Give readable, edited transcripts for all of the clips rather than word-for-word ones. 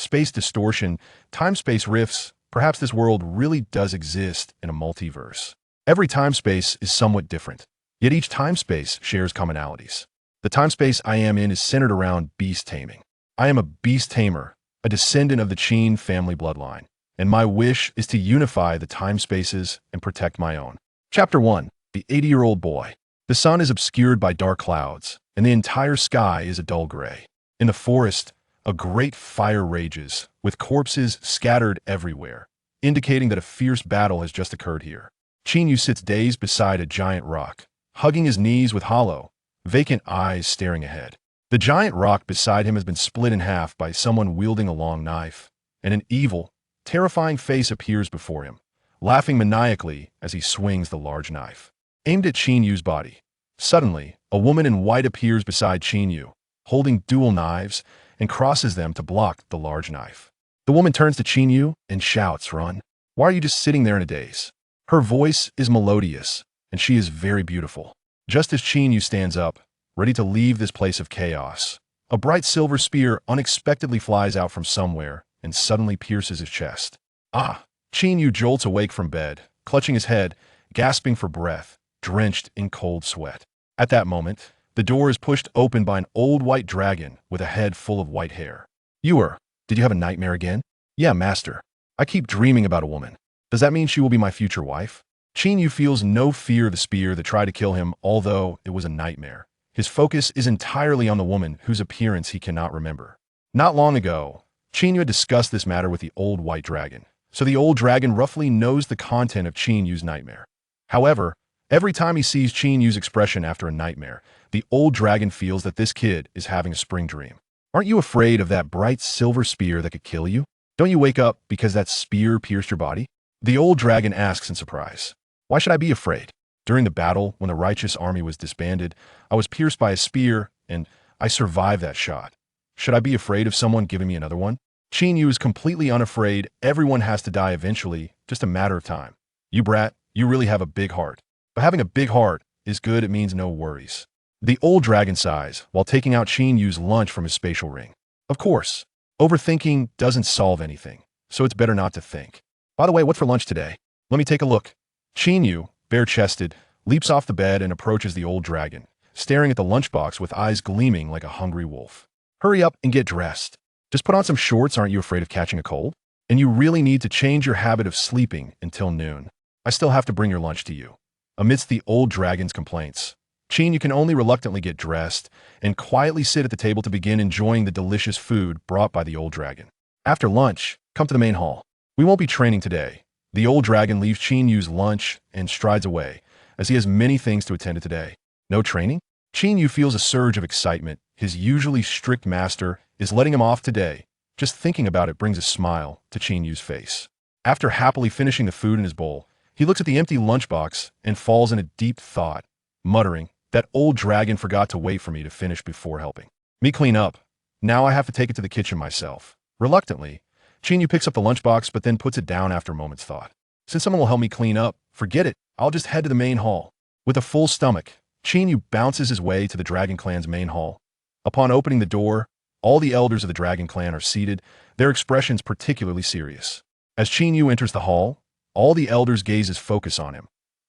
space distortion, time-space rifts, perhaps this world really does exist in a multiverse. Every time-space is somewhat different, yet each time-space shares commonalities. The time-space I am in is centered around beast taming. I am a beast tamer, a descendant of the Qin family bloodline, and my wish is to unify the time-spaces and protect my own. Chapter 1. The 80-year-old boy. The sun is obscured by dark clouds, and the entire sky is a dull gray. In the forest, a great fire rages, with corpses scattered everywhere, indicating that a fierce battle has just occurred here. Qin sits dazed beside a giant rock, hugging his knees with hollow, vacant eyes staring ahead. The giant rock beside him has been split in half by someone wielding a long knife, and an evil, terrifying face appears before him, laughing maniacally as he swings the large knife, aimed at Qin body. Suddenly, a woman in white appears beside Qin, holding dual knives, and crosses them to block the large knife. The woman turns to Qin and shouts, "Run! Why are you just sitting there in a daze?" Her voice is melodious, and she is very beautiful. Just as Qin stands up, ready to leave this place of chaos, a bright silver spear unexpectedly flies out from somewhere and suddenly pierces his chest. Ah! Qin jolts awake from bed, clutching his head, gasping for breath, drenched in cold sweat. At that moment, the door is pushed open by an old white dragon with a head full of white hair. Did you have a nightmare again?" "Yeah, master. I keep dreaming about a woman. Does that mean she will be my future wife?" Qin feels no fear of the spear that tried to kill him, although it was a nightmare. His focus is entirely on the woman whose appearance he cannot remember. Not long ago, Qin had discussed this matter with the old white dragon, so the old dragon roughly knows the content of Qin nightmare. However, every time he sees Qin expression after a nightmare, the old dragon feels that this kid is having a spring dream. "Aren't you afraid of that bright silver spear that could kill you? Don't you wake up because that spear pierced your body?" The old dragon asks in surprise. "Why should I be afraid? During the battle, when the righteous army was disbanded, I was pierced by a spear, and I survived that shot. Should I be afraid of someone giving me another one?" Qin is completely unafraid. Everyone has to die eventually, just a matter of time. "You brat, you really have a big heart. But having a big heart is good, it means no worries." The old dragon sighs while taking out Qin lunch from his spatial ring. Of course, overthinking doesn't solve anything, so it's better not to think. "By the way, what for lunch today? Let me take a look." Qin, bare-chested, leaps off the bed and approaches the old dragon, staring at the lunchbox with eyes gleaming like a hungry wolf. "Hurry up and get dressed. Just put on some shorts. Aren't you afraid of catching a cold? And you really need to change your habit of sleeping until noon. I still have to bring your lunch to you." Amidst the old dragon's complaints, Qin can only reluctantly get dressed and quietly sit at the table to begin enjoying the delicious food brought by the old dragon. After lunch, come to the main hall. "We won't be training today." The old dragon leaves Qin lunch and strides away, as he has many things to attend to today. No training? Qin feels a surge of excitement. His usually strict master is letting him off today. Just thinking about it brings a smile to Qin face. After happily finishing the food in his bowl, he looks at the empty lunchbox and falls in a deep thought, muttering, "That old dragon forgot to wait for me to finish before helping me clean up. Now I have to take it to the kitchen myself." Reluctantly, Qin picks up the lunchbox but then puts it down after a moment's thought. "Since someone will help me clean up, forget it. I'll just head to the main hall." With a full stomach, Qin bounces his way to the Dragon Clan's main hall. Upon opening the door, all the elders of the Dragon Clan are seated, their expressions particularly serious. As Qin enters the hall, all the elders' gazes focus on him.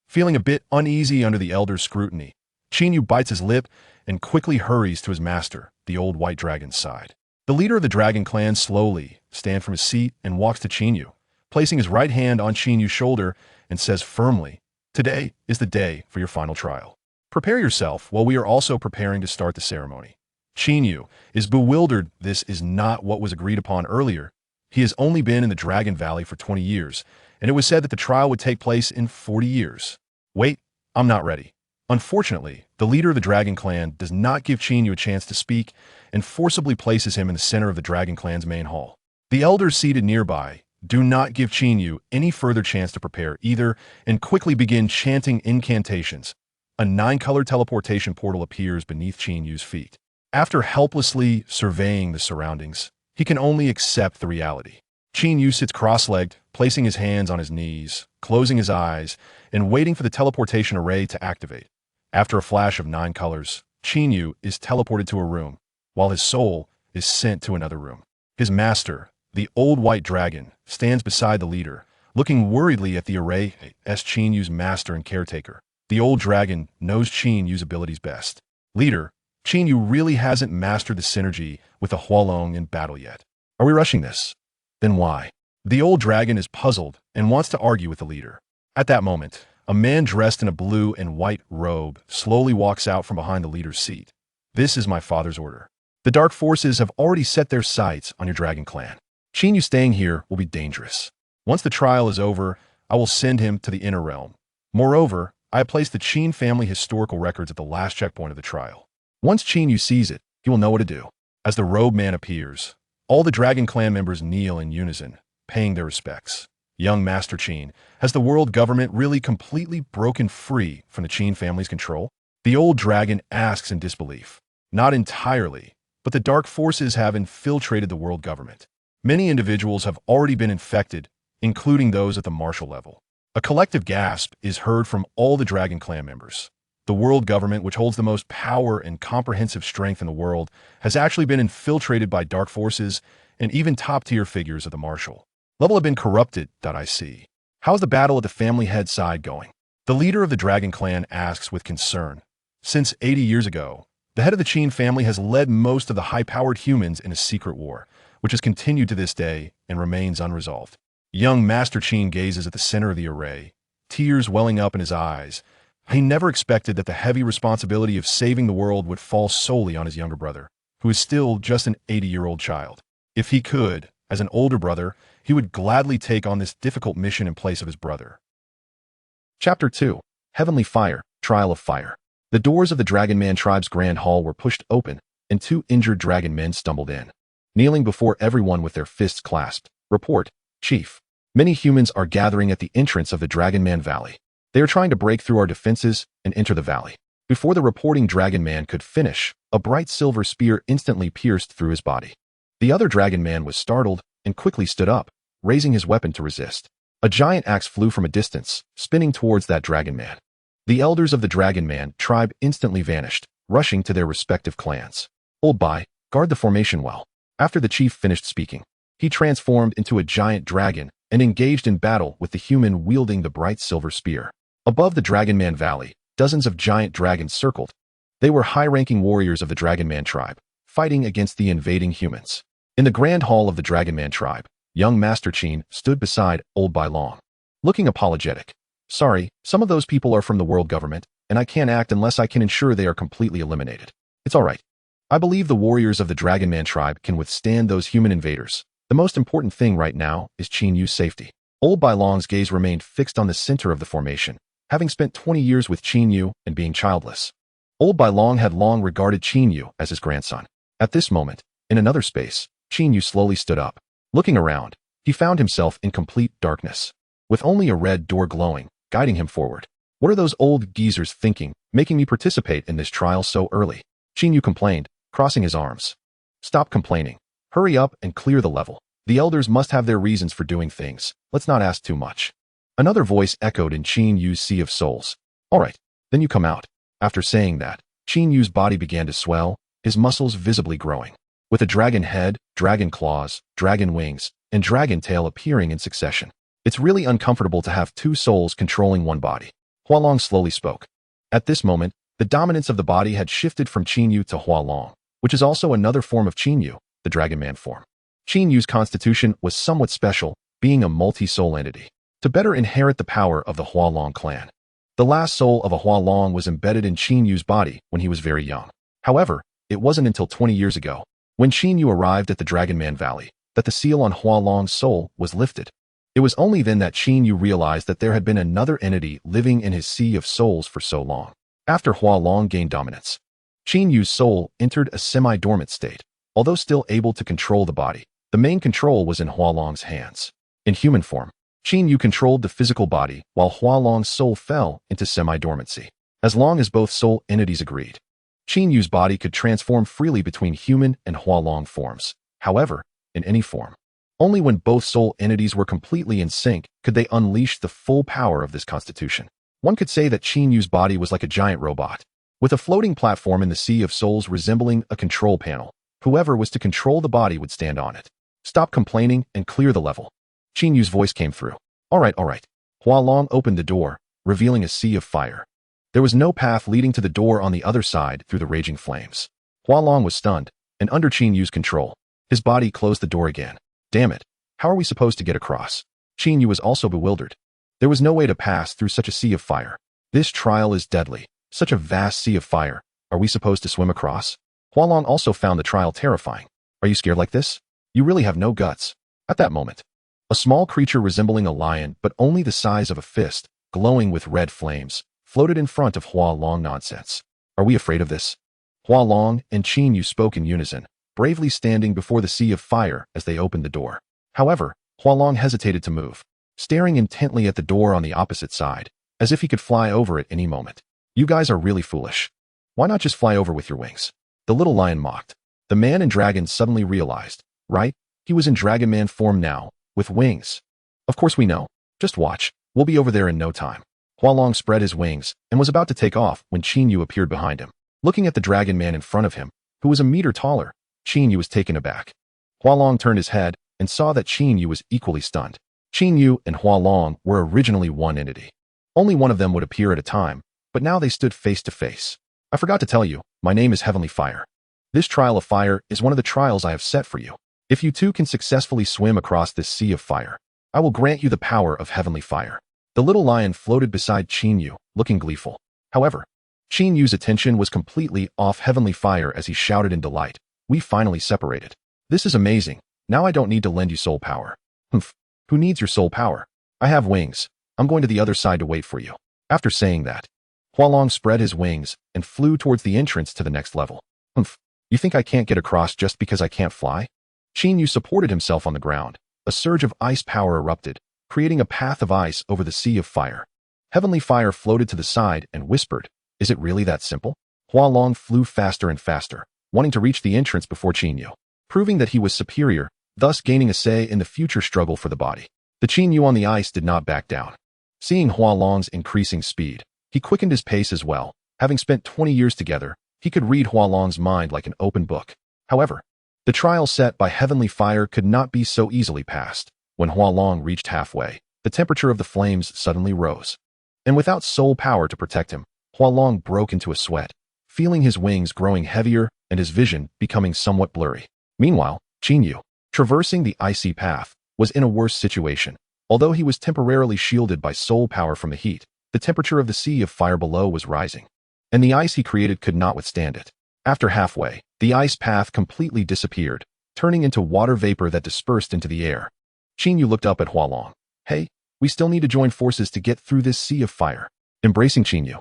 Feeling a bit uneasy under the elders' scrutiny, Qin bites his lip and quickly hurries to his master, the old white dragon's side. The leader of the Dragon Clan slowly stands from his seat and walks to Qin, placing his right hand on Qin's shoulder and says firmly, "Today is the day for your final trial. Prepare yourself while we are also preparing to start the ceremony." Qin is bewildered. This is not what was agreed upon earlier. He has only been in the Dragon Valley for 20 years, and it was said that the trial would take place in 40 years. "Wait, I'm not ready." Unfortunately, the leader of the Dragon Clan does not give Qin a chance to speak and forcibly places him in the center of the Dragon Clan's main hall. The elders seated nearby do not give Qin any further chance to prepare either and quickly begin chanting incantations. A 9-colored teleportation portal appears beneath Qin's feet. After helplessly surveying the surroundings, he can only accept the reality. Qin sits cross-legged, placing his hands on his knees, closing his eyes, and waiting for the teleportation array to activate. After a flash of 9 colors, Qin is teleported to a room, while his soul is sent to another room. His master, The old white dragon stands beside the leader, looking worriedly at the array as Qin Yu's master and caretaker. The old dragon knows Qin Yu's abilities best. Leader, Qin Yu really hasn't mastered the synergy with the Hualong in battle yet. Are we rushing this? Then why? The old dragon is puzzled and wants to argue with the leader. At that moment, a man dressed in a blue and white robe slowly walks out from behind the leader's seat. This is my father's order. The dark forces have already set their sights on your dragon clan. Qin Yu staying here will be dangerous. Once the trial is over, I will send him to the inner realm. Moreover, I have placed the Qin family historical records at the last checkpoint of the trial. Once Qin Yu sees it, he will know what to do. As the robed man appears, all the Dragon Clan members kneel in unison, paying their respects. Young Master Qin, has the world government really completely broken free from the Qin family's control? The old dragon asks in disbelief. Not entirely, but the dark forces have infiltrated the world government. Many individuals have already been infected, including those at the martial level. A collective gasp is heard from all the Dragon Clan members. The world government, which holds the most power and comprehensive strength in the world, has actually been infiltrated by dark forces, and even top-tier figures of the martial level have been corrupted. I see. How's the battle at the family head side going? The leader of the Dragon Clan asks with concern. Since 80 years ago, the head of the Qin family has led most of the high-powered humans in a secret war, which has continued to this day and remains unresolved. Young Master Qin gazes at the center of the array, tears welling up in his eyes. He never expected that the heavy responsibility of saving the world would fall solely on his younger brother, who is still just an 80-year-old child. If he could, as an older brother, he would gladly take on this difficult mission in place of his brother. Chapter 2. Heavenly Fire, Trial of Fire. The doors of the Dragon Man tribe's grand hall were pushed open, and two injured dragon men stumbled in. Kneeling before everyone with their fists clasped, report, Chief. Many humans are gathering at the entrance of the Dragon Man Valley. They are trying to break through our defenses and enter the valley. Before the reporting Dragon Man could finish, a bright silver spear instantly pierced through his body. The other Dragon Man was startled and quickly stood up, raising his weapon to resist. A giant axe flew from a distance, spinning towards that Dragon Man. The elders of the Dragon Man tribe instantly vanished, rushing to their respective clans. Old Bai, guard the formation well. After the chief finished speaking, he transformed into a giant dragon and engaged in battle with the human wielding the bright silver spear. Above the Dragon Man Valley, dozens of giant dragons circled. They were high-ranking warriors of the Dragon Man tribe, fighting against the invading humans. In the grand hall of the Dragon Man tribe, young Master Qin stood beside Old Bai Long, looking apologetic. Sorry, some of those people are from the world government, and I can't act unless I can ensure they are completely eliminated. It's all right. I believe the warriors of the Dragon Man tribe can withstand those human invaders. The most important thing right now is Qin Yu's safety. Old Bai Long's gaze remained fixed on the center of the formation, having spent 20 years with Qin Yu and being childless. Old Bai Long had long regarded Qin Yu as his grandson. At this moment, in another space, Qin Yu slowly stood up. Looking around, he found himself in complete darkness, with only a red door glowing, guiding him forward. What are those old geezers thinking, making me participate in this trial so early? Qin Yu complained, crossing his arms. Stop complaining. Hurry up and clear the level. The elders must have their reasons for doing things. Let's not ask too much. Another voice echoed in Qin Yu's sea of souls. All right, then you come out. After saying that, Qin Yu's body began to swell, his muscles visibly growing. With a dragon head, dragon claws, dragon wings, and dragon tail appearing in succession. It's really uncomfortable to have two souls controlling one body. Hualong slowly spoke. At this moment, the dominance of the body had shifted from Qin Yu to Hualong, which is also another form of Qin Yu, the Dragon Man form. Qin Yu's constitution was somewhat special, being a multi-soul entity, to better inherit the power of the Hualong clan. The last soul of a Hualong was embedded in Qin Yu's body when he was very young. However, it wasn't until 20 years ago, when Qin Yu arrived at the Dragon Man Valley, that the seal on Hualong's soul was lifted. It was only then that Qin Yu realized that there had been another entity living in his sea of souls for so long. After Hualong gained dominance, Qin Yu's soul entered a semi-dormant state. Although still able to control the body, the main control was in Hualong's hands. In human form, Qin Yu controlled the physical body while Hualong's soul fell into semi-dormancy. As long as both soul entities agreed, Qin Yu's body could transform freely between human and Hualong forms. However, in any form, only when both soul entities were completely in sync could they unleash the full power of this constitution. One could say that Qin Yu's body was like a giant robot, with a floating platform in the sea of souls resembling a control panel. Whoever was to control the body would stand on it. Stop complaining and clear the level. Qin Yu's voice came through. All right. Hua Long opened the door, revealing a sea of fire. There was no path leading to the door on the other side through the raging flames. Hua Long was stunned, and under Qin Yu's control. His body closed the door again. Damn it. How are we supposed to get across? Qin Yu was also bewildered. There was no way to pass through such a sea of fire. This trial is deadly. Such a vast sea of fire. Are we supposed to swim across? Hua Long also found the trial terrifying. Are you scared like this? You really have no guts. At that moment, a small creature resembling a lion, but only the size of a fist, glowing with red flames, floated in front of Hua Long. Nonsense. Are we afraid of this? Hua Long and Qin Yu spoke in unison, bravely standing before the sea of fire as they opened the door. However, Hua Long hesitated to move, staring intently at the door on the opposite side, as if he could fly over at any moment. You guys are really foolish. Why not just fly over with your wings? The little lion mocked. The man in dragon suddenly realized, right? He was in Dragon Man form now, with wings. Of course we know. Just watch. We'll be over there in no time. Hua Long spread his wings and was about to take off when Qin Yu appeared behind him. Looking at the dragon man in front of him, who was a meter taller, Qin Yu was taken aback. Hua Long turned his head and saw that Qin Yu was equally stunned. Qin Yu and Hua Long were originally one entity. Only one of them would appear at a time, but now they stood face to face. I forgot to tell you, my name is Heavenly Fire. This trial of fire is one of the trials I have set for you. If you two can successfully swim across this sea of fire, I will grant you the power of Heavenly Fire. The little lion floated beside Qin Yu, looking gleeful. However, Qin Yu's attention was completely off Heavenly Fire as he shouted in delight. We finally separated. This is amazing. Now I don't need to lend you soul power. Humph. Who needs your soul power? I have wings. I'm going to the other side to wait for you. After saying that, Hua Long spread his wings and flew towards the entrance to the next level. Humph. You think I can't get across just because I can't fly? Qin Yu supported himself on the ground. A surge of ice power erupted, creating a path of ice over the sea of fire. Heavenly Fire floated to the side and whispered, "Is it really that simple?" Hua Long flew faster and faster, wanting to reach the entrance before Qin Yu, proving that he was superior, thus gaining a say in the future struggle for the body. The Qin Yu on the ice did not back down. Seeing Hua Long's increasing speed, he quickened his pace as well. Having spent 20 years together, he could read Hua Long's mind like an open book. However, the trial set by Heavenly Fire could not be so easily passed. When Hua Long reached halfway, the temperature of the flames suddenly rose. And without soul power to protect him, Hua Long broke into a sweat, feeling his wings growing heavier and his vision becoming somewhat blurry. Meanwhile, Qin Yu, traversing the icy path, was in a worse situation. Although he was temporarily shielded by soul power from the heat, the temperature of the sea of fire below was rising, and the ice he created could not withstand it. After halfway, the ice path completely disappeared, turning into water vapor that dispersed into the air. Qin Yu looked up at Hua Long. Hey, we still need to join forces to get through this sea of fire. Embracing Qin Yu,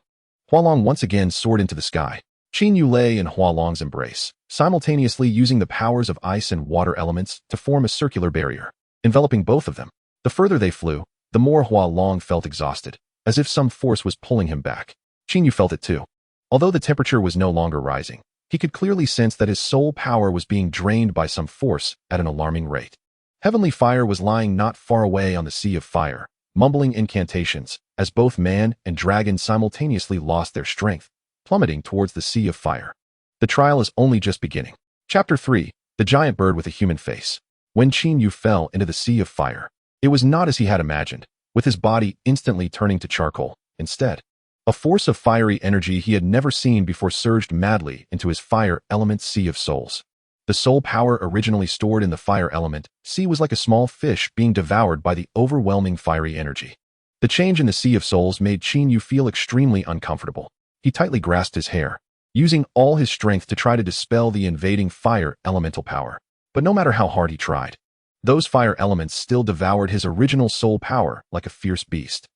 Hua Long once again soared into the sky. Qin Yu lay in Hua Long's embrace, simultaneously using the powers of ice and water elements to form a circular barrier, enveloping both of them. The further they flew, the more Hua Long felt exhausted, as if some force was pulling him back. Qin Yu felt it too. Although the temperature was no longer rising, he could clearly sense that his soul power was being drained by some force at an alarming rate. Heavenly Fire was lying not far away on the sea of fire, mumbling incantations, as both man and dragon simultaneously lost their strength, plummeting towards the sea of fire. The trial is only just beginning. Chapter 3. The Giant Bird with a Human Face. When Qin Yu fell into the sea of fire, it was not as he had imagined, with his body instantly turning to charcoal. Instead, a force of fiery energy he had never seen before surged madly into his fire element sea of souls. The soul power originally stored in the fire element sea was like a small fish being devoured by the overwhelming fiery energy. The change in the sea of souls made Qin Yu feel extremely uncomfortable. He tightly grasped his hair, using all his strength to try to dispel the invading fire elemental power. But no matter how hard he tried, those fire elements still devoured his original soul power like a fierce beast.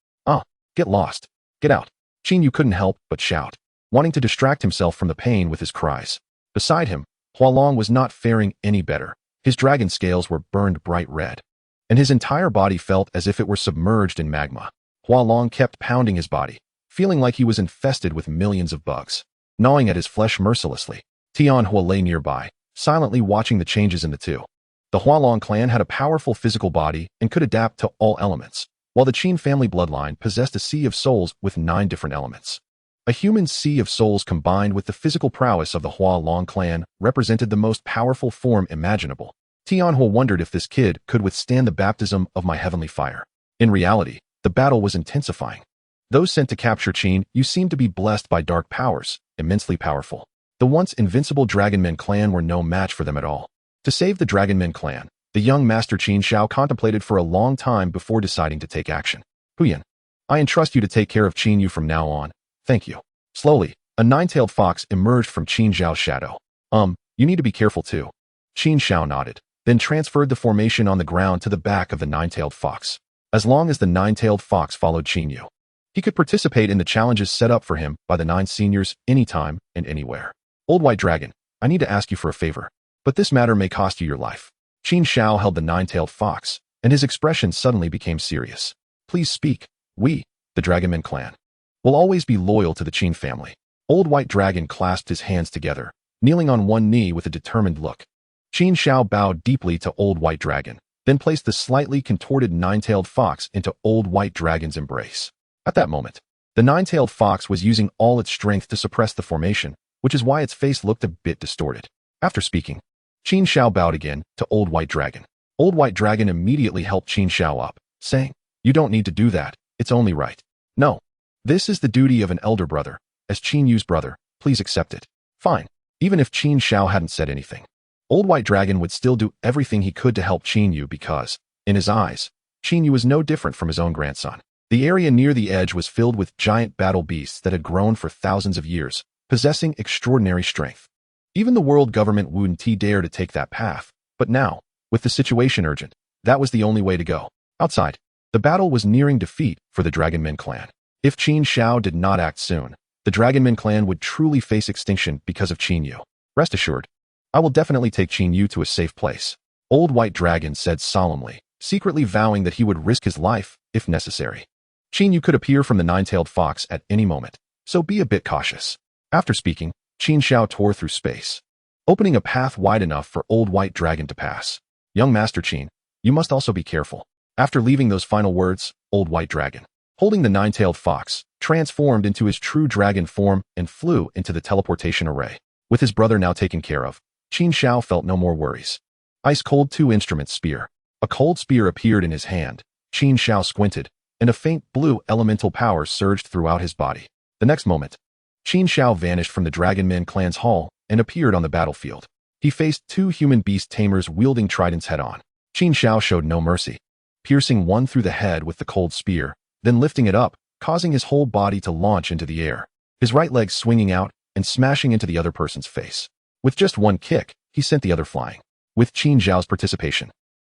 Get lost. Get out. Qin Yu couldn't help but shout, wanting to distract himself from the pain with his cries. Beside him, Hua Long was not faring any better. His dragon scales were burned bright red, and his entire body felt as if it were submerged in magma. Hua Long kept pounding his body, feeling like he was infested with millions of bugs, gnawing at his flesh mercilessly. Tian Hua lay nearby, silently watching the changes in the two. The Hua Long clan had a powerful physical body and could adapt to all elements, while the Qin family bloodline possessed a sea of souls with 9 different elements. A human sea of souls combined with the physical prowess of the Hua Long clan represented the most powerful form imaginable. Tianhui wondered if this kid could withstand the baptism of my heavenly fire. In reality, the battle was intensifying. Those sent to capture Qin Yu seemed to be blessed by dark powers, immensely powerful. The once invincible Dragonmen clan were no match for them at all. To save the Dragonmen clan, the young Master Qin Shao contemplated for a long time before deciding to take action. Huyan, I entrust you to take care of Qin Yu from now on. Thank you. Slowly, a nine-tailed fox emerged from Qin Zhao's shadow. You need to be careful too. Qin Zhao nodded, then transferred the formation on the ground to the back of the nine-tailed fox. As long as the nine-tailed fox followed Qin Yu, he could participate in the challenges set up for him by the 9 seniors anytime and anywhere. Old White Dragon, I need to ask you for a favor, but this matter may cost you your life. Qin Zhao held the nine-tailed fox, and his expression suddenly became serious. Please speak. We, the Dragonmen clan, will always be loyal to the Qin family. Old White Dragon clasped his hands together, kneeling on one knee with a determined look. Qin Zhao bowed deeply to Old White Dragon, then placed the slightly contorted nine-tailed fox into Old White Dragon's embrace. At that moment, the nine-tailed fox was using all its strength to suppress the formation, which is why its face looked a bit distorted. After speaking, Qin Zhao bowed again to Old White Dragon. Old White Dragon immediately helped Qin Zhao up, saying, You don't need to do that, it's only right. No. This is the duty of an elder brother. As Qin Yu's brother, please accept it. Fine. Even if Qin Zhao hadn't said anything, Old White Dragon would still do everything he could to help Qin Yu because, in his eyes, Qin Yu was no different from his own grandson. The area near the edge was filled with giant battle beasts that had grown for thousands of years, possessing extraordinary strength. Even the world government wouldn't dare to take that path, but now, with the situation urgent, that was the only way to go. Outside, the battle was nearing defeat for the Dragonmen clan. If Qin Zhao did not act soon, the Dragonmen clan would truly face extinction because of Qin Yu. Rest assured, I will definitely take Qin Yu to a safe place. Old White Dragon said solemnly, secretly vowing that he would risk his life if necessary. Qin Yu could appear from the nine-tailed fox at any moment, so be a bit cautious. After speaking, Qin Zhao tore through space, opening a path wide enough for Old White Dragon to pass. Young Master Qin, you must also be careful. After leaving those final words, Old White Dragon, holding the nine-tailed fox, transformed into his true dragon form and flew into the teleportation array. With his brother now taken care of, Qin Zhao felt no more worries. Ice-cold 2-instrument spear. A cold spear appeared in his hand. Qin Zhao squinted, and a faint blue elemental power surged throughout his body. The next moment, Qin Zhao vanished from the Dragonmen clan's hall and appeared on the battlefield. He faced 2 human beast tamers wielding tridents head-on. Qin Zhao showed no mercy, piercing one through the head with the cold spear, then lifting it up, causing his whole body to launch into the air, his right leg swinging out and smashing into the other person's face. With just one kick, he sent the other flying. With Qin Zhao's participation,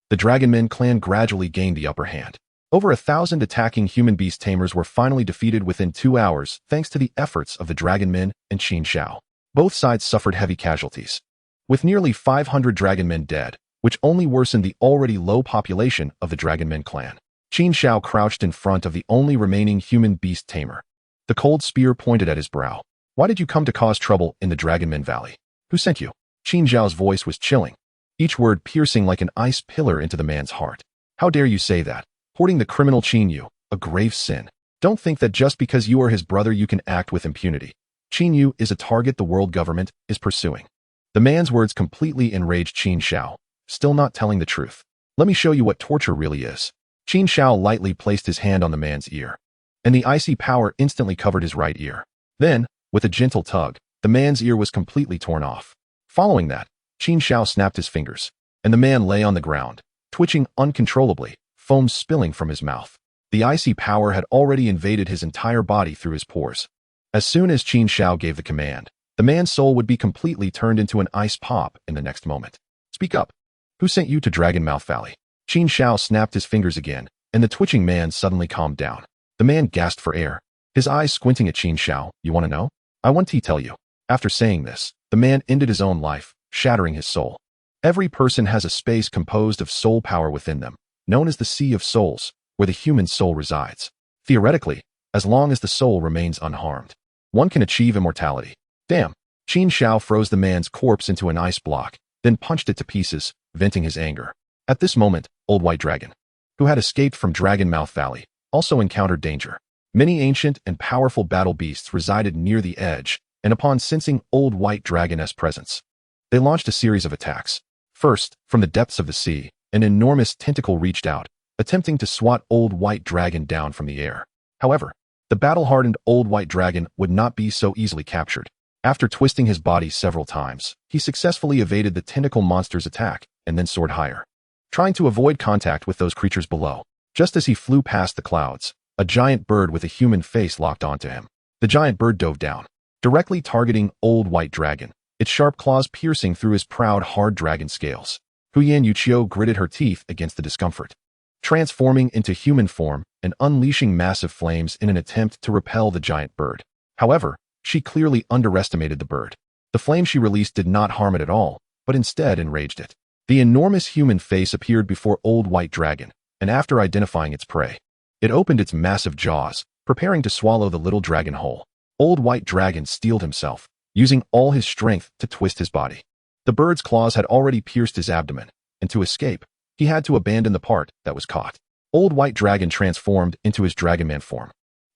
the Dragonmen clan gradually gained the upper hand. Over 1,000 attacking human beast tamers were finally defeated within 2 hours thanks to the efforts of the Dragonmen and Qin Zhao. Both sides suffered heavy casualties, with nearly 500 Dragonmen dead, which only worsened the already low population of the Dragonmen clan. Qin Zhao crouched in front of the only remaining human beast tamer. The cold spear pointed at his brow. Why did you come to cause trouble in the Dragonmen Valley? Who sent you? Qin Zhao's voice was chilling, each word piercing like an ice pillar into the man's heart. How dare you say that? Hoarding the criminal Qin Yu, a grave sin. Don't think that just because you are his brother you can act with impunity. Qin Yu is a target the world government is pursuing. The man's words completely enraged Qin Zhao, still not telling the truth. Let me show you what torture really is. Qin Zhao lightly placed his hand on the man's ear, and the icy power instantly covered his right ear. Then, with a gentle tug, the man's ear was completely torn off. Following that, Qin Zhao snapped his fingers, and the man lay on the ground, twitching uncontrollably, foam spilling from his mouth. The icy power had already invaded his entire body through his pores. As soon as Qin Zhao gave the command, the man's soul would be completely turned into an ice pop in the next moment. Speak up. Who sent you to Dragonmouth Valley? Qin Zhao snapped his fingers again, and the twitching man suddenly calmed down. The man gasped for air, his eyes squinting at Qin Zhao. You want to know? I want to tell you. After saying this, the man ended his own life, shattering his soul. Every person has a space composed of soul power within them, known as the Sea of Souls, where the human soul resides. Theoretically, as long as the soul remains unharmed, one can achieve immortality. Damn. Qin Zhao froze the man's corpse into an ice block, then punched it to pieces, venting his anger. At this moment, Old White Dragon, who had escaped from Dragonmouth Valley, also encountered danger. Many ancient and powerful battle beasts resided near the edge, and upon sensing Old White Dragon's presence, they launched a series of attacks. First, from the depths of the sea, an enormous tentacle reached out, attempting to swat Old White Dragon down from the air. However, the battle-hardened Old White Dragon would not be so easily captured. After twisting his body several times, he successfully evaded the tentacle monster's attack and then soared higher, trying to avoid contact with those creatures below. Just as he flew past the clouds, a giant bird with a human face locked onto him. The giant bird dove down, directly targeting Old White Dragon, its sharp claws piercing through his proud hard dragon scales. Huyan Yuqiu gritted her teeth against the discomfort, transforming into human form and unleashing massive flames in an attempt to repel the giant bird. However, she clearly underestimated the bird. The flame she released did not harm it at all, but instead enraged it. The enormous human face appeared before Old White Dragon, and after identifying its prey, it opened its massive jaws, preparing to swallow the little dragon whole. Old White Dragon steeled himself, using all his strength to twist his body. The bird's claws had already pierced his abdomen, and to escape, he had to abandon the part that was caught. Old White Dragon transformed into his Dragonman form,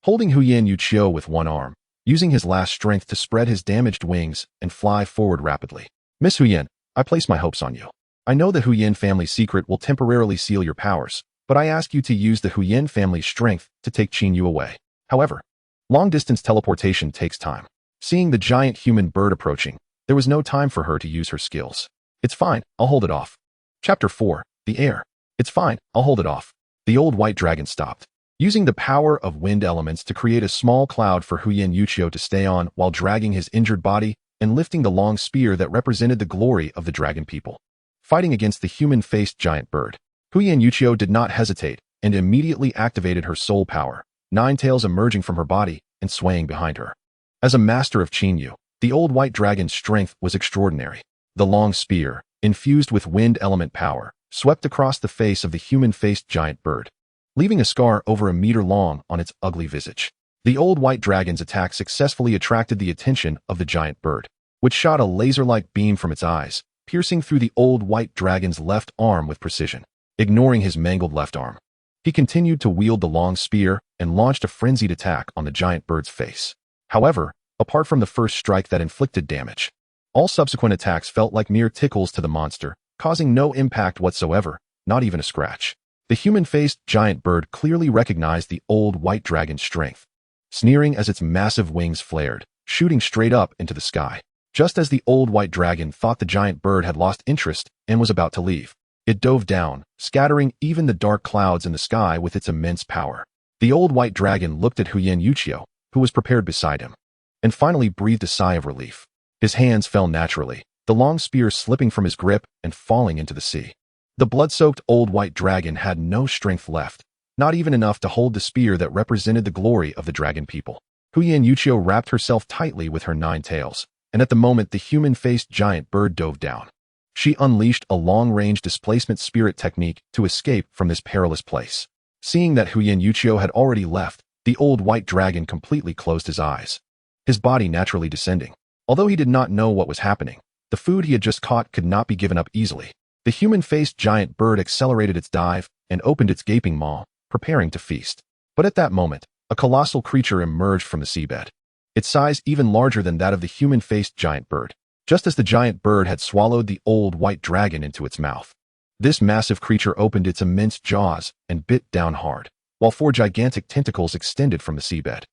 holding Huyan Yuqiu with one arm, using his last strength to spread his damaged wings and fly forward rapidly. Miss Huyan, I place my hopes on you. I know the Huyan family secret will temporarily seal your powers, but I ask you to use the Huyan family's strength to take Qin away. However, long-distance teleportation takes time. Seeing the giant human bird approaching, there was no time for her to use her skills. It's fine, I'll hold it off. Chapter 4. The Air. It's fine, I'll hold it off. The Old White Dragon stopped, using the power of wind elements to create a small cloud for Huyan Yuqiu to stay on while dragging his injured body and lifting the long spear that represented the glory of the dragon people. Fighting against the human-faced giant bird, Huyan Yuqiu did not hesitate and immediately activated her soul power, 9 tails emerging from her body and swaying behind her. As a master of Qin, the Old White Dragon's strength was extraordinary. The long spear, infused with wind element power, swept across the face of the human-faced giant bird, leaving a scar over a meter long on its ugly visage. The Old White Dragon's attack successfully attracted the attention of the giant bird, which shot a laser-like beam from its eyes, piercing through the Old White Dragon's left arm with precision. Ignoring his mangled left arm, he continued to wield the long spear and launched a frenzied attack on the giant bird's face. However, apart from the first strike that inflicted damage, all subsequent attacks felt like mere tickles to the monster, causing no impact whatsoever, not even a scratch. The human-faced giant bird clearly recognized the Old White Dragon's strength, sneering as its massive wings flared, shooting straight up into the sky. Just as the Old White Dragon thought the giant bird had lost interest and was about to leave, it dove down, scattering even the dark clouds in the sky with its immense power. The Old White Dragon looked at Huyan Yuqiu, who was prepared beside him, and finally breathed a sigh of relief. His hands fell naturally, the long spear slipping from his grip and falling into the sea. The blood-soaked Old White Dragon had no strength left, not even enough to hold the spear that represented the glory of the dragon people. Huyan Yuqiu wrapped herself tightly with her 9 tails, and at the moment the human-faced giant bird dove down, she unleashed a long-range displacement spirit technique to escape from this perilous place. Seeing that Huyan Yuqiu had already left, the Old White Dragon completely closed his eyes, his body naturally descending. Although he did not know what was happening, the food he had just caught could not be given up easily. The human-faced giant bird accelerated its dive and opened its gaping maw, preparing to feast. But at that moment, a colossal creature emerged from the seabed, its size even larger than that of the human-faced giant bird. Just as the giant bird had swallowed the Old White Dragon into its mouth, this massive creature opened its immense jaws and bit down hard, while 4 gigantic tentacles extended from the seabed,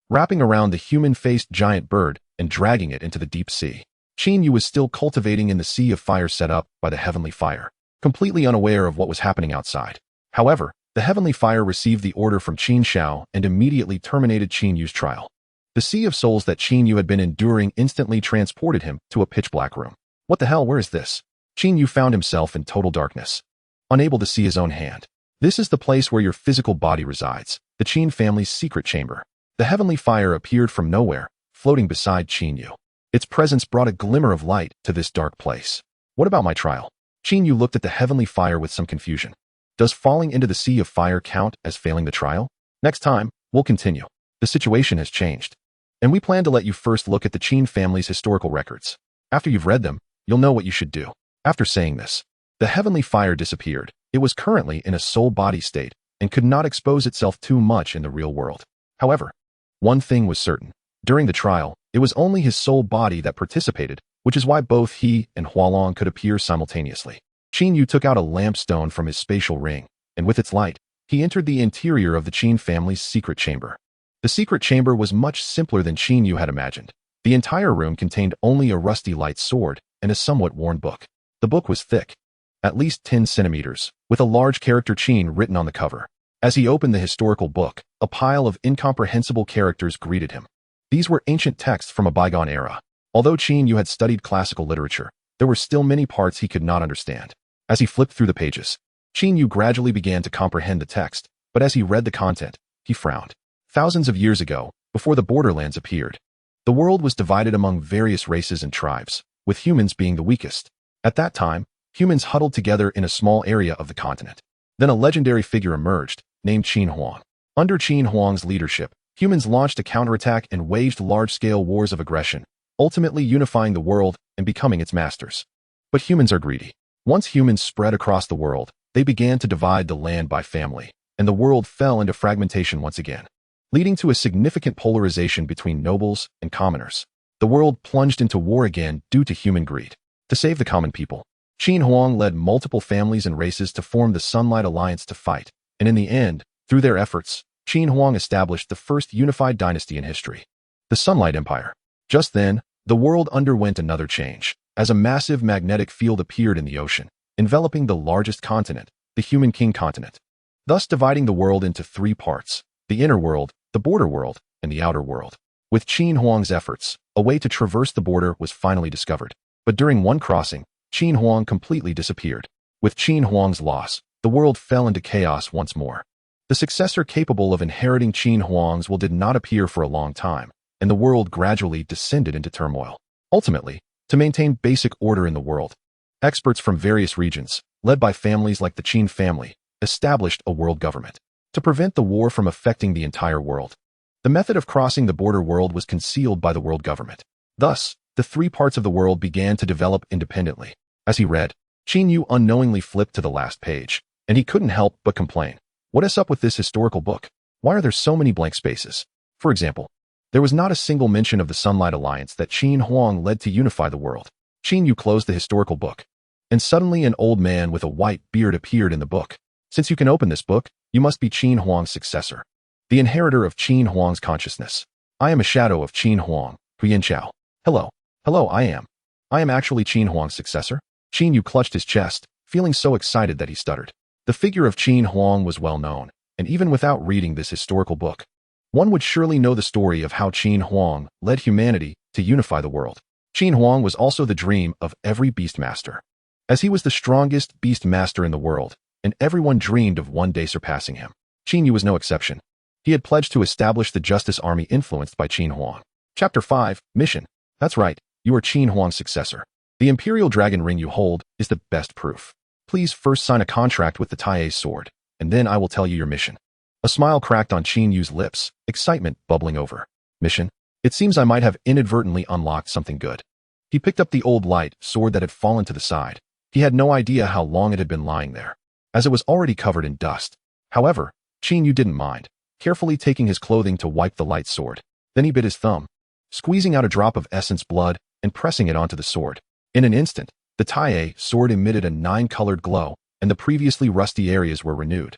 wrapping around the human-faced giant bird and dragging it into the deep sea. Qin was still cultivating in the sea of fire set up by the heavenly fire, completely unaware of what was happening outside. However, the heavenly fire received the order from Qin Shao and immediately terminated Qin trial. The sea of souls that Qin had been enduring instantly transported him to a pitch-black room. What the hell, where is this? Qin found himself in total darkness, unable to see his own hand. This is the place where your physical body resides, the Qin family's secret chamber. The heavenly fire appeared from nowhere, floating beside Qin. Its presence brought a glimmer of light to this dark place. What about my trial? Qin looked at the heavenly fire with some confusion. Does falling into the sea of fire count as failing the trial? Next time, we'll continue. The situation has changed, and we plan to let you first look at the Qin family's historical records. After you've read them, you'll know what you should do. After saying this, the heavenly fire disappeared. It was currently in a soul-body state and could not expose itself too much in the real world. However, one thing was certain. During the trial, it was only his soul body that participated, which is why both he and Hualong could appear simultaneously. Qin Yu took out a lampstone from his spatial ring, and with its light, he entered the interior of the Qin family's secret chamber. The secret chamber was much simpler than Qin Yu had imagined. The entire room contained only a rusty light sword and a somewhat worn book. The book was thick, at least 10 centimeters, with a large character Qin written on the cover. As he opened the historical book, a pile of incomprehensible characters greeted him. These were ancient texts from a bygone era. Although Qin Yu had studied classical literature, there were still many parts he could not understand. As he flipped through the pages, Qin Yu gradually began to comprehend the text, but as he read the content, he frowned. Thousands of years ago, before the borderlands appeared, the world was divided among various races and tribes, with humans being the weakest. At that time, humans huddled together in a small area of the continent. Then a legendary figure emerged, named Qin Huang. Under Qin Huang's leadership, humans launched a counterattack and waged large-scale wars of aggression, ultimately unifying the world and becoming its masters. But humans are greedy. Once humans spread across the world, they began to divide the land by family, and the world fell into fragmentation once again, leading to a significant polarization between nobles and commoners. The world plunged into war again due to human greed. To save the common people, Qin Huang led multiple families and races to form the Sunlight Alliance to fight, and in the end, through their efforts, Qin Huang established the first unified dynasty in history, the Sunlight Empire. Just then, the world underwent another change, as a massive magnetic field appeared in the ocean, enveloping the largest continent, the Human King continent, thus dividing the world into 3 parts, the inner world, the border world, and the outer world. With Qin Huang's efforts, a way to traverse the border was finally discovered. But during one crossing, Qin Huang completely disappeared. With Qin Huang's loss, the world fell into chaos once more. The successor capable of inheriting Qin Huang's will did not appear for a long time, and the world gradually descended into turmoil. Ultimately, to maintain basic order in the world, experts from various regions, led by families like the Qin family, established a world government to prevent the war from affecting the entire world. The method of crossing the border world was concealed by the world government. Thus, the 3 parts of the world began to develop independently. As he read, Qin Yu unknowingly flipped to the last page, and he couldn't help but complain. What is up with this historical book? Why are there so many blank spaces? For example, there was not a single mention of the Sunlight Alliance that Qin Huang led to unify the world. Qin Yu closed the historical book, and suddenly an old man with a white beard appeared in the book. Since you can open this book, you must be Qin Huang's successor, the inheritor of Qin Huang's consciousness. I am a shadow of Qin Huang, Huyan Chao. Hello. Hello, I am actually Qin Huang's successor. Qin Yu clutched his chest, feeling so excited that he stuttered. The figure of Qin Huang was well known, and even without reading this historical book, one would surely know the story of how Qin Huang led humanity to unify the world. Qin Huang was also the dream of every beast master, as he was the strongest beast master in the world, and everyone dreamed of one day surpassing him. Qin Yu was no exception. He had pledged to establish the Justice Army influenced by Qin Huang. Chapter 5, Mission. That's right, you are Qin Huang's successor. The Imperial Dragon Ring you hold is the best proof. Please first sign a contract with the Tai's sword, and then I will tell you your mission. A smile cracked on Qin Yu's lips, excitement bubbling over. Mission? It seems I might have inadvertently unlocked something good. He picked up the old light sword that had fallen to the side. He had no idea how long it had been lying there, as it was already covered in dust. However, Qin Yu didn't mind, carefully taking his clothing to wipe the light sword. Then he bit his thumb, squeezing out a drop of essence blood and pressing it onto the sword. In an instant, the Tai sword emitted a 9-colored glow, and the previously rusty areas were renewed.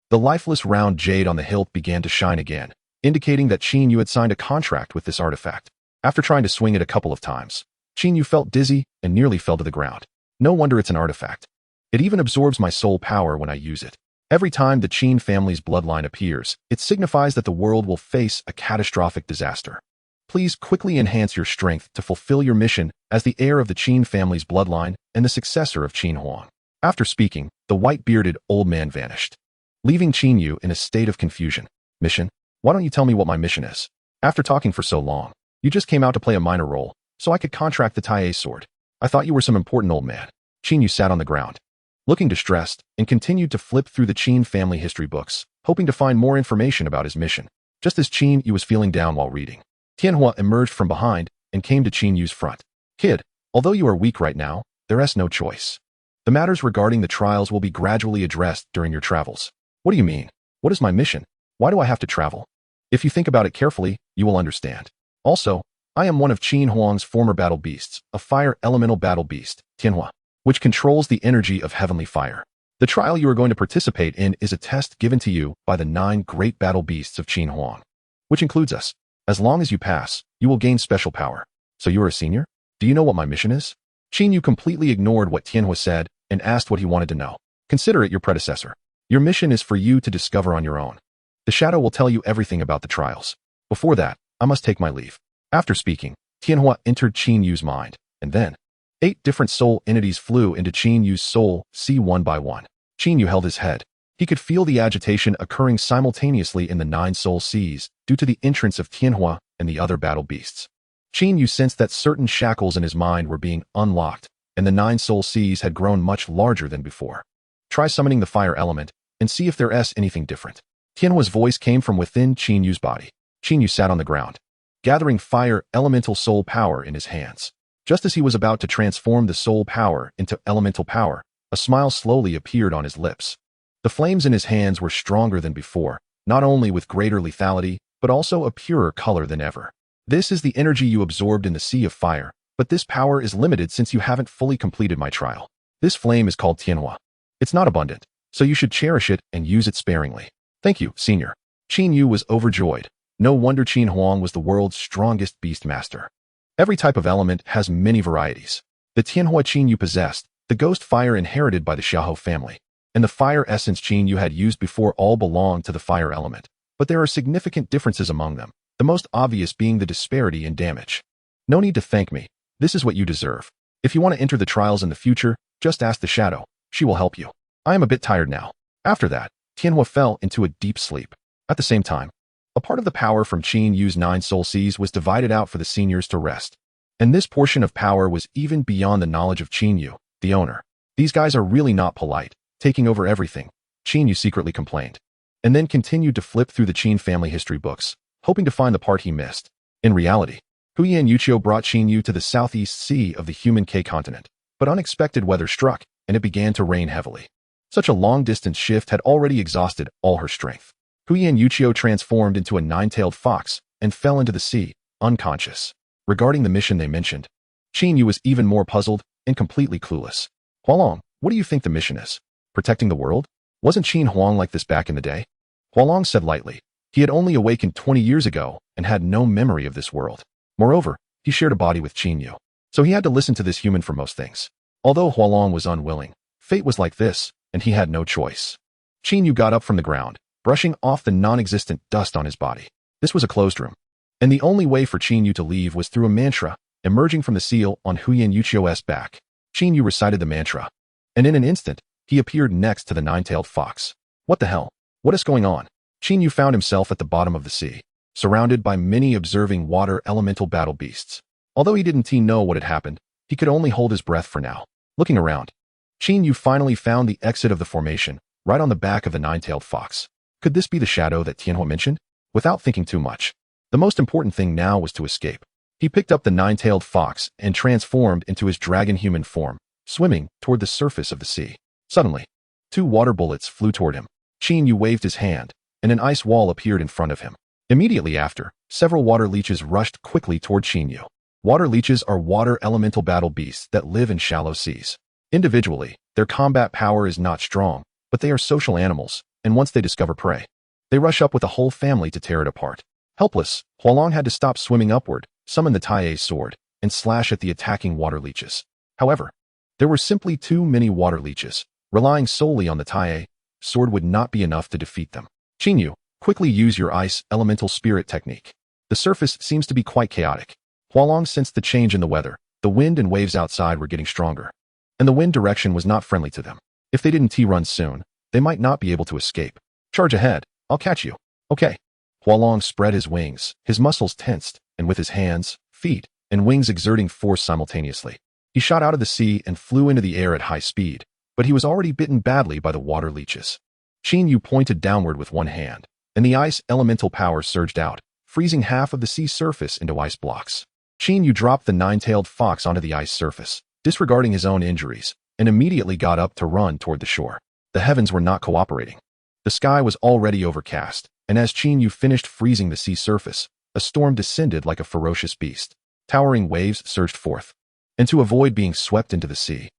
The lifeless round jade on the hilt began to shine again, indicating that Qin Yu had signed a contract with this artifact. After trying to swing it a couple of times, Qin Yu felt dizzy and nearly fell to the ground. No wonder it's an artifact. It even absorbs my soul power when I use it. Every time the Qin family's bloodline appears, it signifies that the world will face a catastrophic disaster. Please quickly enhance your strength to fulfill your mission as the heir of the Qin family's bloodline and the successor of Qin Huang. After speaking, the white-bearded old man vanished, leaving Qin Yu in a state of confusion. Mission? Why don't you tell me what my mission is? After talking for so long, you just came out to play a minor role, so I could contract the Tai sword. I thought you were some important old man. Qin Yu sat on the ground, looking distressed, and continued to flip through the Qin family history books, hoping to find more information about his mission. Just as Qin Yu was feeling down while reading, Tianhua emerged from behind and came to Qin Yu's front. Kid, although you are weak right now, there is no choice. The matters regarding the trials will be gradually addressed during your travels. What do you mean? What is my mission? Why do I have to travel? If you think about it carefully, you will understand. Also, I am one of Qin Huang's former battle beasts, a fire elemental battle beast, Tianhua. which controls the energy of heavenly fire. The trial you are going to participate in is a test given to you by the 9 great battle beasts of Qin Huang, which includes us. As long as you pass, you will gain special power. So you are a senior? Do you know what my mission is? Qin Yu completely ignored what Tianhua said and asked what he wanted to know. Consider it your predecessor. Your mission is for you to discover on your own. The shadow will tell you everything about the trials. Before that, I must take my leave. After speaking, Tianhua entered Qin Yu's mind, and then 8 different soul entities flew into Qin Yu's soul, one by one. Qin Yu held his head. He could feel the agitation occurring simultaneously in the 9 soul seas due to the entrance of Tianhua and the other battle beasts. Qin Yu sensed that certain shackles in his mind were being unlocked, and the 9 soul seas had grown much larger than before. Try summoning the fire element and see if there's anything different. Tianhua's voice came from within Qin Yu's body. Qin Yu sat on the ground, gathering fire elemental soul power in his hands. Just as he was about to transform the soul power into elemental power, a smile slowly appeared on his lips. The flames in his hands were stronger than before, not only with greater lethality, but also a purer color than ever. This is the energy you absorbed in the sea of fire, but this power is limited since you haven't fully completed my trial. This flame is called Tianhua. It's not abundant, so you should cherish it and use it sparingly. Thank you, senior. Qin Yu was overjoyed. No wonder Qin Huang was the world's strongest beast master. Every type of element has many varieties. The Tianhua Qin Yu possessed, the ghost fire inherited by the Xiahou family, and the fire essence Qin Yu had used before all belonged to the fire element. But there are significant differences among them, the most obvious being the disparity in damage. No need to thank me. This is what you deserve. If you want to enter the trials in the future, just ask the shadow. She will help you. I am a bit tired now. After that, Tianhua fell into a deep sleep. At the same time, a part of the power from Qin Yu's 9 soul seas was divided out for the seniors to rest. And this portion of power was even beyond the knowledge of Qin Yu, the owner. These guys are really not polite, taking over everything, Qin Yu secretly complained. And then continued to flip through the Qin family history books, hoping to find the part he missed. In reality, Huyan Yuqiu brought Qin Yu to the southeast sea of the human K continent, but unexpected weather struck, and it began to rain heavily. Such a long-distance shift had already exhausted all her strength. Huyan Yuqiu transformed into a 9-tailed fox and fell into the sea, unconscious. Regarding the mission they mentioned, Qin Yu was even more puzzled and completely clueless. Hualong, what do you think the mission is? Protecting the world? Wasn't Qin Huang like this back in the day? Hualong said lightly. He had only awakened 20 years ago and had no memory of this world. Moreover, he shared a body with Qin Yu, so he had to listen to this human for most things. Although Hualong was unwilling, fate was like this, and he had no choice. Qin Yu got up from the ground, brushing off the non-existent dust on his body. This was a closed room, and the only way for Qin Yu to leave was through a mantra emerging from the seal on Huyan Yuqiu's back. Qin Yu recited the mantra, and in an instant, he appeared next to the 9-tailed fox. What the hell? What is going on? Qin Yu found himself at the bottom of the sea, surrounded by many observing water elemental battle beasts. Although he didn't know what had happened, he could only hold his breath for now. Looking around, Qin Yu finally found the exit of the formation, right on the back of the 9-tailed fox. Could this be the shadow that Tianhua mentioned? Without thinking too much, the most important thing now was to escape. He picked up the 9-tailed fox and transformed into his dragon-human form, swimming toward the surface of the sea. Suddenly, 2 water bullets flew toward him. Qin Yu waved his hand, and an ice wall appeared in front of him. Immediately after, several water leeches rushed quickly toward Qin Yu. Water leeches are water elemental battle beasts that live in shallow seas. Individually, their combat power is not strong, but they are social animals, and once they discover prey, they rush up with a whole family to tear it apart. Helpless, Hualong had to stop swimming upward, summon the Tai's sword, and slash at the attacking water leeches. However, there were simply too many water leeches. Relying solely on the Tai sword would not be enough to defeat them. Qin Yu, quickly use your ice elemental spirit technique. The surface seems to be quite chaotic. Hualong sensed the change in the weather. The wind and waves outside were getting stronger, and the wind direction was not friendly to them. If they didn't run soon, they might not be able to escape. Charge ahead. I'll catch you. Okay. Hualong spread his wings, his muscles tensed, and with his hands, feet, and wings exerting force simultaneously, he shot out of the sea and flew into the air at high speed, but he was already bitten badly by the water leeches. Qin Yu pointed downward with one hand, and the ice elemental power surged out, freezing half of the sea surface into ice blocks. Qin Yu dropped the 9-tailed fox onto the ice surface, disregarding his own injuries, and immediately got up to run toward the shore. The heavens were not cooperating. The sky was already overcast, and as Qin Yu finished freezing the sea surface, a storm descended like a ferocious beast. Towering waves surged forth. And to avoid being swept into the sea,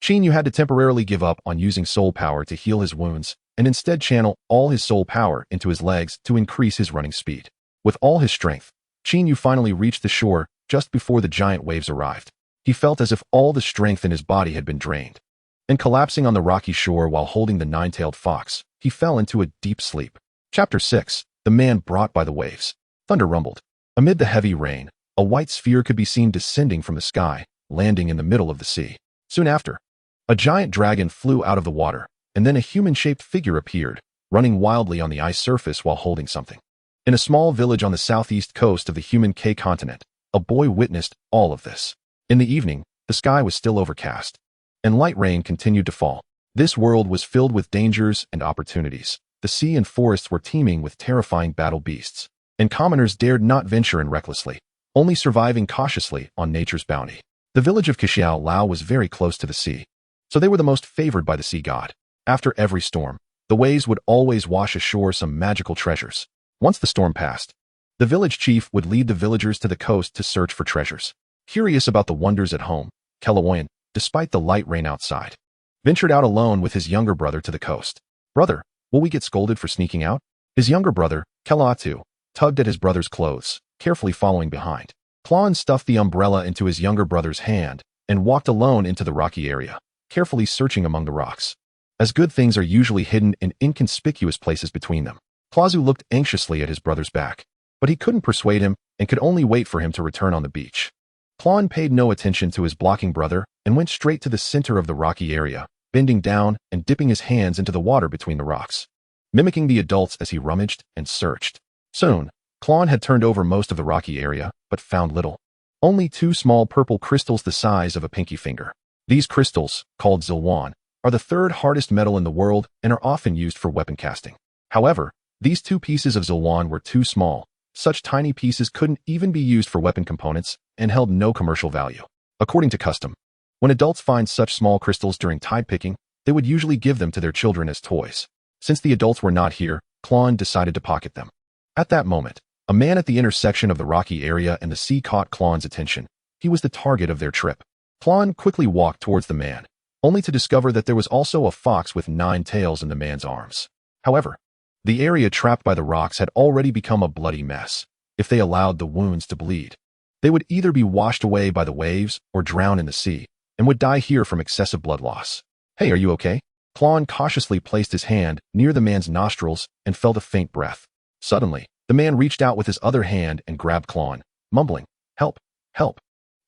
Yu had to temporarily give up on using soul power to heal his wounds and instead channel all his soul power into his legs to increase his running speed. With all his strength, Yu finally reached the shore just before the giant waves arrived. He felt as if all the strength in his body had been drained. And collapsing on the rocky shore while holding the nine-tailed fox, he fell into a deep sleep. Chapter 6. The Man Brought by the Waves. Thunder rumbled. Amid the heavy rain, a white sphere could be seen descending from the sky, landing in the middle of the sea. Soon after, a giant dragon flew out of the water, and then a human-shaped figure appeared, running wildly on the ice surface while holding something. In a small village on the southeast coast of the human K continent, a boy witnessed all of this. In the evening, the sky was still overcast, and light rain continued to fall. This world was filled with dangers and opportunities. The sea and forests were teeming with terrifying battle beasts, and commoners dared not venture in recklessly, only surviving cautiously on nature's bounty. The village of Xiao Lao was very close to the sea, so they were the most favored by the sea god. After every storm, the waves would always wash ashore some magical treasures. Once the storm passed, the village chief would lead the villagers to the coast to search for treasures. Curious about the wonders at home, Kelaoyan, despite the light rain outside, ventured out alone with his younger brother to the coast. Brother, will we get scolded for sneaking out? His younger brother, Kelatu, tugged at his brother's clothes, carefully following behind. Klon stuffed the umbrella into his younger brother's hand and walked alone into the rocky area, carefully searching among the rocks, as good things are usually hidden in inconspicuous places between them. Klazu looked anxiously at his brother's back, but he couldn't persuade him and could only wait for him to return on the beach. Klon paid no attention to his blocking brother and went straight to the center of the rocky area, bending down and dipping his hands into the water between the rocks, mimicking the adults as he rummaged and searched. Soon, Klon had turned over most of the rocky area, but found little. Only 2 small purple crystals the size of a pinky finger. These crystals, called Zilwan, are the 3rd hardest metal in the world and are often used for weapon casting. However, these 2 pieces of Zilwan were too small. Such tiny pieces couldn't even be used for weapon components and held no commercial value. According to custom, when adults find such small crystals during tide picking, they would usually give them to their children as toys. Since the adults were not here, Klon decided to pocket them. At that moment, a man at the intersection of the rocky area and the sea caught Klon's attention. He was the target of their trip. Klon quickly walked towards the man, only to discover that there was also a fox with 9 tails in the man's arms. However, the area trapped by the rocks had already become a bloody mess. If they allowed the wounds to bleed, they would either be washed away by the waves or drown in the sea, and would die here from excessive blood loss. Hey, are you okay? Klon cautiously placed his hand near the man's nostrils and felt a faint breath. Suddenly, the man reached out with his other hand and grabbed Klon, mumbling, "Help, help."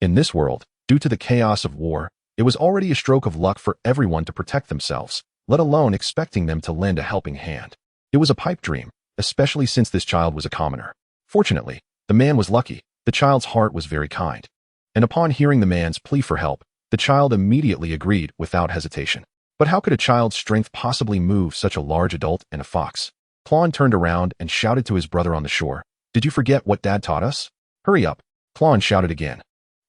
In this world, due to the chaos of war, it was already a stroke of luck for everyone to protect themselves, let alone expecting them to lend a helping hand. It was a pipe dream, especially since this child was a commoner. Fortunately, the man was lucky. The child's heart was very kind. And upon hearing the man's plea for help, the child immediately agreed without hesitation. But how could a child's strength possibly move such a large adult and a fox? Klon turned around and shouted to his brother on the shore, "Did you forget what Dad taught us?" "Hurry up," Klon shouted again.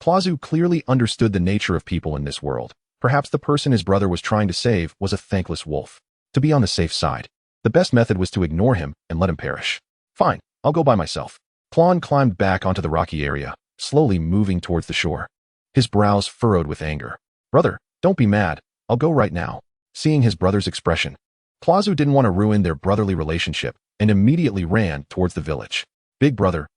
Klazu clearly understood the nature of people in this world. Perhaps the person his brother was trying to save was a thankless wolf. To be on the safe side, the best method was to ignore him and let him perish. "Fine, I'll go by myself." Klon climbed back onto the rocky area, slowly moving towards the shore. His brows furrowed with anger. "Brother, don't be mad. I'll go right now." Seeing his brother's expression, Klazu didn't want to ruin their brotherly relationship and immediately ran towards the village. Big brother,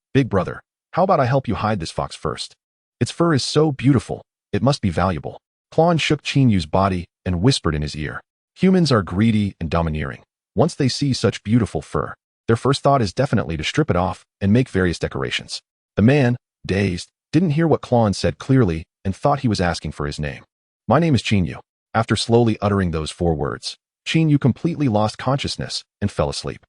how about I help you hide this fox first? Its fur is so beautiful, it must be valuable." Klon shook Yu's body and whispered in his ear. Humans are greedy and domineering. Once they see such beautiful fur, their first thought is definitely to strip it off and make various decorations. The man, dazed, didn't hear what Klon said clearly and thought he was asking for his name. "My name is Yu." After slowly uttering those 4 words, Yu completely lost consciousness and fell asleep.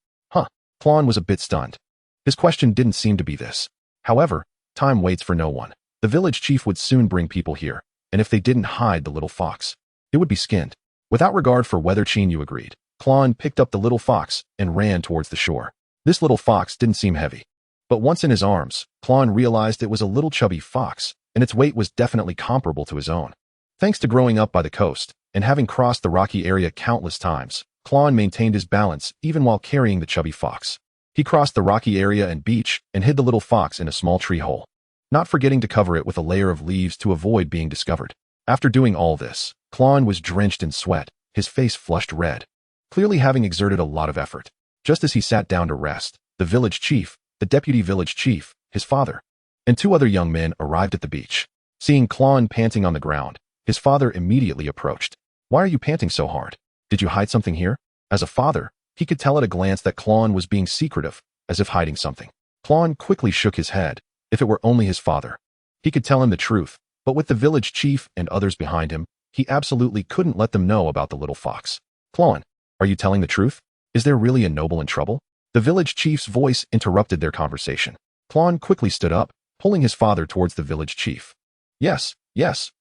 Klon was a bit stunned. His question didn't seem to be this. However, time waits for no one. The village chief would soon bring people here, and if they didn't hide the little fox, it would be skinned. Without regard for whether Yu agreed, Klon picked up the little fox and ran towards the shore. This little fox didn't seem heavy, but once in his arms, Klon realized it was a little chubby fox, and its weight was definitely comparable to his own. Thanks to growing up by the coast and having crossed the rocky area countless times, Klon maintained his balance even while carrying the chubby fox. He crossed the rocky area and beach and hid the little fox in a small tree hole, not forgetting to cover it with a layer of leaves to avoid being discovered. After doing all this, Klon was drenched in sweat, his face flushed red, clearly having exerted a lot of effort. Just as he sat down to rest, the village chief, the deputy village chief, his father, and two other young men arrived at the beach. Seeing Klon panting on the ground, his father immediately approached. "Why are you panting so hard? Did you hide something here?" As a father, he could tell at a glance that Klon was being secretive, as if hiding something. Klon quickly shook his head. If it were only his father, he could tell him the truth, but with the village chief and others behind him, he absolutely couldn't let them know about the little fox. "Klon, are you telling the truth? Is there really a noble in trouble?" The village chief's voice interrupted their conversation. Klon quickly stood up, pulling his father towards the village chief. Yes,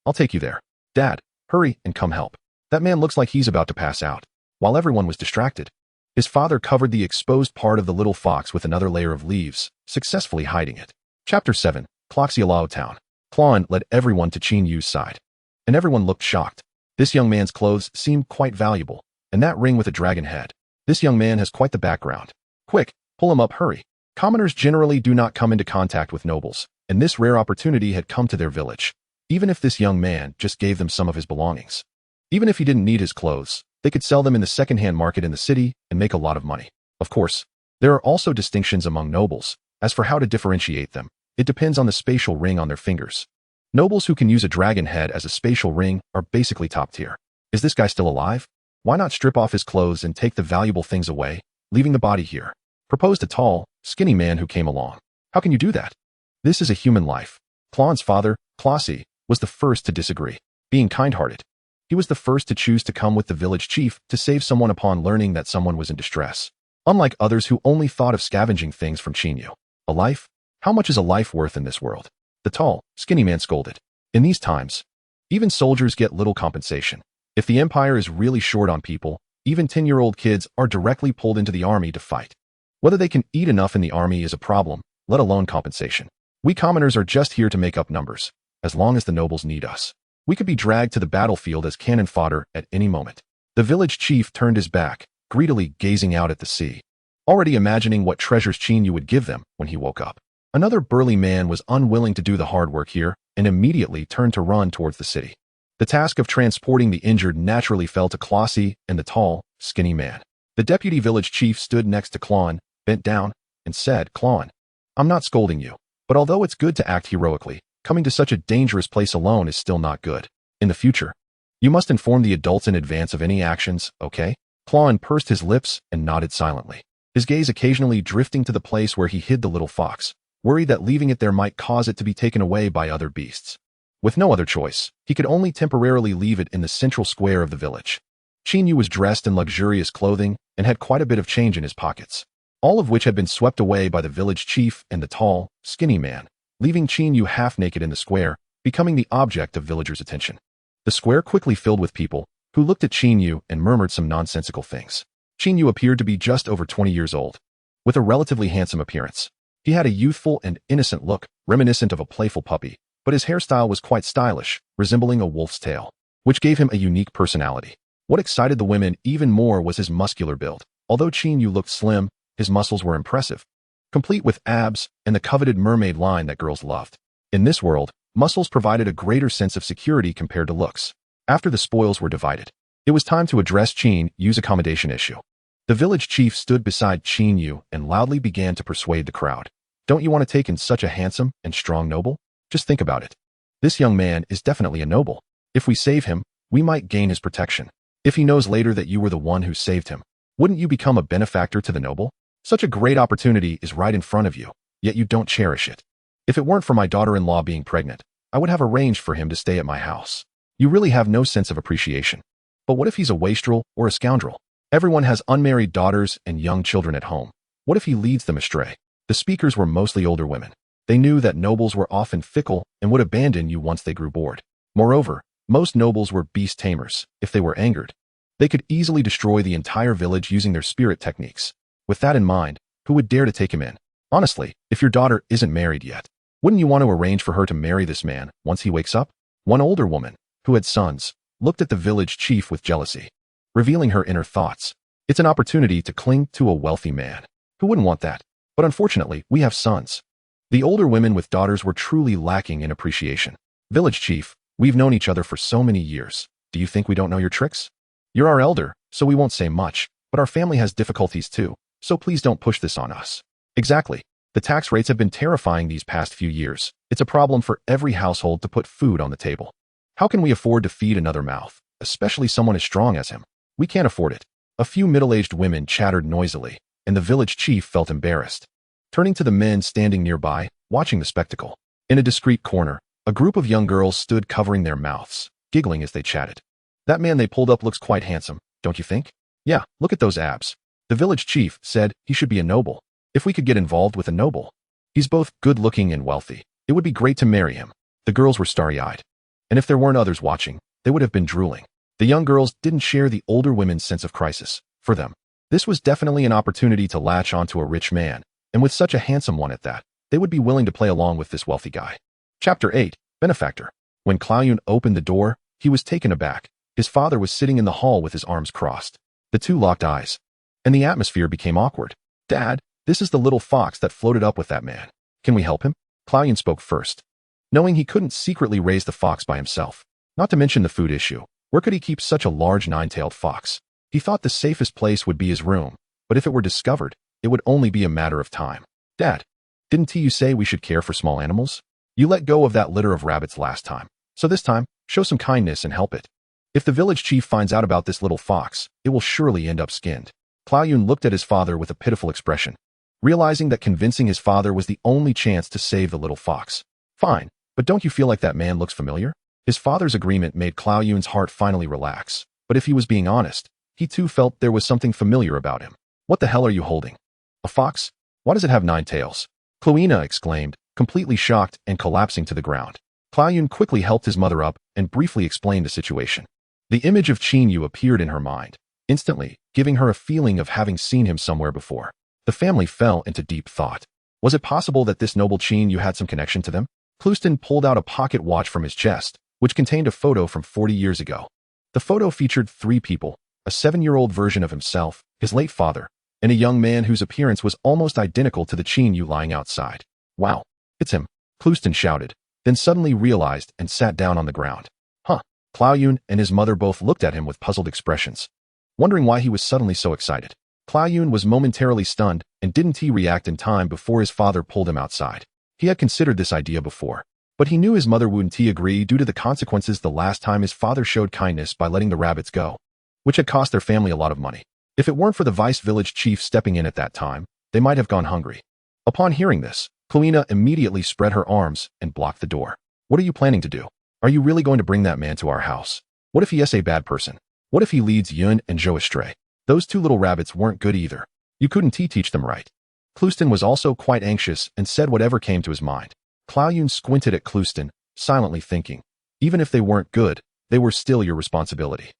I'll take you there. Dad, hurry and come help. That man looks like he's about to pass out." While everyone was distracted, his father covered the exposed part of the little fox with another layer of leaves, successfully hiding it. Chapter 7, Cloxialao Town. Klon led everyone to Chin Yu's side, and everyone looked shocked. This young man's clothes seemed quite valuable, and that ring with a dragon head. This young man has quite the background. Quick, pull him up, hurry. Commoners generally do not come into contact with nobles, and this rare opportunity had come to their village. Even if this young man just gave them some of his belongings, even if he didn't need his clothes, they could sell them in the second-hand market in the city and make a lot of money. Of course, there are also distinctions among nobles. As for how to differentiate them, it depends on the spatial ring on their fingers. Nobles who can use a dragon head as a spatial ring are basically top tier. Is this guy still alive? Why not strip off his clothes and take the valuable things away, leaving the body here? Proposed a tall, skinny man who came along. How can you do that? This is a human life. Klon's father, Klossi, was the first to disagree. Being kind-hearted, he was the first to choose to come with the village chief to save someone upon learning that someone was in distress. Unlike others who only thought of scavenging things from Chinyu. A life? How much is a life worth in this world? The tall, skinny man scolded. In these times, even soldiers get little compensation. If the empire is really short on people, even 10-year-old kids are directly pulled into the army to fight. Whether they can eat enough in the army is a problem, let alone compensation. We commoners are just here to make up numbers. As long as the nobles need us, we could be dragged to the battlefield as cannon fodder at any moment. The village chief turned his back, greedily gazing out at the sea, already imagining what treasures Chinyu would give them when he woke up. Another burly man was unwilling to do the hard work here and immediately turned to run towards the city. The task of transporting the injured naturally fell to Klossi and the tall, skinny man. The deputy village chief stood next to Klon, bent down, and said, "Klon, I'm not scolding you, but although it's good to act heroically, coming to such a dangerous place alone is still not good. In the future, you must inform the adults in advance of any actions, okay?" Klon pursed his lips and nodded silently, his gaze occasionally drifting to the place where he hid the little fox, worried that leaving it there might cause it to be taken away by other beasts. With no other choice, he could only temporarily leave it in the central square of the village. Chinyu was dressed in luxurious clothing and had quite a bit of change in his pockets, all of which had been swept away by the village chief and the tall, skinny man, leaving Chinyu half-naked in the square, becoming the object of villagers' attention. The square quickly filled with people, who looked at Chinyu and murmured some nonsensical things. Chinyu appeared to be just over 20 years old, with a relatively handsome appearance. He had a youthful and innocent look, reminiscent of a playful puppy, but his hairstyle was quite stylish, resembling a wolf's tail, which gave him a unique personality. What excited the women even more was his muscular build. Although Chinyu looked slim, his muscles were impressive, complete with abs and the coveted mermaid line that girls loved. In this world, muscles provided a greater sense of security compared to looks. After the spoils were divided, it was time to address Chinyu's accommodation issue. The village chief stood beside Chinyu and loudly began to persuade the crowd. Don't you want to take in such a handsome and strong noble? Just think about it. This young man is definitely a noble. If we save him, we might gain his protection. If he knows later that you were the one who saved him, wouldn't you become a benefactor to the noble? Such a great opportunity is right in front of you, yet you don't cherish it. If it weren't for my daughter-in-law being pregnant, I would have arranged for him to stay at my house. You really have no sense of appreciation. But what if he's a wastrel or a scoundrel? Everyone has unmarried daughters and young children at home. What if he leads them astray? The speakers were mostly older women. They knew that nobles were often fickle and would abandon you once they grew bored. Moreover, most nobles were beast tamers. If they were angered, they could easily destroy the entire village using their spirit techniques. With that in mind, who would dare to take him in? Honestly, if your daughter isn't married yet, wouldn't you want to arrange for her to marry this man once he wakes up? One older woman, who had sons, looked at the village chief with jealousy, revealing her inner thoughts. It's an opportunity to cling to a wealthy man. Who wouldn't want that? But unfortunately, we have sons. The older women with daughters were truly lacking in appreciation. Village chief, We've known each other for so many years. Do you think we don't know your tricks? You're our elder, so we won't say much, but our family has difficulties too, so please don't push this on us. Exactly. The tax rates have been terrifying these past few years. It's a problem for every household to put food on the table. How can we afford to feed another mouth, especially someone as strong as him? We can't afford it. A few middle-aged women chattered noisily, and the village chief felt embarrassed. Turning to the men standing nearby, watching the spectacle. In a discreet corner, a group of young girls stood covering their mouths, giggling as they chatted. That man they pulled up looks quite handsome, don't you think? Yeah, look at those abs. The village chief said he should be a noble. If we could get involved with a noble. He's both good-looking and wealthy. It would be great to marry him. The girls were starry-eyed. And if there weren't others watching, they would have been drooling. The young girls didn't share the older women's sense of crisis. For them, this was definitely an opportunity to latch onto a rich man, and with such a handsome one at that, they would be willing to play along with this wealthy guy. Chapter 8, Benefactor. When Clown opened the door, he was taken aback. His father was sitting in the hall with his arms crossed. The two locked eyes, and the atmosphere became awkward. Dad, this is the little fox that floated up with that man. Can we help him? Clown spoke first. Knowing he couldn't secretly raise the fox by himself, not to mention the food issue, where could he keep such a large nine-tailed fox? He thought the safest place would be his room, but if it were discovered, it would only be a matter of time. Dad, didn't you say we should care for small animals? You let go of that litter of rabbits last time, so this time, show some kindness and help it. If the village chief finds out about this little fox, it will surely end up skinned. Clown looked at his father with a pitiful expression, realizing that convincing his father was the only chance to save the little fox. Fine, but don't you feel like that man looks familiar? His father's agreement made Clown's heart finally relax, but if he was being honest, he too felt there was something familiar about him. What the hell are you holding? A fox? Why does it have 9 tails? Clown exclaimed, completely shocked and collapsing to the ground. Clown quickly helped his mother up and briefly explained the situation. The image of Chinyu appeared in her mind, instantly, giving her a feeling of having seen him somewhere before. The family fell into deep thought. Was it possible that this noble Chinyu had some connection to them? Clouston pulled out a pocket watch from his chest, which contained a photo from 40 years ago. The photo featured 3 people, a 7-year-old version of himself, his late father, and a young man whose appearance was almost identical to the Chinyu lying outside. Wow, it's him, Clouston shouted, then suddenly realized and sat down on the ground. Huh. Clown and his mother both looked at him with puzzled expressions, wondering why he was suddenly so excited. Clown was momentarily stunned, and didn't he react in time before his father pulled him outside. He had considered this idea before, but he knew his mother wouldn't agree due to the consequences the last time his father showed kindness by letting the rabbits go, which had cost their family a lot of money. If it weren't for the vice village chief stepping in at that time, they might have gone hungry. Upon hearing this, Clown immediately spread her arms and blocked the door. What are you planning to do? Are you really going to bring that man to our house? What if he is a bad person? What if he leads Yun and Zhou astray? Those 2 little rabbits weren't good either. You couldn't teach them right. Clouston was also quite anxious and said whatever came to his mind. Clown squinted at Clouston, silently thinking, even if they weren't good, they were still your responsibility.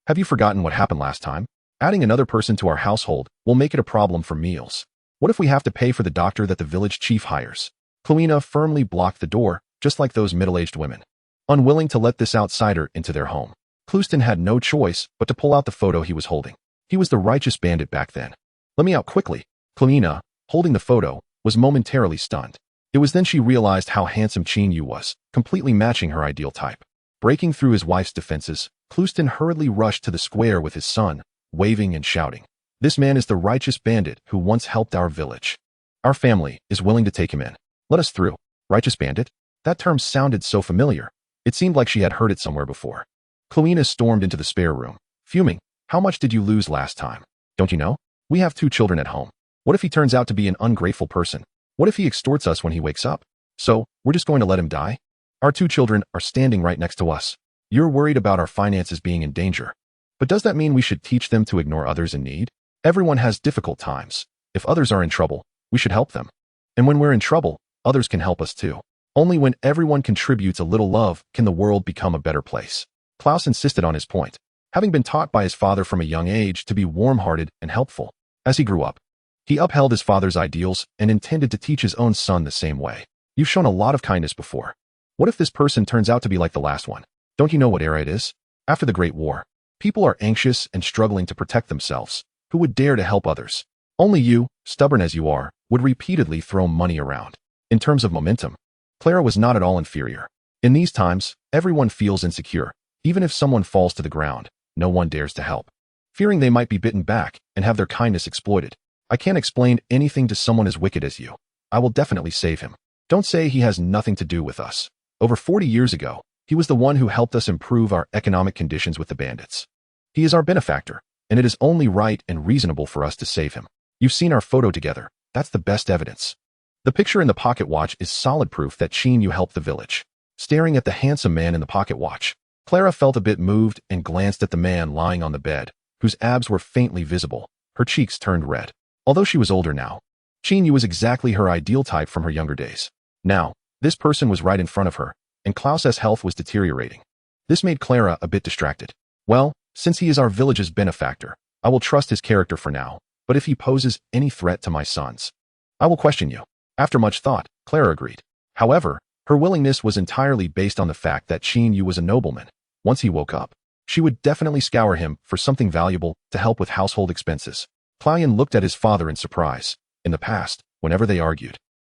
Have you forgotten what happened last time? Adding another person to our household will make it a problem for meals. What if we have to pay for the doctor that the village chief hires? Clown firmly blocked the door, just like those middle-aged women, unwilling to let this outsider into their home. Clouston had no choice but to pull out the photo he was holding. He was the righteous bandit back then. Let me out quickly. Clown, holding the photo, was momentarily stunned. It was then she realized how handsome Chinyu was, completely matching her ideal type. Breaking through his wife's defenses, Clouston hurriedly rushed to the square with his son, waving and shouting. This man is the righteous bandit who once helped our village. Our family is willing to take him in. Let us through. Righteous bandit? That term sounded so familiar. It seemed like she had heard it somewhere before. Clown stormed into the spare room, fuming. How much did you lose last time? Don't you know? We have 2 children at home. What if he turns out to be an ungrateful person? What if he extorts us when he wakes up? So, we're just going to let him die? Our 2 children are standing right next to us. You're worried about our finances being in danger. But does that mean we should teach them to ignore others in need? Everyone has difficult times. If others are in trouble, we should help them. And when we're in trouble, others can help us too. Only when everyone contributes a little love can the world become a better place. Klaus insisted on his point, having been taught by his father from a young age to be warm-hearted and helpful. As he grew up, he upheld his father's ideals and intended to teach his own son the same way. You've shown a lot of kindness before. What if this person turns out to be like the last one? Don't you know what era it is? After the Great War, people are anxious and struggling to protect themselves. Who would dare to help others? Only you, stubborn as you are, would repeatedly throw money around. In terms of momentum, Clara was not at all inferior. In these times, Everyone feels insecure. Even if someone falls to the ground, no one dares to help, fearing they might be bitten back and have their kindness exploited. I can't explain anything to someone as wicked as you. I will definitely save him. Don't say he has nothing to do with us. Over 40 years ago, he was the one who helped us improve our economic conditions with the bandits. He is our benefactor, and it is only right and reasonable for us to save him. You've seen our photo together. That's the best evidence. The picture in the pocket watch is solid proof that Yu helped the village. Staring at the handsome man in the pocket watch, Clara felt a bit moved and glanced at the man lying on the bed, whose abs were faintly visible. Her cheeks turned red. Although she was older now, Yu was exactly her ideal type from her younger days. Now, this person was right in front of her, and Klaus's health was deteriorating. This made Clara a bit distracted. Well, since he is our village's benefactor, I will trust his character for now, but if he poses any threat to my sons, I will question you. After much thought, Clara agreed. However, her willingness was entirely based on the fact that Yu was a nobleman. Once he woke up, she would definitely scour him for something valuable to help with household expenses. Klayan looked at his father in surprise. In the past, whenever they argued,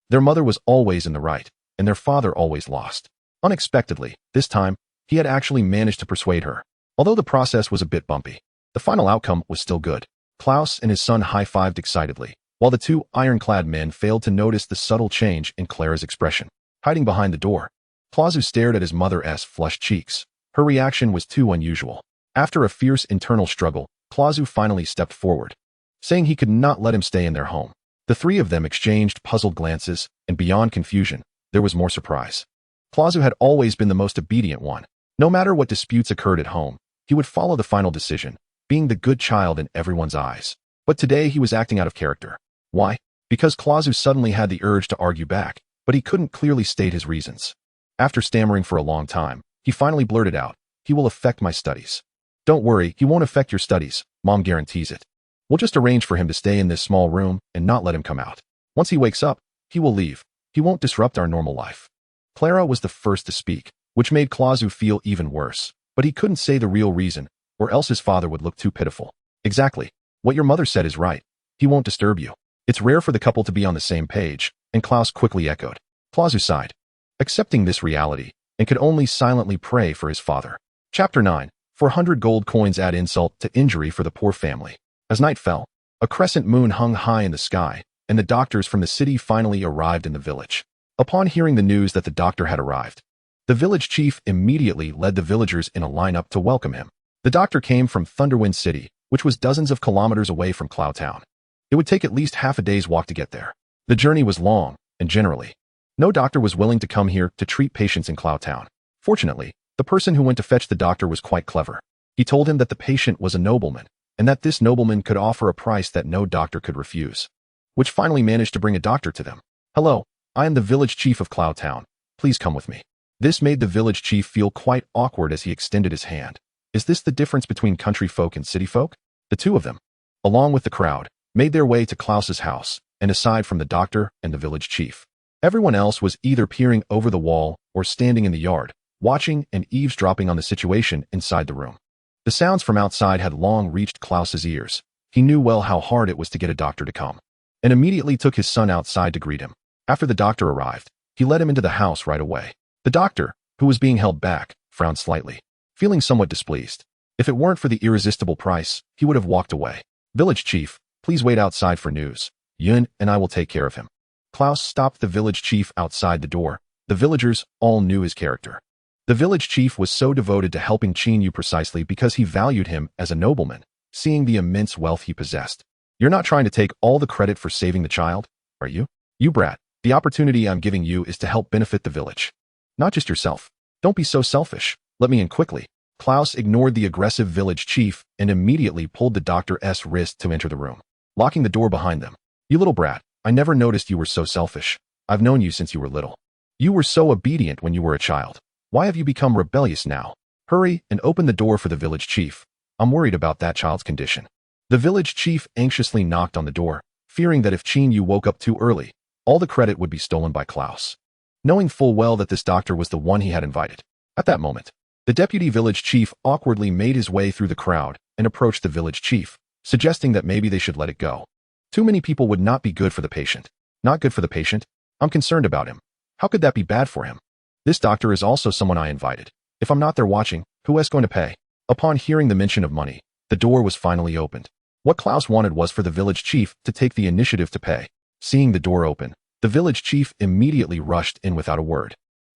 their mother was always in the right, and their father always lost. Unexpectedly, this time, he had actually managed to persuade her. Although the process was a bit bumpy, the final outcome was still good. Klaus and his son high-fived excitedly, while the two ironclad men failed to notice the subtle change in Clara's expression. Hiding behind the door, Klaus stared at his mother's flushed cheeks. Her reaction was too unusual. After a fierce internal struggle, Klaus finally stepped forward, saying he could not let him stay in their home. The three of them exchanged puzzled glances, and beyond confusion, there was more surprise. Klaus had always been the most obedient one. No matter what disputes occurred at home, he would follow the final decision, being the good child in everyone's eyes. But today he was acting out of character. Why? Because Klaus suddenly had the urge to argue back, but he couldn't clearly state his reasons. After stammering for a long time, he finally blurted out, "He will affect my studies." "Don't worry, he won't affect your studies, Mom guarantees it. We'll just arrange for him to stay in this small room and not let him come out. Once he wakes up, he will leave. He won't disrupt our normal life." Clara was the first to speak, which made Klaus feel even worse, but he couldn't say the real reason, or else his father would look too pitiful. "Exactly. What your mother said is right. He won't disturb you." It's rare for the couple to be on the same page, and Klaus quickly echoed. Klaus sighed, accepting this reality, and could only silently pray for his father. Chapter 9. 400 gold coins add insult to injury for the poor family. As night fell, a crescent moon hung high in the sky, and the doctors from the city finally arrived in the village. Upon hearing the news that the doctor had arrived, the village chief immediately led the villagers in a lineup to welcome him. The doctor came from Thunderwind City, which was dozens of kilometers away from Cloud Town. It would take at least half a day's walk to get there. The journey was long, and generally, no doctor was willing to come here to treat patients in Cloud Town. Fortunately, the person who went to fetch the doctor was quite clever. He told him that the patient was a nobleman, and that this nobleman could offer a price that no doctor could refuse, which finally managed to bring a doctor to them. "Hello, I am the village chief of Cloud Town. Please come with me." This made the village chief feel quite awkward as he extended his hand. Is this the difference between country folk and city folk? The two of them, along with the crowd, made their way to Klaus's house, and aside from the doctor and the village chief, everyone else was either peering over the wall or standing in the yard, watching and eavesdropping on the situation inside the room. The sounds from outside had long reached Klaus's ears. He knew well how hard it was to get a doctor to come, and immediately took his son outside to greet him. After the doctor arrived, he led him into the house right away. The doctor, who was being held back, frowned slightly, feeling somewhat displeased. If it weren't for the irresistible price, he would have walked away. "Village chief, please wait outside for news. Yun and I will take care of him." Klaus stopped the village chief outside the door. The villagers all knew his character. The village chief was so devoted to helping Yu precisely because he valued him as a nobleman, seeing the immense wealth he possessed. "You're not trying to take all the credit for saving the child, are you? You brat, the opportunity I'm giving you is to help benefit the village, not just yourself. Don't be so selfish. Let me in quickly." Klaus ignored the aggressive village chief and immediately pulled the doctor's wrist to enter the room, locking the door behind them. "You little brat, I never noticed you were so selfish. I've known you since you were little. You were so obedient when you were a child. Why have you become rebellious now? Hurry and open the door for the village chief. I'm worried about that child's condition." The village chief anxiously knocked on the door, fearing that if Yu woke up too early, all the credit would be stolen by Klaus, knowing full well that this doctor was the one he had invited. At that moment, the deputy village chief awkwardly made his way through the crowd and approached the village chief, suggesting that maybe they should let it go. Too many people would not be good for the patient. Not good for the patient? I'm concerned about him. How could that be bad for him? This doctor is also someone I invited. If I'm not there watching, who is going to pay? Upon hearing the mention of money, the door was finally opened. What Klaus wanted was for the village chief to take the initiative to pay. Seeing the door open, the village chief immediately rushed in without a word,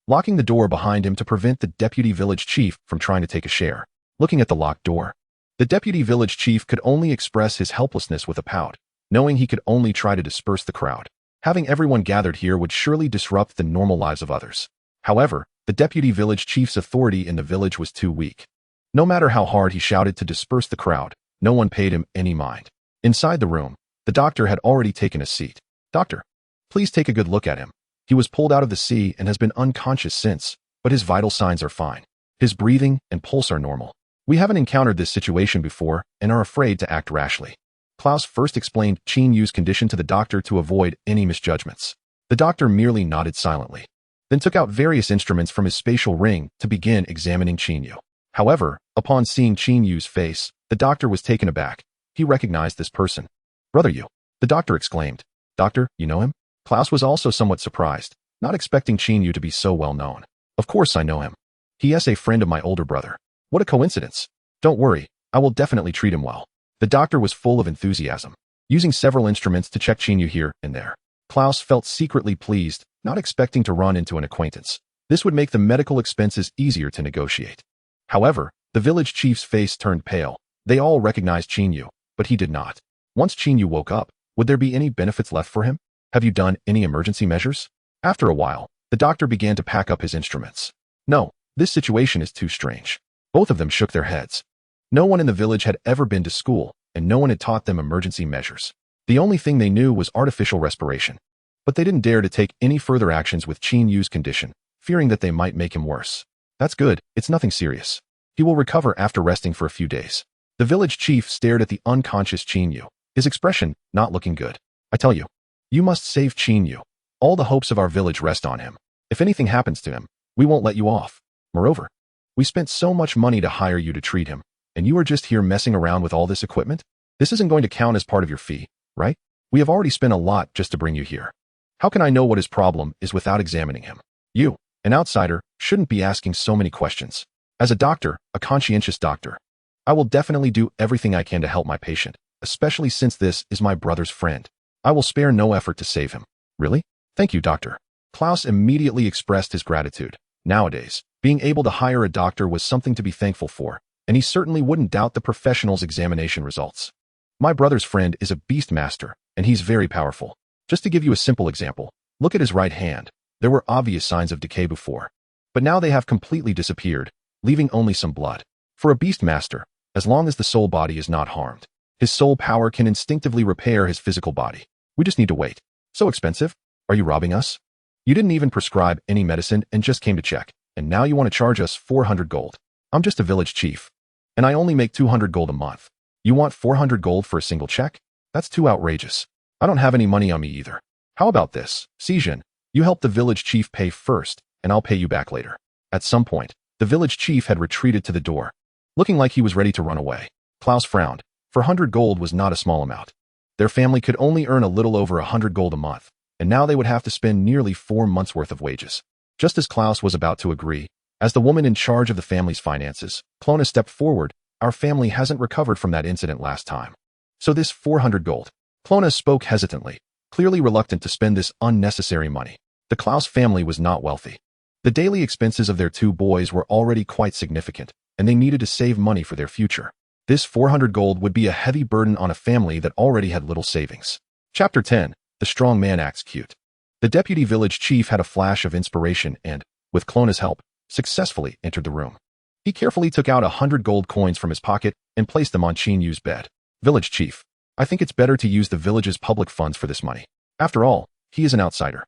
locking the door behind him to prevent the deputy village chief from trying to take a share. Looking at the locked door, the deputy village chief could only express his helplessness with a pout, knowing he could only try to disperse the crowd. Having everyone gathered here would surely disrupt the normal lives of others. However, the deputy village chief's authority in the village was too weak. No matter how hard he shouted to disperse the crowd, no one paid him any mind. Inside the room, the doctor had already taken a seat. Doctor, please take a good look at him. He was pulled out of the sea and has been unconscious since, but his vital signs are fine. His breathing and pulse are normal. We haven't encountered this situation before and are afraid to act rashly. Klaus first explained Qin Yu's condition to the doctor to avoid any misjudgments. The doctor merely nodded silently, then took out various instruments from his spatial ring to begin examining Qin Yu. However, upon seeing Qin Yu's face, the doctor was taken aback. He recognized this person. Brother Yu, the doctor exclaimed. Doctor, you know him? Klaus was also somewhat surprised, not expecting Qin Yu to be so well known. Of course I know him. He is a friend of my older brother. What a coincidence. Don't worry, I will definitely treat him well. The doctor was full of enthusiasm, using several instruments to check Qin Yu here and there. Klaus felt secretly pleased, not expecting to run into an acquaintance. This would make the medical expenses easier to negotiate. However, the village chief's face turned pale. They all recognized Qin Yu, but he did not. Once Qin Yu woke up, would there be any benefits left for him? Have you done any emergency measures? After a while, the doctor began to pack up his instruments. No, this situation is too strange. Both of them shook their heads. No one in the village had ever been to school, and no one had taught them emergency measures. The only thing they knew was artificial respiration. But they didn't dare to take any further actions with Qin Yu's condition, fearing that they might make him worse. That's good, it's nothing serious. He will recover after resting for a few days. The village chief stared at the unconscious Qin Yu, his expression not looking good. I tell you, you must save Qin Yu. All the hopes of our village rest on him. If anything happens to him, we won't let you off. Moreover, we spent so much money to hire you to treat him, and you are just here messing around with all this equipment? This isn't going to count as part of your fee, right? We have already spent a lot just to bring you here. How can I know what his problem is without examining him? You, an outsider, shouldn't be asking so many questions. As a doctor, a conscientious doctor, I will definitely do everything I can to help my patient, especially since this is my brother's friend. I will spare no effort to save him. Really? Thank you, doctor. Klaus immediately expressed his gratitude. Nowadays, being able to hire a doctor was something to be thankful for, and he certainly wouldn't doubt the professional's examination results. My brother's friend is a beast master, and he's very powerful. Just to give you a simple example, look at his right hand. There were obvious signs of decay before, but now they have completely disappeared, leaving only some blood. For a beast master, as long as the soul body is not harmed, his soul power can instinctively repair his physical body. We just need to wait. So expensive? Are you robbing us? You didn't even prescribe any medicine and just came to check, and now you want to charge us 400 gold. I'm just a village chief, and I only make 200 gold a month. You want 400 gold for a single check? That's too outrageous. I don't have any money on me either. How about this, Sijin? You help the village chief pay first, and I'll pay you back later. At some point, the village chief had retreated to the door, looking like he was ready to run away. Klaus frowned. 400 gold was not a small amount. Their family could only earn a little over 100 gold a month, and now they would have to spend nearly 4 months' worth of wages. Just as Klaus was about to agree, as the woman in charge of the family's finances, Clona stepped forward. Our family hasn't recovered from that incident last time. So this 400 gold. Clona spoke hesitantly, clearly reluctant to spend this unnecessary money. The Klaus family was not wealthy. The daily expenses of their 2 boys were already quite significant, and they needed to save money for their future. This 400 gold would be a heavy burden on a family that already had little savings. Chapter 10. The strong man acts cute. The deputy village chief had a flash of inspiration and, with Clona's help, successfully entered the room. He carefully took out 100 gold coins from his pocket and placed them on Qin Yu's bed. Village chief, I think it's better to use the village's public funds for this money. After all, he is an outsider,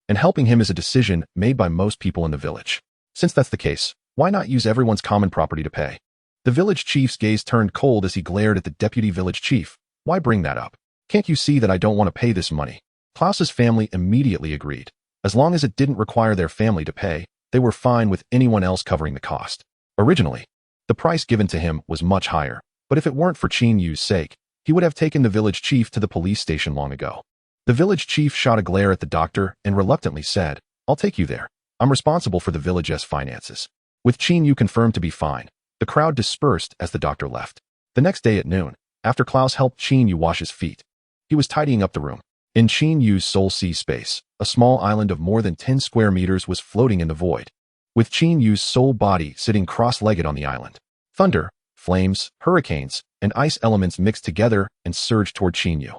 and helping him is a decision made by most people in the village. Since that's the case, why not use everyone's common property to pay? The village chief's gaze turned cold as he glared at the deputy village chief. Why bring that up? Can't you see that I don't want to pay this money? Klaus's family immediately agreed. As long as it didn't require their family to pay, they were fine with anyone else covering the cost. Originally, the price given to him was much higher, but if it weren't for Qin Yu's sake, he would have taken the village chief to the police station long ago. The village chief shot a glare at the doctor and reluctantly said, I'll take you there. I'm responsible for the village's finances. With Qin Yu confirmed to be fine, the crowd dispersed as the doctor left. The next day at noon, after Klaus helped Qin Yu wash his feet, he was tidying up the room. In Qin Yu's soul sea space, a small island of more than 10 square meters was floating in the void, with Qin Yu's soul body sitting cross-legged on the island. Thunder, flames, hurricanes, and ice elements mixed together and surged toward Qin Yu,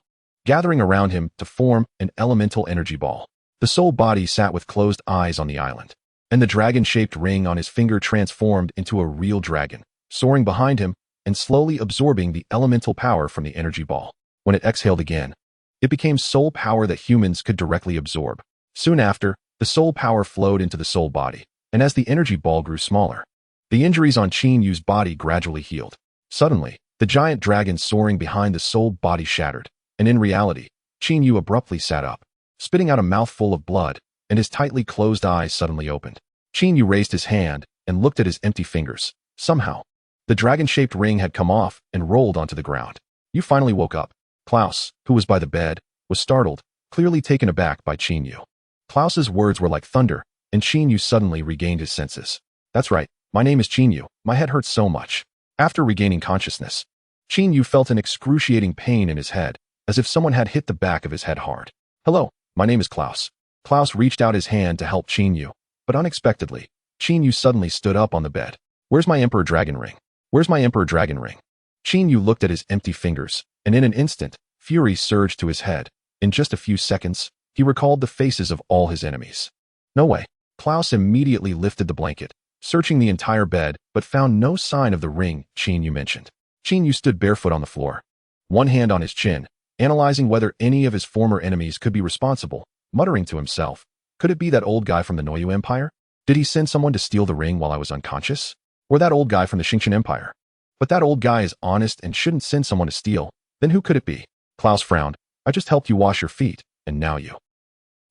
gathering around him to form an elemental energy ball. The soul body sat with closed eyes on the island, and the dragon-shaped ring on his finger transformed into a real dragon, soaring behind him and slowly absorbing the elemental power from the energy ball. When it exhaled again, it became soul power that humans could directly absorb. Soon after, the soul power flowed into the soul body, and as the energy ball grew smaller, the injuries on Qin Yu's body gradually healed. Suddenly, the giant dragon soaring behind the soul body shattered, and in reality, Qin Yu abruptly sat up, spitting out a mouthful of blood, and his tightly closed eyes suddenly opened. Qin Yu raised his hand and looked at his empty fingers. Somehow, the dragon-shaped ring had come off and rolled onto the ground. You finally woke up. Klaus, who was by the bed, was startled, clearly taken aback by Qin Yu. Klaus's words were like thunder, and Qin Yu suddenly regained his senses. That's right, my name is Qin Yu. My head hurts so much. After regaining consciousness, Qin Yu felt an excruciating pain in his head, as if someone had hit the back of his head hard. Hello, my name is Klaus. Klaus reached out his hand to help Qin Yu, but unexpectedly, Qin Yu suddenly stood up on the bed. Where's my Emperor Dragon Ring? Where's my Emperor Dragon Ring? Qin Yu looked at his empty fingers, and in an instant, fury surged to his head. In just a few seconds, he recalled the faces of all his enemies. No way. Klaus immediately lifted the blanket, searching the entire bed, but found no sign of the ring Qin Yu mentioned. Qin Yu stood barefoot on the floor, one hand on his chin, analyzing whether any of his former enemies could be responsible, muttering to himself, could it be that old guy from the Noyu Empire? Did he send someone to steal the ring while I was unconscious? Or that old guy from the Xingqian Empire? But that old guy is honest and shouldn't send someone to steal. Then who could it be? Klaus frowned. I just helped you wash your feet, and now you.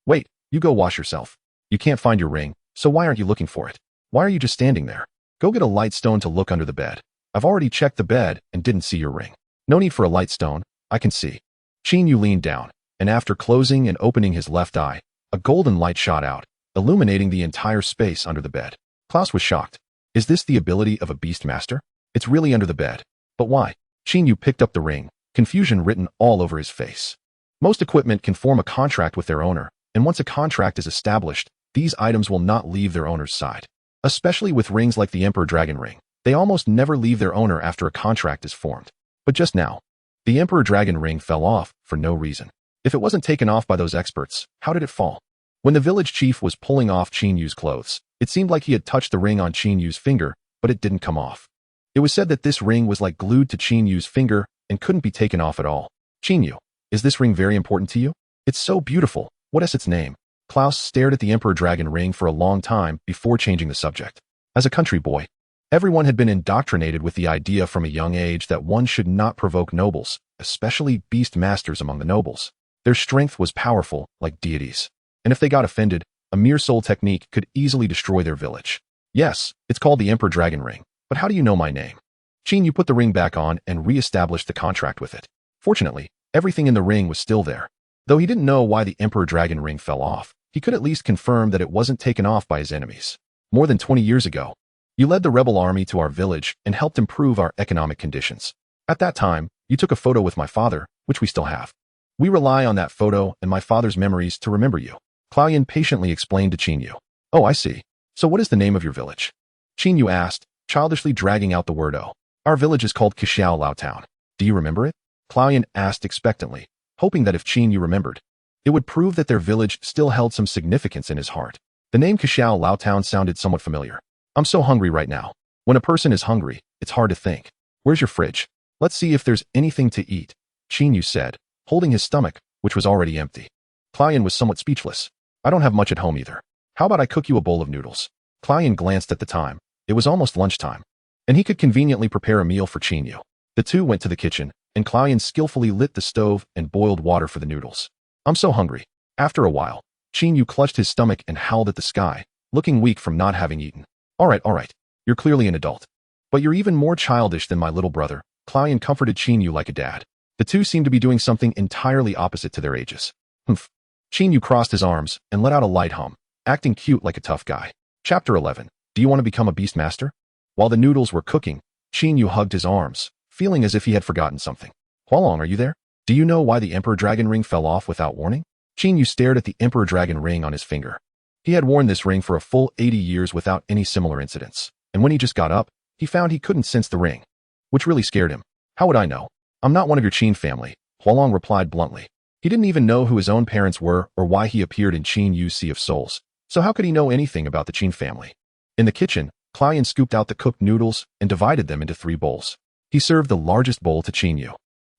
Wait, you go wash yourself. You can't find your ring, so why aren't you looking for it? Why are you just standing there? Go get a light stone to look under the bed. I've already checked the bed and didn't see your ring. No need for a light stone, I can see. Qin Yu leaned down, and after closing and opening his left eye, a golden light shot out, illuminating the entire space under the bed. Klaus was shocked. Is this the ability of a beast master? It's really under the bed. But why? Qin Yu picked up the ring, confusion written all over his face. Most equipment can form a contract with their owner, and once a contract is established, these items will not leave their owner's side. Especially with rings like the Emperor Dragon Ring, they almost never leave their owner after a contract is formed. But just now, the Emperor Dragon Ring fell off for no reason. If it wasn't taken off by those experts, how did it fall? When the village chief was pulling off Qin Yu's clothes, it seemed like he had touched the ring on Qin Yu's finger, but it didn't come off. It was said that this ring was like glued to Qin Yu's finger and couldn't be taken off at all. Qin Yu, is this ring very important to you? It's so beautiful. What is its name? Klaus stared at the Emperor Dragon Ring for a long time before changing the subject. As a country boy, everyone had been indoctrinated with the idea from a young age that one should not provoke nobles, especially beast masters among the nobles. Their strength was powerful, like deities. And if they got offended, a mere soul technique could easily destroy their village. Yes, it's called the Emperor Dragon Ring, but how do you know my name? Qin Yu put the ring back on and re-established the contract with it. Fortunately, everything in the ring was still there. Though he didn't know why the Emperor Dragon Ring fell off, he could at least confirm that it wasn't taken off by his enemies. More than 20 years ago, you led the rebel army to our village and helped improve our economic conditions. At that time, you took a photo with my father, which we still have. We rely on that photo and my father's memories to remember you. Klaoyan patiently explained to Qin Yu. Oh, I see. So what is the name of your village? Qin Yu asked, childishly dragging out the word O. Our village is called Qixiao Lao Town. Do you remember it? Klaoyan asked expectantly, hoping that if Qin Yu remembered, it would prove that their village still held some significance in his heart. The name Qixiao Lao Town sounded somewhat familiar. I'm so hungry right now. When a person is hungry, it's hard to think. Where's your fridge? Let's see if there's anything to eat, Qin Yu said, holding his stomach, which was already empty. Klaoyan was somewhat speechless. I don't have much at home either. How about I cook you a bowl of noodles? Klaoyan glanced at the time. It was almost lunchtime, and he could conveniently prepare a meal for Qin Yu. The two went to the kitchen, and Klaoyan skillfully lit the stove and boiled water for the noodles. I'm so hungry. After a while, Qin Yu clutched his stomach and howled at the sky, looking weak from not having eaten. All right. You're clearly an adult. But you're even more childish than my little brother. Klaoyan comforted Qin Yu like a dad. The two seemed to be doing something entirely opposite to their ages. Humph. Qin Yu crossed his arms and let out a light hum, acting cute like a tough guy. Chapter 11. Do you want to become a beast master? While the noodles were cooking, Yu hugged his arms, feeling as if he had forgotten something. Hualong, are you there? Do you know why the Emperor Dragon ring fell off without warning? Yu stared at the Emperor Dragon ring on his finger. He had worn this ring for a full 80 years without any similar incidents, and when he just got up, he found he couldn't sense the ring, which really scared him. How would I know? I'm not one of your Qin family, Hualong replied bluntly. He didn't even know who his own parents were or why he appeared in Yu's Sea of Souls, so how could he know anything about the Qin family? In the kitchen, Client scooped out the cooked noodles and divided them into 3 bowls. He served the largest bowl to Yu,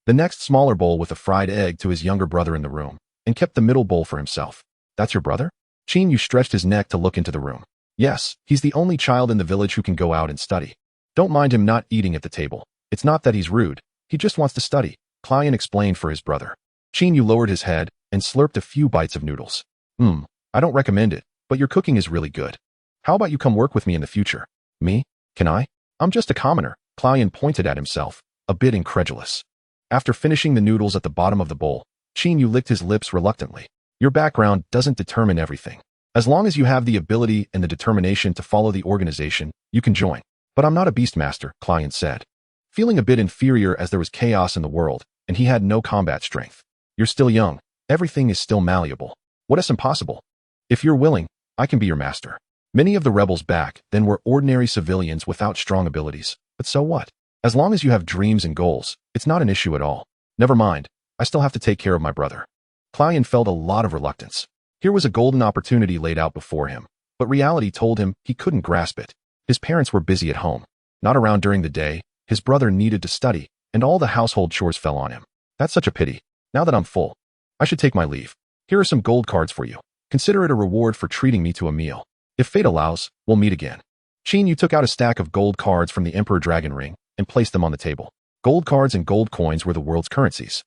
the next smaller bowl with a fried egg to his younger brother in the room, and kept the middle bowl for himself. That's your brother? Yu stretched his neck to look into the room. Yes, he's the only child in the village who can go out and study. Don't mind him not eating at the table. It's not that he's rude. He just wants to study, Client explained for his brother. Yu lowered his head and slurped a few bites of noodles. I don't recommend it, but your cooking is really good. How about you come work with me in the future? Me? Can I? I'm just a commoner, Client pointed at himself, a bit incredulous. After finishing the noodles at the bottom of the bowl, Yu licked his lips reluctantly. Your background doesn't determine everything. As long as you have the ability and the determination to follow the organization, you can join. But I'm not a beastmaster, Client said. Feeling a bit inferior as there was chaos in the world, and he had no combat strength. You're still young. Everything is still malleable. What is impossible? If you're willing, I can be your master. Many of the rebels back then were ordinary civilians without strong abilities. But so what? As long as you have dreams and goals, it's not an issue at all. Never mind. I still have to take care of my brother. Client felt a lot of reluctance. Here was a golden opportunity laid out before him, but reality told him he couldn't grasp it. His parents were busy at home, not around during the day. His brother needed to study, and all the household chores fell on him. That's such a pity. Now that I'm full, I should take my leave. Here are some gold cards for you. Consider it a reward for treating me to a meal. If fate allows, we'll meet again. Yu took out a stack of gold cards from the Emperor Dragon ring and placed them on the table. Gold cards and gold coins were the world's currencies.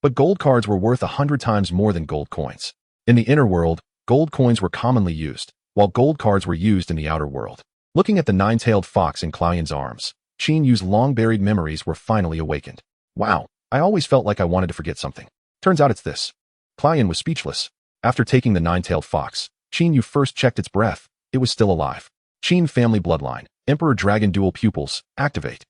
But gold cards were worth 100 times more than gold coins. In the inner world, gold coins were commonly used, while gold cards were used in the outer world. Looking at the 9-tailed fox in Client's arms, Yu's long-buried memories were finally awakened. Wow, I always felt like I wanted to forget something. Turns out it's this. Client was speechless. After taking the 9-tailed fox, Yu first checked its breath. It was still alive. Qin family bloodline, Emperor Dragon dual pupils, activate.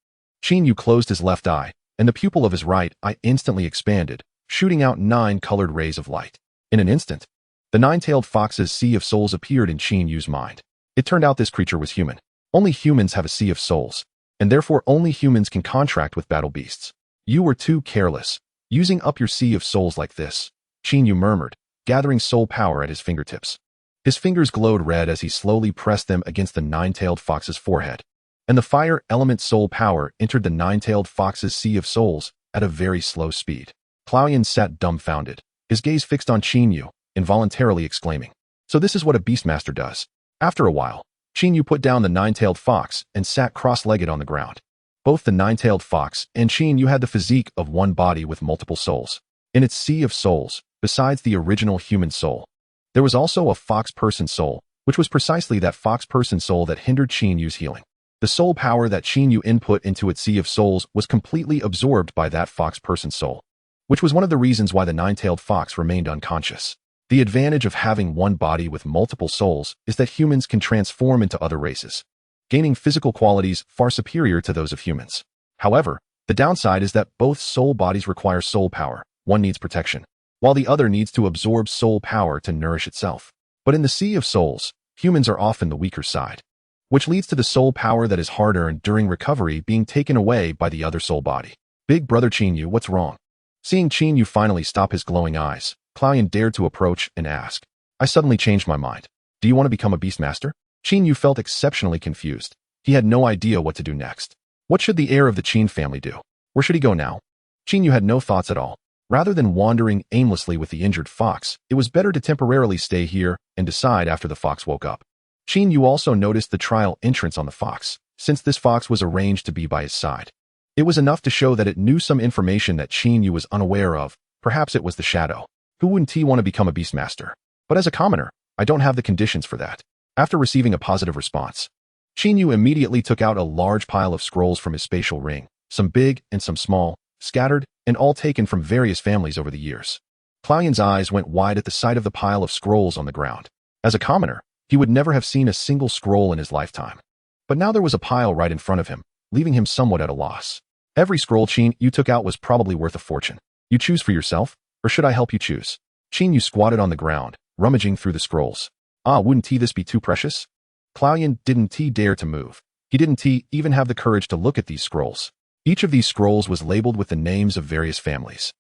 Yu closed his left eye, and the pupil of his right eye instantly expanded, shooting out 9 colored rays of light. In an instant, the 9-tailed fox's Sea of Souls appeared in Yu's mind. It turned out this creature was human. Only humans have a Sea of Souls, and therefore only humans can contract with battle beasts. You were too careless, using up your Sea of Souls like this, Yu murmured, gathering soul power at his fingertips. His fingers glowed red as he slowly pressed them against the 9-tailed fox's forehead, and the fire element soul power entered the 9-tailed fox's Sea of Souls at a very slow speed. Client sat dumbfounded, his gaze fixed on Yu, involuntarily exclaiming, "So this is what a beastmaster does." After a while, Yu put down the 9-tailed fox and sat cross-legged on the ground. Both the 9-tailed fox and Yu had the physique of one body with multiple souls. In its Sea of Souls, besides the original human soul, there was also a fox person soul, which was precisely that fox person soul that hindered Yu's healing. The soul power that Yu input into its Sea of Souls was completely absorbed by that fox person soul, which was one of the reasons why the 9-tailed fox remained unconscious. The advantage of having one body with multiple souls is that humans can transform into other races, gaining physical qualities far superior to those of humans. However, the downside is that both soul bodies require soul power. One needs protection, while the other needs to absorb soul power to nourish itself. But in the Sea of Souls, humans are often the weaker side, which leads to the soul power that is hard-earned during recovery being taken away by the other soul body. Big brother Yu, what's wrong? Seeing Yu finally stop his glowing eyes, Client dared to approach and ask, "I suddenly changed my mind. Do you want to become a beastmaster?" Yu felt exceptionally confused. He had no idea what to do next. What should the heir of the Qin family do? Where should he go now? Yu had no thoughts at all. Rather than wandering aimlessly with the injured fox, it was better to temporarily stay here and decide after the fox woke up. Yu also noticed the trial entrance on the fox, since this fox was arranged to be by his side. It was enough to show that it knew some information that Yu was unaware of. Perhaps it was the shadow. Who wouldn't he want to become a beastmaster? But as a commoner, I don't have the conditions for that. After receiving a positive response, Yu immediately took out a large pile of scrolls from his spatial ring, some big and some small, scattered, and all taken from various families over the years. Client's eyes went wide at the sight of the pile of scrolls on the ground. As a commoner, He would never have seen a single scroll in his lifetime. But now there was a pile right in front of him, leaving him somewhat at a loss. Every scroll Qin Yu took out was probably worth a fortune. You choose for yourself, or should I help you choose? Qin Yu squatted on the ground, rummaging through the scrolls. Wouldn't this be too precious? Klaoyan didn't dare to move. He didn't even have the courage to look at these scrolls. Each of these scrolls was labeled with the names of various families.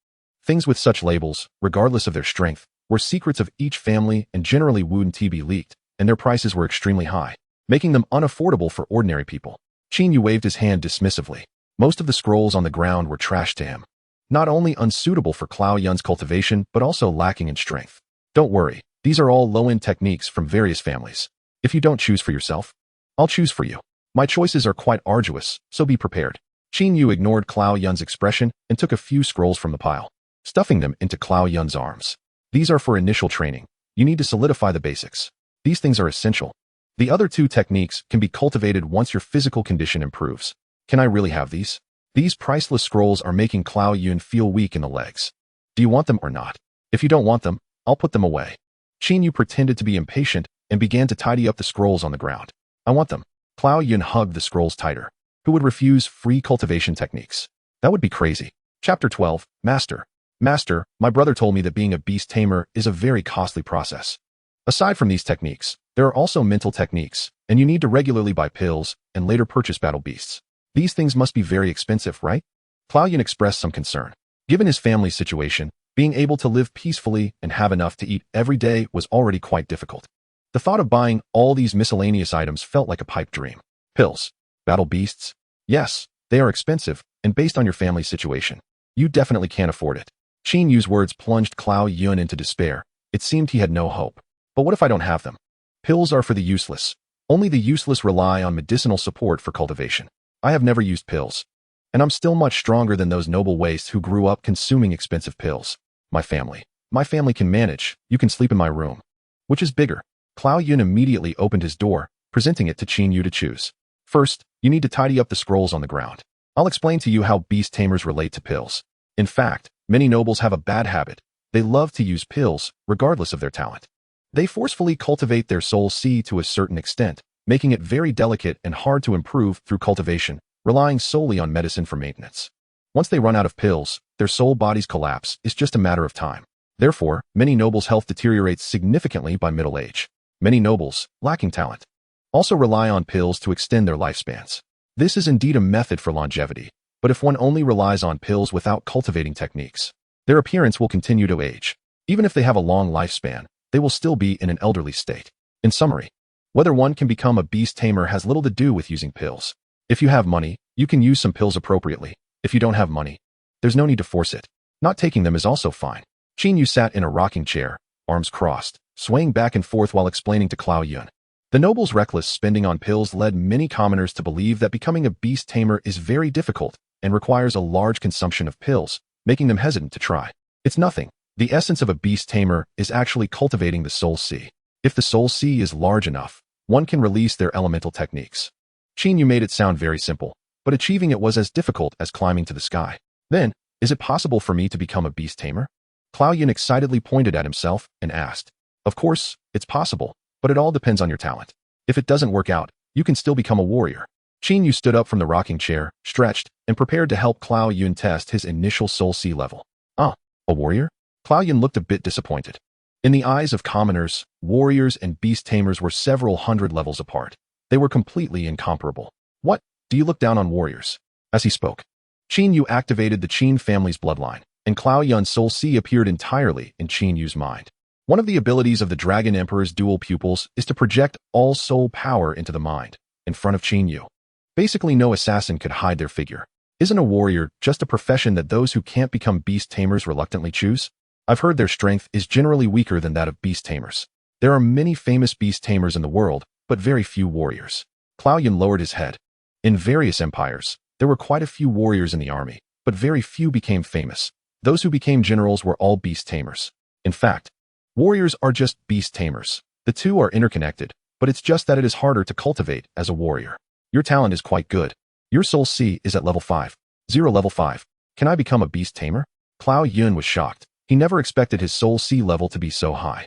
Things with such labels, regardless of their strength, were secrets of each family and generally wouldn't be leaked, and their prices were extremely high, making them unaffordable for ordinary people. Qin Yu waved his hand dismissively. Most of the scrolls on the ground were trash to him. Not only unsuitable for Klaoyan's cultivation, but also lacking in strength. Don't worry, these are all low-end techniques from various families. If you don't choose for yourself, I'll choose for you. My choices are quite arduous, so be prepared. Qin Yu ignored Klaoyan's expression and took a few scrolls from the pile, stuffing them into Klaoyan's arms. These are for initial training. You need to solidify the basics. These things are essential. The other two techniques can be cultivated once your physical condition improves. Can I really have these? These priceless scrolls are making Klaoyan feel weak in the legs. Do you want them or not? If you don't want them, I'll put them away. Qin Yu pretended to be impatient and began to tidy up the scrolls on the ground. I want them. Klaoyan hugged the scrolls tighter. Who would refuse free cultivation techniques? That would be crazy. Chapter 12, Master. Master, my brother told me that being a beast tamer is a very costly process. Aside from these techniques, there are also mental techniques, and you need to regularly buy pills and later purchase battle beasts. These things must be very expensive, right? Klaoyan expressed some concern. Given his family's situation, being able to live peacefully and have enough to eat every day was already quite difficult. The thought of buying all these miscellaneous items felt like a pipe dream. Pills. Battle beasts? Yes, they are expensive, and based on your family's situation, you definitely can't afford it. Qin Yu's words plunged Klaoyan into despair. It seemed he had no hope. But what if I don't have them? Pills are for the useless. Only the useless rely on medicinal support for cultivation. I have never used pills. And I'm still much stronger than those noble wastes who grew up consuming expensive pills. My family can manage. You can sleep in my room. Which is bigger? Klaoyan immediately opened his door, presenting it to Qin Yu to choose. First, you need to tidy up the scrolls on the ground. I'll explain to you how beast tamers relate to pills. In fact, many nobles have a bad habit. They love to use pills, regardless of their talent. They forcefully cultivate their soul seed to a certain extent, making it very delicate and hard to improve through cultivation, relying solely on medicine for maintenance. Once they run out of pills, their soul bodies collapse. It's just a matter of time. Therefore, many nobles' health deteriorates significantly by middle age. Many nobles, lacking talent, also rely on pills to extend their lifespans. This is indeed a method for longevity, but if one only relies on pills without cultivating techniques, their appearance will continue to age. Even if they have a long lifespan, they will still be in an elderly state. In summary, whether one can become a beast tamer has little to do with using pills. If you have money, you can use some pills appropriately. If you don't have money, there's no need to force it. Not taking them is also fine. Qin Yu sat in a rocking chair, arms crossed, swaying back and forth while explaining to Klaoyan. The noble's reckless spending on pills led many commoners to believe that becoming a beast tamer is very difficult and requires a large consumption of pills, making them hesitant to try. It's nothing. The essence of a beast tamer is actually cultivating the soul sea. If the soul sea is large enough, one can release their elemental techniques. Qin Yu made it sound very simple, but achieving it was as difficult as climbing to the sky. Then, is it possible for me to become a beast tamer? Klaoyan excitedly pointed at himself and asked. Of course, it's possible, but it all depends on your talent. If it doesn't work out, you can still become a warrior. Qin Yu stood up from the rocking chair, stretched, and prepared to help Klaoyan test his initial soul sea level. A warrior? Klaoyan looked a bit disappointed. In the eyes of commoners, warriors and beast tamers were several hundred levels apart. They were completely incomparable. What? Do you look down on warriors? As he spoke, Qin Yu activated the Qin family's bloodline, and Klaoyan's soul sea appeared entirely in Qin Yu's mind. One of the abilities of the Dragon Emperor's dual pupils is to project all soul power into the mind, in front of Qin Yu. Basically, no assassin could hide their figure. Isn't a warrior just a profession that those who can't become beast tamers reluctantly choose? I've heard their strength is generally weaker than that of beast tamers. There are many famous beast tamers in the world, but very few warriors. Klaoyan lowered his head. In various empires, there were quite a few warriors in the army, but very few became famous. Those who became generals were all beast tamers. In fact, warriors are just beast tamers. The two are interconnected, but it's just that it is harder to cultivate as a warrior. Your talent is quite good. Your soul sea is at level 5. Level 5. Can I become a beast tamer? Klaoyan was shocked. He never expected his soul sea level to be so high.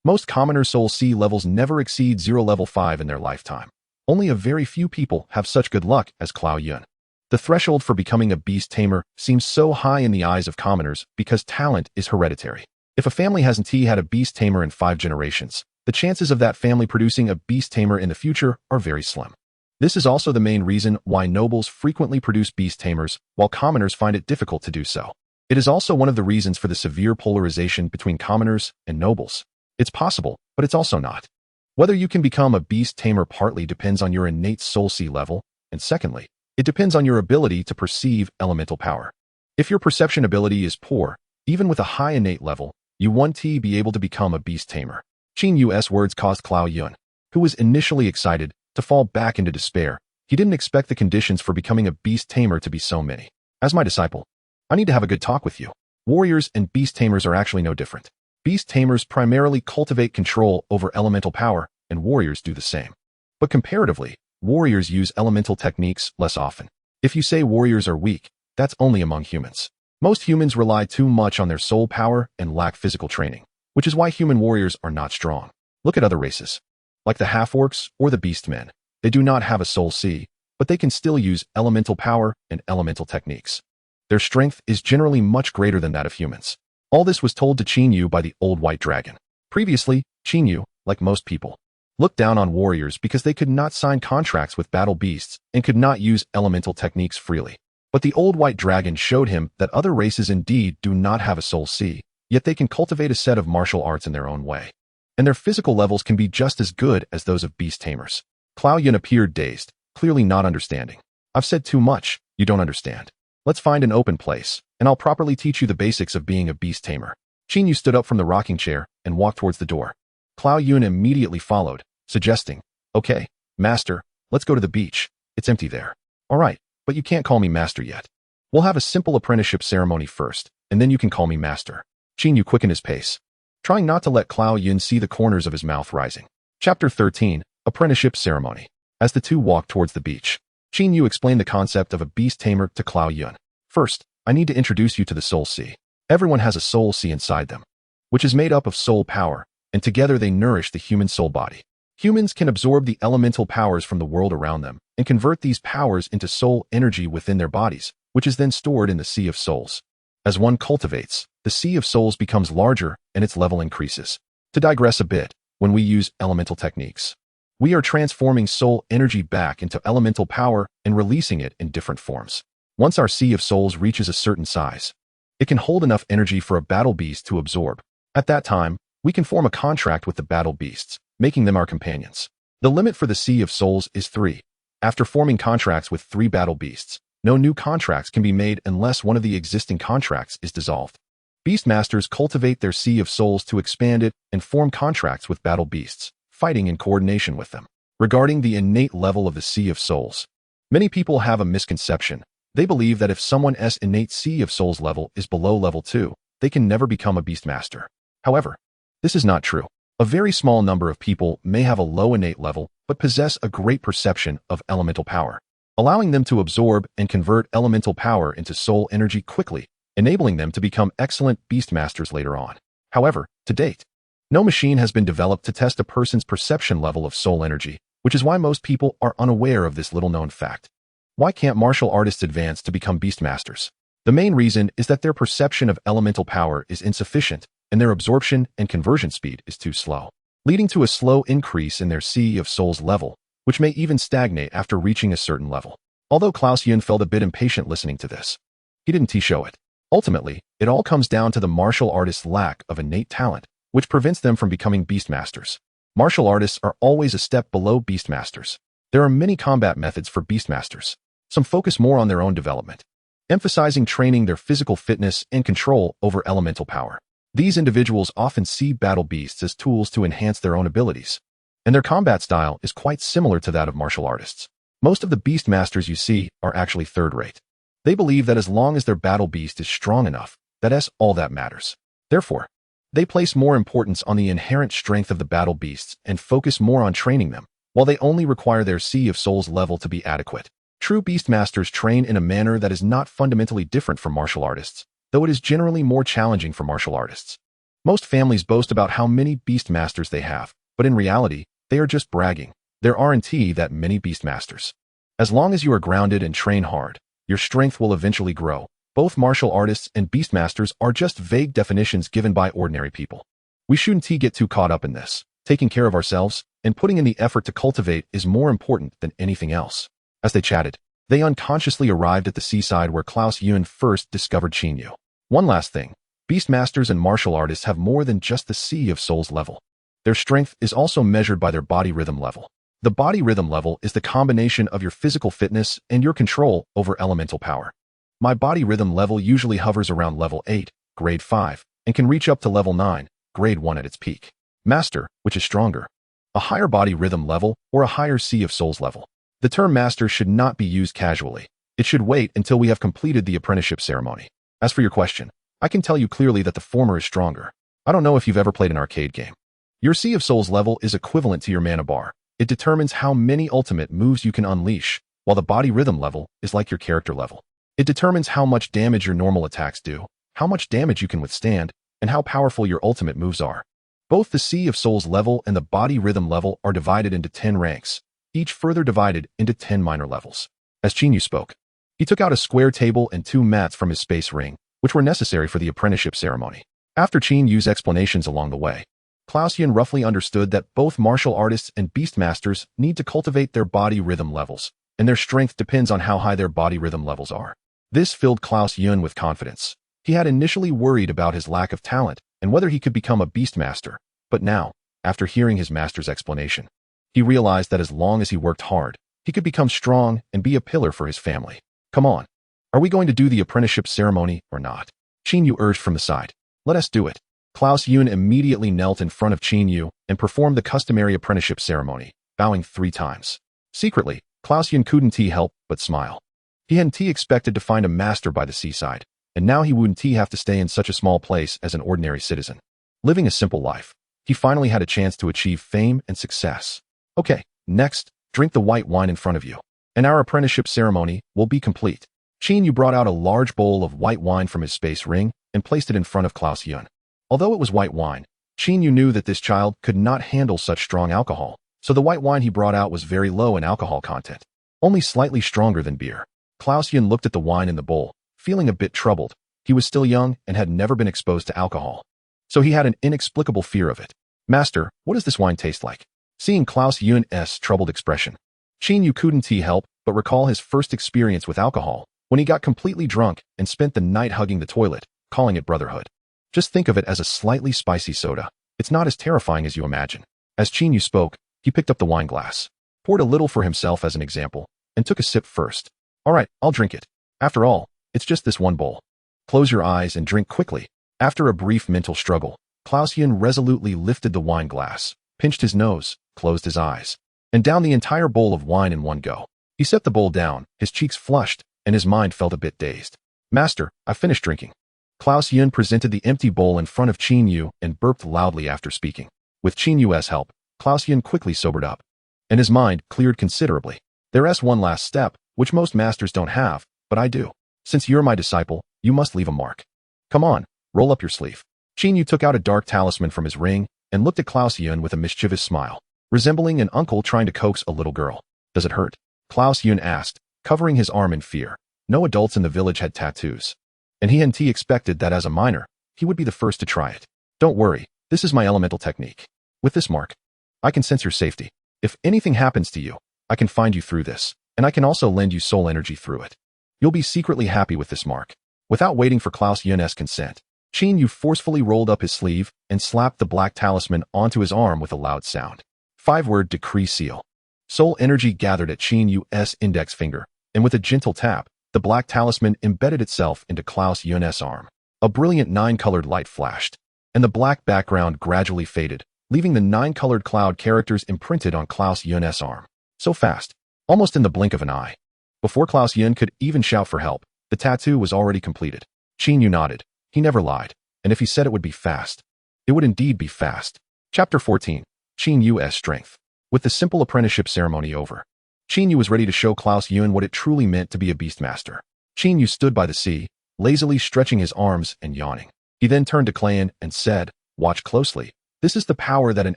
Most commoners' Soul C levels never exceed 0 level 5 in their lifetime. Only a very few people have such good luck as Clao Yun. The threshold for becoming a beast tamer seems so high in the eyes of commoners because talent is hereditary. If a family hasn't had a beast tamer in 5 generations, the chances of that family producing a beast tamer in the future are very slim. This is also the main reason why nobles frequently produce beast tamers, while commoners find it difficult to do so. It is also one of the reasons for the severe polarization between commoners and nobles. It's possible, but it's also not. Whether you can become a beast tamer partly depends on your innate Soul C level, and secondly, it depends on your ability to perceive elemental power. If your perception ability is poor, even with a high innate level, you won't be able to become a beast tamer. Qin Yu's words caused Clao Yun, who was initially excited, to fall back into despair. He didn't expect the conditions for becoming a beast tamer to be so many. As my disciple, I need to have a good talk with you. Warriors and beast tamers are actually no different. Beast tamers primarily cultivate control over elemental power, and warriors do the same. But comparatively, warriors use elemental techniques less often. If you say warriors are weak, that's only among humans. Most humans rely too much on their soul power and lack physical training, which is why human warriors are not strong. Look at other races. Like the half-orcs or the beastmen, they do not have a Soul C, but they can still use elemental power and elemental techniques. Their strength is generally much greater than that of humans. All this was told to Qin Yu by the old white dragon. Previously, Qin Yu, like most people, looked down on warriors because they could not sign contracts with battle beasts and could not use elemental techniques freely. But the old white dragon showed him that other races indeed do not have a Soul C, yet they can cultivate a set of martial arts in their own way. And their physical levels can be just as good as those of beast tamers. Clao Yun appeared dazed, clearly not understanding. I've said too much, you don't understand. Let's find an open place, and I'll properly teach you the basics of being a beast tamer. Qin Yu stood up from the rocking chair and walked towards the door. Clao Yun immediately followed, suggesting, okay, master, let's go to the beach. It's empty there. All right, but you can't call me master yet. We'll have a simple apprenticeship ceremony first, and then you can call me master. Qin Yu quickened his pace, trying not to let Clao Yun see the corners of his mouth rising. Chapter 13, Apprenticeship Ceremony. As the two walked towards the beach, Qin Yu explained the concept of a beast tamer to Clao Yun. First, I need to introduce you to the Soul C. Everyone has a Soul C inside them, which is made up of soul power, and together they nourish the human soul body. Humans can absorb the elemental powers from the world around them and convert these powers into soul energy within their bodies, which is then stored in the Sea of Souls. As one cultivates, the Sea of Souls becomes larger and its level increases. To digress a bit, when we use elemental techniques, we are transforming soul energy back into elemental power and releasing it in different forms. Once our Sea of Souls reaches a certain size, it can hold enough energy for a battle beast to absorb. At that time, we can form a contract with the battle beasts, making them our companions. The limit for the Sea of Souls is 3. After forming contracts with 3 battle beasts, no new contracts can be made unless one of the existing contracts is dissolved. Beastmasters cultivate their Sea of Souls to expand it and form contracts with battle beasts, fighting in coordination with them. Regarding the innate level of the Sea of Souls, many people have a misconception. They believe that if someone's innate Sea of Souls level is below level 2, they can never become a Beastmaster. However, this is not true. A very small number of people may have a low innate level but possess a great perception of elemental power, allowing them to absorb and convert elemental power into soul energy quickly, enabling them to become excellent Beastmasters later on. However, to date, no machine has been developed to test a person's perception level of soul energy, which is why most people are unaware of this little-known fact. Why can't martial artists advance to become Beastmasters? The main reason is that their perception of elemental power is insufficient, and their absorption and conversion speed is too slow, leading to a slow increase in their Sea of Souls level, which may even stagnate after reaching a certain level. Although Clao Yun felt a bit impatient listening to this, he didn't show it. Ultimately, it all comes down to the martial artist's lack of innate talent, which prevents them from becoming Beastmasters. Martial artists are always a step below Beastmasters. There are many combat methods for Beastmasters. Some focus more on their own development, emphasizing training their physical fitness and control over elemental power. These individuals often see battle beasts as tools to enhance their own abilities, and their combat style is quite similar to that of martial artists. Most of the Beastmasters you see are actually third-rate. They believe that as long as their battle beast is strong enough, that's all that matters. Therefore, they place more importance on the inherent strength of the battle beasts and focus more on training them, while they only require their Sea of Souls level to be adequate. True Beastmasters train in a manner that is not fundamentally different from martial artists, though it is generally more challenging for martial artists. Most families boast about how many beast masters they have, but in reality, they are just bragging. There aren't that many beast masters. As long as you are grounded and train hard, your strength will eventually grow. Both martial artists and beast masters are just vague definitions given by ordinary people. We shouldn't get too caught up in this. Taking care of ourselves and putting in the effort to cultivate is more important than anything else. As they chatted, they unconsciously arrived at the seaside where Klaus Yun first discovered Qin. One last thing, beast masters and martial artists have more than just the Sea of Souls level. Their strength is also measured by their body rhythm level. The body rhythm level is the combination of your physical fitness and your control over elemental power. My body rhythm level usually hovers around level 8, grade 5, and can reach up to level 9, grade 1 at its peak. Master, which is stronger. A higher body rhythm level or a higher Sea of Souls level. The term master should not be used casually. It should wait until we have completed the apprenticeship ceremony. As for your question, I can tell you clearly that the former is stronger. I don't know if you've ever played an arcade game. Your Sea of Souls level is equivalent to your mana bar. It determines how many ultimate moves you can unleash, while the body rhythm level is like your character level. It determines how much damage your normal attacks do, how much damage you can withstand, and how powerful your ultimate moves are. Both the Sea of Souls level and the body rhythm level are divided into 10 ranks, each further divided into 10 minor levels. As Qin spoke, he took out a square table and 2 mats from his space ring, which were necessary for the apprenticeship ceremony. After Qin's explanations along the way, Klaus Yun roughly understood that both martial artists and beast masters need to cultivate their body rhythm levels, and their strength depends on how high their body rhythm levels are. This filled Klaus Yun with confidence. He had initially worried about his lack of talent and whether he could become a beast master, but now, after hearing his master's explanation, he realized that as long as he worked hard, he could become strong and be a pillar for his family. Come on. Are we going to do the apprenticeship ceremony or not? Qin urged from the side. Let us do it. Klaus Yun immediately knelt in front of Qin and performed the customary apprenticeship ceremony, bowing 3 times. Secretly, Klaus Yun couldn't help but smile. He hadn't expected to find a master by the seaside, and now he wouldn't have to stay in such a small place as an ordinary citizen. Living a simple life, he finally had a chance to achieve fame and success. Okay, next, drink the white wine in front of you, and our apprenticeship ceremony will be complete. Qin brought out a large bowl of white wine from his space ring and placed it in front of Klaus Yun. Although it was white wine, Qin knew that this child could not handle such strong alcohol, so the white wine he brought out was very low in alcohol content, only slightly stronger than beer. Klaus Yun looked at the wine in the bowl, feeling a bit troubled. He was still young and had never been exposed to alcohol, so he had an inexplicable fear of it. Master, what does this wine taste like? Seeing Klaus Yun's troubled expression, Qin couldn't help but recall his first experience with alcohol, when he got completely drunk and spent the night hugging the toilet, calling it brotherhood. Just think of it as a slightly spicy soda. It's not as terrifying as you imagine. As Qin spoke, he picked up the wine glass, poured a little for himself as an example, and took a sip first. All right, I'll drink it. After all, it's just this one bowl. Close your eyes and drink quickly. After a brief mental struggle, Klaus Yun resolutely lifted the wine glass, pinched his nose, closed his eyes, and downed the entire bowl of wine in one go. He set the bowl down, his cheeks flushed, and his mind felt a bit dazed. Master, I finished drinking. Klaus Yun presented the empty bowl in front of Qin and burped loudly after speaking. With Qin's help, Klaus Yun quickly sobered up, and his mind cleared considerably. There's one last step, which most masters don't have, but I do. Since you're my disciple, you must leave a mark. Come on, roll up your sleeve. Qin took out a dark talisman from his ring and looked at Klaus Yun with a mischievous smile, resembling an uncle trying to coax a little girl. Does it hurt? Klaus Yun asked, covering his arm in fear. No adults in the village had tattoos, and he hadn't expected that as a minor, he would be the first to try it. Don't worry, this is my elemental technique. With this mark, I can sense your safety. If anything happens to you, I can find you through this, and I can also lend you soul energy through it. You'll be secretly happy with this mark. Without waiting for Klaus Yun's consent, Qin forcefully rolled up his sleeve and slapped the black talisman onto his arm with a loud sound. 5-word decree seal. Soul energy gathered at Qin's index finger, and with a gentle tap, the black talisman embedded itself into Klaus Yun's arm. A brilliant 9-colored light flashed, and the black background gradually faded, leaving the 9-colored cloud characters imprinted on Klaus Yun's arm. So fast, almost in the blink of an eye. Before Klaus Yun could even shout for help, the tattoo was already completed. Qin nodded. He never lied, and if he said it would be fast, it would indeed be fast. Chapter 14. Qin's Strength. With the simple apprenticeship ceremony over, Qin was ready to show Klaus Yun what it truly meant to be a beastmaster. Qin stood by the sea, lazily stretching his arms and yawning. He then turned to Klayan and said, Watch closely. This is the power that an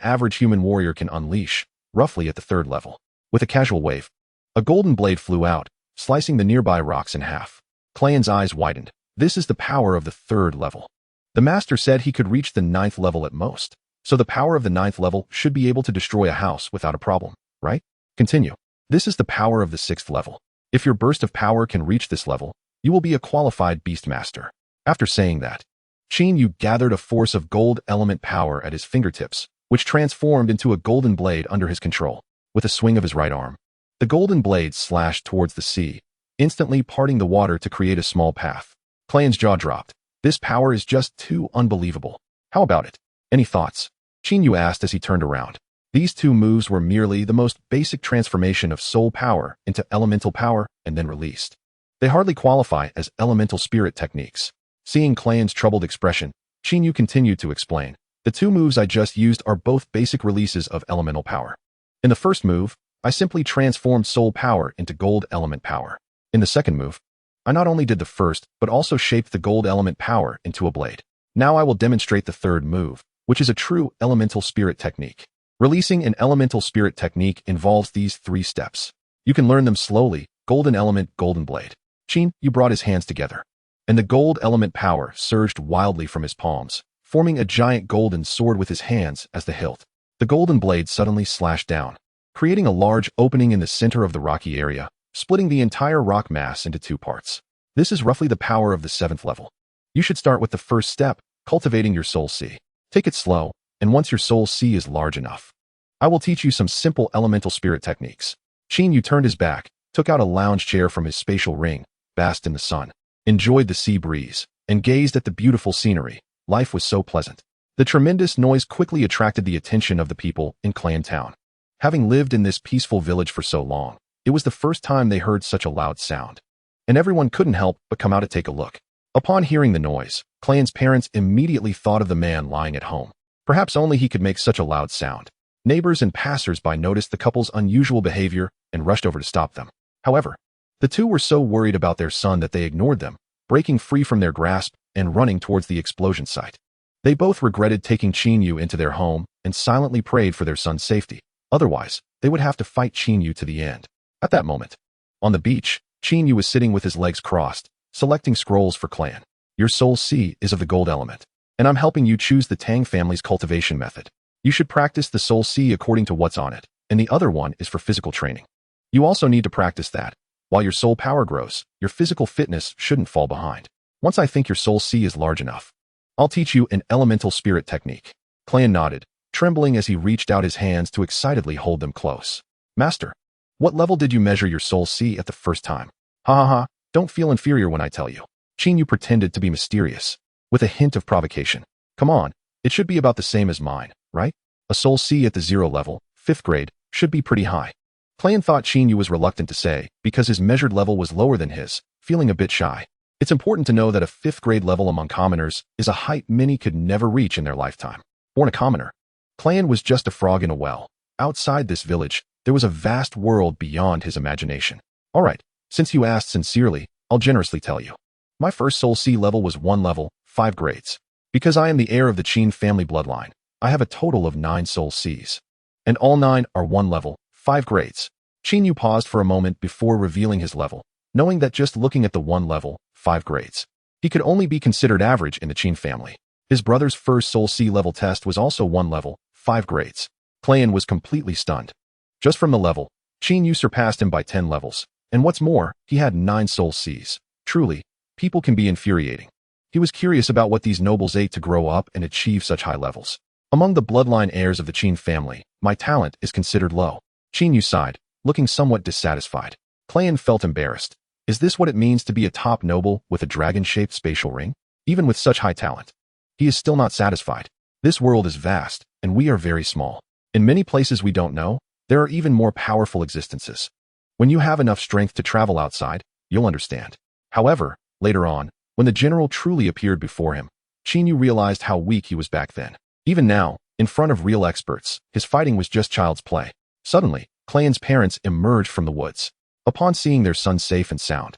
average human warrior can unleash, roughly at the 3rd level. With a casual wave, a golden blade flew out, slicing the nearby rocks in half. Clayton's eyes widened. This is the power of the 3rd level. The master said he could reach the 9th level at most, so the power of the 9th level should be able to destroy a house without a problem, right? Continue. This is the power of the 6th level. If your burst of power can reach this level, you will be a qualified beast master. After saying that, Qin Yu gathered a force of gold element power at his fingertips, which transformed into a golden blade under his control. With a swing of his right arm, the golden blade slashed towards the sea, instantly parting the water to create a small path. Clayton's jaw dropped. This power is just too unbelievable. How about it? Any thoughts? Qin Yu asked as he turned around. These 2 moves were merely the most basic transformation of soul power into elemental power and then released. They hardly qualify as elemental spirit techniques. Seeing Clayton's troubled expression, Qin Yu continued to explain. The 2 moves I just used are both basic releases of elemental power. In the first move, I simply transformed soul power into gold element power. In the second move, I not only did the first, but also shaped the gold element power into a blade. Now I will demonstrate the 3rd move, which is a true elemental spirit technique. Releasing an elemental spirit technique involves these 3 steps. You can learn them slowly. Golden element, golden blade. Qin Yu brought his hands together, and the gold element power surged wildly from his palms, forming a giant golden sword with his hands as the hilt. The golden blade suddenly slashed down, creating a large opening in the center of the rocky area, splitting the entire rock mass into 2 parts. This is roughly the power of the 7th level. You should start with the first step, cultivating your soul sea. Take it slow, and once your soul sea is large enough, I will teach you some simple elemental spirit techniques. Qin Yu turned his back, took out a lounge chair from his spatial ring, basked in the sun, enjoyed the sea breeze, and gazed at the beautiful scenery. Life was so pleasant. The tremendous noise quickly attracted the attention of the people in Clan Town. Having lived in this peaceful village for so long, it was the first time they heard such a loud sound, and everyone couldn't help but come out to take a look. Upon hearing the noise, Clan's parents immediately thought of the man lying at home. Perhaps only he could make such a loud sound. Neighbors and passers-by noticed the couple's unusual behavior and rushed over to stop them. However, the 2 were so worried about their son that they ignored them, breaking free from their grasp and running towards the explosion site. They both regretted taking Qin Yu into their home and silently prayed for their son's safety. Otherwise, they would have to fight Qin Yu to the end. At that moment, on the beach, Qin Yu was sitting with his legs crossed, selecting scrolls for Clan. Your soul sea is of the gold element, and I'm helping you choose the Tang family's cultivation method. You should practice the soul sea according to what's on it, and the other one is for physical training. You also need to practice that. While your soul power grows, your physical fitness shouldn't fall behind. Once I think your soul sea is large enough, I'll teach you an elemental spirit technique. Clan nodded, trembling as he reached out his hands to excitedly hold them close. Master, what level did you measure your soul sea at the first time? Ha ha ha, don't feel inferior when I tell you. Qin Yu pretended to be mysterious, with a hint of provocation. Come on, it should be about the same as mine, right? A soul sea at the 0 level, 5th grade, should be pretty high. Clan thought Qin Yu was reluctant to say, because his measured level was lower than his, feeling a bit shy. It's important to know that a 5th grade level among commoners is a height many could never reach in their lifetime. Born a commoner, Clan was just a frog in a well. Outside this village, there was a vast world beyond his imagination. Alright, since you asked sincerely, I'll generously tell you. My first soul sea level was 1 level, 5 grades. Because I am the heir of the Qin family bloodline, I have a total of 9 soul seas. And all 9 are 1 level, 5 grades. Qin Yu paused for a moment before revealing his level, knowing that just looking at the 1 level, 5 grades, he could only be considered average in the Qin family. His brother's first soul sea level test was also 1 level, 5 grades. Clan was completely stunned. Just from the level, Qin Yu surpassed him by 10 levels, and what's more, he had 9 soul seas. Truly, people can be infuriating. He was curious about what these nobles ate to grow up and achieve such high levels. Among the bloodline heirs of the Qin family, my talent is considered low. Qin Yu sighed, looking somewhat dissatisfied. Clan felt embarrassed. Is this what it means to be a top noble with a dragon-shaped spatial ring? Even with such high talent, he is still not satisfied. This world is vast, and we are very small. In many places we don't know, there are even more powerful existences. When you have enough strength to travel outside, you'll understand. However, later on, when the general truly appeared before him, Qin Yu realized how weak he was back then. Even now, in front of real experts, his fighting was just child's play. Suddenly, Clan's parents emerged from the woods. Upon seeing their son safe and sound,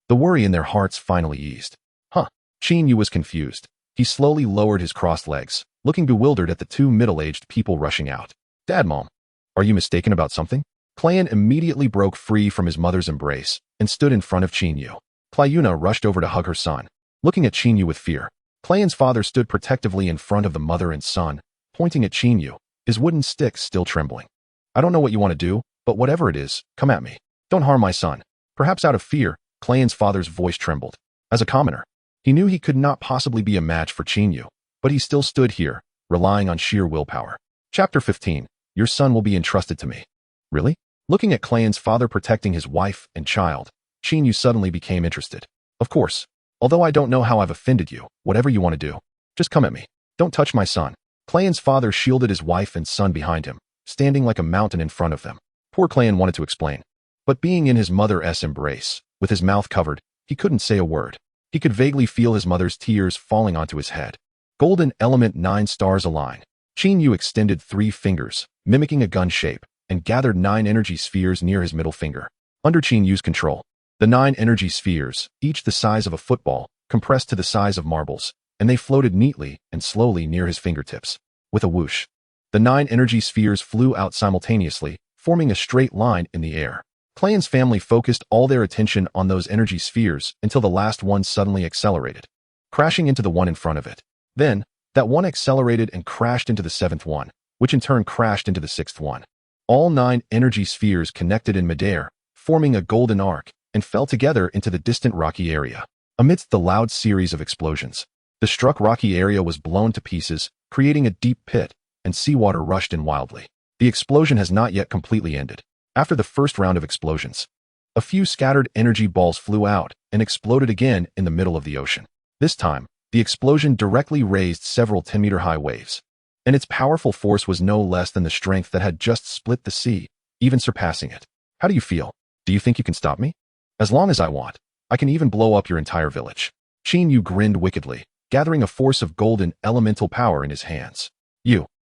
the worry in their hearts finally eased. Qin Yu was confused. He slowly lowered his crossed legs, looking bewildered at the two middle-aged people rushing out. Dad, Mom, are you mistaken about something? Clayan immediately broke free from his mother's embrace and stood in front of Chinyu. Clayuna rushed over to hug her son, looking at Chinyu with fear. Clayan's father stood protectively in front of the mother and son, pointing at Chinyu, his wooden stick still trembling. I don't know what you want to do, but whatever it is, come at me. Don't harm my son. Perhaps out of fear, Clayan's father's voice trembled. As a commoner, he knew he could not possibly be a match for Chinyu, but he still stood here, relying on sheer willpower. Chapter 15. Your son will be entrusted to me. Really? Looking at Clayan's father protecting his wife and child, Chinyu suddenly became interested. Of course. Although I don't know how I've offended you, whatever you want to do, just come at me. Don't touch my son. Clayan's father shielded his wife and son behind him, standing like a mountain in front of them. Poor Clayan wanted to explain. But being in his mother's embrace, with his mouth covered, he couldn't say a word. He could vaguely feel his mother's tears falling onto his head. Golden element 9 stars align. Chinyu extended 3 fingers, mimicking a gun shape, and gathered 9 energy spheres near his middle finger. Under Chinyu's control, the 9 energy spheres, each the size of a football, compressed to the size of marbles, and they floated neatly and slowly near his fingertips. With a whoosh, the 9 energy spheres flew out simultaneously, forming a straight line in the air. Clayan's family focused all their attention on those energy spheres until the last one suddenly accelerated, crashing into the one in front of it. Then, that one accelerated and crashed into the 7th one, which in turn crashed into the 6th one. All 9 energy spheres connected in midair, forming a golden arc, and fell together into the distant rocky area. Amidst the loud series of explosions, the struck rocky area was blown to pieces, creating a deep pit, and seawater rushed in wildly. The explosion has not yet completely ended. After the first round of explosions, a few scattered energy balls flew out and exploded again in the middle of the ocean. This time, the explosion directly raised several 10-meter-high waves, and its powerful force was no less than the strength that had just split the sea, even surpassing it. How do you feel? Do you think you can stop me? As long as I want, I can even blow up your entire village. Chinyu grinned wickedly, gathering a force of golden elemental power in his hands.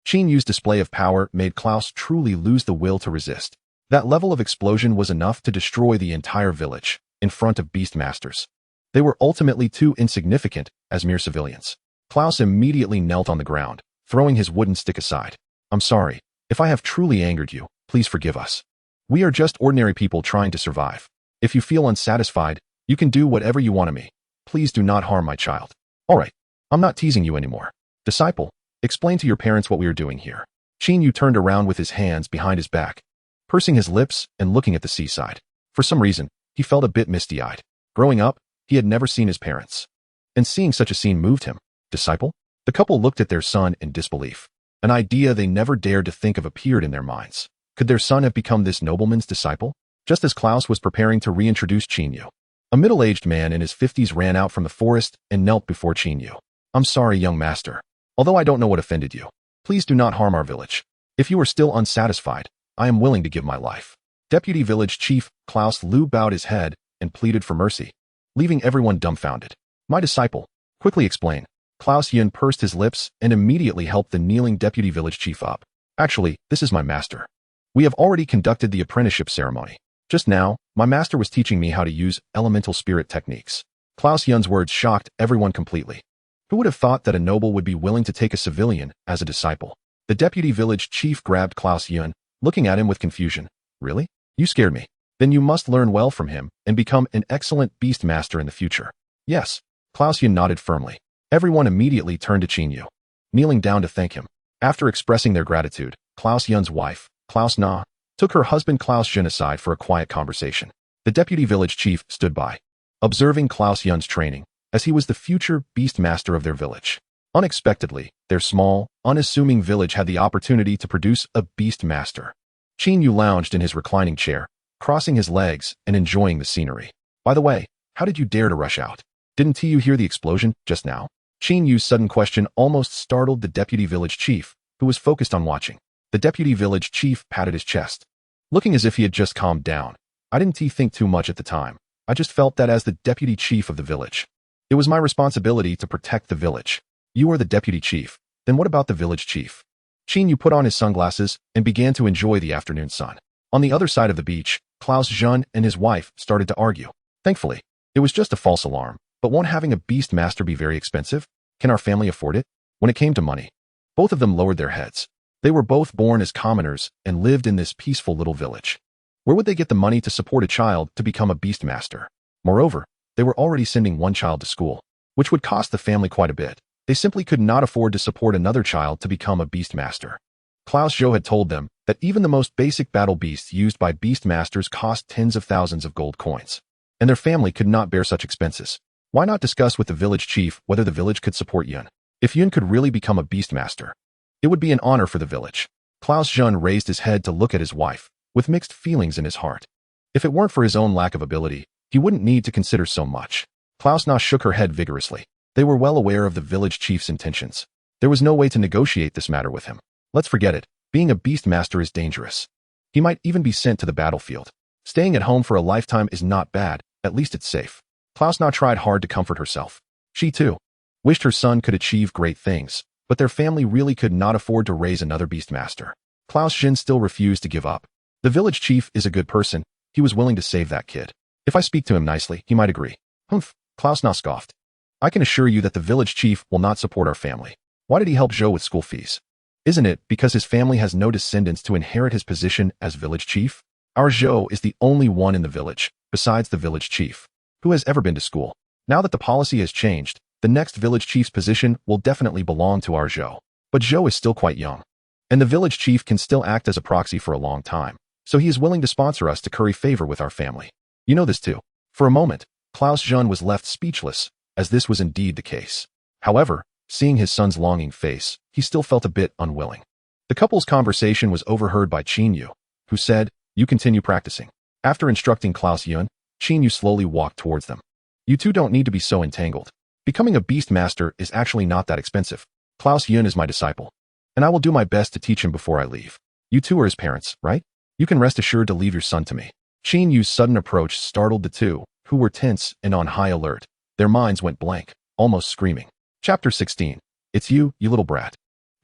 Chinyu's display of power made Klaus truly lose the will to resist. That level of explosion was enough to destroy the entire village, in front of Beastmasters. They were ultimately too insignificant as mere civilians. Klaus immediately knelt on the ground, throwing his wooden stick aside. I'm sorry. If I have truly angered you, please forgive us. We are just ordinary people trying to survive. If you feel unsatisfied, you can do whatever you want of me. Please do not harm my child. All right. I'm not teasing you anymore. Disciple, explain to your parents what we are doing here. Chinyu turned around with his hands behind his back, pursing his lips and looking at the seaside. For some reason, he felt a bit misty-eyed. Growing up, he had never seen his parents, and seeing such a scene moved him. Disciple? The couple looked at their son in disbelief. An idea they never dared to think of appeared in their minds. Could their son have become this nobleman's disciple? Just as Klaus was preparing to reintroduce Chinyu, a middle-aged man in his 50s ran out from the forest and knelt before Chinyu. I'm sorry, young master. Although I don't know what offended you, please do not harm our village. If you are still unsatisfied, I am willing to give my life. Deputy Village Chief Klaus Lu bowed his head and pleaded for mercy, leaving everyone dumbfounded. My disciple, quickly explain. Klaus Yun pursed his lips and immediately helped the kneeling Deputy Village Chief up. Actually, this is my master. We have already conducted the apprenticeship ceremony. Just now, my master was teaching me how to use elemental spirit techniques. Klaus Yun's words shocked everyone completely. Who would have thought that a noble would be willing to take a civilian as a disciple? The Deputy Village Chief grabbed Klaus Yun, looking at him with confusion. Really? You scared me. Then you must learn well from him and become an excellent beast master in the future. Yes. Klaus Yun nodded firmly. Everyone immediately turned to Chinyu, kneeling down to thank him. After expressing their gratitude, Klaus Yun's wife, Klaus Na, took her husband Klaus Jun aside for a quiet conversation. The Deputy Village Chief stood by, observing Klaus Yun's training, as he was the future beast master of their village. Unexpectedly, their small, unassuming village had the opportunity to produce a beast master. Chinyu lounged in his reclining chair, crossing his legs and enjoying the scenery. By the way, how did you dare to rush out? Didn't you hear the explosion just now? Chinyu's sudden question almost startled the Deputy Village Chief, who was focused on watching. The Deputy Village Chief patted his chest, looking as if he had just calmed down. I didn't think too much at the time. I just felt that as the Deputy Chief of the village, it was my responsibility to protect the village. You are the Deputy Chief. Then what about the Village Chief? Chinyu put on his sunglasses and began to enjoy the afternoon sun. On the other side of the beach, Klaus Jun and his wife started to argue. Thankfully, it was just a false alarm. But won't having a beast master be very expensive? Can our family afford it? When it came to money, both of them lowered their heads. They were both born as commoners and lived in this peaceful little village. Where would they get the money to support a child to become a beast master? Moreover, they were already sending one child to school, which would cost the family quite a bit. They simply could not afford to support another child to become a beast master. Klaus Zhou had told them that even the most basic battle beasts used by beast masters cost tens of thousands of gold coins, and their family could not bear such expenses. Why not discuss with the village chief whether the village could support Yun? If Yun could really become a beast master, it would be an honor for the village. Klaus Zhou raised his head to look at his wife, with mixed feelings in his heart. If it weren't for his own lack of ability, he wouldn't need to consider so much. Klaus Na shook her head vigorously. They were well aware of the village chief's intentions. There was no way to negotiate this matter with him. Let's forget it. Being a beast master is dangerous. He might even be sent to the battlefield. Staying at home for a lifetime is not bad, at least it's safe. Klaus Na tried hard to comfort herself. She, too, wished her son could achieve great things, but their family really could not afford to raise another beastmaster. Klaus Jin still refused to give up. The village chief is a good person. He was willing to save that kid. If I speak to him nicely, he might agree. Humph, Klaus Na scoffed. I can assure you that the village chief will not support our family. Why did he help Zhou with school fees? Isn't it because his family has no descendants to inherit his position as village chief? Our Zhou is the only one in the village, besides the village chief, who has ever been to school. Now that the policy has changed, the next village chief's position will definitely belong to our Zhou. But Zhou is still quite young, and the village chief can still act as a proxy for a long time, so he is willing to sponsor us to curry favor with our family. You know this too. For a moment, Klaus Jun was left speechless, as this was indeed the case. However, seeing his son's longing face, he still felt a bit unwilling. The couple's conversation was overheard by Qin Yu, who said, "You continue practicing." After instructing Klaus Yun, Qin Yu slowly walked towards them. "You two don't need to be so entangled. Becoming a beast master is actually not that expensive. Klaus Yun is my disciple, and I will do my best to teach him before I leave. You two are his parents, right? You can rest assured to leave your son to me." Qin Yu's sudden approach startled the two, who were tense and on high alert. Their minds went blank, almost screaming. Chapter 16. It's you, you little brat.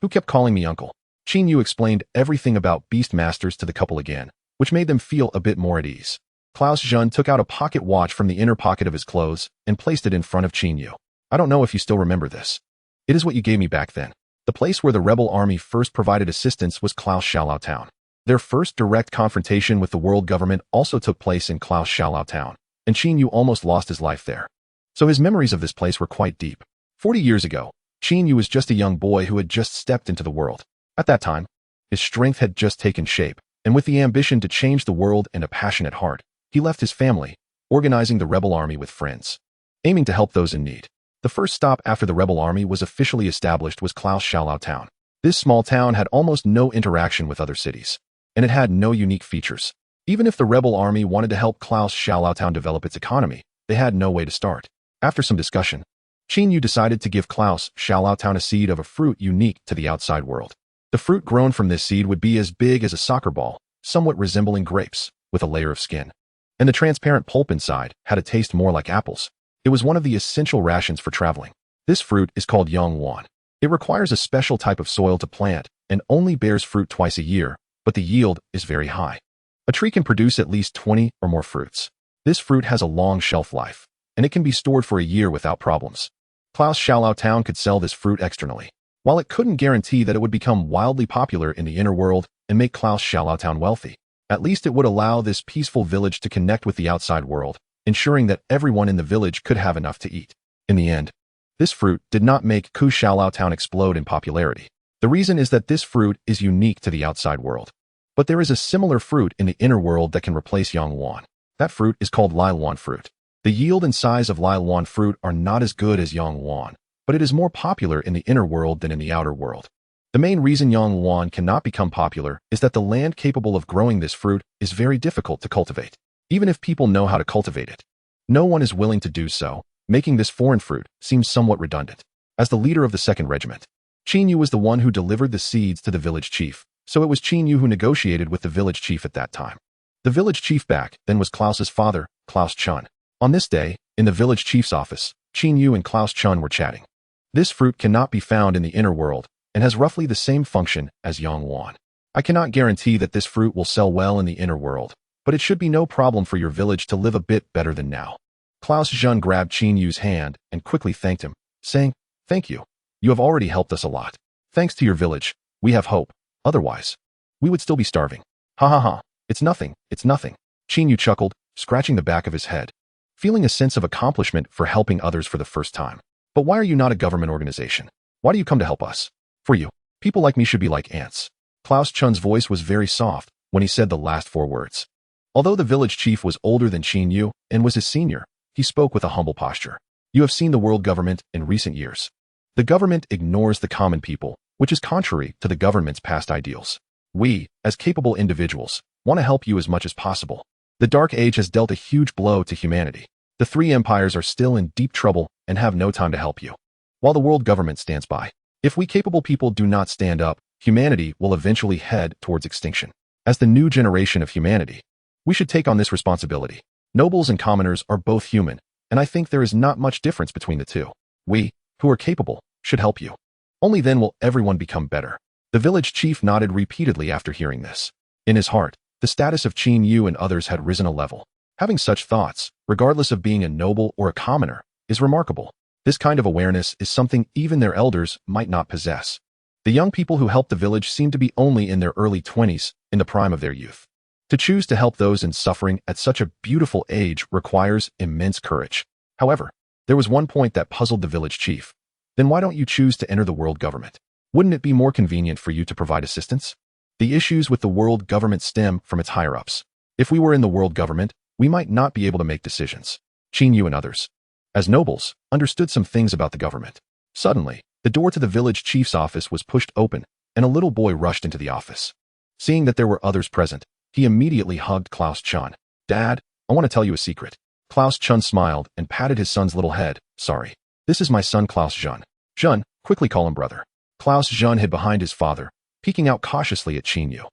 Who kept calling me uncle? Qin Yu explained everything about beast masters to the couple again, which made them feel a bit more at ease. Klaus Jun took out a pocket watch from the inner pocket of his clothes and placed it in front of Qin Yu. "I don't know if you still remember this. It is what you gave me back then." The place where the rebel army first provided assistance was Klaus Shaolao Town. Their first direct confrontation with the world government also took place in Klaus Shaolao Town, and Qin Yu almost lost his life there. So his memories of this place were quite deep. 40 years ago, Qin Yu was just a young boy who had just stepped into the world. At that time, his strength had just taken shape, and with the ambition to change the world and a passionate heart, he left his family, organizing the rebel army with friends, aiming to help those in need. The first stop after the rebel army was officially established was Klaus Shaolao Town. This small town had almost no interaction with other cities, and it had no unique features. Even if the rebel army wanted to help Klaus Shaolao Town develop its economy, they had no way to start. After some discussion, Qin Yu decided to give Klaus Shaolao Town a seed of a fruit unique to the outside world. The fruit grown from this seed would be as big as a soccer ball, somewhat resembling grapes, with a layer of skin. And the transparent pulp inside had a taste more like apples. It was one of the essential rations for traveling. This fruit is called Yongwan. It requires a special type of soil to plant and only bears fruit twice a year, but the yield is very high. A tree can produce at least 20 or more fruits. This fruit has a long shelf life, and it can be stored for a year without problems. Klaus Shaolao Town could sell this fruit externally. While it couldn't guarantee that it would become wildly popular in the inner world and make Klaus Shaolao Town wealthy, at least it would allow this peaceful village to connect with the outside world, ensuring that everyone in the village could have enough to eat. In the end, this fruit did not make Ku Shaolao Town explode in popularity. The reason is that this fruit is unique to the outside world. But there is a similar fruit in the inner world that can replace Yongwan. That fruit is called Lilwan fruit. The yield and size of Lilwan fruit are not as good as Yongwan, but it is more popular in the inner world than in the outer world. The main reason Yongwan cannot become popular is that the land capable of growing this fruit is very difficult to cultivate. Even if people know how to cultivate it, no one is willing to do so, making this foreign fruit seem somewhat redundant. As the leader of the 2nd Regiment, Qin Yu was the one who delivered the seeds to the village chief, so it was Qin Yu who negotiated with the village chief at that time. The village chief back then was Klaus's father, Klaus Chun. On this day, in the village chief's office, Qin Yu and Klaus Chun were chatting. This fruit cannot be found in the inner world and has roughly the same function as Yongwan. I cannot guarantee that this fruit will sell well in the inner world, but it should be no problem for your village to live a bit better than now. Klaus Jun grabbed Qin Yu's hand and quickly thanked him, saying, Thank you. You have already helped us a lot. Thanks to your village, we have hope. Otherwise, we would still be starving. Ha ha ha. It's nothing. It's nothing. Chin Yu chuckled, scratching the back of his head, feeling a sense of accomplishment for helping others for the first time. But why are you not a government organization? Why do you come to help us? For you, people like me should be like ants. Klaus Chun's voice was very soft when he said the last 4 words. Although the village chief was older than Chin Yu and was his senior, he spoke with a humble posture. You have seen the world government in recent years. The government ignores the common people, which is contrary to the government's past ideals. We, as capable individuals, want to help you as much as possible. The Dark Age has dealt a huge blow to humanity. The 3 empires are still in deep trouble and have no time to help you, while the world government stands by. If we capable people do not stand up, humanity will eventually head towards extinction. As the new generation of humanity, we should take on this responsibility. Nobles and commoners are both human, and I think there is not much difference between the two. We, who are capable, should help you. Only then will everyone become better. The village chief nodded repeatedly after hearing this. In his heart, the status of Chin Yu and others had risen a level. Having such thoughts, regardless of being a noble or a commoner, is remarkable. This kind of awareness is something even their elders might not possess. The young people who helped the village seemed to be only in their early 20s, in the prime of their youth. To choose to help those in suffering at such a beautiful age requires immense courage. However, there was one point that puzzled the village chief. Then why don't you choose to enter the world government? Wouldn't it be more convenient for you to provide assistance? The issues with the world government stem from its higher-ups. If we were in the world government, we might not be able to make decisions. Chin Yu and others, as nobles, understood some things about the government. Suddenly, the door to the village chief's office was pushed open, and a little boy rushed into the office. Seeing that there were others present, he immediately hugged Klaus Chun. Dad, I want to tell you a secret. Klaus Chun smiled and patted his son's little head. Sorry. This is my son Klaus Jun. Jun, quickly call him brother. Klaus Jun hid behind his father, peeking out cautiously at Chin Yu.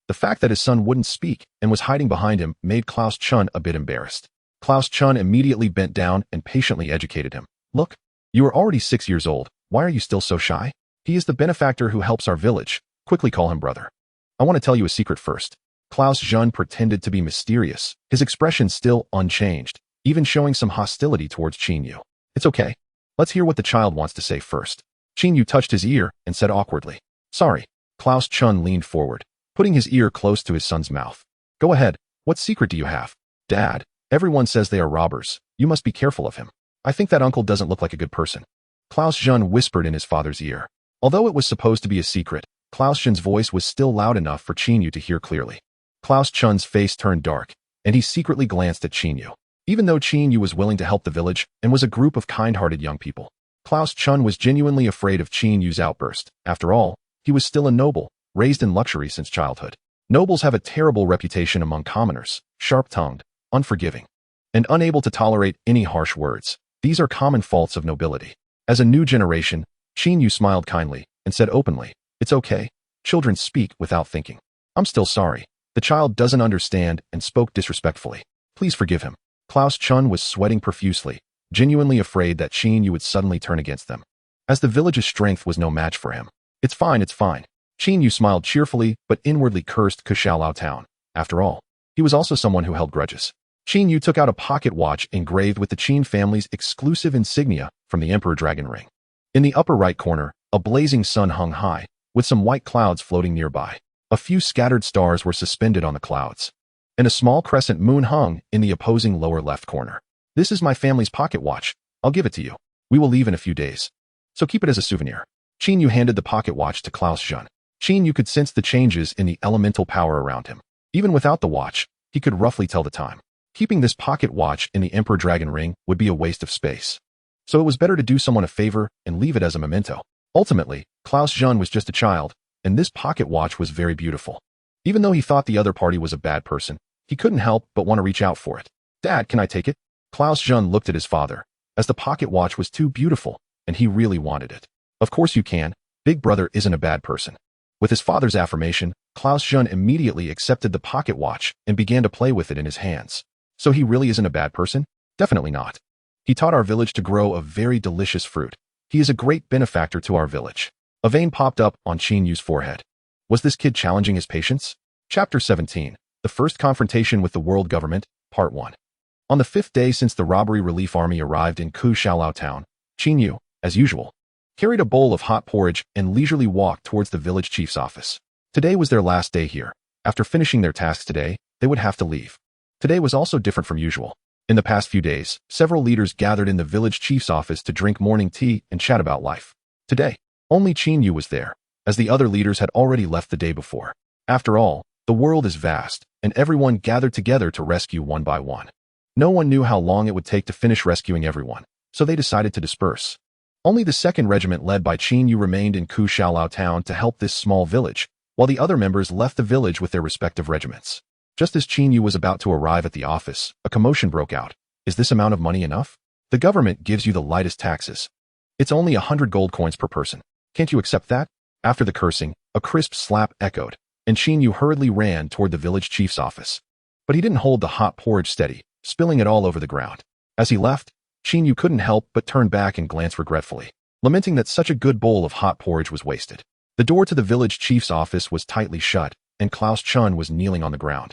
The fact that his son wouldn't speak and was hiding behind him made Klaus Chun a bit embarrassed. Klaus Chun immediately bent down and patiently educated him. Look, you are already 6 years old. Why are you still so shy? He is the benefactor who helps our village. Quickly call him brother. I want to tell you a secret first. Klaus Jun pretended to be mysterious, his expression still unchanged, even showing some hostility towards Chin Yu. It's okay. Let's hear what the child wants to say first. Chin Yu touched his ear and said awkwardly, Sorry. Klaus Chun leaned forward, putting his ear close to his son's mouth. Go ahead. What secret do you have? Dad, everyone says they are robbers. You must be careful of him. I think that uncle doesn't look like a good person. Klaus Jun whispered in his father's ear. Although it was supposed to be a secret, Klaus Jun's voice was still loud enough for Chin Yu to hear clearly. Klaus Chun's face turned dark, and he secretly glanced at Chin Yu. Even though Chin Yu was willing to help the village and was a group of kind-hearted young people, Klaus Chun was genuinely afraid of Chin Yu's outburst. After all, he was still a noble, raised in luxury since childhood. Nobles have a terrible reputation among commoners, sharp-tongued, unforgiving, and unable to tolerate any harsh words. These are common faults of nobility. As a new generation, Chin Yu smiled kindly and said openly, It's okay. Children speak without thinking. I'm still sorry. The child doesn't understand and spoke disrespectfully. Please forgive him. Klaus Chun was sweating profusely, genuinely afraid that Chin Yu would suddenly turn against them, as the village's strength was no match for him. It's fine, it's fine. Chin Yu smiled cheerfully but inwardly cursed Kushalao Town. After all, he was also someone who held grudges. Chin Yu took out a pocket watch engraved with the Qin family's exclusive insignia from the Emperor Dragon Ring. In the upper right corner, a blazing sun hung high, with some white clouds floating nearby. A few scattered stars were suspended on the clouds, and a small crescent moon hung in the opposing lower left corner. This is my family's pocket watch. I'll give it to you. We will leave in a few days, so keep it as a souvenir. Chin Yu handed the pocket watch to Klaus Jun. Chin Yu could sense the changes in the elemental power around him. Even without the watch, he could roughly tell the time. Keeping this pocket watch in the Emperor Dragon Ring would be a waste of space. So it was better to do someone a favor and leave it as a memento. Ultimately, Klaus Jun was just a child, and this pocket watch was very beautiful. Even though he thought the other party was a bad person, he couldn't help but want to reach out for it. Dad, can I take it? Klaus Jun looked at his father, as the pocket watch was too beautiful, and he really wanted it. Of course you can. Big brother isn't a bad person. With his father's affirmation, Klaus Jun immediately accepted the pocket watch and began to play with it in his hands. So he really isn't a bad person? Definitely not. He taught our village to grow a very delicious fruit. He is a great benefactor to our village. A vein popped up on Chin Yu's forehead. Was this kid challenging his patience? Chapter 17. The First Confrontation with the World Government, Part 1. On the 5th day since the robbery relief army arrived in Kushalao Town, Chin Yu, as usual, carried a bowl of hot porridge, and leisurely walked towards the village chief's office. Today was their last day here. After finishing their tasks today, they would have to leave. Today was also different from usual. In the past few days, several leaders gathered in the village chief's office to drink morning tea and chat about life. Today, only Qin Yu was there, as the other leaders had already left the day before. After all, the world is vast, and everyone gathered together to rescue one by one. No one knew how long it would take to finish rescuing everyone, so they decided to disperse. Only the 2nd Regiment led by Qin Yu remained in Kushaolao town to help this small village, while the other members left the village with their respective regiments. Just as Qin Yu was about to arrive at the office, a commotion broke out. Is this amount of money enough? The government gives you the lightest taxes. It's only 100 gold coins per person. Can't you accept that? After the cursing, a crisp slap echoed, and Qin Yu hurriedly ran toward the village chief's office. But he didn't hold the hot porridge steady, spilling it all over the ground. As he left, Qin Yu couldn't help but turn back and glance regretfully, lamenting that such a good bowl of hot porridge was wasted. The door to the village chief's office was tightly shut, and Klaus Chun was kneeling on the ground,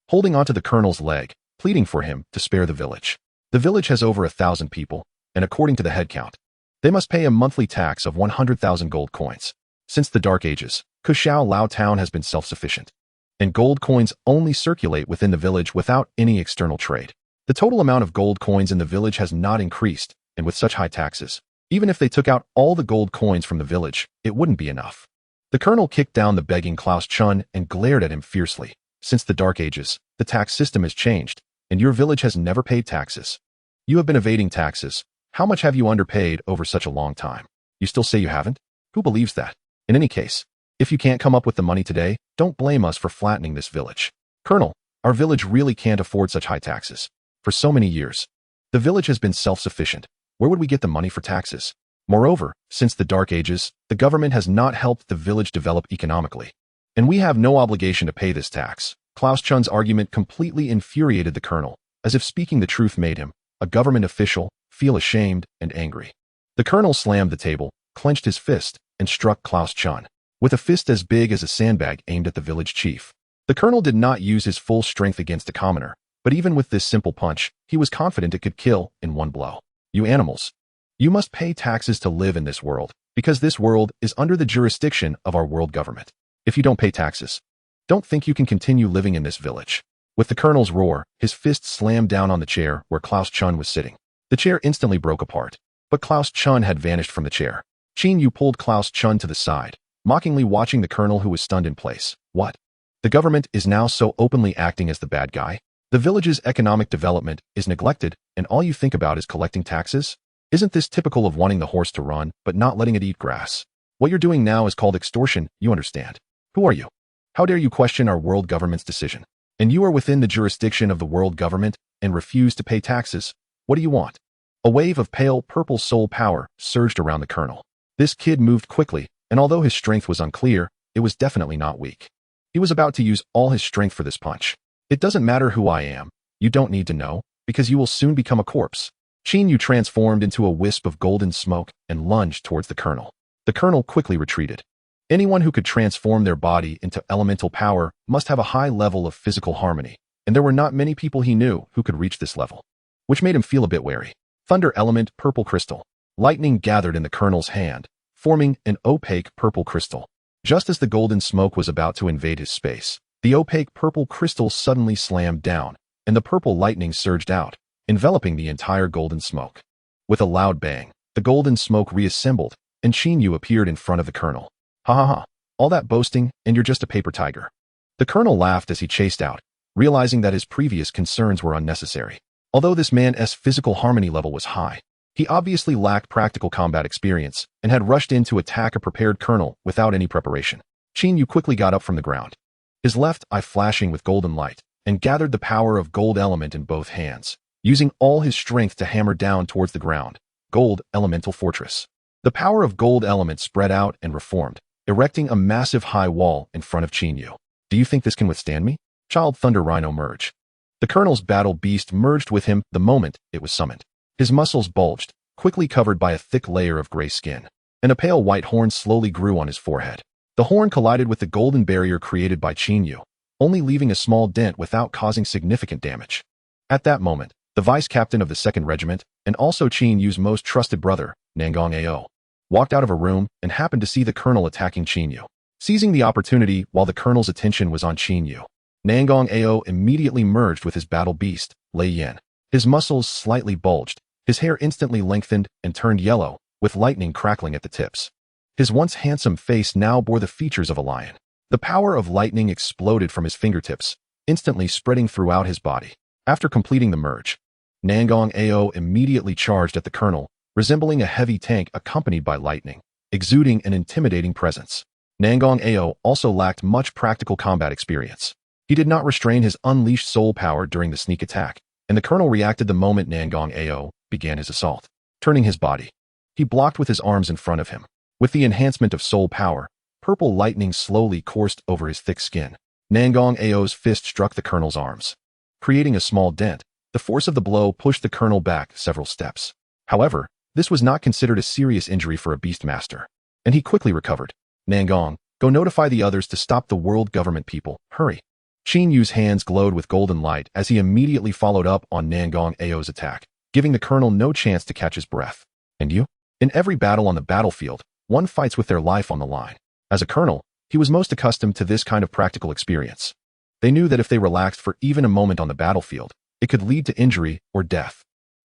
holding onto the colonel's leg, pleading for him to spare the village. The village has over 1,000 people, and according to the head count, they must pay a monthly tax of 100,000 gold coins. Since the Dark Ages, Kushaolao town has been self-sufficient, and gold coins only circulate within the village without any external trade. The total amount of gold coins in the village has not increased, and with such high taxes, even if they took out all the gold coins from the village, it wouldn't be enough. The colonel kicked down the begging Klaus Chun and glared at him fiercely. Since the Dark Ages, the tax system has changed, and your village has never paid taxes. You have been evading taxes. How much have you underpaid over such a long time? You still say you haven't? Who believes that? In any case, if you can't come up with the money today, don't blame us for flattening this village. Colonel, our village really can't afford such high taxes. For so many years, the village has been self-sufficient. Where would we get the money for taxes? Moreover, since the Dark Ages, the government has not helped the village develop economically, and we have no obligation to pay this tax. Klaus Chun's argument completely infuriated the colonel, as if speaking the truth made him, a government official, feel ashamed and angry. The colonel slammed the table, clenched his fist, and struck Klaus Chun, with a fist as big as a sandbag aimed at the village chief. The colonel did not use his full strength against a commoner, but even with this simple punch, he was confident it could kill in one blow. You animals! You must pay taxes to live in this world, because this world is under the jurisdiction of our world government. If you don't pay taxes, don't think you can continue living in this village. With the colonel's roar, his fist slammed down on the chair where Klaus Chun was sitting. The chair instantly broke apart, but Klaus Chun had vanished from the chair. Qin Yu pulled Klaus Chun to the side, mockingly watching the colonel who was stunned in place. What? The government is now so openly acting as the bad guy? The village's economic development is neglected, and all you think about is collecting taxes? Isn't this typical of wanting the horse to run, but not letting it eat grass? What you're doing now is called extortion, you understand. Who are you? How dare you question our world government's decision? And you are within the jurisdiction of the world government and refuse to pay taxes. What do you want? A wave of pale purple soul power surged around the colonel. This kid moved quickly, and although his strength was unclear, it was definitely not weak. He was about to use all his strength for this punch. It doesn't matter who I am. You don't need to know, because you will soon become a corpse. Qin Yu transformed into a wisp of golden smoke and lunged towards the colonel. The colonel quickly retreated. Anyone who could transform their body into elemental power must have a high level of physical harmony, and there were not many people he knew who could reach this level, which made him feel a bit wary. Thunder element purple crystal. Lightning gathered in the colonel's hand, forming an opaque purple crystal. Just as the golden smoke was about to invade his space, the opaque purple crystal suddenly slammed down, and the purple lightning surged out, enveloping the entire golden smoke. With a loud bang, the golden smoke reassembled, and Qin Yu appeared in front of the colonel. Ha ha ha, all that boasting, and you're just a paper tiger. The colonel laughed as he chased out, realizing that his previous concerns were unnecessary. Although this man's physical harmony level was high, he obviously lacked practical combat experience and had rushed in to attack a prepared colonel without any preparation. Qin Yu quickly got up from the ground, his left eye flashing with golden light, and gathered the power of gold element in both hands, using all his strength to hammer down towards the ground. Gold Elemental Fortress. The power of gold element spread out and reformed, erecting a massive high wall in front of Qin Yu. Do you think this can withstand me? Child Thunder Rhino merge. The colonel's battle beast merged with him the moment it was summoned. His muscles bulged, quickly covered by a thick layer of gray skin, and a pale white horn slowly grew on his forehead. The horn collided with the golden barrier created by Qin Yu, only leaving a small dent without causing significant damage. At that moment, the vice captain of the 2nd Regiment, and also Qin Yu's most trusted brother, Nangong Ao, walked out of a room and happened to see the colonel attacking Qin Yu. Seizing the opportunity while the colonel's attention was on Qin Yu, Nangong Ao immediately merged with his battle beast, Lei Yin. His muscles slightly bulged, his hair instantly lengthened and turned yellow, with lightning crackling at the tips. His once handsome face now bore the features of a lion. The power of lightning exploded from his fingertips, instantly spreading throughout his body. After completing the merge, Nangong Ao immediately charged at the colonel, resembling a heavy tank accompanied by lightning, exuding an intimidating presence. Nangong Ao also lacked much practical combat experience. He did not restrain his unleashed soul power during the sneak attack, and the colonel reacted the moment Nangong Ao began his assault. Turning his body, he blocked with his arms in front of him. With the enhancement of soul power, purple lightning slowly coursed over his thick skin. Nangong Ao's fist struck the colonel's arms, creating a small dent. The force of the blow pushed the colonel back several steps. However, this was not considered a serious injury for a beastmaster, and he quickly recovered. Nangong, go notify the others to stop the world government people. Hurry. Qin Yu's hands glowed with golden light as he immediately followed up on Nangong Ao's attack, giving the colonel no chance to catch his breath. And you? In every battle on the battlefield, one fights with their life on the line. As a colonel, he was most accustomed to this kind of practical experience. They knew that if they relaxed for even a moment on the battlefield, it could lead to injury or death.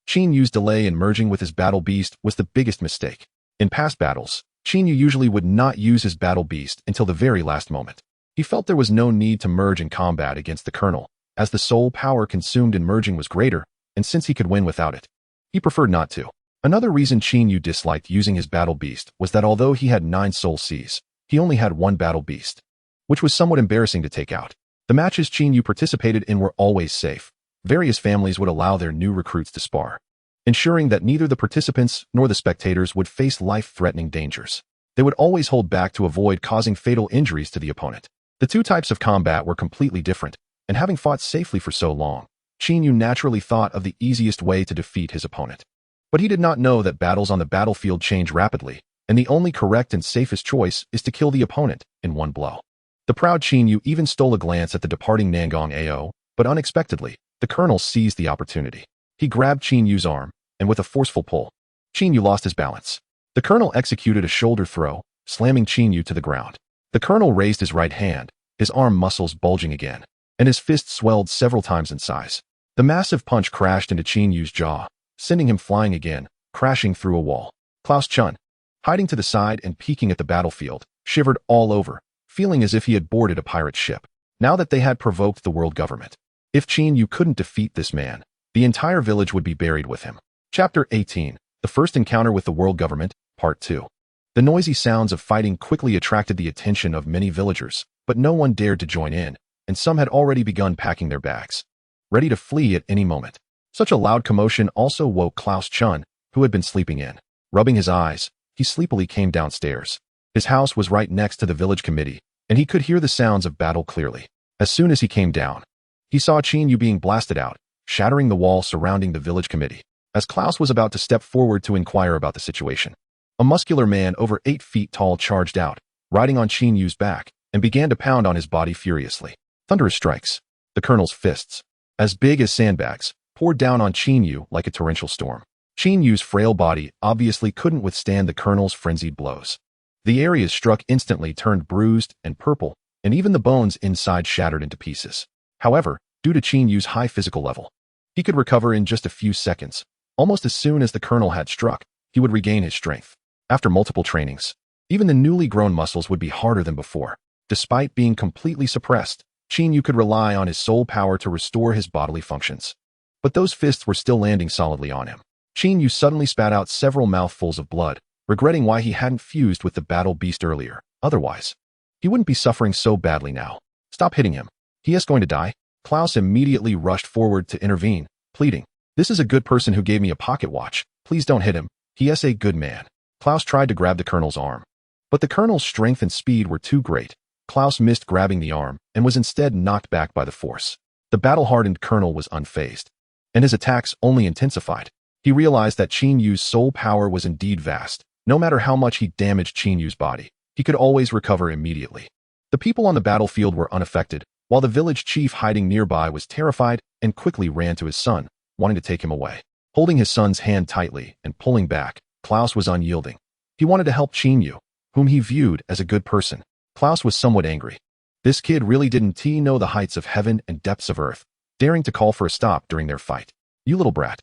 Qin Yu's delay in merging with his battle beast was the biggest mistake. In past battles, Qin Yu usually would not use his battle beast until the very last moment. He felt there was no need to merge in combat against the colonel, as the soul power consumed in merging was greater, and since he could win without it, he preferred not to. Another reason Qin Yu disliked using his battle beast was that although he had 9 soul Cs, he only had 1 battle beast, which was somewhat embarrassing to take out. The matches Qin Yu participated in were always safe. Various families would allow their new recruits to spar, ensuring that neither the participants nor the spectators would face life-threatening dangers. They would always hold back to avoid causing fatal injuries to the opponent. The two types of combat were completely different, and having fought safely for so long, Qin Yu naturally thought of the easiest way to defeat his opponent. But he did not know that battles on the battlefield change rapidly, and the only correct and safest choice is to kill the opponent in one blow. The proud Qin Yu even stole a glance at the departing Nangong Ao, but unexpectedly, the colonel seized the opportunity. He grabbed Qin Yu's arm, and with a forceful pull, Qin Yu lost his balance. The colonel executed a shoulder throw, slamming Qin Yu to the ground. The colonel raised his right hand, his arm muscles bulging again, and his fist swelled several times in size. The massive punch crashed into Qin Yu's jaw, sending him flying again, crashing through a wall. Klaus Chun, hiding to the side and peeking at the battlefield, shivered all over, feeling as if he had boarded a pirate ship. Now that they had provoked the world government, if Qin Yu couldn't defeat this man, the entire village would be buried with him. Chapter 18, The First Encounter with the World Government, Part 2. The noisy sounds of fighting quickly attracted the attention of many villagers, but no one dared to join in, and some had already begun packing their bags, ready to flee at any moment. Such a loud commotion also woke Klaus Chun, who had been sleeping in. Rubbing his eyes, he sleepily came downstairs. His house was right next to the village committee, and he could hear the sounds of battle clearly. As soon as he came down, he saw Qin Yu being blasted out, shattering the wall surrounding the village committee. As Klaus was about to step forward to inquire about the situation, a muscular man over 8 feet tall charged out, riding on Qin Yu's back, and began to pound on his body furiously. Thunderous strikes. The colonel's fists, as big as sandbags, poured down on Qin Yu like a torrential storm. Qin Yu's frail body obviously couldn't withstand the colonel's frenzied blows. The areas struck instantly turned bruised and purple, and even the bones inside shattered into pieces. However, due to Qin Yu's high physical level, he could recover in just a few seconds. Almost as soon as the colonel had struck, he would regain his strength. After multiple trainings, even the newly grown muscles would be harder than before. Despite being completely suppressed, Qin Yu could rely on his soul power to restore his bodily functions. But those fists were still landing solidly on him. Qin Yu suddenly spat out several mouthfuls of blood, regretting why he hadn't fused with the battle beast earlier. Otherwise, he wouldn't be suffering so badly now. Stop hitting him. He is going to die. Klaus immediately rushed forward to intervene, pleading, "This is a good person who gave me a pocket watch. Please don't hit him. He is a good man." Klaus tried to grab the colonel's arm, but the colonel's strength and speed were too great. Klaus missed grabbing the arm and was instead knocked back by the force. The battle-hardened colonel was unfazed, and his attacks only intensified. He realized that Qin Yu's soul power was indeed vast. No matter how much he damaged Qin Yu's body, he could always recover immediately. The people on the battlefield were unaffected, while the village chief hiding nearby was terrified and quickly ran to his son, wanting to take him away. Holding his son's hand tightly and pulling back, Klaus was unyielding. He wanted to help Yu, whom he viewed as a good person. Klaus was somewhat angry. This kid really didn't know the heights of heaven and depths of earth, daring to call for a stop during their fight. You little brat.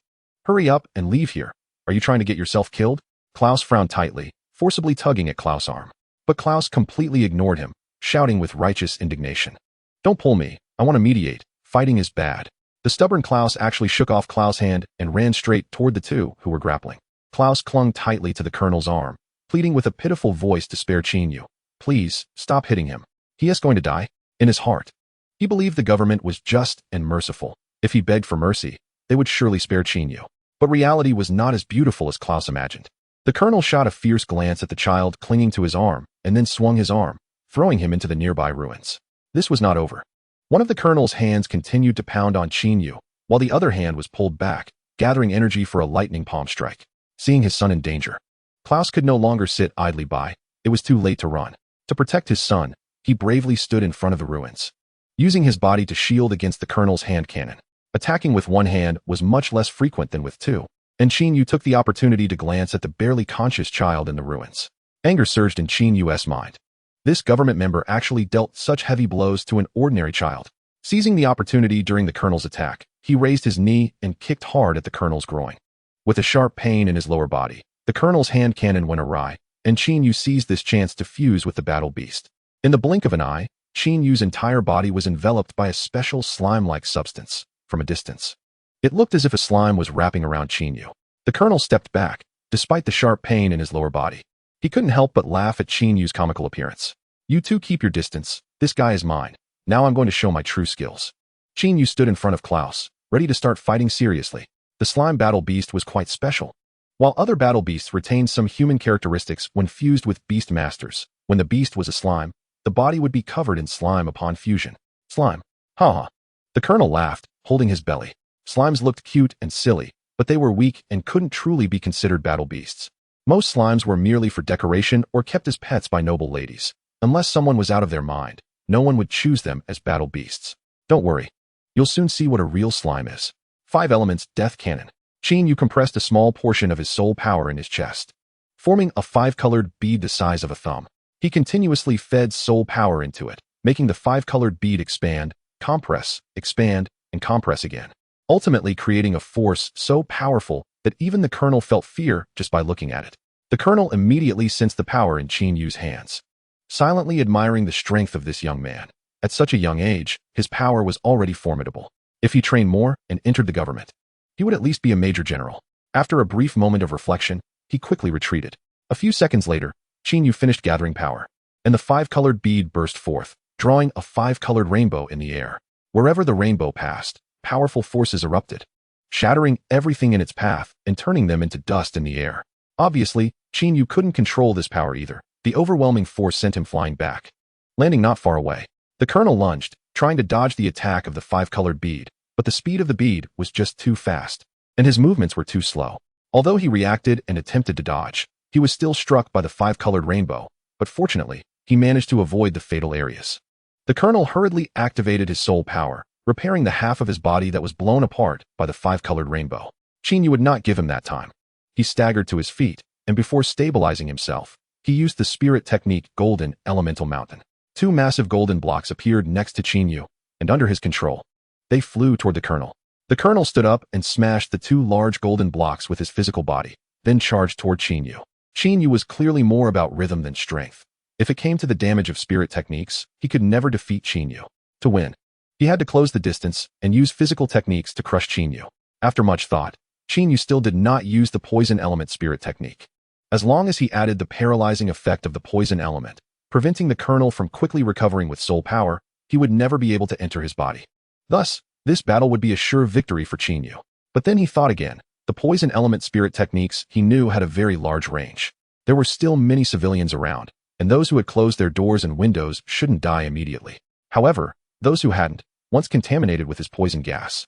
Hurry up and leave here. Are you trying to get yourself killed? Klaus frowned tightly, forcibly tugging at Klaus' arm. But Klaus completely ignored him, shouting with righteous indignation. Don't pull me. I want to mediate. Fighting is bad. The stubborn Klaus actually shook off Klaus' hand and ran straight toward the two who were grappling. Klaus clung tightly to the colonel's arm, pleading with a pitiful voice to spare Yu. Please, stop hitting him. He is going to die. In his heart, he believed the government was just and merciful. If he begged for mercy, they would surely spare Yu. But reality was not as beautiful as Klaus imagined. The colonel shot a fierce glance at the child clinging to his arm and then swung his arm, throwing him into the nearby ruins. This was not over. One of the colonel's hands continued to pound on Yu, while the other hand was pulled back, gathering energy for a lightning palm strike. Seeing his son in danger, Klaus could no longer sit idly by. It was too late to run. To protect his son, he bravely stood in front of the ruins, using his body to shield against the colonel's hand cannon. Attacking with one hand was much less frequent than with two, and Yu took the opportunity to glance at the barely conscious child in the ruins. Anger surged in Yu's mind. This government member actually dealt such heavy blows to an ordinary child. Seizing the opportunity during the colonel's attack, he raised his knee and kicked hard at the colonel's groin. With a sharp pain in his lower body, the colonel's hand cannon went awry, and Yu seized this chance to fuse with the battle beast. In the blink of an eye, Yu's entire body was enveloped by a special slime-like substance. From a distance, it looked as if a slime was wrapping around Yu. The colonel stepped back, despite the sharp pain in his lower body. He couldn't help but laugh at Yu's comical appearance. You two keep your distance. This guy is mine. Now I'm going to show my true skills. Yu stood in front of Klaus, ready to start fighting seriously. The slime battle beast was quite special. While other battle beasts retained some human characteristics when fused with beast masters, when the beast was a slime, the body would be covered in slime upon fusion. Slime. Ha. The colonel laughed, holding his belly. Slimes looked cute and silly, but they were weak and couldn't truly be considered battle beasts. Most slimes were merely for decoration or kept as pets by noble ladies. Unless someone was out of their mind, no one would choose them as battle beasts. Don't worry. You'll soon see what a real slime is. 5 elements death cannon. Yu compressed a small portion of his soul power in his chest, forming a 5-colored bead the size of a thumb. He continuously fed soul power into it, making the 5-colored bead expand, compress, expand, and compress again, ultimately creating a force so powerful that even the colonel felt fear just by looking at it. The colonel immediately sensed the power in Yu's hands, silently admiring the strength of this young man. At such a young age, his power was already formidable. If he trained more and entered the government, he would at least be a major general. After a brief moment of reflection, he quickly retreated. A few seconds later, Yu finished gathering power, and the 5-colored bead burst forth, drawing a 5-colored rainbow in the air. Wherever the rainbow passed, powerful forces erupted, shattering everything in its path and turning them into dust in the air. Obviously, Yu couldn't control this power either. The overwhelming force sent him flying back, landing not far away. The colonel lunged, trying to dodge the attack of the 5-colored bead, but the speed of the bead was just too fast, and his movements were too slow. Although he reacted and attempted to dodge, he was still struck by the 5-colored rainbow, but fortunately, he managed to avoid the fatal areas. The colonel hurriedly activated his soul power, repairing the half of his body that was blown apart by the 5-colored rainbow. Yu would not give him that time. He staggered to his feet, and before stabilizing himself, he used the spirit technique Golden Elemental Mountain. 2 massive golden blocks appeared next to Yu, and under his control, they flew toward the colonel. The colonel stood up and smashed the 2 large golden blocks with his physical body, then charged toward Yu. Yu was clearly more about rhythm than strength. If it came to the damage of spirit techniques, he could never defeat Yu. To win, he had to close the distance and use physical techniques to crush Yu. After much thought, Yu still did not use the poison element spirit technique. As long as he added the paralyzing effect of the poison element, preventing the colonel from quickly recovering with soul power, he would never be able to enter his body. Thus, this battle would be a sure victory for Yu. But then he thought again. The poison element spirit techniques he knew had a very large range. There were still many civilians around, and those who had closed their doors and windows shouldn't die immediately. However, those who hadn't, once contaminated with his poison gas,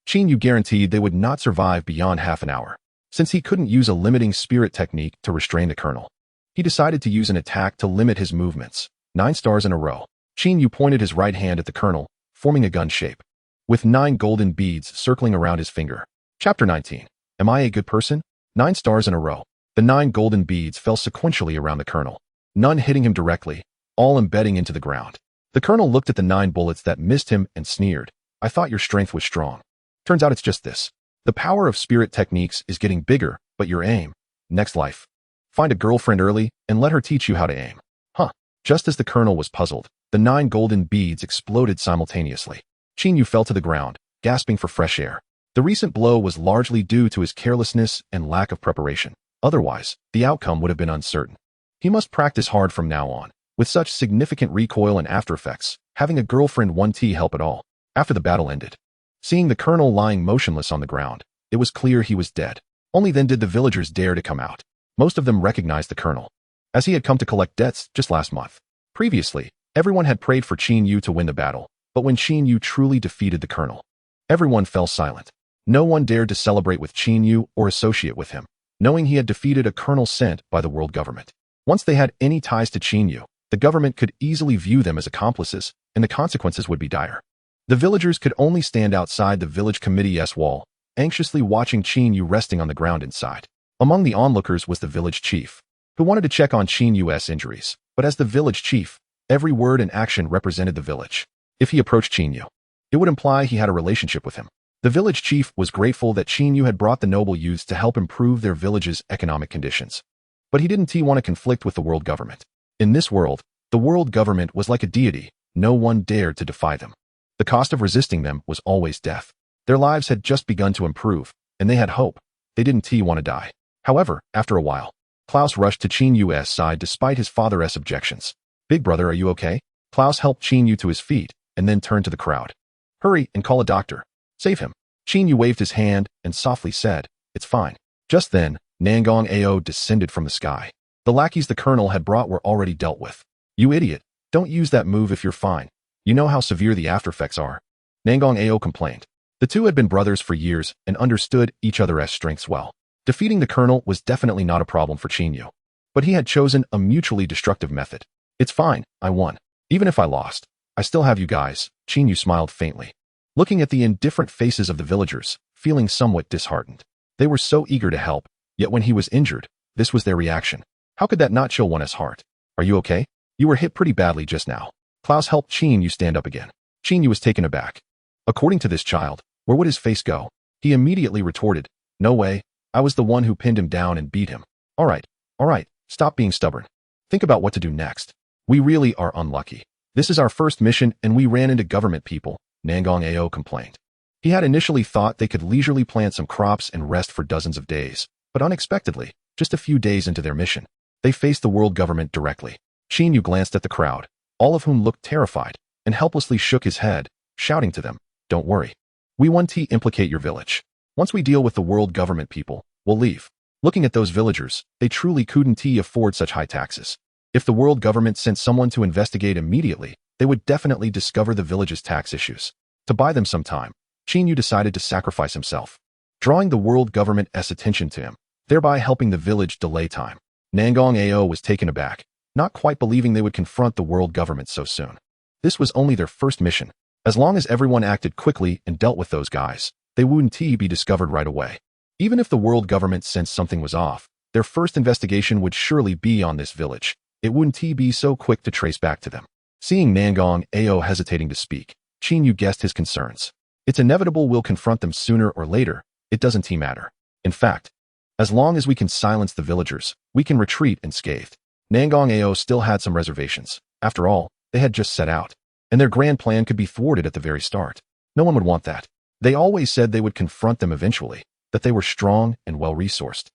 Yu guaranteed they would not survive beyond half an hour. Since he couldn't use a limiting spirit technique to restrain the colonel, he decided to use an attack to limit his movements. 9 stars in a row. Yu pointed his right hand at the colonel, forming a gun shape, with 9 golden beads circling around his finger. Chapter 19. Am I a good person? 9 stars in a row. The 9 golden beads fell sequentially around the colonel, none hitting him directly, all embedding into the ground. The colonel looked at the 9 bullets that missed him and sneered. I thought your strength was strong. Turns out it's just this. The power of spirit techniques is getting bigger, but your aim, next life. Find a girlfriend early and let her teach you how to aim. Huh. Just as the colonel was puzzled, the 9 golden beads exploded simultaneously. Chinyu fell to the ground, gasping for fresh air. The recent blow was largely due to his carelessness and lack of preparation. Otherwise, the outcome would have been uncertain. He must practice hard from now on. With such significant recoil and after effects, having a girlfriend won't help at all. After the battle ended, seeing the colonel lying motionless on the ground, it was clear he was dead. Only then did the villagers dare to come out. Most of them recognized the colonel, as he had come to collect debts just last month. Previously, everyone had prayed for Chinyu to win the battle, but when Chinyu truly defeated the colonel, everyone fell silent. No one dared to celebrate with Chinyu or associate with him, knowing he had defeated a colonel sent by the world government. Once they had any ties to Chinyu, the government could easily view them as accomplices, and the consequences would be dire. The villagers could only stand outside the village committee's wall, anxiously watching Chinyu resting on the ground inside. Among the onlookers was the village chief, who wanted to check on Chinyu's injuries, but as the village chief, every word and action represented the village. If he approached Chinyu, it would imply he had a relationship with him. The village chief was grateful that Chinyu had brought the noble youths to help improve their village's economic conditions. But he didn't want to conflict with the world government. In this world, the world government was like a deity. No one dared to defy them. The cost of resisting them was always death. Their lives had just begun to improve, and they had hope. They didn't want to die. However, after a while, Klaus rushed to Chinyu's side despite his father's objections. Big brother, are you okay? Klaus helped Chinyu to his feet, and then turned to the crowd. Hurry and call a doctor. Save him. Chinyu waved his hand and softly said, it's fine. Just then, Nangong Ao descended from the sky. The lackeys the colonel had brought were already dealt with. You idiot. Don't use that move if you're fine. You know how severe the aftereffects are. Nangong Ao complained. The two had been brothers for years and understood each other's strengths well. Defeating the colonel was definitely not a problem for Chinyu. But he had chosen a mutually destructive method. It's fine, I won. Even if I lost, I still have you guys. Chinyu smiled faintly, looking at the indifferent faces of the villagers, feeling somewhat disheartened. They were so eager to help, yet when he was injured, this was their reaction. How could that not chill one's heart? Are you okay? You were hit pretty badly just now. Klaus helped Chinyu stand up again. Chinyu was taken aback. According to this child, where would his face go? He immediately retorted, no way, I was the one who pinned him down and beat him. All right, stop being stubborn. Think about what to do next. We really are unlucky. This is our first mission and we ran into government people, Nangong Ao complained. He had initially thought they could leisurely plant some crops and rest for dozens of days, but unexpectedly, just a few days into their mission, they faced the world government directly. Chinyu glanced at the crowd, all of whom looked terrified, and helplessly shook his head, shouting to them, don't worry. We won't implicate your village. Once we deal with the world government people, we'll leave. Looking at those villagers, they truly couldn't afford such high taxes. If the world government sent someone to investigate immediately, they would definitely discover the village's tax issues. To buy them some time, Chinyu decided to sacrifice himself, drawing the world government's attention to him, thereby helping the village delay time. Nangong Ao was taken aback, not quite believing they would confront the world government so soon. This was only their first mission. As long as everyone acted quickly and dealt with those guys, they wouldn't be discovered right away. Even if the world government sensed something was off, their first investigation would surely be on this village. It wouldn't be so quick to trace back to them. Seeing Nangong Ao hesitating to speak, Chinyu guessed his concerns. It's inevitable we'll confront them sooner or later. It doesn't matter. In fact, as long as we can silence the villagers, we can retreat unscathed. Nangong Ao still had some reservations. After all, they had just set out, and their grand plan could be thwarted at the very start. No one would want that. They always said they would confront them eventually, that they were strong and well-resourced,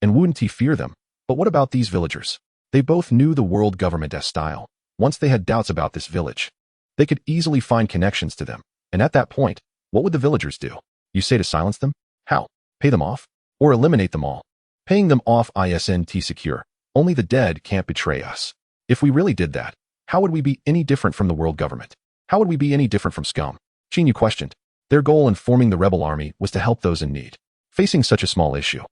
and wouldn't fear them. But what about these villagers? They both knew the world government's style. Once they had doubts about this village, they could easily find connections to them. And at that point, what would the villagers do? You say to silence them? How? Pay them off? Or eliminate them all? Paying them off isn't secure. Only the dead can't betray us. If we really did that, how would we be any different from the world government? How would we be any different from scum? Chinyu questioned. Their goal in forming the rebel army was to help those in need. Facing such a small issue,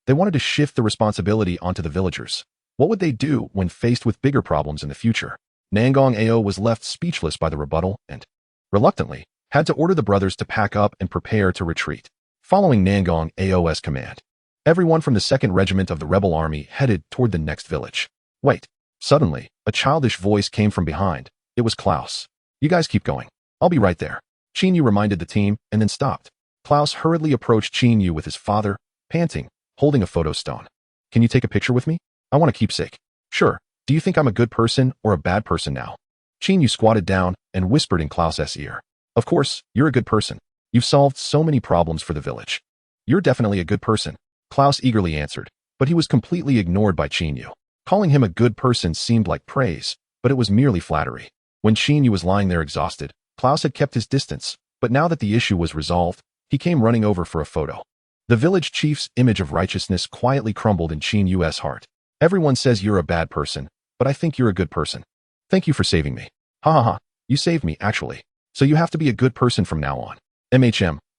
they wanted to shift the responsibility onto the villagers. What would they do when faced with bigger problems in the future? Nangong Ao was left speechless by the rebuttal and, reluctantly, had to order the brothers to pack up and prepare to retreat. Following Nangong Ao's command, Everyone from the 2nd Regiment of the rebel army headed toward the next village. Wait. Suddenly, a childish voice came from behind. It was Klaus. You guys keep going. I'll be right there. Chinyu reminded the team and then stopped. Klaus hurriedly approached Chinyu with his father, panting, holding a photo stone. Can you take a picture with me? I want a keepsake. Sure. Do you think I'm a good person or a bad person now? Chinyu squatted down and whispered in Klaus's ear. Of course, you're a good person. You've solved so many problems for the village. You're definitely a good person. Klaus eagerly answered, but he was completely ignored by Chinyu. Calling him a good person seemed like praise, but it was merely flattery. When Chinyu was lying there exhausted, Klaus had kept his distance, but now that the issue was resolved, he came running over for a photo. The village chief's image of righteousness quietly crumbled in Chinyu's heart. Everyone says you're a bad person, but I think you're a good person. Thank you for saving me. Ha ha ha, you saved me, actually. So you have to be a good person from now on.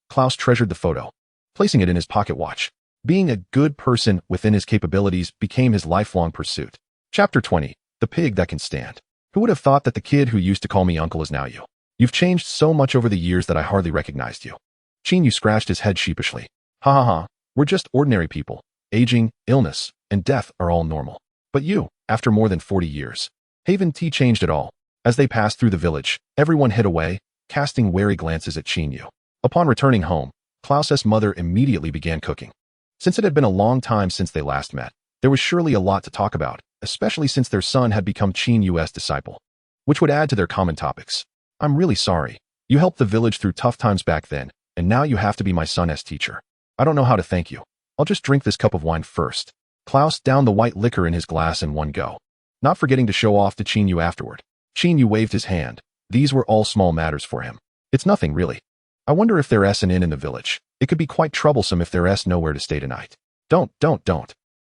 Klaus treasured the photo, placing it in his pocket watch. Being a good person within his capabilities became his lifelong pursuit. Chapter 20. The Pig That Can Stand. Who would have thought that the kid who used to call me uncle is now you? You've changed so much over the years that I hardly recognized you. Chinyu scratched his head sheepishly. Ha ha ha, we're just ordinary people. Aging, illness, and death are all normal. But you, after more than 40 years. Haven T changed it all. As they passed through the village, everyone hid away, casting wary glances at Chinyu. Upon returning home, Klaus's mother immediately began cooking. Since it had been a long time since they last met, there was surely a lot to talk about, especially since their son had become Chinyu's disciple, which would add to their common topics. I'm really sorry. You helped the village through tough times back then, and now you have to be my son's teacher. I don't know how to thank you. I'll just drink this cup of wine first. Klaus downed the white liquor in his glass in one go, not forgetting to show off to Chinyu afterward. Chinyu waved his hand. These were all small matters for him. It's nothing, really. I wonder if there's an inn in the village. It could be quite troublesome if there's nowhere to stay tonight. Don't.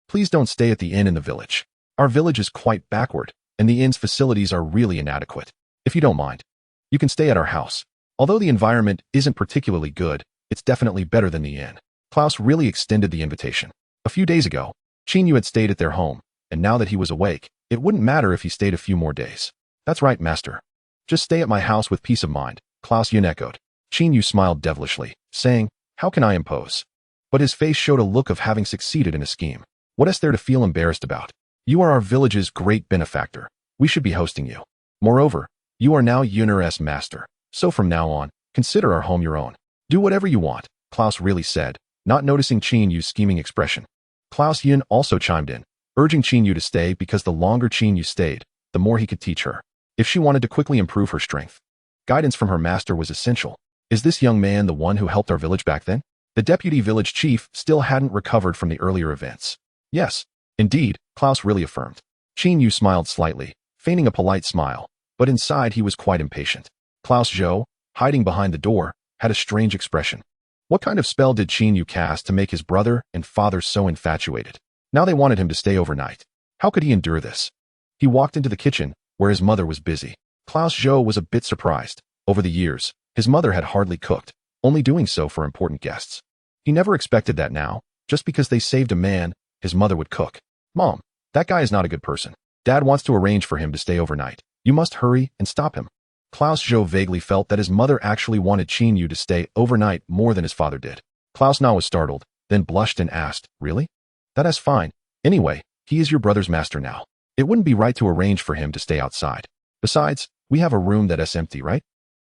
Please don't stay at the inn in the village. Our village is quite backward, and the inn's facilities are really inadequate. If you don't mind, you can stay at our house. Although the environment isn't particularly good, it's definitely better than the inn. Klaus really extended the invitation. A few days ago, Chinyu had stayed at their home, and now that he was awake, it wouldn't matter if he stayed a few more days. That's right, master. Just stay at my house with peace of mind, Klaus Yun echoed. Chinyu smiled devilishly, saying, how can I impose? But his face showed a look of having succeeded in a scheme. What is there to feel embarrassed about? You are our village's great benefactor. We should be hosting you. Moreover, you are now Yun's master. So from now on, consider our home your own. Do whatever you want, Klaus really said, not noticing Chinyu's scheming expression. Klaus Yun also chimed in, urging Chinyu to stay because the longer Chinyu stayed, the more he could teach her. If she wanted to quickly improve her strength, guidance from her master was essential. Is this young man the one who helped our village back then? The deputy village chief still hadn't recovered from the earlier events. Yes, indeed, Klaus really affirmed. Chinyu smiled slightly, feigning a polite smile, but inside he was quite impatient. Klaus Zhou, hiding behind the door, had a strange expression. What kind of spell did Chinyu cast to make his brother and father so infatuated? Now they wanted him to stay overnight. How could he endure this? He walked into the kitchen, where his mother was busy. Klaus Zhou was a bit surprised. Over the years, his mother had hardly cooked, only doing so for important guests. He never expected that now, just because they saved a man, his mother would cook. Mom, that guy is not a good person. Dad wants to arrange for him to stay overnight. You must hurry and stop him. Klaus Zhou vaguely felt that his mother actually wanted Chinyu to stay overnight more than his father did. Klaus Na was startled, then blushed and asked, really? That is fine. Anyway, he is your brother's master now. It wouldn't be right to arrange for him to stay outside. Besides, we have a room that is empty, right?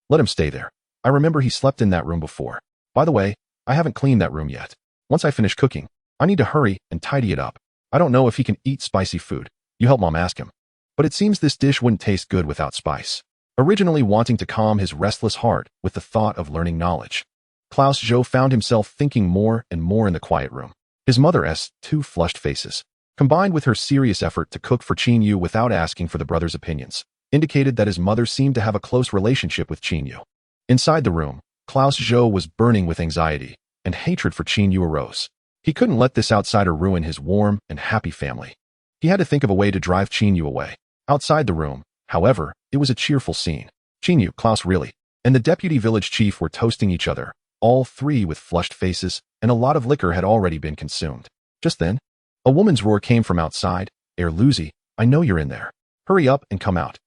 Let him stay there. I remember he slept in that room before. By the way, I haven't cleaned that room yet. Once I finish cooking, I need to hurry and tidy it up. I don't know if he can eat spicy food. You help Mom ask him. But it seems this dish wouldn't taste good without spice. Originally wanting to calm his restless heart with the thought of learning knowledge, Klaus Zhou found himself thinking more and more in the quiet room. His mother's two flushed faces, combined with her serious effort to cook for Chinyu without asking for the brother's opinions, indicated that his mother seemed to have a close relationship with Chinyu. Inside the room, Klaus Zhou was burning with anxiety, and hatred for Chinyu arose. He couldn't let this outsider ruin his warm and happy family. He had to think of a way to drive Chinyu away. Outside the room, however, it was a cheerful scene. Chinyu, Klaus really, and the deputy village chief were toasting each other, all three with flushed faces, and a lot of liquor had already been consumed. Just then, a woman's roar came from outside. Lucy, I know you're in there. Hurry up and come out.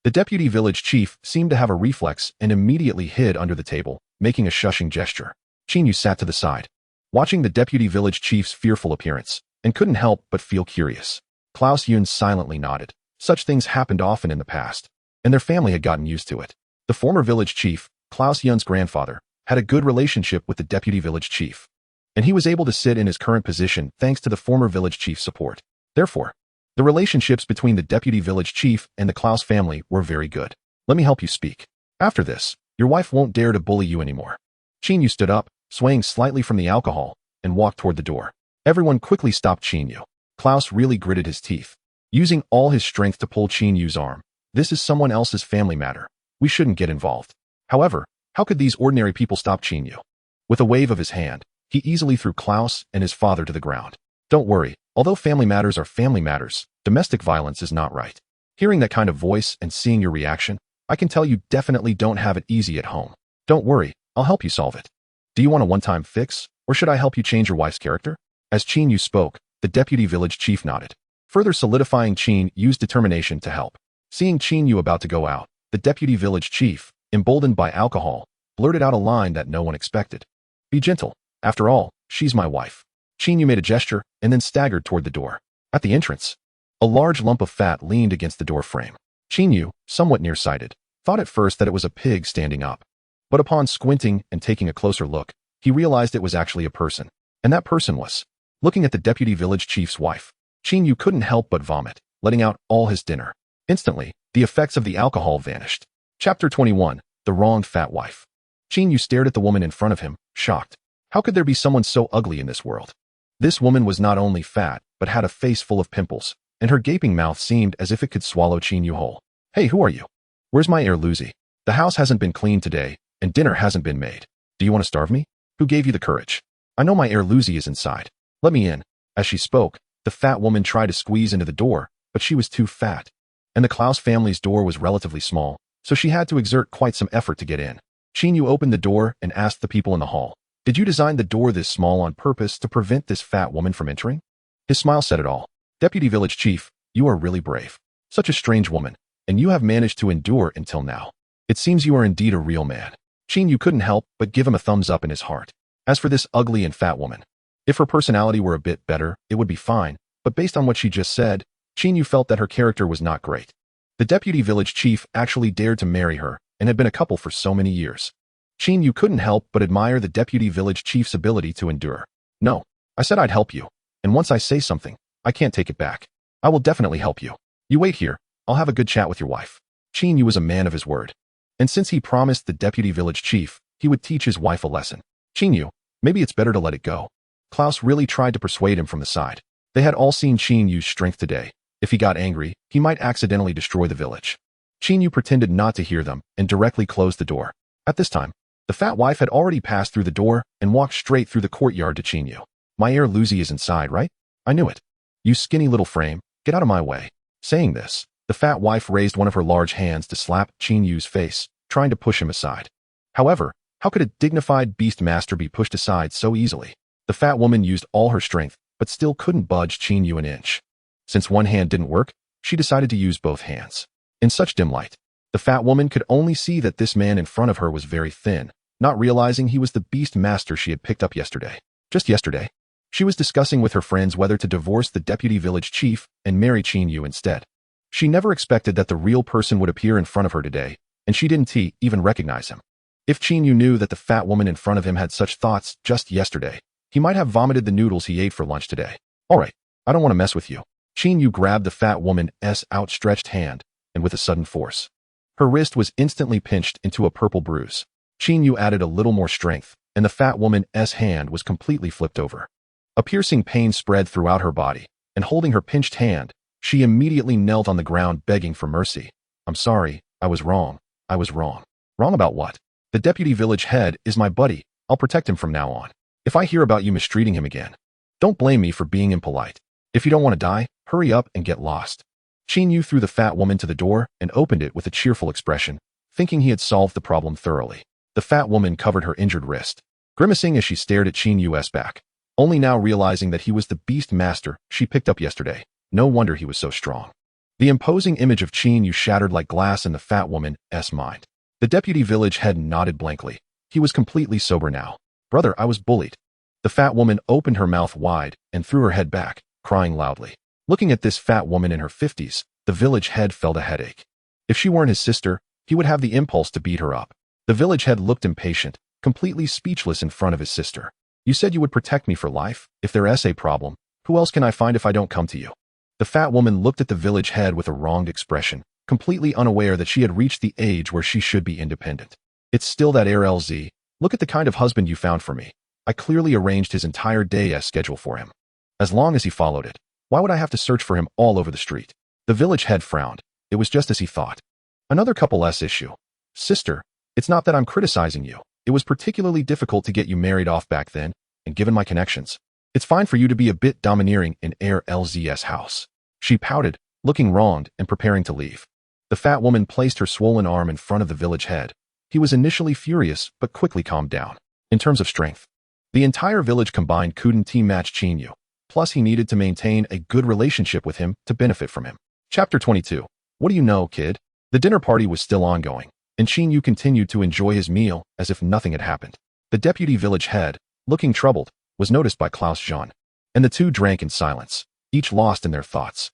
The deputy village chief seemed to have a reflex and immediately hid under the table, making a shushing gesture. Chinyu sat to the side. watching the deputy village chief's fearful appearance, and couldn't help but feel curious. Klaus Yun silently nodded. Such things happened often in the past, and their family had gotten used to it. The former village chief, Klaus Yun's grandfather, had a good relationship with the deputy village chief, and he was able to sit in his current position thanks to the former village chief's support. Therefore, the relationships between the deputy village chief and the Klaus family were very good. Let me help you speak. After this, your wife won't dare to bully you anymore. Chinyu stood up, swaying slightly from the alcohol, and walked toward the door. Everyone quickly stopped Chinyu. Klaus really gritted his teeth, using all his strength to pull Chinyu's arm. This is someone else's family matter. We shouldn't get involved. However, how could these ordinary people stop Chinyu? With a wave of his hand, he easily threw Klaus and his father to the ground. Don't worry, although family matters are family matters, domestic violence is not right. Hearing that kind of voice and seeing your reaction, I can tell you definitely don't have it easy at home. Don't worry, I'll help you solve it. Do you want a one-time fix, or should I help you change your wife's character? As Chinyu spoke, the deputy village chief nodded, further solidifying Chinyu's determination to help. Seeing Chinyu about to go out, the deputy village chief, emboldened by alcohol, blurted out a line that no one expected. Be gentle. After all, she's my wife. Chinyu made a gesture and then staggered toward the door. At the entrance, a large lump of fat leaned against the door frame. Chinyu, somewhat nearsighted, thought at first that it was a pig standing up. But upon squinting and taking a closer look, he realized it was actually a person. And that person was looking at the deputy village chief's wife. Chinyu couldn't help but vomit, letting out all his dinner. Instantly, the effects of the alcohol vanished. Chapter 21, The Wronged Fat Wife. Chinyu stared at the woman in front of him, shocked. How could there be someone so ugly in this world? This woman was not only fat, but had a face full of pimples, and her gaping mouth seemed as if it could swallow Chinyu whole. Hey, who are you? Where's my heir Lucy? The house hasn't been cleaned today, and dinner hasn't been made. Do you want to starve me? Who gave you the courage? I know my heir Lucy is inside. Let me in. As she spoke, the fat woman tried to squeeze into the door, but she was too fat. And the Klaus family's door was relatively small, so she had to exert quite some effort to get in. Chinyu opened the door and asked the people in the hall, "Did you design the door this small on purpose to prevent this fat woman from entering?" His smile said it all. Deputy Village Chief, you are really brave. Such a strange woman, and you have managed to endure until now. It seems you are indeed a real man. Chinyu couldn't help but give him a thumbs up in his heart. As for this ugly and fat woman, if her personality were a bit better, it would be fine, but based on what she just said, Chinyu felt that her character was not great. The deputy village chief actually dared to marry her and had been a couple for so many years. Chinyu couldn't help but admire the deputy village chief's ability to endure. No, I said I'd help you, and once I say something, I can't take it back. I will definitely help you. You wait here, I'll have a good chat with your wife. Chinyu was a man of his word. And since he promised the deputy village chief, he would teach his wife a lesson. Chinyu, maybe it's better to let it go. Klaus really tried to persuade him from the side. They had all seen Chinyu's strength today. If he got angry, he might accidentally destroy the village. Chinyu pretended not to hear them and directly closed the door. At this time, the fat wife had already passed through the door and walked straight through the courtyard to Chinyu. My heir Lucy is inside, right? I knew it. You skinny little frame, get out of my way. Saying this, the fat wife raised one of her large hands to slap Chinyu's face, trying to push him aside. However, how could a dignified beast master be pushed aside so easily? The fat woman used all her strength, but still couldn't budge Chinyu an inch. Since one hand didn't work, she decided to use both hands. In such dim light, the fat woman could only see that this man in front of her was very thin, not realizing he was the beast master she had picked up yesterday. Just yesterday, she was discussing with her friends whether to divorce the deputy village chief and marry Chinyu instead. She never expected that the real person would appear in front of her today, and she didn't even recognize him. If Chinyu knew that the fat woman in front of him had such thoughts just yesterday, he might have vomited the noodles he ate for lunch today. Alright, I don't want to mess with you. Chinyu grabbed the fat woman's outstretched hand, and with a sudden force, her wrist was instantly pinched into a purple bruise. Chinyu added a little more strength, and the fat woman's hand was completely flipped over. A piercing pain spread throughout her body, and holding her pinched hand, she immediately knelt on the ground begging for mercy. I'm sorry, I was wrong. I was wrong. Wrong about what? The deputy village head is my buddy. I'll protect him from now on. If I hear about you mistreating him again, don't blame me for being impolite. If you don't want to die, hurry up and get lost. Chinyu threw the fat woman to the door and opened it with a cheerful expression, thinking he had solved the problem thoroughly. The fat woman covered her injured wrist, grimacing as she stared at Chinyu's back, only now realizing that he was the beast master she picked up yesterday. No wonder he was so strong. The imposing image of Chinyu shattered like glass in the fat woman's mind. The deputy village head nodded blankly. He was completely sober now. Brother, I was bullied. The fat woman opened her mouth wide and threw her head back, crying loudly. Looking at this fat woman in her 50s, the village head felt a headache. If she weren't his sister, he would have the impulse to beat her up. The village head looked impatient, completely speechless in front of his sister. You said you would protect me for life. If there's a problem, who else can I find if I don't come to you? The fat woman looked at the village head with a wronged expression, completely unaware that she had reached the age where she should be independent. It's still that LZ. Look at the kind of husband you found for me. I clearly arranged his entire day's schedule for him. As long as he followed it, why would I have to search for him all over the street? The village head frowned. It was just as he thought. Another couple's issue. Sister, it's not that I'm criticizing you. It was particularly difficult to get you married off back then, and given my connections, it's fine for you to be a bit domineering in LZ's house. She pouted, looking wronged and preparing to leave. The fat woman placed her swollen arm in front of the village head. He was initially furious, but quickly calmed down. In terms of strength, the entire village combined couldn't team match Chinyu. Plus, he needed to maintain a good relationship with him to benefit from him. Chapter 22. What do you know, kid? The dinner party was still ongoing, and Chinyu continued to enjoy his meal as if nothing had happened. The deputy village head, looking troubled, was noticed by Klaus Jean, and the two drank in silence, each lost in their thoughts.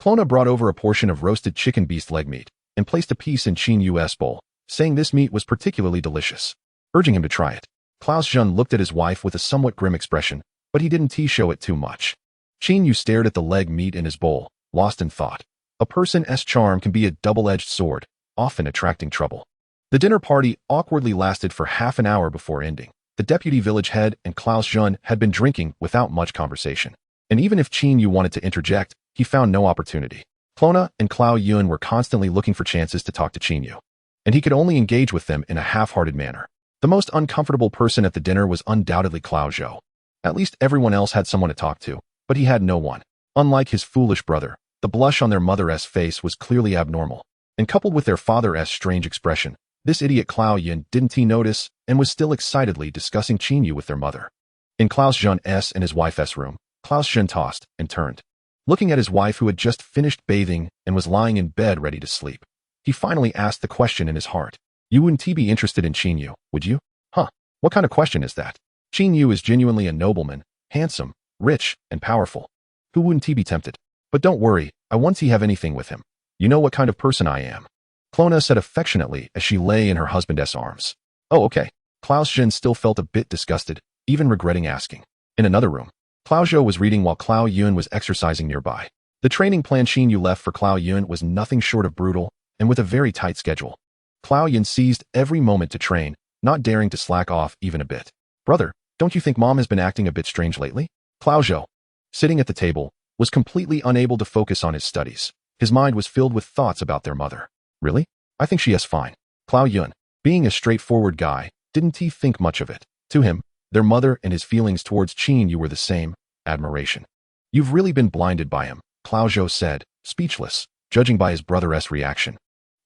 Clona brought over a portion of roasted chicken beast leg meat and placed a piece in Chinyu's bowl, saying this meat was particularly delicious, urging him to try it. Klaus Jean looked at his wife with a somewhat grim expression, but he didn't show it too much. Chinyu stared at the leg meat in his bowl, lost in thought. A person's charm can be a double-edged sword, often attracting trouble. The dinner party awkwardly lasted for half an hour before ending. The deputy village head and Klaus Jean had been drinking without much conversation. And even if Chinyu wanted to interject, he found no opportunity. Clona and Klao Yun were constantly looking for chances to talk to Chinyu, and he could only engage with them in a half-hearted manner. The most uncomfortable person at the dinner was undoubtedly Klao Zhou. At least everyone else had someone to talk to, but he had no one. Unlike his foolish brother, the blush on their mother's face was clearly abnormal, and coupled with their father's strange expression, this idiot Klao Yun didn't notice and was still excitedly discussing Chinyu with their mother. In Klaus Jean's and his wife's room, Klaus Jean tossed and turned, looking at his wife who had just finished bathing and was lying in bed ready to sleep. He finally asked the question in his heart. You wouldn't be interested in Chinyu, would you? Huh, what kind of question is that? Chinyu is genuinely a nobleman, handsome, rich, and powerful. Who wouldn't be tempted? But don't worry, I won't have anything with him. You know what kind of person I am. Clona said affectionately as she lay in her husband's arms. Oh, okay. Klaus Jean still felt a bit disgusted, even regretting asking. In another room, Klao Zhou was reading while Klao Yun was exercising nearby. The training plan Chinyu left for Klao Yun was nothing short of brutal, and with a very tight schedule. Klao Yun seized every moment to train, not daring to slack off even a bit. Brother, don't you think Mom has been acting a bit strange lately? Klao Zhou, sitting at the table, was completely unable to focus on his studies. His mind was filled with thoughts about their mother. Really? I think she is fine. Klao Yun, being a straightforward guy, didn't think much of it. To him, their mother and his feelings towards Chinyu were the same, admiration. You've really been blinded by him, Klao Zhou said, speechless, judging by his brother's reaction.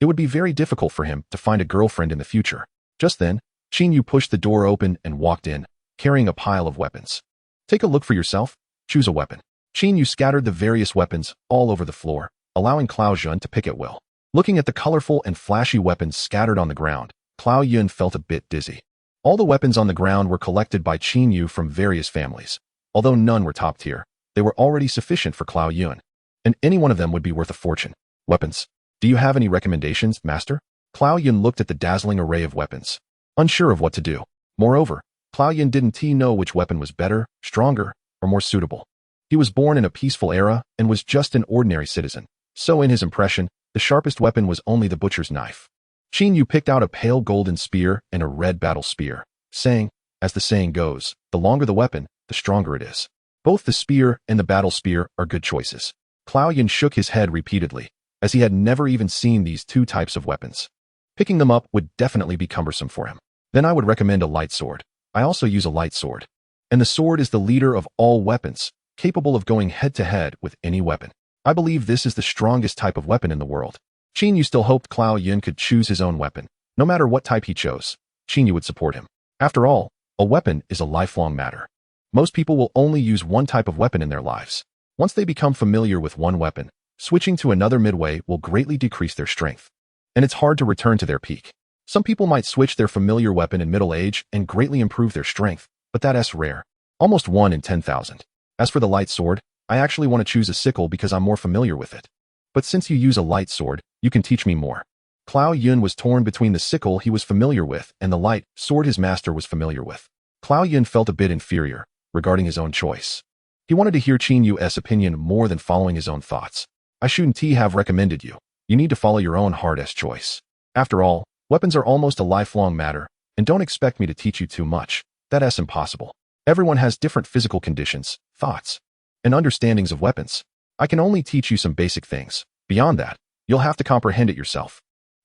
It would be very difficult for him to find a girlfriend in the future. Just then, Chinyu pushed the door open and walked in, carrying a pile of weapons. Take a look for yourself. Choose a weapon. Chinyu scattered the various weapons all over the floor, allowing Klao Zhun to pick at will. Looking at the colorful and flashy weapons scattered on the ground, Klao Yun felt a bit dizzy. All the weapons on the ground were collected by Chinyu from various families. Although none were top tier, they were already sufficient for Klao Yun, and any one of them would be worth a fortune. Weapons. Do you have any recommendations, master? Klao Yun looked at the dazzling array of weapons, unsure of what to do. Moreover, Klao Yun didn't know which weapon was better, stronger, or more suitable. He was born in a peaceful era and was just an ordinary citizen, so in his impression, the sharpest weapon was only the butcher's knife. Chinyu picked out a pale golden spear and a red battle spear, saying, as the saying goes, the longer the weapon, the stronger it is. Both the spear and the battle spear are good choices. Klao Yun shook his head repeatedly, as he had never even seen these two types of weapons. Picking them up would definitely be cumbersome for him. Then I would recommend a light sword. I also use a light sword. And the sword is the leader of all weapons, capable of going head-to-head with any weapon. I believe this is the strongest type of weapon in the world. Chinyu still hoped Klao Yun could choose his own weapon. No matter what type he chose, Chinyu would support him. After all, a weapon is a lifelong matter. Most people will only use one type of weapon in their lives. Once they become familiar with one weapon, switching to another midway will greatly decrease their strength, and it's hard to return to their peak. Some people might switch their familiar weapon in middle age and greatly improve their strength, but that's rare. Almost 1 in 10,000. As for the light sword, I actually want to choose a sickle because I'm more familiar with it. But since you use a light sword, you can teach me more. Clao Yun was torn between the sickle he was familiar with and the light sword his master was familiar with. Clao Yun felt a bit inferior regarding his own choice. He wanted to hear Qin Yu's opinion more than following his own thoughts. I shouldn't have recommended you. You need to follow your own hardest choice. After all, weapons are almost a lifelong matter, and don't expect me to teach you too much. That's impossible. Everyone has different physical conditions, thoughts, and understandings of weapons. I can only teach you some basic things. Beyond that, you'll have to comprehend it yourself.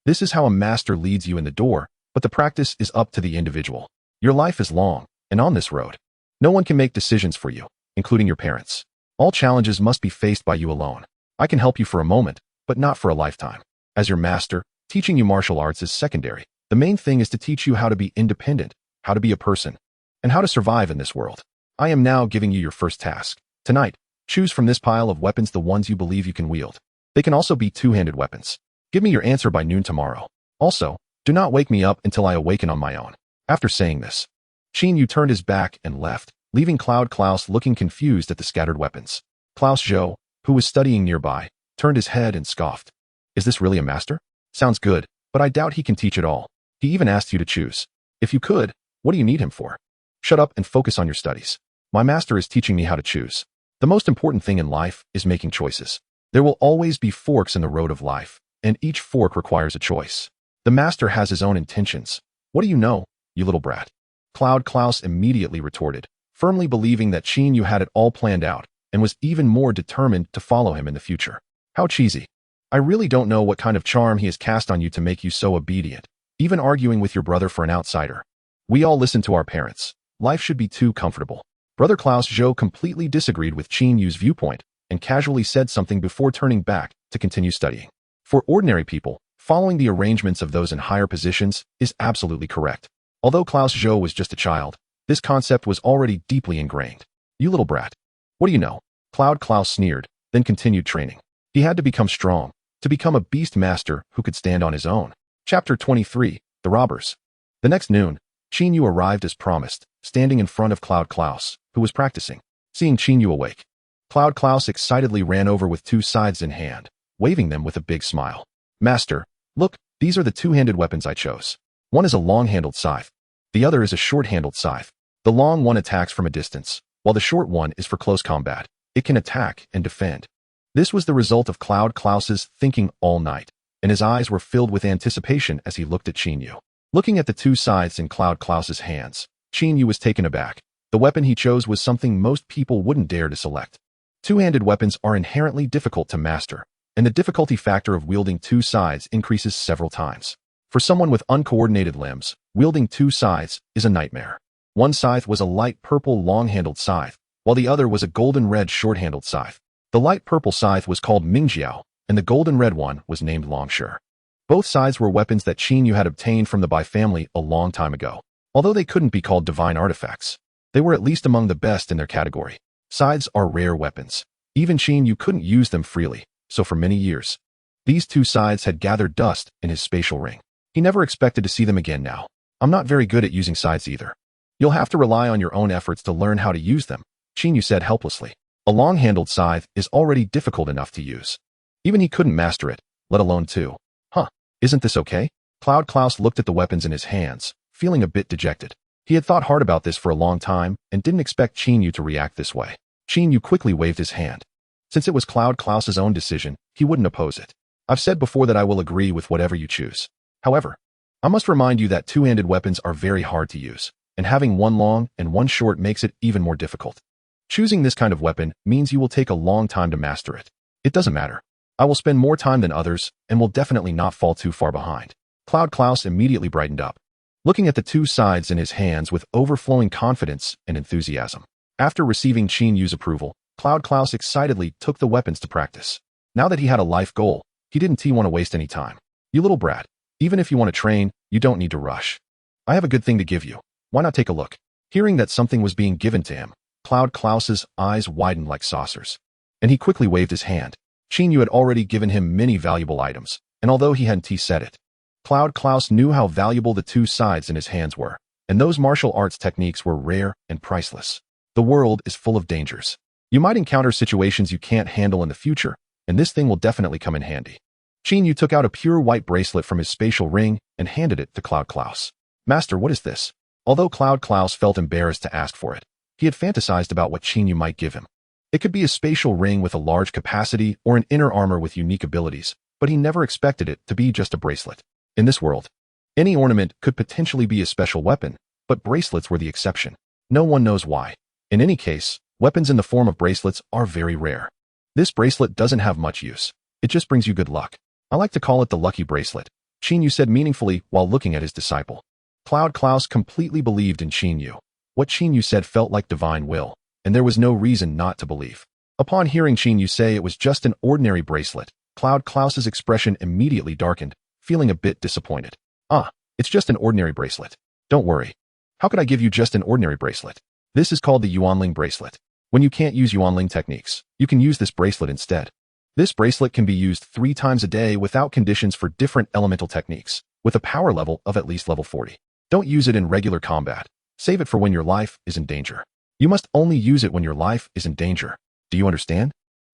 This is how a master leads you in the door, but the practice is up to the individual. Your life is long, and on this road, no one can make decisions for you, including your parents. All challenges must be faced by you alone. I can help you for a moment, but not for a lifetime. As your master, teaching you martial arts is secondary. The main thing is to teach you how to be independent, how to be a person, and how to survive in this world. I am now giving you your first task. Tonight, choose from this pile of weapons the ones you believe you can wield. They can also be two-handed weapons. Give me your answer by noon tomorrow. Also, do not wake me up until I awaken on my own. After saying this, Qin Yu turned his back and left, leaving Cloud Klaus looking confused at the scattered weapons. Klaus Zhou, who was studying nearby, turned his head and scoffed. Is this really a master? Sounds good, but I doubt he can teach it all. He even asked you to choose. If you could, what do you need him for? Shut up and focus on your studies. My master is teaching me how to choose. The most important thing in life is making choices. There will always be forks in the road of life, and each fork requires a choice. The master has his own intentions. What do you know, you little brat? Cloud Klaus immediately retorted, firmly believing that Qin Yu had it all planned out, and was even more determined to follow him in the future. How cheesy. I really don't know what kind of charm he has cast on you to make you so obedient, even arguing with your brother for an outsider. We all listen to our parents. Life should be too comfortable. Brother Klaus Zhou completely disagreed with Qin Yu's viewpoint and casually said something before turning back to continue studying. For ordinary people, following the arrangements of those in higher positions is absolutely correct. Although Klaus Zhou was just a child, this concept was already deeply ingrained. You little brat. What do you know? Cloud Klaus sneered, then continued training. He had to become strong, to become a beast master who could stand on his own. Chapter 23, The Robbers. The next noon, Qin Yu arrived as promised, standing in front of Cloud Klaus, who was practicing. Seeing Qin Yu awake, Cloud Klaus excitedly ran over with two scythes in hand, waving them with a big smile. Master, look, these are the two-handed weapons I chose. One is a long-handled scythe. The other is a short-handled scythe. The long one attacks from a distance, while the short one is for close combat. It can attack and defend. This was the result of Cloud Klaus's thinking all night, and his eyes were filled with anticipation as he looked at Qin Yu. Looking at the two scythes in Cloud Klaus's hands, Qin Yu was taken aback. The weapon he chose was something most people wouldn't dare to select. Two-handed weapons are inherently difficult to master, and the difficulty factor of wielding two scythes increases several times. For someone with uncoordinated limbs, wielding two scythes is a nightmare. One scythe was a light purple long-handled scythe, while the other was a golden-red short-handled scythe. The light purple scythe was called Mingjiao, and the golden-red one was named Longshur. Both scythes were weapons that Qin Yu had obtained from the Bai family a long time ago. Although they couldn't be called divine artifacts, they were at least among the best in their category. Scythes are rare weapons. Even Qin Yu couldn't use them freely, so for many years, these two scythes had gathered dust in his spatial ring. He never expected to see them again now. I'm not very good at using scythes either. You'll have to rely on your own efforts to learn how to use them, Qin Yu said helplessly. A long-handled scythe is already difficult enough to use. Even he couldn't master it, let alone two. Huh, isn't this okay? Cloud Klaus looked at the weapons in his hands, feeling a bit dejected. He had thought hard about this for a long time and didn't expect Qin Yu to react this way. Qin Yu quickly waved his hand. Since it was Cloud Klaus's own decision, he wouldn't oppose it. I've said before that I will agree with whatever you choose. However, I must remind you that two-handed weapons are very hard to use, and having one long and one short makes it even more difficult. Choosing this kind of weapon means you will take a long time to master it. It doesn't matter. I will spend more time than others and will definitely not fall too far behind. Cloud Klaus immediately brightened up, looking at the two scythes in his hands with overflowing confidence and enthusiasm. After receiving Qin Yu's approval, Cloud Klaus excitedly took the weapons to practice. Now that he had a life goal, he didn't want to waste any time. You little brat, even if you want to train, you don't need to rush. I have a good thing to give you. Why not take a look? Hearing that something was being given to him, Cloud Klaus's eyes widened like saucers, and he quickly waved his hand. Qin Yu had already given him many valuable items, and although he hadn't said it, Cloud Klaus knew how valuable the two scythes in his hands were, and those martial arts techniques were rare and priceless. The world is full of dangers. You might encounter situations you can't handle in the future, and this thing will definitely come in handy. Yu took out a pure white bracelet from his spatial ring and handed it to Cloud Klaus. Master, what is this? Although Cloud Klaus felt embarrassed to ask for it, he had fantasized about what Yu might give him. It could be a spatial ring with a large capacity or an inner armor with unique abilities, but he never expected it to be just a bracelet. In this world, any ornament could potentially be a special weapon, but bracelets were the exception. No one knows why. In any case, weapons in the form of bracelets are very rare. This bracelet doesn't have much use. It just brings you good luck. I like to call it the lucky bracelet, Yu said meaningfully while looking at his disciple. Cloud Klaus completely believed in Yu. What Yu said felt like divine will, and there was no reason not to believe. Upon hearing Yu say it was just an ordinary bracelet, Cloud Klaus's expression immediately darkened, feeling a bit disappointed. It's just an ordinary bracelet. Don't worry. How could I give you just an ordinary bracelet? This is called the Yuanling bracelet. When you can't use Yuanling techniques, you can use this bracelet instead. This bracelet can be used 3 times a day without conditions for different elemental techniques, with a power level of at least level 40. Don't use it in regular combat. Save it for when your life is in danger. You must only use it when your life is in danger. Do you understand?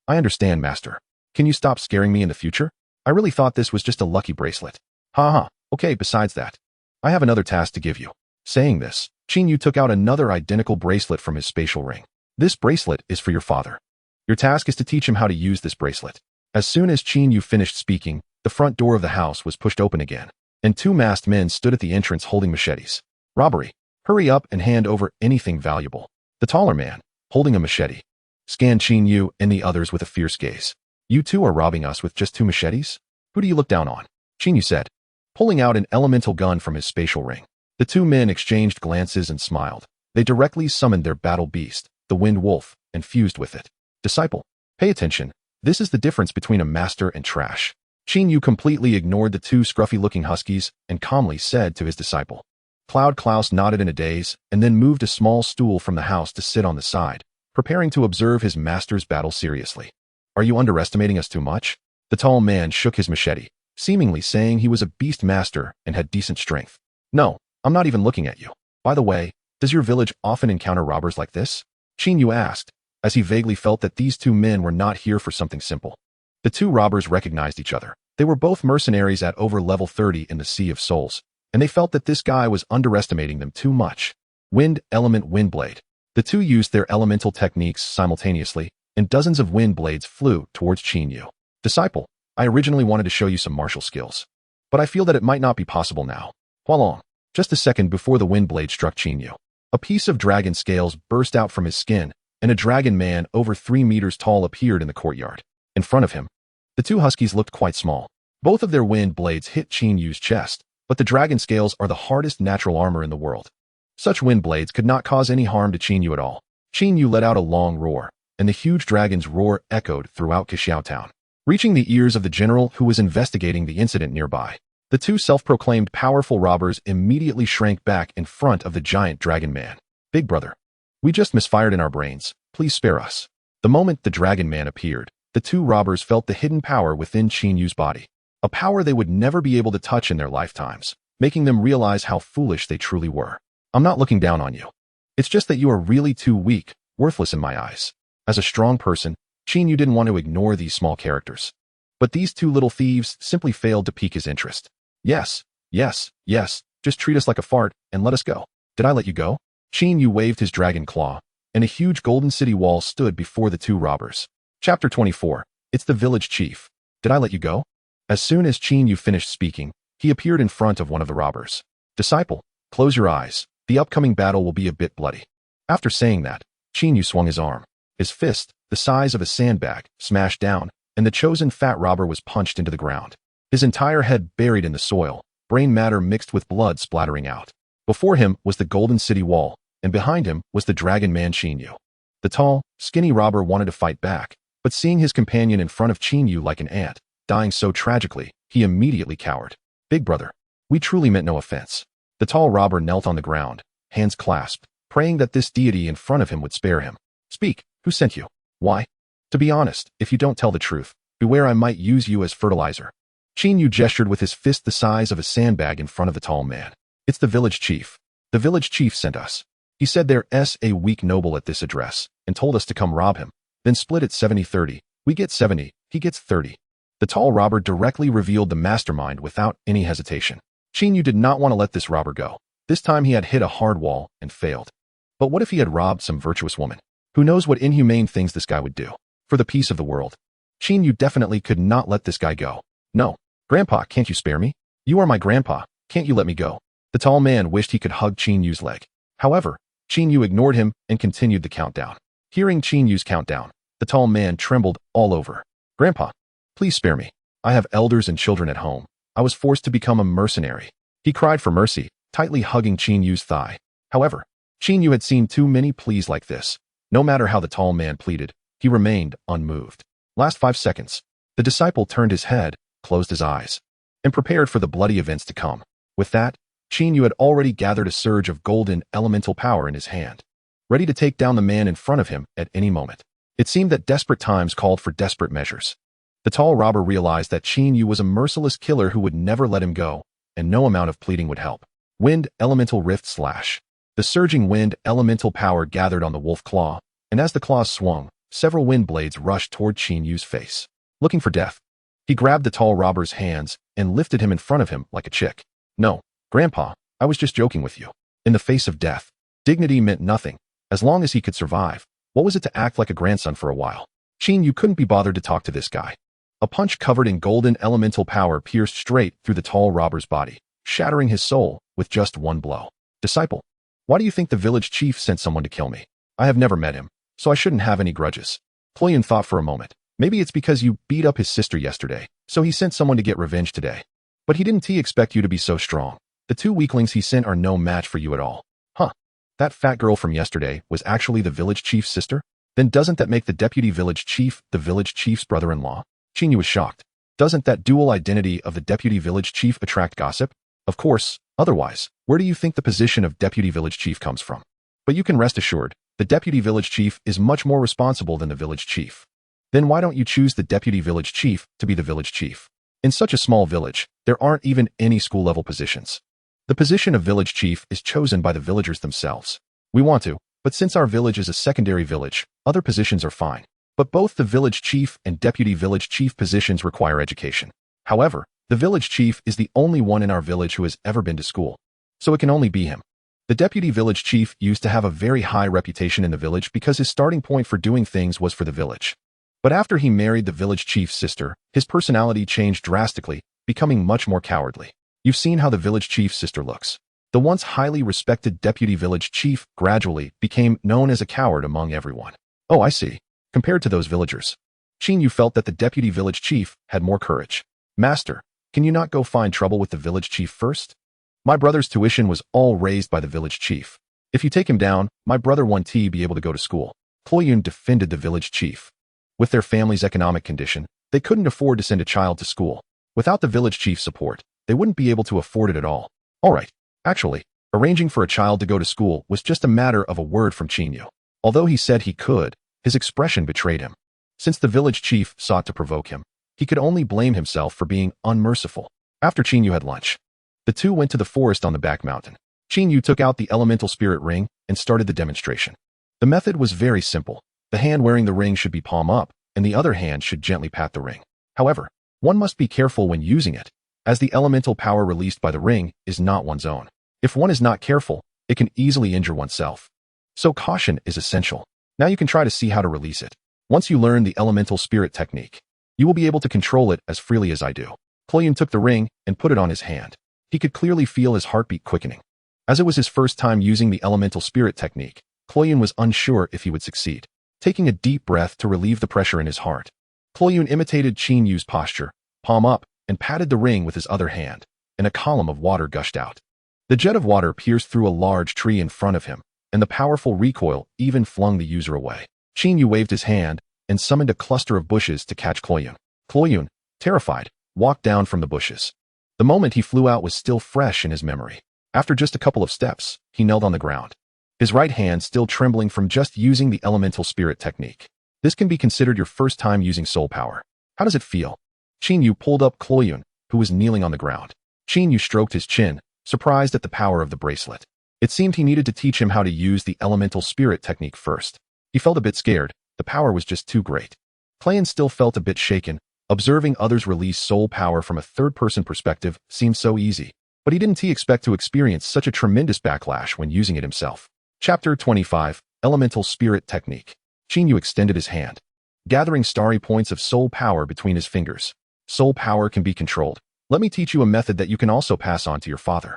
I understand, Master. Can you stop scaring me in the future? I really thought this was just a lucky bracelet. Okay, besides that, I have another task to give you. Saying this, Yu took out another identical bracelet from his spatial ring. This bracelet is for your father. Your task is to teach him how to use this bracelet. As soon as Yu finished speaking, the front door of the house was pushed open again, and 2 masked men stood at the entrance holding machetes. Robbery. Hurry up and hand over anything valuable. The taller man, holding a machete, scanned Yu and the others with a fierce gaze. You two are robbing us with just 2 machetes? Who do you look down on? Yu said, pulling out an elemental gun from his spatial ring. The 2 men exchanged glances and smiled. They directly summoned their battle beast, the Wind Wolf, and fused with it. Disciple, pay attention. This is the difference between a master and trash. Yu completely ignored the 2 scruffy-looking huskies and calmly said to his disciple. Cloud Klaus nodded in a daze and then moved a small stool from the house to sit on the side, preparing to observe his master's battle seriously. Are you underestimating us too much? The tall man shook his machete, seemingly saying he was a beast master and had decent strength. No, I'm not even looking at you. By the way, does your village often encounter robbers like this? Yu asked, as he vaguely felt that these 2 men were not here for something simple. The 2 robbers recognized each other. They were both mercenaries at over level 30 in the Sea of Souls, and they felt that this guy was underestimating them too much. Wind Element Windblade. The 2 used their elemental techniques simultaneously, and dozens of wind blades flew towards Yu. Disciple, I originally wanted to show you some martial skills, but I feel that it might not be possible now. Hualong. Just a second before the wind blade struck Yu, a piece of dragon scales burst out from his skin, and a dragon man over 3 meters tall appeared in the courtyard. In front of him, the 2 huskies looked quite small. Both of their wind blades hit Yu's chest, but the dragon scales are the hardest natural armor in the world. Such wind blades could not cause any harm to Yu at all. Yu let out a long roar, and the huge dragon's roar echoed throughout Qixiao town, reaching the ears of the general who was investigating the incident nearby. The 2 self-proclaimed powerful robbers immediately shrank back in front of the giant dragon man. Big brother, we just misfired in our brains. Please spare us. The moment the dragon man appeared, the 2 robbers felt the hidden power within Yu's body, a power they would never be able to touch in their lifetimes, making them realize how foolish they truly were. I'm not looking down on you. It's just that you are really too weak, worthless in my eyes. As a strong person, Yu didn't want to ignore these small characters. But these 2 little thieves simply failed to pique his interest. Yes, just treat us like a fart and let us go. Did I let you go? Yu waved his dragon claw, and a huge golden city wall stood before the 2 robbers. Chapter 24. It's the village chief. Did I let you go? As soon as Yu finished speaking, he appeared in front of one of the robbers. Disciple, close your eyes. The upcoming battle will be a bit bloody. After saying that, Yu swung his arm. His fist, the size of a sandbag, smashed down, and the chosen fat robber was punched into the ground. His entire head buried in the soil, brain matter mixed with blood splattering out. Before him was the golden city wall, and behind him was the dragon man Yu. The tall, skinny robber wanted to fight back, but seeing his companion in front of Yu like an ant, dying so tragically, he immediately cowered. Big brother, we truly meant no offense. The tall robber knelt on the ground, hands clasped, praying that this deity in front of him would spare him. Speak, who sent you? Why? To be honest, if you don't tell the truth, beware I might use you as fertilizer. Yu gestured with his fist the size of a sandbag in front of the tall man. It's the village chief. The village chief sent us. He said there's a weak noble at this address and told us to come rob him. Then split it 70-30. We get 70, he gets 30. The tall robber directly revealed the mastermind without any hesitation. Chinyu did not want to let this robber go. This time he had hit a hard wall and failed. But what if he had robbed some virtuous woman? Who knows what inhumane things this guy would do? For the peace of the world. Chinyu definitely could not let this guy go. No. Grandpa, can't you spare me? You are my grandpa. Can't you let me go? The tall man wished he could hug Chinyu's leg. However, Chinyu ignored him and continued the countdown. Hearing Chinyu's countdown, the tall man trembled all over. Grandpa, please spare me. I have elders and children at home. I was forced to become a mercenary. He cried for mercy, tightly hugging Chinyu's thigh. However, Chinyu had seen too many pleas like this. No matter how the tall man pleaded, he remained unmoved. Last 5 seconds. The disciple turned his head, closed his eyes, and prepared for the bloody events to come. With that, Chinyu had already gathered a surge of golden elemental power in his hand, ready to take down the man in front of him at any moment. It seemed that desperate times called for desperate measures. The tall robber realized that Chinyu was a merciless killer who would never let him go, and no amount of pleading would help. Wind Elemental Rift Slash. The surging wind elemental power gathered on the wolf claw, and as the claws swung, several wind blades rushed toward Chinyu's face. Looking for death, he grabbed the tall robber's hands and lifted him in front of him like a chick. No, Grandpa, I was just joking with you. In the face of death, dignity meant nothing. As long as he could survive, what was it to act like a grandson for a while? Chinyu couldn't be bothered to talk to this guy. A punch covered in golden elemental power pierced straight through the tall robber's body, shattering his soul with just one blow. Disciple, why do you think the village chief sent someone to kill me? I have never met him, so I shouldn't have any grudges. Cloyun thought for a moment. Maybe it's because you beat up his sister yesterday, so he sent someone to get revenge today. But he didn't expect you to be so strong. The 2 weaklings he sent are no match for you at all. Huh. That fat girl from yesterday was actually the village chief's sister? Then doesn't that make the deputy village chief the village chief's brother-in-law? Chinyu was shocked. Doesn't that dual identity of the deputy village chief attract gossip? Of course, otherwise, where do you think the position of deputy village chief comes from? But you can rest assured, the deputy village chief is much more responsible than the village chief. Then why don't you choose the deputy village chief to be the village chief? In such a small village, there aren't even any school-level positions. The position of village chief is chosen by the villagers themselves. We want to, but since our village is a secondary village, other positions are fine. But both the village chief and deputy village chief positions require education. However, the village chief is the only one in our village who has ever been to school, so it can only be him. The deputy village chief used to have a very high reputation in the village because his starting point for doing things was for the village. But after he married the village chief's sister, his personality changed drastically, becoming much more cowardly. You've seen how the village chief's sister looks. The once highly respected deputy village chief gradually became known as a coward among everyone. Oh, I see. Compared to those villagers, Chinyu felt that the deputy village chief had more courage. Master, can you not go find trouble with the village chief first? My brother's tuition was all raised by the village chief. If you take him down, my brother won't be able to go to school. Cloyun defended the village chief. With their family's economic condition, they couldn't afford to send a child to school. Without the village chief's support, they wouldn't be able to afford it at all. Alright, actually, arranging for a child to go to school was just a matter of a word from Chinyu. Although he said he could, his expression betrayed him. Since the village chief sought to provoke him, he could only blame himself for being unmerciful. After Chinyu had lunch, the two went to the forest on the back mountain. Chinyu took out the elemental spirit ring and started the demonstration. The method was very simple. The hand wearing the ring should be palm up, and the other hand should gently pat the ring. However, one must be careful when using it, as the elemental power released by the ring is not one's own. If one is not careful, it can easily injure oneself. So caution is essential. Now you can try to see how to release it. Once you learn the elemental spirit technique, you will be able to control it as freely as I do. Cloyun took the ring and put it on his hand. He could clearly feel his heartbeat quickening. As it was his first time using the elemental spirit technique, Cloyun was unsure if he would succeed. Taking a deep breath to relieve the pressure in his heart, Cloyun imitated Chinyu's posture, palm up, and patted the ring with his other hand, and a column of water gushed out. The jet of water pierced through a large tree in front of him, and the powerful recoil even flung the user away. Chinyu waved his hand and summoned a cluster of bushes to catch Cloyun. Cloyun, terrified, walked down from the bushes. The moment he flew out was still fresh in his memory. After just a couple of steps, he knelt on the ground, his right hand still trembling from just using the elemental spirit technique. This can be considered your first time using soul power. How does it feel? Chinyu pulled up Cloyun, who was kneeling on the ground. Chinyu stroked his chin, surprised at the power of the bracelet. It seemed he needed to teach him how to use the elemental spirit technique first. He felt a bit scared. The power was just too great. Clayan still felt a bit shaken. Observing others release soul power from a third-person perspective seemed so easy, but he didn't expect to experience such a tremendous backlash when using it himself. Chapter 25, Elemental Spirit Technique. Chinyu extended his hand, gathering starry points of soul power between his fingers. Soul power can be controlled. Let me teach you a method that you can also pass on to your father.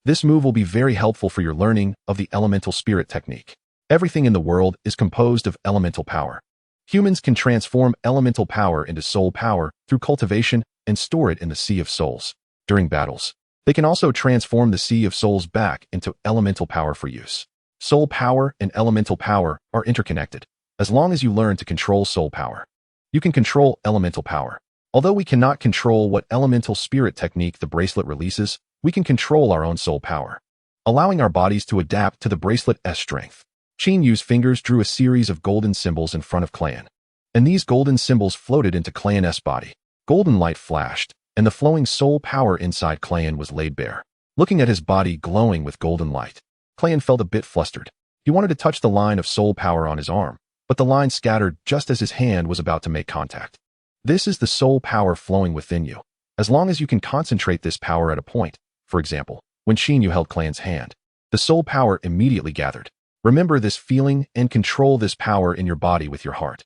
This move will be very helpful for your learning of the elemental spirit technique. Everything in the world is composed of elemental power. Humans can transform elemental power into soul power through cultivation and store it in the Sea of Souls. During battles, they can also transform the Sea of Souls back into elemental power for use. Soul power and elemental power are interconnected. As long as you learn to control soul power, you can control elemental power. Although we cannot control what elemental spirit technique the bracelet releases, we can control our own soul power, allowing our bodies to adapt to the bracelet's strength. Chinyu's fingers drew a series of golden symbols in front of Clayan, and these golden symbols floated into Clayan's body. Golden light flashed, and the flowing soul power inside Clayan was laid bare. Looking at his body glowing with golden light, Clayan felt a bit flustered. He wanted to touch the line of soul power on his arm, but the line scattered just as his hand was about to make contact. This is the soul power flowing within you. As long as you can concentrate this power at a point, for example, when Chinyu held Clayan's hand, the soul power immediately gathered. Remember this feeling and control this power in your body with your heart.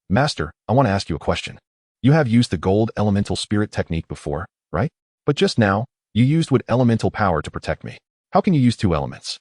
Master, I want to ask you a question. You have used the gold elemental spirit technique before, right? But just now, you used with elemental power to protect me. How can you use two elements?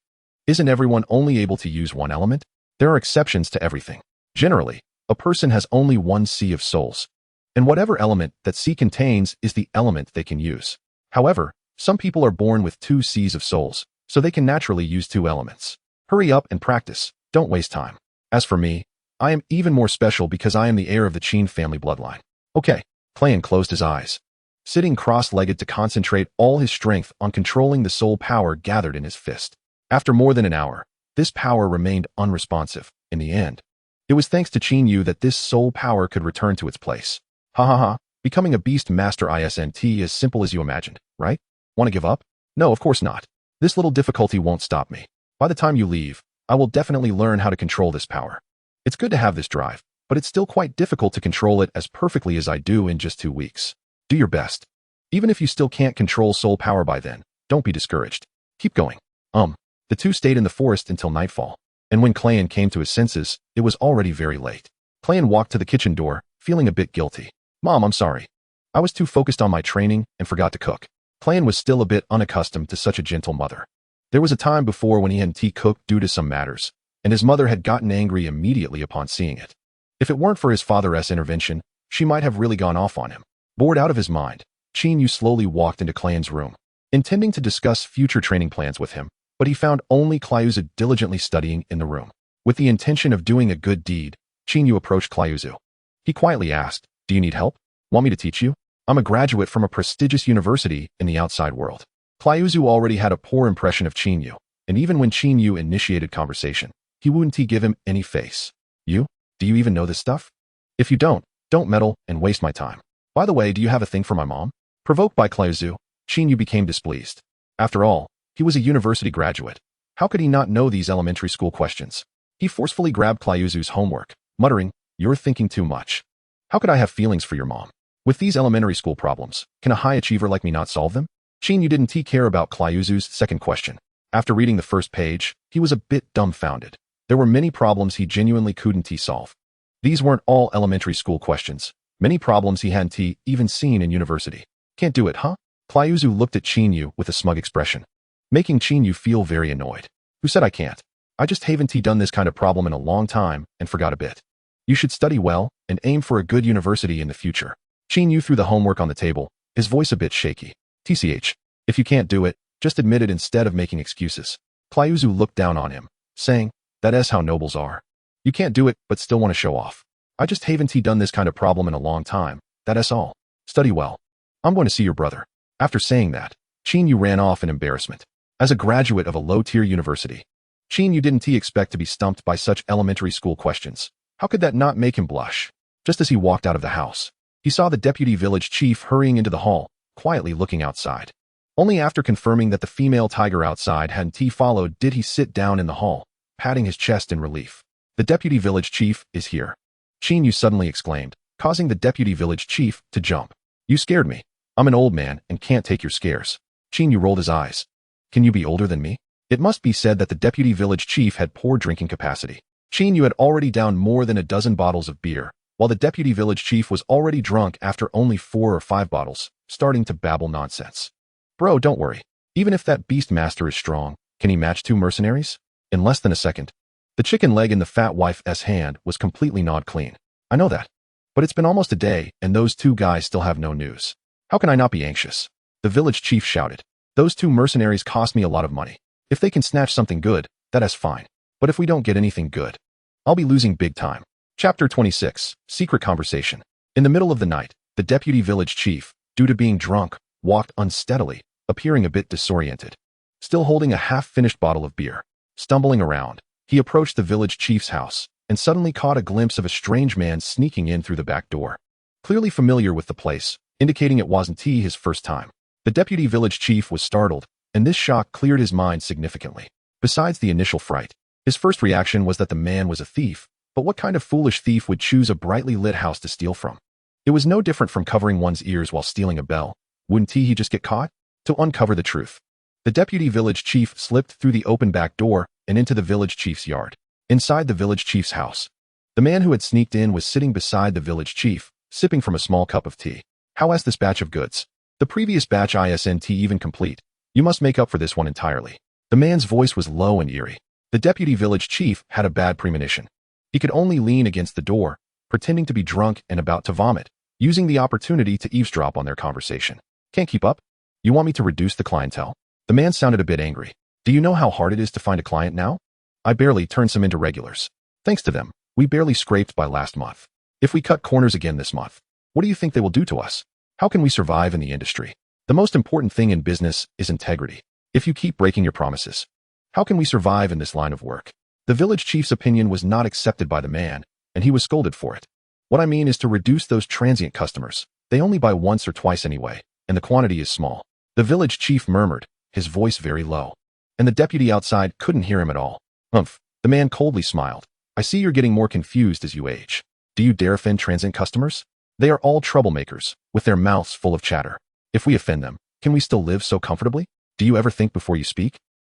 Isn't everyone only able to use one element? There are exceptions to everything. Generally, a person has only one Sea of Souls, and whatever element that sea contains is the element they can use. However, some people are born with two Seas of Souls, so they can naturally use two elements. Hurry up and practice. Don't waste time. As for me, I am even more special because I am the heir of the Qin family bloodline. Okay. Clayan closed his eyes, sitting cross-legged to concentrate all his strength on controlling the soul power gathered in his fist. After more than an hour, this power remained unresponsive. In the end, it was thanks to Chinyu that this soul power could return to its place. Ha ha ha. Becoming a beast master isn't as simple as you imagined, right? Want to give up? No, of course not. This little difficulty won't stop me. By the time you leave, I will definitely learn how to control this power. It's good to have this drive, but it's still quite difficult to control it as perfectly as I do in just 2 weeks. Do your best. Even if you still can't control soul power by then, don't be discouraged. Keep going. The two stayed in the forest until nightfall, and when Clayan came to his senses, it was already very late. Clayan walked to the kitchen door, feeling a bit guilty. Mom, I'm sorry. I was too focused on my training and forgot to cook. Clayan was still a bit unaccustomed to such a gentle mother. There was a time before when he hadn't cooked due to some matters, and his mother had gotten angry immediately upon seeing it. If it weren't for his father's intervention, she might have really gone off on him. Bored out of his mind, Chinyu slowly walked into Clayan's room, intending to discuss future training plans with him, but he found only Clayuzu diligently studying in the room. With the intention of doing a good deed, Chinyu approached Clayuzu. He quietly asked, "Do you need help? Want me to teach you? I'm a graduate from a prestigious university in the outside world." Clayuzu already had a poor impression of Chinyu, and even when Chinyu initiated conversation, he wouldn't give him any face. "You? Do you even know this stuff? If you don't meddle and waste my time. By the way, do you have a thing for my mom?" Provoked by Clayuzu, Chinyu became displeased. After all, he was a university graduate. How could he not know these elementary school questions? He forcefully grabbed Clayuzu's homework, muttering, "You're thinking too much. How could I have feelings for your mom? With these elementary school problems, can a high achiever like me not solve them?" Chinyu didn't care about Clayuzu's second question. After reading the first page, he was a bit dumbfounded. There were many problems he genuinely couldn't solve. These weren't all elementary school questions. Many problems he hadn't even seen in university. "Can't do it, huh?" Clayuzu looked at Chinyu with a smug expression, making Chinyu feel very annoyed. "Who said I can't? I just haven't done this kind of problem in a long time and forgot a bit. You should study well and aim for a good university in the future." Chinyu threw the homework on the table, his voice a bit shaky. "TCH, if you can't do it, just admit it instead of making excuses." Clayuzu looked down on him, saying, "That's how nobles are. You can't do it but still want to show off. I just haven't done this kind of problem in a long time, that's all. Study well. I'm going to see your brother." After saying that, Chinyu ran off in embarrassment. As a graduate of a low-tier university, Chinyu didn't expect to be stumped by such elementary school questions. How could that not make him blush? Just as he walked out of the house, he saw the deputy village chief hurrying into the hall, quietly looking outside. Only after confirming that the female tiger outside hadn't followed did he sit down in the hall, patting his chest in relief. The deputy village chief is here. Yu suddenly exclaimed, causing the deputy village chief to jump. You scared me. I'm an old man and can't take your scares. Yu rolled his eyes. Can you be older than me? It must be said that the deputy village chief had poor drinking capacity. Yu had already downed more than a dozen bottles of beer, while the deputy village chief was already drunk after only 4 or 5 bottles, starting to babble nonsense. Bro, don't worry. Even if that beast master is strong, can he match 2 mercenaries? In less than a second, the chicken leg in the fat wife's hand was completely gnawed clean. I know that. But it's been almost a day, and those 2 guys still have no news. How can I not be anxious? The village chief shouted. Those 2 mercenaries cost me a lot of money. If they can snatch something good, that is fine. But if we don't get anything good, I'll be losing big time. Chapter 26, Secret Conversation. In the middle of the night, the deputy village chief, due to being drunk, walked unsteadily, appearing a bit disoriented. Still holding a half-finished bottle of beer. Stumbling around, he approached the village chief's house and suddenly caught a glimpse of a strange man sneaking in through the back door. Clearly familiar with the place, indicating it wasn't his first time. The deputy village chief was startled, and this shock cleared his mind significantly. Besides the initial fright, his first reaction was that the man was a thief, but what kind of foolish thief would choose a brightly lit house to steal from? It was no different from covering one's ears while stealing a bell. Wouldn't he just get caught? To uncover the truth, the deputy village chief slipped through the open back door and into the village chief's yard. Inside the village chief's house, the man who had sneaked in was sitting beside the village chief, sipping from a small cup of tea. How is this batch of goods? The previous batch isn't even complete. You must make up for this one entirely. The man's voice was low and eerie. The deputy village chief had a bad premonition. He could only lean against the door, pretending to be drunk and about to vomit, using the opportunity to eavesdrop on their conversation. Can't keep up? You want me to reduce the clientele? The man sounded a bit angry. Do you know how hard it is to find a client now? I barely turned some into regulars. Thanks to them, we barely scraped by last month. If we cut corners again this month, what do you think they will do to us? How can we survive in the industry? The most important thing in business is integrity. If you keep breaking your promises, how can we survive in this line of work? The village chief's opinion was not accepted by the man, and he was scolded for it. What I mean is to reduce those transient customers. They only buy once or twice anyway, and the quantity is small. The village chief murmured, his voice very low. And the deputy outside couldn't hear him at all. Humph. The man coldly smiled. I see you're getting more confused as you age. Do you dare offend transient customers? They are all troublemakers, with their mouths full of chatter. If we offend them, can we still live so comfortably? Do you ever think before you speak?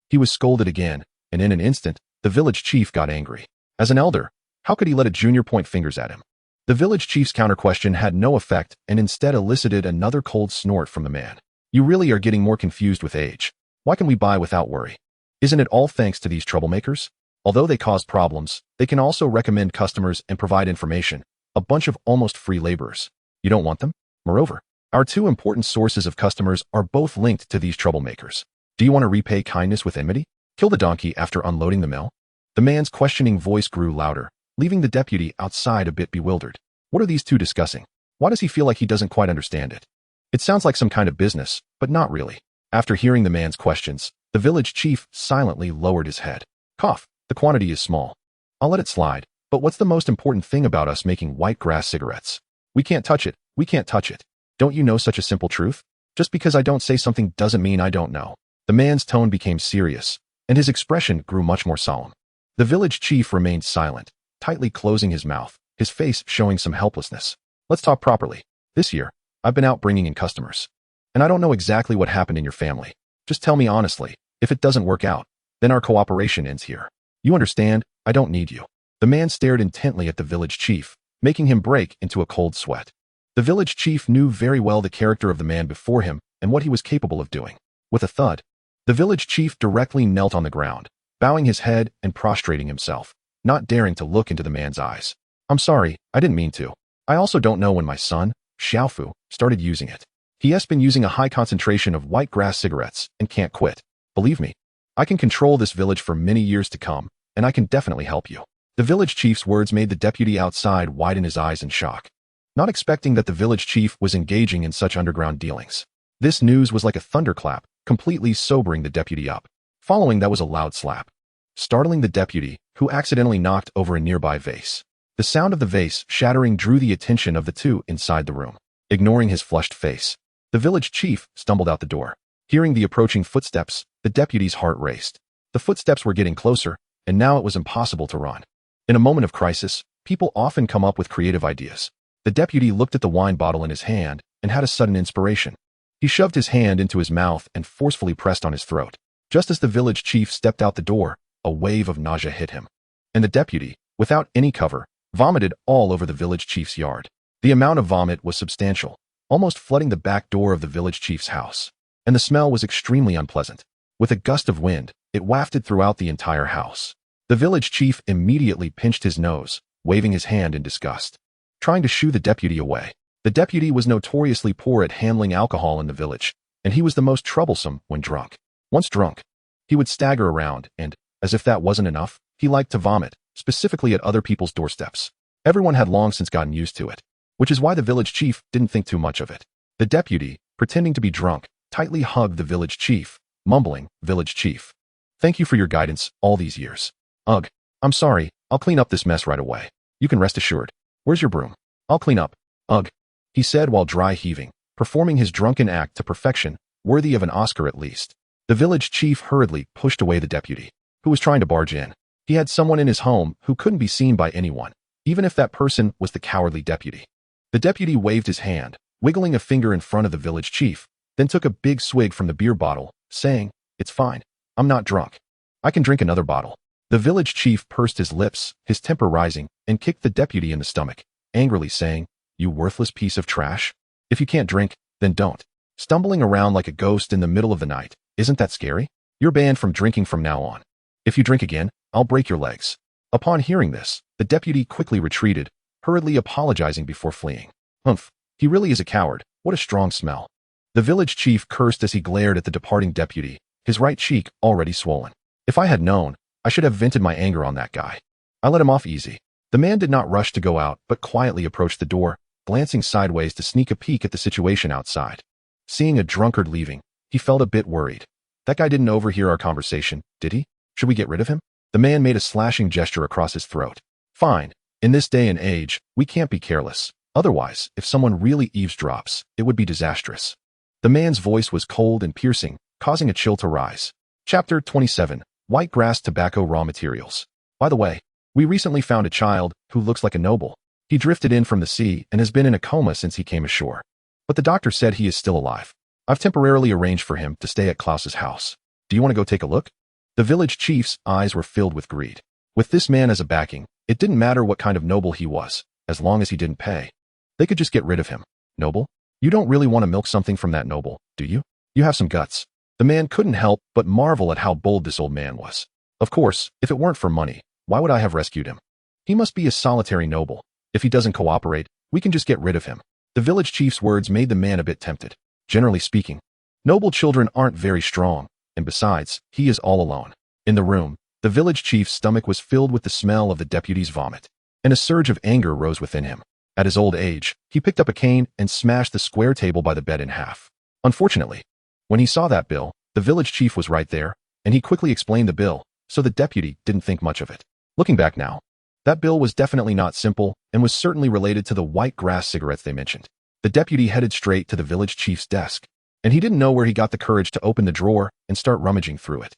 He was scolded again, and in an instant, the village chief got angry. As an elder, how could he let a junior point fingers at him? The village chief's counter-question had no effect and instead elicited another cold snort from the man. You really are getting more confused with age. Why can we buy without worry? Isn't it all thanks to these troublemakers? Although they cause problems, they can also recommend customers and provide information. A bunch of almost free laborers. You don't want them? Moreover, our 2 important sources of customers are both linked to these troublemakers. Do you want to repay kindness with enmity? Kill the donkey after unloading the mill? The man's questioning voice grew louder, leaving the deputy outside a bit bewildered. What are these 2 discussing? Why does he feel like he doesn't quite understand it? It sounds like some kind of business, but not really. After hearing the man's questions, the village chief silently lowered his head. Cough. The quantity is small. I'll let it slide, but what's the most important thing about us making white grass cigarettes? We can't touch it. We can't touch it. Don't you know such a simple truth? Just because I don't say something doesn't mean I don't know. The man's tone became serious, and his expression grew much more solemn. The village chief remained silent, tightly closing his mouth, his face showing some helplessness. Let's talk properly. This year, I've been out bringing in customers. And I don't know exactly what happened in your family. Just tell me honestly. If it doesn't work out, then our cooperation ends here. You understand? I don't need you. The man stared intently at the village chief, making him break into a cold sweat. The village chief knew very well the character of the man before him and what he was capable of doing. With a thud, the village chief directly knelt on the ground, bowing his head and prostrating himself, not daring to look into the man's eyes. I'm sorry, I didn't mean to. I also don't know when my son, Xiaofu, started using it. He has been using a high concentration of white grass cigarettes and can't quit. Believe me, I can control this village for many years to come, and I can definitely help you. The village chief's words made the deputy outside widen his eyes in shock, not expecting that the village chief was engaging in such underground dealings. This news was like a thunderclap, completely sobering the deputy up. Following that was a loud slap, startling the deputy, who accidentally knocked over a nearby vase. The sound of the vase shattering drew the attention of the 2 inside the room. Ignoring his flushed face, the village chief stumbled out the door. Hearing the approaching footsteps, the deputy's heart raced. The footsteps were getting closer, and now it was impossible to run. In a moment of crisis, people often come up with creative ideas. The deputy looked at the wine bottle in his hand and had a sudden inspiration. He shoved his hand into his mouth and forcefully pressed on his throat. Just as the village chief stepped out the door, a wave of nausea hit him. And the deputy, without any cover, vomited all over the village chief's yard. The amount of vomit was substantial, almost flooding the back door of the village chief's house. And the smell was extremely unpleasant. With a gust of wind, it wafted throughout the entire house. The village chief immediately pinched his nose, waving his hand in disgust, trying to shoo the deputy away. The deputy was notoriously poor at handling alcohol in the village, and he was the most troublesome when drunk. Once drunk, he would stagger around and, as if that wasn't enough, he liked to vomit, specifically at other people's doorsteps. Everyone had long since gotten used to it, which is why the village chief didn't think too much of it. The deputy, pretending to be drunk, tightly hugged the village chief, mumbling, "Village chief, thank you for your guidance all these years. Ugh, I'm sorry, I'll clean up this mess right away. You can rest assured. Where's your broom? I'll clean up. Ugh," he said while dry heaving, performing his drunken act to perfection, worthy of an Oscar at least. The village chief hurriedly pushed away the deputy, who was trying to barge in. He had someone in his home who couldn't be seen by anyone, even if that person was the cowardly deputy. The deputy waved his hand, wiggling a finger in front of the village chief, then took a big swig from the beer bottle, saying, "It's fine. I'm not drunk. I can drink another bottle." The village chief pursed his lips, his temper rising, and kicked the deputy in the stomach, angrily saying, "You worthless piece of trash. If you can't drink, then don't. Stumbling around like a ghost in the middle of the night, isn't that scary? You're banned from drinking from now on. If you drink again, I'll break your legs." Upon hearing this, the deputy quickly retreated, hurriedly apologizing before fleeing. Humph, he really is a coward. What a strong smell. The village chief cursed as he glared at the departing deputy, his right cheek already swollen. If I had known, I should have vented my anger on that guy. I let him off easy. The man did not rush to go out, but quietly approached the door, glancing sideways to sneak a peek at the situation outside. Seeing a drunkard leaving, he felt a bit worried. That guy didn't overhear our conversation, did he? Should we get rid of him? The man made a slashing gesture across his throat. Fine. In this day and age, we can't be careless. Otherwise, if someone really eavesdrops, it would be disastrous. The man's voice was cold and piercing, causing a chill to rise. Chapter 27. White Grass Tobacco Raw Materials. By the way, we recently found a child who looks like a noble. He drifted in from the sea and has been in a coma since he came ashore. But the doctor said he is still alive. I've temporarily arranged for him to stay at Klaus's house. Do you want to go take a look? The village chief's eyes were filled with greed. With this man as a backing, it didn't matter what kind of noble he was, as long as he didn't pay. They could just get rid of him. Noble? You don't really want to milk something from that noble, do you? You have some guts. The man couldn't help but marvel at how bold this old man was. Of course, if it weren't for money, why would I have rescued him? He must be a solitary noble. If he doesn't cooperate, we can just get rid of him. The village chief's words made the man a bit tempted. Generally speaking, noble children aren't very strong, and besides, he is all alone. In the room, the village chief's stomach was filled with the smell of the deputy's vomit, and a surge of anger rose within him. At his old age, he picked up a cane and smashed the square table by the bed in half. Unfortunately, when he saw that bill, the village chief was right there, and he quickly explained the bill, so the deputy didn't think much of it. Looking back now, that bill was definitely not simple and was certainly related to the white grass cigarettes they mentioned. The deputy headed straight to the village chief's desk, and he didn't know where he got the courage to open the drawer and start rummaging through it.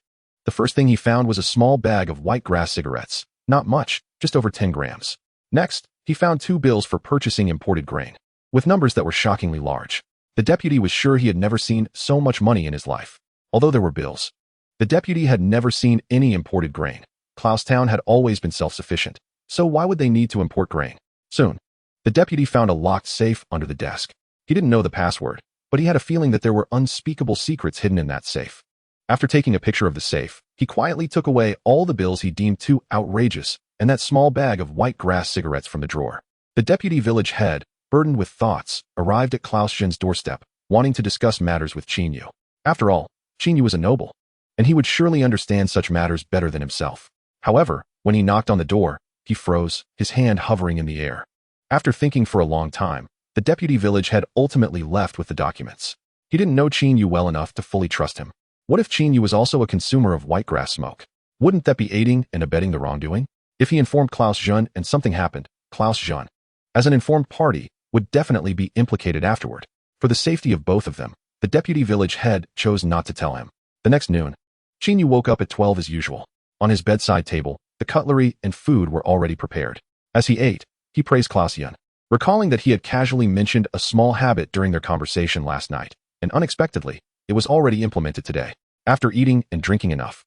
The first thing he found was a small bag of white grass cigarettes. Not much, just over 10 grams. Next, he found 2 bills for purchasing imported grain, with numbers that were shockingly large. The deputy was sure he had never seen so much money in his life. Although there were bills, the deputy had never seen any imported grain. Klaustown had always been self-sufficient, so why would they need to import grain? Soon, the deputy found a locked safe under the desk. He didn't know the password, but he had a feeling that there were unspeakable secrets hidden in that safe. After taking a picture of the safe, he quietly took away all the bills he deemed too outrageous and that small bag of white grass cigarettes from the drawer. The deputy village head, burdened with thoughts, arrived at Klaus Zhen's doorstep, wanting to discuss matters with Qinyu. After all, Qinyu was a noble, and he would surely understand such matters better than himself. However, when he knocked on the door, he froze, his hand hovering in the air. After thinking for a long time, the deputy village head ultimately left with the documents. He didn't know Qinyu well enough to fully trust him. What if Qinyu was also a consumer of white grass smoke? Wouldn't that be aiding and abetting the wrongdoing? If he informed Klaus Zhen and something happened, Klaus Zhen, as an informed party, would definitely be implicated afterward. For the safety of both of them, The deputy village head chose not to tell him. The next noon, Qin Yu woke up at 12 as usual. On his bedside table, the cutlery and food were already prepared. As he ate, he praised Klaus Yun, recalling that he had casually mentioned a small habit during their conversation last night, and unexpectedly, it was already implemented today. After eating and drinking enough,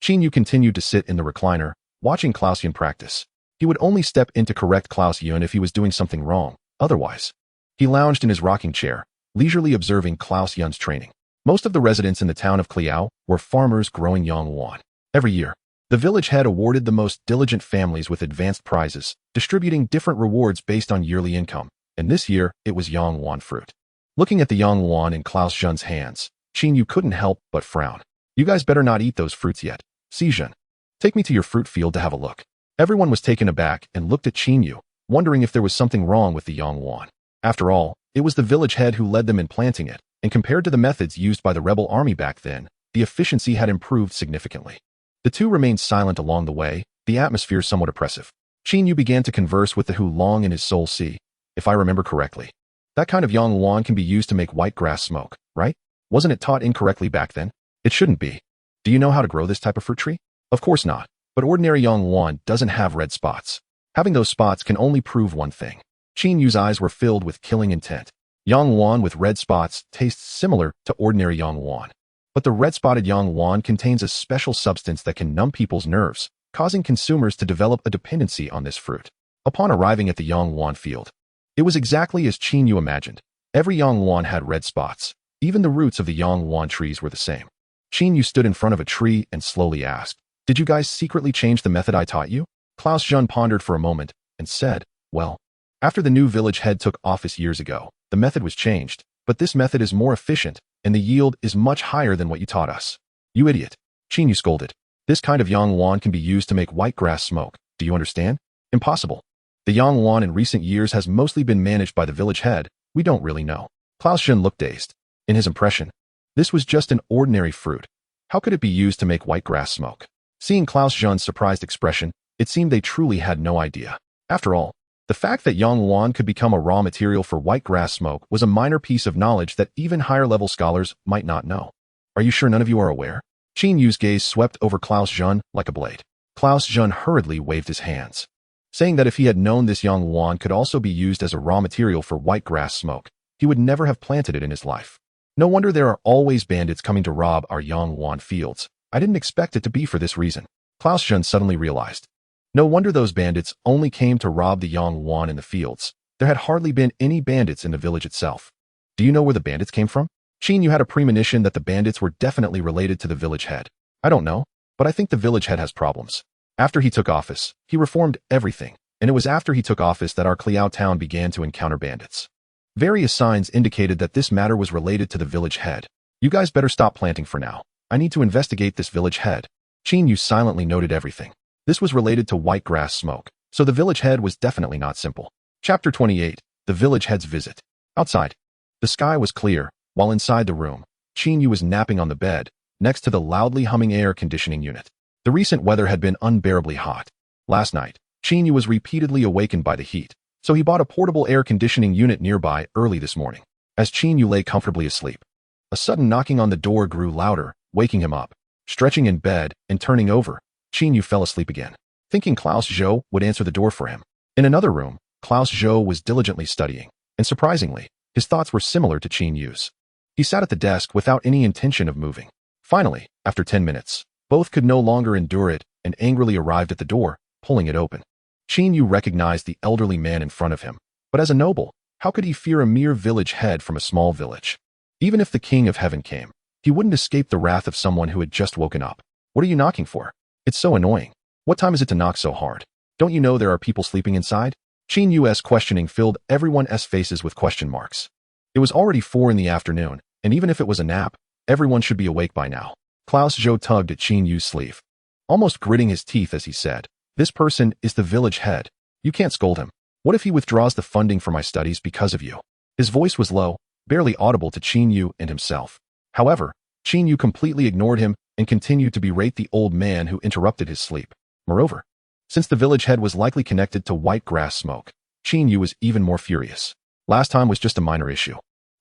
Qin Yu continued to sit in the recliner, watching Klaus Yun practice. He would only step in to correct Klaus Yun if he was doing something wrong. Otherwise, he lounged in his rocking chair, leisurely observing Klaus Yun's training. Most of the residents in the town of Kliao were farmers growing Yangwan. Every year, the village head awarded the most diligent families with advanced prizes, distributing different rewards based on yearly income, and this year it was Yangwan fruit. Looking at the Yangwan in Klaus Yun's hands, Qin Yu couldn't help but frown. You guys better not eat those fruits yet. Si Jun, take me to your fruit field to have a look. Everyone was taken aback and looked at Qin Yu, wondering if there was something wrong with the Yangwan. After all, it was the village head who led them in planting it, and compared to the methods used by the rebel army back then, the efficiency had improved significantly. The two remained silent along the way, the atmosphere somewhat oppressive. Qin Yu began to converse with the Hulong in his soul. See, if I remember correctly, that kind of Yangwan can be used to make white grass smoke, right? Wasn't it taught incorrectly back then? It shouldn't be. Do you know how to grow this type of fruit tree? Of course not, but ordinary Yangwan doesn't have red spots. Having those spots can only prove one thing. Qin Yu's eyes were filled with killing intent. Yangwan with red spots tastes similar to ordinary Yangwan. But the red-spotted Yangwan contains a special substance that can numb people's nerves, causing consumers to develop a dependency on this fruit. Upon arriving at the Yangwan field, it was exactly as Qin Yu imagined. Every Yangwan had red spots. Even the roots of the Yangwan trees were the same. Qin Yu stood in front of a tree and slowly asked, "Did you guys secretly change the method I taught you?" Klaus Yun pondered for a moment and said, "Well, after the new village head took office years ago, the method was changed, but this method is more efficient, and the yield is much higher than what you taught us." "You idiot," Qin Yu scolded. "This kind of Yangwan can be used to make white grass smoke. Do you understand? Impossible. The Yangwan in recent years has mostly been managed by the village head. We don't really know." Klaus Yun looked dazed. In his impression, this was just an ordinary fruit. How could it be used to make white grass smoke? Seeing Klaus Yun's surprised expression, it seemed they truly had no idea. After all, the fact that Yangwan could become a raw material for white grass smoke was a minor piece of knowledge that even higher-level scholars might not know. "Are you sure none of you are aware?" Qin Yu's gaze swept over Klaus Yun like a blade. Klaus Yun hurriedly waved his hands, saying that if he had known this Yangwan could also be used as a raw material for white grass smoke, he would never have planted it in his life. "No wonder there are always bandits coming to rob our Yangwan fields. I didn't expect it to be for this reason." Klaus Yun suddenly realized. No wonder those bandits only came to rob the Yangwan in the fields. There had hardly been any bandits in the village itself. "Do you know where the bandits came from?" Qin Yu had a premonition that the bandits were definitely related to the village head. "I don't know, but I think the village head has problems. After he took office, he reformed everything, and it was after he took office that our Kliao town began to encounter bandits. Various signs indicated that this matter was related to the village head. You guys better stop planting for now. I need to investigate this village head." Qin Yu silently noted everything. This was related to white grass smoke, so the village head was definitely not simple. Chapter 28, The Village Head's Visit. Outside, the sky was clear, while inside the room, Qin Yu was napping on the bed, next to the loudly humming air conditioning unit. The recent weather had been unbearably hot. Last night, Qin Yu was repeatedly awakened by the heat, so he bought a portable air conditioning unit nearby early this morning. As Qin Yu lay comfortably asleep, a sudden knocking on the door grew louder, waking him up. Stretching in bed and turning over, Qin Yu fell asleep again, thinking Klaus Zhou would answer the door for him. In another room, Klaus Zhou was diligently studying, and surprisingly, his thoughts were similar to Qin Yu's. He sat at the desk without any intention of moving. Finally, after 10 minutes, both could no longer endure it and angrily arrived at the door, pulling it open. Qin Yu recognized the elderly man in front of him, but as a noble, how could he fear a mere village head from a small village? Even if the King of Heaven came, he wouldn't escape the wrath of someone who had just woken up. "What are you knocking for? It's so annoying. What time is it to knock so hard? Don't you know there are people sleeping inside?" Qin Yu's questioning filled everyone's faces with question marks. It was already 4 in the afternoon, and even if it was a nap, everyone should be awake by now. Klaus Zhou tugged at Qin Yu's sleeve, almost gritting his teeth as he said, "This person is the village head. You can't scold him. What if he withdraws the funding for my studies because of you?" His voice was low, barely audible to Qin Yu and himself. However, Qin Yu completely ignored him and continued to berate the old man who interrupted his sleep. Moreover, since the village head was likely connected to white grass smoke, Qin Yu was even more furious. Last time was just a minor issue.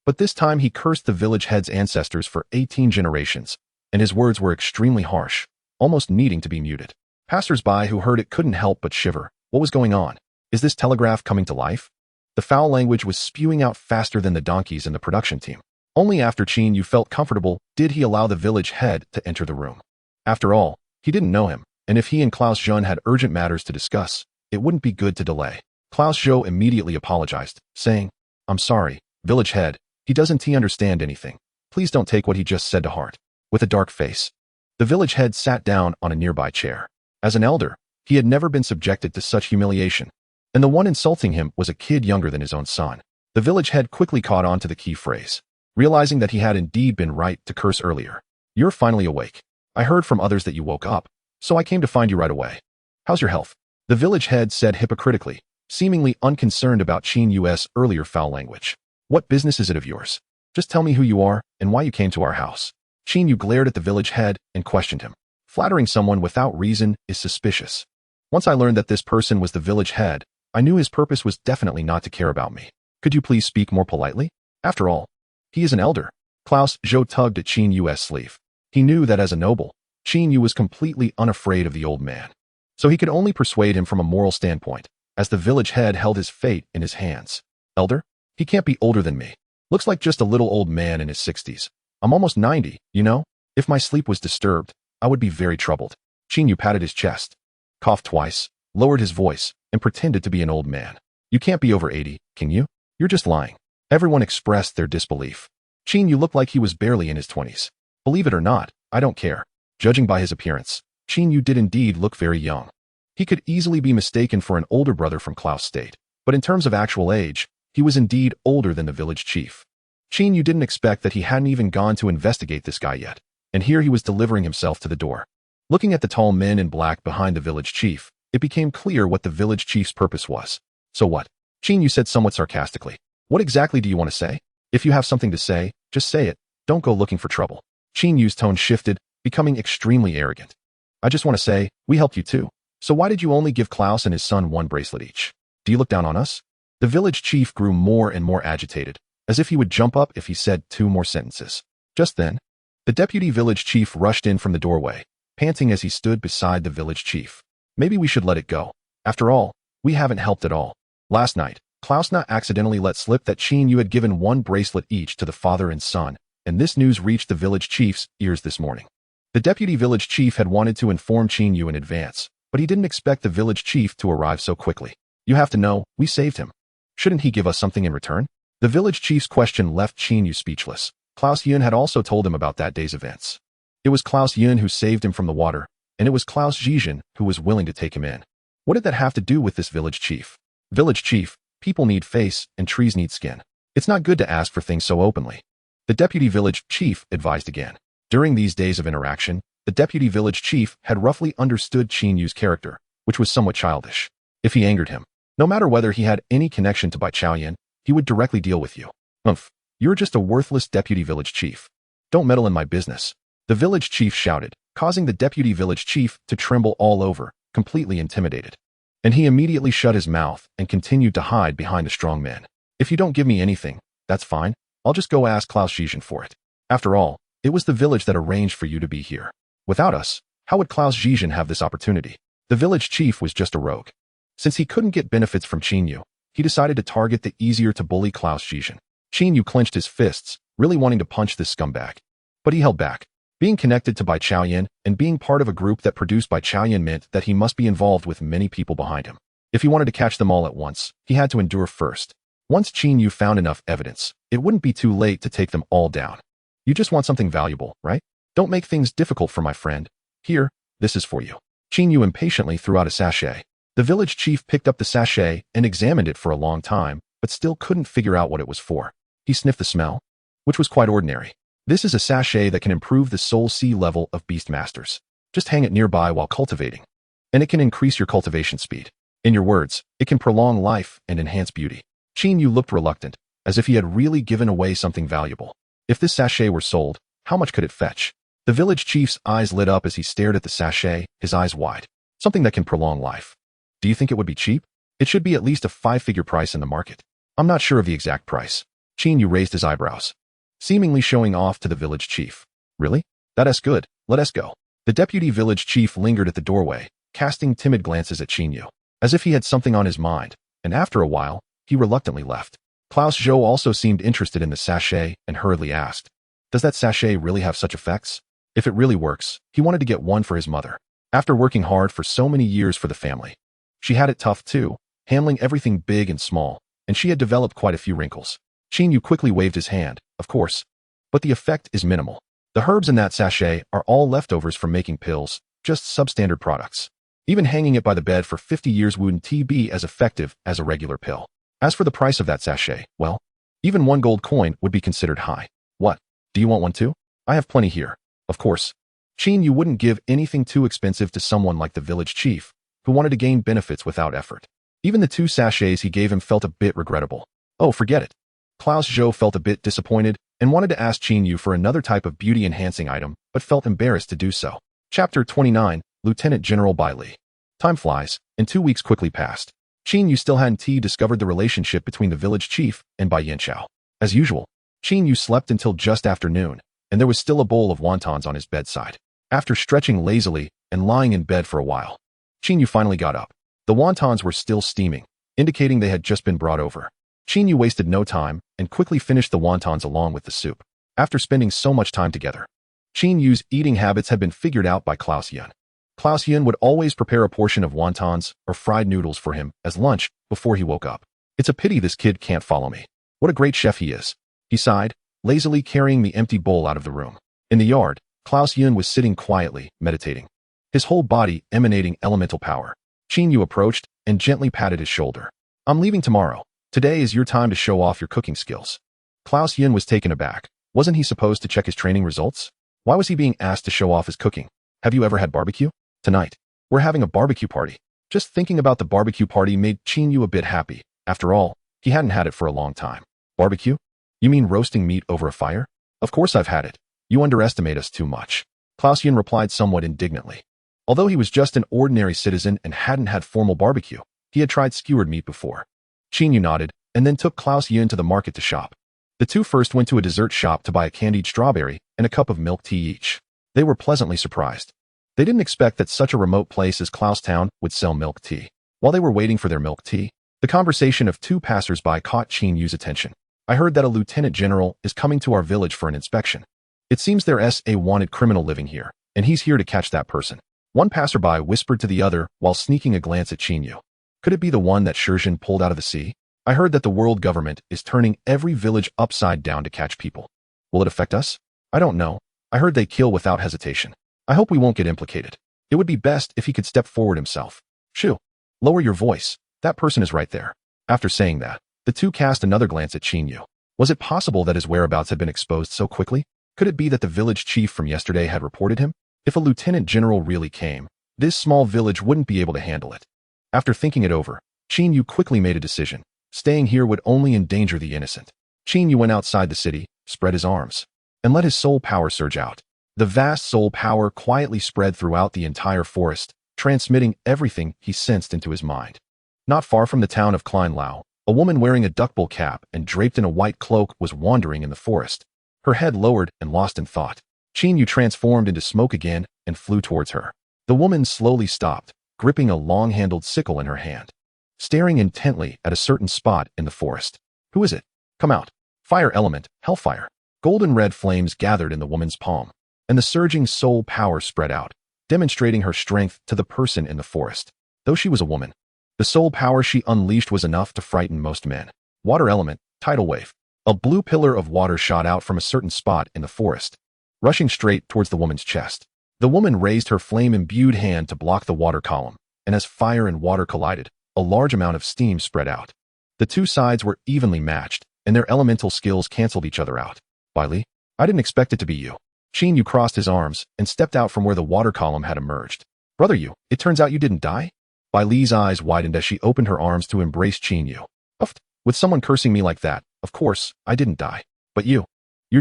But this time he cursed the village head's ancestors for 18 generations, and his words were extremely harsh, almost needing to be muted. Passers-by who heard it couldn't help but shiver. What was going on? Is this telegraph coming to life? The foul language was spewing out faster than the donkeys in the production team. Only after Yu felt comfortable did he allow the village head to enter the room. After all, he didn't know him, and if he and Klaus Jun had urgent matters to discuss, it wouldn't be good to delay. Klaus Zhou immediately apologized, saying, "I'm sorry, village head, he doesn't understand anything. Please don't take what he just said to heart." With a dark face, the village head sat down on a nearby chair. As an elder, he had never been subjected to such humiliation, and the one insulting him was a kid younger than his own son. The village head quickly caught on to the key phrase, realizing that he had indeed been right to curse earlier. "You're finally awake. I heard from others that you woke up, so I came to find you right away. How's your health?" The village head said hypocritically, seemingly unconcerned about Yu's earlier foul language. "What business is it of yours? Just tell me who you are and why you came to our house." Yu glared at the village head and questioned him. Flattering someone without reason is suspicious. Once I learned that this person was the village head, I knew his purpose was definitely not to care about me. "Could you please speak more politely? After all, he is an elder." Klaus Zhou tugged at Yu's sleeve. He knew that as a noble, Yu was completely unafraid of the old man. So he could only persuade him from a moral standpoint, as the village head held his fate in his hands. "Elder? He can't be older than me. Looks like just a little old man in his 60s. I'm almost 90, you know? If my sleep was disturbed, I would be very troubled." Yu patted his chest, coughed twice, lowered his voice, and pretended to be an old man. "You can't be over 80, can you? You're just lying." Everyone expressed their disbelief. Yu looked like he was barely in his 20s. "Believe it or not, I don't care." Judging by his appearance, Yu did indeed look very young. He could easily be mistaken for an older brother from Klaus State, but in terms of actual age, he was indeed older than the village chief. Yu didn't expect that he hadn't even gone to investigate this guy yet, and here he was delivering himself to the door. Looking at the tall men in black behind the village chief, it became clear what the village chief's purpose was. "So what?" Yu said somewhat sarcastically. "What exactly do you want to say? If you have something to say, just say it. Don't go looking for trouble." Yu's tone shifted, becoming extremely arrogant. "I just want to say, we helped you too. So why did you only give Klaus and his son one bracelet each? Do you look down on us?" The village chief grew more and more agitated, as if he would jump up if he said 2 more sentences. Just then, the deputy village chief rushed in from the doorway, panting as he stood beside the village chief. "Maybe we should let it go. After all, we haven't helped at all. Last night, Klaus not accidentally let slip that Yu had given 1 bracelet each to the father and son, and this news reached the village chief's ears this morning." The deputy village chief had wanted to inform Yu in advance, but he didn't expect the village chief to arrive so quickly. "You have to know, we saved him. Shouldn't he give us something in return?" The village chief's question left Yu speechless. Klaus Yun had also told him about that day's events. It was Klaus Yun who saved him from the water, and it was Klaus Zhizhen who was willing to take him in. What did that have to do with this village chief? "Village chief, people need face and trees need skin. It's not good to ask for things so openly." The deputy village chief advised again. During these days of interaction, the deputy village chief had roughly understood Yu's character, which was somewhat childish. If he angered him, no matter whether he had any connection to Bai Chaoyan, he would directly deal with you. "Umph, you're just a worthless deputy village chief. Don't meddle in my business." The village chief shouted, causing the deputy village chief to tremble all over, completely intimidated. And he immediately shut his mouth and continued to hide behind the strong men. "If you don't give me anything, that's fine. I'll just go ask Klaus Zhizhen for it. After all, it was the village that arranged for you to be here. Without us, how would Klaus Zhizhen have this opportunity?" The village chief was just a rogue. Since he couldn't get benefits from Yu, he decided to target the easier-to-bully Klaus Zhizhen. Yu clenched his fists, really wanting to punch this scumbag. But he held back. Being connected to Bai Chaoyan and being part of a group that produced Bai Chaoyan meant that he must be involved with many people behind him. If he wanted to catch them all at once, he had to endure first. Once Yu found enough evidence, it wouldn't be too late to take them all down. "You just want something valuable, right? Don't make things difficult for my friend. Here, this is for you." Yu impatiently threw out a sachet. The village chief picked up the sachet and examined it for a long time, but still couldn't figure out what it was for. He sniffed the smell, which was quite ordinary. "This is a sachet that can improve the soul C level of beast masters. Just hang it nearby while cultivating. And it can increase your cultivation speed. In your words, it can prolong life and enhance beauty." Yu looked reluctant, as if he had really given away something valuable. If this sachet were sold, how much could it fetch? The village chief's eyes lit up as he stared at the sachet, his eyes wide. "Something that can prolong life. Do you think it would be cheap? It should be at least a 5-figure price in the market." "I'm not sure of the exact price. Qin Yu raised his eyebrows, seemingly showing off to the village chief. Really? That's good. Let us go. The deputy village chief lingered at the doorway, casting timid glances at Qin Yu, as if he had something on his mind, and after a while, he reluctantly left. Klaus Zhou also seemed interested in the sachet and hurriedly asked, "Does that sachet really have such effects?" If it really works, he wanted to get one for his mother. After working hard for so many years for the family, she had it tough too, handling everything big and small, and she had developed quite a few wrinkles. Qin Yu quickly waved his hand, of course, but the effect is minimal. The herbs in that sachet are all leftovers from making pills, just substandard products. Even hanging it by the bed for 50 years wouldn't be as effective as a regular pill. As for the price of that sachet, well, even 1 gold coin would be considered high. What? Do you want one too? I have plenty here. Of course. Qin Yu wouldn't give anything too expensive to someone like the village chief, who wanted to gain benefits without effort. Even the 2 sachets he gave him felt a bit regrettable. Oh, forget it. Klaus Zhou felt a bit disappointed and wanted to ask Qin Yu for another type of beauty-enhancing item, but felt embarrassed to do so. Chapter 29, Lieutenant General Bai Li. Time flies, and 2 weeks quickly passed. Qin Yu still hadn't discovered the relationship between the village chief and Bai Yanqiao. As usual, Qin Yu slept until just after noon, and there was still a bowl of wontons on his bedside. After stretching lazily and lying in bed for a while, Qin Yu finally got up. The wontons were still steaming, indicating they had just been brought over. Qin Yu wasted no time and quickly finished the wontons along with the soup. After spending so much time together, Qin Yu's eating habits had been figured out by Klaus Yun. Klaus Yun would always prepare a portion of wontons or fried noodles for him as lunch before he woke up. It's a pity this kid can't follow me. What a great chef he is. He sighed, lazily carrying the empty bowl out of the room. In the yard, Klaus Yun was sitting quietly, meditating, his whole body emanating elemental power. Qin Yu approached and gently patted his shoulder. I'm leaving tomorrow. Today is your time to show off your cooking skills. Klaus Yun was taken aback. Wasn't he supposed to check his training results? Why was he being asked to show off his cooking? Have you ever had barbecue? Tonight, we're having a barbecue party. Just thinking about the barbecue party made Qin Yu a bit happy. After all, he hadn't had it for a long time. Barbecue? You mean roasting meat over a fire? Of course I've had it. You underestimate us too much. Klaus Yun replied somewhat indignantly. Although he was just an ordinary citizen and hadn't had formal barbecue, he had tried skewered meat before. Qin Yu nodded, and then took Klaus Yun to the market to shop. The two first went to a dessert shop to buy a candied strawberry and a cup of milk tea each. They were pleasantly surprised. They didn't expect that such a remote place as Klaustown would sell milk tea. While they were waiting for their milk tea, the conversation of 2 passers-by caught Qin Yu's attention. I heard that a lieutenant general is coming to our village for an inspection. It seems there's a wanted criminal living here, and he's here to catch that person. One passerby whispered to the other while sneaking a glance at Qin Yu. Could it be the one that Shurjin pulled out of the sea? I heard that the world government is turning every village upside down to catch people. Will it affect us? I don't know. I heard they kill without hesitation. I hope we won't get implicated. It would be best if he could step forward himself. Shoo. Lower your voice. That person is right there. After saying that, the two cast another glance at Qin Yu. Was it possible that his whereabouts had been exposed so quickly? Could it be that the village chief from yesterday had reported him? If a lieutenant general really came, this small village wouldn't be able to handle it. After thinking it over, Qin Yu quickly made a decision. Staying here would only endanger the innocent. Qin Yu went outside the city, spread his arms, and let his soul power surge out. The vast soul power quietly spread throughout the entire forest, transmitting everything he sensed into his mind. Not far from the town of Kleinlau, a woman wearing a duckbill cap and draped in a white cloak was wandering in the forest, her head lowered and lost in thought. Qin Yu transformed into smoke again and flew towards her. The woman slowly stopped, gripping a long-handled sickle in her hand, staring intently at a certain spot in the forest. Who is it? Come out. Fire element, hellfire. Golden red flames gathered in the woman's palm, and the surging soul power spread out, demonstrating her strength to the person in the forest. Though she was a woman, the soul power she unleashed was enough to frighten most men. Water element, tidal wave. A blue pillar of water shot out from a certain spot in the forest, rushing straight towards the woman's chest. The woman raised her flame-imbued hand to block the water column, and as fire and water collided, a large amount of steam spread out. The two sides were evenly matched, and their elemental skills canceled each other out. Bai Li, I didn't expect it to be you. Qin Yu crossed his arms and stepped out from where the water column had emerged. Brother Yu, it turns out you didn't die? Bai Li's eyes widened as she opened her arms to embrace Qin Yu. Uffed, with someone cursing me like that, of course, I didn't die. But you're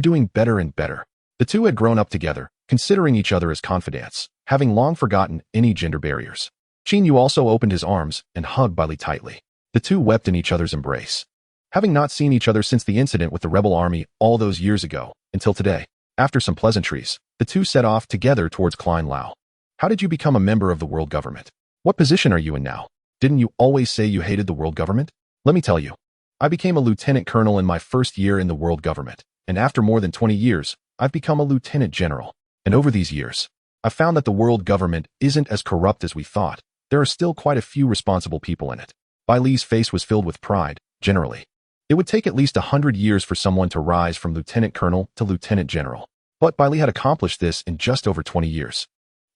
doing better and better. The two had grown up together, considering each other as confidants, having long forgotten any gender barriers. Qin Yu also opened his arms and hugged Bai Li tightly. The two wept in each other's embrace. having not seen each other since the incident with the rebel army all those years ago, until today. After some pleasantries, the two set off together towards Klein Lao. How did you become a member of the world government? What position are you in now? Didn't you always say you hated the world government? Let me tell you. I became a lieutenant colonel in my first year in the world government, and after more than 20 years, I've become a lieutenant general. And over these years, I found that the world government isn't as corrupt as we thought. There are still quite a few responsible people in it. Bai Li's face was filled with pride, generally. It would take at least 100 years for someone to rise from lieutenant colonel to lieutenant general. But Bai Li had accomplished this in just over 20 years.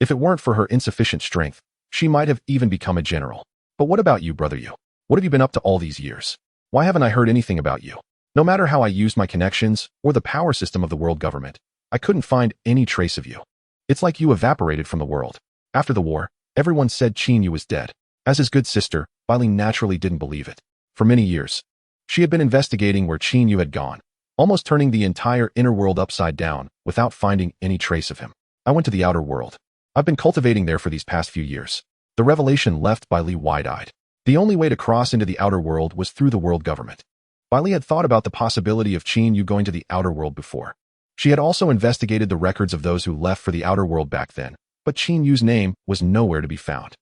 If it weren't for her insufficient strength, she might have even become a general. But what about you, brother you? What have you been up to all these years? Why haven't I heard anything about you? No matter how I used my connections or the power system of the world government, I couldn't find any trace of you. It's like you evaporated from the world. After the war, everyone said Qin Yu was dead. As his good sister, Bai Li naturally didn't believe it. For many years, she had been investigating where Qin Yu had gone, almost turning the entire inner world upside down without finding any trace of him. I went to the outer world. I've been cultivating there for these past few years. The revelation left Bai Li wide-eyed. The only way to cross into the outer world was through the world government. Bai Li had thought about the possibility of Qin Yu going to the outer world before. She had also investigated the records of those who left for the outer world back then, but Qin Yu's name was nowhere to be found.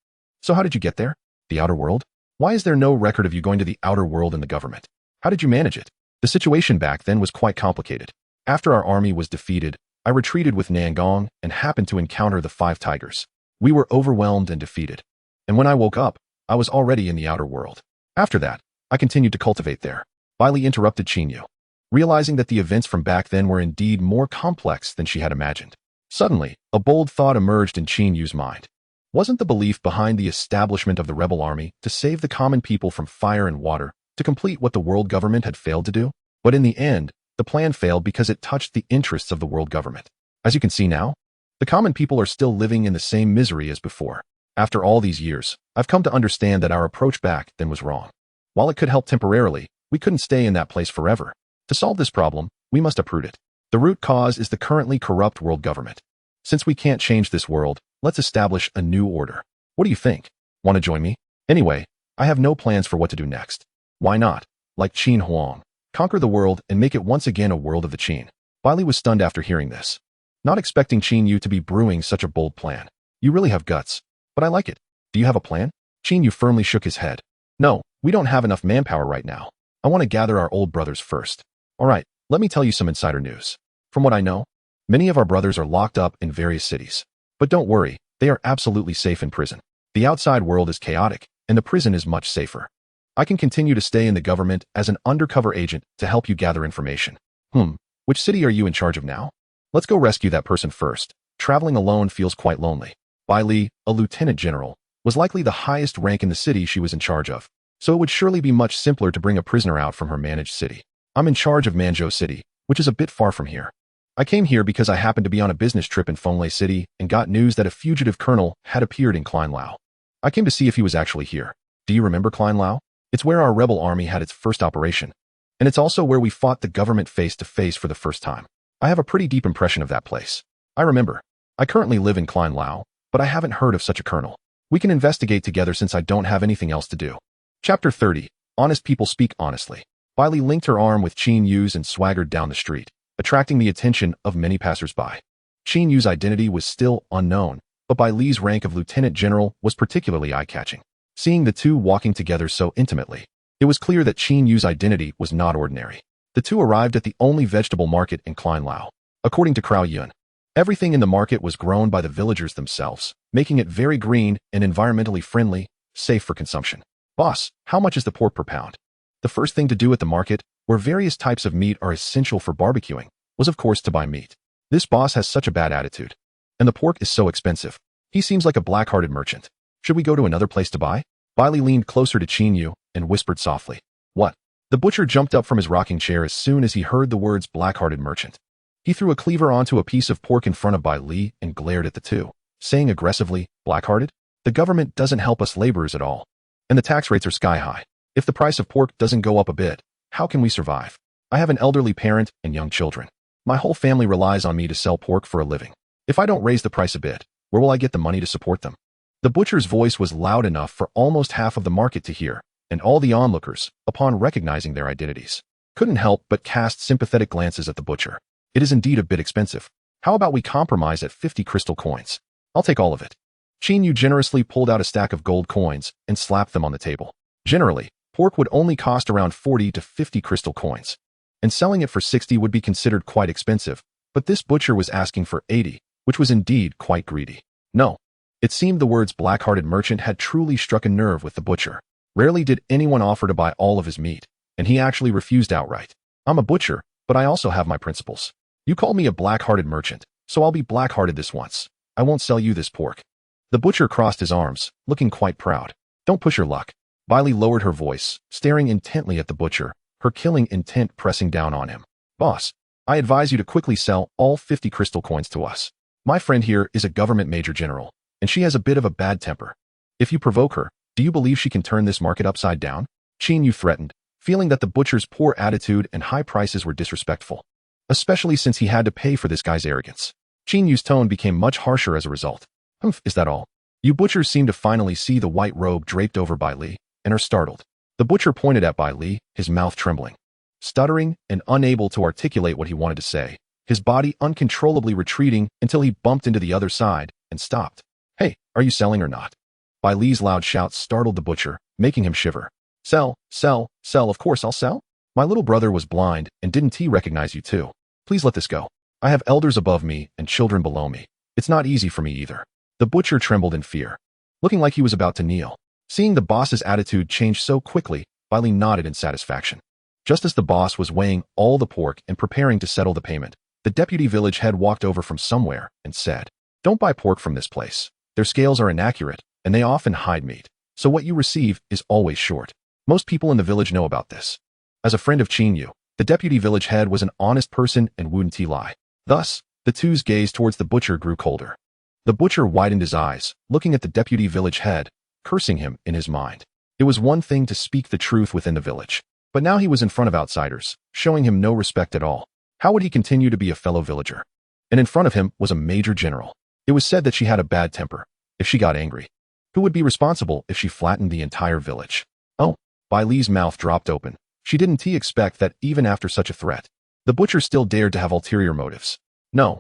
So how did you get there? The outer world? Why is there no record of you going to the outer world in the government? How did you manage it? The situation back then was quite complicated. After our army was defeated, I retreated with Nangong and happened to encounter the 5 tigers. We were overwhelmed and defeated. And when I woke up, I was already in the outer world. After that, I continued to cultivate there. Bai Li interrupted Qin Yu, realizing that the events from back then were indeed more complex than she had imagined. Suddenly, a bold thought emerged in Qin Yu's mind. Wasn't the belief behind the establishment of the rebel army to save the common people from fire and water, to complete what the world government had failed to do? But in the end, the plan failed because it touched the interests of the world government. As you can see now, the common people are still living in the same misery as before. After all these years, I've come to understand that our approach back then was wrong. While it could help temporarily, we couldn't stay in that place forever. To solve this problem, we must uproot it. The root cause is the currently corrupt world government. Since we can't change this world, let's establish a new order. What do you think? Want to join me? Anyway, I have no plans for what to do next. Why not? Like Qin Huang, conquer the world and make it once again a world of the Qin. Bai Li was stunned after hearing this, not expecting Qin Yu to be brewing such a bold plan. You really have guts, but I like it. Do you have a plan? Qin Yu firmly shook his head. No, we don't have enough manpower right now. I want to gather our old brothers first. All right, let me tell you some insider news. From what I know, many of our brothers are locked up in various cities. But don't worry, they are absolutely safe in prison. The outside world is chaotic, and the prison is much safer. I can continue to stay in the government as an undercover agent to help you gather information. Which city are you in charge of now? Let's go rescue that person first. Traveling alone feels quite lonely. Bai Li, a lieutenant general, was likely the highest rank in the city she was in charge of, so it would surely be much simpler to bring a prisoner out from her managed city. I'm in charge of Manzhou City, which is a bit far from here. I came here because I happened to be on a business trip in Fenglei City and got news that a fugitive colonel had appeared in Klein Lao. I came to see if he was actually here. Do you remember Klein Lao? It's where our rebel army had its first operation, and it's also where we fought the government face-to-face for the first time. I have a pretty deep impression of that place. I remember. I currently live in Klein Lao, but I haven't heard of such a colonel. We can investigate together since I don't have anything else to do. Chapter 30. Honest people speak honestly. Bai Li linked her arm with Qin Yu's and swaggered down the street, attracting the attention of many passers-by. Qin Yu's identity was still unknown, but Bai Li's rank of lieutenant general was particularly eye-catching. Seeing the two walking together so intimately, it was clear that Qin Yu's identity was not ordinary. The two arrived at the only vegetable market in Klein Lao. According to Krao Yun, everything in the market was grown by the villagers themselves, making it very green and environmentally friendly, safe for consumption. Boss, how much is the pork per pound? The first thing to do at the market, where various types of meat are essential for barbecuing, was of course to buy meat. This boss has such a bad attitude. And the pork is so expensive. He seems like a black-hearted merchant. Should we go to another place to buy? Bai Li leaned closer to Qin Yu and whispered softly. What? The butcher jumped up from his rocking chair as soon as he heard the words black-hearted merchant. He threw a cleaver onto a piece of pork in front of Bai Li and glared at the two, saying aggressively, black-hearted? The government doesn't help us laborers at all. And the tax rates are sky-high. If the price of pork doesn't go up a bit, how can we survive? I have an elderly parent and young children. My whole family relies on me to sell pork for a living. If I don't raise the price a bit, where will I get the money to support them? The butcher's voice was loud enough for almost half of the market to hear, and all the onlookers, upon recognizing their identities, couldn't help but cast sympathetic glances at the butcher. It is indeed a bit expensive. How about we compromise at 50 crystal coins? I'll take all of it. Chinyu generously pulled out a stack of gold coins and slapped them on the table. Generally, pork would only cost around 40 to 50 crystal coins, and selling it for 60 would be considered quite expensive, but this butcher was asking for 80, which was indeed quite greedy. No. It seemed the words black-hearted merchant had truly struck a nerve with the butcher. Rarely did anyone offer to buy all of his meat, and he actually refused outright. I'm a butcher, but I also have my principles. You called me a black-hearted merchant, so I'll be black-hearted this once. I won't sell you this pork. The butcher crossed his arms, looking quite proud. Don't push your luck. Bailey lowered her voice, staring intently at the butcher, her killing intent pressing down on him. Boss, I advise you to quickly sell all 50 crystal coins to us. My friend here is a government major general, and she has a bit of a bad temper. If you provoke her, do you believe she can turn this market upside down? Chinyu threatened, feeling that the butcher's poor attitude and high prices were disrespectful, especially since he had to pay for this guy's arrogance. Chinyu's tone became much harsher as a result. Humph, is that all? You butchers seem to finally see the white robe draped over Bai Li, and are startled. The butcher pointed at Bai Li, his mouth trembling. Stuttering and unable to articulate what he wanted to say, his body uncontrollably retreating until he bumped into the other side and stopped. Hey, are you selling or not? Bai Li's loud shouts startled the butcher, making him shiver. Sell, of course I'll sell. My little brother was blind, and didn't he recognize you too? Please let this go. I have elders above me and children below me. It's not easy for me either. The butcher trembled in fear, looking like he was about to kneel. Seeing the boss's attitude change so quickly, Bai Li nodded in satisfaction. Just as the boss was weighing all the pork and preparing to settle the payment, the deputy village head walked over from somewhere and said, Don't buy pork from this place. Their scales are inaccurate, and they often hide meat, so what you receive is always short. Most people in the village know about this. As a friend of Chinyu, the deputy village head was an honest person and wouldn't lie. Thus, the two's gaze towards the butcher grew colder. The butcher widened his eyes, looking at the deputy village head, cursing him in his mind. It was one thing to speak the truth within the village, but now he was in front of outsiders, showing him no respect at all. How would he continue to be a fellow villager? And in front of him was a major general. It was said that she had a bad temper. If she got angry, who would be responsible if she flattened the entire village? Oh, Bai Li's mouth dropped open. She didn't expect that even after such a threat, the butcher still dared to have ulterior motives. No,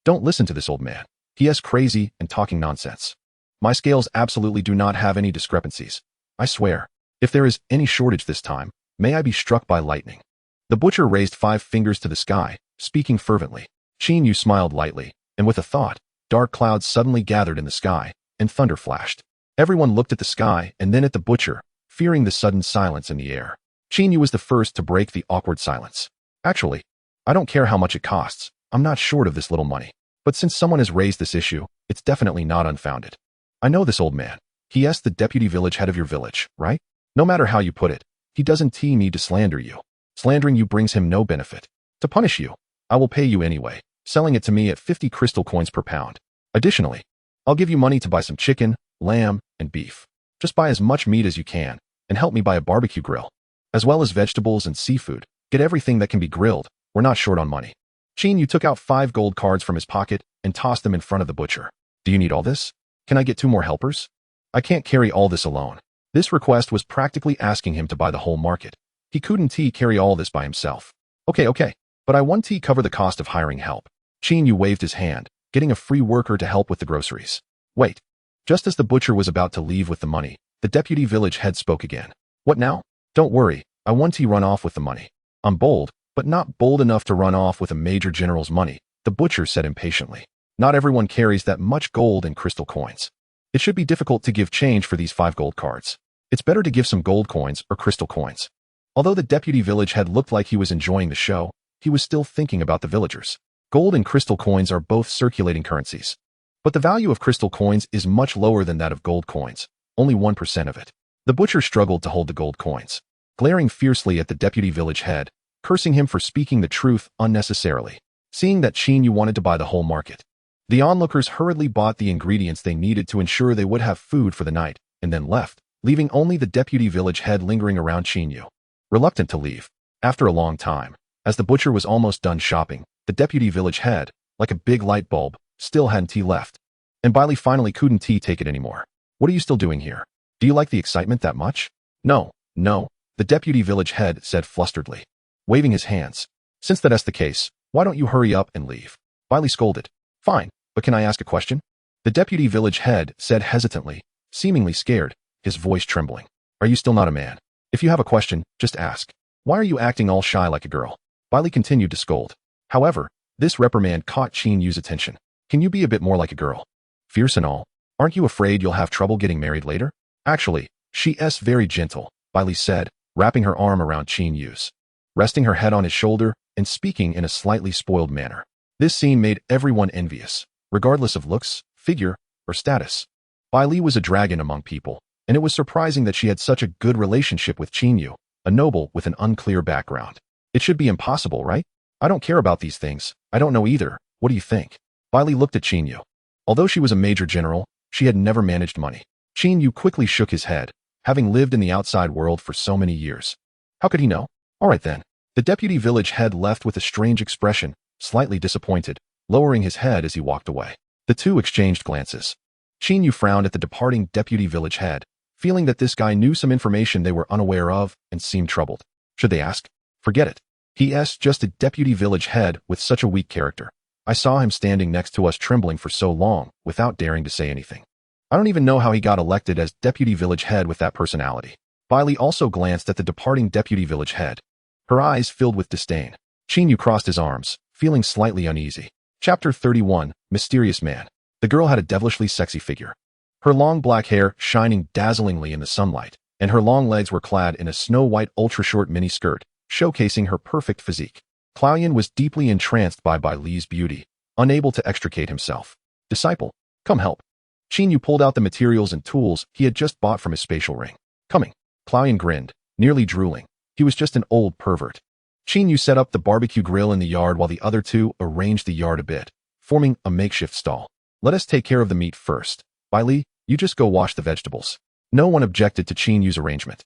don't listen to this old man. He is crazy and talking nonsense. My scales absolutely do not have any discrepancies. I swear, if there is any shortage this time, may I be struck by lightning. The butcher raised 5 fingers to the sky, speaking fervently. Chinyu smiled lightly, and with a thought, dark clouds suddenly gathered in the sky, and thunder flashed. Everyone looked at the sky and then at the butcher, fearing the sudden silence in the air. Chinyu was the first to break the awkward silence. Actually, I don't care how much it costs. I'm not short of this little money. But since someone has raised this issue, it's definitely not unfounded. I know this old man. He is the deputy village head of your village, right? No matter how you put it, he doesn't need to slander you. Slandering you brings him no benefit. To punish you, I will pay you anyway, selling it to me at 50 crystal coins per pound. Additionally, I'll give you money to buy some chicken, lamb, and beef. Just buy as much meat as you can, and help me buy a barbecue grill, as well as vegetables and seafood. Get everything that can be grilled. We're not short on money. Chinyu took out 5 gold cards from his pocket and tossed them in front of the butcher. Do you need all this? Can I get 2 more helpers? I can't carry all this alone. This request was practically asking him to buy the whole market. He couldn't carry all this by himself. Okay, but I want to cover the cost of hiring help. Chinyu waved his hand, getting a free worker to help with the groceries. Wait. Just as the butcher was about to leave with the money, the deputy village head spoke again. What now? Don't worry, I want to run off with the money. I'm bold, but not bold enough to run off with a major general's money, the butcher said impatiently. Not everyone carries that much gold and crystal coins. It should be difficult to give change for these 5 gold cards. It's better to give some gold coins or crystal coins. Although the deputy village head looked like he was enjoying the show, he was still thinking about the villagers. Gold and crystal coins are both circulating currencies. But the value of crystal coins is much lower than that of gold coins, only 1% of it. The butcher struggled to hold the gold coins, glaring fiercely at the deputy village head, cursing him for speaking the truth unnecessarily. Seeing that Chinyu wanted to buy the whole market, the onlookers hurriedly bought the ingredients they needed to ensure they would have food for the night, and then left, leaving only the deputy village head lingering around Chinyu, reluctant to leave. After a long time, as the butcher was almost done shopping, the deputy village head, like a big light bulb, still hadn't left. And Bailey finally couldn't take it anymore. What are you still doing here? Do you like the excitement that much? No, no, the deputy village head said flusteredly, waving his hands. Since that's the case, why don't you hurry up and leave? Bailey scolded. Fine, but can I ask a question? The deputy village head said hesitantly, seemingly scared, his voice trembling. Are you still not a man? If you have a question, just ask. Why are you acting all shy like a girl? Bailey continued to scold. However, this reprimand caught Qin Yu's attention. Can you be a bit more like a girl? Fierce and all. Aren't you afraid you'll have trouble getting married later? Actually, she's very gentle, Bailey said, wrapping her arm around Qin Yu's, resting her head on his shoulder and speaking in a slightly spoiled manner. This scene made everyone envious, regardless of looks, figure, or status. Bailey was a dragon among people, and it was surprising that she had such a good relationship with Qin Yu, a noble with an unclear background. It should be impossible, right? I don't care about these things. I don't know either. What do you think? Bailey looked at Qin Yu. Although she was a major general, she had never managed money. Qin Yu quickly shook his head, having lived in the outside world for so many years. How could he know? All right then. The deputy village head left with a strange expression, slightly disappointed, lowering his head as he walked away. The two exchanged glances. Qin Yu frowned at the departing deputy village head, feeling that this guy knew some information they were unaware of and seemed troubled. Should they ask? Forget it. He's just a deputy village head with such a weak character. I saw him standing next to us trembling for so long without daring to say anything. I don't even know how he got elected as deputy village head with that personality. Bailey also glanced at the departing deputy village head. Her eyes filled with disdain. Qin Yu crossed his arms, feeling slightly uneasy. Chapter 31, Mysterious Man. The girl had a devilishly sexy figure. Her long black hair shining dazzlingly in the sunlight, and her long legs were clad in a snow-white ultra-short mini-skirt, showcasing her perfect physique. Claudian was deeply entranced by Bailey's beauty, unable to extricate himself. Disciple, come help. Qin Yu pulled out the materials and tools he had just bought from his spatial ring. Coming. Claudian grinned, nearly drooling. He was just an old pervert. Qin Yu set up the barbecue grill in the yard while the other two arranged the yard a bit, forming a makeshift stall. Let us take care of the meat first. Bailey, you just go wash the vegetables. No one objected to Qin Yu's arrangement.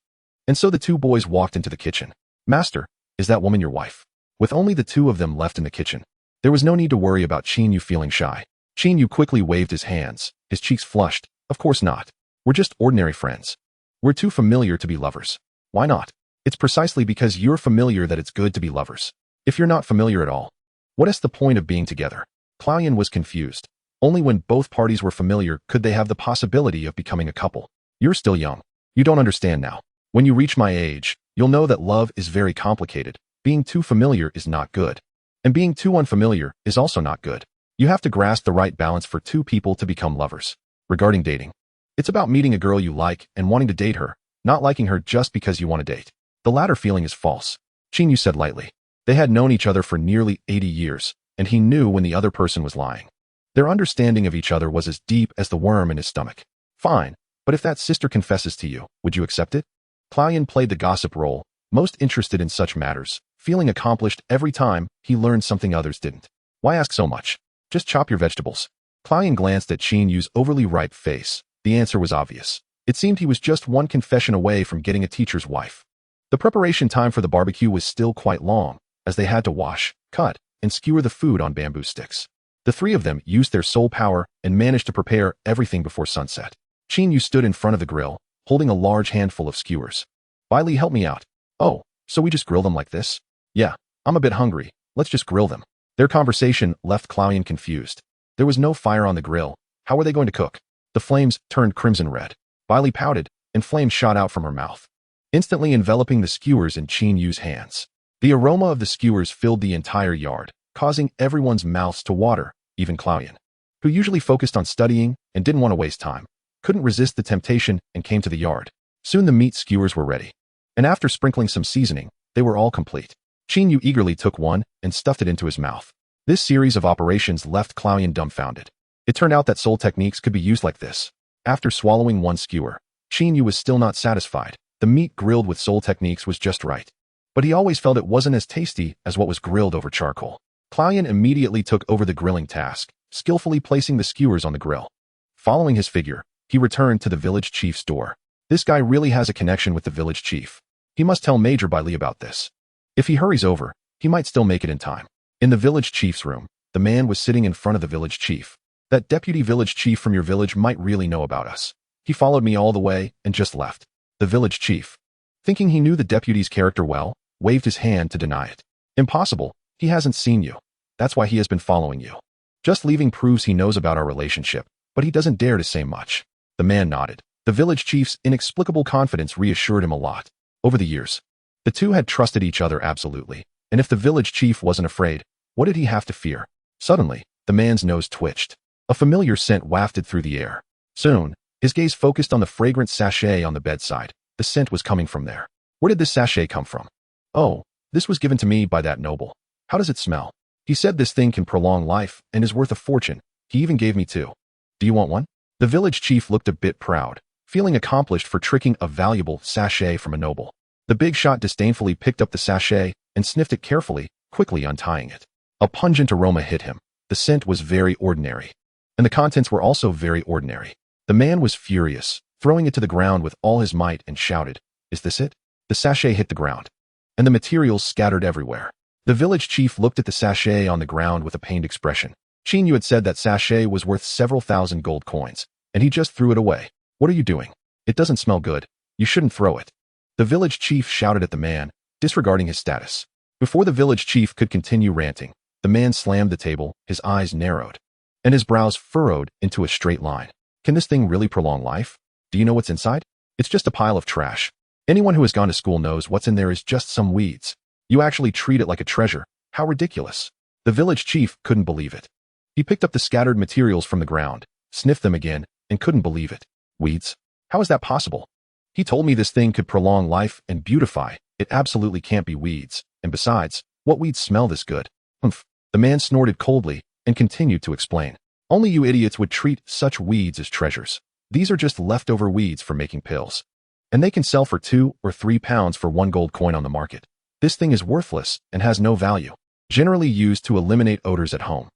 And so the two boys walked into the kitchen. Master, is that woman your wife? With only the two of them left in the kitchen, there was no need to worry about Qin Yu feeling shy. Qin Yu quickly waved his hands, his cheeks flushed. Of course not. We're just ordinary friends. We're too familiar to be lovers. Why not? It's precisely because you're familiar that it's good to be lovers. If you're not familiar at all, what is the point of being together? Claudian was confused. Only when both parties were familiar could they have the possibility of becoming a couple. You're still young. You don't understand now. When you reach my age, you'll know that love is very complicated. Being too familiar is not good. And being too unfamiliar is also not good. You have to grasp the right balance for two people to become lovers. Regarding dating, it's about meeting a girl you like and wanting to date her, not liking her just because you want to date. The latter feeling is false, Qin Yu said lightly. They had known each other for nearly 80 years, and he knew when the other person was lying. Their understanding of each other was as deep as the worm in his stomach. Fine, but if that sister confesses to you, would you accept it? Claudian played the gossip role, most interested in such matters, feeling accomplished every time he learned something others didn't. Why ask so much? Just chop your vegetables. Claudian glanced at Qin Yu's overly ripe face. The answer was obvious. It seemed he was just one confession away from getting a teacher's wife. The preparation time for the barbecue was still quite long, as they had to wash, cut, and skewer the food on bamboo sticks. The three of them used their soul power and managed to prepare everything before sunset. Qin Yu stood in front of the grill, holding a large handful of skewers. Bailey, help me out. Oh, so we just grill them like this? Yeah, I'm a bit hungry. Let's just grill them. Their conversation left Claudian confused. There was no fire on the grill. How were they going to cook? The flames turned crimson red. Bailey pouted, and flames shot out from her mouth, instantly enveloping the skewers in Qin Yu's hands. The aroma of the skewers filled the entire yard, causing everyone's mouths to water, even Claudian, who usually focused on studying and didn't want to waste time, couldn't resist the temptation and came to the yard. Soon the meat skewers were ready, and after sprinkling some seasoning, they were all complete. Qin Yu eagerly took one and stuffed it into his mouth. This series of operations left Claudian dumbfounded. It turned out that soul techniques could be used like this. After swallowing one skewer, Qin Yu was still not satisfied. The meat grilled with soul techniques was just right, but he always felt it wasn't as tasty as what was grilled over charcoal. Claudian immediately took over the grilling task, skillfully placing the skewers on the grill. Following his figure, he returned to the village chief's door. This guy really has a connection with the village chief. He must tell Major Bailey about this. If he hurries over, he might still make it in time. In the village chief's room, the man was sitting in front of the village chief. That deputy village chief from your village might really know about us. He followed me all the way and just left. The village chief, thinking he knew the deputy's character well, waved his hand to deny it. Impossible. He hasn't seen you. That's why he has been following you. Just leaving proves he knows about our relationship, but he doesn't dare to say much. The man nodded. The village chief's inexplicable confidence reassured him a lot. Over the years, the two had trusted each other absolutely, and if the village chief wasn't afraid, what did he have to fear? Suddenly, the man's nose twitched. A familiar scent wafted through the air. Soon, his gaze focused on the fragrant sachet on the bedside. The scent was coming from there. Where did this sachet come from? Oh, this was given to me by that noble. How does it smell? He said this thing can prolong life and is worth a fortune. He even gave me 2. Do you want one? The village chief looked a bit proud, feeling accomplished for tricking a valuable sachet from a noble. The big shot disdainfully picked up the sachet and sniffed it carefully, quickly untying it. A pungent aroma hit him. The scent was very ordinary, and the contents were also very ordinary. The man was furious, throwing it to the ground with all his might and shouted, "Is this it?" The sachet hit the ground, and the materials scattered everywhere. The village chief looked at the sachet on the ground with a pained expression. Chinyu had said that sachet was worth several thousand gold coins, and he just threw it away. What are you doing? It doesn't smell good. You shouldn't throw it. The village chief shouted at the man, disregarding his status. Before the village chief could continue ranting, the man slammed the table, his eyes narrowed, and his brows furrowed into a straight line. Can this thing really prolong life? Do you know what's inside? It's just a pile of trash. Anyone who has gone to school knows what's in there is just some weeds. You actually treat it like a treasure. How ridiculous. The village chief couldn't believe it. He picked up the scattered materials from the ground, sniffed them again, and couldn't believe it. Weeds? How is that possible? He told me this thing could prolong life and beautify. It absolutely can't be weeds. And besides, what weeds smell this good? Humph. The man snorted coldly and continued to explain. Only you idiots would treat such weeds as treasures. These are just leftover weeds for making pills. And they can sell for 2 or 3 pounds for 1 gold coin on the market. This thing is worthless and has no value. Generally used to eliminate odors at home.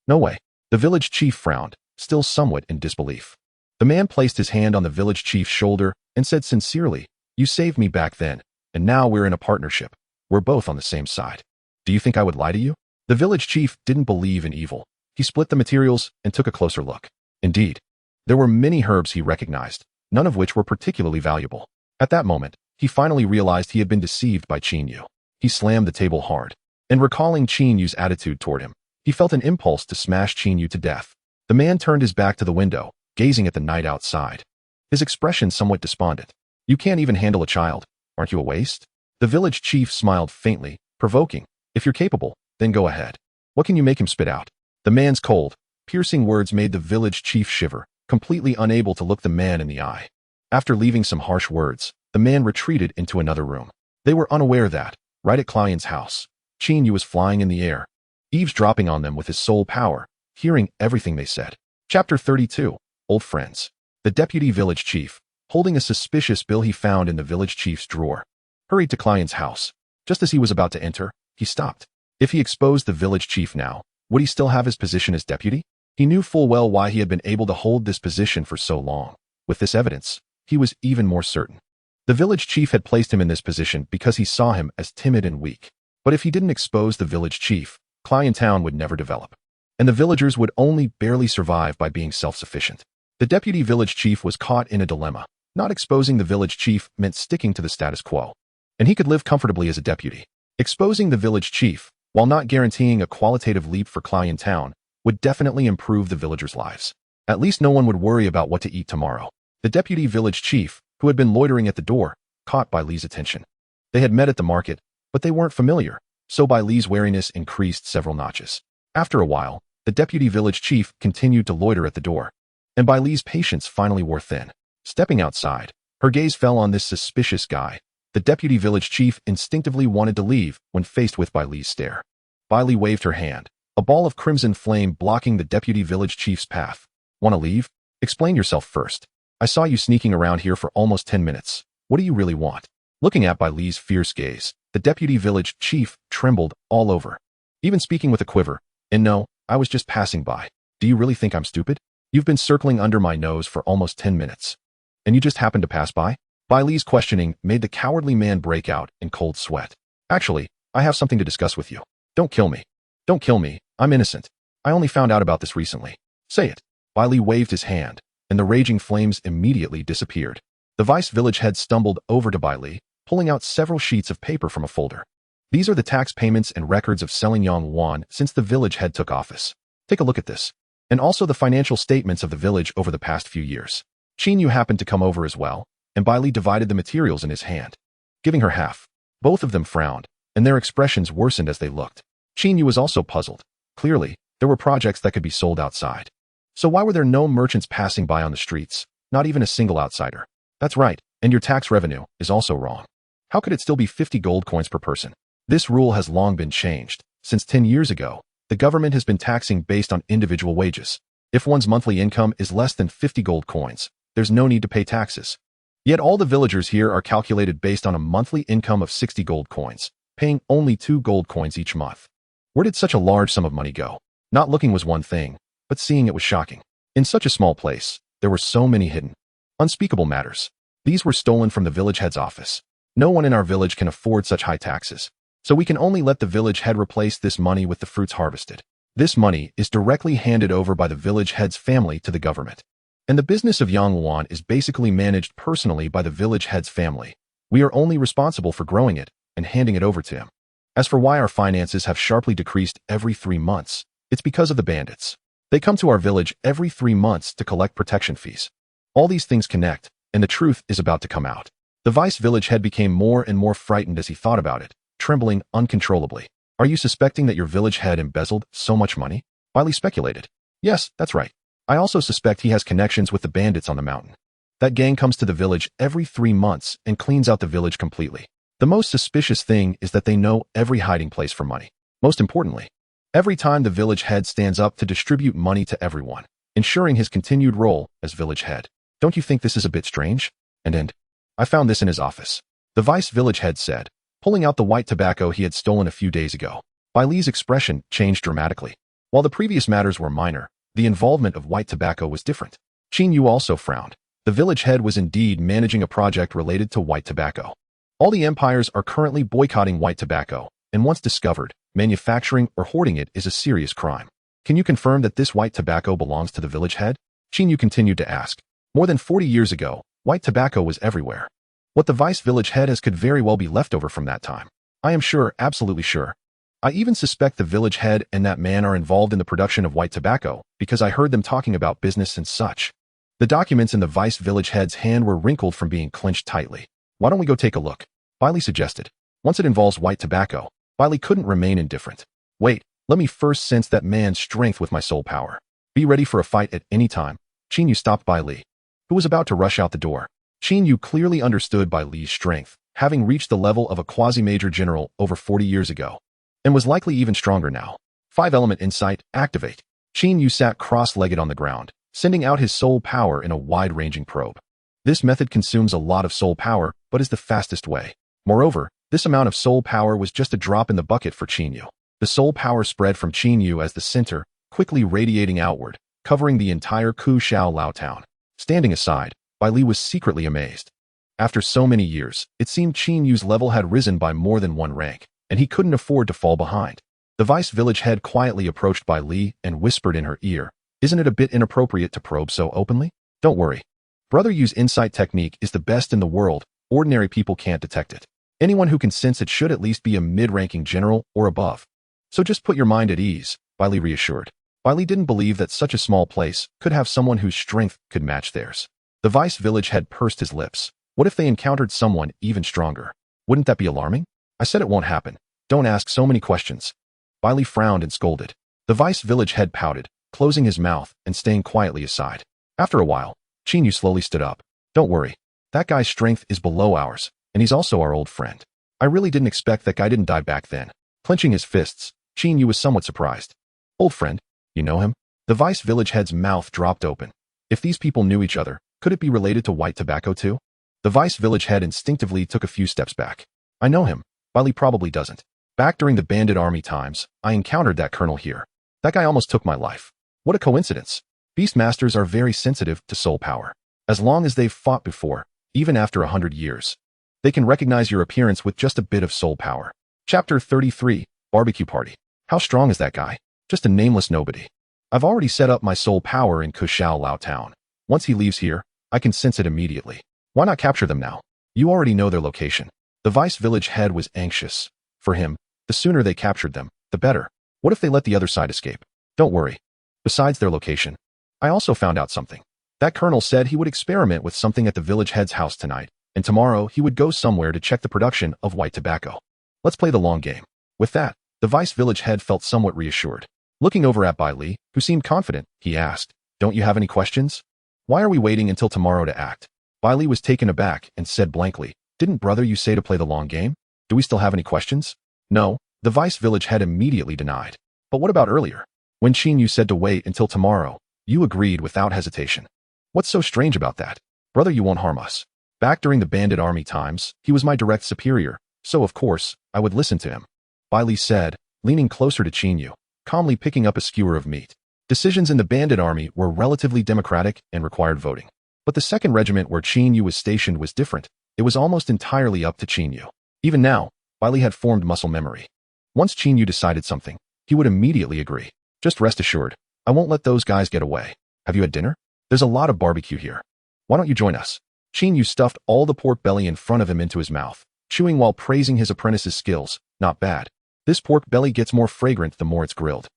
No way. The village chief frowned, still somewhat in disbelief. The man placed his hand on the village chief's shoulder and said sincerely, "You saved me back then, and now we're in a partnership. We're both on the same side. Do you think I would lie to you?" The village chief didn't believe in evil. He split the materials and took a closer look. Indeed, there were many herbs he recognized, none of which were particularly valuable. At that moment, he finally realized he had been deceived by Chinyu. He slammed the table hard, and recalling Chinyu's attitude toward him, he felt an impulse to smash Chinyu to death. The man turned his back to the window, gazing at the night outside. His expression somewhat despondent. "You can't even handle a child. Aren't you a waste?" The village chief smiled faintly, provoking. "If you're capable, then go ahead. What can you make him spit out?" The man's cold, piercing words made the village chief shiver, completely unable to look the man in the eye. After leaving some harsh words, the man retreated into another room. They were unaware that, right at Client's house, Chinyu was flying in the air, eavesdropping on them with his sole power, hearing everything they said. Chapter 32. Old Friends. The deputy village chief, holding a suspicious bill he found in the village chief's drawer, hurried to Client's house. Just as he was about to enter, he stopped. If he exposed the village chief now, would he still have his position as deputy? He knew full well why he had been able to hold this position for so long. With this evidence, he was even more certain. The village chief had placed him in this position because he saw him as timid and weak. But if he didn't expose the village chief, Client Town would never develop, and the villagers would only barely survive by being self-sufficient. The deputy village chief was caught in a dilemma. Not exposing the village chief meant sticking to the status quo, and he could live comfortably as a deputy. Exposing the village chief, while not guaranteeing a qualitative leap for Client Town, would definitely improve the villagers' lives. At least no one would worry about what to eat tomorrow. The deputy village chief, who had been loitering at the door, caught Bai Li's attention. They had met at the market, but they weren't familiar, so Bai Li's wariness increased several notches. After a while, the deputy village chief continued to loiter at the door, and Bai Li's patience finally wore thin. Stepping outside, her gaze fell on this suspicious guy. The deputy village chief instinctively wanted to leave when faced with Bai Li's stare. Bai Li waved her hand, a ball of crimson flame blocking the deputy village chief's path. "Want to leave? Explain yourself first. I saw you sneaking around here for almost 10 minutes. What do you really want?" Looking at Bai Li's fierce gaze, the deputy village chief trembled all over, even speaking with a quiver. "And no, I was just passing by. Do you really think I'm stupid? You've been circling under my nose for almost 10 minutes. And you just happened to pass by?" Bai Li's questioning made the cowardly man break out in cold sweat. "Actually, I have something to discuss with you. Don't kill me. Don't kill me. I'm innocent. I only found out about this recently." "Say it." Bai Li waved his hand, and the raging flames immediately disappeared. The vice village head stumbled over to Bai Li, pulling out several sheets of paper from a folder. These are the tax payments and records of selling Yang Wan since the village head took office. Take a look at this. And also the financial statements of the village over the past few years. Qin Yu happened to come over as well, and Bai Li divided the materials in his hand, giving her half. Both of them frowned, and their expressions worsened as they looked. Qin Yu was also puzzled. Clearly, there were projects that could be sold outside. So why were there no merchants passing by on the streets, not even a single outsider? That's right, and your tax revenue is also wrong. How could it still be 50 gold coins per person? This rule has long been changed. Since 10 years ago, the government has been taxing based on individual wages. If one's monthly income is less than 50 gold coins, there's no need to pay taxes. Yet all the villagers here are calculated based on a monthly income of 60 gold coins, paying only 2 gold coins each month. Where did such a large sum of money go? Not looking was one thing, but seeing it was shocking. In such a small place, there were so many hidden, unspeakable matters. These were stolen from the village head's office. No one in our village can afford such high taxes, so we can only let the village head replace this money with the fruits harvested. This money is directly handed over by the village head's family to the government. And the business of Yang Wan is basically managed personally by the village head's family. We are only responsible for growing it and handing it over to him. As for why our finances have sharply decreased every 3 months, it's because of the bandits. They come to our village every 3 months to collect protection fees. All these things connect, and the truth is about to come out. The vice village head became more and more frightened as he thought about it, trembling uncontrollably. Are you suspecting that your village head embezzled so much money? Bai Li speculated. Yes, that's right. I also suspect he has connections with the bandits on the mountain. That gang comes to the village every 3 months and cleans out the village completely. The most suspicious thing is that they know every hiding place for money. Most importantly, every time the village head stands up to distribute money to everyone, ensuring his continued role as village head. Don't you think this is a bit strange? And I found this in his office. The vice village head said, pulling out the white tobacco he had stolen a few days ago. Bai Li's expression changed dramatically. While the previous matters were minor, the involvement of white tobacco was different. Qin Yu also frowned. The village head was indeed managing a project related to white tobacco. All the empires are currently boycotting white tobacco, and once discovered, manufacturing or hoarding it is a serious crime. Can you confirm that this white tobacco belongs to the village head? Qin Yu continued to ask. More than 40 years ago, white tobacco was everywhere. What the vice village head has could very well be left over from that time. I am sure, absolutely sure. I even suspect the village head and that man are involved in the production of white tobacco, because I heard them talking about business and such. The documents in the vice village head's hand were wrinkled from being clenched tightly. Why don't we go take a look? Bai Li suggested. Once it involves white tobacco, Bai Li couldn't remain indifferent. Wait, let me first sense that man's strength with my soul power. Be ready for a fight at any time. Qin Yu stopped Bai Li, who was about to rush out the door. Qin Yu clearly understood Bai Li's strength, having reached the level of a quasi-major general over 40 years ago, and was likely even stronger now. 5-element insight, activate. Qin Yu sat cross-legged on the ground, sending out his soul power in a wide-ranging probe. This method consumes a lot of soul power, but is the fastest way. Moreover, this amount of soul power was just a drop in the bucket for Qin Yu. The soul power spread from Qin Yu as the center, quickly radiating outward, covering the entire Ku Shao Lao town. Standing aside, Bai Li was secretly amazed. After so many years, it seemed Qin Yu's level had risen by more than one rank, and he couldn't afford to fall behind. The vice village head quietly approached Bai Li and whispered in her ear, "Isn't it a bit inappropriate to probe so openly? Don't worry. Brother Yu's insight technique is the best in the world. Ordinary people can't detect it. Anyone who can sense it should at least be a mid-ranking general or above. So just put your mind at ease," Bai Li reassured. Bai Li didn't believe that such a small place could have someone whose strength could match theirs. The vice village head pursed his lips. What if they encountered someone even stronger? Wouldn't that be alarming? I said it won't happen. Don't ask so many questions. Bai Li frowned and scolded. The vice village head pouted, closing his mouth and staying quietly aside. After a while, Qin Yu slowly stood up. Don't worry. That guy's strength is below ours, and he's also our old friend. I really didn't expect that guy didn't die back then. Clenching his fists, Qin Yu was somewhat surprised. Old friend? You know him? The vice village head's mouth dropped open. If these people knew each other, could it be related to white tobacco too? The vice village head instinctively took a few steps back. I know him. Bai Li probably doesn't. Back during the bandit army times, I encountered that colonel here. That guy almost took my life. What a coincidence. Beast masters are very sensitive to soul power. As long as they've fought before, even after 100 years, they can recognize your appearance with just a bit of soul power. Chapter 33, Barbecue Party. How strong is that guy? Just a nameless nobody. I've already set up my soul power in Ku Shao Lao town. Once he leaves here, I can sense it immediately. Why not capture them now? You already know their location. The vice village head was anxious. For him, the sooner they captured them, the better. What if they let the other side escape? Don't worry. Besides their location, I also found out something. That colonel said he would experiment with something at the village head's house tonight, and tomorrow he would go somewhere to check the production of white tobacco. Let's play the long game. With that, the vice village head felt somewhat reassured. Looking over at Bai Li, who seemed confident, he asked, "Don't you have any questions? Why are we waiting until tomorrow to act?" Bai Li was taken aback and said blankly, "Didn't brother you say to play the long game? Do we still have any questions?" "No," the vice village head immediately denied. "But what about earlier? When Qin Yu said to wait until tomorrow, you agreed without hesitation. What's so strange about that? Brother, you won't harm us. Back during the bandit army times, he was my direct superior, so of course, I would listen to him." Bai Li said, leaning closer to Qin Yu, calmly picking up a skewer of meat. Decisions in the bandit army were relatively democratic and required voting. But the second regiment where Qin Yu was stationed was different. It was almost entirely up to Qin Yu. Even now, Bai Li had formed muscle memory. Once Qin Yu decided something, he would immediately agree. "Just rest assured, I won't let those guys get away. Have you had dinner? There's a lot of barbecue here. Why don't you join us?" Qin Yu stuffed all the pork belly in front of him into his mouth, chewing while praising his apprentice's skills. "Not bad. This pork belly gets more fragrant the more it's grilled."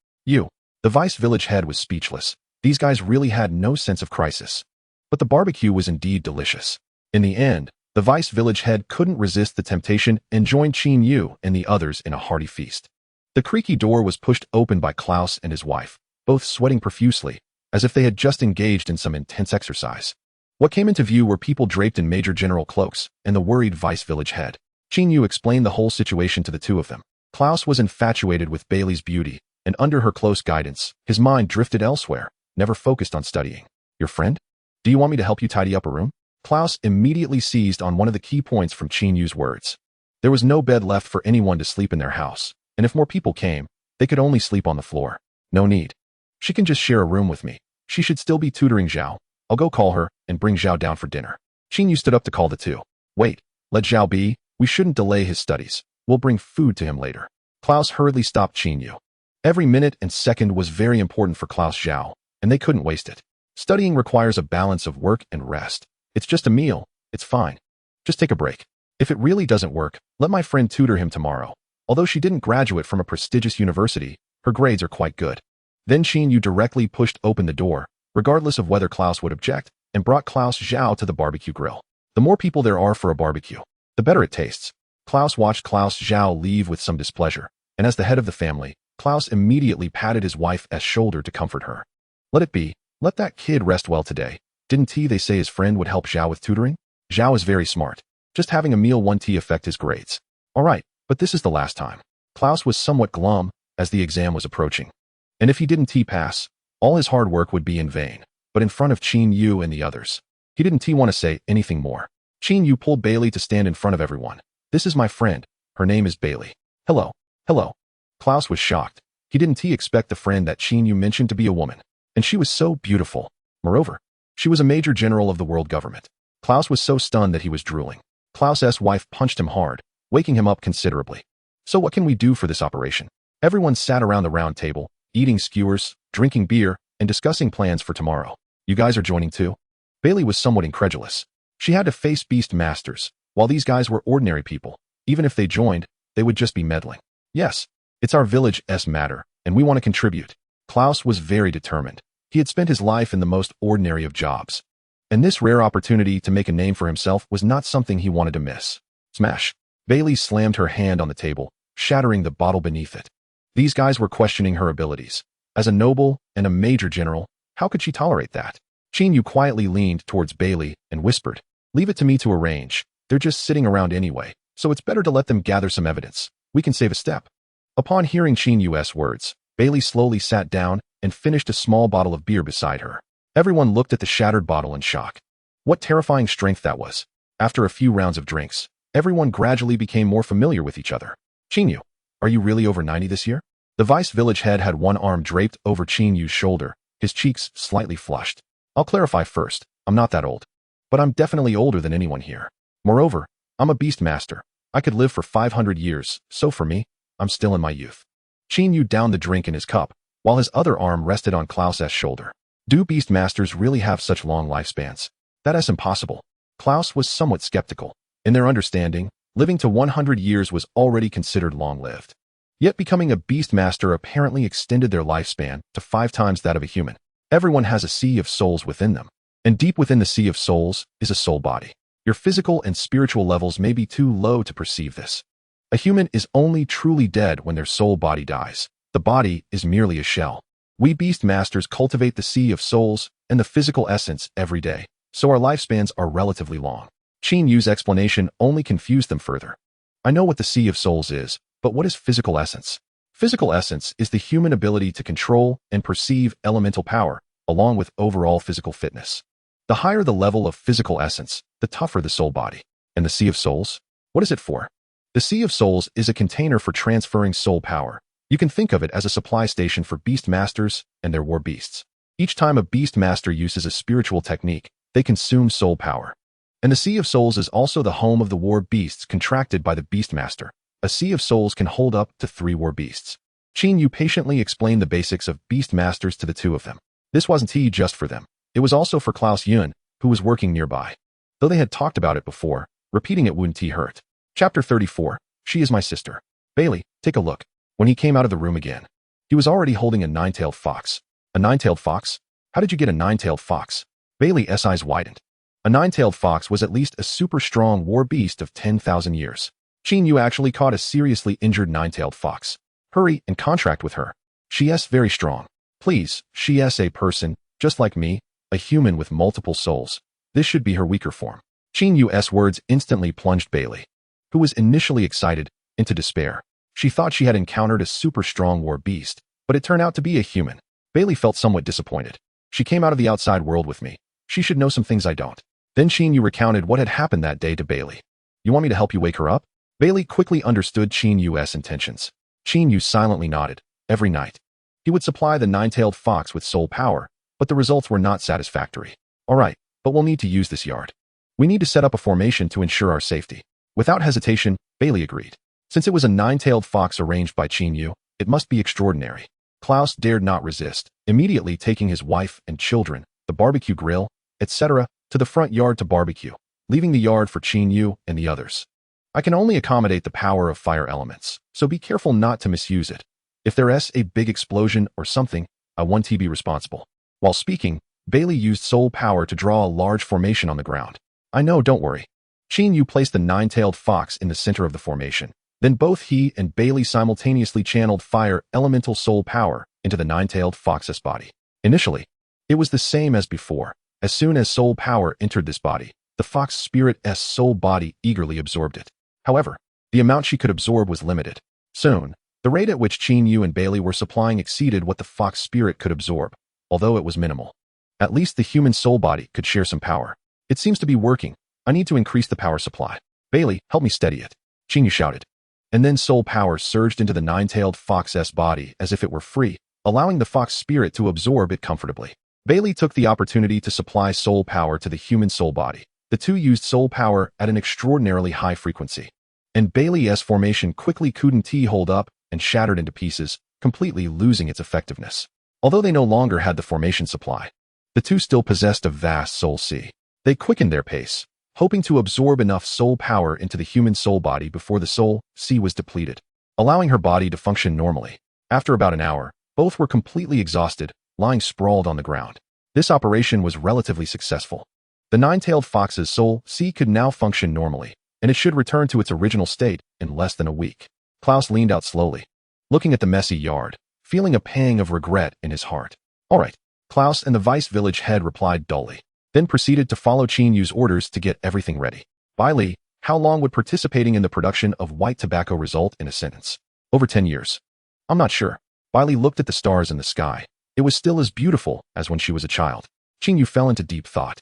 The vice village head was speechless. These guys really had no sense of crisis. But the barbecue was indeed delicious. In the end, the vice village head couldn't resist the temptation and joined Qin Yu and the others in a hearty feast. The creaky door was pushed open by Klaus and his wife, both sweating profusely, as if they had just engaged in some intense exercise. What came into view were people draped in Major General cloaks and the worried vice village head. Qin Yu explained the whole situation to the two of them. Klaus was infatuated with Bailey's beauty, and under her close guidance, his mind drifted elsewhere, never focused on studying. "Your friend? Do you want me to help you tidy up a room?" Klaus immediately seized on one of the key points from Qin Yu's words. There was no bed left for anyone to sleep in their house, and if more people came, they could only sleep on the floor. "No need. She can just share a room with me. She should still be tutoring Zhao. I'll go call her and bring Zhao down for dinner." Qin Yu stood up to call the two. "Wait, let Zhao be. We shouldn't delay his studies. We'll bring food to him later." Klaus hurriedly stopped Qin Yu. Every minute and second was very important for Klaus Zhao, and they couldn't waste it. Studying requires a balance of work and rest. It's just a meal. It's fine. Just take a break. If it really doesn't work, let my friend tutor him tomorrow. Although she didn't graduate from a prestigious university, her grades are quite good. Then Qin Yu directly pushed open the door, regardless of whether Klaus would object, and brought Klaus Zhao to the barbecue grill. The more people there are for a barbecue, the better it tastes. Klaus watched Klaus Zhao leave with some displeasure, and as the head of the family, Klaus immediately patted his wife's shoulder to comfort her. "Let it be. Let that kid rest well today. Didn't they say his friend would help Zhao with tutoring? Zhao is very smart. Just having a meal won't affect his grades. All right, but this is the last time." Klaus was somewhat glum as the exam was approaching. And if he didn't pass, all his hard work would be in vain. But in front of Qin Yu and the others, he didn't want to say anything more. Qin Yu pulled Bailey to stand in front of everyone. "This is my friend. Her name is Bailey." "Hello. Hello." Klaus was shocked. He didn't expect the friend that Qin Yu mentioned to be a woman. And she was so beautiful. Moreover, she was a major general of the world government. Klaus was so stunned that he was drooling. Klaus's wife punched him hard, waking him up considerably. "So what can we do for this operation?" Everyone sat around the round table, eating skewers, drinking beer, and discussing plans for tomorrow. "You guys are joining too?" Bailey was somewhat incredulous. She had to face beast masters, while these guys were ordinary people. Even if they joined, they would just be meddling. "Yes. It's our village's matter, and we want to contribute." Klaus was very determined. He had spent his life in the most ordinary of jobs. And this rare opportunity to make a name for himself was not something he wanted to miss. Smash! Bailey slammed her hand on the table, shattering the bottle beneath it. These guys were questioning her abilities. As a noble and a major general, how could she tolerate that? Qin Yu quietly leaned towards Bailey and whispered, "Leave it to me to arrange. They're just sitting around anyway, so it's better to let them gather some evidence. We can save a step." Upon hearing Qin Yu's words, Bailey slowly sat down and finished a small bottle of beer beside her. Everyone looked at the shattered bottle in shock. What terrifying strength that was. After a few rounds of drinks, everyone gradually became more familiar with each other. "Qin Yu, are you really over 90 this year?" The vice village head had one arm draped over Qin Yu's shoulder, his cheeks slightly flushed. "I'll clarify first, I'm not that old. But I'm definitely older than anyone here. Moreover, I'm a beast master. I could live for 500 years, so for me, I'm still in my youth." Qin Yu downed the drink in his cup, while his other arm rested on Klaus's shoulder. Do beast masters really have such long lifespans? That is impossible. Klaus was somewhat skeptical. In their understanding, living to 100 years was already considered long-lived. Yet becoming a beast master apparently extended their lifespan to 5 times that of a human. Everyone has a sea of souls within them. And deep within the sea of souls is a soul body. Your physical and spiritual levels may be too low to perceive this. A human is only truly dead when their soul body dies. The body is merely a shell. We beast masters cultivate the sea of souls and the physical essence every day, so our lifespans are relatively long. Qin Yu's explanation only confused them further. I know what the sea of souls is, but what is physical essence? Physical essence is the human ability to control and perceive elemental power, along with overall physical fitness. The higher the level of physical essence, the tougher the soul body. And the Sea of Souls? What is it for? The Sea of Souls is a container for transferring soul power. You can think of it as a supply station for beast masters and their war beasts. Each time a beast master uses a spiritual technique, they consume soul power. And the Sea of Souls is also the home of the war beasts contracted by the beast master. A Sea of Souls can hold up to 3 war beasts. Qin Yu patiently explained the basics of beast masters to the 2 of them. This wasn't just for them. It was also for Klaus Yun, who was working nearby. Though they had talked about it before, repeating it wouldn't hurt. Chapter 34. She is my sister. Bailey, take a look. When he came out of the room again, he was already holding a 9-tailed fox. A 9-tailed fox? How did you get a 9-tailed fox? Bailey's eyes widened. A 9-tailed fox was at least a super strong war beast of 10,000 years. Qin Yu actually caught a seriously injured 9-tailed fox. Hurry and contract with her. She's very strong. Please, she's a person, just like me, a human with multiple souls. This should be her weaker form. Qin Yu's words instantly plunged Bailey, who was initially excited, into despair. She thought she had encountered a super strong war beast, but it turned out to be a human. Bailey felt somewhat disappointed. She came out of the outside world with me. She should know some things I don't. Then Qin Yu recounted what had happened that day to Bailey. You want me to help you wake her up? Bailey quickly understood Qin Yu's intentions. Qin Yu silently nodded. Every night, he would supply the 9-tailed fox with soul power, but the results were not satisfactory. All right, but we'll need to use this yard. We need to set up a formation to ensure our safety. Without hesitation, Bailey agreed. Since it was a 9-tailed fox arranged by Qin Yu, it must be extraordinary. Klaus dared not resist, immediately taking his wife and children, the barbecue grill, etc., to the front yard to barbecue, leaving the yard for Qin Yu and the others. I can only accommodate the power of fire elements, so be careful not to misuse it. If there's a big explosion or something, I want to be responsible. While speaking, Bailey used soul power to draw a large formation on the ground. I know, don't worry. Qin Yu placed the 9-tailed fox in the center of the formation. Then both he and Bailey simultaneously channeled fire elemental soul power into the 9-tailed fox's body. Initially, it was the same as before. As soon as soul power entered this body, the fox spirit's soul body eagerly absorbed it. However, the amount she could absorb was limited. Soon, the rate at which Qin Yu and Bailey were supplying exceeded what the fox spirit could absorb, although it was minimal. At least the human soul body could share some power. It seems to be working. I need to increase the power supply. Bailey, help me steady it. Qin Yu shouted. And then soul power surged into the 9-tailed fox's body as if it were free, allowing the fox spirit to absorb it comfortably. Bailey took the opportunity to supply soul power to the human soul body. The 2 used soul power at an extraordinarily high frequency. And Bailey's formation quickly couldn't hold up and shattered into pieces, completely losing its effectiveness. Although they no longer had the formation supply, the 2 still possessed a vast soul sea. They quickened their pace, hoping to absorb enough soul power into the human soul body before the soul sea was depleted, allowing her body to function normally. After about an hour, both were completely exhausted, lying sprawled on the ground. This operation was relatively successful. The 9-tailed fox's soul sea could now function normally, and it should return to its original state in less than a week. Klaus leaned out slowly, looking at the messy yard, feeling a pang of regret in his heart. All right, Klaus and the vice village head replied dully, then proceeded to follow Qin Yu's orders to get everything ready. Bailey, how long would participating in the production of white tobacco result in a sentence? Over 10 years. I'm not sure. Bailey looked at the stars in the sky. It was still as beautiful as when she was a child. Qin Yu fell into deep thought.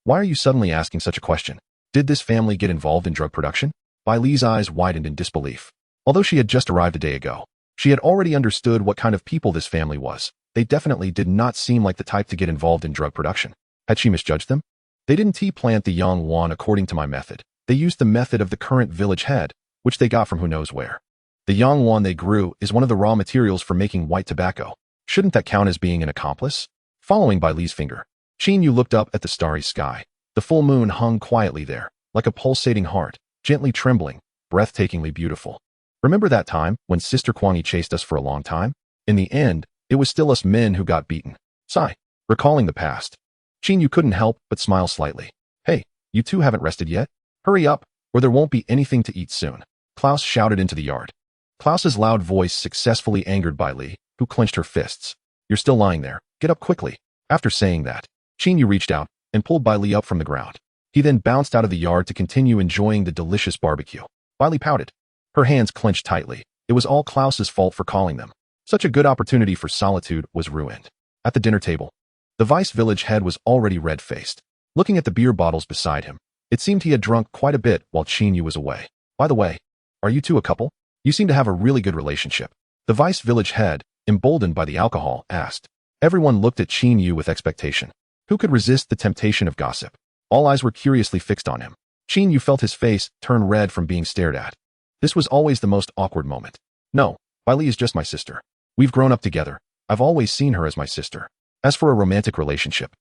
Why are you suddenly asking such a question? Did this family get involved in drug production? Bailey's eyes widened in disbelief. Although she had just arrived a day ago, she had already understood what kind of people this family was. They definitely did not seem like the type to get involved in drug production. Had she misjudged them? They didn't plant the young wan according to my method. They used the method of the current village head, which they got from who knows where. The young wan they grew is one of the raw materials for making white tobacco. Shouldn't that count as being an accomplice? following Bai Li's finger. Qin Yu looked up at the starry sky. The full moon hung quietly there, like a pulsating heart, gently trembling, breathtakingly beautiful. Remember that time when Sister Kuang-yi chased us for a long time? In the end, it was still us men who got beaten. Sigh, recalling the past. Qin Yu couldn't help but smile slightly. Hey, you two haven't rested yet? Hurry up, or there won't be anything to eat soon. Klaus shouted into the yard. Klaus's loud voice successfully angered Bai Li, who clenched her fists. You're still lying there. Get up quickly. After saying that, Qin Yu reached out and pulled Bai Li up from the ground. He then bounced out of the yard to continue enjoying the delicious barbecue. Bai Li pouted. Her hands clenched tightly. It was all Klaus's fault for calling them. Such a good opportunity for solitude was ruined. At the dinner table, the vice village head was already red-faced. Looking at the beer bottles beside him, it seemed he had drunk quite a bit while Qin Yu was away. By the way, are you two a couple? You seem to have a really good relationship. The vice village head, emboldened by the alcohol, asked. Everyone looked at Qin Yu with expectation. Who could resist the temptation of gossip? All eyes were curiously fixed on him. Qin Yu felt his face turn red from being stared at. This was always the most awkward moment. No, Bai Li is just my sister. We've grown up together. I've always seen her as my sister. As for a romantic relationship,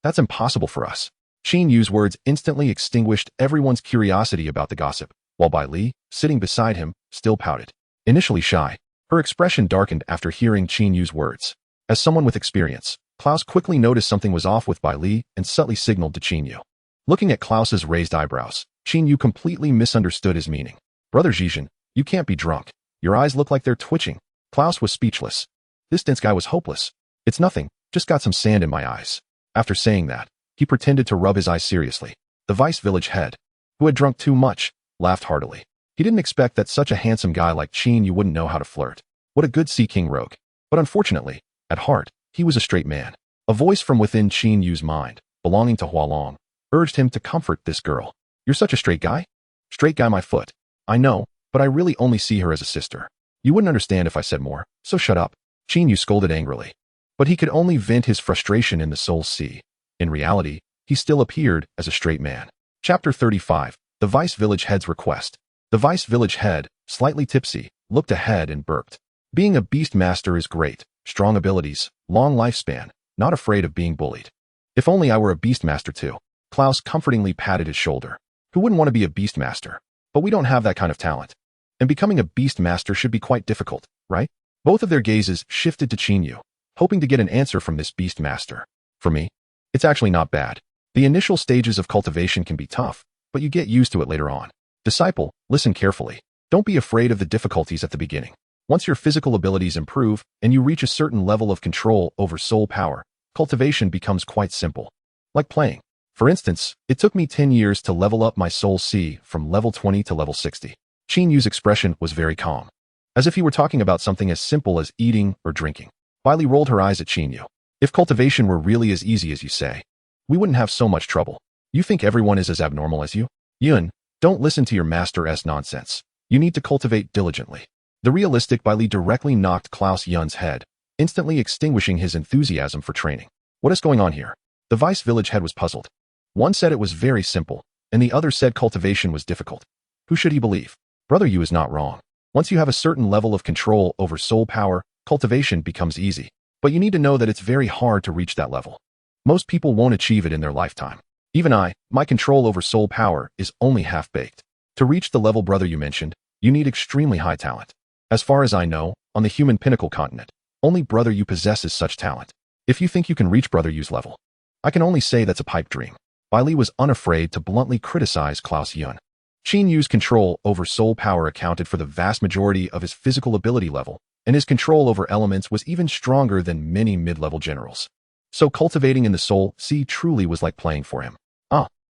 that's impossible for us. Qin Yu's words instantly extinguished everyone's curiosity about the gossip, while Bai Li, sitting beside him, still pouted. Initially shy, her expression darkened after hearing Qin Yu's words. As someone with experience, Klaus quickly noticed something was off with Bai Li and subtly signaled to Qin Yu. Looking at Klaus's raised eyebrows, Qin Yu completely misunderstood his meaning. Brother Zhizhen, you can't be drunk. Your eyes look like they're twitching. Klaus was speechless. This dense guy was hopeless. It's nothing, just got some sand in my eyes. After saying that, he pretended to rub his eyes seriously. The vice village head, who had drunk too much, laughed heartily. He didn't expect that such a handsome guy like Qin Yu wouldn't know how to flirt. What a good Sea King rogue. But unfortunately, at heart, he was a straight man. A voice from within Qin Yu's mind, belonging to Hualong, urged him to comfort this girl. You're such a straight guy? Straight guy my foot. I know, but I really only see her as a sister. You wouldn't understand if I said more, so shut up. Qin Yu scolded angrily. But he could only vent his frustration in the Soul Sea. In reality, he still appeared as a straight man. Chapter 35, The Vice Village Head's Request. The Vice Village Head, slightly tipsy, looked ahead and burped. Being a beast master is great. Strong abilities, long lifespan, not afraid of being bullied. If only I were a beast master too. Klaus comfortingly patted his shoulder. Who wouldn't want to be a beast master? But we don't have that kind of talent. And becoming a beast master should be quite difficult, right? Both of their gazes shifted to Qin Yu, hoping to get an answer from this beast master. For me, it's actually not bad. The initial stages of cultivation can be tough, but you get used to it later on. Disciple, listen carefully. Don't be afraid of the difficulties at the beginning. Once your physical abilities improve and you reach a certain level of control over soul power, cultivation becomes quite simple. Like playing. For instance, it took me 10 years to level up my Soul C from level 20 to level 60. Qin Yu's expression was very calm, as if he were talking about something as simple as eating or drinking. Bai Li rolled her eyes at Qin Yu. If cultivation were really as easy as you say, we wouldn't have so much trouble. You think everyone is as abnormal as you? Yun, don't listen to your master's nonsense. You need to cultivate diligently. The realistic Bai Li directly knocked Klaus Yun's head, instantly extinguishing his enthusiasm for training. What is going on here? The vice village head was puzzled. One said it was very simple, and the other said cultivation was difficult. Who should he believe? Brother Yu is not wrong. Once you have a certain level of control over soul power, cultivation becomes easy. But you need to know that it's very hard to reach that level. Most people won't achieve it in their lifetime. Even my control over soul power is only half-baked. To reach the level Brother Yu mentioned, you need extremely high talent. As far as I know, on the human pinnacle continent, only Brother Yu possesses such talent. If you think you can reach Brother Yu's level, I can only say that's a pipe dream. Bai Li was unafraid to bluntly criticize Klaus Yun. Qin Yu's control over soul power accounted for the vast majority of his physical ability level, and his control over elements was even stronger than many mid-level generals. So cultivating in the Soul Sea truly was like playing for him.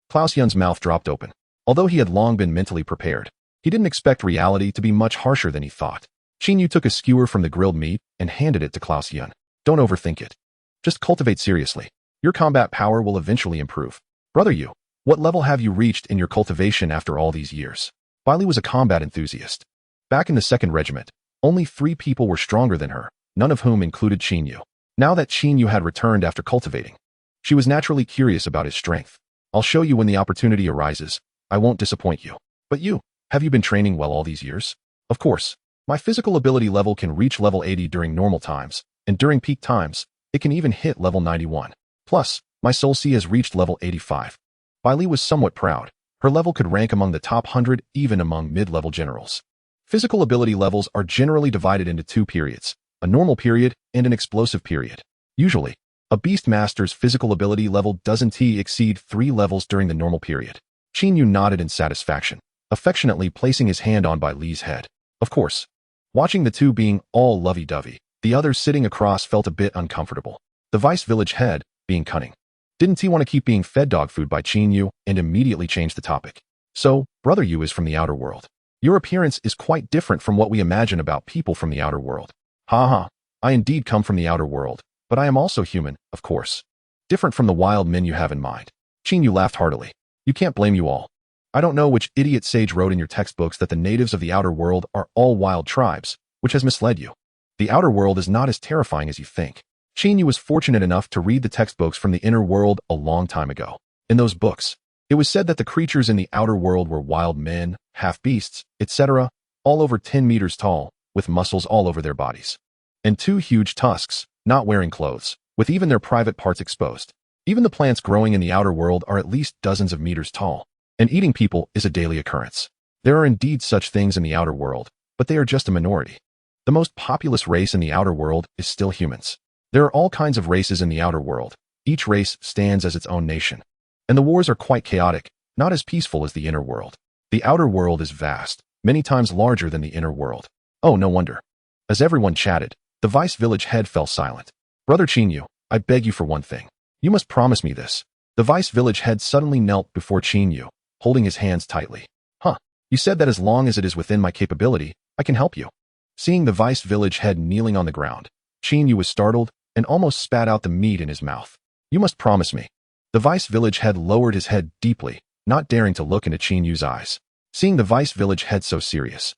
Klaus Yun's mouth dropped open. Although he had long been mentally prepared, he didn't expect reality to be much harsher than he thought. Qin Yu took a skewer from the grilled meat and handed it to Klaus Yun. Don't overthink it. Just cultivate seriously. Your combat power will eventually improve. Brother Yu, what level have you reached in your cultivation after all these years? Bai Li was a combat enthusiast. Back in the 2nd Regiment, only 3 people were stronger than her, none of whom included Qin Yu. Now that Qin Yu had returned after cultivating, she was naturally curious about his strength. I'll show you when the opportunity arises. I won't disappoint you. But you, have you been training well all these years? Of course. My physical ability level can reach level 80 during normal times, and during peak times, It can even hit level 91. Plus, my Soul C has reached level 85. Bai Li was somewhat proud. Her level could rank among the top 100, even among mid-level generals. Physical ability levels are generally divided into two periods, a normal period and an explosive period. Usually, a Beast Master's physical ability level doesn't exceed 3 levels during the normal period. Qin Yu nodded in satisfaction, affectionately placing his hand on Bai Li's head. Of course, watching the two being all lovey-dovey, the others sitting across felt a bit uncomfortable. The vice village head, being cunning, didn't he want to keep being fed dog food by Qin Yu and immediately changed the topic. So, Brother Yu is from the outer world. Your appearance is quite different from what we imagine about people from the outer world. Ha ha, I indeed come from the outer world, but I am also human, of course. Different from the wild men you have in mind. Qin Yu laughed heartily. You can't blame you all. I don't know which idiot sage wrote in your textbooks that the natives of the outer world are all wild tribes, which has misled you. The outer world is not as terrifying as you think. Qin Yu was fortunate enough to read the textbooks from the inner world a long time ago. In those books, it was said that the creatures in the outer world were wild men, half-beasts, etc., all over 10 meters tall, with muscles all over their bodies. And 2 huge tusks, not wearing clothes, with even their private parts exposed. Even the plants growing in the outer world are at least dozens of meters tall, and eating people is a daily occurrence. There are indeed such things in the outer world, but they are just a minority. The most populous race in the outer world is still humans. There are all kinds of races in the outer world. Each race stands as its own nation. And the wars are quite chaotic, not as peaceful as the inner world. The outer world is vast, many times larger than the inner world. Oh, no wonder. As everyone chatted, the vice village head fell silent. Brother Qin Yu, I beg you for one thing. You must promise me this. The vice village head suddenly knelt before Qin Yu, holding his hands tightly. Huh, you said that as long as it is within my capability, I can help you. Seeing the vice village head kneeling on the ground, Qin Yu was startled and almost spat out the meat in his mouth. You must promise me. The vice village head lowered his head deeply, not daring to look into Qin Yu's eyes. Seeing the vice village head so serious,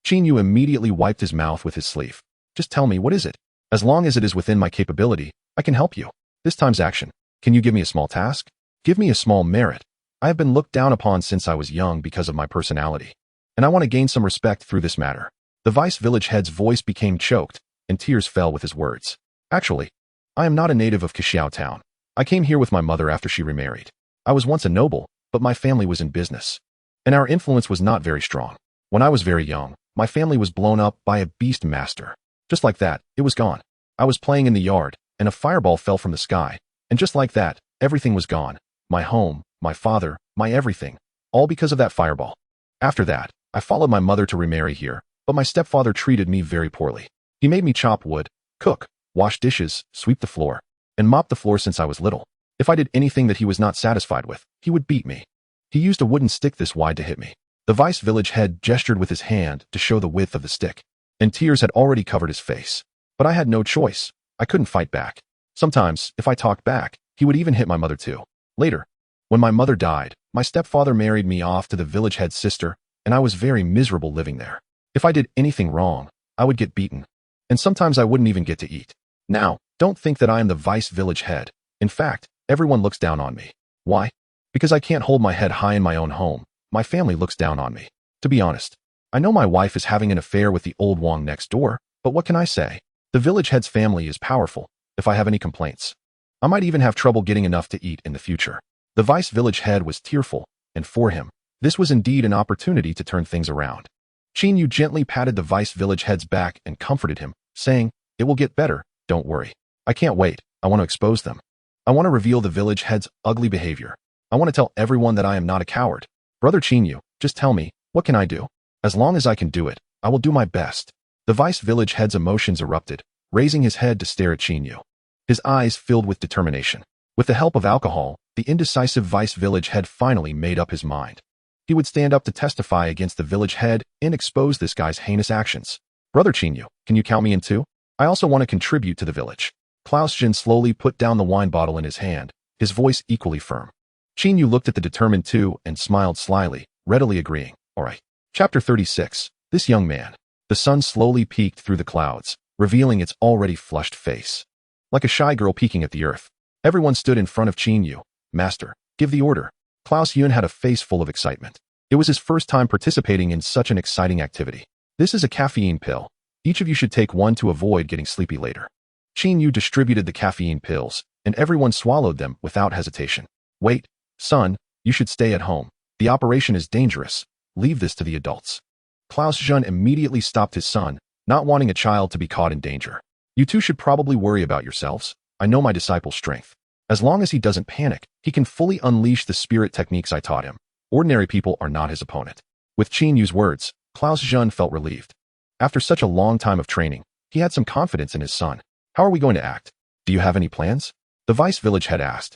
Qin Yu immediately wiped his mouth with his sleeve. Just tell me, what is it? As long as it is within my capability, I can help you. This time's action. Can you give me a small task? Give me a small merit. I have been looked down upon since I was young because of my personality, and I want to gain some respect through this matter. The vice village head's voice became choked, and tears fell with his words. Actually, I am not a native of Qixiao Town. I came here with my mother after she remarried. I was once a noble, but my family was in business, and our influence was not very strong. When I was very young, my family was blown up by a beast master. Just like that, it was gone. I was playing in the yard, and a fireball fell from the sky, and just like that, everything was gone. My home, my father, my everything, all because of that fireball. After that, I followed my mother to remarry here, but my stepfather treated me very poorly. He made me chop wood, cook, wash dishes, sweep the floor, and mop the floor since I was little. If I did anything that he was not satisfied with, he would beat me. He used a wooden stick this wide to hit me. The vice village head gestured with his hand to show the width of the stick, and tears had already covered his face. But I had no choice. I couldn't fight back. Sometimes, if I talked back, he would even hit my mother too. Later, when my mother died, my stepfather married me off to the village head's sister, and I was very miserable living there. If I did anything wrong, I would get beaten, and sometimes I wouldn't even get to eat. Now, don't think that I am the vice village head. In fact, everyone looks down on me. Why? Because I can't hold my head high in my own home. My family looks down on me. To be honest, I know my wife is having an affair with the old Wong next door, but what can I say? The village head's family is powerful. If I have any complaints, I might even have trouble getting enough to eat in the future. The vice village head was tearful, and for him, this was indeed an opportunity to turn things around. Qin Yu gently patted the vice village head's back and comforted him, saying, "It will get better, don't worry. I can't wait. I want to expose them. I want to reveal the village head's ugly behavior. I want to tell everyone that I am not a coward. Brother Qin Yu, just tell me, what can I do? As long as I can do it, I will do my best." The vice village head's emotions erupted, raising his head to stare at Qin Yu. His eyes filled with determination. With the help of alcohol, the indecisive vice village head finally made up his mind. He would stand up to testify against the village head and expose this guy's heinous actions. Brother Qin Yu, can you count me in too? I also want to contribute to the village. Klaus Jin slowly put down the wine bottle in his hand, his voice equally firm. Qin Yu looked at the determined two and smiled slyly, readily agreeing. All right. Chapter 36. This young man. The sun slowly peeked through the clouds, revealing its already flushed face. Like a shy girl peeking at the earth, everyone stood in front of Qin Yu. Master, give the order. Klaus Yun had a face full of excitement. It was his first time participating in such an exciting activity. This is a caffeine pill. Each of you should take one to avoid getting sleepy later. Qin Yu distributed the caffeine pills, and everyone swallowed them without hesitation. Wait, son, you should stay at home. The operation is dangerous. Leave this to the adults. Klaus Zhun immediately stopped his son, not wanting a child to be caught in danger. You two should probably worry about yourselves. I know my disciple's strength. As long as he doesn't panic, he can fully unleash the spirit techniques I taught him. Ordinary people are not his opponent. With Qin Yu's words, Klaus Zhun felt relieved. After such a long time of training, he had some confidence in his son. How are we going to act? Do you have any plans? The vice village head asked.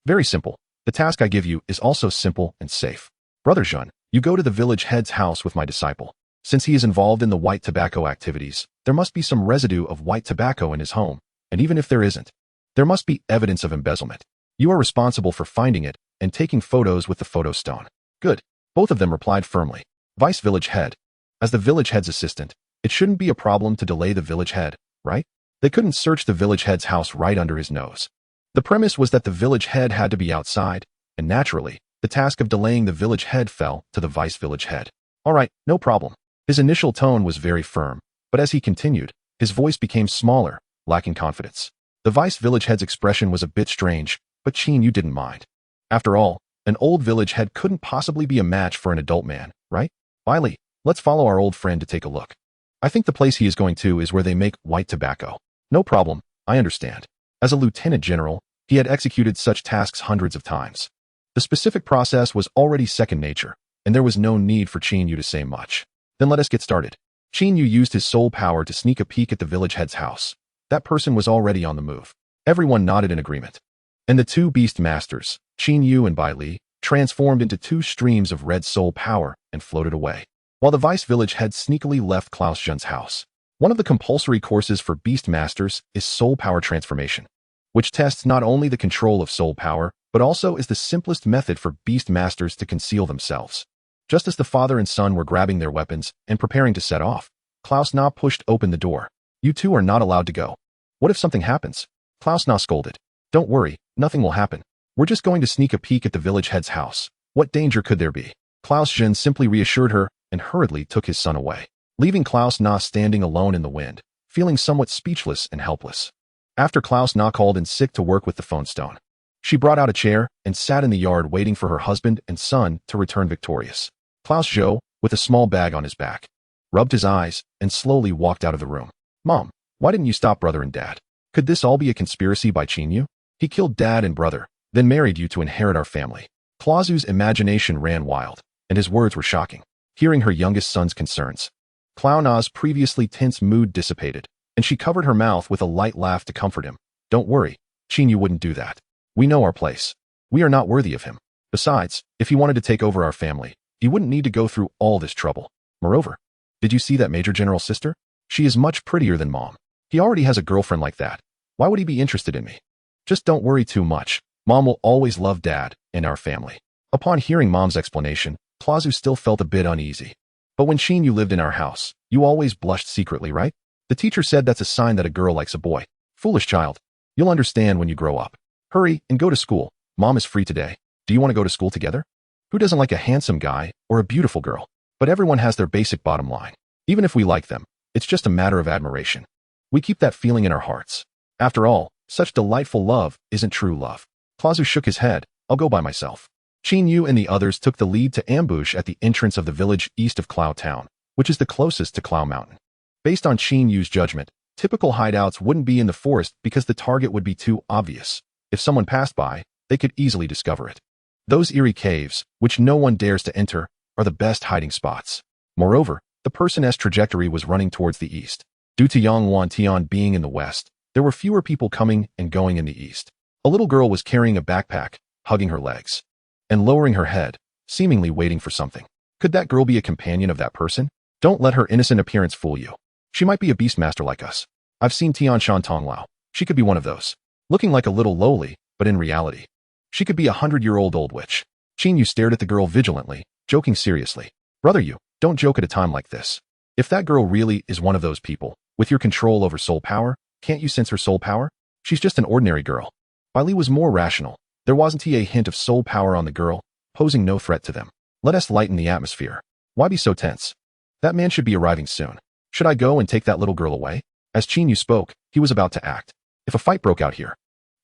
Very simple. The task I give you is also simple and safe. Brother Zhun, you go to the village head's house with my disciple. Since he is involved in the white tobacco activities, there must be some residue of white tobacco in his home, and even if there isn't, there must be evidence of embezzlement. You are responsible for finding it and taking photos with the photo stone. Good. Both of them replied firmly. Vice village head. As the village head's assistant, it shouldn't be a problem to delay the village head, right? They couldn't search the village head's house right under his nose. The premise was that the village head had to be outside, and naturally, the task of delaying the village head fell to the vice village head. All right, no problem. His initial tone was very firm, but as he continued, his voice became smaller, lacking confidence. The vice village head's expression was a bit strange, but Qin Yu didn't mind. After all, an old village head couldn't possibly be a match for an adult man, right? Finally, let's follow our old friend to take a look. I think the place he is going to is where they make white tobacco. No problem, I understand. As a lieutenant general, he had executed such tasks hundreds of times. The specific process was already second nature, and there was no need for Qin Yu to say much. Then let us get started. Qin Yu used his soul power to sneak a peek at the village head's house. That person was already on the move. Everyone nodded in agreement. And the two beast masters, Qin Yu and Bai Li, transformed into two streams of red soul power and floated away, while the vice village head sneakily left Klaus Zhun's house. One of the compulsory courses for beast masters is soul power transformation, which tests not only the control of soul power, but also is the simplest method for beast masters to conceal themselves. Just as the father and son were grabbing their weapons and preparing to set off, Klaus Na pushed open the door. You two are not allowed to go. What if something happens? Klaus Na scolded. Don't worry, nothing will happen. We're just going to sneak a peek at the village head's house. What danger could there be? Klaus Zhun simply reassured her and hurriedly took his son away, leaving Klaus Na standing alone in the wind, feeling somewhat speechless and helpless. After Klaus Na called in sick to work with the phone stone, she brought out a chair and sat in the yard waiting for her husband and son to return victorious. Klaus Zhou, with a small bag on his back, rubbed his eyes and slowly walked out of the room. Mom, why didn't you stop brother and dad? Could this all be a conspiracy by Qin Yu? He killed dad and brother, then married you to inherit our family. Klaus Zhu's imagination ran wild, and his words were shocking. Hearing her youngest son's concerns, Klaus Na's previously tense mood dissipated, and she covered her mouth with a light laugh to comfort him. Don't worry, Qin Yu wouldn't do that. We know our place. We are not worthy of him. Besides, if he wanted to take over our family, he wouldn't need to go through all this trouble. Moreover, did you see that Major General's sister? She is much prettier than Mom. He already has a girlfriend like that. Why would he be interested in me? Just don't worry too much. Mom will always love Dad and our family. Upon hearing Mom's explanation, Klaus Zhu still felt a bit uneasy. But when Qin Yu lived in our house, you always blushed secretly, right? The teacher said that's a sign that a girl likes a boy. Foolish child. You'll understand when you grow up. Hurry and go to school. Mom is free today. Do you want to go to school together? Who doesn't like a handsome guy or a beautiful girl? But everyone has their basic bottom line. Even if we like them, it's just a matter of admiration. We keep that feeling in our hearts. After all, such delightful love isn't true love. Klaus Zhu shook his head. I'll go by myself. Qin Yu and the others took the lead to ambush at the entrance of the village east of Cloud Town, which is the closest to Cloud Mountain. Based on Qin Yu's judgment, typical hideouts wouldn't be in the forest because the target would be too obvious. If someone passed by, they could easily discover it. Those eerie caves, which no one dares to enter, are the best hiding spots. Moreover, the person's trajectory was running towards the east. Due to Yang Wan Tian being in the west, there were fewer people coming and going in the east. A little girl was carrying a backpack, hugging her legs, and lowering her head, seemingly waiting for something. Could that girl be a companion of that person? Don't let her innocent appearance fool you. She might be a beastmaster like us. I've seen Tian Shan Tong Lao. She could be one of those. Looking like a little lowly, but in reality, she could be a 100-year-old old witch. Qin Yu stared at the girl vigilantly, joking seriously. Brother Yu, don't joke at a time like this. If that girl really is one of those people, with your control over soul power, can't you sense her soul power? She's just an ordinary girl. Bai Li was more rational. There wasn't a hint of soul power on the girl, posing no threat to them. Let us lighten the atmosphere. Why be so tense? That man should be arriving soon. Should I go and take that little girl away? As Qin Yu spoke, he was about to act. if a fight broke out here.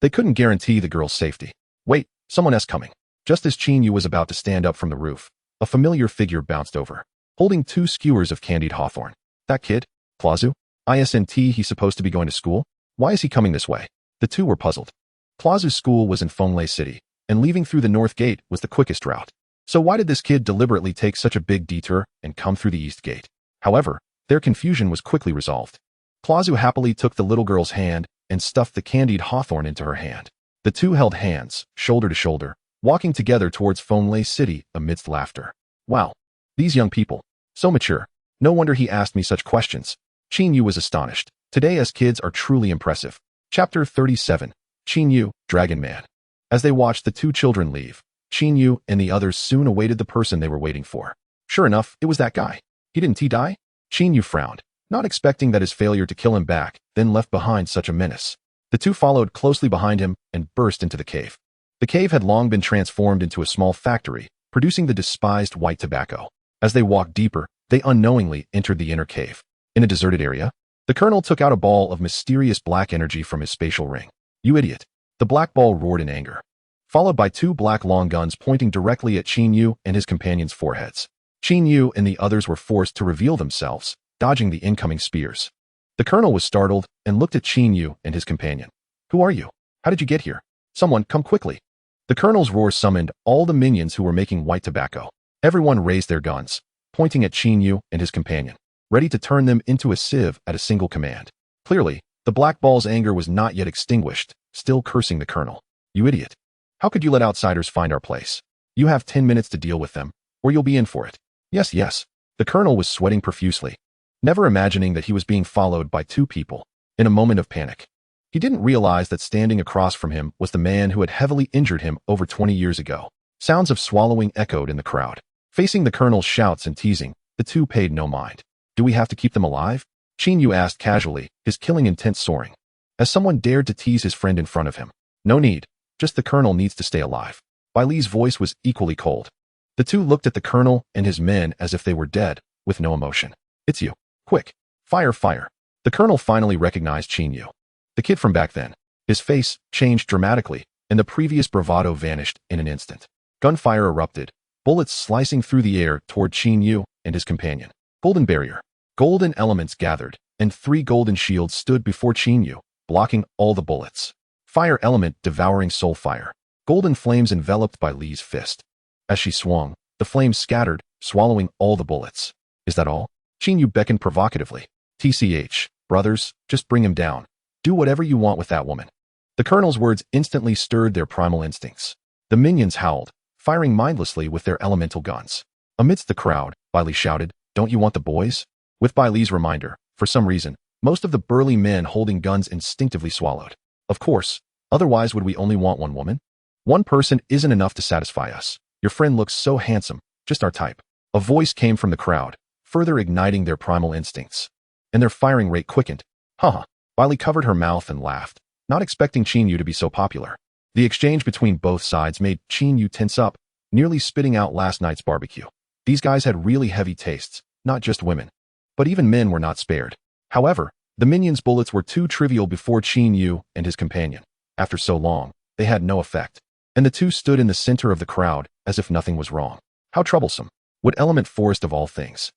They couldn't guarantee the girl's safety. Wait, someone else coming. Just as Qin Yu was about to stand up from the roof, a familiar figure bounced over, holding 2 skewers of candied hawthorn. That kid? Plazu? Isn't he supposed to be going to school? Why is he coming this way? The two were puzzled. Plazu's school was in Fenglei City, and leaving through the north gate was the quickest route. So why did this kid deliberately take such a big detour and come through the east gate? However, their confusion was quickly resolved. Plazu happily took the little girl's hand and stuffed the candied hawthorn into her hand. The two held hands, shoulder to shoulder, walking together towards Fenglei City amidst laughter. Wow, these young people, so mature. No wonder he asked me such questions. Qin Yu was astonished. Today as kids are truly impressive. Chapter 37. Qin Yu, Dragon Man. As they watched the 2 children leave, Qin Yu and the others soon awaited the person they were waiting for. Sure enough, it was that guy. Didn't he die? Qin Yu frowned, not expecting that his failure to kill him back then left behind such a menace. The two followed closely behind him and burst into the cave. The cave had long been transformed into a small factory, producing the despised white tobacco. As they walked deeper, they unknowingly entered the inner cave. In a deserted area, the colonel took out a ball of mysterious black energy from his spatial ring. You idiot! The black ball roared in anger, followed by 2 black long guns pointing directly at Qin Yu and his companions' foreheads. Qin Yu and the others were forced to reveal themselves, dodging the incoming spears. The colonel was startled and looked at Qin Yu and his companion. Who are you? How did you get here? Someone, come quickly. The colonel's roar summoned all the minions who were making white tobacco. Everyone raised their guns, pointing at Qin Yu and his companion, ready to turn them into a sieve at a single command. Clearly, the black ball's anger was not yet extinguished, still cursing the colonel. You idiot. How could you let outsiders find our place? You have 10 minutes to deal with them, or you'll be in for it. Yes, yes. The colonel was sweating profusely, never imagining that he was being followed by 2 people. In a moment of panic, he didn't realize that standing across from him was the man who had heavily injured him over 20 years ago. Sounds of swallowing echoed in the crowd. Facing the colonel's shouts and teasing, the two paid no mind. Do we have to keep them alive? Qin Yu asked casually, his killing intent soaring, as someone dared to tease his friend in front of him. No need, just the colonel needs to stay alive. Bai Li's voice was equally cold. The two looked at the colonel and his men as if they were dead, with no emotion. It's you. Quick. Fire, fire. The colonel finally recognized Qin Yu. The kid from back then. His face changed dramatically, and the previous bravado vanished in an instant. Gunfire erupted, bullets slicing through the air toward Qin Yu and his companion. Golden barrier. Golden elements gathered, and 3 golden shields stood before Qin Yu, blocking all the bullets. Fire element devouring soul fire. Golden flames enveloped Bai Li's fist. As she swung, the flames scattered, swallowing all the bullets. Is that all? Qin Yu beckoned provocatively. TCH, brothers, just bring him down. Do whatever you want with that woman. The colonel's words instantly stirred their primal instincts. The minions howled, firing mindlessly with their elemental guns. Amidst the crowd, Bai Li shouted, "Don't you want the boys?" With Bai Li's reminder, for some reason, most of the burly men holding guns instinctively swallowed. Of course, otherwise would we only want one woman? One person isn't enough to satisfy us. Your friend looks so handsome, just our type. A voice came from the crowd, further igniting their primal instincts. And their firing rate quickened. Haha. Bai Li covered her mouth and laughed, not expecting Qin Yu to be so popular. The exchange between both sides made Qin Yu tense up, nearly spitting out last night's barbecue. These guys had really heavy tastes, not just women. But even men were not spared. However, the minions' bullets were too trivial before Qin Yu and his companion. After so long, they had no effect. And the two stood in the center of the crowd, as if nothing was wrong. How troublesome. Wood element forest of all things.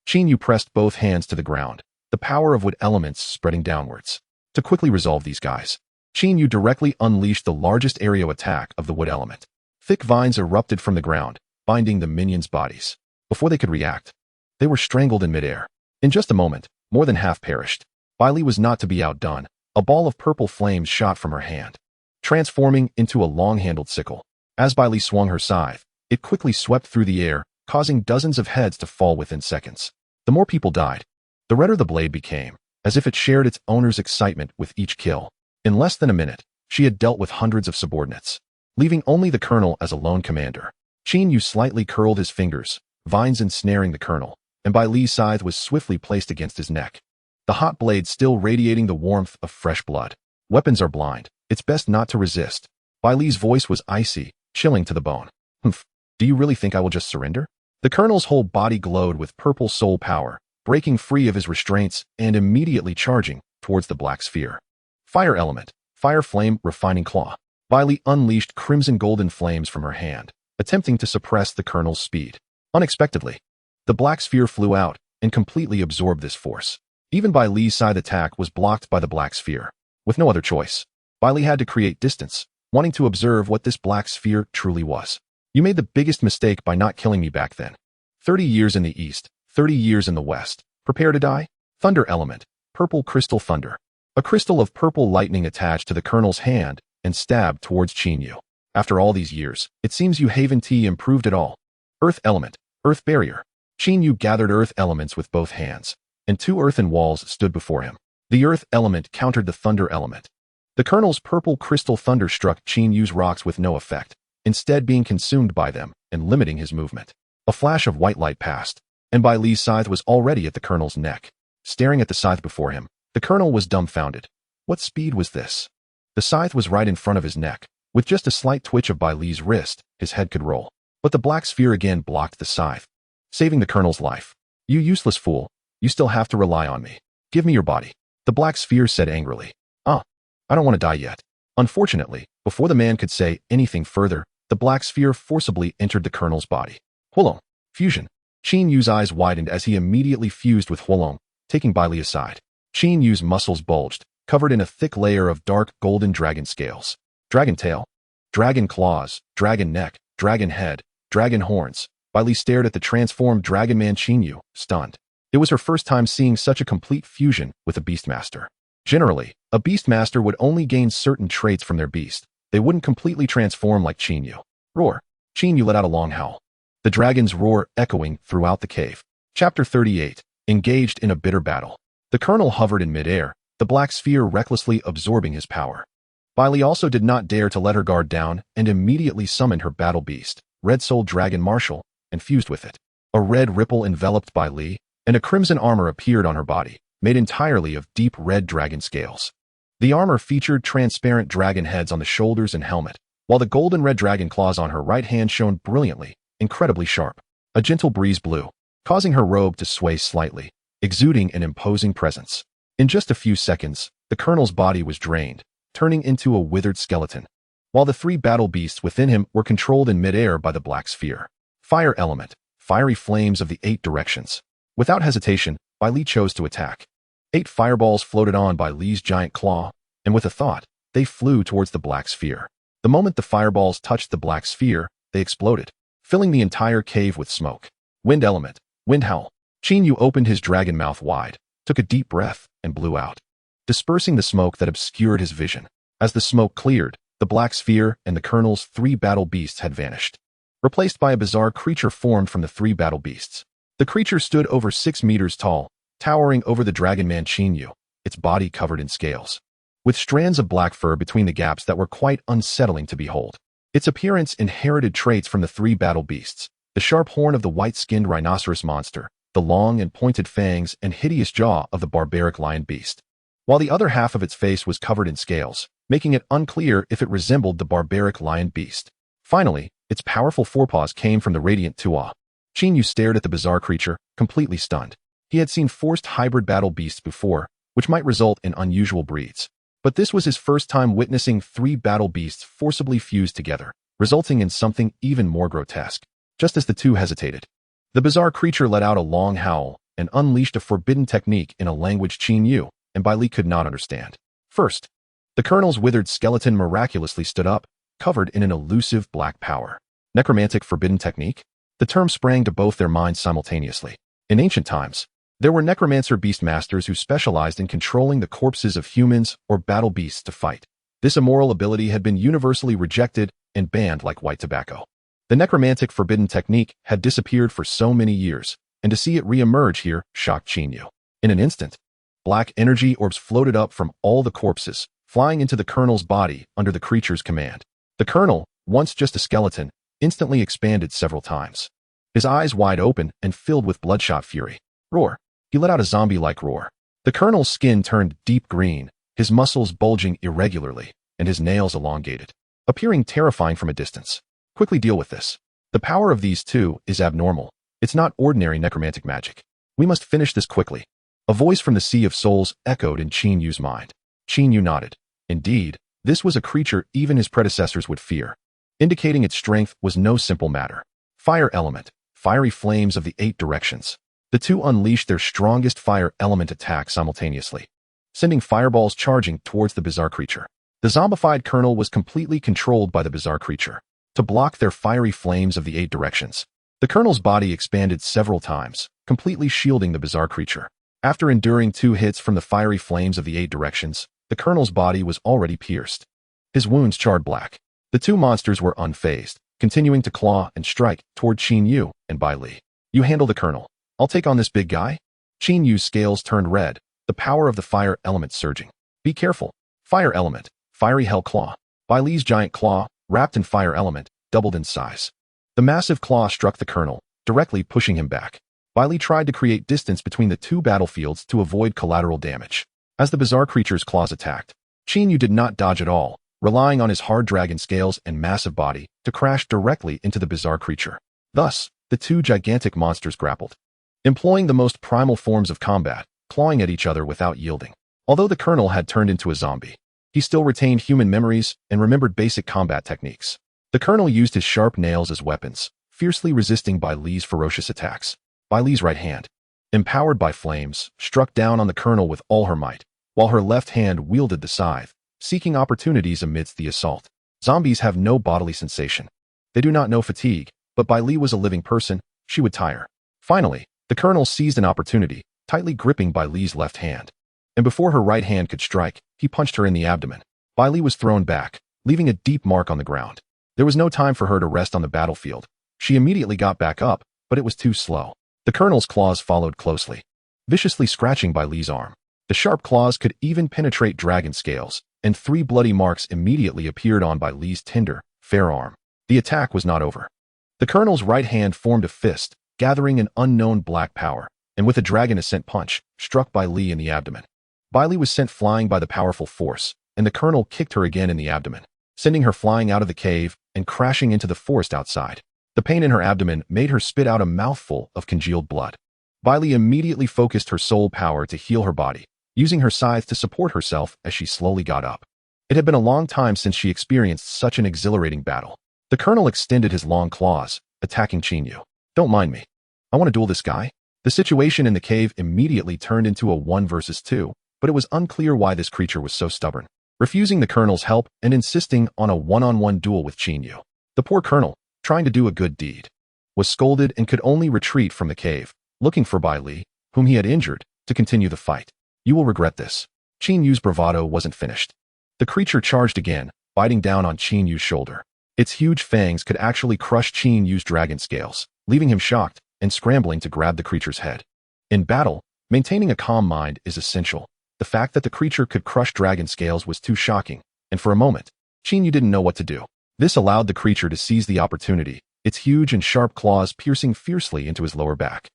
Qin Yu pressed both hands to the ground, the power of wood elements spreading downwards. To quickly resolve these guys, Qin Yu directly unleashed the largest aerial attack of the wood element. Thick vines erupted from the ground, binding the minions' bodies. Before they could react, they were strangled in midair. In just a moment, more than half perished. Bai Li was not to be outdone. A ball of purple flames shot from her hand, transforming into a long-handled sickle. As Bai Li swung her scythe, it quickly swept through the air, causing dozens of heads to fall within seconds. The more people died, the redder the blade became, as if it shared its owner's excitement with each kill. In less than a minute, she had dealt with hundreds of subordinates, leaving only the colonel as a lone commander. Qin Yu slightly curled his fingers, vines ensnaring the colonel, and Bai Li's scythe was swiftly placed against his neck, the hot blade still radiating the warmth of fresh blood. Weapons are blind. It's best not to resist. Bai Li's voice was icy, chilling to the bone. Humph. Do you really think I will just surrender? The colonel's whole body glowed with purple soul power, breaking free of his restraints and immediately charging towards the black sphere. Fire element. Fire flame, refining claw. Viley unleashed crimson golden flames from her hand, attempting to suppress the colonel's speed. Unexpectedly, the black sphere flew out and completely absorbed this force. Even Bai Li's scythe attack was blocked by the black sphere. With no other choice, Bai Li had to create distance, wanting to observe what this black sphere truly was. You made the biggest mistake by not killing me back then. 30 years in the east, 30 years in the west. Prepare to die? Thunder element, purple crystal thunder. A crystal of purple lightning attached to the colonel's hand and stabbed towards Qinyu. After all these years, it seems you Haven T improved it all. Earth element, earth barrier. Qinyu gathered earth elements with both hands, and 2 earthen walls stood before him. The earth element countered the thunder element. The colonel's purple crystal thunder struck Qinyu's rocks with no effect, instead being consumed by them and limiting his movement. A flash of white light passed, and Bai Li's scythe was already at the colonel's neck. Staring at the scythe before him, the colonel was dumbfounded. What speed was this? The scythe was right in front of his neck. With just a slight twitch of Bai Li's wrist, his head could roll. But the black sphere again blocked the scythe, saving the colonel's life. You useless fool, you still have to rely on me. Give me your body. The black sphere said angrily. I don't want to die yet. Unfortunately, before the man could say anything further, the black sphere forcibly entered the colonel's body. Huolong. Fusion. Qinyu's eyes widened as he immediately fused with Huolong, taking Bai Li aside. Qinyu's muscles bulged, covered in a thick layer of dark golden dragon scales. Dragon tail, dragon claws, dragon neck, dragon head, dragon horns. Bai Li stared at the transformed dragon man Qinyu, stunned. It was her first time seeing such a complete fusion with a beastmaster. Generally, a beastmaster would only gain certain traits from their beast. They wouldn't completely transform like Qinyu. Roar. Qinyu let out a long howl. The dragon's roar echoing throughout the cave. Chapter 38. Engaged in a bitter battle. The colonel hovered in midair, the black sphere recklessly absorbing his power. Bai Li also did not dare to let her guard down and immediately summoned her battle beast, Red Soul Dragon Marshal, and fused with it. A red ripple enveloped Bai Li, and a crimson armor appeared on her body, made entirely of deep red dragon scales. The armor featured transparent dragon heads on the shoulders and helmet, while the golden red dragon claws on her right hand shone brilliantly, incredibly sharp. A gentle breeze blew, causing her robe to sway slightly, exuding an imposing presence. In just a few seconds, the colonel's body was drained, turning into a withered skeleton, while the 3 battle beasts within him were controlled in midair by the black sphere. Fire element, fiery flames of the 8 directions. Without hesitation, Bai Li chose to attack. 8 fireballs floated on Bai Li's giant claw, and with a thought, they flew towards the black sphere. The moment the fireballs touched the black sphere, they exploded, filling the entire cave with smoke. Wind element, wind howl. Qinyu opened his dragon mouth wide, took a deep breath, and blew out, dispersing the smoke that obscured his vision. As the smoke cleared, the black sphere and the colonel's 3 battle beasts had vanished, replaced by a bizarre creature formed from the 3 battle beasts. The creature stood over 6 meters tall, towering over the dragon man Qinyu, its body covered in scales, with strands of black fur between the gaps that were quite unsettling to behold. Its appearance inherited traits from the 3 battle beasts: the sharp horn of the white-skinned rhinoceros monster, the long and pointed fangs and hideous jaw of the barbaric lion beast, while the other half of its face was covered in scales, making it unclear if it resembled the barbaric lion beast. Finally, its powerful forepaws came from the radiant Tuo. Qinyu stared at the bizarre creature, completely stunned. He had seen forced hybrid battle beasts before, which might result in unusual breeds. But this was his first time witnessing 3 battle beasts forcibly fused together, resulting in something even more grotesque. Just as the two hesitated, the bizarre creature let out a long howl and unleashed a forbidden technique in a language Qinyu and Bai Li could not understand. First, the colonel's withered skeleton miraculously stood up, covered in an elusive black power. Necromantic forbidden technique? The term sprang to both their minds simultaneously. In ancient times, there were necromancer beastmasters who specialized in controlling the corpses of humans or battle beasts to fight. This immoral ability had been universally rejected and banned like white tobacco. The necromantic forbidden technique had disappeared for so many years, and to see it re-emerge here shocked Qinyu. In an instant, black energy orbs floated up from all the corpses, flying into the colonel's body under the creature's command. The colonel, once just a skeleton, instantly expanded several times, his eyes wide open and filled with bloodshot fury. Roar. He let out a zombie-like roar. The colonel's skin turned deep green, his muscles bulging irregularly, and his nails elongated, appearing terrifying from a distance. Quickly deal with this. The power of these two is abnormal. It's not ordinary necromantic magic. We must finish this quickly. A voice from the Sea of Souls echoed in Qinyu's mind. Qinyu nodded. Indeed, This was a creature even his predecessors would fear. Indicating its strength was no simple matter. Fire element, fiery flames of the 8 directions. The two unleashed their strongest fire element attack simultaneously, sending fireballs charging towards the bizarre creature. The zombified colonel was completely controlled by the bizarre creature. To block their fiery flames of the 8 directions, the colonel's body expanded several times, completely shielding the bizarre creature. After enduring 2 hits from the fiery flames of the 8 directions, the colonel's body was already pierced. His wounds charred black. The 2 monsters were unfazed, continuing to claw and strike toward Qin Yu and Bai Li. You handle the colonel. I'll take on this big guy? Qin Yu's scales turned red, the power of the fire element surging. Be careful. Fire element, fiery hell claw. Bai Li's giant claw, wrapped in fire element, doubled in size. The massive claw struck the colonel, directly pushing him back. Bai Li tried to create distance between the 2 battlefields to avoid collateral damage. As the bizarre creature's claws attacked, Qin Yu did not dodge at all, relying on his hard dragon scales and massive body to crash directly into the bizarre creature. Thus, the 2 gigantic monsters grappled, employing the most primal forms of combat, clawing at each other without yielding. Although the colonel had turned into a zombie, he still retained human memories and remembered basic combat techniques. The colonel used his sharp nails as weapons, fiercely resisting Bai Li's ferocious attacks. Bai Li's right hand, empowered by flames, struck down on the colonel with all her might, while her left hand wielded the scythe, seeking opportunities amidst the assault. Zombies have no bodily sensation. They do not know fatigue, but Bai Li was a living person. She would tire. Finally, the colonel seized an opportunity, tightly gripping Bai Li's left hand. And before her right hand could strike, he punched her in the abdomen. Bai Li was thrown back, leaving a deep mark on the ground. There was no time for her to rest on the battlefield. She immediately got back up, but it was too slow. The colonel's claws followed closely, viciously scratching Bai Li's arm. The sharp claws could even penetrate dragon scales, and 3 bloody marks immediately appeared on Bai Li's tender, fair arm. The attack was not over. The colonel's right hand formed a fist, gathering an unknown black power, and with a dragon ascent punch, struck Bai Li in the abdomen. Bai Li was sent flying by the powerful force, and the colonel kicked her again in the abdomen, sending her flying out of the cave and crashing into the forest outside. The pain in her abdomen made her spit out a mouthful of congealed blood. Bai Li immediately focused her soul power to heal her body, using her scythe to support herself as she slowly got up. It had been a long time since she experienced such an exhilarating battle. The colonel extended his long claws, attacking Qin Yu. Don't mind me. I want to duel this guy. The situation in the cave immediately turned into a 1 versus 2, but it was unclear why this creature was so stubborn, refusing the colonel's help and insisting on a one-on-one duel with Qin Yu. The poor colonel, trying to do a good deed, was scolded and could only retreat from the cave, looking for Bai Li, whom he had injured, to continue the fight. You will regret this. Qin Yu's bravado wasn't finished. The creature charged again, biting down on Qin Yu's shoulder. Its huge fangs could actually crush Qin Yu's dragon scales, leaving him shocked and scrambling to grab the creature's head. In battle, maintaining a calm mind is essential. The fact that the creature could crush dragon scales was too shocking, and for a moment, Qin Yu didn't know what to do. This allowed the creature to seize the opportunity, its huge and sharp claws piercing fiercely into his lower back.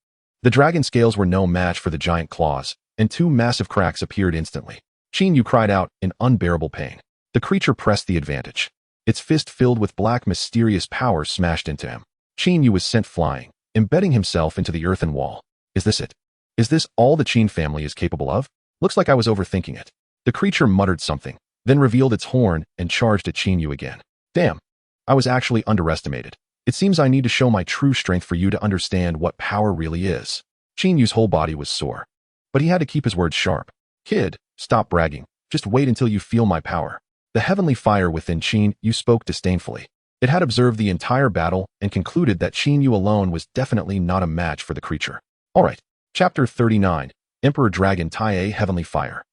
The dragon scales were no match for the giant claws, and 2 massive cracks appeared instantly. Qin Yu cried out in unbearable pain. The creature pressed the advantage. Its fist filled with black mysterious power smashed into him. Qin Yu was sent flying, embedding himself into the earthen wall. Is this it? Is this all the Qin family is capable of? Looks like I was overthinking it. The creature muttered something, then revealed its horn and charged at Qin Yu again. Damn. I was actually underestimated. It seems I need to show my true strength for you to understand what power really is. Qin Yu's whole body was sore, but he had to keep his words sharp. Kid, stop bragging. Just wait until you feel my power. The heavenly fire within Qin Yu spoke disdainfully. It had observed the entire battle and concluded that Qin Yu alone was definitely not a match for the creature. Alright, Chapter 39, Emperor Dragon Tai Heavenly Fire.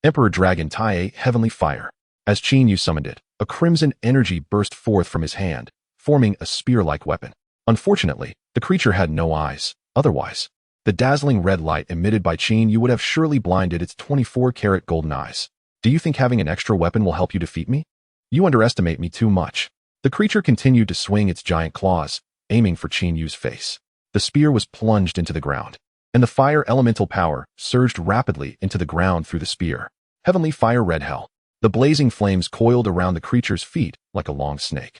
Emperor Dragon Tai Heavenly Fire. As Qin Yu summoned it, a crimson energy burst forth from his hand, forming a spear-like weapon. Unfortunately, the creature had no eyes. Otherwise, the dazzling red light emitted by Qin Yu would have surely blinded its 24-karat golden eyes. Do you think having an extra weapon will help you defeat me? You underestimate me too much. The creature continued to swing its giant claws, aiming for Qin Yu's face. The spear was plunged into the ground, and the fire elemental power surged rapidly into the ground through the spear. Heavenly Fire Red Hell. The blazing flames coiled around the creature's feet like a long snake.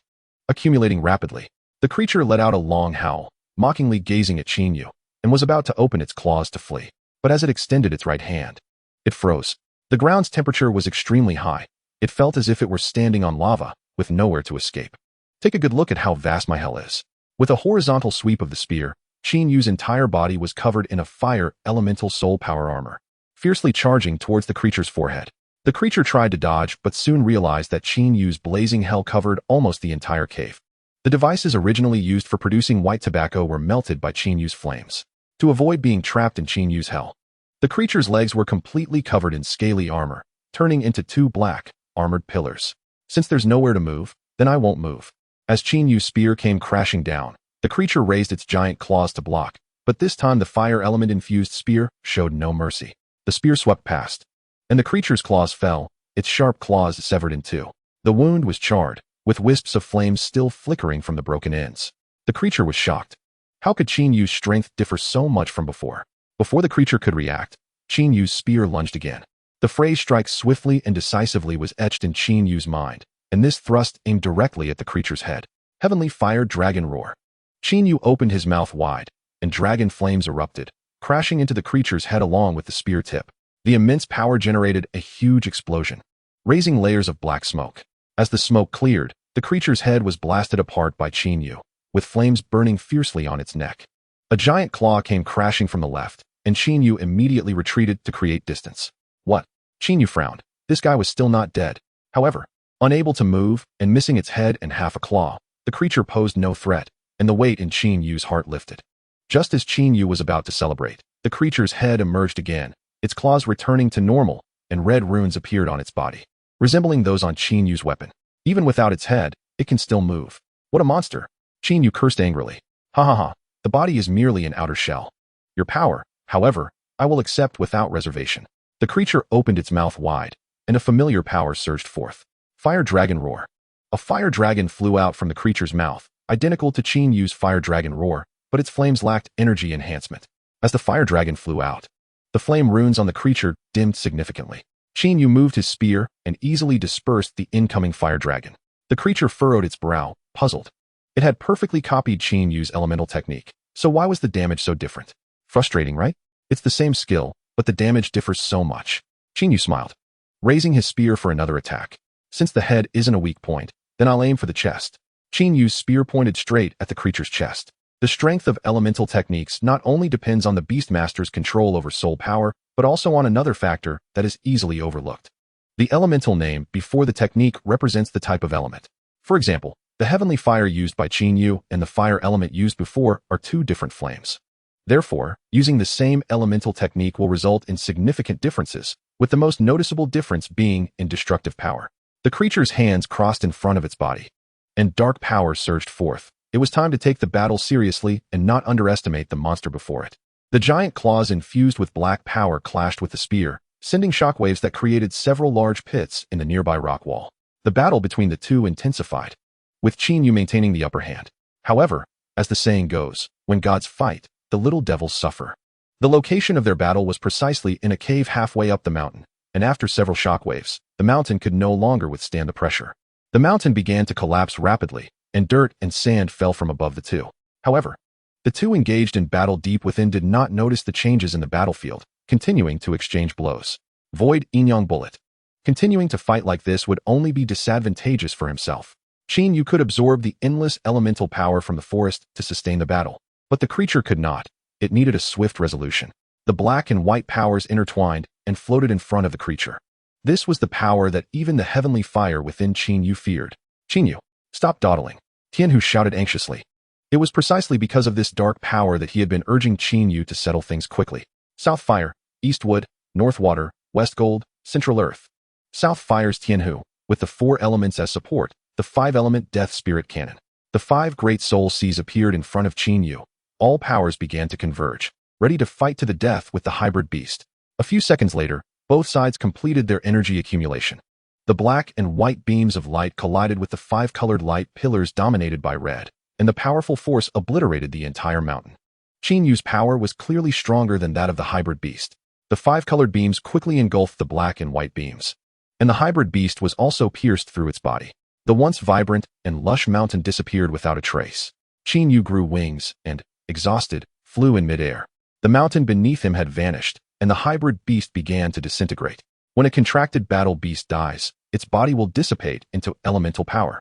Accumulating rapidly, the creature let out a long howl, mockingly gazing at Qin Yu, and was about to open its claws to flee. But as it extended its right hand, it froze. The ground's temperature was extremely high, It felt as if it were standing on lava, with nowhere to escape. Take a good look at how vast my hell is. With a horizontal sweep of the spear, Qin Yu's entire body was covered in a fire elemental soul power armor, fiercely charging towards the creature's forehead. The creature tried to dodge, but soon realized that Qin Yu's blazing hell covered almost the entire cave. The devices originally used for producing white tobacco were melted by Qin Yu's flames. To avoid being trapped in Qin Yu's hell, the creature's legs were completely covered in scaly armor, turning into two black, armored pillars. Since there's nowhere to move, then I won't move. As Qin Yu's spear came crashing down, the creature raised its giant claws to block, but this time the fire element-infused spear showed no mercy. The spear swept past, and the creature's claws fell, its sharp claws severed in two. The wound was charred, with wisps of flames still flickering from the broken ends. The creature was shocked. How could Qin Yu's strength differ so much from before? Before the creature could react, Qin Yu's spear lunged again. The phrase "strike swiftly and decisively" was etched in Qin Yu's mind, and this thrust aimed directly at the creature's head. Heavenly Fire Dragon Roar. Qin Yu opened his mouth wide, and dragon flames erupted, crashing into the creature's head along with the spear tip. The immense power generated a huge explosion, raising layers of black smoke. As the smoke cleared, the creature's head was blasted apart by Qin Yu, with flames burning fiercely on its neck. A giant claw came crashing from the left, and Qin Yu immediately retreated to create distance. What? Qin Yu frowned. This guy was still not dead. However, unable to move and missing its head and half a claw, the creature posed no threat, and the weight in Qin Yu's heart lifted. Just as Qin Yu was about to celebrate, the creature's head emerged again, its claws returning to normal, and red runes appeared on its body, resembling those on Qin Yu's weapon. Even without its head, it can still move. What a monster! Qin Yu cursed angrily. Ha ha ha, the body is merely an outer shell. Your power, however, I will accept without reservation. The creature opened its mouth wide, and a familiar power surged forth. Fire Dragon Roar. A fire dragon flew out from the creature's mouth, identical to Qin Yu's Fire Dragon Roar, but its flames lacked energy enhancement. As the fire dragon flew out, the flame runes on the creature dimmed significantly. Qin Yu moved his spear and easily dispersed the incoming fire dragon. The creature furrowed its brow, puzzled. It had perfectly copied Qin Yu's elemental technique, so why was the damage so different? Frustrating, right? It's the same skill, but the damage differs so much. Qin Yu smiled, raising his spear for another attack. Since the head isn't a weak point, then I'll aim for the chest. Qin Yu's spear pointed straight at the creature's chest. The strength of elemental techniques not only depends on the Beastmaster's control over soul power, but also on another factor that is easily overlooked. The elemental name before the technique represents the type of element. For example, the heavenly fire used by Qin Yu and the fire element used before are two different flames. Therefore, using the same elemental technique will result in significant differences, with the most noticeable difference being in destructive power. The creature's hands crossed in front of its body, and dark power surged forth. It was time to take the battle seriously and not underestimate the monster before it. The giant claws infused with black power clashed with the spear, sending shockwaves that created several large pits in the nearby rock wall. The battle between the two intensified, with Qin Yu maintaining the upper hand. However, as the saying goes, when gods fight, the little devils suffer. The location of their battle was precisely in a cave halfway up the mountain, and after several shockwaves, the mountain could no longer withstand the pressure. The mountain began to collapse rapidly, and dirt and sand fell from above the two. However, the two engaged in battle deep within did not notice the changes in the battlefield, continuing to exchange blows. Void Inyang Bullet. Continuing to fight like this would only be disadvantageous for himself. Qin Yu could absorb the endless elemental power from the forest to sustain the battle, but the creature could not. It needed a swift resolution. The black and white powers intertwined and floated in front of the creature. This was the power that even the heavenly fire within Qin Yu feared. Qin Yu, stop dawdling, Tianhu shouted anxiously. It was precisely because of this dark power that he had been urging Qin Yu to settle things quickly. South Fire, East Wood, North Water, West Gold, Central Earth. South Fire's Tianhu, with the 4 elements as support, the 5-element Death Spirit Cannon. The 5 great soul seas appeared in front of Qin Yu. All powers began to converge, ready to fight to the death with the hybrid beast. A few seconds later, both sides completed their energy accumulation. The black and white beams of light collided with the 5-colored light pillars dominated by red, and the powerful force obliterated the entire mountain. Qin Yu's power was clearly stronger than that of the hybrid beast. The 5-colored beams quickly engulfed the black and white beams, and the hybrid beast was also pierced through its body. The once vibrant and lush mountain disappeared without a trace. Qin Yu grew wings and, exhausted, flew in midair. The mountain beneath him had vanished, and the hybrid beast began to disintegrate. When a contracted battle beast dies, its body will dissipate into elemental power.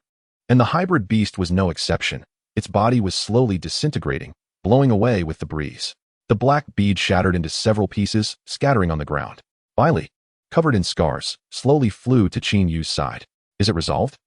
And the hybrid beast was no exception. Its body was slowly disintegrating, blowing away with the breeze. The black bead shattered into several pieces, scattering on the ground. Bailey, covered in scars, slowly flew to Qin Yu's side. Is it resolved?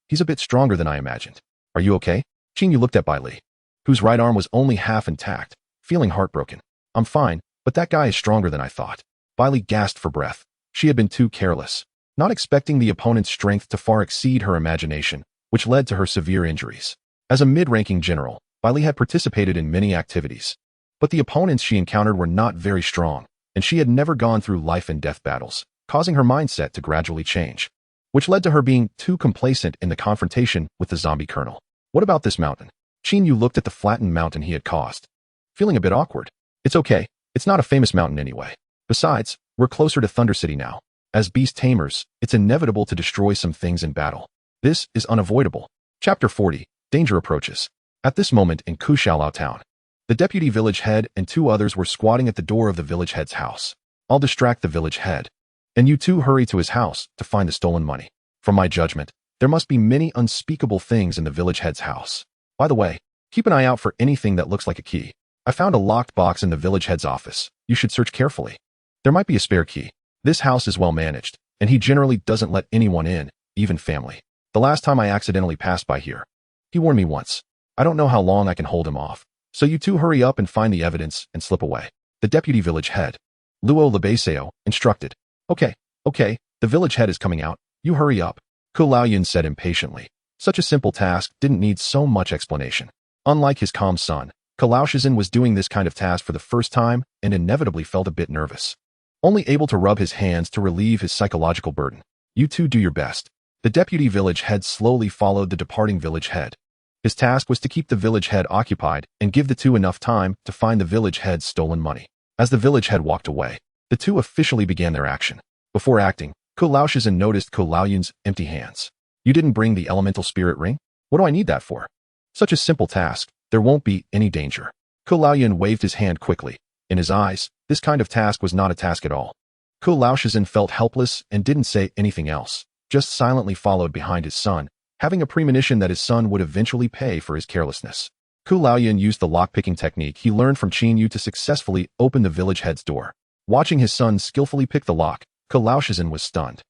He's a bit stronger than I imagined. Are you okay? Qin Yu looked at Bailey, whose right arm was only half intact, feeling heartbroken. I'm fine, but that guy is stronger than I thought. Bailey gasped for breath. She had been too careless, not expecting the opponent's strength to far exceed her imagination, which led to her severe injuries. As a mid-ranking general, Bailey had participated in many activities, but the opponents she encountered were not very strong, and she had never gone through life and death battles, causing her mindset to gradually change, which led to her being too complacent in the confrontation with the zombie colonel. What about this mountain? Qin Yu looked at the flattened mountain he had caused, feeling a bit awkward. It's okay. It's not a famous mountain anyway. Besides, we're closer to Thunder City now. As beast tamers, it's inevitable to destroy some things in battle. This is unavoidable. Chapter 40. Danger approaches. At this moment in Kushaolao town, the deputy village head and 2 others were squatting at the door of the village head's house. I'll distract the village head, and you 2 hurry to his house to find the stolen money. From my judgment, there must be many unspeakable things in the village head's house. By the way, keep an eye out for anything that looks like a key. I found a locked box in the village head's office. You should search carefully. There might be a spare key. This house is well managed, and he generally doesn't let anyone in, even family. The last time I accidentally passed by here, he warned me once. I don't know how long I can hold him off, so you 2 hurry up and find the evidence and slip away. The deputy village head, Luo Lebeseo, instructed. Okay, the village head is coming out. You hurry up, Ku Laoyun said impatiently. Such a simple task didn't need so much explanation. Unlike his calm son, Kalao Shizhen was doing this kind of task for the first time and inevitably felt a bit nervous, only able to rub his hands to relieve his psychological burden. You 2 do your best. The deputy village head slowly followed the departing village head. His task was to keep the village head occupied and give the 2 enough time to find the village head's stolen money. As the village head walked away, the 2 officially began their action. Before acting, Kalao Shizhen noticed Ku Laoyun's empty hands. You didn't bring the elemental spirit ring? What do I need that for? Such a simple task. There won't be any danger. Ku Laoyun waved his hand quickly. In his eyes, this kind of task was not a task at all. Ku Laoshizhen felt helpless and didn't say anything else, just silently followed behind his son, having a premonition that his son would eventually pay for his carelessness. Ku Laoyun used the lock-picking technique he learned from Qin Yu to successfully open the village head's door. Watching his son skillfully pick the lock, Ku Laoshizhen was stunned.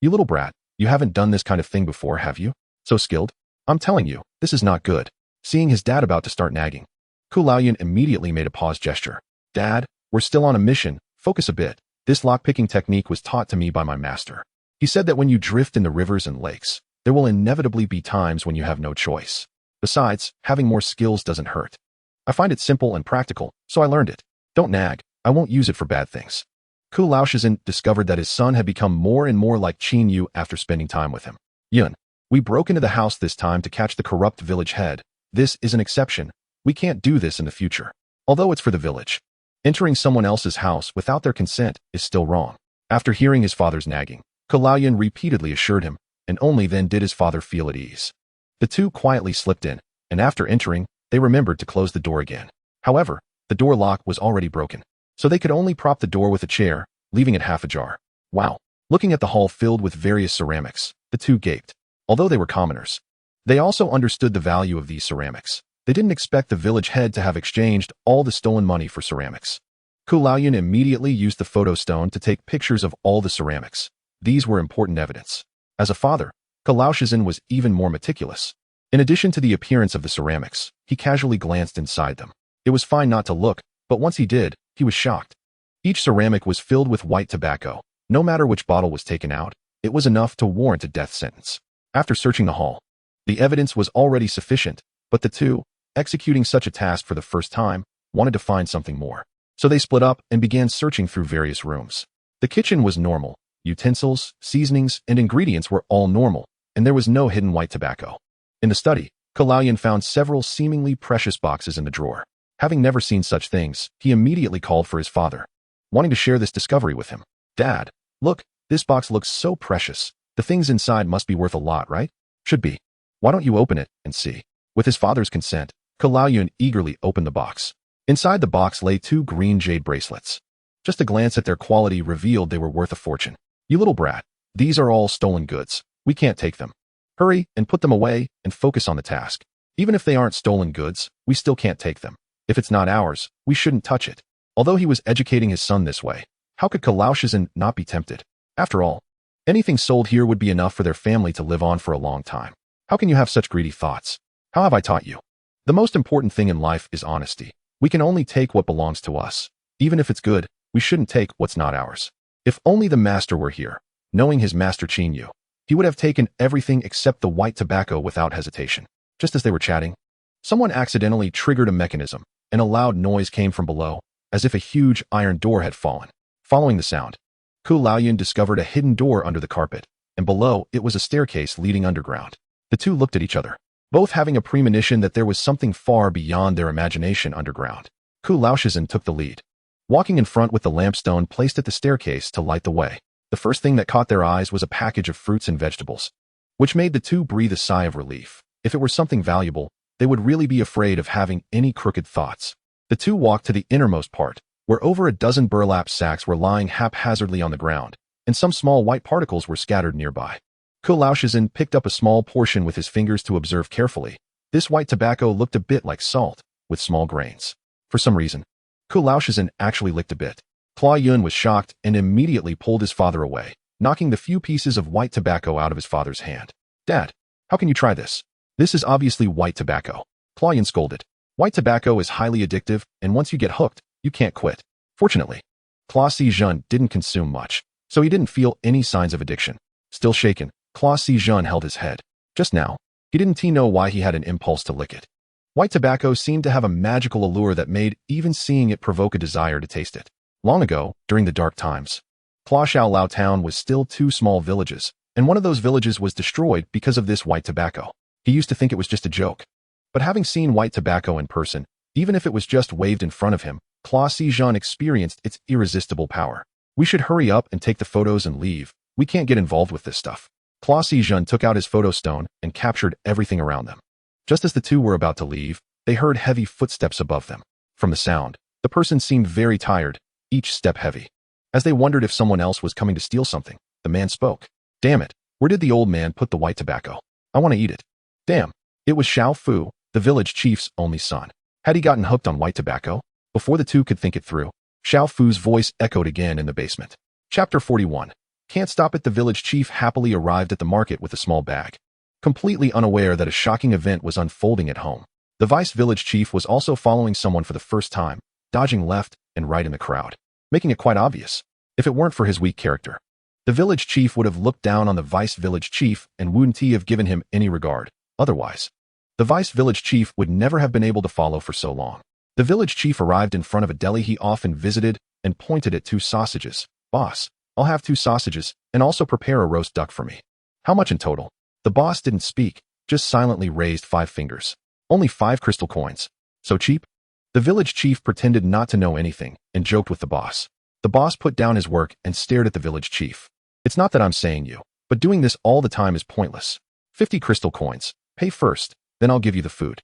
You little brat, you haven't done this kind of thing before, have you? So skilled? I'm telling you, this is not good. Seeing his dad about to start nagging, Ku Laoyun immediately made a pause gesture. Dad, we're still on a mission. Focus a bit. This lock-picking technique was taught to me by my master. He said that when you drift in the rivers and lakes, there will inevitably be times when you have no choice. Besides, having more skills doesn't hurt. I find it simple and practical, so I learned it. Don't nag. I won't use it for bad things. Ku Laoshizhen discovered that his son had become more and more like Qin Yu after spending time with him. Yun, we broke into the house this time to catch the corrupt village head. This is an exception. We can't do this in the future. Although it's for the village. Entering someone else's house without their consent is still wrong. After hearing his father's nagging, Ku Laoyun repeatedly assured him, and only then did his father feel at ease. The 2 quietly slipped in, and after entering, they remembered to close the door again. However, the door lock was already broken, so they could only prop the door with a chair, leaving it half ajar. Wow. Looking at the hall filled with various ceramics, the 2 gaped. Although they were commoners, they also understood the value of these ceramics. They didn't expect the village head to have exchanged all the stolen money for ceramics. Ku Laoyun immediately used the photo stone to take pictures of all the ceramics. These were important evidence. As a father, Ku Laoshizhen was even more meticulous. In addition to the appearance of the ceramics, he casually glanced inside them. It was fine not to look, but once he did, he was shocked. Each ceramic was filled with white tobacco. No matter which bottle was taken out, it was enough to warrant a death sentence. After searching the hall, the evidence was already sufficient, but the 2, executing such a task for the first time, wanted to find something more. So they split up and began searching through various rooms. The kitchen was normal. Utensils, seasonings, and ingredients were all normal, and there was no hidden white tobacco. In the study, Ku Laoyun found several seemingly precious boxes in the drawer. Having never seen such things, he immediately called for his father, wanting to share this discovery with him. Dad, look, this box looks so precious. The things inside must be worth a lot, right? Should be. Why don't you open it and see? With his father's consent, Ku Laoyun eagerly opened the box. Inside the box lay 2 green jade bracelets. Just a glance at their quality revealed they were worth a fortune. You little brat, These are all stolen goods. We can't take them. Hurry and put them away and focus on the task. Even if they aren't stolen goods, we still can't take them. If it's not ours, we shouldn't touch it. Although he was educating his son this way, how could Kalaushizan not be tempted? After all, anything sold here would be enough for their family to live on for a long time. How can you have such greedy thoughts? How have I taught you? The most important thing in life is honesty. We can only take what belongs to us. Even if it's good, we shouldn't take what's not ours. If only the master were here, knowing his master Chinyu, he would have taken everything except the white tobacco without hesitation. Just as they were chatting, someone accidentally triggered a mechanism, and a loud noise came from below, as if a huge iron door had fallen. Following the sound, Ku Laoyun discovered a hidden door under the carpet, and below it was a staircase leading underground. The two looked at each other, both having a premonition that there was something far beyond their imagination underground. Ku Laoshizan took the lead, walking in front with the lampstone placed at the staircase to light the way. The first thing that caught their eyes was a package of fruits and vegetables, which made the two breathe a sigh of relief. If it were something valuable, they would really be afraid of having any crooked thoughts. The two walked to the innermost part, where over a dozen burlap sacks were lying haphazardly on the ground, and some small white particles were scattered nearby. Ku Laoshizan picked up a small portion with his fingers to observe carefully. This white tobacco looked a bit like salt, with small grains. For some reason, Ku Laoshizan actually licked a bit. Kla Yun was shocked and immediately pulled his father away, knocking the few pieces of white tobacco out of his father's hand. Dad, how can you try this? This is obviously white tobacco. Kla Yun scolded. White tobacco is highly addictive, and once you get hooked, you can't quit. Fortunately, Kla Si-jun didn't consume much, so he didn't feel any signs of addiction. Still shaken, Kla Si-jun held his head. Just now, he didn't know why he had an impulse to lick it. White tobacco seemed to have a magical allure that made even seeing it provoke a desire to taste it. Long ago, during the dark times, Kla Shao Lao town was still 2 small villages, and one of those villages was destroyed because of this white tobacco. He used to think it was just a joke. But having seen white tobacco in person, even if it was just waved in front of him, Kla Si-jun experienced its irresistible power. We should hurry up and take the photos and leave. We can't get involved with this stuff. Kla Si-jun took out his photo stone and captured everything around them. Just as the two were about to leave, they heard heavy footsteps above them. From the sound, the person seemed very tired, each step heavy. As they wondered if someone else was coming to steal something, the man spoke. Damn it, where did the old man put the white tobacco? I want to eat it. Damn, it was Xiao Fu, the village chief's only son. Had he gotten hooked on white tobacco? Before the two could think it through, Xiao Fu's voice echoed again in the basement. Chapter 41. Can't stop it. The village chief happily arrived at the market with a small bag, completely unaware that a shocking event was unfolding at home. The vice village chief was also following someone for the first time, dodging left and right in the crowd, making it quite obvious. If it weren't for his weak character, the village chief would have looked down on the vice village chief and wouldn't have given him any regard. Otherwise, the vice village chief would never have been able to follow for so long. The village chief arrived in front of a deli he often visited and pointed at 2 sausages. Boss, I'll have 2 sausages and also prepare a roast duck for me. How much in total? The boss didn't speak, just silently raised 5 fingers. Only 5 crystal coins. So cheap? The village chief pretended not to know anything and joked with the boss. The boss put down his work and stared at the village chief. It's not that I'm saying you, but doing this all the time is pointless. 50 crystal coins. Pay first, then I'll give you the food.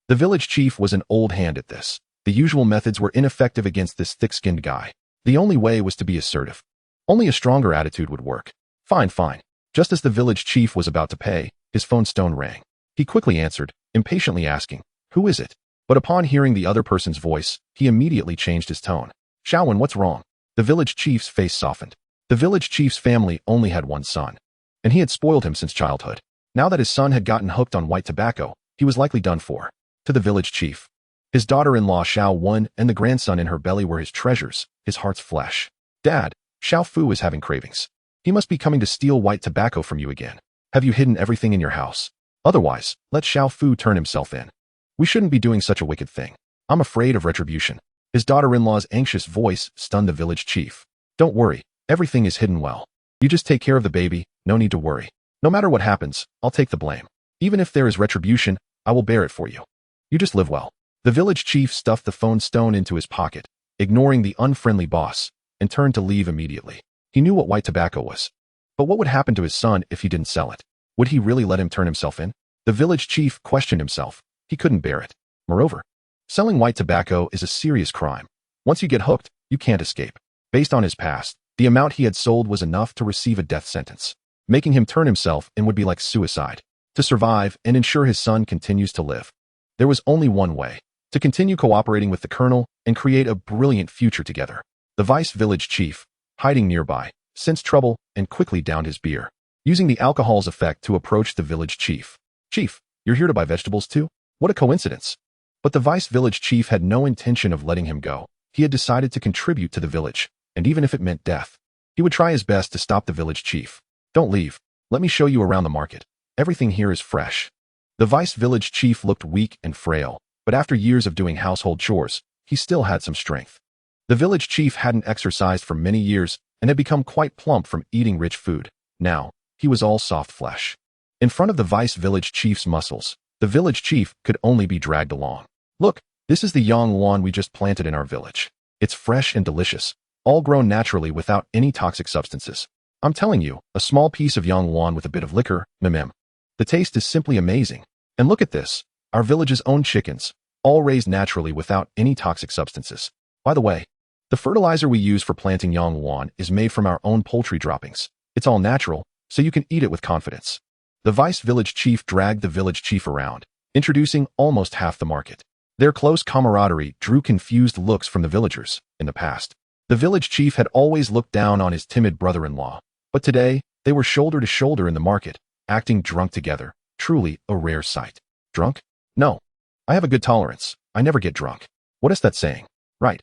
The village chief was an old hand at this. The usual methods were ineffective against this thick-skinned guy. The only way was to be assertive. Only a stronger attitude would work. Fine, fine. Just as the village chief was about to pay, his phone stone rang. He quickly answered, impatiently asking, "Who is it?" But upon hearing the other person's voice, he immediately changed his tone. "Shaowen, what's wrong?" The village chief's face softened. The village chief's family only had one son, and he had spoiled him since childhood. Now that his son had gotten hooked on white tobacco, he was likely done for. To the village chief, his daughter-in-law Xiao Wen and the grandson in her belly were his treasures, his heart's flesh. "Dad, Xiao Fu is having cravings. He must be coming to steal white tobacco from you again. Have you hidden everything in your house? Otherwise, let Xiao Fu turn himself in. We shouldn't be doing such a wicked thing. I'm afraid of retribution." His daughter-in-law's anxious voice stunned the village chief. "Don't worry, everything is hidden well. You just take care of the baby, no need to worry. No matter what happens, I'll take the blame. Even if there is retribution, I will bear it for you. You just live well." The village chief stuffed the phone stone into his pocket, ignoring the unfriendly boss, and turned to leave immediately. He knew what white tobacco was. But what would happen to his son if he didn't sell it? Would he really let him turn himself in? The village chief questioned himself. He couldn't bear it. Moreover, selling white tobacco is a serious crime. Once you get hooked, you can't escape. Based on his past, the amount he had sold was enough to receive a death sentence. Making him turn himself in would be like suicide. To survive and ensure his son continues to live, there was only one way: to continue cooperating with the colonel and create a brilliant future together. The vice village chief, hiding nearby, sensed trouble and quickly downed his beer, using the alcohol's effect to approach the village chief. "Chief, you're here to buy vegetables too? What a coincidence." But the vice village chief had no intention of letting him go. He had decided to contribute to the village, and even if it meant death, he would try his best to stop the village chief. "Don't leave. Let me show you around the market. Everything here is fresh." The vice village chief looked weak and frail, but after years of doing household chores, he still had some strength. The village chief hadn't exercised for many years and had become quite plump from eating rich food. Now, he was all soft flesh. In front of the vice village chief's muscles, the village chief could only be dragged along. "Look, this is the yangluan we just planted in our village. It's fresh and delicious, all grown naturally without any toxic substances. I'm telling you, a small piece of yangluan with a bit of liquor, mmm. The taste is simply amazing. And look at this, our village's own chickens, all raised naturally without any toxic substances. By the way, the fertilizer we use for planting yangluan is made from our own poultry droppings. It's all natural, so you can eat it with confidence." The vice village chief dragged the village chief around, introducing almost half the market. Their close camaraderie drew confused looks from the villagers. In the past, the village chief had always looked down on his timid brother-in-law, but today, they were shoulder to shoulder in the market, acting drunk together. Truly a rare sight. "Drunk? No. I have a good tolerance. I never get drunk. What is that saying? Right.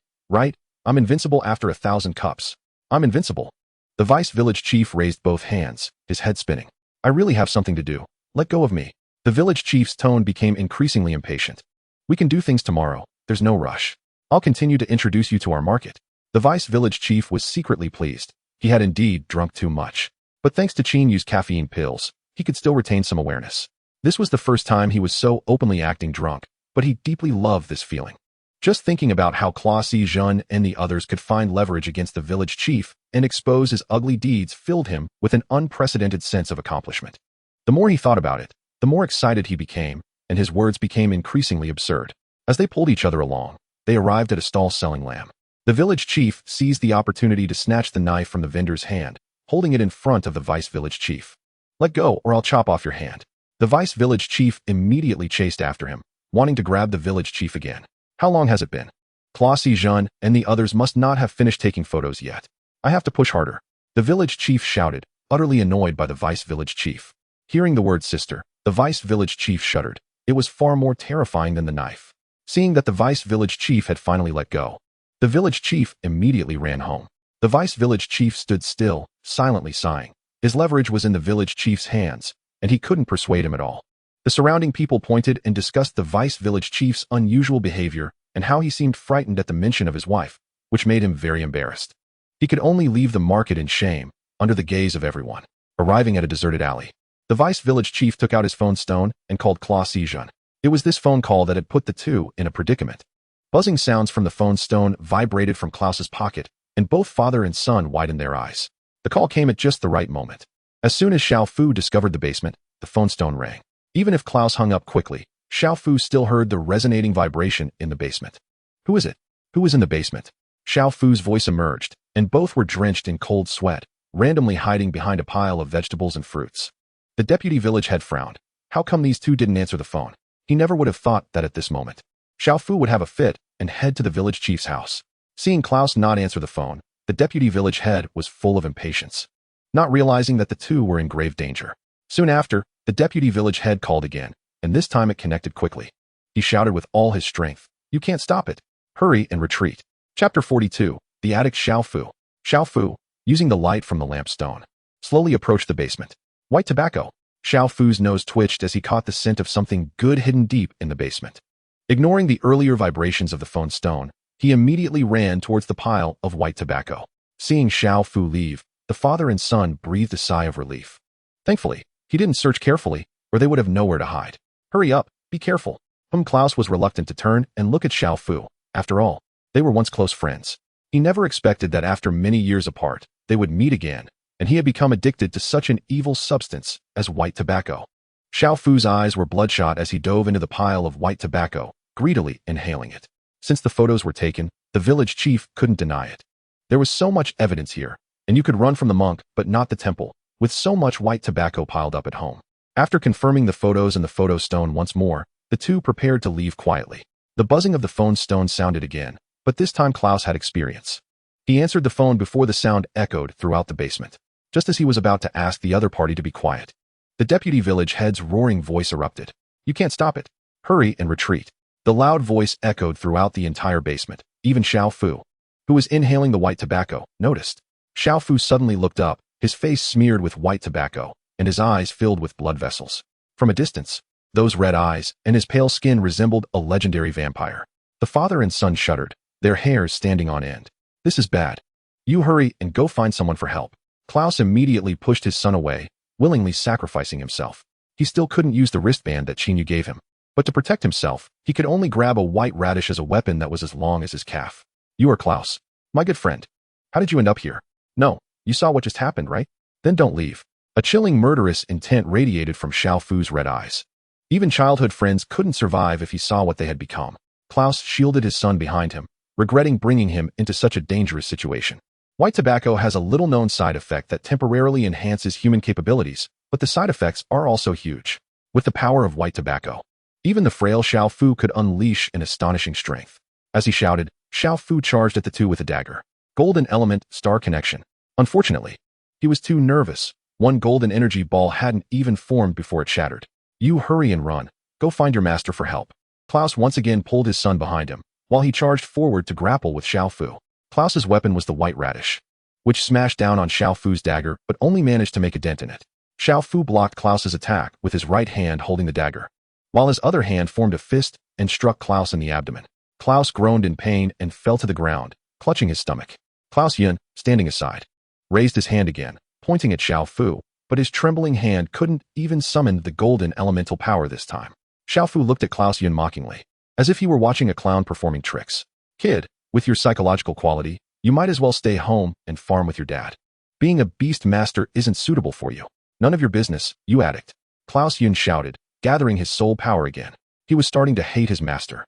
I'm invincible after 1,000 cups. I'm invincible." The vice village chief raised both hands, his head spinning. "I really have something to do. Let go of me." The village chief's tone became increasingly impatient. "We can do things tomorrow. There's no rush. I'll continue to introduce you to our market." The vice village chief was secretly pleased. He had indeed drunk too much. But thanks to Chinyu's caffeine pills, he could still retain some awareness. This was the first time he was so openly acting drunk, but he deeply loved this feeling. Just thinking about how Claw Si-jun and the others could find leverage against the village chief and expose his ugly deeds filled him with an unprecedented sense of accomplishment. The more he thought about it, the more excited he became, and his words became increasingly absurd. As they pulled each other along, they arrived at a stall selling lamb. The village chief seized the opportunity to snatch the knife from the vendor's hand, holding it in front of the vice village chief. "Let go or I'll chop off your hand." The vice village chief immediately chased after him, wanting to grab the village chief again. "How long has it been? Claw Si-jun and the others must not have finished taking photos yet. I have to push harder." The village chief shouted, utterly annoyed by the vice village chief. Hearing the word sister, the vice village chief shuddered. It was far more terrifying than the knife. Seeing that the vice village chief had finally let go, the village chief immediately ran home. The vice village chief stood still, silently sighing. His leverage was in the village chief's hands, and he couldn't persuade him at all. The surrounding people pointed and discussed the vice village chief's unusual behavior and how he seemed frightened at the mention of his wife, which made him very embarrassed. He could only leave the market in shame, under the gaze of everyone. Arriving at a deserted alley, the vice village chief took out his phone stone and called Claw Si-jun. It was this phone call that had put the two in a predicament. Buzzing sounds from the phone stone vibrated from Klaus's pocket, and both father and son widened their eyes. The call came at just the right moment. As soon as Xiao Fu discovered the basement, the phone stone rang. Even if Klaus hung up quickly, Xiao Fu still heard the resonating vibration in the basement. "Who is it? Who is in the basement?" Xiao Fu's voice emerged, and both were drenched in cold sweat, randomly hiding behind a pile of vegetables and fruits. The deputy village head frowned. How come these two didn't answer the phone? He never would have thought that at this moment, Xiao Fu would have a fit and head to the village chief's house. Seeing Klaus not answer the phone, the deputy village head was full of impatience, not realizing that the two were in grave danger. Soon after, the deputy village head called again, and this time it connected quickly. He shouted with all his strength, "You can't stop it. Hurry and retreat." Chapter 42, The Addict Xiao Fu. Xiao Fu, using the light from the lampstone, slowly approached the basement. White tobacco. Xiao Fu's nose twitched as he caught the scent of something good hidden deep in the basement. Ignoring the earlier vibrations of the phone stone, he immediately ran towards the pile of white tobacco. Seeing Xiao Fu leave, the father and son breathed a sigh of relief. Thankfully, he didn't search carefully, or they would have nowhere to hide. "Hurry up, be careful." Klaus was reluctant to turn and look at Xiao Fu. After all, they were once close friends. He never expected that after many years apart, they would meet again, and he had become addicted to such an evil substance as white tobacco. Xiao Fu's eyes were bloodshot as he dove into the pile of white tobacco, greedily inhaling it. Since the photos were taken, the village chief couldn't deny it. There was so much evidence here, and you could run from the monk but not the temple, with so much white tobacco piled up at home. After confirming the photos and the photo stone once more, the two prepared to leave quietly. The buzzing of the phone stone sounded again, but this time Klaus had experience. He answered the phone before the sound echoed throughout the basement, just as he was about to ask the other party to be quiet. The deputy village head's roaring voice erupted. "You can't stop it. Hurry and retreat." The loud voice echoed throughout the entire basement. Even Xiao Fu, who was inhaling the white tobacco, noticed. Xiao Fu suddenly looked up, his face smeared with white tobacco, and his eyes filled with blood vessels. From a distance, those red eyes and his pale skin resembled a legendary vampire. The father and son shuddered, their hairs standing on end. "This is bad. You hurry and go find someone for help." Klaus immediately pushed his son away, willingly sacrificing himself. He still couldn't use the wristband that Qingyu gave him. But to protect himself, he could only grab a white radish as a weapon that was as long as his calf. "You are Klaus. My good friend. How did you end up here? No, you saw what just happened, right? Then don't leave." A chilling murderous intent radiated from Xiao Fu's red eyes. Even childhood friends couldn't survive if he saw what they had become. Klaus shielded his son behind him, regretting bringing him into such a dangerous situation. White tobacco has a little-known side effect that temporarily enhances human capabilities, but the side effects are also huge. With the power of white tobacco, even the frail Xiao Fu could unleash an astonishing strength. As he shouted, Xiao Fu charged at the two with a dagger. Golden element, star connection. Unfortunately, he was too nervous. One golden energy ball hadn't even formed before it shattered. "You hurry and run. Go find your master for help." Klaus once again pulled his son behind him, while he charged forward to grapple with Xiao Fu. Klaus's weapon was the white radish, which smashed down on Xiao Fu's dagger but only managed to make a dent in it. Xiao Fu blocked Klaus's attack with his right hand holding the dagger, while his other hand formed a fist and struck Klaus in the abdomen. Klaus groaned in pain and fell to the ground, clutching his stomach. Klaus Yun, standing aside, raised his hand again, pointing at Xiao Fu, but his trembling hand couldn't even summon the golden elemental power this time. Xiao Fu looked at Klaus Yun mockingly, as if he were watching a clown performing tricks. "Kid, with your psychological quality, you might as well stay home and farm with your dad. Being a beast master isn't suitable for you. None of your business, you addict." Klaus Yun shouted, gathering his soul power again. He was starting to hate his master.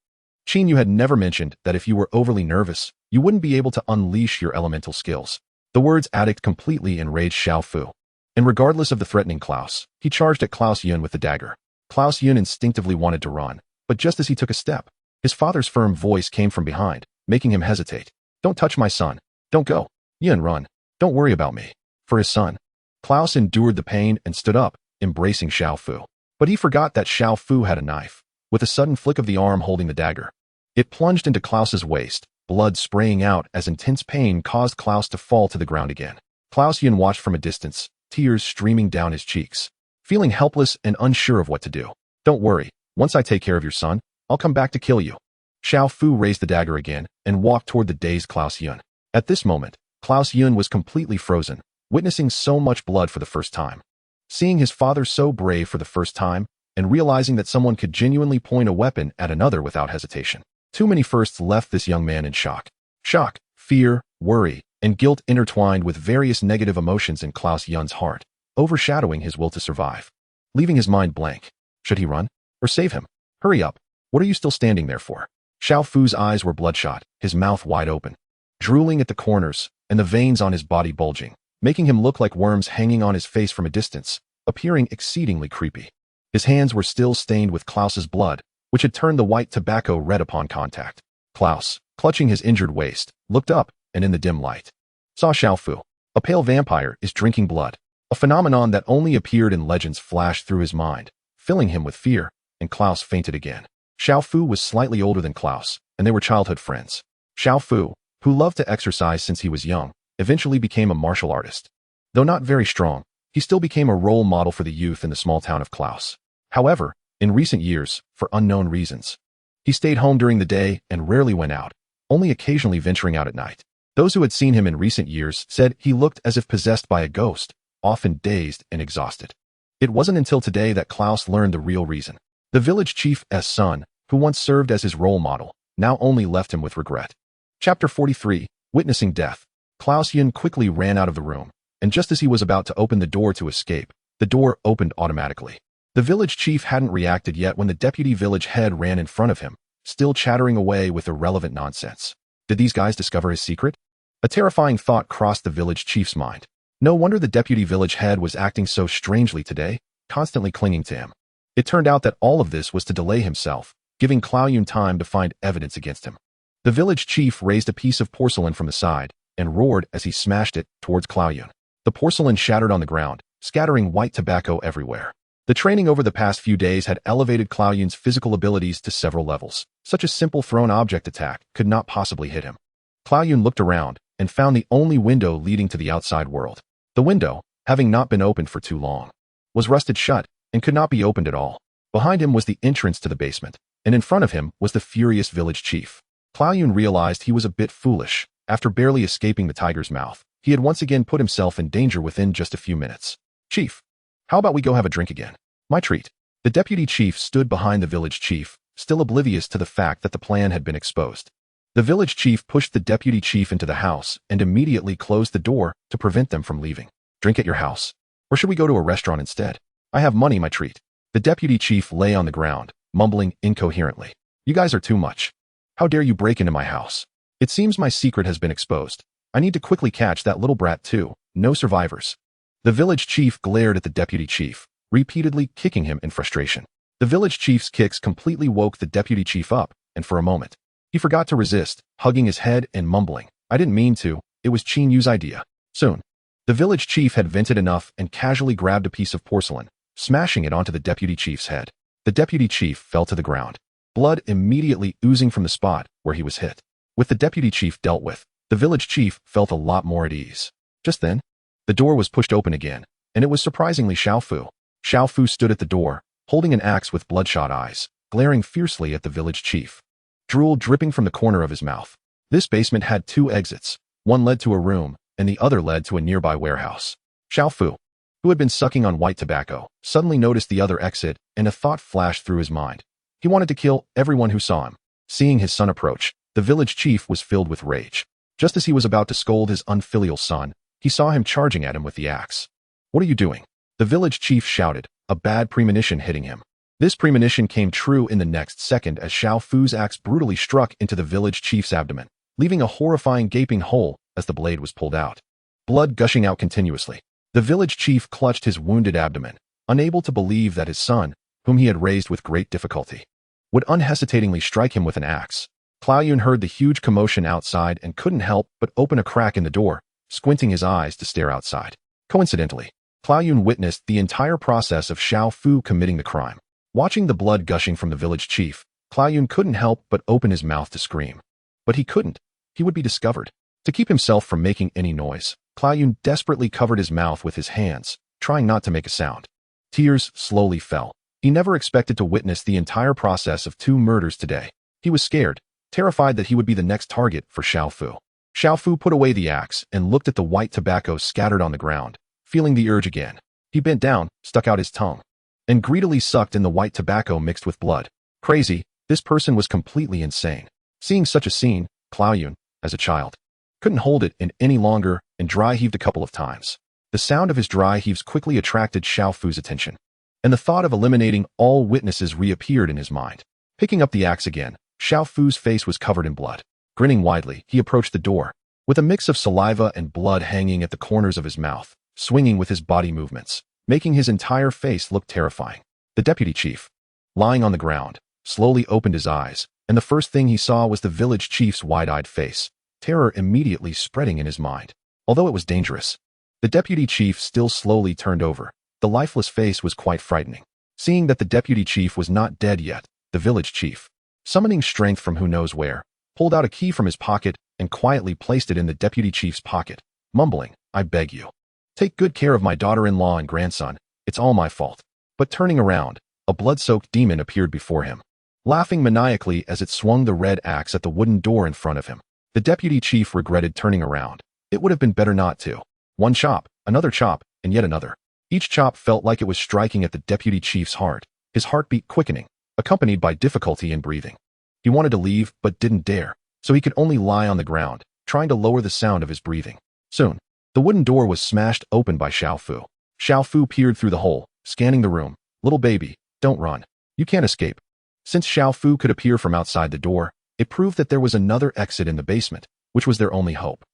Qingyu had never mentioned that if you were overly nervous, you wouldn't be able to unleash your elemental skills. The words addict completely enraged Xiao Fu. And regardless of the threatening Klaus, he charged at Klaus Yun with the dagger. Klaus Yun instinctively wanted to run, but just as he took a step, his father's firm voice came from behind, making him hesitate. "Don't touch my son. Don't go. Yun, run. Don't worry about me." For his son. Klaus endured the pain and stood up, embracing Xiao Fu. But he forgot that Xiao Fu had a knife. With a sudden flick of the arm holding the dagger, it plunged into Klaus's waist, blood spraying out as intense pain caused Klaus to fall to the ground again. Klaus Yun watched from a distance, tears streaming down his cheeks, feeling helpless and unsure of what to do. "Don't worry, once I take care of your son, I'll come back to kill you." Xiao Fu raised the dagger again and walked toward the dazed Klaus Yun. At this moment, Klaus Yun was completely frozen, witnessing so much blood for the first time. Seeing his father so brave for the first time, and realizing that someone could genuinely point a weapon at another without hesitation. Too many firsts left this young man in shock. Shock, fear, worry, and guilt intertwined with various negative emotions in Klaus Yun's heart, overshadowing his will to survive, leaving his mind blank. Should he run? Or save him? "Hurry up. What are you still standing there for?" Xiao Fu's eyes were bloodshot, his mouth wide open, drooling at the corners, and the veins on his body bulging, making him look like worms hanging on his face from a distance, appearing exceedingly creepy. His hands were still stained with Klaus's blood, which had turned the white tobacco red upon contact. Klaus, clutching his injured waist, looked up, and in the dim light, saw Xiao Fu. A pale vampire is drinking blood. A phenomenon that only appeared in legends flashed through his mind, filling him with fear, and Klaus fainted again. Xiao Fu was slightly older than Klaus, and they were childhood friends. Xiao Fu, who loved to exercise since he was young, eventually became a martial artist. Though not very strong, he still became a role model for the youth in the small town of Klaus. However, in recent years, for unknown reasons, he stayed home during the day and rarely went out, only occasionally venturing out at night. Those who had seen him in recent years said he looked as if possessed by a ghost, often dazed and exhausted. It wasn't until today that Klaus learned the real reason. The village chief's son, who once served as his role model, now only left him with regret. Chapter 43, Witnessing Death. Klaus Yun quickly ran out of the room, and just as he was about to open the door to escape, the door opened automatically. The village chief hadn't reacted yet when the deputy village head ran in front of him, still chattering away with irrelevant nonsense. Did these guys discover his secret? A terrifying thought crossed the village chief's mind. No wonder the deputy village head was acting so strangely today, constantly clinging to him. It turned out that all of this was to delay himself, giving Clao Yun time to find evidence against him. The village chief raised a piece of porcelain from the side and roared as he smashed it towards Clao Yun. The porcelain shattered on the ground, scattering white tobacco everywhere. The training over the past few days had elevated Clao Yun's physical abilities to several levels. Such a simple thrown object attack could not possibly hit him. Clao Yun looked around and found the only window leading to the outside world. The window, having not been opened for too long, was rusted shut and could not be opened at all. Behind him was the entrance to the basement, and in front of him was the furious village chief. Clao Yun realized he was a bit foolish. After barely escaping the tiger's mouth, he had once again put himself in danger within just a few minutes. Chief, how about we go have a drink again? My treat. The deputy chief stood behind the village chief, still oblivious to the fact that the plan had been exposed. The village chief pushed the deputy chief into the house and immediately closed the door to prevent them from leaving. Drink at your house. Or should we go to a restaurant instead? I have money, my treat. The deputy chief lay on the ground, mumbling incoherently. You guys are too much. How dare you break into my house? It seems my secret has been exposed. I need to quickly catch that little brat too. No survivors. The village chief glared at the deputy chief, repeatedly kicking him in frustration. The village chief's kicks completely woke the deputy chief up, and for a moment, he forgot to resist, hugging his head and mumbling, I didn't mean to, it was Qin Yu's idea. Soon, the village chief had vented enough and casually grabbed a piece of porcelain, smashing it onto the deputy chief's head. The deputy chief fell to the ground, blood immediately oozing from the spot where he was hit. With the deputy chief dealt with, the village chief felt a lot more at ease. Just then, the door was pushed open again, and it was surprisingly Xiao Fu. Xiao Fu stood at the door, holding an axe with bloodshot eyes, glaring fiercely at the village chief. Drool dripping from the corner of his mouth. This basement had two exits. One led to a room, and the other led to a nearby warehouse. Xiao Fu, who had been sucking on white tobacco, suddenly noticed the other exit, and a thought flashed through his mind. He wanted to kill everyone who saw him. Seeing his son approach, the village chief was filled with rage. Just as he was about to scold his unfilial son, he saw him charging at him with the axe. What are you doing? The village chief shouted, a bad premonition hitting him. This premonition came true in the next second as Xiao Fu's axe brutally struck into the village chief's abdomen, leaving a horrifying gaping hole as the blade was pulled out. Blood gushing out continuously. The village chief clutched his wounded abdomen, unable to believe that his son, whom he had raised with great difficulty, would unhesitatingly strike him with an axe. Clao Yun heard the huge commotion outside and couldn't help but open a crack in the door, squinting his eyes to stare outside. Coincidentally, Clao Yun witnessed the entire process of Xiao Fu committing the crime. Watching the blood gushing from the village chief, Clao Yun couldn't help but open his mouth to scream. But he couldn't. He would be discovered. To keep himself from making any noise, Clao Yun desperately covered his mouth with his hands, trying not to make a sound. Tears slowly fell. He never expected to witness the entire process of 2 murders today. He was scared, terrified that he would be the next target for Xiao Fu. Xiao Fu put away the axe and looked at the white tobacco scattered on the ground, feeling the urge again. He bent down, stuck out his tongue, and greedily sucked in the white tobacco mixed with blood. Crazy, this person was completely insane. Seeing such a scene, Clao Yun, as a child, couldn't hold it in any longer and dry heaved a couple of times. The sound of his dry heaves quickly attracted Xiao Fu's attention, and the thought of eliminating all witnesses reappeared in his mind. Picking up the axe again, Xiao Fu's face was covered in blood. Grinning widely, he approached the door, with a mix of saliva and blood hanging at the corners of his mouth, swinging with his body movements, making his entire face look terrifying. The deputy chief, lying on the ground, slowly opened his eyes, and the first thing he saw was the village chief's wide-eyed face, terror immediately spreading in his mind. Although it was dangerous, the deputy chief still slowly turned over. The lifeless face was quite frightening. Seeing that the deputy chief was not dead yet, the village chief, summoning strength from who knows where, pulled out a key from his pocket and quietly placed it in the deputy chief's pocket, mumbling, I beg you, take good care of my daughter-in-law and grandson, it's all my fault. But turning around, a blood-soaked demon appeared before him, laughing maniacally as it swung the red axe at the wooden door in front of him. The deputy chief regretted turning around. It would have been better not to. One chop, another chop, and yet another. Each chop felt like it was striking at the deputy chief's heart, his heartbeat quickening, accompanied by difficulty in breathing. He wanted to leave, but didn't dare, so he could only lie on the ground, trying to lower the sound of his breathing. Soon, the wooden door was smashed open by Xiao Fu. Xiao Fu peered through the hole, scanning the room. Little baby, don't run. You can't escape. Since Xiao Fu could appear from outside the door, it proved that there was another exit in the basement, which was their only hope.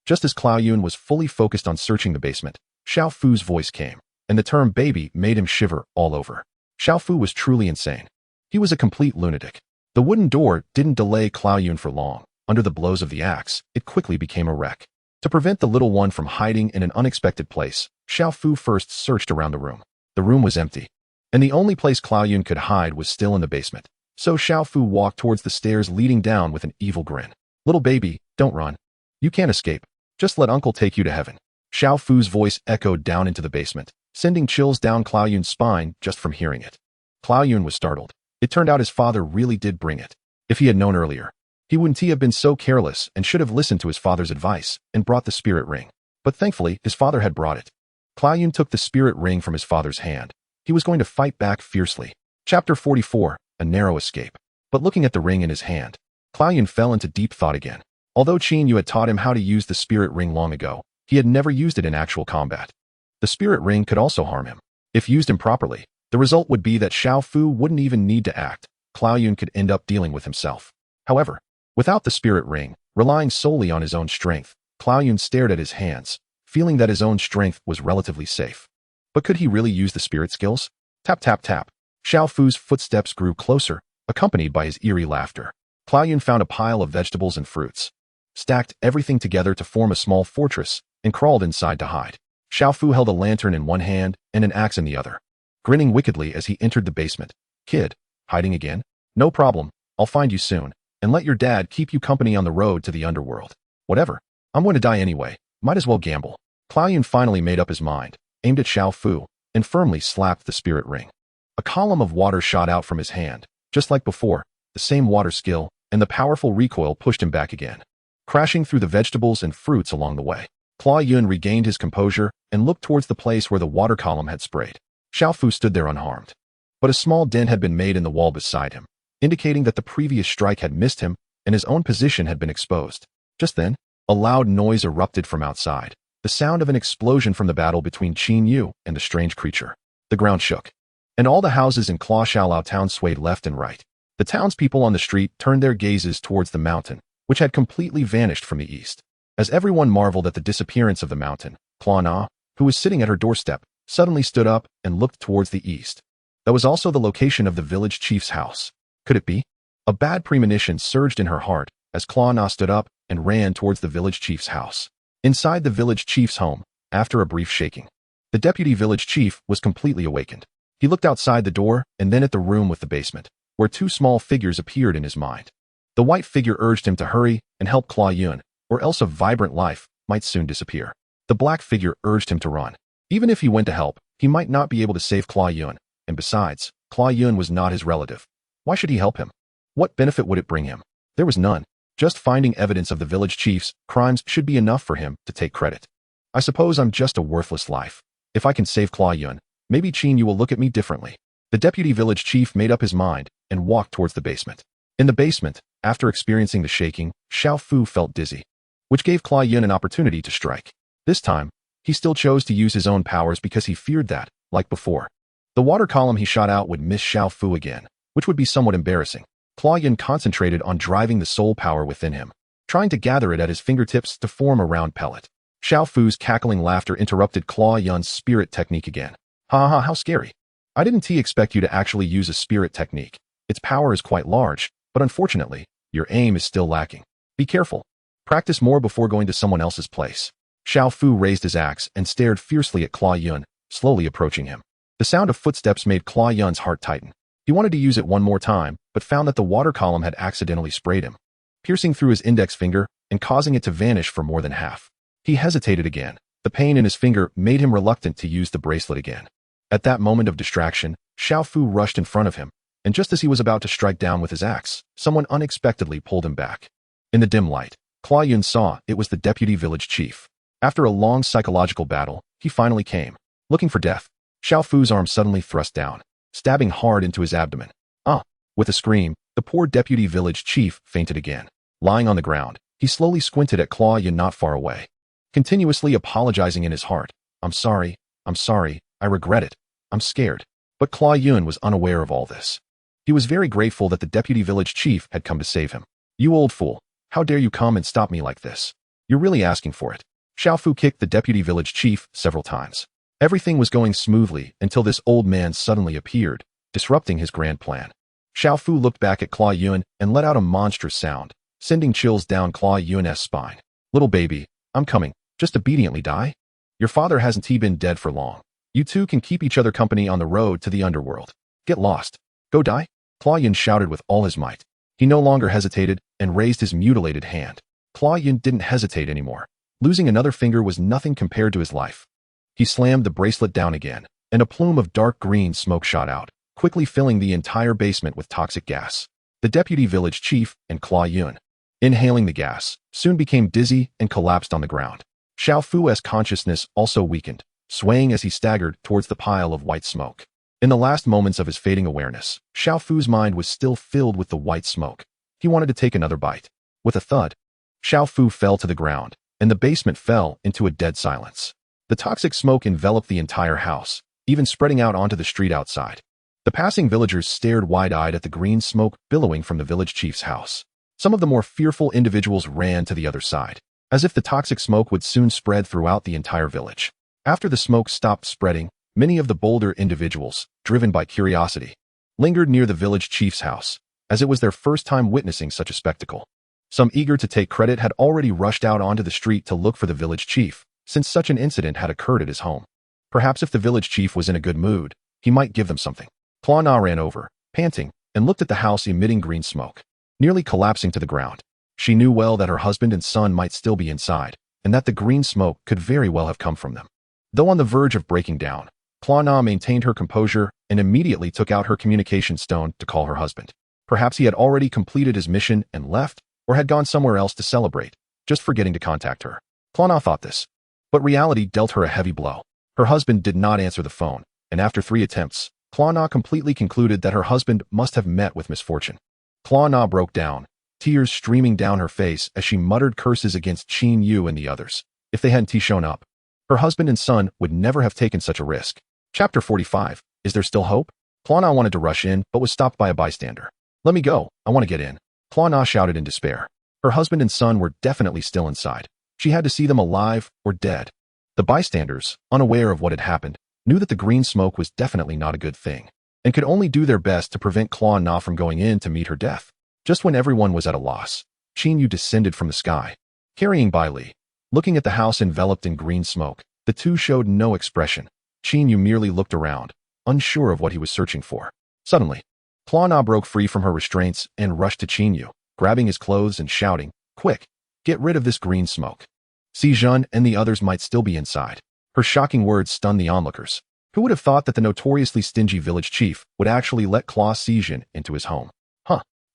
Just as Clao Yun was fully focused on searching the basement, Xiao Fu's voice came, and the term baby made him shiver all over. Xiao Fu was truly insane. He was a complete lunatic. The wooden door didn't delay Clao Yun for long. Under the blows of the axe, it quickly became a wreck. To prevent the little one from hiding in an unexpected place, Xiao Fu first searched around the room. The room was empty, and the only place Clao Yun could hide was still in the basement. So Xiao Fu walked towards the stairs leading down with an evil grin. Little baby, don't run. You can't escape. Just let uncle take you to heaven. Xiao Fu's voice echoed down into the basement, sending chills down Clao Yun's spine just from hearing it. Clao Yun was startled. It turned out his father really did bring it. If he had known earlier, he wouldn't have been so careless and should have listened to his father's advice and brought the spirit ring. But thankfully, his father had brought it. Clao Yun took the spirit ring from his father's hand. He was going to fight back fiercely. Chapter 44, A Narrow Escape. But looking at the ring in his hand, Clao Yun fell into deep thought again. Although Qin Yu had taught him how to use the spirit ring long ago, he had never used it in actual combat. The spirit ring could also harm him. If used improperly, the result would be that Xiao Fu wouldn't even need to act. Clao Yun could end up dealing with himself. However, without the spirit ring, relying solely on his own strength, Clao Yun stared at his hands, feeling that his own strength was relatively safe. But could he really use the spirit skills? Tap tap tap. Xiao Fu's footsteps grew closer, accompanied by his eerie laughter. Clao Yun found a pile of vegetables and fruits, stacked everything together to form a small fortress, and crawled inside to hide. Xiao Fu held a lantern in one hand and an axe in the other, grinning wickedly as he entered the basement. Kid, hiding again? No problem, I'll find you soon, and let your dad keep you company on the road to the underworld. Whatever, I'm going to die anyway, might as well gamble. Clao Yun finally made up his mind, aimed at Xiao Fu, and firmly slapped the spirit ring. A column of water shot out from his hand, just like before, the same water skill, and the powerful recoil pushed him back again, crashing through the vegetables and fruits along the way. Clao Yun regained his composure and looked towards the place where the water column had sprayed. Xiao Fu stood there unharmed, but a small dent had been made in the wall beside him, indicating that the previous strike had missed him and his own position had been exposed. Just then, a loud noise erupted from outside, the sound of an explosion from the battle between Qin Yu and the strange creature. The ground shook, and all the houses in Claw Shaolao town swayed left and right. The townspeople on the street turned their gazes towards the mountain, which had completely vanished from the east. As everyone marveled at the disappearance of the mountain, Claw Na, who was sitting at her doorstep, suddenly stood up and looked towards the east. That was also the location of the village chief's house. Could it be? A bad premonition surged in her heart as Claw Na stood up and ran towards the village chief's house. Inside the village chief's home, after a brief shaking, the deputy village chief was completely awakened. He looked outside the door and then at the room with the basement, where two small figures appeared in his mind. The white figure urged him to hurry and help Clao Yun, or else a vibrant life might soon disappear. The black figure urged him to run. Even if he went to help, he might not be able to save Clao Yun, and besides, Clao Yun was not his relative. Why should he help him? What benefit would it bring him? There was none. Just finding evidence of the village chief's crimes should be enough for him to take credit. I suppose I'm just a worthless life. If I can save Clao Yun, maybe Qin Yu will look at me differently. The deputy village chief made up his mind and walked towards the basement. In the basement, after experiencing the shaking, Xiao Fu felt dizzy, which gave Clao Yun an opportunity to strike. This time, he still chose to use his own powers because he feared that, like before, the water column he shot out would miss Xiao Fu again, which would be somewhat embarrassing. Clao Yun concentrated on driving the soul power within him, trying to gather it at his fingertips to form a round pellet. Xiao Fu's cackling laughter interrupted Clao Yun's spirit technique again. Ha ha, how scary. I didn't expect you to actually use a spirit technique. Its power is quite large, but unfortunately, your aim is still lacking. Be careful. Practice more before going to someone else's place. Xiao Fu raised his axe and stared fiercely at Clao Yun, slowly approaching him. The sound of footsteps made Clao Yun's heart tighten. He wanted to use it one more time, but found that the water column had accidentally sprayed him, piercing through his index finger and causing it to vanish for more than half. He hesitated again. The pain in his finger made him reluctant to use the bracelet again. At that moment of distraction, Xiao Fu rushed in front of him, and just as he was about to strike down with his axe, someone unexpectedly pulled him back. In the dim light, Clao Yun saw it was the deputy village chief. After a long psychological battle, he finally came, looking for death. Xiao Fu's arm suddenly thrust down, stabbing hard into his abdomen. With a scream, the poor deputy village chief fainted again. Lying on the ground, he slowly squinted at Clao Yun not far away, continuously apologizing in his heart. I'm sorry, I regret it, I'm scared. But Clao Yun was unaware of all this. He was very grateful that the deputy village chief had come to save him. You old fool, how dare you come and stop me like this? You're really asking for it. Xiaofu kicked the deputy village chief several times. Everything was going smoothly until this old man suddenly appeared, disrupting his grand plan. Xiaofu looked back at Claw Yun and let out a monstrous sound, sending chills down Claw Yun's spine. Little baby, I'm coming. Just obediently die? Your father hasn't been dead for long. You two can keep each other company on the road to the underworld. Get lost. Go die? Claw Yun shouted with all his might. He no longer hesitated and raised his mutilated hand. Claw Yun didn't hesitate anymore. Losing another finger was nothing compared to his life. He slammed the bracelet down again, and a plume of dark green smoke shot out, quickly filling the entire basement with toxic gas. The deputy village chief and Claw Yun, inhaling the gas, soon became dizzy and collapsed on the ground. Xiaofu's consciousness also weakened, swaying as he staggered towards the pile of white smoke. In the last moments of his fading awareness, Xiaofu's mind was still filled with the white smoke. He wanted to take another bite. With a thud, Xiaofu fell to the ground, and the basement fell into a dead silence. The toxic smoke enveloped the entire house, even spreading out onto the street outside. The passing villagers stared wide-eyed at the green smoke billowing from the village chief's house. Some of the more fearful individuals ran to the other side, as if the toxic smoke would soon spread throughout the entire village. After the smoke stopped spreading, many of the bolder individuals, driven by curiosity, lingered near the village chief's house, as it was their first time witnessing such a spectacle. Some eager to take credit had already rushed out onto the street to look for the village chief, since such an incident had occurred at his home. Perhaps if the village chief was in a good mood, he might give them something. Claw Na ran over, panting, and looked at the house emitting green smoke, nearly collapsing to the ground. She knew well that her husband and son might still be inside, and that the green smoke could very well have come from them. Though on the verge of breaking down, Claw Na maintained her composure and immediately took out her communication stone to call her husband. Perhaps he had already completed his mission and left, or had gone somewhere else to celebrate, just forgetting to contact her. Claw Na thought this. But reality dealt her a heavy blow. Her husband did not answer the phone, and after 3 attempts, Claw Na completely concluded that her husband must have met with misfortune. Claw Na broke down, tears streaming down her face as she muttered curses against Qin Yu and the others. If they hadn't shown up, her husband and son would never have taken such a risk. Chapter 45. Is there still hope? Claw Na wanted to rush in, but was stopped by a bystander. Let me go. I want to get in. Claw Na shouted in despair. Her husband and son were definitely still inside. She had to see them alive or dead. The bystanders, unaware of what had happened, knew that the green smoke was definitely not a good thing, and could only do their best to prevent Claw Na from going in to meet her death. Just when everyone was at a loss, Qin Yu descended from the sky, carrying Bai Li. Looking at the house enveloped in green smoke, the two showed no expression. Qin Yu merely looked around, unsure of what he was searching for. Suddenly, Claw Na broke free from her restraints and rushed to Qin Yu, grabbing his clothes and shouting, "Quick, get rid of this green smoke. Si Jun and the others might still be inside." Her shocking words stunned the onlookers. Who would have thought that the notoriously stingy village chief would actually let Claw Si Jun into his home?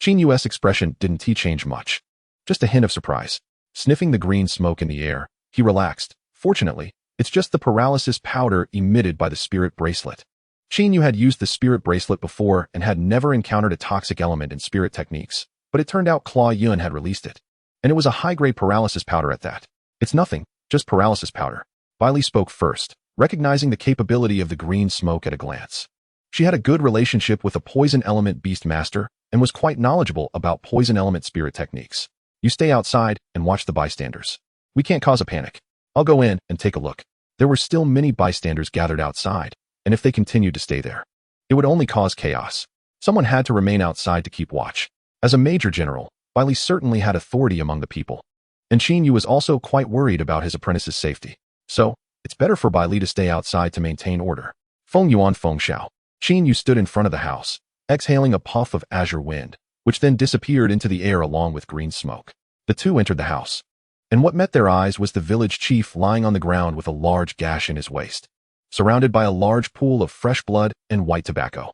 Qin Yu's expression didn't change much. Just a hint of surprise. Sniffing the green smoke in the air, he relaxed. Fortunately, it's just the paralysis powder emitted by the spirit bracelet. Qin Yu had used the spirit bracelet before and had never encountered a toxic element in spirit techniques, but it turned out Claw Yun had released it. And it was a high-grade paralysis powder at that. It's nothing, just paralysis powder. Bai Li spoke first, recognizing the capability of the green smoke at a glance. She had a good relationship with a poison element beast master and was quite knowledgeable about poison element spirit techniques. You stay outside and watch the bystanders. We can't cause a panic. I'll go in and take a look. There were still many bystanders gathered outside, and if they continued to stay there, it would only cause chaos. Someone had to remain outside to keep watch. As a major general, Bai Li certainly had authority among the people, and Qin Yu was also quite worried about his apprentice's safety. So, it's better for Bai Li to stay outside to maintain order. Feng Yuan Feng Xiao. Qin Yu stood in front of the house, exhaling a puff of azure wind, which then disappeared into the air along with green smoke. The two entered the house, and what met their eyes was the village chief lying on the ground with a large gash in his waist, surrounded by a large pool of fresh blood and white tobacco.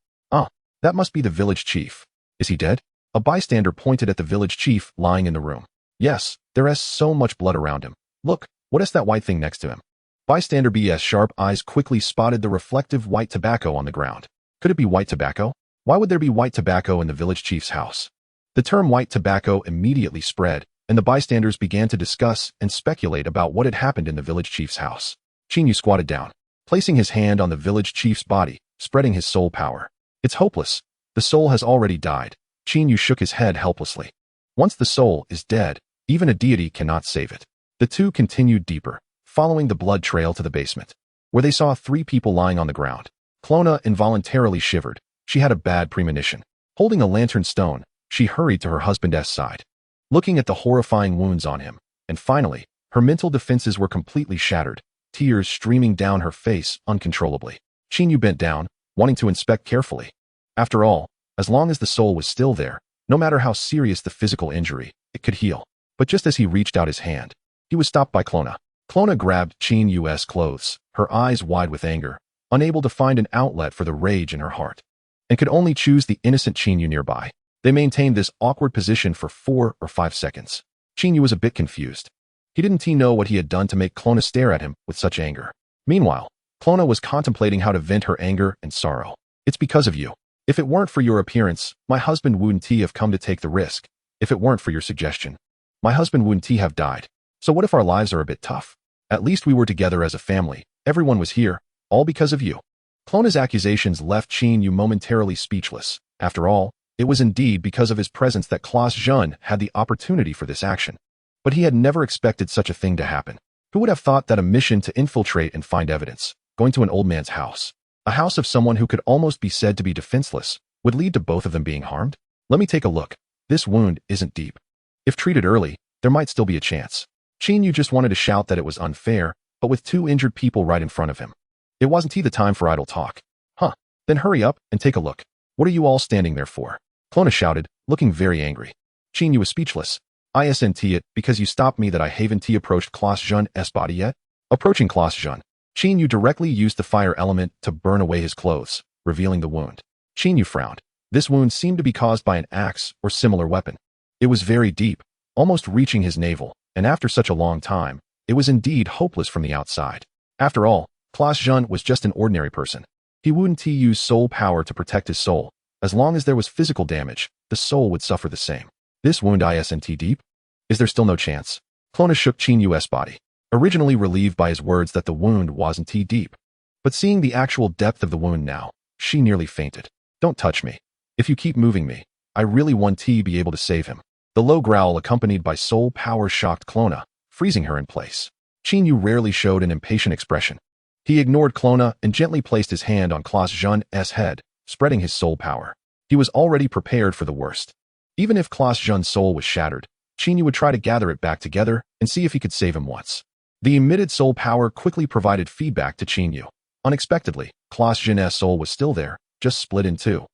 That must be the village chief. Is he dead? A bystander pointed at the village chief lying in the room. Yes, there is so much blood around him. Look, what is that white thing next to him? Bystander B's sharp eyes quickly spotted the reflective white tobacco on the ground. Could it be white tobacco? Why would there be white tobacco in the village chief's house? The term white tobacco immediately spread, and the bystanders began to discuss and speculate about what had happened in the village chief's house. Qin Yu squatted down, placing his hand on the village chief's body, spreading his soul power. It's hopeless. The soul has already died. Qin Yu shook his head helplessly. Once the soul is dead, even a deity cannot save it. The two continued deeper, following the blood trail to the basement, where they saw 3 people lying on the ground. Clona involuntarily shivered. She had a bad premonition. Holding a lantern stone, she hurried to her husband's side, looking at the horrifying wounds on him, and finally, her mental defenses were completely shattered, tears streaming down her face uncontrollably. Chinyu bent down, wanting to inspect carefully. After all, as long as the soul was still there, no matter how serious the physical injury, it could heal. But just as he reached out his hand, he was stopped by Clona. Clona grabbed Chinyu's clothes, her eyes wide with anger, unable to find an outlet for the rage in her heart, and could only choose the innocent Chinyu nearby. They maintained this awkward position for 4 or 5 seconds. Chinyu was a bit confused. He didn't know what he had done to make Clona stare at him with such anger. Meanwhile, Clona was contemplating how to vent her anger and sorrow. It's because of you. If it weren't for your appearance, my husband wouldn't have come to take the risk. If it weren't for your suggestion, my husband wouldn't have died. So what if our lives are a bit tough? At least we were together as a family. Everyone was here, all because of you. Clona's accusations left Chinyu momentarily speechless. After all, it was indeed because of his presence that Claus Jun had the opportunity for this action. But he had never expected such a thing to happen. Who would have thought that a mission to infiltrate and find evidence, going to an old man's house, a house of someone who could almost be said to be defenseless, would lead to both of them being harmed? Let me take a look. This wound isn't deep. If treated early, there might still be a chance. Chinyu just wanted to shout that it was unfair, but with 2 injured people right in front of him, it wasn't the time for idle talk. Huh. Then hurry up and take a look. What are you all standing there for? Clona shouted, looking very angry. Chinyu was speechless. Isn't it because you stopped me that I haven't approached Claus Jun's body yet? Approaching Claus Jun, Chinyu directly used the fire element to burn away his clothes, revealing the wound. Chinyu frowned. This wound seemed to be caused by an axe or similar weapon. It was very deep, almost reaching his navel, and after such a long time, it was indeed hopeless from the outside. After all, Claus Jun was just an ordinary person. He wouldn't use soul power to protect his soul. As long as there was physical damage, the soul would suffer the same. This wound isn't deep? Is there still no chance? Clona shook Chinyu's body, originally relieved by his words that the wound wasn't deep. But seeing the actual depth of the wound now, she nearly fainted. Don't touch me. If you keep moving me, I really want to be able to save him. The low growl accompanied by soul power shocked Clona, freezing her in place. Chinyu rarely showed an impatient expression. He ignored Clona and gently placed his hand on Claus Jun's head, spreading his soul power. He was already prepared for the worst. Even if Claus Jun's soul was shattered, Chinyu would try to gather it back together and see if he could save him once. The emitted soul power quickly provided feedback to Chinyu. Unexpectedly, Claus Jun's soul was still there, just split in 2.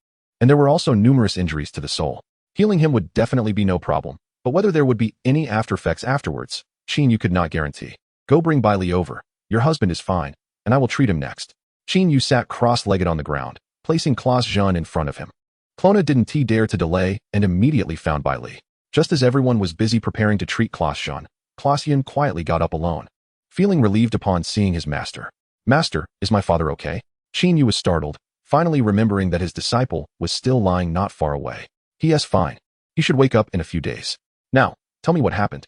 And there were also numerous injuries to the soul. Healing him would definitely be no problem, but whether there would be any after-effects afterwards, Chinyu could not guarantee. Go bring Bai Li over. Your husband is fine, and I will treat him next. Chinyu sat cross-legged on the ground, placing Claus Jun in front of him. Clona didn't dare to delay and immediately found Bai Li. Just as everyone was busy preparing to treat Claus Jun, Claus Yun quietly got up alone, feeling relieved upon seeing his master. Master, is my father okay? Chinyu was startled, finally remembering that his disciple was still lying not far away. He is fine. He should wake up in a few days. Now, tell me what happened.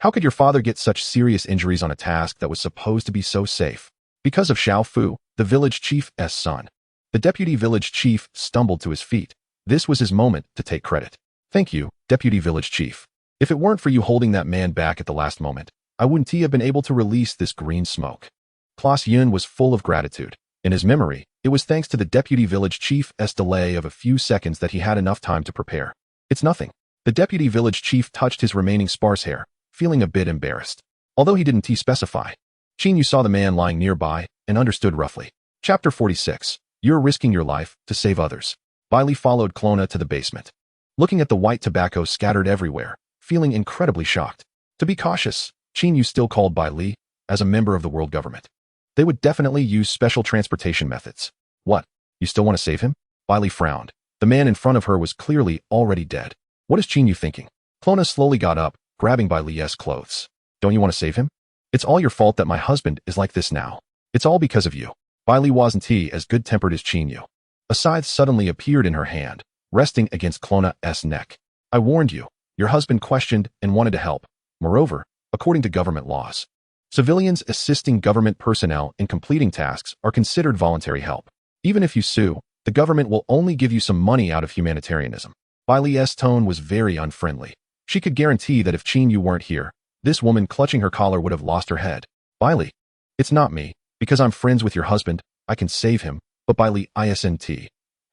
How could your father get such serious injuries on a task that was supposed to be so safe? Because of Xiao Fu, the village chief's son. The deputy village chief stumbled to his feet. This was his moment to take credit. Thank you, deputy village chief. If it weren't for you holding that man back at the last moment, I wouldn't have been able to release this green smoke. Claus Yun was full of gratitude. In his memory, it was thanks to the deputy village chief's delay of a few seconds that he had enough time to prepare. It's nothing. The deputy village chief touched his remaining sparse hair, feeling a bit embarrassed. Although he didn't specify, Chinyu saw the man lying nearby and understood roughly. Chapter 46. You're risking your life to save others. Bai Li followed Clona to the basement, looking at the white tobacco scattered everywhere, feeling incredibly shocked. To be cautious, Chinyu still called Bai Li as a member of the world government. They would definitely use special transportation methods. What? You still want to save him? Bai Li frowned. The man in front of her was clearly already dead. What is Chinyu thinking? Clona slowly got up, grabbing Bai Li's clothes. Don't you want to save him? It's all your fault that my husband is like this now. It's all because of you. Bai Li wasn't as good-tempered as Chinyu. A scythe suddenly appeared in her hand, resting against Clona's neck. I warned you. Your husband questioned and wanted to help. Moreover, according to government laws, civilians assisting government personnel in completing tasks are considered voluntary help. Even if you sue, the government will only give you some money out of humanitarianism. Bai Li's tone was very unfriendly. She could guarantee that if Chinyu weren't here, This woman clutching her collar would have lost her head. Bailey, it's not me. Because I'm friends with your husband, I can save him, but Bailey isn't.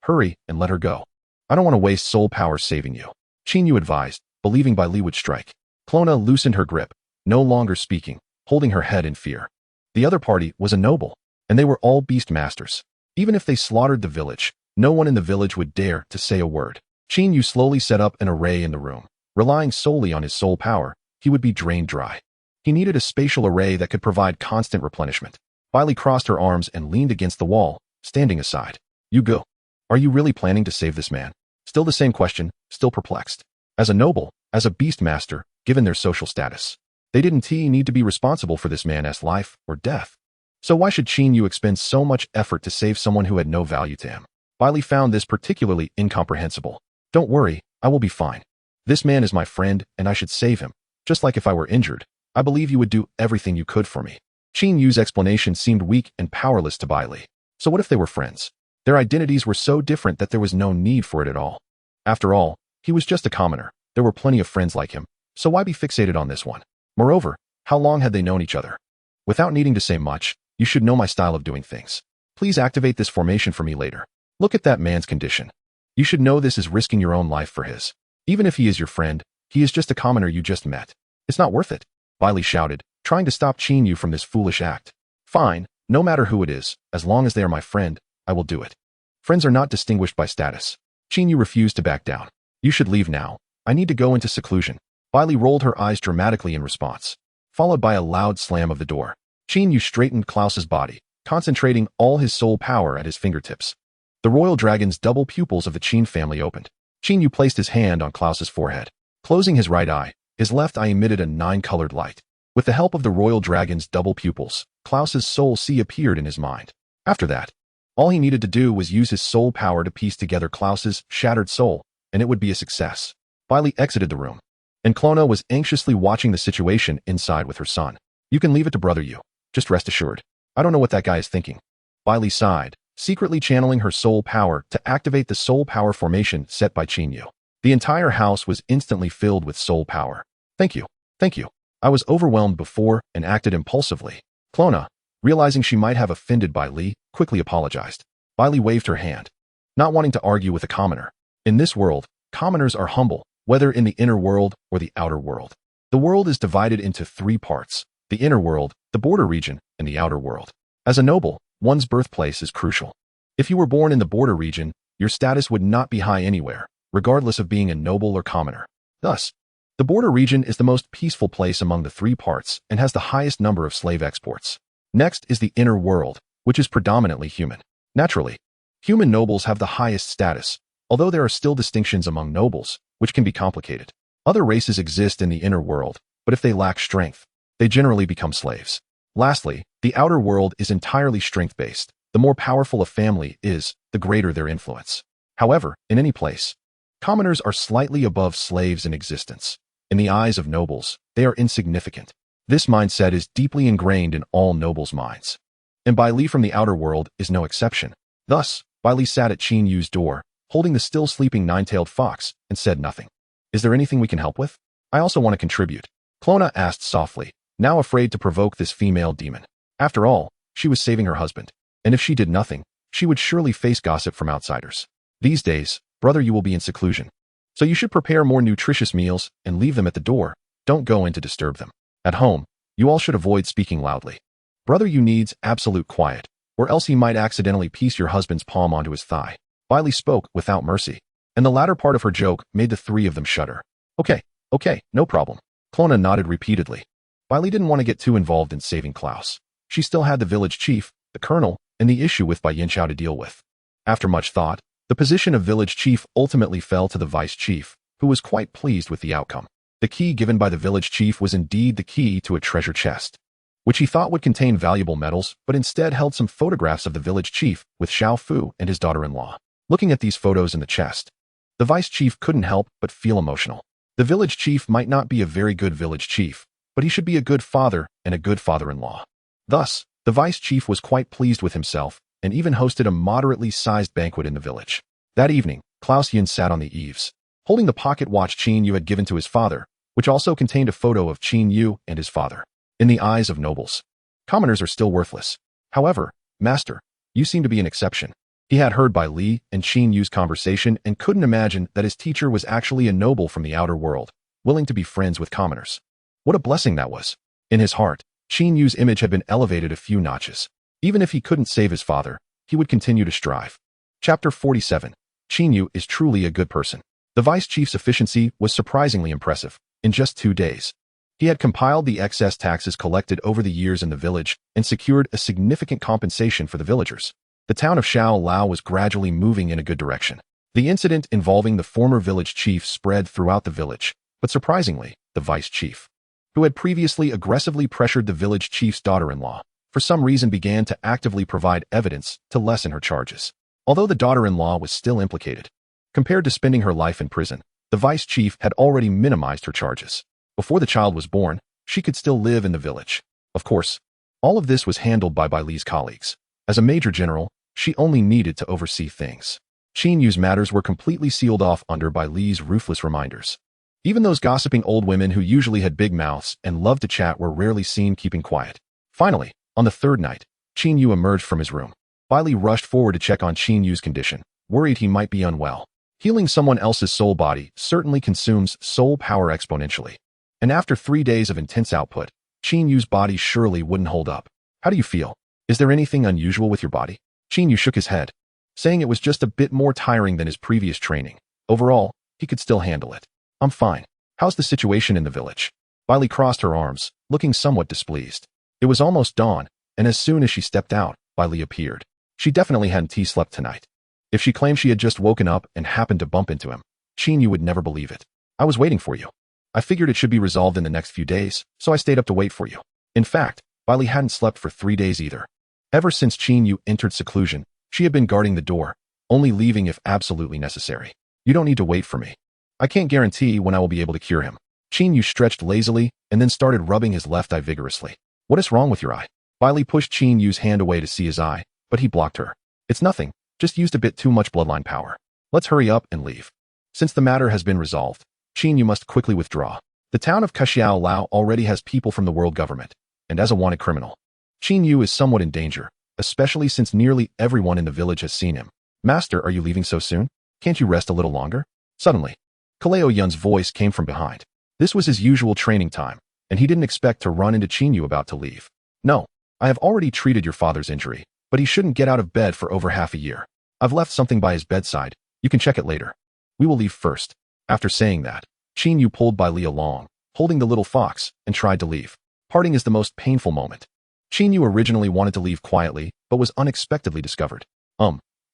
Hurry and let her go. I don't want to waste soul power saving you. Chinyu advised, believing Bailey would strike. Clona loosened her grip, no longer speaking, holding her head in fear. The other party was a noble, and they were all beast masters. Even if they slaughtered the village, no one in the village would dare to say a word. Chinyu slowly set up an array in the room. Relying solely on his soul power, he would be drained dry. He needed a spatial array that could provide constant replenishment. Bailey crossed her arms and leaned against the wall, standing aside. You go. Are you really planning to save this man? Still the same question, still perplexed. As a noble, as a beast master, given their social status, they didn't need to be responsible for this man's life or death. So why should Chinyu expend so much effort to save someone who had no value to him? Bailey found this particularly incomprehensible. Don't worry, I will be fine. This man is my friend and I should save him. Just like if I were injured, I believe you would do everything you could for me. Chinyu's explanation seemed weak and powerless to Bailey. So what if they were friends? Their identities were so different that there was no need for it at all. After all, he was just a commoner. There were plenty of friends like him, so why be fixated on this one? Moreover, how long had they known each other? Without needing to say much, you should know my style of doing things. Please activate this formation for me later. Look at that man's condition. You should know this is risking your own life for his. Even if he is your friend, he is just a commoner you just met. It's not worth it, Bailey shouted, trying to stop Chinyu from this foolish act. Fine, no matter who it is, as long as they are my friend, I will do it. Friends are not distinguished by status. Chinyu refused to back down. You should leave now. I need to go into seclusion. Bailey rolled her eyes dramatically in response, followed by a loud slam of the door. Chinyu straightened Klaus's body, concentrating all his soul power at his fingertips. The royal dragon's double pupils of the Qin family opened. Chinyu placed his hand on Klaus's forehead. Closing his right eye, his left eye emitted a 9-colored light. With the help of the royal dragon's double pupils, Klaus's soul sea appeared in his mind. After that, all he needed to do was use his soul power to piece together Klaus's shattered soul, and it would be a success. Bailey exited the room, and Clona was anxiously watching the situation inside with her son. You can leave it to brother you. Just rest assured. I don't know what that guy is thinking. Bailey sighed, secretly channeling her soul power to activate the soul power formation set by Chinyu. The entire house was instantly filled with soul power. Thank you. Thank you. I was overwhelmed before and acted impulsively. Clona, realizing she might have offended Bailey, quickly apologized. Bailey waved her hand, not wanting to argue with a commoner. In this world, commoners are humble, whether in the inner world or the outer world. The world is divided into 3 parts: the inner world, the border region, and the outer world. As a noble, one's birthplace is crucial. If you were born in the border region, your status would not be high anywhere, regardless of being a noble or commoner. Thus, the border region is the most peaceful place among the 3 parts and has the highest number of slave exports. Next is the inner world, which is predominantly human. Naturally, human nobles have the highest status, although there are still distinctions among nobles, which can be complicated. Other races exist in the inner world, but if they lack strength, they generally become slaves. Lastly, the outer world is entirely strength-based. The more powerful a family is, the greater their influence. However, in any place, commoners are slightly above slaves in existence. In the eyes of nobles, they are insignificant. This mindset is deeply ingrained in all nobles' minds. And Bailey from the outer world is no exception. Thus, Bailey sat at Chinyu's door, holding the still sleeping 9-tailed fox, and said nothing. Is there anything we can help with? I also want to contribute. Clona asked softly, now afraid to provoke this female demon. After all, she was saving her husband, and if she did nothing, she would surely face gossip from outsiders. These days, brother, you will be in seclusion. So you should prepare more nutritious meals and leave them at the door. Don't go in to disturb them. At home, you all should avoid speaking loudly. Brother, you needs absolute quiet, or else he might accidentally piece your husband's palm onto his thigh. Bailey spoke without mercy, and the latter part of her joke made the 3 of them shudder. Okay, no problem. Clona nodded repeatedly. Bailey didn't want to get too involved in saving Klaus. She still had the village chief, the colonel, and the issue with Bai Yinchao to deal with. After much thought, the position of village chief ultimately fell to the vice chief, who was quite pleased with the outcome. The key given by the village chief was indeed the key to a treasure chest, which he thought would contain valuable metals, but instead held some photographs of the village chief with Xiao Fu and his daughter-in-law. Looking at these photos in the chest, the vice chief couldn't help but feel emotional. The village chief might not be a very good village chief, but he should be a good father and a good father-in-law. Thus, the vice chief was quite pleased with himself and even hosted a moderately sized banquet in the village. That evening, Klaus Yin sat on the eaves, holding the pocket watch Chinyu had given to his father, which also contained a photo of Qin Yu and his father. In the eyes of nobles, commoners are still worthless. However, Master, you seem to be an exception. He had heard Bai Li and Qin Yu's conversation and couldn't imagine that his teacher was actually a noble from the outer world, willing to be friends with commoners. What a blessing that was. In his heart, Qin Yu's image had been elevated a few notches. Even if he couldn't save his father, he would continue to strive. Chapter 47. Qin Yu is truly a good person. The vice chief's efficiency was surprisingly impressive. In just 2 days, he had compiled the excess taxes collected over the years in the village and secured a significant compensation for the villagers. The town of Xiao Lao was gradually moving in a good direction. The incident involving the former village chief spread throughout the village, but surprisingly, the vice chief, who had previously aggressively pressured the village chief's daughter-in-law, for some reason began to actively provide evidence to lessen her charges. Although the daughter-in-law was still implicated, compared to spending her life in prison, the vice chief had already minimized her charges. Before the child was born, she could still live in the village. Of course, all of this was handled by Bai Li's colleagues. As a major general, she only needed to oversee things. Qin Yu's matters were completely sealed off under Bai Li's ruthless reminders. Even those gossiping old women who usually had big mouths and loved to chat were rarely seen keeping quiet. Finally, on the third night, Qin Yu emerged from his room. Bai Li rushed forward to check on Qin Yu's condition, worried he might be unwell. Healing someone else's soul body certainly consumes soul power exponentially. And after 3 days of intense output, Qin Yu's body surely wouldn't hold up. How do you feel? Is there anything unusual with your body? Qin Yu shook his head, saying it was just a bit more tiring than his previous training. Overall, he could still handle it. I'm fine. How's the situation in the village? Bai Li crossed her arms, looking somewhat displeased. It was almost dawn, and as soon as she stepped out, Bai Li appeared. She definitely hadn't slept tonight. If she claimed she had just woken up and happened to bump into him, Qin Yu would never believe it. I was waiting for you. I figured it should be resolved in the next few days, so I stayed up to wait for you. In fact, Bai Li hadn't slept for 3 days either. Ever since Qin Yu entered seclusion, she had been guarding the door, only leaving if absolutely necessary. You don't need to wait for me. I can't guarantee when I will be able to cure him. Qin Yu stretched lazily and then started rubbing his left eye vigorously. What is wrong with your eye? Bai Li pushed Qin Yu's hand away to see his eye, but he blocked her. It's nothing, just used a bit too much bloodline power. Let's hurry up and leave. Since the matter has been resolved, Qin Yu must quickly withdraw. The town of Xiao Lao already has people from the world government, and as a wanted criminal, Qin Yu is somewhat in danger, especially since nearly everyone in the village has seen him. Master, are you leaving so soon? Can't you rest a little longer? Suddenly, Kaleo Yun's voice came from behind. This was his usual training time, and he didn't expect to run into Qin Yu about to leave. No, I have already treated your father's injury, but he shouldn't get out of bed for over half a year. I've left something by his bedside. You can check it later. We will leave first. After saying that, Qin Yu pulled Bai Li along, holding the little fox, and tried to leave. Parting is the most painful moment. Qin Yu originally wanted to leave quietly, but was unexpectedly discovered.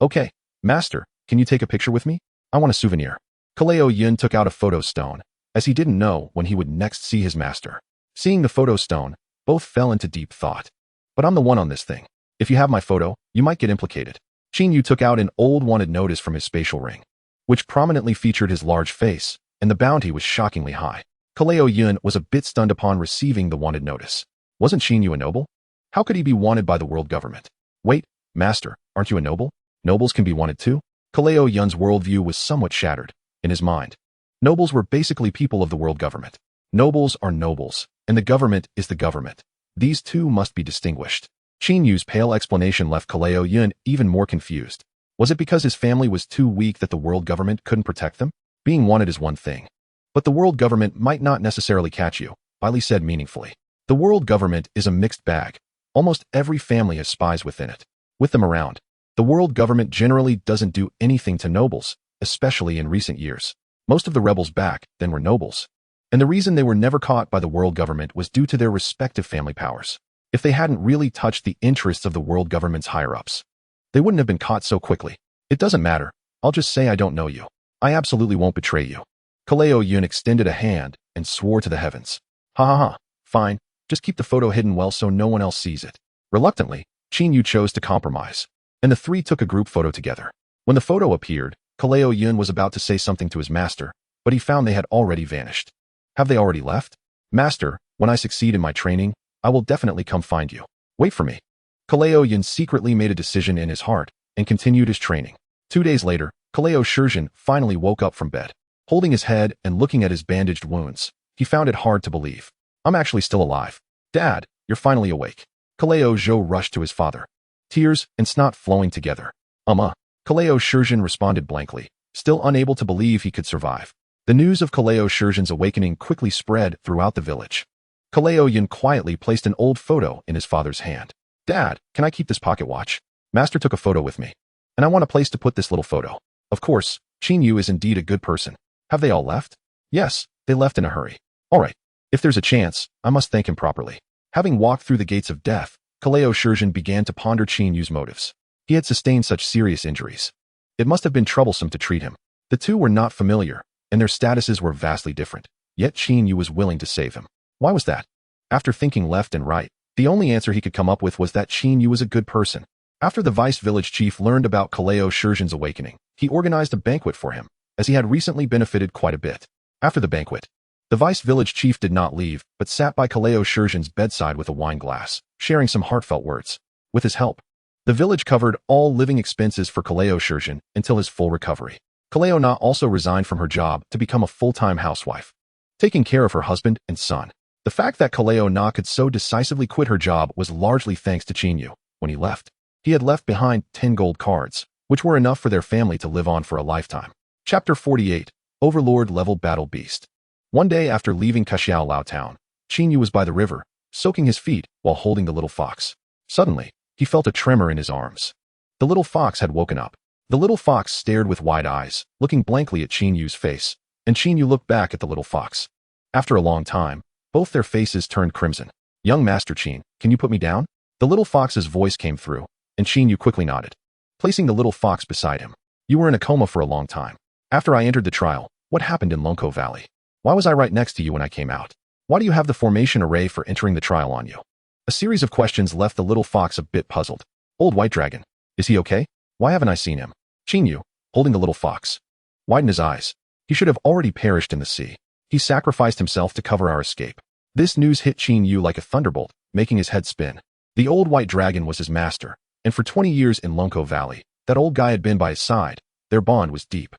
Okay, Master, can you take a picture with me? I want a souvenir. Kaleo Yun took out a photo stone, as he didn't know when he would next see his master. Seeing the photo stone, both fell into deep thought. But I'm the one on this thing. If you have my photo, you might get implicated. Qin Yu took out an old wanted notice from his spatial ring, which prominently featured his large face, and the bounty was shockingly high. Kaleo Yun was a bit stunned upon receiving the wanted notice. Wasn't Qin Yu a noble? How could he be wanted by the world government? Wait, Master, aren't you a noble? Nobles can be wanted too? Kaleo Yun's worldview was somewhat shattered. In his mind, nobles were basically people of the world government. Nobles are nobles, and the government is the government. These two must be distinguished. Qin Yu's pale explanation left Kaleo Yun even more confused. Was it because his family was too weak that the world government couldn't protect them? Being wanted is one thing, but the world government might not necessarily catch you, Bai Li said meaningfully. The world government is a mixed bag. Almost every family has spies within it. With them around, the world government generally doesn't do anything to nobles, especially in recent years. Most of the rebels back then were nobles. And the reason they were never caught by the world government was due to their respective family powers. If they hadn't really touched the interests of the world government's higher-ups, they wouldn't have been caught so quickly. It doesn't matter. I'll just say I don't know you. I absolutely won't betray you. Kaleo Yun extended a hand and swore to the heavens. Ha ha ha. Fine. Just keep the photo hidden well so no one else sees it. Reluctantly, Qin Yu chose to compromise, and the three took a group photo together. When the photo appeared, Kaleo Yun was about to say something to his master, but he found they had already vanished. Have they already left? Master, when I succeed in my training, I will definitely come find you. Wait for me. Kaleo Yun secretly made a decision in his heart and continued his training. 2 days later, Kaleo Shurjin finally woke up from bed. Holding his head and looking at his bandaged wounds, He found it hard to believe. I'm actually still alive. Dad, you're finally awake. Kaleo Zhou rushed to his father. Tears and snot flowing together. Kaleo Shurjin responded blankly, still unable to believe he could survive. The news of Kaleo Shurjin's awakening quickly spread throughout the village. Kaleo Yin quietly placed an old photo in his father's hand. Dad, can I keep this pocket watch? Master took a photo with me. And I want a place to put this little photo. Of course, Qin Yu is indeed a good person. Have they all left? Yes, they left in a hurry. All right. If there's a chance, I must thank him properly. Having walked through the gates of death, Kaleo Shurjin began to ponder Qin Yu's motives. He had sustained such serious injuries. It must have been troublesome to treat him. The two were not familiar, and their statuses were vastly different. Yet Qin Yu was willing to save him. Why was that? After thinking left and right, the only answer he could come up with was that Qin Yu was a good person. After the vice village chief learned about Kaleo Shurjin's awakening, he organized a banquet for him, as he had recently benefited quite a bit. After the banquet, the vice village chief did not leave, but sat by Kaleo Shurjin's bedside with a wine glass, sharing some heartfelt words. With his help, the village covered all living expenses for Kaleo Shurjin until his full recovery. Kaleo Na also resigned from her job to become a full-time housewife, taking care of her husband and son. The fact that Kaleo Na could so decisively quit her job was largely thanks to Qin Yu. When he left, he had left behind 10 gold cards, which were enough for their family to live on for a lifetime. Chapter 48, Overlord-Level Battle Beast. One day after leaving Kaxiao Lao Town, Qin Yu was by the river, soaking his feet while holding the little fox. Suddenly, he felt a tremor in his arms. The little fox had woken up. The little fox stared with wide eyes, looking blankly at Qin Yu's face, and Qin Yu looked back at the little fox. After a long time, both their faces turned crimson. Young Master Qin, can you put me down? The little fox's voice came through, and Qin Yu quickly nodded, placing the little fox beside him. You were in a coma for a long time. After I entered the trial, what happened in Lonko Valley? Why was I right next to you when I came out? Why do you have the formation array for entering the trial on you? A series of questions left the little fox a bit puzzled. Old White Dragon. Is he okay? Why haven't I seen him? Qin Yu, holding the little fox, widened his eyes. He should have already perished in the sea. He sacrificed himself to cover our escape. This news hit Qin Yu like a thunderbolt, making his head spin. The old white dragon was his master, and for 20 years in Lonko Valley, that old guy had been by his side. Their bond was deep.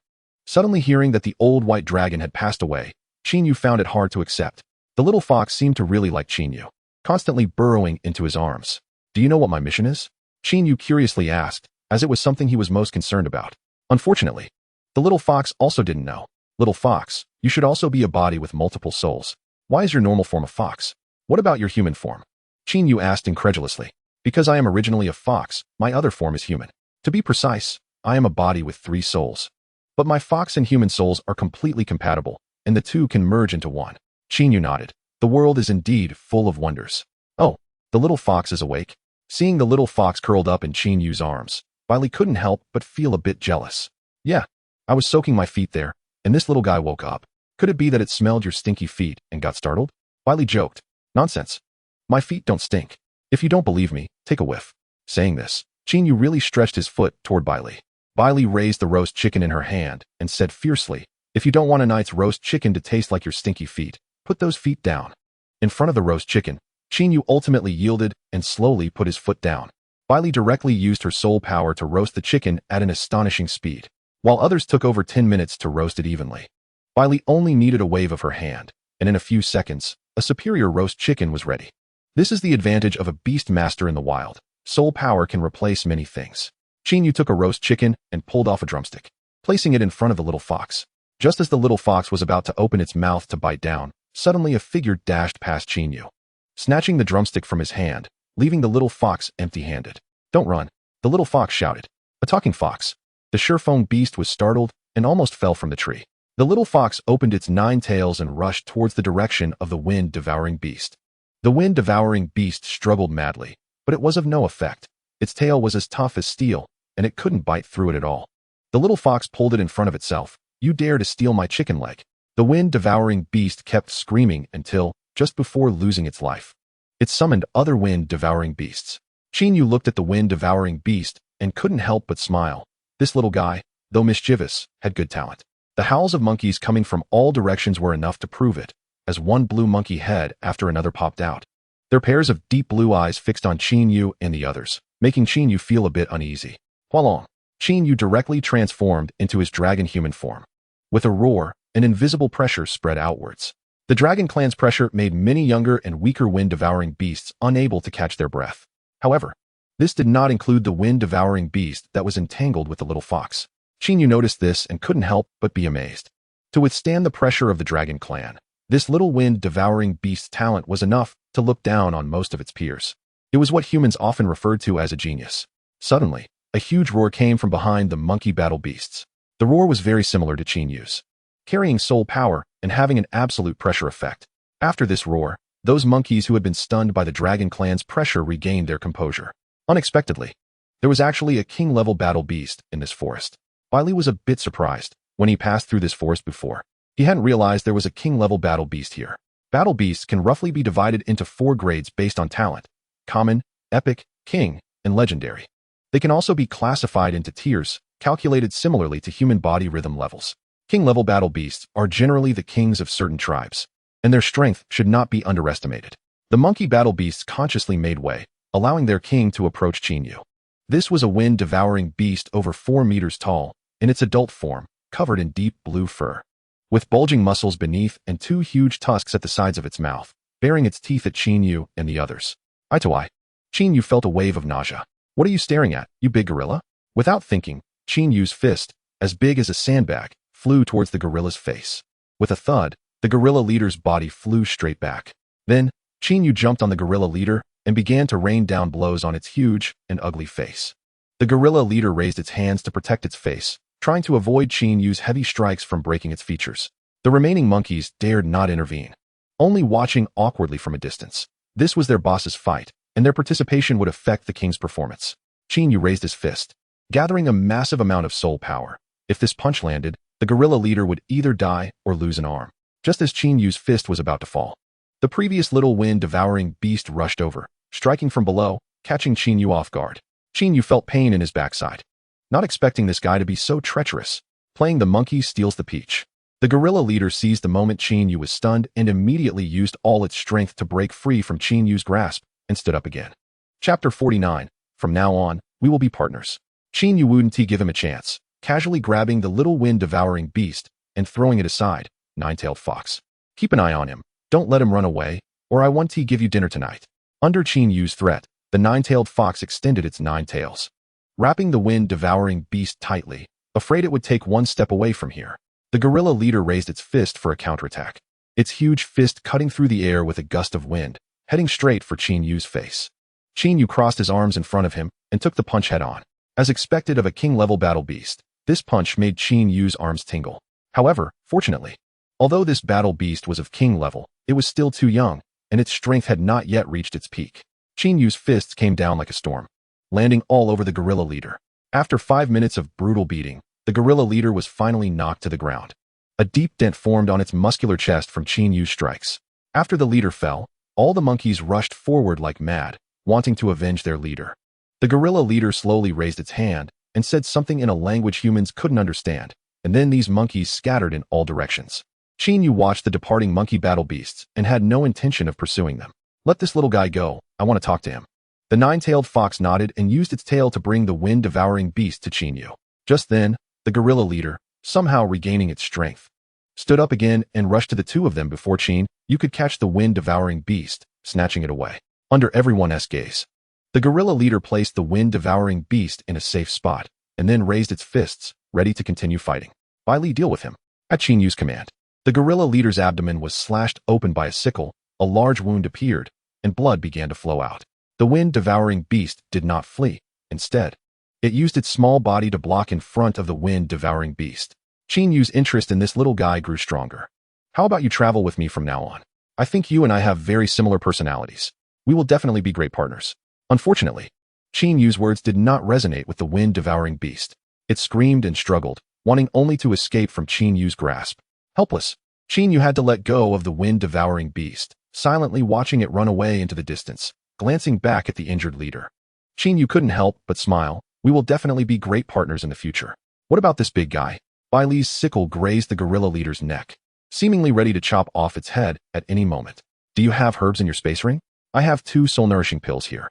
Suddenly hearing that the old white dragon had passed away, Qin Yu found it hard to accept. The little fox seemed to really like Qin Yu, constantly burrowing into his arms. Do you know what my mission is? Qin Yu curiously asked, as it was something he was most concerned about. Unfortunately, the little fox also didn't know. Little fox, you should also be a body with multiple souls. Why is your normal form a fox? What about your human form? Qin Yu asked incredulously. Because I am originally a fox, my other form is human. To be precise, I am a body with 3 souls. But my fox and human souls are completely compatible, and the two can merge into one. Qin Yu nodded. The world is indeed full of wonders. Oh, the little fox is awake. Seeing the little fox curled up in Qin Yu's arms, Bailey couldn't help but feel a bit jealous. Yeah, I was soaking my feet there, and this little guy woke up. Could it be that it smelled your stinky feet and got startled? Bailey joked. Nonsense. My feet don't stink. If you don't believe me, take a whiff. Saying this, Qin Yu really stretched his foot toward Bailey. Bailey raised the roast chicken in her hand and said fiercely, if you don't want a night's roast chicken to taste like your stinky feet, put those feet down. In front of the roast chicken, Qin Yu ultimately yielded and slowly put his foot down. Bailey directly used her soul power to roast the chicken at an astonishing speed, while others took over 10 minutes to roast it evenly. Bailey only needed a wave of her hand, and in a few seconds, a superior roast chicken was ready. This is the advantage of a beast master in the wild. Soul power can replace many things. Qin Yu took a roast chicken and pulled off a drumstick, placing it in front of the little fox. Just as the little fox was about to open its mouth to bite down, suddenly a figure dashed past Qin Yu, snatching the drumstick from his hand, leaving the little fox empty-handed. Don't run, the little fox shouted. A talking fox. The sure-phone beast was startled and almost fell from the tree. The little fox opened its 9 tails and rushed towards the direction of the wind-devouring beast. The wind-devouring beast struggled madly, but it was of no effect. Its tail was as tough as steel, and it couldn't bite through it at all. The little fox pulled it in front of itself. You dare to steal my chicken leg. The wind-devouring beast kept screaming until, just before losing its life, it summoned other wind-devouring beasts. Qin Yu looked at the wind-devouring beast and couldn't help but smile. This little guy, though mischievous, had good talent. The howls of monkeys coming from all directions were enough to prove it, as one blue monkey head after another popped out. Their pairs of deep blue eyes fixed on Qin Yu and the others, making Qin Yu feel a bit uneasy. Hualong. Qin Yu directly transformed into his dragon human form. With a roar, an invisible pressure spread outwards. The Dragon Clan's pressure made many younger and weaker wind-devouring beasts unable to catch their breath. However, this did not include the wind-devouring beast that was entangled with the little fox. Chinyu noticed this and couldn't help but be amazed. To withstand the pressure of the Dragon Clan, this little wind-devouring beast's talent was enough to look down on most of its peers. It was what humans often referred to as a genius. Suddenly, a huge roar came from behind the monkey battle beasts. The roar was very similar to Chinyu's, carrying soul power and having an absolute pressure effect. After this roar, those monkeys who had been stunned by the Dragon Clan's pressure regained their composure. Unexpectedly, there was actually a king-level battle beast in this forest. Wiley was a bit surprised when he passed through this forest before. He hadn't realized there was a king-level battle beast here. Battle beasts can roughly be divided into 4 grades based on talent: common, epic, king, and legendary. They can also be classified into tiers, calculated similarly to human body rhythm levels. King-level battle beasts are generally the kings of certain tribes, and their strength should not be underestimated. The monkey battle beasts consciously made way, allowing their king to approach Chinyu. This was a wind-devouring beast over 4 meters tall, in its adult form, covered in deep blue fur, with bulging muscles beneath and 2 huge tusks at the sides of its mouth, baring its teeth at Chinyu and the others. Eye to eye, Chinyu felt a wave of nausea. "What are you staring at, you big gorilla?" Without thinking, Chinyu's fist, as big as a sandbag, flew towards the gorilla's face. With a thud, the gorilla leader's body flew straight back. Then, Chinyu jumped on the gorilla leader and began to rain down blows on its huge and ugly face. The gorilla leader raised its hands to protect its face, trying to avoid Chinyu's heavy strikes from breaking its features. The remaining monkeys dared not intervene, only watching awkwardly from a distance. This was their boss's fight, and their participation would affect the king's performance. Chinyu raised his fist, gathering a massive amount of soul power. If this punch landed, the gorilla leader would either die or lose an arm. Just as Chinyu's fist was about to fall, the previous little wind-devouring beast rushed over, striking from below, catching Chinyu off guard. Chinyu felt pain in his backside, not expecting this guy to be so treacherous. Playing the monkey steals the peach. The gorilla leader seized the moment Chinyu was stunned and immediately used all its strength to break free from Chinyu's grasp and stood up again. Chapter 49. From now on, we will be partners. Chinyu wouldn't give him a chance, casually grabbing the little wind-devouring beast and throwing it aside. "Nine-tailed fox. Keep an eye on him. Don't let him run away, or I want to give you dinner tonight." Under Chinyu's threat, the nine-tailed fox extended its 9 tails, wrapping the wind-devouring beast tightly, afraid it would take one step away from here. The gorilla leader raised its fist for a counterattack, its huge fist cutting through the air with a gust of wind, heading straight for Chinyu's face. Chinyu crossed his arms in front of him and took the punch head-on. As expected of a king-level battle beast, this punch made Chinyu's arms tingle. However, fortunately, although this battle beast was of king level, it was still too young, and its strength had not yet reached its peak. Chinyu's fists came down like a storm, landing all over the gorilla leader. After 5 minutes of brutal beating, the gorilla leader was finally knocked to the ground. A deep dent formed on its muscular chest from Chinyu's strikes. After the leader fell, all the monkeys rushed forward like mad, wanting to avenge their leader. The gorilla leader slowly raised its hand and said something in a language humans couldn't understand, and then these monkeys scattered in all directions. Chinyu watched the departing monkey battle beasts and had no intention of pursuing them. "Let this little guy go, I want to talk to him." The 9-tailed fox nodded and used its tail to bring the wind-devouring beast to Chinyu. Just then, the gorilla leader, somehow regaining its strength, stood up again and rushed to the 2 of them before Chinyu could catch the wind-devouring beast, snatching it away. Under everyone's gaze, the gorilla leader placed the wind-devouring beast in a safe spot, and then raised its fists, ready to continue fighting. Wiley, deal with him. At Chinyu's command, the gorilla leader's abdomen was slashed open by a sickle, a large wound appeared, and blood began to flow out. The wind-devouring beast did not flee. Instead, it used its small body to block in front of the wind-devouring beast. Chinyu's interest in this little guy grew stronger. "How about you travel with me from now on? I think you and I have very similar personalities. We will definitely be great partners." Unfortunately, Chinyu's words did not resonate with the wind-devouring beast. It screamed and struggled, wanting only to escape from Chinyu's grasp. Helpless, Chinyu had to let go of the wind-devouring beast, silently watching it run away into the distance, glancing back at the injured leader. Chinyu couldn't help but smile. "We will definitely be great partners in the future. What about this big guy?" Wiley's sickle grazed the gorilla leader's neck, seemingly ready to chop off its head at any moment. "Do you have herbs in your space ring? I have 2 soul-nourishing pills here."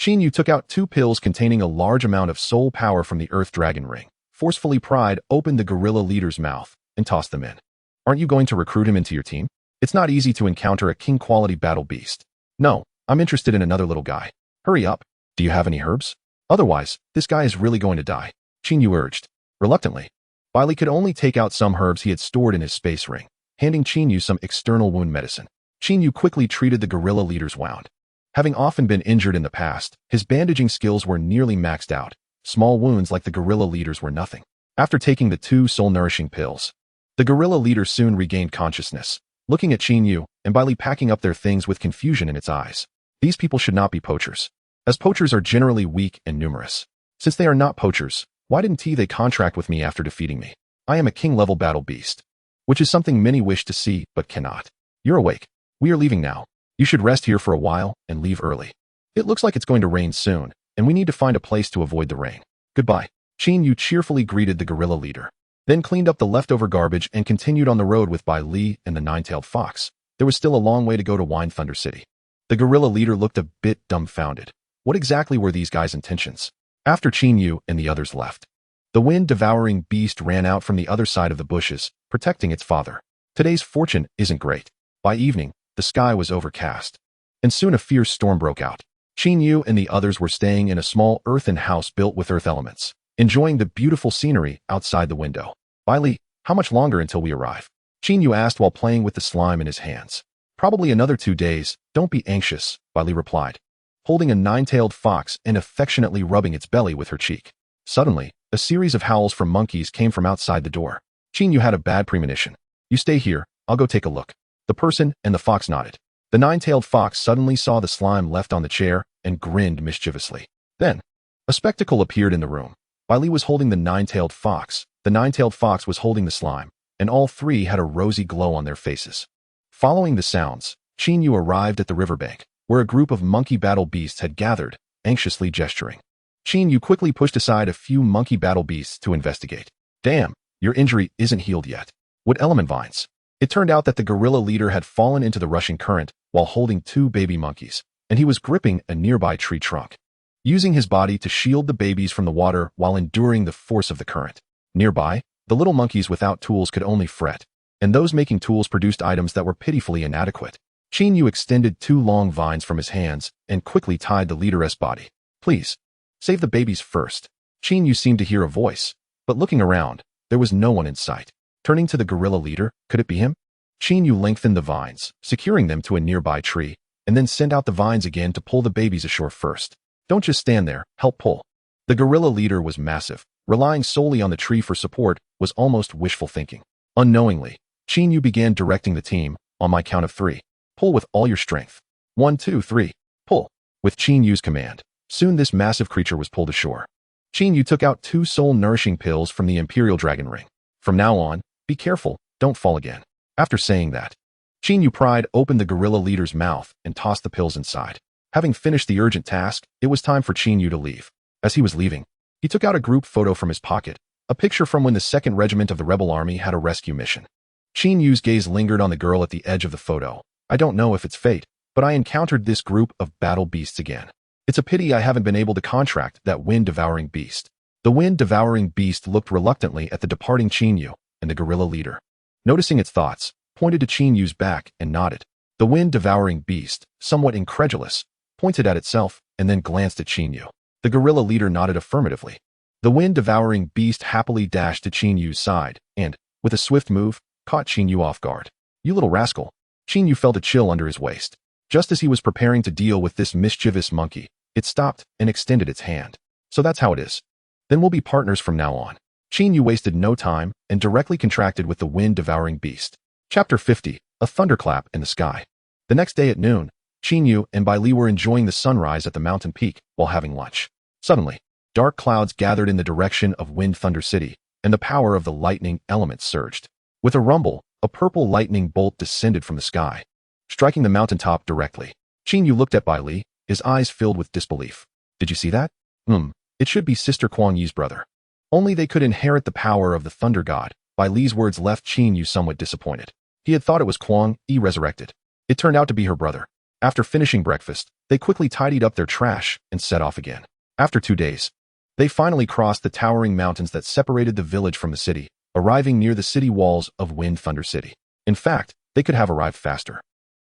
Chinyu took out 2 pills containing a large amount of soul power from the Earth Dragon Ring, forcefully pried open the gorilla leader's mouth, and tossed them in. "Aren't you going to recruit him into your team? It's not easy to encounter a king-quality battle beast. No, I'm interested in another little guy. Hurry up. Do you have any herbs? Otherwise, this guy is really going to die, Chinyu urged. Reluctantly, Bailey could only take out some herbs he had stored in his space ring, handing Chinyu some external wound medicine. Chinyu quickly treated the gorilla leader's wound. Having often been injured in the past, his bandaging skills were nearly maxed out. Small wounds like the gorilla leader's were nothing. After taking the 2 soul-nourishing pills, the gorilla leader soon regained consciousness, looking at Chinyu and Bailey packing up their things with confusion in its eyes. These people should not be poachers, as poachers are generally weak and numerous. Since they are not poachers, why didn't they contract with me after defeating me? I am a king-level battle beast, which is something many wish to see but cannot. You're awake. We are leaving now. You should rest here for a while and leave early. It looks like it's going to rain soon, and we need to find a place to avoid the rain. Goodbye. Chinyu cheerfully greeted the gorilla leader, then cleaned up the leftover garbage and continued on the road with Bai Li and the nine-tailed fox. There was still a long way to go to Wine Thunder City. The gorilla leader looked a bit dumbfounded. What exactly were these guys' intentions? After Chinyu and the others left, the wind-devouring beast ran out from the other side of the bushes, protecting its father. Today's fortune isn't great. By evening, the sky was overcast, and soon a fierce storm broke out. Chinyu and the others were staying in a small earthen house built with earth elements, enjoying the beautiful scenery outside the window. Bailey, how much longer until we arrive? Chinyu asked while playing with the slime in his hands. Probably another 2 days. Don't be anxious, Bailey replied, holding a nine-tailed fox and affectionately rubbing its belly with her cheek. Suddenly, a series of howls from monkeys came from outside the door. Chinyu had a bad premonition. You stay here, I'll go take a look. The person and the fox nodded. The nine-tailed fox suddenly saw the slime left on the chair and grinned mischievously. Then, a spectacle appeared in the room. Bailey was holding the nine-tailed fox, the nine-tailed fox was holding the slime, and all 3 had a rosy glow on their faces. Following the sounds, Chinyu arrived at the riverbank, where a group of monkey battle beasts had gathered, anxiously gesturing. Chinyu quickly pushed aside a few monkey battle beasts to investigate. Damn, your injury isn't healed yet. What element vines? It turned out that the gorilla leader had fallen into the rushing current while holding 2 baby monkeys, and he was gripping a nearby tree trunk, using his body to shield the babies from the water while enduring the force of the current. Nearby, the little monkeys without tools could only fret, and those making tools produced items that were pitifully inadequate. Chinyu extended 2 long vines from his hands and quickly tied the leaderess body. Please, save the babies first. Chinyu seemed to hear a voice, but looking around, there was no one in sight. Turning to the gorilla leader, could it be him? Chinyu lengthened the vines, securing them to a nearby tree, and then sent out the vines again to pull the babies ashore first. Don't just stand there, help pull. The gorilla leader was massive. Relying solely on the tree for support was almost wishful thinking. Unknowingly, Chinyu began directing the team. On my count of 3. Pull with all your strength. 1, 2, 3. Pull. With Chinyu's command, soon this massive creature was pulled ashore. Chinyu took out 2 soul-nourishing pills from the Imperial Dragon Ring. From now on, be careful, don't fall again. After saying that, Chinyu pried open the gorilla leader's mouth and tossed the pills inside. Having finished the urgent task, it was time for Chinyu to leave. As he was leaving, he took out a group photo from his pocket, a picture from when the 2nd Regiment of the Rebel Army had a rescue mission. Chinyu's gaze lingered on the girl at the edge of the photo. I don't know if it's fate, but I encountered this group of battle beasts again. It's a pity I haven't been able to contract that wind-devouring beast. The wind-devouring beast looked reluctantly at the departing Chinyu and the gorilla leader. Noticing its thoughts, pointed to Chinyu's back and nodded. The wind-devouring beast, somewhat incredulous, pointed at itself and then glanced at Chinyu. The gorilla leader nodded affirmatively. The wind-devouring beast happily dashed to Chinyu's side and, with a swift move, caught Chinyu off guard. You little rascal. Chinyu felt a chill under his waist. Just as he was preparing to deal with this mischievous monkey, it stopped and extended its hand. So that's how it is. Then we'll be partners from now on. Chinyu wasted no time and directly contracted with the wind-devouring beast. Chapter 50, A Thunderclap in the Sky. The next day at noon, Chinyu and Bai Li were enjoying the sunrise at the mountain peak while having lunch. Suddenly, dark clouds gathered in the direction of Wind Thunder City, and the power of the lightning element surged. With a rumble, a purple lightning bolt descended from the sky, striking the mountaintop directly. Chinyu looked at Bai Li, his eyes filled with disbelief. Did you see that? It should be Sister Kuang Yi's brother. Only they could inherit the power of the thunder god. Bai Li's words left Chinyu somewhat disappointed. He had thought it was Kuang Yi resurrected. It turned out to be her brother. After finishing breakfast, they quickly tidied up their trash and set off again. After 2 days, they finally crossed the towering mountains that separated the village from the city, arriving near the city walls of Wind Thunder City. In fact, They could have arrived faster.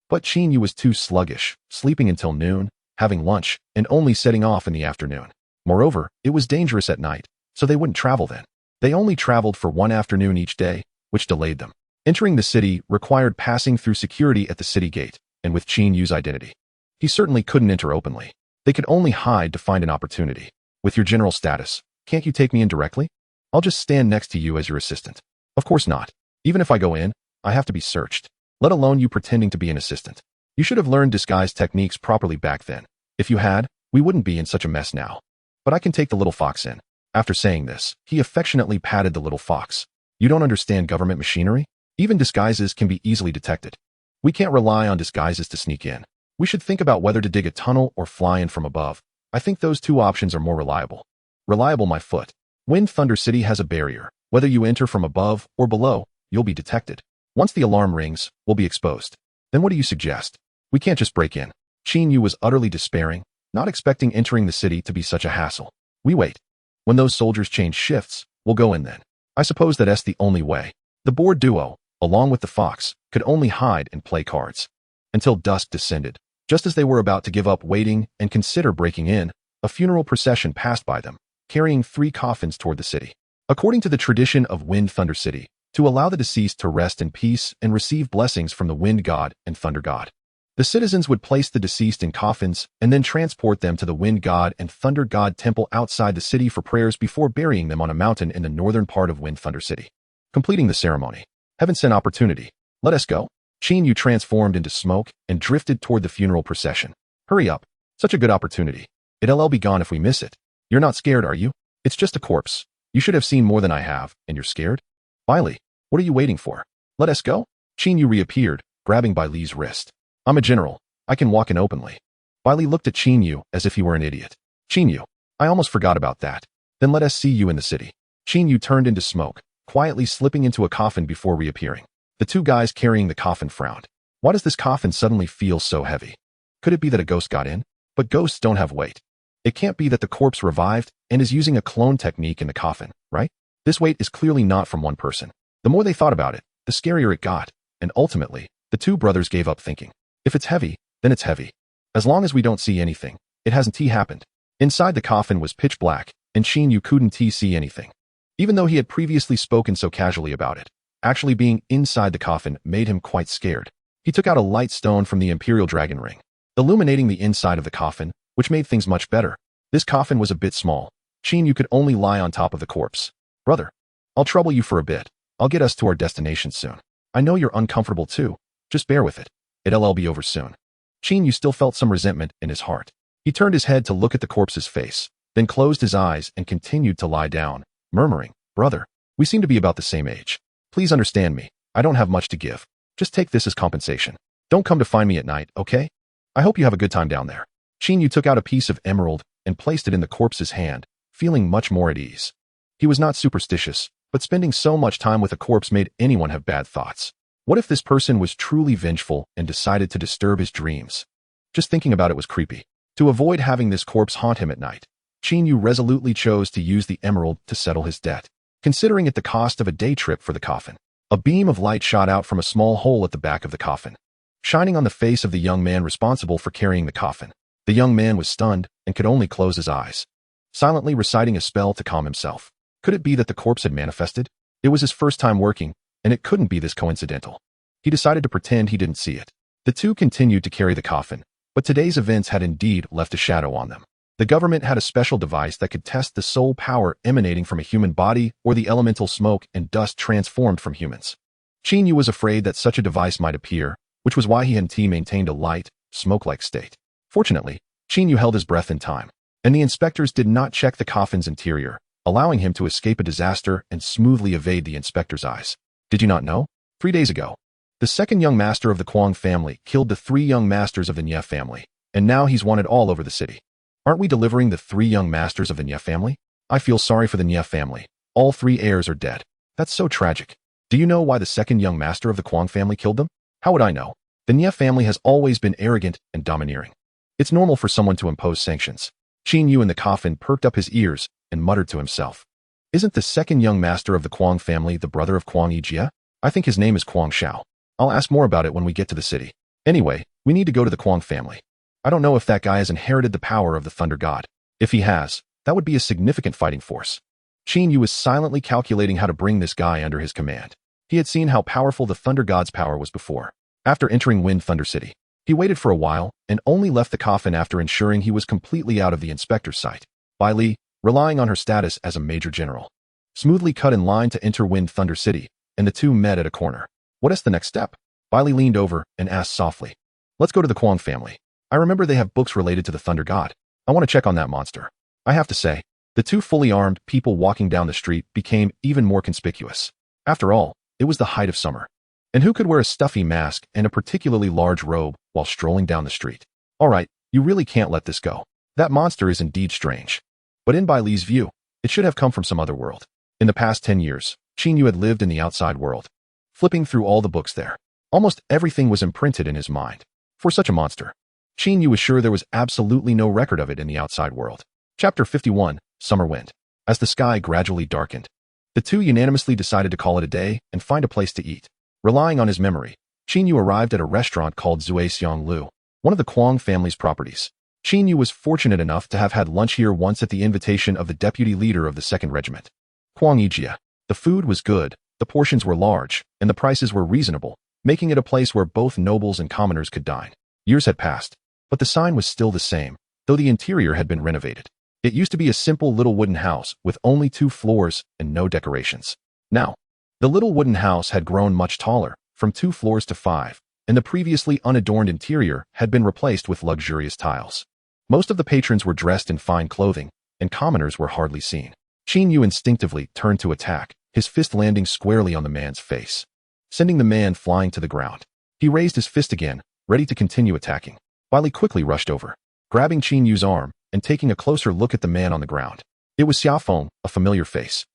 But Qin Yu was too sluggish, sleeping until noon, having lunch, and only setting off in the afternoon. Moreover, it was dangerous at night, so they wouldn't travel then. They only traveled for one afternoon each day, which delayed them. Entering the city required passing through security at the city gate, and with Qin Yu's identity, he certainly couldn't enter openly. They could only hide to find an opportunity. With your general status, can't you take me in directly? I'll just stand next to you as your assistant. Of course not. Even if I go in, I have to be searched, let alone you pretending to be an assistant. You should have learned disguise techniques properly back then. If you had, we wouldn't be in such a mess now. But I can take the little fox in. After saying this, he affectionately patted the little fox. You don't understand government machinery? Even disguises can be easily detected. We can't rely on disguises to sneak in. We should think about whether to dig a tunnel or fly in from above. I think those two options are more reliable. Reliable, my foot. Wind Thunder City has a barrier. Whether you enter from above or below, you'll be detected. Once the alarm rings, we'll be exposed. Then what do you suggest? We can't just break in. Qin Yu was utterly despairing, not expecting entering the city to be such a hassle. We wait. When those soldiers change shifts, we'll go in then. I suppose that's the only way. The bored duo, along with the fox, could only hide and play cards. Until dusk descended. Just as they were about to give up waiting and consider breaking in, a funeral procession passed by them, carrying 3 coffins toward the city. According to the tradition of Wind Thunder City, to allow the deceased to rest in peace and receive blessings from the Wind God and Thunder God, the citizens would place the deceased in coffins and then transport them to the Wind God and Thunder God temple outside the city for prayers before burying them on a mountain in the northern part of Wind Thunder City. Completing the ceremony. Heaven sent opportunity. Let us go. Qin Yu transformed into smoke and drifted toward the funeral procession. Hurry up. Such a good opportunity. It'll be gone if we miss it. You're not scared, are you? It's just a corpse. You should have seen more than I have, and you're scared? Bailey, what are you waiting for? Let us go? Qin Yu reappeared, grabbing Bailey's wrist. I'm a general. I can walk in openly. Bailey looked at Qin Yu as if he were an idiot. Qin Yu, I almost forgot about that. Then let us see you in the city. Qin Yu turned into smoke, quietly slipping into a coffin before reappearing. The 2 guys carrying the coffin frowned. Why does this coffin suddenly feel so heavy? Could it be that a ghost got in? But ghosts don't have weight. It can't be that the corpse revived and is using a clone technique in the coffin, right? This weight is clearly not from one person. The more they thought about it, the scarier it got, and ultimately, the 2 brothers gave up thinking. If it's heavy, then it's heavy. As long as we don't see anything, it hasn't happened. Inside the coffin was pitch black, and Qin Yu couldn't see anything. Even though he had previously spoken so casually about it, actually being inside the coffin made him quite scared. He took out a light stone from the Imperial Dragon Ring, illuminating the inside of the coffin, which made things much better. This coffin was a bit small. Qin Yu could only lie on top of the corpse. Brother, I'll trouble you for a bit. I'll get us to our destination soon. I know you're uncomfortable too. Just bear with it. It'll be over soon. Qin Yu still felt some resentment in his heart. He turned his head to look at the corpse's face, then closed his eyes and continued to lie down, murmuring, Brother, we seem to be about the same age. Please understand me. I don't have much to give. Just take this as compensation. Don't come to find me at night, okay? I hope you have a good time down there. Qin Yu took out a piece of emerald and placed it in the corpse's hand, feeling much more at ease. He was not superstitious, but spending so much time with a corpse made anyone have bad thoughts. What if this person was truly vengeful and decided to disturb his dreams? Just thinking about it was creepy. To avoid having this corpse haunt him at night, Qin Yu resolutely chose to use the emerald to settle his debt, considering it the cost of a day trip for the coffin. A beam of light shot out from a small hole at the back of the coffin, shining on the face of the young man responsible for carrying the coffin. The young man was stunned and could only close his eyes, silently reciting a spell to calm himself. Could it be that the corpse had manifested? It was his first time working, and it couldn't be this coincidental. He decided to pretend he didn't see it. The 2 continued to carry the coffin, but today's events had indeed left a shadow on them. The government had a special device that could test the soul power emanating from a human body or the elemental smoke and dust transformed from humans. Qin Yu was afraid that such a device might appear, which was why he and T maintained a light, smoke-like state. Fortunately, Qin Yu held his breath in time, and the inspectors did not check the coffin's interior, allowing him to escape a disaster and smoothly evade the inspector's eyes. Did you not know? 3 days ago, the 2nd young master of the Kwang family killed the 3 young masters of the Nye family, and now he's wanted all over the city. Aren't we delivering the 3 young masters of the Nye family? I feel sorry for the Nye family. All 3 heirs are dead. That's so tragic. Do you know why the 2nd young master of the Kwang family killed them? How would I know? The Nye family has always been arrogant and domineering. It's normal for someone to impose sanctions. Qin Yu in the coffin perked up his ears and muttered to himself. Isn't the 2nd young master of the Kwang family the brother of Kwang Yijie? I think his name is Kwang Shao. I'll ask more about it when we get to the city. Anyway, we need to go to the Kwong family. I don't know if that guy has inherited the power of the Thunder God. If he has, that would be a significant fighting force. Qin Yu was silently calculating how to bring this guy under his command. He had seen how powerful the Thunder God's power was before. After entering Wind Thunder City, he waited for a while and only left the coffin after ensuring he was completely out of the inspector's sight. Bai Li, relying on her status as a major general, smoothly cut in line to enter Wind Thunder City, and the two met at a corner. What is the next step? Bai Li leaned over and asked softly. Let's go to the Kwong family. I remember they have books related to the Thunder God. I want to check on that monster. I have to say, the two fully armed people walking down the street became even more conspicuous. After all, it was the height of summer. And who could wear a stuffy mask and a particularly large robe while strolling down the street? All right, you really can't let this go. That monster is indeed strange. But in Bai Li's view, it should have come from some other world. In the past 10 years, Qin Yu had lived in the outside world. Flipping through all the books there, almost everything was imprinted in his mind. For such a monster, Qin Yu was sure there was absolutely no record of it in the outside world. Chapter 51, Summer Wind. As the sky gradually darkened, the two unanimously decided to call it a day and find a place to eat. Relying on his memory, Qin Yu arrived at a restaurant called Zui Xiang Lu, one of the Kwong family's properties. Qin Yu was fortunate enough to have had lunch here once at the invitation of the deputy leader of the 2nd Regiment. Kwong Yijia. The food was good, the portions were large, and the prices were reasonable, making it a place where both nobles and commoners could dine. Years had passed, but the sign was still the same, though the interior had been renovated. It used to be a simple little wooden house with only 2 floors and no decorations. Now, the little wooden house had grown much taller, from 2 floors to 5, and the previously unadorned interior had been replaced with luxurious tiles. Most of the patrons were dressed in fine clothing, and commoners were hardly seen. Qin Yu instinctively turned to attack, his fist landing squarely on the man's face, sending the man flying to the ground. He raised his fist again, ready to continue attacking. Bai Li quickly rushed over, grabbing Qin Yu's arm and taking a closer look at the man on the ground. It was Xiaofeng, a familiar face.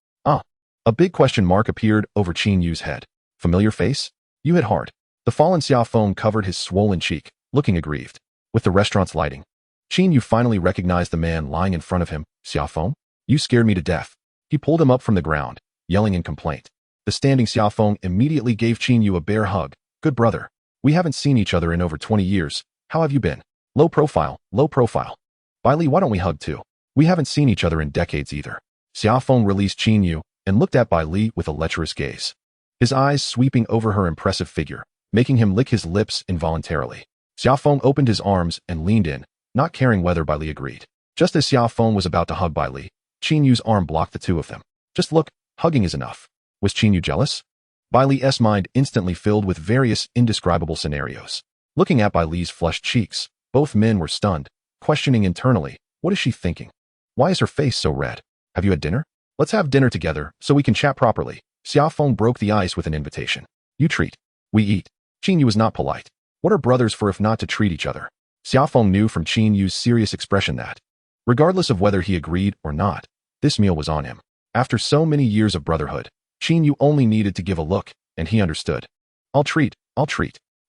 A big question mark appeared over Qin Yu's head. Familiar face? You hit hard. The fallen Xiaofeng covered his swollen cheek, looking aggrieved. With the restaurant's lighting, Qin Yu finally recognized the man lying in front of him. Xiaofeng? You scared me to death. He pulled him up from the ground, yelling in complaint. The standing Xiaofeng immediately gave Qin Yu a bear hug. Good brother. We haven't seen each other in over 20 years. How have you been? Low profile, low profile. Bai Li, why don't we hug too? We haven't seen each other in decades either. Xiaofeng released Qin Yu and looked at Bai Li with a lecherous gaze, his eyes sweeping over her impressive figure, making him lick his lips involuntarily. Xiaofeng opened his arms and leaned in, not caring whether Bai Li agreed. Just as Xiaofeng was about to hug Bai Li, Qin Yu's arm blocked the two of them. Just look, hugging is enough. Was Qin Yu jealous? Bai Li's mind instantly filled with various indescribable scenarios. Looking at Bai Li's flushed cheeks, both men were stunned, questioning internally, what is she thinking? Why is her face so red? Have you had dinner? Let's have dinner together so we can chat properly. Xiaofeng broke the ice with an invitation. You treat. We eat. Qin Yu was not polite. What are brothers for if not to treat each other? Xiaofeng knew from Qin Yu's serious expression that, regardless of whether he agreed or not, this meal was on him. After so many years of brotherhood, Qin Yu only needed to give a look, and he understood. I'll treat.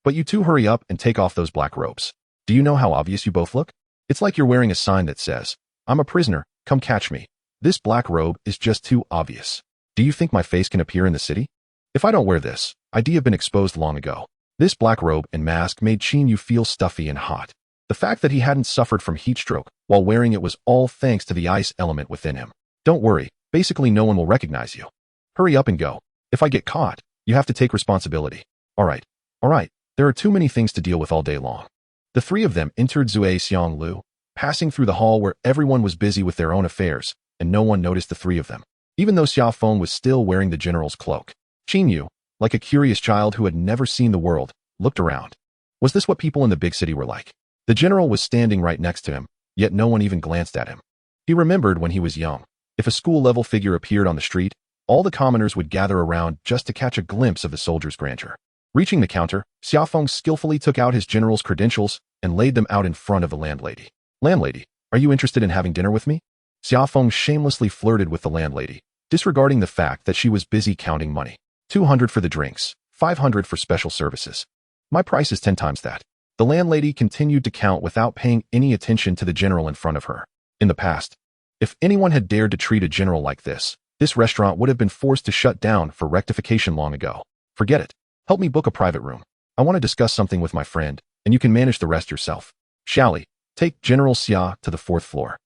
But you two hurry up and take off those black robes. Do you know how obvious you both look? It's like you're wearing a sign that says, I'm a prisoner, come catch me. This black robe is just too obvious. Do you think my face can appear in the city? If I don't wear this, I'd have been exposed long ago. This black robe and mask made Qin Yu feel stuffy and hot. The fact that he hadn't suffered from heat stroke while wearing it was all thanks to the ice element within him. Don't worry, basically no one will recognize you. Hurry up and go. If I get caught, you have to take responsibility. All right. There are too many things to deal with all day long. The three of them entered Zui Xiang Lu, passing through the hall where everyone was busy with their own affairs, and no one noticed the three of them, even though Xiaofeng was still wearing the general's cloak. Qin Yu, like a curious child who had never seen the world, looked around. Was this what people in the big city were like? The general was standing right next to him, yet no one even glanced at him. He remembered when he was young, if a school-level figure appeared on the street, all the commoners would gather around just to catch a glimpse of the soldier's grandeur. Reaching the counter, Xiaofeng skillfully took out his general's credentials and laid them out in front of the landlady. Landlady, are you interested in having dinner with me? Xiaofeng shamelessly flirted with the landlady, disregarding the fact that she was busy counting money. 200 for the drinks, 500 for special services. My price is 10 times that. The landlady continued to count without paying any attention to the general in front of her. In the past, if anyone had dared to treat a general like this restaurant would have been forced to shut down for rectification long ago. Forget it. Help me book a private room. I want to discuss something with my friend, and you can manage the rest yourself. Xiaoli, take General Xia to the 4th floor.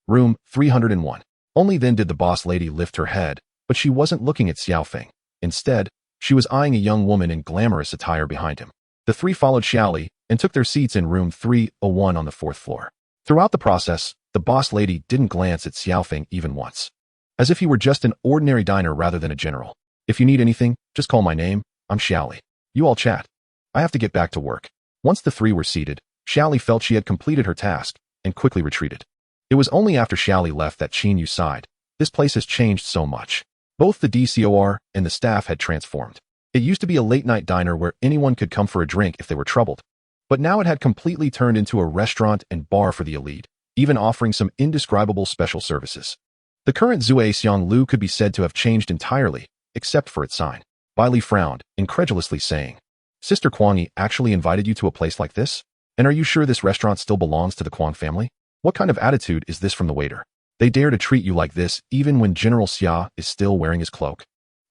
Room 301. Only then did the boss lady lift her head, but she wasn't looking at Xiaofeng. Instead, she was eyeing a young woman in glamorous attire behind him. The three followed Xiaoli and took their seats in room 301 on the 4th floor. Throughout the process, the boss lady didn't glance at Xiaofeng even once, as if he were just an ordinary diner rather than a general. If you need anything, just call my name. I'm Xiaoli. You all chat. I have to get back to work. Once the three were seated, Xiaoli felt she had completed her task and quickly retreated. It was only after Xiaoli left that Qin sighed. This place has changed so much. Both the DCOR and the staff had transformed. It used to be a late-night diner where anyone could come for a drink if they were troubled. But now it had completely turned into a restaurant and bar for the elite, even offering some indescribable special services. The current Zue Xianglu could be said to have changed entirely, except for its sign. Bai Li frowned, incredulously saying, Sister Kuang actually invited you to a place like this? And are you sure this restaurant still belongs to the Kuang family? What kind of attitude is this from the waiter? They dare to treat you like this even when General Xia is still wearing his cloak.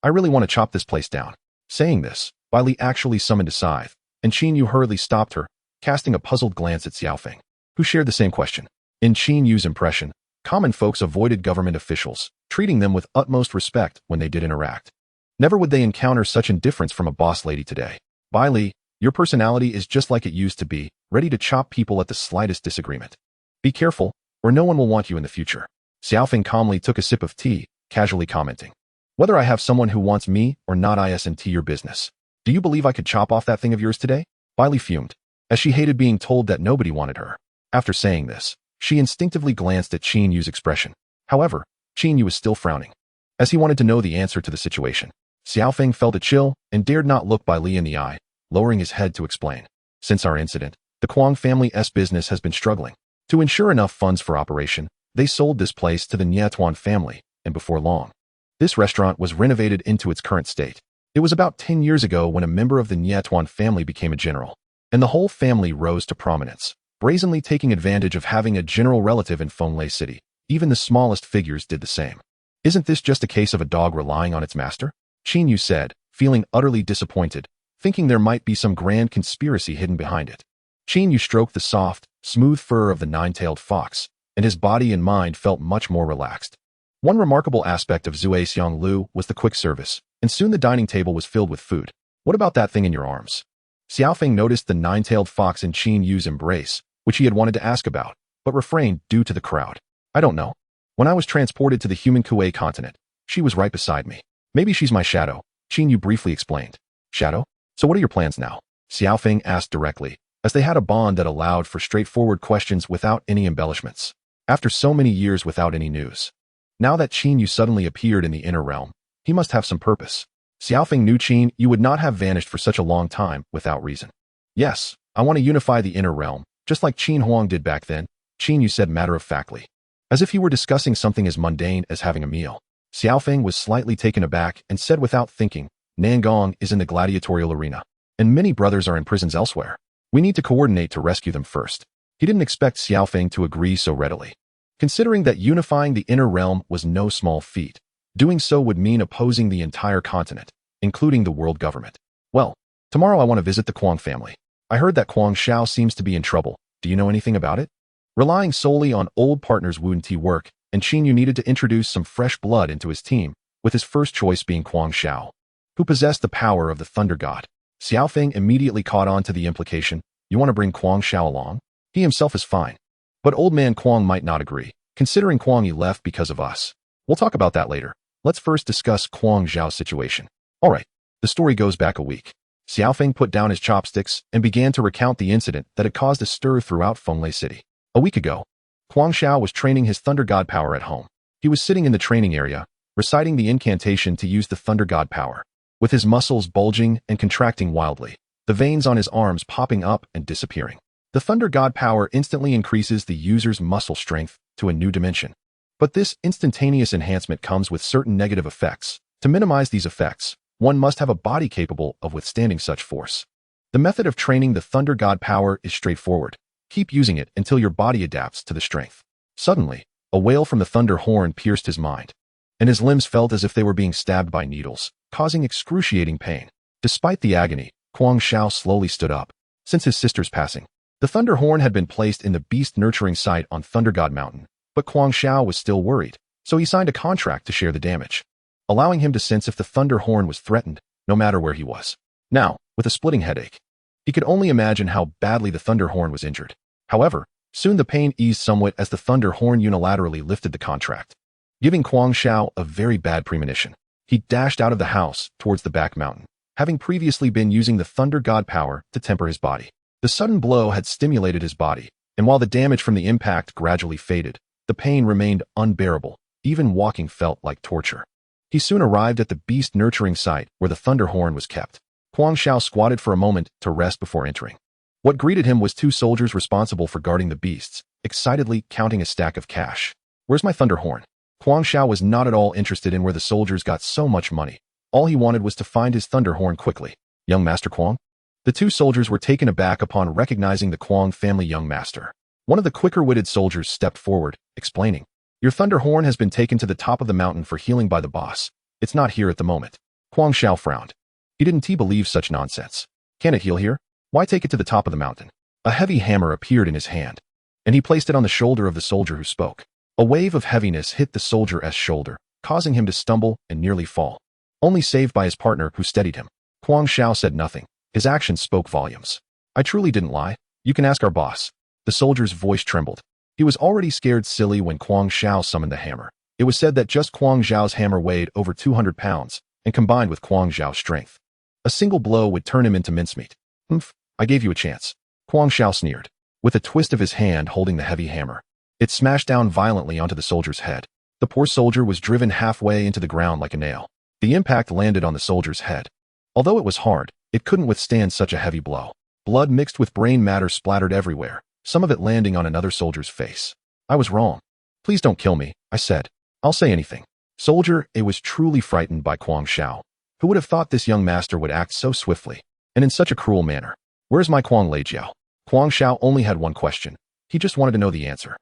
I really want to chop this place down. Saying this, Bai Li actually summoned a scythe, and Qin Yu hurriedly stopped her, casting a puzzled glance at Xiaofeng, who shared the same question. In Qin Yu's impression, common folks avoided government officials, treating them with utmost respect when they did interact. Never would they encounter such indifference from a boss lady today. Bai Li, your personality is just like it used to be, ready to chop people at the slightest disagreement. Be careful, or no one will want you in the future. Xiaofeng calmly took a sip of tea, casually commenting, Whether I have someone who wants me or not isn't your business. Do you believe I could chop off that thing of yours today? Bai Li fumed, as she hated being told that nobody wanted her. After saying this, she instinctively glanced at Qin Yu's expression. However, Qin Yu was still frowning, as he wanted to know the answer to the situation. Xiaofeng felt a chill and dared not look Bai Li in the eye, lowering his head to explain. Since our incident, the Kuang family's business has been struggling. To ensure enough funds for operation, they sold this place to the Nietuan family, and before long, this restaurant was renovated into its current state. It was about 10 years ago when a member of the Nietuan family became a general, and the whole family rose to prominence, brazenly taking advantage of having a general relative in Fenglei City. Even the smallest figures did the same. Isn't this just a case of a dog relying on its master? Qin Yu said, feeling utterly disappointed, thinking there might be some grand conspiracy hidden behind it. Qin Yu stroked the soft, smooth fur of the nine-tailed fox, and his body and mind felt much more relaxed. One remarkable aspect of Zue Xianglu was the quick service, and soon the dining table was filled with food. What about that thing in your arms? Xiaofeng noticed the nine-tailed fox in Qin Yu's embrace, which he had wanted to ask about, but refrained due to the crowd. I don't know. When I was transported to the human Kuei continent, she was right beside me. Maybe she's my shadow, Qin Yu briefly explained. Shadow? So what are your plans now? Xiaofeng asked directly, as they had a bond that allowed for straightforward questions without any embellishments. After so many years without any news, now that Qin Yu suddenly appeared in the inner realm, he must have some purpose. Xiaofeng knew Qin Yu would not have vanished for such a long time without reason. Yes, I want to unify the inner realm, just like Qin Huang did back then, Qin Yu said matter-of-factly, as if he were discussing something as mundane as having a meal. Xiaofeng was slightly taken aback and said without thinking, Nangong is in the gladiatorial arena, and many brothers are in prisons elsewhere. We need to coordinate to rescue them first. He didn't expect Xiaofeng to agree so readily. Considering that unifying the inner realm was no small feat, doing so would mean opposing the entire continent, including the world government. Well, tomorrow I want to visit the Kuang family. I heard that Kuang Shao seems to be in trouble. Do you know anything about it? Relying solely on old partners Wu Ti work, and Qin Yu needed to introduce some fresh blood into his team, with his first choice being Kuang Shao, who possessed the power of the Thunder God. Xiaofeng immediately caught on to the implication, you want to bring Kuang Shao along? He himself is fine. But old man Kuang might not agree, considering Kuang Yi left because of us. We'll talk about that later. Let's first discuss Kuang Zhao's situation. Alright, the story goes back a week. Xiaofeng put down his chopsticks and began to recount the incident that had caused a stir throughout Fenglei City. A week ago, Kuang Shao was training his Thunder God power at home. He was sitting in the training area, reciting the incantation to use the Thunder God power, with his muscles bulging and contracting wildly, the veins on his arms popping up and disappearing. The Thunder God power instantly increases the user's muscle strength to a new dimension. But this instantaneous enhancement comes with certain negative effects. To minimize these effects, one must have a body capable of withstanding such force. The method of training the Thunder God power is straightforward. Keep using it until your body adapts to the strength. Suddenly, a wail from the thunder horn pierced his mind, and his limbs felt as if they were being stabbed by needles, causing excruciating pain. Despite the agony, Kuang Xiao slowly stood up. Since his sister's passing, the Thunder Horn had been placed in the beast nurturing site on Thunder God Mountain, but Kuang Xiao was still worried, so he signed a contract to share the damage, allowing him to sense if the Thunder Horn was threatened, no matter where he was. Now, with a splitting headache, he could only imagine how badly the Thunder Horn was injured. However, soon the pain eased somewhat as the Thunder Horn unilaterally lifted the contract, giving Kuang Xiao a very bad premonition. He dashed out of the house towards the back mountain, having previously been using the Thunder God power to temper his body. The sudden blow had stimulated his body, and while the damage from the impact gradually faded, the pain remained unbearable. Even walking felt like torture. He soon arrived at the beast nurturing site where the Thunder Horn was kept. Kuang Xiao squatted for a moment to rest before entering. What greeted him was two soldiers responsible for guarding the beasts, excitedly counting a stack of cash. "Where's my Thunder Horn?" Kuang Xiao was not at all interested in where the soldiers got so much money. All he wanted was to find his Thunder Horn quickly. "Young Master Kuang?" The two soldiers were taken aback upon recognizing the Kuang family young master. One of the quicker-witted soldiers stepped forward, explaining, "Your Thunder Horn has been taken to the top of the mountain for healing by the boss. It's not here at the moment." Kuang Xiao frowned. He didn't believe such nonsense. "Can it heal here? Why take it to the top of the mountain?" A heavy hammer appeared in his hand, and he placed it on the shoulder of the soldier who spoke. A wave of heaviness hit the soldier's shoulder, causing him to stumble and nearly fall, only saved by his partner who steadied him. Kuang Xiao said nothing. His actions spoke volumes. "I truly didn't lie. You can ask our boss." The soldier's voice trembled. He was already scared silly when Kuang Xiao summoned the hammer. It was said that just Kuang Xiao's hammer weighed over 200 pounds, and combined with Kuang Xiao's strength, a single blow would turn him into mincemeat. "Humph, I gave you a chance." Kuang Xiao sneered, with a twist of his hand holding the heavy hammer. It smashed down violently onto the soldier's head. The poor soldier was driven halfway into the ground like a nail. The impact landed on the soldier's head. Although it was hard, it couldn't withstand such a heavy blow. Blood mixed with brain matter splattered everywhere, some of it landing on another soldier's face. "I was wrong. Please don't kill me," I said. "I'll say anything." Soldier A was truly frightened by Kuang Xiao. Who would have thought this young master would act so swiftly, and in such a cruel manner? "Where's my Kuang Leijiao?" Kuang Xiao only had one question. He just wanted to know the answer.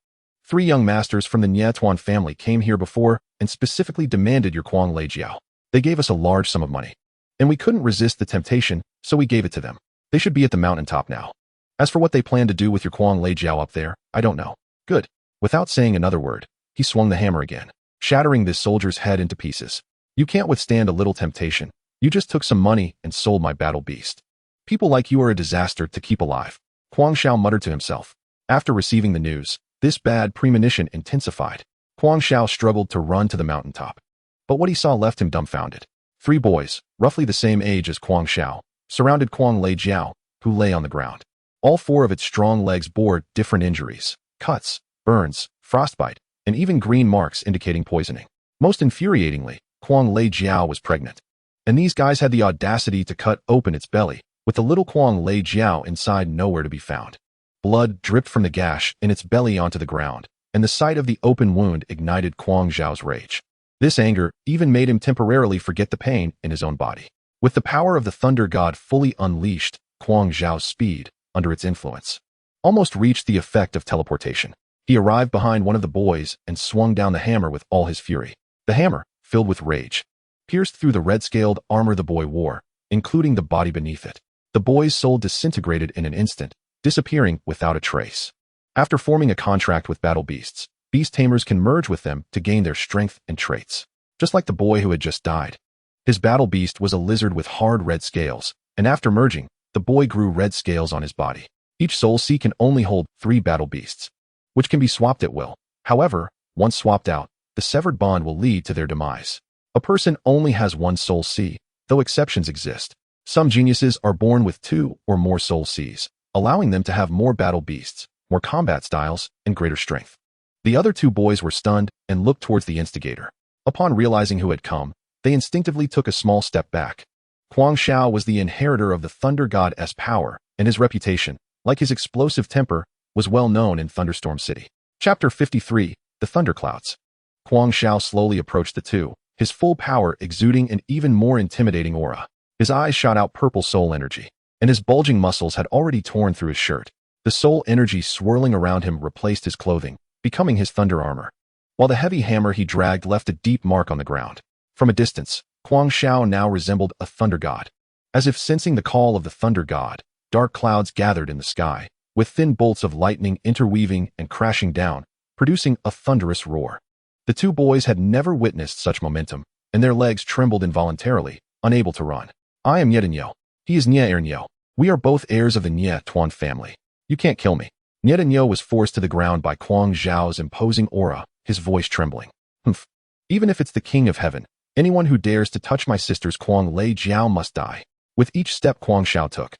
"3 young masters from the Nietuan family came here before and specifically demanded your Kuang Leijiao. They gave us a large sum of money, and we couldn't resist the temptation, so we gave it to them. They should be at the mountaintop now. As for what they plan to do with your Kuang Leijiao up there, I don't know." "Good." Without saying another word, he swung the hammer again, shattering this soldier's head into pieces. "You can't withstand a little temptation. You just took some money and sold my battle beast. People like you are a disaster to keep alive." Kuang Xiao muttered to himself. After receiving the news, this bad premonition intensified. Kuang Xiao struggled to run to the mountaintop, but what he saw left him dumbfounded. 3 boys, roughly the same age as Kuang Xiao, surrounded Kuang Leijiao, who lay on the ground. All 4 of its strong legs bore different injuries, cuts, burns, frostbite, and even green marks indicating poisoning. Most infuriatingly, Kuang Leijiao was pregnant. And these guys had the audacity to cut open its belly, with the little Kuang Leijiao inside nowhere to be found. Blood dripped from the gash in its belly onto the ground, and the sight of the open wound ignited Kuang Xiao's rage. This anger even made him temporarily forget the pain in his own body. With the power of the Thunder God fully unleashed, Kuang Xiao's speed, under its influence, almost reached the effect of teleportation. He arrived behind one of the boys and swung down the hammer with all his fury. The hammer, filled with rage, pierced through the red-scaled armor the boy wore, including the body beneath it. The boy's soul disintegrated in an instant, disappearing without a trace. After forming a contract with battle beasts, beast tamers can merge with them to gain their strength and traits. Just like the boy who had just died. His battle beast was a lizard with hard red scales, and after merging, the boy grew red scales on his body. Each soul C can only hold 3 battle beasts, which can be swapped at will. However, once swapped out, the severed bond will lead to their demise. A person only has 1 soul C, though exceptions exist. Some geniuses are born with 2 or more soul Cs, allowing them to have more battle beasts, more combat styles, and greater strength. The other 2 boys were stunned and looked towards the instigator. Upon realizing who had come, they instinctively took a small step back. Kuang Xiao was the inheritor of the Thunder God's power, and his reputation, like his explosive temper, was well known in Thunderstorm City. Chapter 53, The Thunderclouds. Kuang Xiao slowly approached the 2, his full power exuding an even more intimidating aura. His eyes shot out purple soul energy, and his bulging muscles had already torn through his shirt. The soul energy swirling around him replaced his clothing, becoming his thunder armor, while the heavy hammer he dragged left a deep mark on the ground. From a distance, Kuang Xiao now resembled a thunder god. As if sensing the call of the thunder god, dark clouds gathered in the sky, with thin bolts of lightning interweaving and crashing down, producing a thunderous roar. The two boys had never witnessed such momentum, and their legs trembled involuntarily, unable to run. I am Nye. He is Nye. We are both heirs of the Nye Tuan family. You can't kill me. Nye was forced to the ground by Kuang Zhao's imposing aura, his voice trembling. Humph. Even if it's the king of heaven, anyone who dares to touch my sister's Kuang Lei Jiao must die. With each step Kuang Zhao took,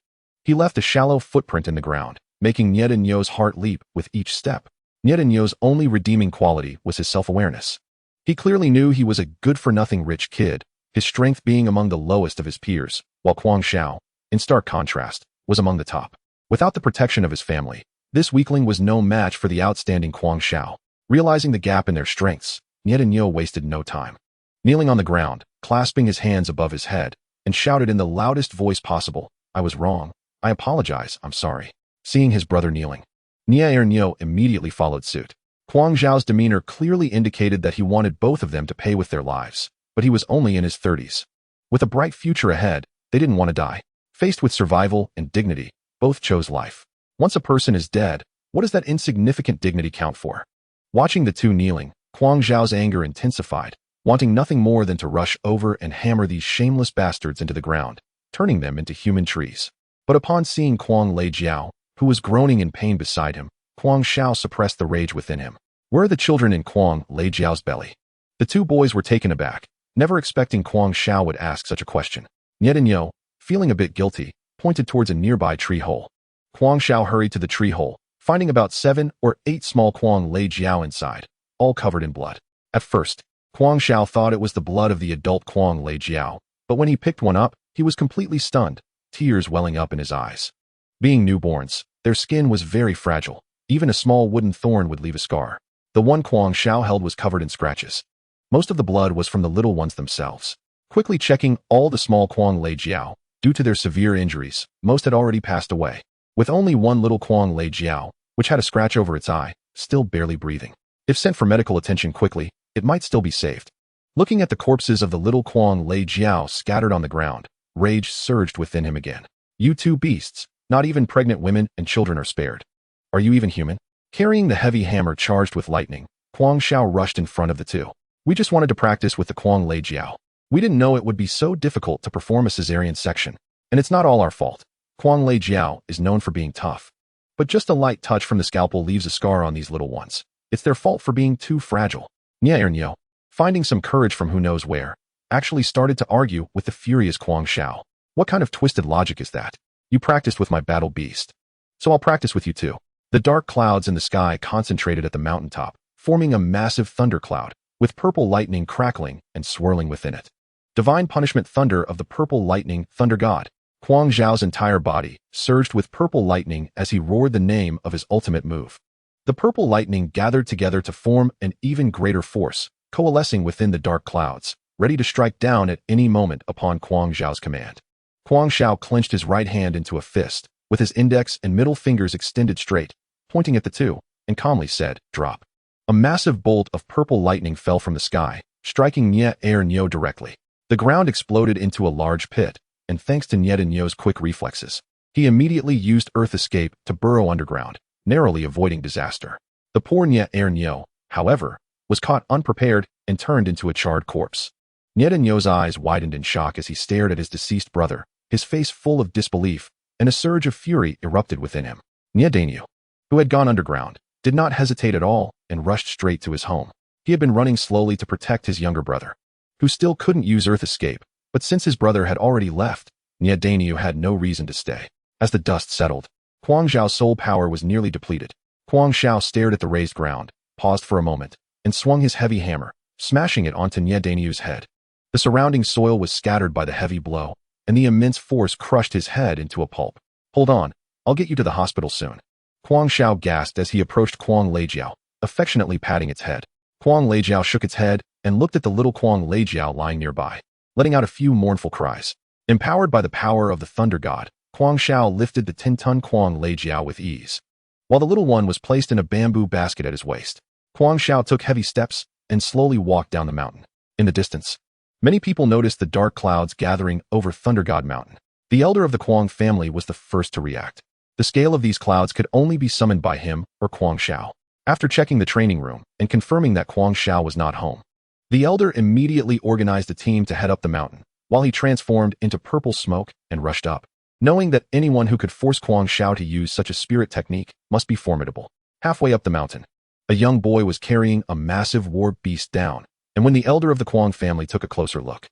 he left a shallow footprint in the ground, making Nye heart leap with each step. Nye only redeeming quality was his self-awareness. He clearly knew he was a good-for-nothing rich kid, his strength being among the lowest of his peers, while Kuang Zhao, in stark contrast, was among the top. Without the protection of his family, this weakling was no match for the outstanding Kuang Zhao. Realizing the gap in their strengths, Nye wasted no time. Kneeling on the ground, clasping his hands above his head, and shouted in the loudest voice possible, I was wrong. I apologize, I'm sorry. Seeing his brother kneeling, Nye immediately followed suit. Kuang Zhao's demeanor clearly indicated that he wanted both of them to pay with their lives, but he was only in his 30s. With a bright future ahead, they didn't want to die. Faced with survival and dignity, both chose life. Once a person is dead, what does that insignificant dignity count for? Watching the two kneeling, Kuang Zhao's anger intensified, wanting nothing more than to rush over and hammer these shameless bastards into the ground, turning them into human trees. But upon seeing Kuang Lei Jiao, who was groaning in pain beside him, Kuang Zhao suppressed the rage within him. Where are the children in Kuang Lei Jiao's belly? The two boys were taken aback, never expecting Kuang Zhao would ask such a question. Nye, feeling a bit guilty, pointed towards a nearby tree hole. Kuang Zhao hurried to the tree hole, finding about 7 or 8 small Kuang Lei Jiao inside, all covered in blood. At first, Kuang Zhao thought it was the blood of the adult Kuang Lei Jiao, but when he picked one up, he was completely stunned, tears welling up in his eyes. Being newborns, their skin was very fragile. Even a small wooden thorn would leave a scar. The one Kuang Zhao held was covered in scratches. Most of the blood was from the little ones themselves. Quickly checking all the small Kuang Lei Jiao, due to their severe injuries, most had already passed away, with only one little Kuang Lei Jiao, which had a scratch over its eye, still barely breathing. If sent for medical attention quickly, it might still be saved. Looking at the corpses of the little Kuang Lei Jiao scattered on the ground, rage surged within him again. You two beasts, not even pregnant women and children are spared. Are you even human? Carrying the heavy hammer charged with lightning, Kuang Zhao rushed in front of the two. We just wanted to practice with the Kuang Lei Jiao. We didn't know it would be so difficult to perform a cesarean section, and it's not all our fault. Kuang Lei Jiao is known for being tough. But just a light touch from the scalpel leaves a scar on these little ones. It's their fault for being too fragile. Nye, finding some courage from who knows where, actually started to argue with the furious Kuang Zhao. What kind of twisted logic is that? You practiced with my battle beast, so I'll practice with you too. The dark clouds in the sky concentrated at the mountaintop, forming a massive thundercloud, with purple lightning crackling and swirling within it. Divine punishment thunder of the purple lightning thunder god. Kuang Zhao's entire body surged with purple lightning as he roared the name of his ultimate move. The purple lightning gathered together to form an even greater force, coalescing within the dark clouds, ready to strike down at any moment upon Kuang Zhao's command. Kuang Zhao clenched his right hand into a fist, with his index and middle fingers extended straight, pointing at the two, and calmly said, drop. A massive bolt of purple lightning fell from the sky, striking Nye directly. The ground exploded into a large pit, and thanks to Nye quick reflexes, he immediately used Earth Escape to burrow underground, narrowly avoiding disaster. The poor Nye, however, was caught unprepared and turned into a charred corpse. Nye's eyes widened in shock as he stared at his deceased brother, his face full of disbelief, and a surge of fury erupted within him. Nye, who had gone underground, did not hesitate at all and rushed straight to his home. He had been running slowly to protect his younger brother, who still couldn't use Earth Escape, but since his brother had already left, Nye had no reason to stay. As the dust settled, Kuang Zhao's soul power was nearly depleted. Kuang Zhao stared at the raised ground, paused for a moment, and swung his heavy hammer, smashing it onto Nye's head. The surrounding soil was scattered by the heavy blow, and the immense force crushed his head into a pulp. Hold on, I'll get you to the hospital soon. Kuang Zhao gasped as he approached Kuang Lei Jiao, affectionately patting its head. Kuang Lei Jiao shook its head and looked at the little Kuang Lei Jiao lying nearby, letting out a few mournful cries. Empowered by the power of the thunder god, Kuang Zhao lifted the 10-ton Kuang Lei Jiao with ease, while the little one was placed in a bamboo basket at his waist. Kuang Zhao took heavy steps and slowly walked down the mountain. In the distance, many people noticed the dark clouds gathering over Thunder God Mountain. The elder of the Kuang family was the first to react. The scale of these clouds could only be summoned by him or Kuang Shao. After checking the training room and confirming that Kuang Shao was not home, the elder immediately organized a team to head up the mountain, while he transformed into purple smoke and rushed up. Knowing that anyone who could force Kuang Shao to use such a spirit technique must be formidable. Halfway up the mountain, a young boy was carrying a massive war beast down, and when the elder of the Kuang family took a closer look,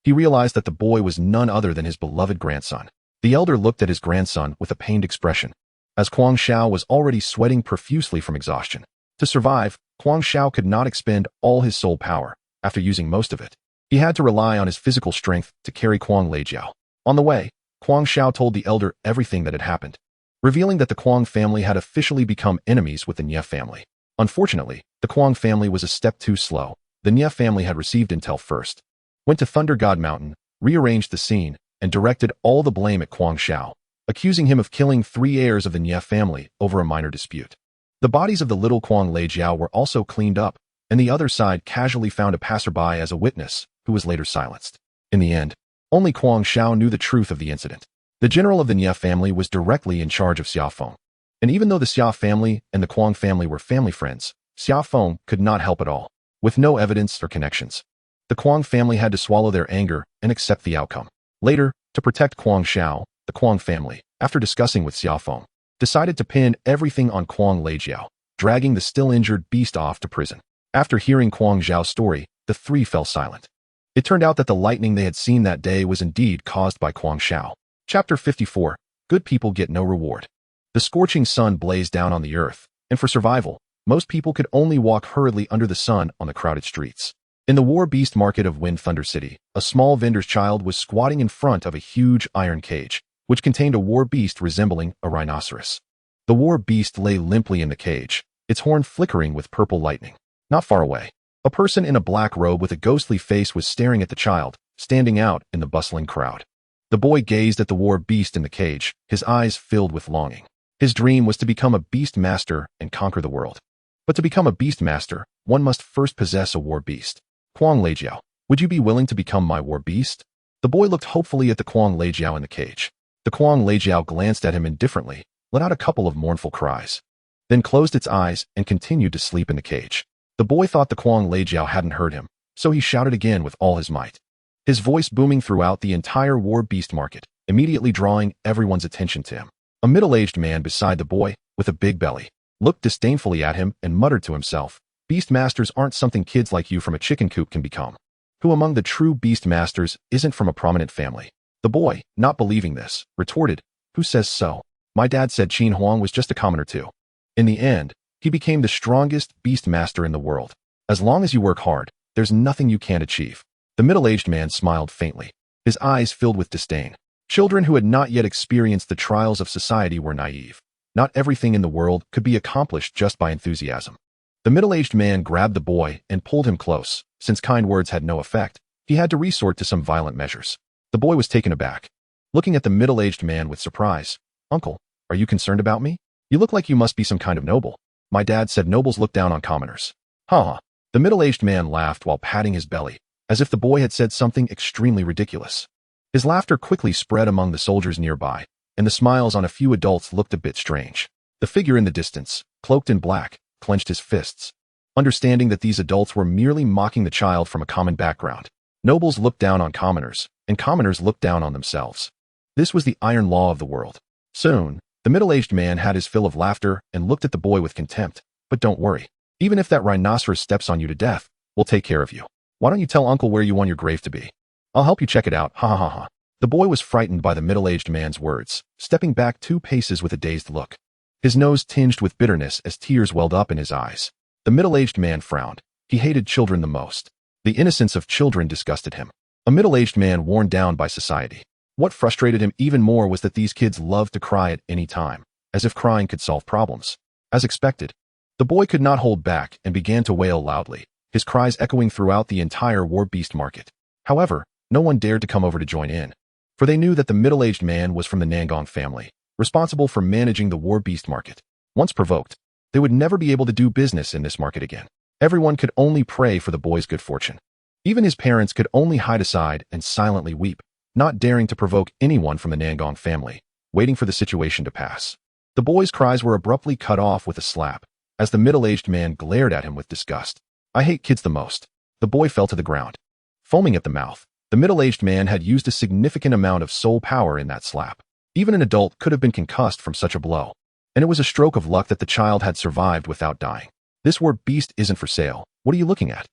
he realized that the boy was none other than his beloved grandson. The elder looked at his grandson with a pained expression, as Kuang Shao was already sweating profusely from exhaustion. To survive, Kuang Shao could not expend all his soul power. After using most of it, he had to rely on his physical strength to carry Kuang Leijiao. On the way, Kuang Shao told the elder everything that had happened, revealing that the Kuang family had officially become enemies with the Nye family. Unfortunately, the Kuang family was a step too slow. The Nye family had received intel first, went to Thunder God Mountain, rearranged the scene, and directed all the blame at Kuang Shao, accusing him of killing 3 heirs of the Nye family over a minor dispute. The bodies of the little Kuang Leijiao were also cleaned up, and the other side casually found a passerby as a witness, who was later silenced. In the end, only Kuang Shao knew the truth of the incident. The general of the Nye family was directly in charge of Xiaofeng, and even though the Xia family and the Kuang family were family friends, Xiaofeng could not help at all. With no evidence or connections, the Kuang family had to swallow their anger and accept the outcome. Later, to protect Kuang Shao, the Kuang family, after discussing with Xiaofeng, decided to pin everything on Kuang Leijiao, dragging the still-injured beast off to prison. After hearing Kuang Zhao's story, the three fell silent. It turned out that the lightning they had seen that day was indeed caused by Kuang Shao. Chapter 54. Good people get no reward. The scorching sun blazed down on the earth, and for survival, most people could only walk hurriedly under the sun on the crowded streets. In the War Beast market of Wind Thunder City, a small vendor's child was squatting in front of a huge iron cage, which contained a war beast resembling a rhinoceros. The war beast lay limply in the cage, its horn flickering with purple lightning. Not far away, a person in a black robe with a ghostly face was staring at the child, standing out in the bustling crowd. The boy gazed at the war beast in the cage, his eyes filled with longing. His dream was to become a beast master and conquer the world. But to become a beast master, one must first possess a war beast. Kuang Leijiao, would you be willing to become my war beast? The boy looked hopefully at the Kuang Leijiao in the cage. The Kuang Leijiao glanced at him indifferently, let out a couple of mournful cries, then closed its eyes and continued to sleep in the cage. The boy thought the Kuang Leijiao hadn't heard him, so he shouted again with all his might, his voice booming throughout the entire war beast market, immediately drawing everyone's attention to him. A middle-aged man beside the boy, with a big belly, looked disdainfully at him and muttered to himself, "Beast masters aren't something kids like you from a chicken coop can become. Who among the true beast masters isn't from a prominent family?" The boy, not believing this, retorted, "Who says so? My dad said Qin Huang was just a commoner too." In the end, he became the strongest beast master in the world. As long as you work hard, there's nothing you can't achieve. The middle-aged man smiled faintly, his eyes filled with disdain. Children who had not yet experienced the trials of society were naive. Not everything in the world could be accomplished just by enthusiasm. The middle-aged man grabbed the boy and pulled him close. Since kind words had no effect, he had to resort to some violent measures. The boy was taken aback, looking at the middle-aged man with surprise. "Uncle, are you concerned about me? You look like you must be some kind of noble." "My dad said nobles look down on commoners." "Ha." The middle-aged man laughed while patting his belly, as if the boy had said something extremely ridiculous. His laughter quickly spread among the soldiers nearby, and the smiles on a few adults looked a bit strange. The figure in the distance, cloaked in black, clenched his fists, understanding that these adults were merely mocking the child from a common background. Nobles looked down on commoners, and commoners looked down on themselves. This was the iron law of the world. Soon, the middle-aged man had his fill of laughter and looked at the boy with contempt. "But don't worry. Even if that rhinoceros steps on you to death, we'll take care of you. Why don't you tell Uncle where you want your grave to be? I'll help you check it out, ha ha ha ha." The boy was frightened by the middle-aged man's words, stepping back 2 paces with a dazed look. His nose tinged with bitterness as tears welled up in his eyes. The middle-aged man frowned. He hated children the most. The innocence of children disgusted him. A middle-aged man worn down by society. What frustrated him even more was that these kids loved to cry at any time, as if crying could solve problems. As expected, the boy could not hold back and began to wail loudly, his cries echoing throughout the entire war beast market. However, no one dared to come over to join in, for they knew that the middle-aged man was from the Nangong family, responsible for managing the war beast market. Once provoked, they would never be able to do business in this market again. Everyone could only pray for the boy's good fortune. Even his parents could only hide aside and silently weep. not daring to provoke anyone from the Nangong family, waiting for the situation to pass. The boy's cries were abruptly cut off with a slap, as the middle-aged man glared at him with disgust. I hate kids the most. The boy fell to the ground. Foaming at the mouth, the middle-aged man had used a significant amount of soul power in that slap. Even an adult could have been concussed from such a blow. And it was a stroke of luck that the child had survived without dying. This word beast isn't for sale. What are you looking at?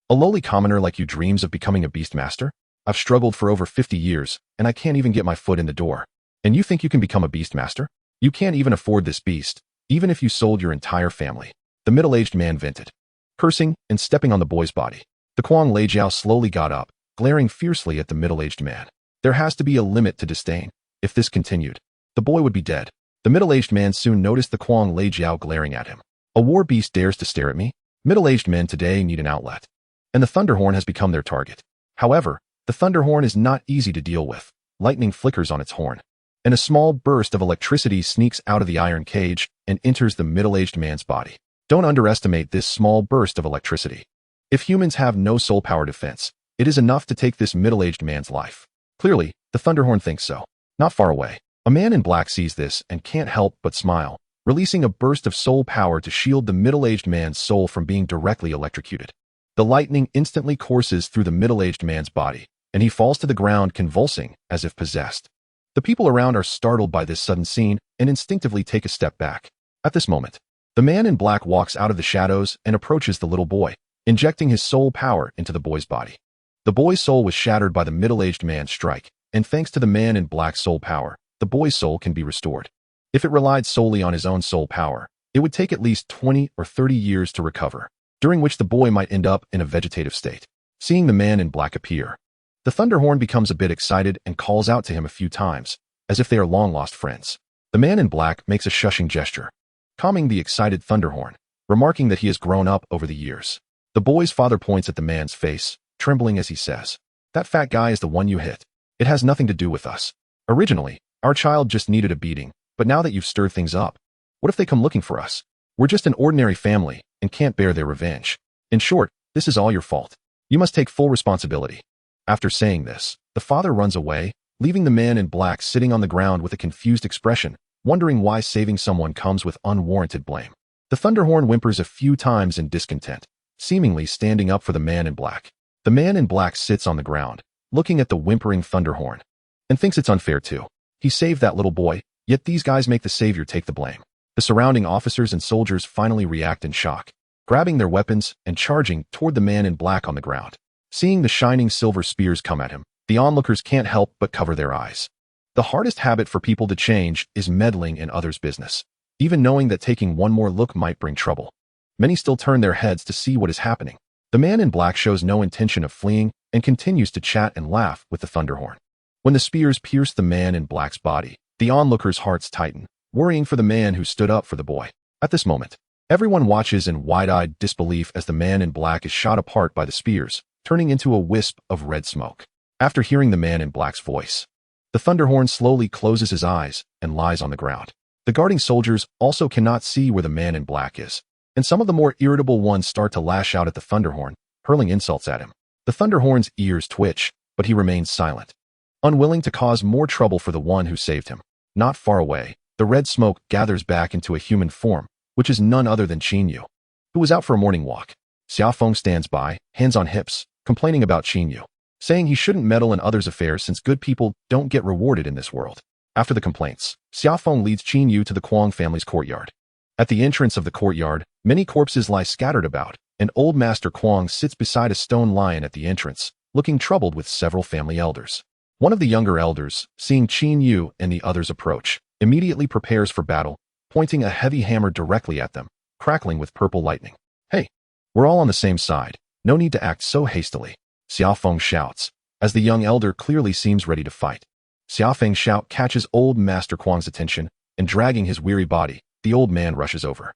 A lowly commoner like you dreams of becoming a beast master? I've struggled for over 50 years, and I can't even get my foot in the door. And you think you can become a beast master? You can't even afford this beast, even if you sold your entire family. The middle-aged man vented, cursing and stepping on the boy's body. The Kuang Leijiao slowly got up, glaring fiercely at the middle-aged man. There has to be a limit to disdain. If this continued, the boy would be dead. The middle-aged man soon noticed the Kuang Leijiao glaring at him. A war beast dares to stare at me? Middle-aged men today need an outlet. And the Thunderhorn has become their target. However, the Thunderhorn is not easy to deal with. Lightning flickers on its horn, and a small burst of electricity sneaks out of the iron cage and enters the middle-aged man's body. Don't underestimate this small burst of electricity. If humans have no soul power defense, it is enough to take this middle-aged man's life. Clearly, the Thunderhorn thinks so. Not far away, a man in black sees this and can't help but smile, releasing a burst of soul power to shield the middle-aged man's soul from being directly electrocuted. The lightning instantly courses through the middle-aged man's body, and he falls to the ground convulsing as if possessed. The people around are startled by this sudden scene and instinctively take a step back. At this moment, the man in black walks out of the shadows and approaches the little boy, injecting his soul power into the boy's body. The boy's soul was shattered by the middle-aged man's strike, and thanks to the man in black's soul power, the boy's soul can be restored. If it relied solely on his own soul power, it would take at least 20 or 30 years to recover, during which the boy might end up in a vegetative state. Seeing the man in black appear, the Thunderhorn becomes a bit excited and calls out to him a few times, as if they are long-lost friends. The man in black makes a shushing gesture, calming the excited Thunderhorn, remarking that he has grown up over the years. The boy's father points at the man's face, trembling as he says, "That fat guy is the one you hit. It has nothing to do with us. Originally, our child just needed a beating, but now that you've stirred things up, what if they come looking for us? We're just an ordinary family and can't bear their revenge. In short, this is all your fault. You must take full responsibility." After saying this, the father runs away, leaving the man in black sitting on the ground with a confused expression, wondering why saving someone comes with unwarranted blame. The Thunderhorn whimpers a few times in discontent, seemingly standing up for the man in black. The man in black sits on the ground, looking at the whimpering Thunderhorn, and thinks it's unfair too. He saved that little boy, yet these guys make the savior take the blame. The surrounding officers and soldiers finally react in shock, grabbing their weapons and charging toward the man in black on the ground. Seeing the shining silver spears come at him, the onlookers can't help but cover their eyes. The hardest habit for people to change is meddling in others' business, even knowing that taking one more look might bring trouble. Many still turn their heads to see what is happening. The man in black shows no intention of fleeing and continues to chat and laugh with the Thunderhorn. When the spears pierce the man in black's body, the onlookers' hearts tighten, worrying for the man who stood up for the boy. At this moment, everyone watches in wide-eyed disbelief as the man in black is shot apart by the spears, turning into a wisp of red smoke. After hearing the man in black's voice, the Thunderhorn slowly closes his eyes and lies on the ground. The guarding soldiers also cannot see where the man in black is, and some of the more irritable ones start to lash out at the Thunderhorn, hurling insults at him. The Thunderhorn's ears twitch, but he remains silent, unwilling to cause more trouble for the one who saved him. Not far away, the red smoke gathers back into a human form, which is none other than Qin Yu, who was out for a morning walk. Xiaofeng stands by, hands on hips, complaining about Qin Yu, saying he shouldn't meddle in others' affairs since good people don't get rewarded in this world. After the complaints, Xiaofeng leads Qin Yu to the Kuang family's courtyard. At the entrance of the courtyard, many corpses lie scattered about, and old Master Kuang sits beside a stone lion at the entrance, looking troubled with several family elders. One of the younger elders, seeing Qin Yu and the others approach, immediately prepares for battle, pointing a heavy hammer directly at them, crackling with purple lightning. "Hey, we're all on the same side. No need to act so hastily," Xiaofeng shouts, as the young elder clearly seems ready to fight. Xiaofeng's shout catches old Master Kuang's attention, and dragging his weary body, the old man rushes over.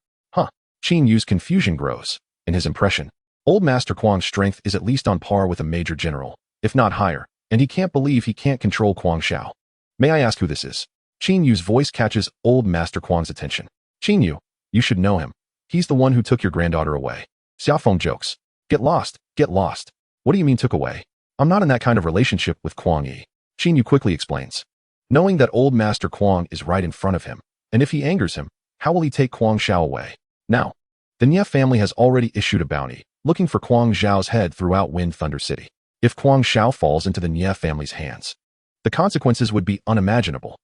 Qin Yu's confusion grows. In his impression, old Master Kuang's strength is at least on par with a major general, if not higher, and he can't believe he can't control Kuang Shao. "May I ask who this is?" Qin Yu's voice catches old Master Kuang's attention. "Qin Yu, you should know him. He's the one who took your granddaughter away." Xiaofeng jokes. Get lost, get lost. What do you mean took away? I'm not in that kind of relationship with Kuang Yi." Xing Yu quickly explains, knowing that old Master Kuang is right in front of him, and if he angers him, how will he take Kuang Xiao away? Now, the Nie family has already issued a bounty, looking for Kuang Xiao's head throughout Wind Thunder City. If Kuang Xiao falls into the Nie family's hands, the consequences would be unimaginable.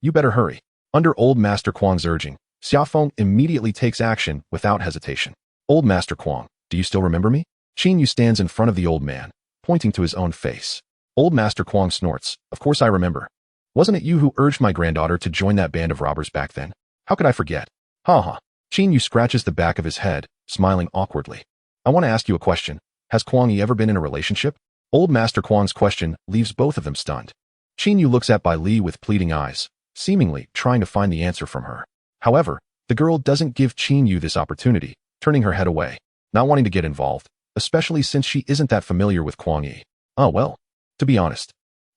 You better hurry. Under old Master Kuang's urging, Xiaofeng immediately takes action without hesitation. Old Master Kuang, do you still remember me? Xing Yu stands in front of the old man, pointing to his own face. Old Master Kuang snorts, of course I remember. Wasn't it you who urged my granddaughter to join that band of robbers back then? How could I forget? Ha. Xing Yu scratches the back of his head, smiling awkwardly. I want to ask you a question. Has Kuang Yi ever been in a relationship? Old Master Kuang's question leaves both of them stunned. Xing Yu looks at Bai Li with pleading eyes, seemingly trying to find the answer from her. However, the girl doesn't give Xing Yu this opportunity, turning her head away, not wanting to get involved, especially since she isn't that familiar with Kuang Yi. Oh well, to be honest,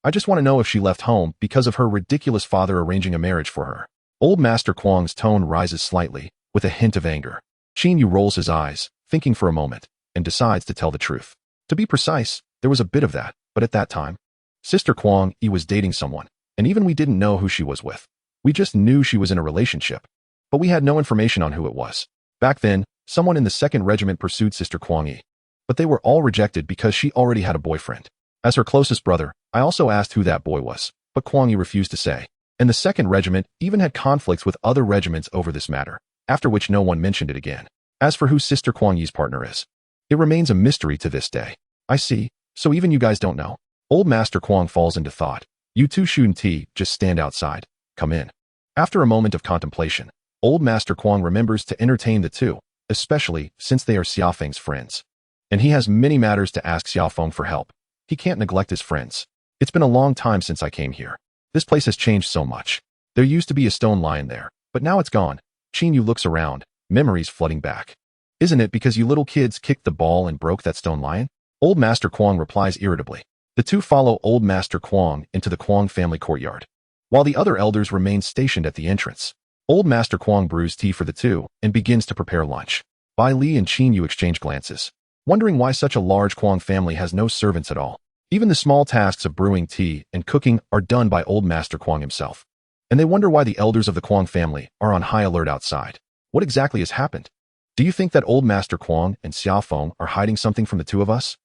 I just want to know if she left home because of her ridiculous father arranging a marriage for her. Old Master Kuang's tone rises slightly, with a hint of anger. Xing Yu rolls his eyes, thinking for a moment, and decides to tell the truth. To be precise, there was a bit of that, but at that time, Sister Kuang Yi was dating someone, and even we didn't know who she was with. We just knew she was in a relationship, but we had no information on who it was. Back then, someone in the 2nd Regiment pursued Sister Kuang Yi, but they were all rejected because she already had a boyfriend. As her closest brother, I also asked who that boy was, but Kuang Yi refused to say. And the 2nd Regiment even had conflicts with other regiments over this matter, after which no one mentioned it again. As for who Sister Kuang Yi's partner is, it remains a mystery to this day. I see, so even you guys don't know. Old Master Kuang falls into thought. You two Shun Ti just stand outside. Come in. After a moment of contemplation, Old Master Kuang remembers to entertain the two, especially since they are Xiaofeng's friends. And he has many matters to ask Xiaofeng for help. He can't neglect his friends. It's been a long time since I came here. This place has changed so much. There used to be a stone lion there, but now it's gone. Xing Yu looks around, memories flooding back. Isn't it because you little kids kicked the ball and broke that stone lion? Old Master Kuang replies irritably. The two follow Old Master Kuang into the Kuang family courtyard, while the other elders remain stationed at the entrance. Old Master Kuang brews tea for the two and begins to prepare lunch. Bai Li and Xing Yu exchange glances, wondering why such a large Kuang family has no servants at all. Even the small tasks of brewing tea and cooking are done by Old Master Kuang himself. And they wonder why the elders of the Kuang family are on high alert outside. What exactly has happened? Do you think that Old Master Kuang and Xiaofeng are hiding something from the two of us?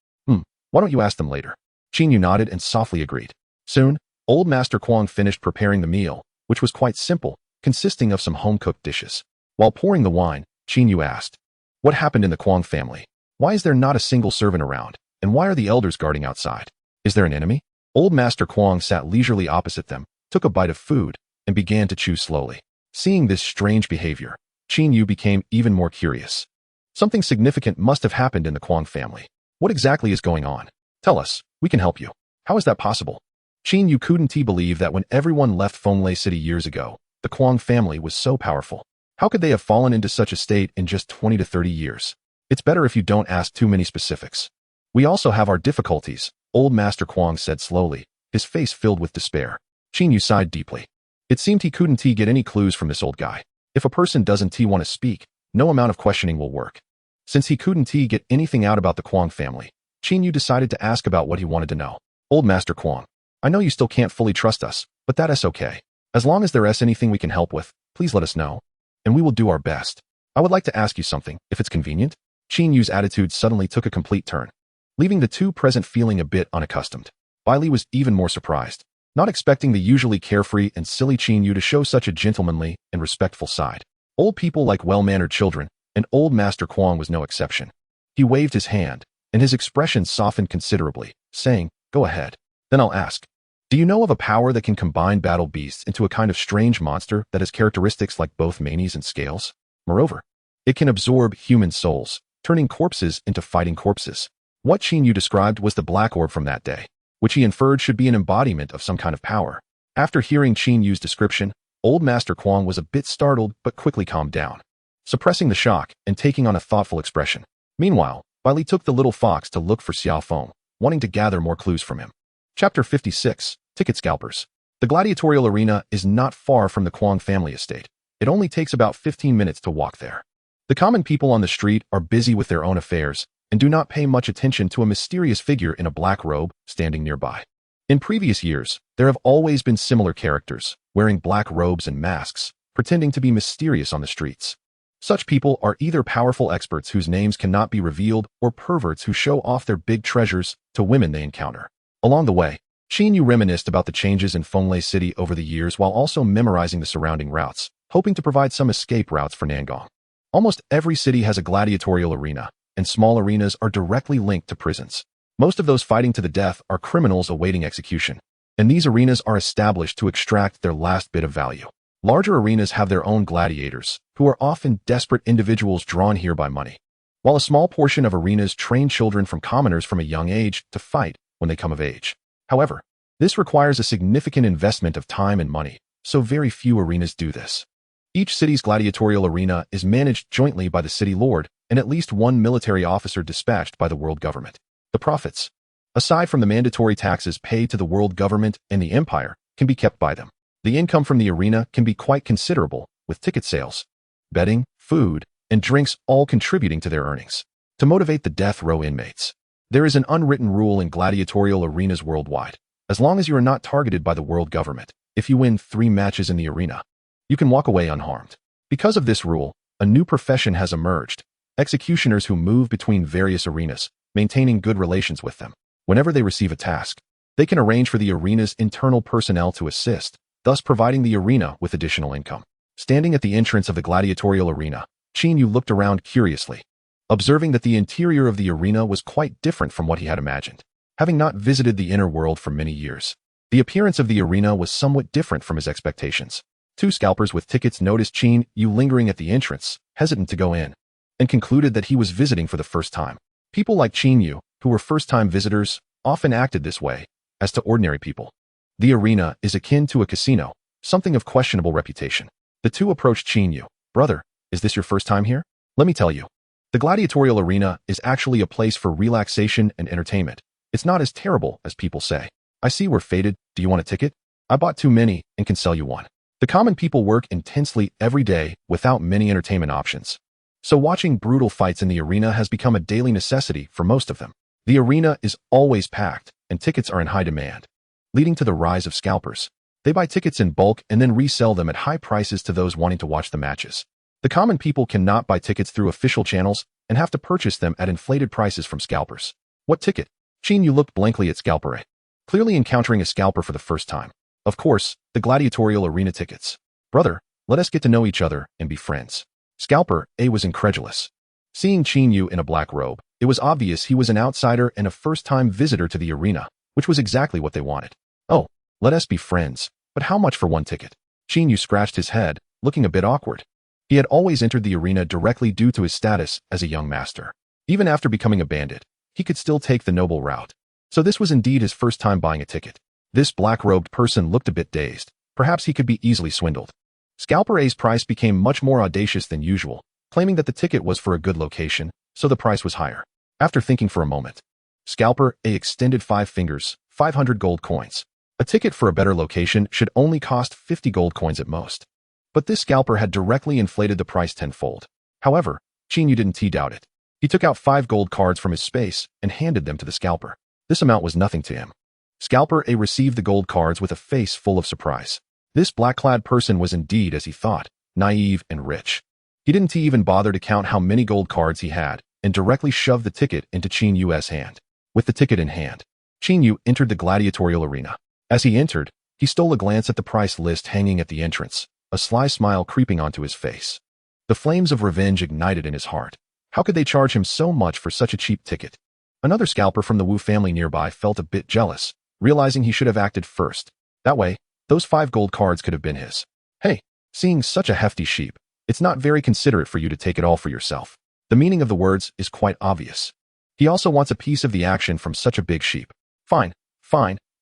Why don't you ask them later? Xing Yu nodded and softly agreed. Soon, Old Master Kuang finished preparing the meal, which was quite simple, consisting of some home-cooked dishes. While pouring the wine, Xing Yu asked, what happened in the Kuang family? Why is there not a single servant around? And why are the elders guarding outside? Is there an enemy? Old Master Kuang sat leisurely opposite them, took a bite of food, and began to chew slowly. Seeing this strange behavior, Xing Yu became even more curious. Something significant must have happened in the Kuang family. What exactly is going on? Tell us, we can help you. How is that possible? Xing Yu couldn't believe that when everyone left Fenglei City years ago, the Kuang family was so powerful. How could they have fallen into such a state in just 20 to 30 years? It's better if you don't ask too many specifics. We also have our difficulties, Old Master Kuang said slowly, his face filled with despair. Xing Yu sighed deeply. It seemed he couldn't get any clues from this old guy. If a person doesn't want to speak, no amount of questioning will work. Since he couldn't get anything out about the Kuang family, Xing Yu decided to ask about what he wanted to know. Old Master Kuang, I know you still can't fully trust us, but that is okay. As long as there is anything we can help with, please let us know, and we will do our best. I would like to ask you something, if it's convenient. Xing Yu's attitude suddenly took a complete turn, leaving the two present feeling a bit unaccustomed. Bai Li was even more surprised, not expecting the usually carefree and silly Xing Yu to show such a gentlemanly and respectful side. Old people like well-mannered children, and Old Master Kuang was no exception. He waved his hand, and his expression softened considerably, saying, go ahead. Then I'll ask. Do you know of a power that can combine battle beasts into a kind of strange monster that has characteristics like both manes and scales? Moreover, it can absorb human souls, turning corpses into fighting corpses. What Xing Yu described was the black orb from that day, which he inferred should be an embodiment of some kind of power. After hearing Xing Yu's description, Old Master Kuang was a bit startled but quickly calmed down, suppressing the shock and taking on a thoughtful expression. Meanwhile, Bai Li took the little fox to look for Xiaofeng, wanting to gather more clues from him. Chapter 56, Ticket Scalpers. The gladiatorial arena is not far from the Kuang family estate. It only takes about 15 minutes to walk there. The common people on the street are busy with their own affairs and do not pay much attention to a mysterious figure in a black robe standing nearby. In previous years, there have always been similar characters, wearing black robes and masks, pretending to be mysterious on the streets. Such people are either powerful experts whose names cannot be revealed or perverts who show off their big treasures to women they encounter. Along the way, Yu reminisced about the changes in Fenglei City over the years while also memorizing the surrounding routes, hoping to provide some escape routes for Nangong. Almost every city has a gladiatorial arena, and small arenas are directly linked to prisons. Most of those fighting to the death are criminals awaiting execution, and these arenas are established to extract their last bit of value. Larger arenas have their own gladiators, who are often desperate individuals drawn here by money, while a small portion of arenas train children from commoners from a young age to fight when they come of age. However, this requires a significant investment of time and money, so very few arenas do this. Each city's gladiatorial arena is managed jointly by the city lord and at least one military officer dispatched by the world government. The profits, aside from the mandatory taxes paid to the world government and the empire, can be kept by them. The income from the arena can be quite considerable, with ticket sales, betting, food, and drinks all contributing to their earnings. To motivate the death row inmates, there is an unwritten rule in gladiatorial arenas worldwide. As long as you are not targeted by the world government, if you win 3 matches in the arena, you can walk away unharmed. Because of this rule, a new profession has emerged: executioners who move between various arenas, maintaining good relations with them. Whenever they receive a task, they can arrange for the arena's internal personnel to assist, thus providing the arena with additional income. Standing at the entrance of the gladiatorial arena, Yu looked around curiously, observing that the interior of the arena was quite different from what he had imagined. Having not visited the inner world for many years, the appearance of the arena was somewhat different from his expectations. 2 scalpers with tickets noticed Yu lingering at the entrance, hesitant to go in, and concluded that he was visiting for the first time. People like Yu, who were first-time visitors, often acted this way, as to ordinary people. The arena is akin to a casino, something of questionable reputation. The 2 approached Yu. "Brother, is this your first time here? Let me tell you. The gladiatorial arena is actually a place for relaxation and entertainment. It's not as terrible as people say. I see we're faded. Do you want a ticket? I bought too many and can sell you one." The common people work intensely every day without many entertainment options. So watching brutal fights in the arena has become a daily necessity for most of them. The arena is always packed, and tickets are in high demand, leading to the rise of scalpers. They buy tickets in bulk and then resell them at high prices to those wanting to watch the matches. The common people cannot buy tickets through official channels and have to purchase them at inflated prices from scalpers. "What ticket?" Yu looked blankly at Scalper A, clearly encountering a scalper for the first time. "Of course, the gladiatorial arena tickets. Brother, let us get to know each other and be friends." Scalper A was incredulous. Seeing Yu in a black robe, it was obvious he was an outsider and a first-time visitor to the arena, which was exactly what they wanted. "Oh, let us be friends, but how much for one ticket?" Yu scratched his head, looking a bit awkward. He had always entered the arena directly due to his status as a young master. Even after becoming a bandit, he could still take the noble route. So this was indeed his first time buying a ticket. This black-robed person looked a bit dazed. Perhaps he could be easily swindled. Scalper A's price became much more audacious than usual, claiming that the ticket was for a good location, so the price was higher. After thinking for a moment, Scalper A extended 5 fingers, 500 gold coins. A ticket for a better location should only cost 50 gold coins at most. But this scalper had directly inflated the price tenfold. However, Yu didn't doubt it. He took out 5 gold cards from his space and handed them to the scalper. This amount was nothing to him. Scalper A received the gold cards with a face full of surprise. This black-clad person was indeed, as he thought, naive and rich. He didn't even bother to count how many gold cards he had and directly shoved the ticket into Yu's hand. With the ticket in hand, Yu entered the gladiatorial arena. As he entered, he stole a glance at the price list hanging at the entrance, a sly smile creeping onto his face. The flames of revenge ignited in his heart. How could they charge him so much for such a cheap ticket? Another scalper from the Wu family nearby felt a bit jealous, realizing he should have acted first. That way, those 5 gold cards could have been his. "Hey, seeing such a hefty sheep, it's not very considerate for you to take it all for yourself." The meaning of the words is quite obvious. He also wants a piece of the action from such a big sheep. Fine,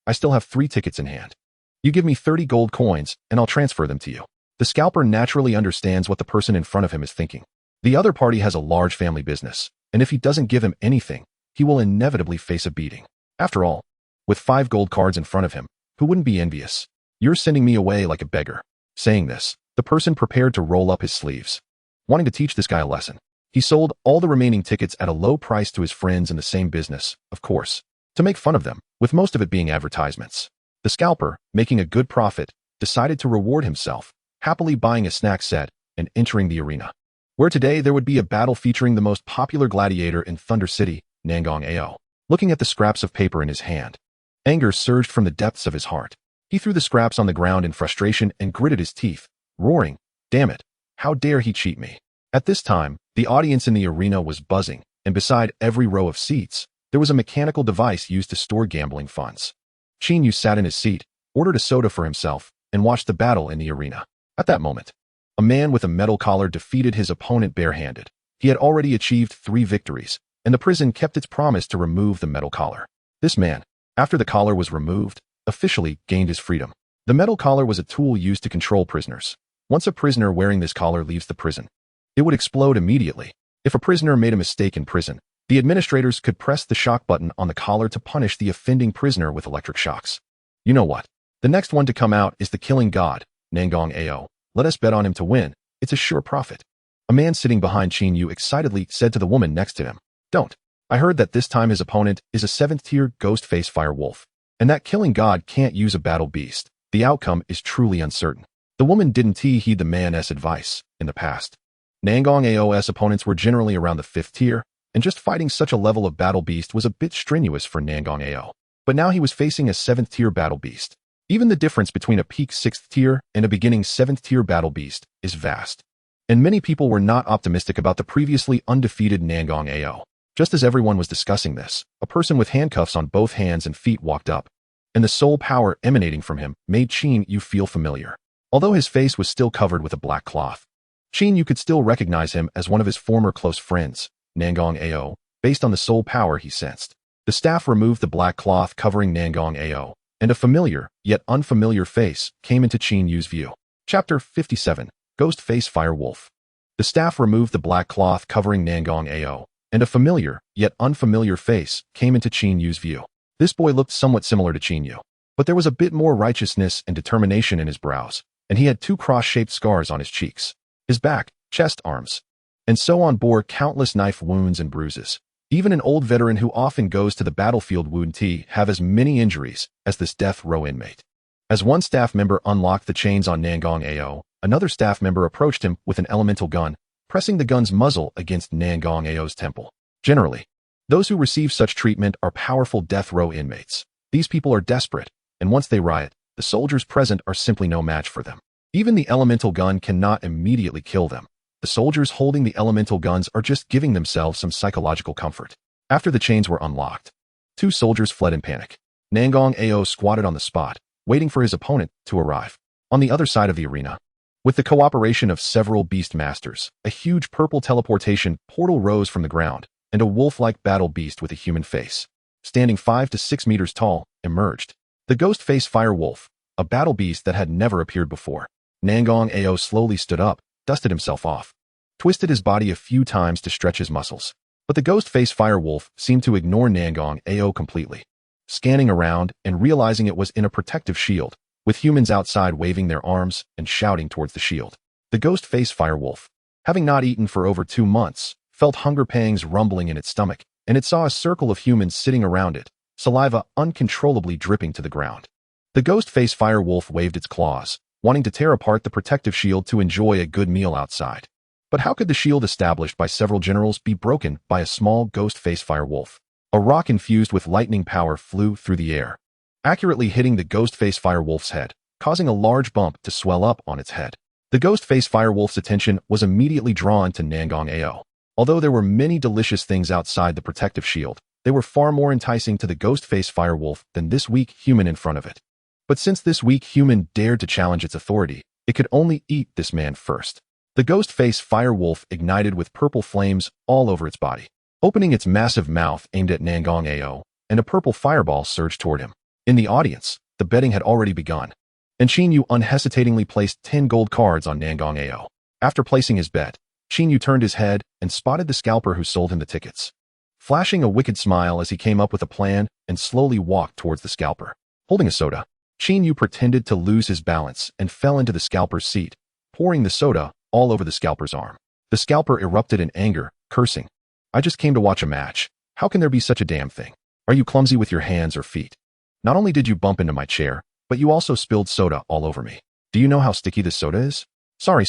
I still have 3 tickets in hand. You give me 30 gold coins, and I'll transfer them to you." The scalper naturally understands what the person in front of him is thinking. The other party has a large family business, and if he doesn't give him anything, he will inevitably face a beating. After all, with 5 gold cards in front of him, who wouldn't be envious? "You're sending me away like a beggar." Saying this, the person prepared to roll up his sleeves. Wanting to teach this guy a lesson, he sold all the remaining tickets at a low price to his friends in the same business, of course, to make fun of them, with most of it being advertisements. The scalper, making a good profit, decided to reward himself, happily buying a snack set and entering the arena, where today there would be a battle featuring the most popular gladiator in Thunder City, Nangong Ao. Looking at the scraps of paper in his hand, anger surged from the depths of his heart. He threw the scraps on the ground in frustration and gritted his teeth, roaring, "Damn it! How dare he cheat me?" At this time, the audience in the arena was buzzing, and beside every row of seats, there was a mechanical device used to store gambling funds. Chinyu sat in his seat, ordered a soda for himself, and watched the battle in the arena. At that moment, a man with a metal collar defeated his opponent barehanded. He had already achieved 3 victories, and the prison kept its promise to remove the metal collar. This man, after the collar was removed, officially gained his freedom. The metal collar was a tool used to control prisoners. Once a prisoner wearing this collar leaves the prison, it would explode immediately. If a prisoner made a mistake in prison, the administrators could press the shock button on the collar to punish the offending prisoner with electric shocks. You know what? The next one to come out is the killing god, Nangong Ao. Let us bet on him to win. It's a sure profit. A man sitting behind Chinyu excitedly said to the woman next to him, "Don't. I heard that this time his opponent is a 7th-tier ghost face fire wolf, and that killing god can't use a battle beast. The outcome is truly uncertain." The woman didn't heed the man's advice. In the past, Nangong Ao's opponents were generally around the 5th tier, and just fighting such a level of battle beast was a bit strenuous for Nangong Ao. But now he was facing a 7th-tier battle beast. Even the difference between a peak 6th tier and a beginning 7th-tier battle beast is vast. And many people were not optimistic about the previously undefeated Nangong Ao. Just as everyone was discussing this, a person with handcuffs on both hands and feet walked up, and the soul power emanating from him made Chinyu feel familiar. Although his face was still covered with a black cloth, Chinyu could still recognize him as one of his former close friends, Nangong Ao, based on the soul power he sensed. The staff removed the black cloth covering Nangong Ao, and a familiar, yet unfamiliar face came into Chinyu's view. Chapter 57, Ghost Face Fire Wolf. The staff removed the black cloth covering Nangong Ao, and a familiar, yet unfamiliar face came into Chinyu's view. This boy looked somewhat similar to Chinyu, but there was a bit more righteousness and determination in his brows, and he had 2 cross-shaped scars on his cheeks. His back, chest, arms, and so on bore countless knife wounds and bruises. Even an old veteran who often goes to the battlefield wouldn't have as many injuries as this death row inmate. As one staff member unlocked the chains on Nangong Ao, another staff member approached him with an elemental gun, pressing the gun's muzzle against Nangong Ao's temple. Generally, those who receive such treatment are powerful death row inmates. These people are desperate, and once they riot, the soldiers present are simply no match for them. Even the elemental gun cannot immediately kill them. The soldiers holding the elemental guns are just giving themselves some psychological comfort. After the chains were unlocked, 2 soldiers fled in panic. Nangong Ao squatted on the spot, waiting for his opponent to arrive. On the other side of the arena, with the cooperation of several beast masters, a huge purple teleportation portal rose from the ground, and a wolf-like battle beast with a human face, standing 5 to 6 meters tall, emerged. The ghost face fire wolf, a battle beast that had never appeared before. Nangong Ao slowly stood up, dusted himself off, twisted his body a few times to stretch his muscles. But the ghost face fire wolf seemed to ignore Nangong Ao completely, scanning around and realizing it was in a protective shield, with humans outside waving their arms and shouting towards the shield. The ghost face fire wolf, having not eaten for over 2 months, felt hunger pangs rumbling in its stomach, and it saw a circle of humans sitting around it, saliva uncontrollably dripping to the ground. The ghost face fire wolf waved its claws, wanting to tear apart the protective shield to enjoy a good meal outside. But how could the shield established by several generals be broken by a small ghost face fire wolf? A rock infused with lightning power flew through the air, accurately hitting the ghost face fire wolf's head, causing a large bump to swell up on its head. The ghost face fire wolf's attention was immediately drawn to Nangong Ao. Although there were many delicious things outside the protective shield, they were far more enticing to the ghost face fire wolf than this weak human in front of it. But since this weak human dared to challenge its authority, it could only eat this man first. The ghost face fire wolf ignited with purple flames all over its body, opening its massive mouth aimed at Nangong Ao, and a purple fireball surged toward him. In the audience, the betting had already begun, and Chinyu unhesitatingly placed 10 gold cards on Nangong Ao. After placing his bet, Chinyu turned his head and spotted the scalper who sold him the tickets, flashing a wicked smile as he came up with a plan and slowly walked towards the scalper. Holding a soda, Chinyu pretended to lose his balance and fell into the scalper's seat, pouring the soda all over the scalper's arm. The scalper erupted in anger, cursing, "I just came to watch a match. How can there be such a damn thing? Are you clumsy with your hands or feet?" Not only did you bump into my chair, but you also spilled soda all over me. Do you know how sticky this soda is? Sorry.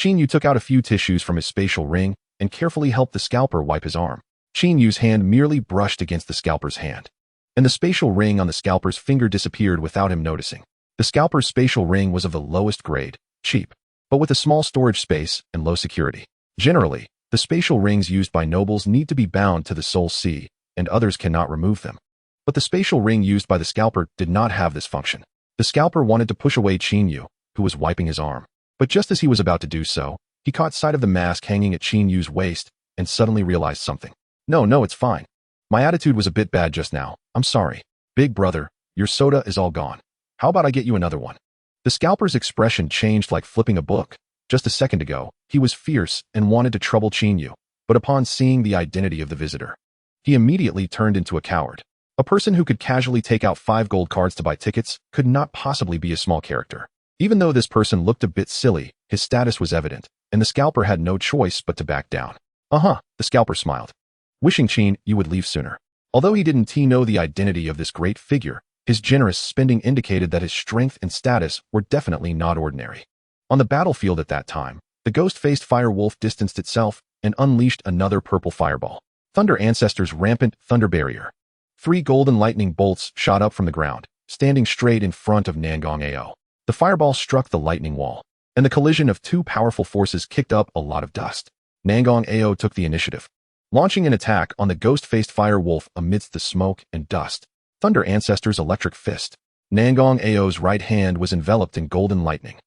Yu took out a few tissues from his spatial ring and carefully helped the scalper wipe his arm. Yu's hand merely brushed against the scalper's hand, and the spatial ring on the scalper's finger disappeared without him noticing. The scalper's spatial ring was of the lowest grade, cheap, but with a small storage space and low security. Generally, the spatial rings used by nobles need to be bound to the soul sea, and others cannot remove them. But the spatial ring used by the scalper did not have this function. The scalper wanted to push away Yu, who was wiping his arm. But just as he was about to do so, he caught sight of the mask hanging at Yu's waist and suddenly realized something. No, it's fine. My attitude was a bit bad just now. I'm sorry. Big brother, your soda is all gone. How about I get you another one? The scalper's expression changed like flipping a book. Just a second ago, he was fierce and wanted to trouble Yu, but upon seeing the identity of the visitor, he immediately turned into a coward. A person who could casually take out 5 gold cards to buy tickets could not possibly be a small character. Even though this person looked a bit silly, his status was evident, and the scalper had no choice but to back down. The scalper smiled, wishing Yu would leave sooner. Although he didn't know the identity of this great figure, his generous spending indicated that his strength and status were definitely not ordinary. On the battlefield at that time, the ghost-faced fire wolf distanced itself and unleashed another purple fireball. Thunder Ancestor's rampant thunder barrier. 3 golden lightning bolts shot up from the ground, standing straight in front of Nangong Ao. The fireball struck the lightning wall, and the collision of 2 powerful forces kicked up a lot of dust. Nangong Ao took the initiative, launching an attack on the ghost-faced fire wolf amidst the smoke and dust. Thunder Ancestor's electric fist. Nangong Ao's right hand was enveloped in golden lightning,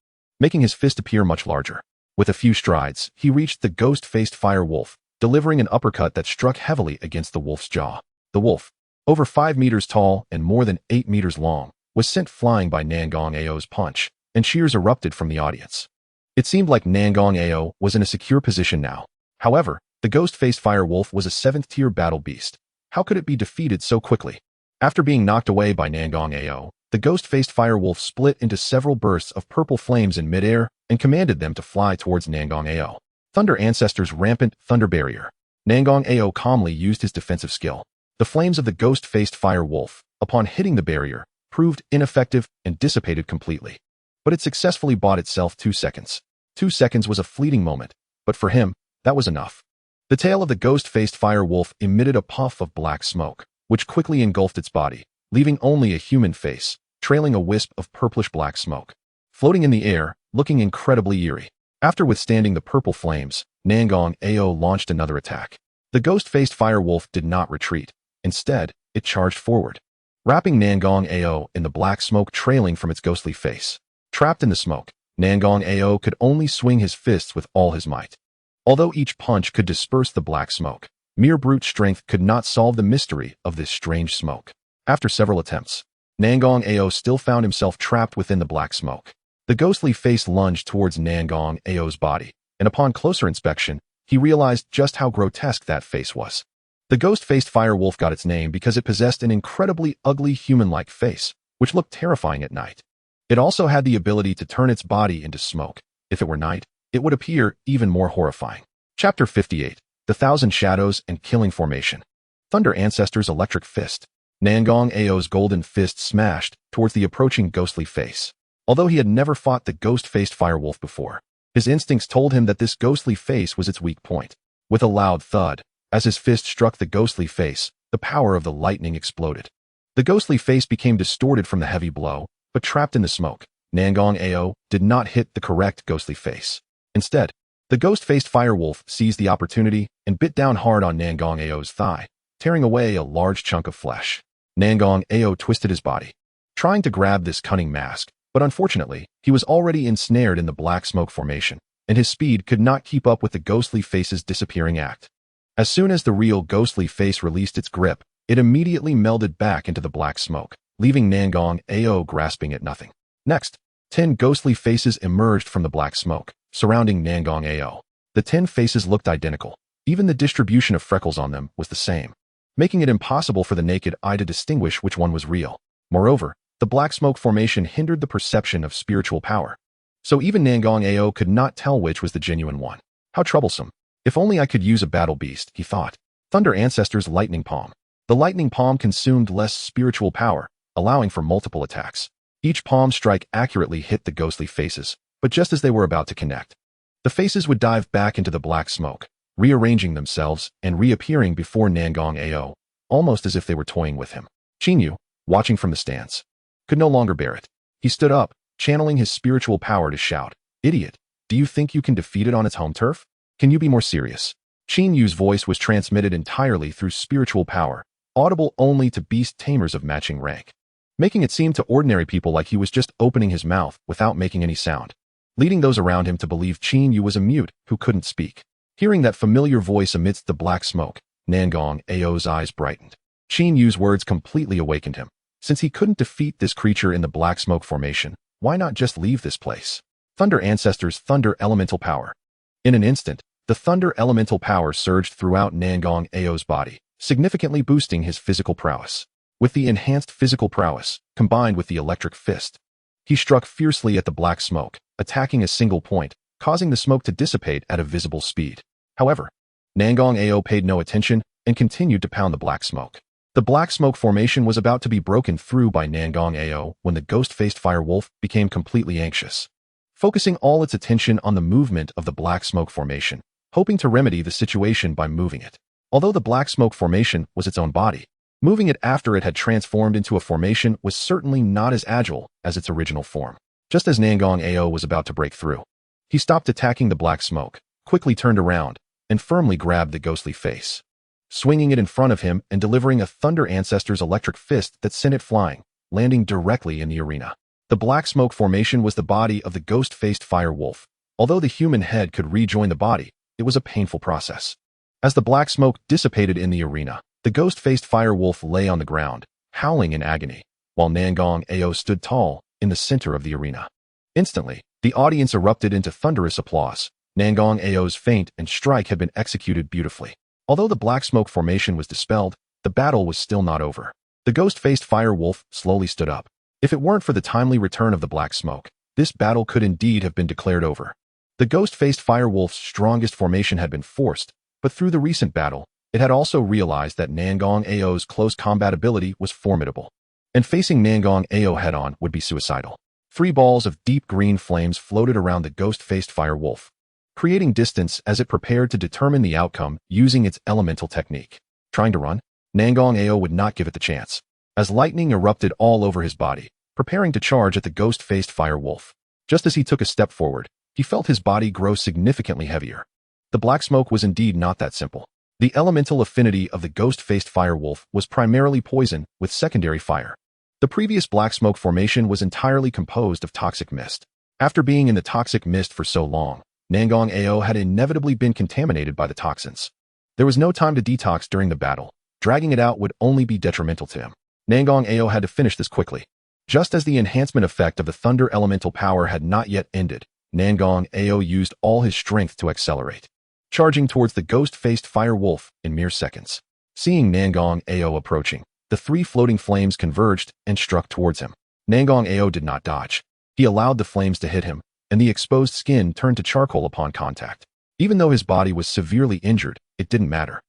making his fist appear much larger. With a few strides, he reached the ghost-faced fire wolf, delivering an uppercut that struck heavily against the wolf's jaw. The wolf, over 5 meters tall and more than 8 meters long, was sent flying by Nangong Ao's punch, and cheers erupted from the audience. It seemed like Nangong Ao was in a secure position now. However, the ghost-faced fire wolf was a 7th-tier battle beast. How could it be defeated so quickly? After being knocked away by Nangong Ao, the ghost-faced fire wolf split into several bursts of purple flames in midair and commanded them to fly towards Nangong Ao. Thunder Ancestor's rampant thunder barrier. Nangong Ao calmly used his defensive skill. The flames of the ghost-faced fire wolf, upon hitting the barrier, proved ineffective and dissipated completely. But it successfully bought itself 2 seconds. 2 seconds was a fleeting moment, but for him, that was enough. The tail of the ghost-faced fire wolf emitted a puff of black smoke, which quickly engulfed its body, leaving only a human face, trailing a wisp of purplish-black smoke. Floating in the air, looking incredibly eerie. After withstanding the purple flames, Nangong Ao launched another attack. The ghost-faced fire wolf did not retreat. Instead, it charged forward, wrapping Nangong Ao in the black smoke trailing from its ghostly face. Trapped in the smoke, Nangong Ao could only swing his fists with all his might. Although each punch could disperse the black smoke, mere brute strength could not solve the mystery of this strange smoke. After several attempts, Nangong Ao still found himself trapped within the black smoke. The ghostly face lunged towards Nangong Ao's body, and upon closer inspection, he realized just how grotesque that face was. The ghost-faced fire wolf got its name because it possessed an incredibly ugly human-like face, which looked terrifying at night. It also had the ability to turn its body into smoke. If it were night, it would appear even more horrifying. Chapter 58. The Thousand Shadows and Killing Formation. Thunder Ancestor's electric fist. Nangong Ao's golden fist smashed towards the approaching ghostly face. Although he had never fought the ghost-faced firewolf before, his instincts told him that this ghostly face was its weak point. With a loud thud, as his fist struck the ghostly face, the power of the lightning exploded. The ghostly face became distorted from the heavy blow, but trapped in the smoke, Nangong Ao did not hit the correct ghostly face. Instead, the ghost-faced firewolf seized the opportunity and bit down hard on Nangong Ao's thigh, tearing away a large chunk of flesh. Nangong Ao twisted his body, trying to grab this cunning mask, but unfortunately, he was already ensnared in the black smoke formation, and his speed could not keep up with the ghostly face's disappearing act. As soon as the real ghostly face released its grip, it immediately melded back into the black smoke, leaving Nangong Ao grasping at nothing. Next, 10 ghostly faces emerged from the black smoke, surrounding Nangong Ao. The 10 faces looked identical. Even the distribution of freckles on them was the same, making it impossible for the naked eye to distinguish which one was real. Moreover, the black smoke formation hindered the perception of spiritual power, so even Nangong Ao could not tell which was the genuine one. How troublesome. If only I could use a battle beast, he thought. Thunder Ancestor's Lightning Palm. The Lightning Palm consumed less spiritual power, allowing for multiple attacks. Each palm strike accurately hit the ghostly faces, but just as they were about to connect, the faces would dive back into the black smoke, rearranging themselves and reappearing before Nangong Ao, almost as if they were toying with him. Qingyu, watching from the stands, could no longer bear it. He stood up, channeling his spiritual power to shout, "Idiot, do you think you can defeat it on its home turf? Can you be more serious?" Qinyu's voice was transmitted entirely through spiritual power, audible only to beast tamers of matching rank, making it seem to ordinary people like he was just opening his mouth without making any sound, leading those around him to believe Qinyu was a mute who couldn't speak. Hearing that familiar voice amidst the black smoke, Nangong Ao's eyes brightened. Qinyu's words completely awakened him. Since he couldn't defeat this creature in the black smoke formation, why not just leave this place? Thunder Ancestor's Thunder Elemental Power. In an instant, the Thunder Elemental Power surged throughout Nangong Ao's body, significantly boosting his physical prowess. With the enhanced physical prowess, combined with the electric fist, he struck fiercely at the black smoke, attacking a single point, causing the smoke to dissipate at a visible speed. However, Nangong Ao paid no attention and continued to pound the black smoke. The black smoke formation was about to be broken through by Nangong Ao when the ghost-faced firewolf became completely anxious, focusing all its attention on the movement of the black smoke formation, hoping to remedy the situation by moving it. Although the black smoke formation was its own body, moving it after it had transformed into a formation was certainly not as agile as its original form. Just as Nangong Ao was about to break through, he stopped attacking the black smoke, quickly turned around, and firmly grabbed the ghostly face, swinging it in front of him and delivering a Thunder Ancestor's electric fist that sent it flying, landing directly in the arena. The black smoke formation was the body of the ghost-faced firewolf. Although the human head could rejoin the body, it was a painful process. As the black smoke dissipated in the arena, the ghost-faced firewolf lay on the ground, howling in agony, while Nangong Ao stood tall in the center of the arena. Instantly, the audience erupted into thunderous applause. Nangong Ao's feint and strike had been executed beautifully. Although the black smoke formation was dispelled, the battle was still not over. The ghost-faced firewolf slowly stood up. If it weren't for the timely return of the black smoke, this battle could indeed have been declared over. The ghost-faced firewolf's strongest formation had been forced, but through the recent battle, it had also realized that Nangong Ao's close combat ability was formidable, and facing Nangong Ao head-on would be suicidal. 3 balls of deep green flames floated around the ghost-faced firewolf, creating distance as it prepared to determine the outcome using its elemental technique. Trying to run, Nangong Ao would not give it the chance, as lightning erupted all over his body, preparing to charge at the ghost-faced firewolf. Just as he took a step forward, he felt his body grow significantly heavier. The black smoke was indeed not that simple. The elemental affinity of the ghost-faced firewolf was primarily poison with secondary fire. The previous black smoke formation was entirely composed of toxic mist. After being in the toxic mist for so long, Nangong Ao had inevitably been contaminated by the toxins. There was no time to detox during the battle. Dragging it out would only be detrimental to him. Nangong Ao had to finish this quickly. Just as the enhancement effect of the thunder elemental power had not yet ended, Nangong Ao used all his strength to accelerate, charging towards the ghost-faced firewolf in mere seconds. Seeing Nangong Ao approaching, the 3 floating flames converged and struck towards him. Nangong Ao did not dodge. He allowed the flames to hit him, and the exposed skin turned to charcoal upon contact. Even though his body was severely injured, it didn't matter.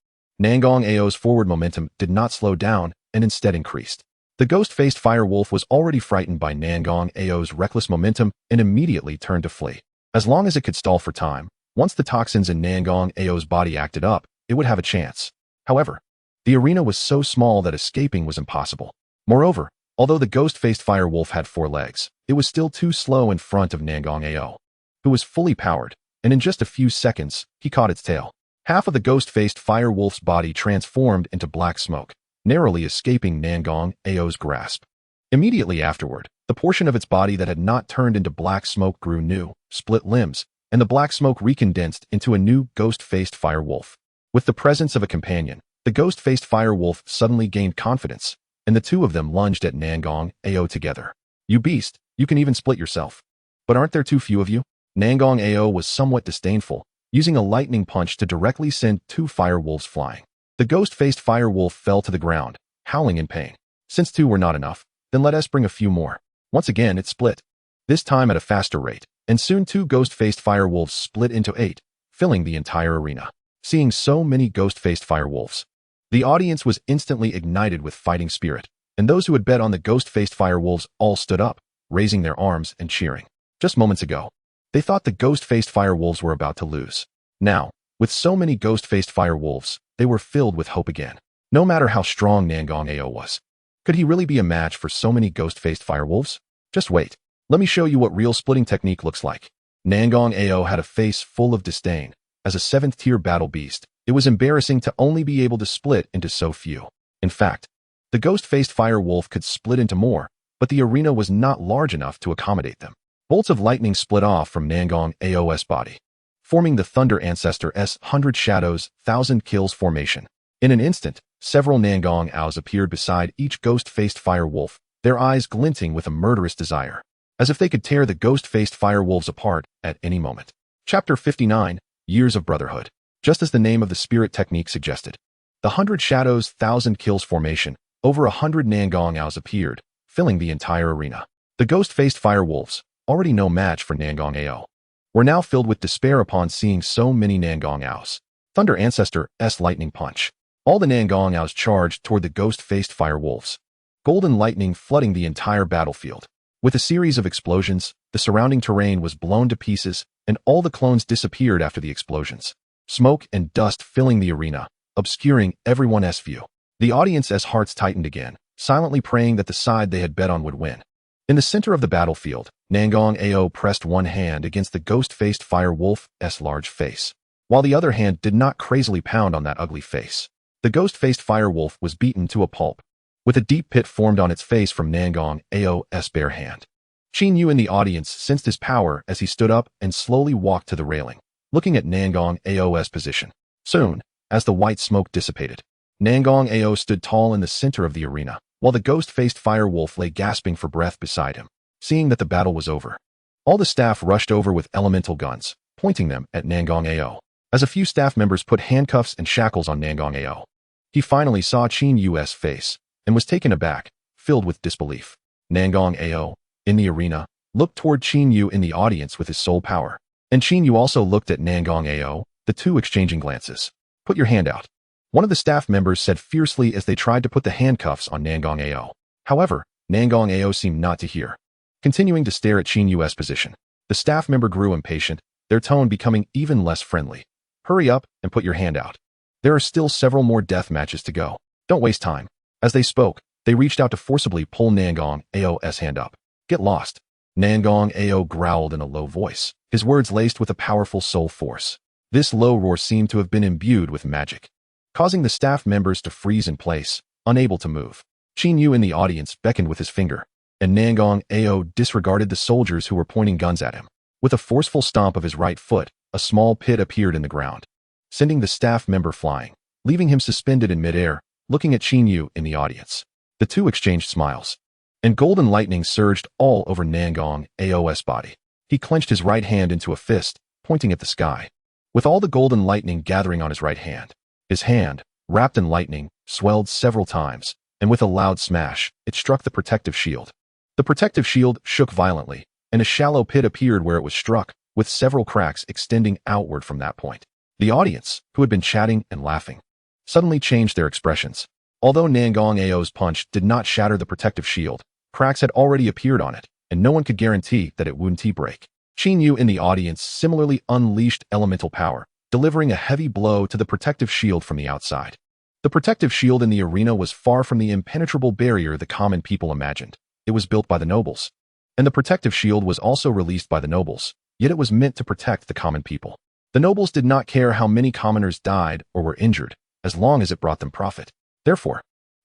Nangong Ao's forward momentum did not slow down and instead increased. The ghost-faced firewolf was already frightened by Nangong Ao's reckless momentum and immediately turned to flee. As long as it could stall for time, once the toxins in Nangong Ao's body acted up, it would have a chance. However, the arena was so small that escaping was impossible. Moreover, although the ghost-faced firewolf had 4 legs, it was still too slow in front of Nangong Ao, who was fully powered, and in just a few seconds, he caught its tail. Half of the ghost-faced firewolf's body transformed into black smoke, narrowly escaping Nangong Ao's grasp. Immediately afterward, the portion of its body that had not turned into black smoke grew new, split limbs, and the black smoke recondensed into a new ghost-faced firewolf. With the presence of a companion, the ghost-faced firewolf suddenly gained confidence, and the 2 of them lunged at Nangong Ao together. "You beast, you can even split yourself. But aren't there too few of you?" Nangong Ao was somewhat disdainful, using a lightning punch to directly send 2 firewolves flying. The ghost-faced firewolf fell to the ground, howling in pain. Since 2 were not enough, then let us bring a few more. Once again it split, this time at a faster rate, and soon 2 ghost-faced firewolves split into 8, filling the entire arena. Seeing so many ghost-faced firewolves, the audience was instantly ignited with fighting spirit. and those who had bet on the ghost-faced firewolves all stood up, raising their arms and cheering. Just moments ago, they thought the ghost-faced firewolves were about to lose. Now, with so many ghost-faced firewolves, they were filled with hope again. No matter how strong Nangong Ao was, could he really be a match for so many ghost-faced firewolves? Just wait. Let me show you what real splitting technique looks like. Nangong Ao had a face full of disdain. As a 7th-tier battle beast, it was embarrassing to only be able to split into so few. In fact, the ghost-faced firewolf could split into more, but the arena was not large enough to accommodate them. Bolts of lightning split off from Nangong Ao's body, forming the Thunder Ancestor's 100 Shadows, 1000 Kills formation. In an instant, several Nangong Aos appeared beside each ghost-faced firewolf, their eyes glinting with a murderous desire, as if they could tear the ghost-faced firewolves apart at any moment. Chapter 59, Years of Brotherhood. Just as the name of the spirit technique suggested, the 100 Shadows, 1000 Kills formation, over 100 Nangong Aos appeared, filling the entire arena. The ghost-faced firewolves, already no match for Nangong Ao, were now filled with despair upon seeing so many Nangong Aos. Thunder Ancestor's lightning punch. All the Nangong Aos charged toward the ghost-faced firewolves, golden lightning flooding the entire battlefield. With a series of explosions, the surrounding terrain was blown to pieces, and all the clones disappeared after the explosions. Smoke and dust filling the arena, obscuring everyone's view. The audience's hearts tightened again, silently praying that the side they had bet on would win. In the center of the battlefield, Nangong Ao pressed one hand against the ghost-faced firewolf's large face, while the other hand did not crazily pound on that ugly face. The ghost-faced firewolf was beaten to a pulp, with a deep pit formed on its face from Nangong Ao's bare hand. Qin Yu in the audience sensed his power as he stood up and slowly walked to the railing, looking at Nangong Ao's position. Soon, as the white smoke dissipated, Nangong Ao stood tall in the center of the arena, while the ghost-faced firewolf lay gasping for breath beside him. Seeing that the battle was over, all the staff rushed over with elemental guns, pointing them at Nangong Ao. As a few staff members put handcuffs and shackles on Nangong Ao, he finally saw Qin Yu's face and was taken aback, filled with disbelief. Nangong Ao, in the arena, looked toward Qin Yu in the audience with his soul power, and Qin Yu also looked at Nangong Ao, the two exchanging glances. Put your hand out, one of the staff members said fiercely as they tried to put the handcuffs on Nangong Ao. However, Nangong Ao seemed not to hear, continuing to stare at Qin Yu's position. The staff member grew impatient, their tone becoming even less friendly. Hurry up and put your hand out. There are still several more death matches to go. Don't waste time. As they spoke, they reached out to forcibly pull Nangong Ao's hand up. Get lost. Nangong Ao growled in a low voice, his words laced with a powerful soul force. This low roar seemed to have been imbued with magic, causing the staff members to freeze in place, unable to move. Qin Yu in the audience beckoned with his finger, and Nangong Ao disregarded the soldiers who were pointing guns at him. With a forceful stomp of his right foot, a small pit appeared in the ground, sending the staff member flying, leaving him suspended in midair, looking at Qin Yu in the audience. The two exchanged smiles, and golden lightning surged all over Nangong Ao's body. He clenched his right hand into a fist, pointing at the sky, with all the golden lightning gathering on his right hand. His hand, wrapped in lightning, swelled several times, and with a loud smash, it struck the protective shield. The protective shield shook violently, and a shallow pit appeared where it was struck, with several cracks extending outward from that point. The audience, who had been chatting and laughing, suddenly changed their expressions. Although Nangong Ao's punch did not shatter the protective shield, cracks had already appeared on it, and no one could guarantee that it wouldn't break. Qin Yu in the audience similarly unleashed elemental power, delivering a heavy blow to the protective shield from the outside. The protective shield in the arena was far from the impenetrable barrier the common people imagined. It was built by the nobles, and the protective shield was also released by the nobles, yet it was meant to protect the common people. The nobles did not care how many commoners died or were injured, as long as it brought them profit. Therefore,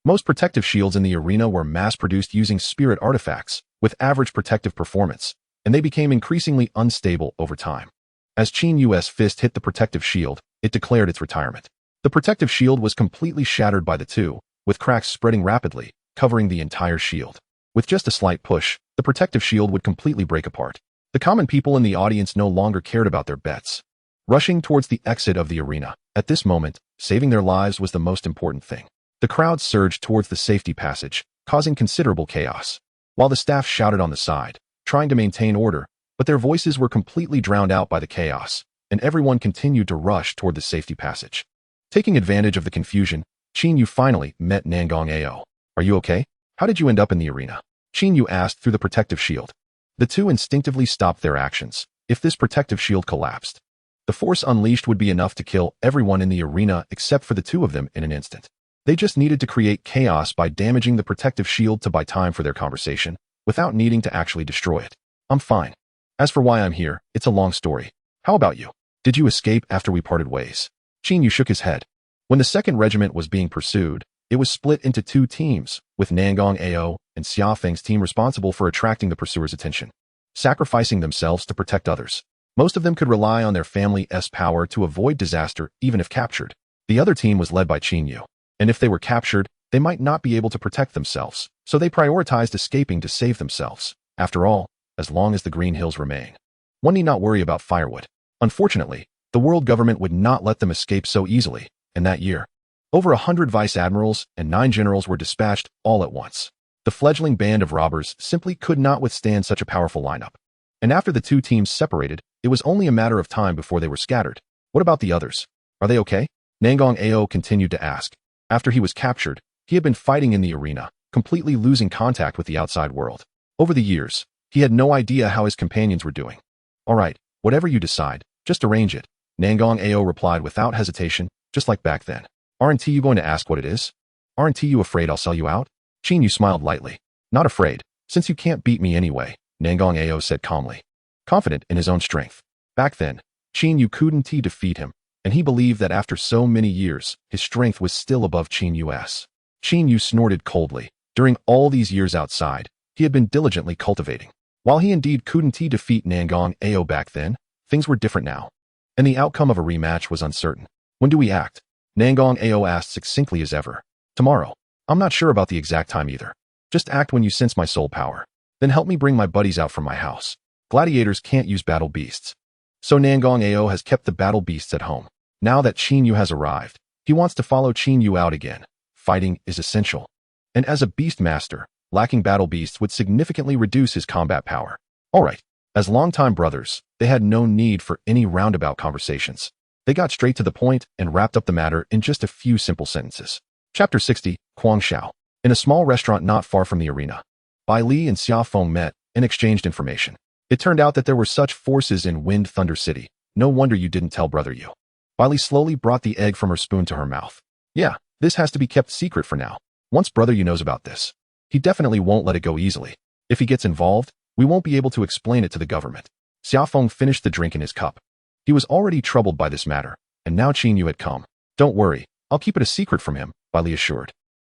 most protective shields in the arena were mass-produced using spirit artifacts, with average protective performance, and they became increasingly unstable over time. As Qin Yu's fist hit the protective shield, it declared its retirement. The protective shield was completely shattered by the two, with cracks spreading rapidly, covering the entire shield. With just a slight push, the protective shield would completely break apart. The common people in the audience no longer cared about their bets, rushing towards the exit of the arena. At this moment, saving their lives was the most important thing. The crowd surged towards the safety passage, causing considerable chaos, while the staff shouted on the side, trying to maintain order, but their voices were completely drowned out by the chaos, and everyone continued to rush toward the safety passage. Taking advantage of the confusion, Qin Yu finally met Nangong Ao. Are you okay? How did you end up in the arena? Qin Yu asked through the protective shield. The two instinctively stopped their actions. If this protective shield collapsed, the force unleashed would be enough to kill everyone in the arena except for the two of them in an instant. They just needed to create chaos by damaging the protective shield to buy time for their conversation, without needing to actually destroy it. I'm fine. As for why I'm here, it's a long story. How about you? Did you escape after we parted ways? Qin Yu shook his head. When the 2nd Regiment was being pursued, it was split into 2 teams, with Nangong Ao and Xia Feng's team responsible for attracting the pursuers' attention, sacrificing themselves to protect others. Most of them could rely on their family's power to avoid disaster even if captured. The other team was led by Qin Yu, and if they were captured, they might not be able to protect themselves, so they prioritized escaping to save themselves. After all, as long as the Green Hills remain, one need not worry about firewood. Unfortunately, the world government would not let them escape so easily, and that year, over 100 vice admirals and 9 generals were dispatched all at once. The fledgling band of robbers simply could not withstand such a powerful lineup. And after the 2 teams separated, it was only a matter of time before they were scattered. What about the others? Are they okay? Nangong Ao continued to ask. After he was captured, he had been fighting in the arena, completely losing contact with the outside world. Over the years, he had no idea how his companions were doing. All right, whatever you decide, just arrange it. Nangong Ao replied without hesitation, just like back then. Aren't you going to ask what it is? Aren't you afraid I'll sell you out? Qin Yu smiled lightly. Not afraid, since you can't beat me anyway, Nangong Ao said calmly, confident in his own strength. Back then, Qin Yu couldn't defeat him, and he believed that after so many years, his strength was still above Qin Yu's. Qin Yu snorted coldly. During all these years outside, he had been diligently cultivating. While he indeed couldn't defeat Nangong Ao back then, things were different now, and the outcome of a rematch was uncertain. When do we act? Nangong Ao asked succinctly as ever. Tomorrow. I'm not sure about the exact time either. Just act when you sense my soul power. Then help me bring my buddies out from my house. Gladiators can't use battle beasts. So Nangong Ao has kept the battle beasts at home. Now that Qin Yu has arrived, he wants to follow Qin Yu out again. Fighting is essential. And as a beast master, lacking battle beasts would significantly reduce his combat power. Alright, as longtime brothers, they had no need for any roundabout conversations. They got straight to the point and wrapped up the matter in just a few simple sentences. Chapter 60, Guangxiao. In a small restaurant not far from the arena, Bai Li and Xia Feng met and exchanged information. It turned out that there were such forces in Wind Thunder City. No wonder you didn't tell brother Yu. Bai Li slowly brought the egg from her spoon to her mouth. Yeah, this has to be kept secret for now. Once brother Yu knows about this, he definitely won't let it go easily. If he gets involved, we won't be able to explain it to the government. Xia Feng finished the drink in his cup. He was already troubled by this matter, and now Qin Yu had come. Don't worry, I'll keep it a secret from him, Bai Li assured.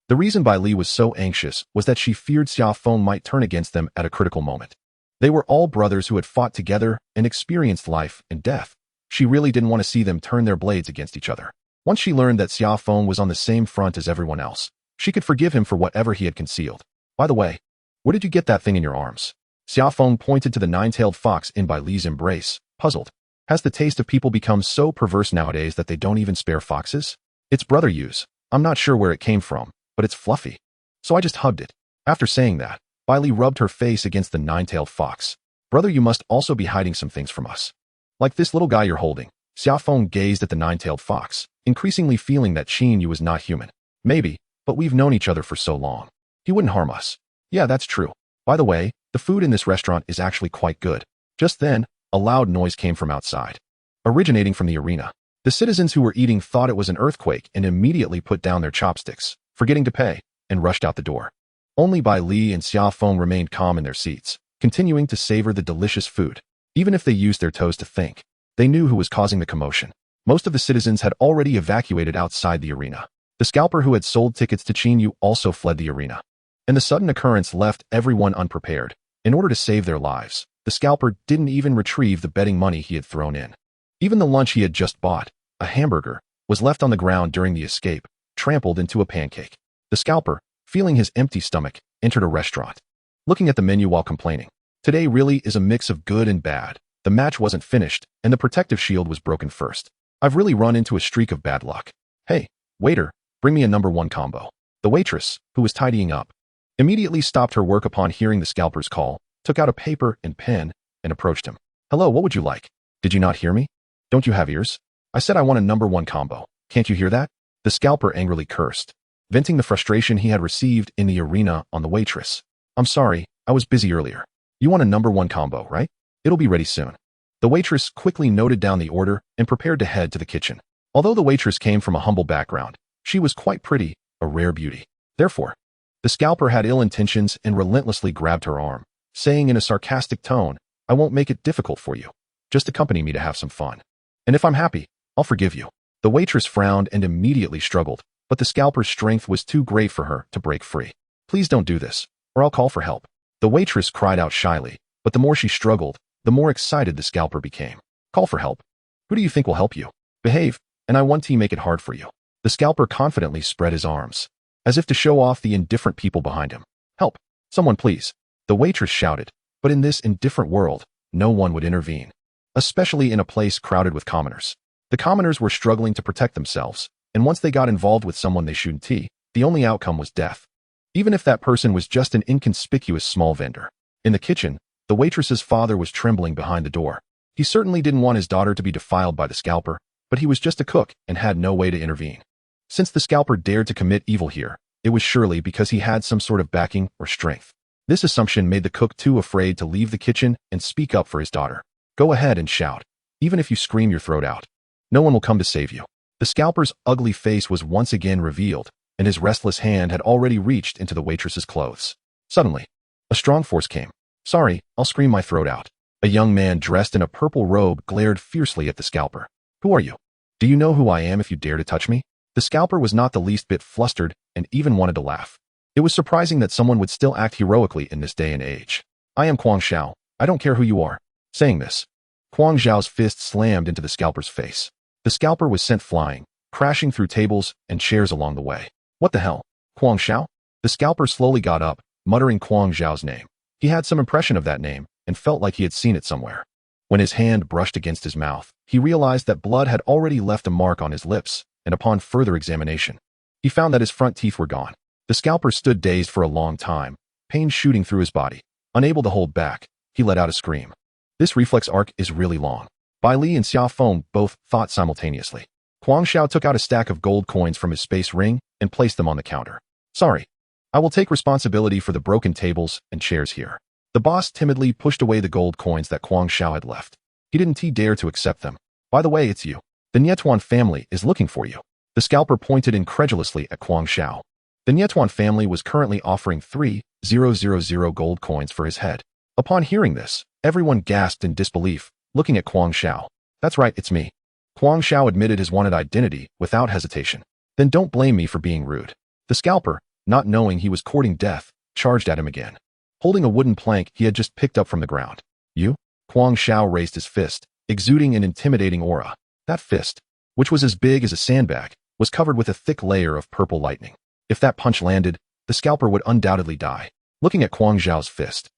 The reason Bai Li was so anxious was that she feared Xia Feng might turn against them at a critical moment. They were all brothers who had fought together and experienced life and death. She really didn't want to see them turn their blades against each other. Once she learned that Xia Feng was on the same front as everyone else, she could forgive him for whatever he had concealed. By the way, where did you get that thing in your arms? Xia Feng pointed to the 9-tailed fox in Bai Li's embrace, puzzled. Has the taste of people become so perverse nowadays that they don't even spare foxes? It's brother Yu's. I'm not sure where it came from, but it's fluffy. So I just hugged it. After saying that, Bai Li rubbed her face against the 9-tailed fox. Brother, you must also be hiding some things from us. Like this little guy you're holding. Xia Feng gazed at the 9-tailed fox, increasingly feeling that Qin Yu was not human. Maybe, but we've known each other for so long. He wouldn't harm us. Yeah, that's true. By the way, the food in this restaurant is actually quite good. Just then, a loud noise came from outside, originating from the arena. The citizens who were eating thought it was an earthquake and immediately put down their chopsticks, forgetting to pay, and rushed out the door. Only Bai Li and Xia Feng remained calm in their seats, continuing to savor the delicious food. Even if they used their toes to think, they knew who was causing the commotion. Most of the citizens had already evacuated outside the arena. The scalper who had sold tickets to Qin Yu also fled the arena. And the sudden occurrence left everyone unprepared. In order to save their lives, the scalper didn't even retrieve the betting money he had thrown in. Even the lunch he had just bought, a hamburger, was left on the ground during the escape, trampled into a pancake. The scalper, feeling his empty stomach, entered a restaurant, looking at the menu while complaining. Today really is a mix of good and bad. The match wasn't finished, and the protective shield was broken first. I've really run into a streak of bad luck. Hey, waiter, bring me a #1 combo. The waitress, who was tidying up, immediately stopped her work upon hearing the scalper's call, took out a paper and pen, and approached him. Hello, what would you like? Did you not hear me? Don't you have ears? I said I want a #1 combo. Can't you hear that? The scalper angrily cursed. venting the frustration he had received in the arena on the waitress. "I'm sorry, I was busy earlier. You want a #1 combo, right? It'll be ready soon." The waitress quickly noted down the order and prepared to head to the kitchen. Although the waitress came from a humble background, she was quite pretty, a rare beauty. Therefore, the scalper had ill intentions and relentlessly grabbed her arm, saying in a sarcastic tone, "I won't make it difficult for you. Just accompany me to have some fun. And if I'm happy, I'll forgive you." The waitress frowned and immediately struggled, but the scalper's strength was too great for her to break free. "Please don't do this, or I'll call for help." The waitress cried out shyly, but the more she struggled, the more excited the scalper became. "Call for help? Who do you think will help you? Behave, and I want to make it hard for you." The scalper confidently spread his arms, as if to show off the indifferent people behind him. "Help! Someone please!" The waitress shouted, but in this indifferent world, no one would intervene, especially in a place crowded with commoners. The commoners were struggling to protect themselves, and once they got involved with someone they shouldn't, the only outcome was death. Even if that person was just an inconspicuous small vendor. In the kitchen, the waitress's father was trembling behind the door. He certainly didn't want his daughter to be defiled by the scalper, but he was just a cook and had no way to intervene. Since the scalper dared to commit evil here, it was surely because he had some sort of backing or strength. This assumption made the cook too afraid to leave the kitchen and speak up for his daughter. "Go ahead and shout, even if you scream your throat out. No one will come to save you." The scalper's ugly face was once again revealed, and his restless hand had already reached into the waitress's clothes. Suddenly, a strong force came. "Sorry, I'll scream my throat out." A young man dressed in a purple robe glared fiercely at the scalper. "Who are you? Do you know who I am if you dare to touch me?" The scalper was not the least bit flustered and even wanted to laugh. It was surprising that someone would still act heroically in this day and age. "I am Kwang Xiao. I don't care who you are." Saying this, Kwang Xiao's fist slammed into the scalper's face. The scalper was sent flying, crashing through tables and chairs along the way. "What the hell? Kwang Xiao?" The scalper slowly got up, muttering Kwang Xiao's name. He had some impression of that name and felt like he had seen it somewhere. When his hand brushed against his mouth, he realized that blood had already left a mark on his lips, and upon further examination, he found that his front teeth were gone. The scalper stood dazed for a long time, pain shooting through his body. Unable to hold back, he let out a scream. This reflex arc is really long. Bai Li and Xia Feng both thought simultaneously. Kwang Xiao took out a stack of gold coins from his space ring and placed them on the counter. "Sorry. I will take responsibility for the broken tables and chairs here." The boss timidly pushed away the gold coins that Kwang Xiao had left. He didn't dare to accept them. "By the way, it's you. The Nietuan family is looking for you." The scalper pointed incredulously at Kwang Xiao. The Nietuan family was currently offering 3,000 gold coins for his head. Upon hearing this, everyone gasped in disbelief, looking at Kwang Xiao. "That's right, it's me." Kwang Xiao admitted his wanted identity without hesitation. "Then don't blame me for being rude." The scalper, not knowing he was courting death, charged at him again, holding a wooden plank he had just picked up from the ground. "You?" Kwang Xiao raised his fist, exuding an intimidating aura. That fist, which was as big as a sandbag, was covered with a thick layer of purple lightning. If that punch landed, the scalper would undoubtedly die. Looking at Kwang Xiao's fist,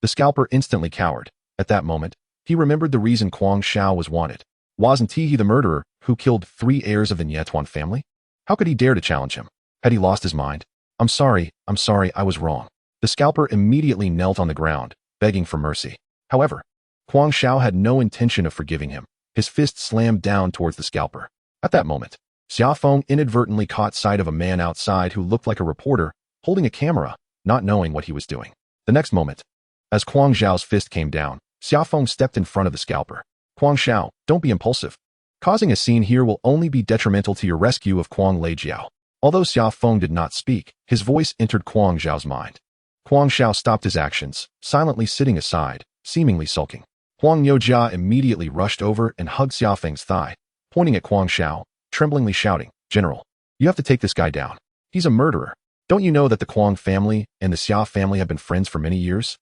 the scalper instantly cowered. At that moment, he remembered the reason Kwang Xiao was wanted. Wasn't he the murderer who killed 3 heirs of the Nietuan family? How could he dare to challenge him? Had he lost his mind? I'm sorry, I was wrong." The scalper immediately knelt on the ground, begging for mercy. However, Kwang Xiao had no intention of forgiving him. His fist slammed down towards the scalper. At that moment, Xia Feng inadvertently caught sight of a man outside who looked like a reporter, holding a camera, not knowing what he was doing. The next moment, as Kwang Xiao's fist came down, Xia Feng stepped in front of the scalper. "Kwang Xiao, don't be impulsive. Causing a scene here will only be detrimental to your rescue of Kwang Leijiao." Although Xia Feng did not speak, his voice entered Kwang Xiao's mind. Kwang Xiao stopped his actions, silently sitting aside, seemingly sulking. Huang Yojia immediately rushed over and hugged Xia Feng's thigh, pointing at Kwang Xiao, tremblingly shouting, "General, you have to take this guy down. He's a murderer. Don't you know that the Kwang family and the Xia family have been friends for many years?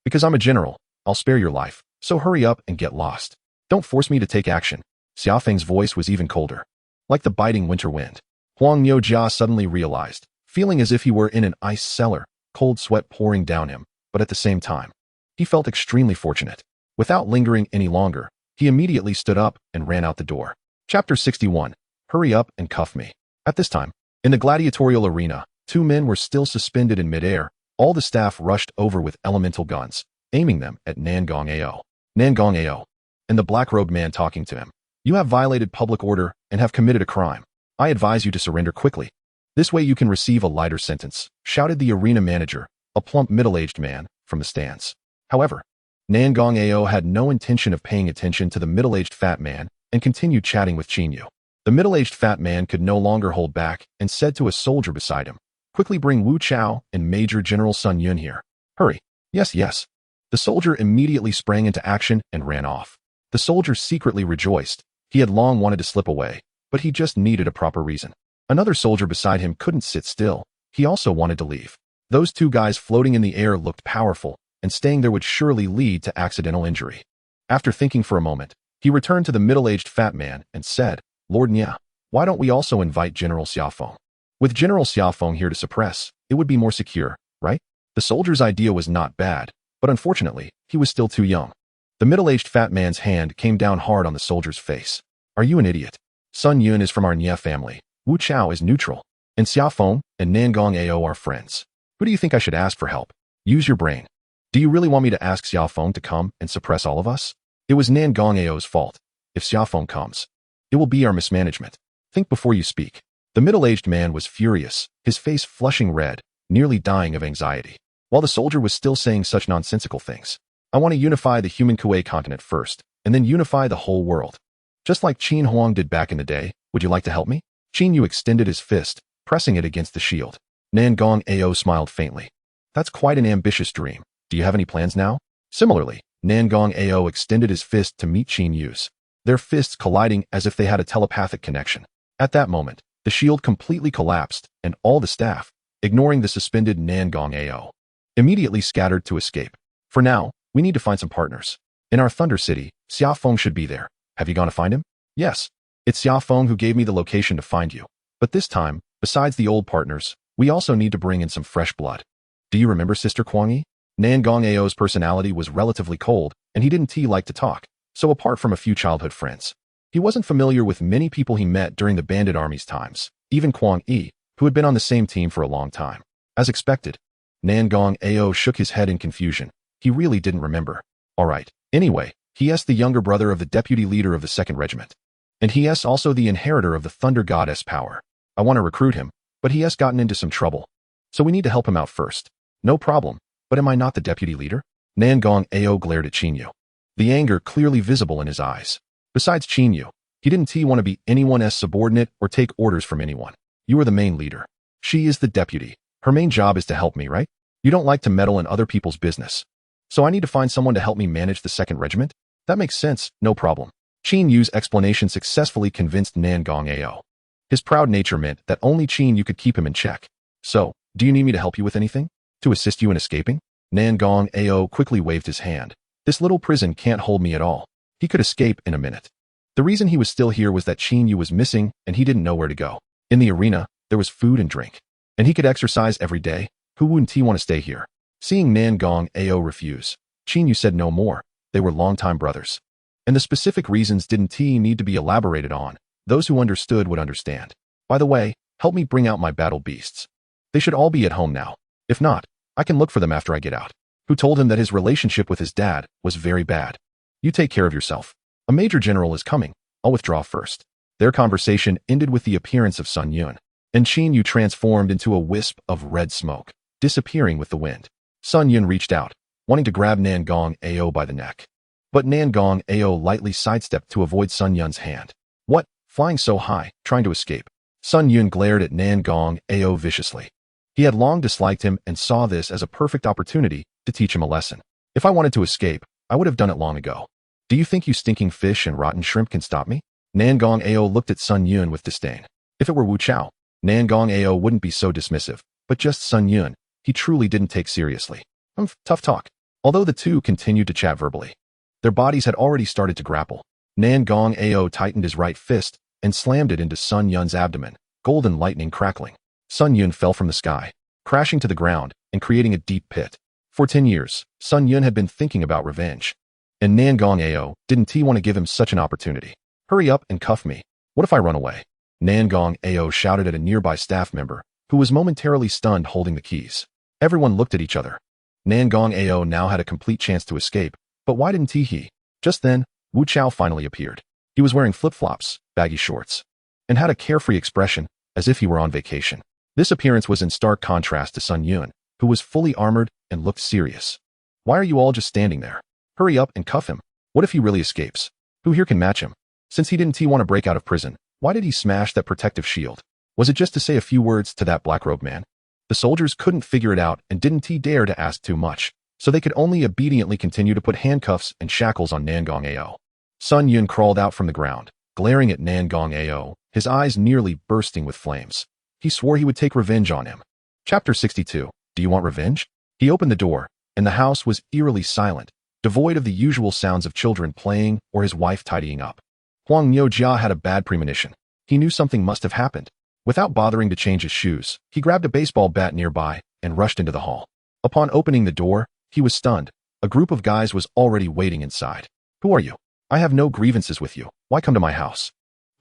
Because I'm a general, I'll spare your life, so hurry up and get lost. Don't force me to take action." Xia Feng's voice was even colder, like the biting winter wind. Huang Yojia suddenly realized, feeling as if he were in an ice cellar, cold sweat pouring down him, but at the same time, he felt extremely fortunate. Without lingering any longer, he immediately stood up and ran out the door. Chapter 61. Hurry up and cuff me. At this time, in the gladiatorial arena, 2 men were still suspended in midair. All the staff rushed over with elemental guns, aiming them at Nangong Ao. Nangong Ao. And the black-robed man talking to him. "You have violated public order and have committed a crime. I advise you to surrender quickly." This way you can receive a lighter sentence, shouted the arena manager, a plump middle-aged man, from the stands. However, Nangong Ao had no intention of paying attention to the middle-aged fat man and continued chatting with Chinyu. The middle-aged fat man could no longer hold back and said to a soldier beside him, "Quickly bring Wu Chao and Major General Sun Yun here. Hurry." "Yes, yes." The soldier immediately sprang into action and ran off. The soldier secretly rejoiced. He had long wanted to slip away, but he just needed a proper reason. Another soldier beside him couldn't sit still. He also wanted to leave. Those two guys floating in the air looked powerful, and staying there would surely lead to accidental injury. After thinking for a moment, he returned to the middle-aged fat man and said, "Lord Nya, why don't we also invite General Xiaofeng? With General Xiaofeng here to suppress, it would be more secure, right?" The soldier's idea was not bad, but unfortunately, he was still too young. The middle-aged fat man's hand came down hard on the soldier's face. "Are you an idiot? Sun Yun is from our Nya family. Wu Chao is neutral. And Xiaofeng and Nangong Ao are friends. Who do you think I should ask for help? Use your brain. Do you really want me to ask Xiaofeng to come and suppress all of us? It was Nangong Ao's fault. If Xiaofeng comes, it will be our mismanagement. Think before you speak." The middle-aged man was furious, his face flushing red, nearly dying of anxiety. While the soldier was still saying such nonsensical things. "I want to unify the human Kuei continent first, and then unify the whole world. Just like Qin Huang did back in the day. Would you like to help me?" Qin Yu extended his fist, pressing it against the shield. Nangong Ao smiled faintly. "That's quite an ambitious dream. Do you have any plans now?" Similarly, Nangong Ao extended his fist to meet Qin Yu's, their fists colliding as if they had a telepathic connection. At that moment, the shield completely collapsed, and all the staff, ignoring the suspended Nangong Ao, immediately scattered to escape. "For now, we need to find some partners. In our Thunder City, Xiaofeng should be there. Have you gone to find him?" "Yes. It's Xiaofeng who gave me the location to find you. But this time, besides the old partners, we also need to bring in some fresh blood. Do you remember Sister Kuang-yi?" Nangong Ao's personality was relatively cold, and he didn't like to talk, so apart from a few childhood friends, he wasn't familiar with many people he met during the Bandit Army's times, even Kuang-yi, who had been on the same team for a long time. As expected, Nangong Ao shook his head in confusion. He really didn't remember. "All right. Anyway, he is the younger brother of the deputy leader of the 2nd Regiment. And he is also the inheritor of the Thunder Goddess power. I want to recruit him, but he has gotten into some trouble. So we need to help him out first." "No problem. But am I not the deputy leader?" Nangong Ao glared at Qin Yu, the anger clearly visible in his eyes. Besides Qin Yu, he didn't want to be anyone's subordinate or take orders from anyone. "You are the main leader. She is the deputy. Her main job is to help me, right? You don't like to meddle in other people's business. So I need to find someone to help me manage the 2nd Regiment? That makes sense, no problem." Qin Yu's explanation successfully convinced Nangong Ao. His proud nature meant that only Qin Yu could keep him in check. "So, do you need me to help you with anything? To assist you in escaping?" Nangong Ao quickly waved his hand. "This little prison can't hold me at all. He could escape in a minute." The reason he was still here was that Qin Yu was missing and he didn't know where to go. In the arena, there was food and drink. And he could exercise every day. Who wouldn't want to stay here? Seeing Nangong Ao refuse, Qin Yu said no more. They were longtime brothers. And the specific reasons didn't need to be elaborated on. Those who understood would understand. "By the way, help me bring out my battle beasts. They should all be at home now. If not, I can look for them after I get out." Who told him that his relationship with his dad was very bad. "You take care of yourself. A major general is coming. I'll withdraw first." Their conversation ended with the appearance of Sun Yun, and Qin Yu transformed into a wisp of red smoke, disappearing with the wind. Sun Yun reached out, wanting to grab Nangong Ao by the neck. But Nangong Ao lightly sidestepped to avoid Sun Yun's hand. "What? Flying so high, trying to escape?" Sun Yun glared at Nangong Ao viciously. He had long disliked him and saw this as a perfect opportunity to teach him a lesson. "If I wanted to escape, I would have done it long ago. Do you think you stinking fish and rotten shrimp can stop me?" Nangong Ao looked at Sun Yun with disdain. If it were Wu Chao, Nangong Ao wouldn't be so dismissive, but just Sun Yun, he truly didn't take seriously. Tough talk. Although the two continued to chat verbally, their bodies had already started to grapple. Nangong Ao tightened his right fist and slammed it into Sun Yun's abdomen, golden lightning crackling. Sun Yun fell from the sky, crashing to the ground and creating a deep pit. For 10 years, Sun Yun had been thinking about revenge. And Nangong Ao didn't want to give him such an opportunity. "Hurry up and cuff me. What if I run away?" Nangong Ao shouted at a nearby staff member, who was momentarily stunned holding the keys. Everyone looked at each other. Nangong Ao now had a complete chance to escape, but why didn't he? Just then, Wu Chao finally appeared. He was wearing flip-flops, baggy shorts, and had a carefree expression, as if he were on vacation. This appearance was in stark contrast to Sun Yun, who was fully armored and looked serious. Why are you all just standing there? Hurry up and cuff him. What if he really escapes? Who here can match him? Since he didn't want to break out of prison, why did he smash that protective shield? Was it just to say a few words to that black-robed man? The soldiers couldn't figure it out and didn't dare to ask too much, so they could only obediently continue to put handcuffs and shackles on Nangong Ao. Sun Yun crawled out from the ground, glaring at Nangong Ao, his eyes nearly bursting with flames. He swore he would take revenge on him. Chapter 62. Do you want revenge? He opened the door, and the house was eerily silent, devoid of the usual sounds of children playing or his wife tidying up. Huang Niujia had a bad premonition. He knew something must have happened. Without bothering to change his shoes, he grabbed a baseball bat nearby and rushed into the hall. Upon opening the door, he was stunned. A group of guys was already waiting inside. Who are you? I have no grievances with you. Why come to my house?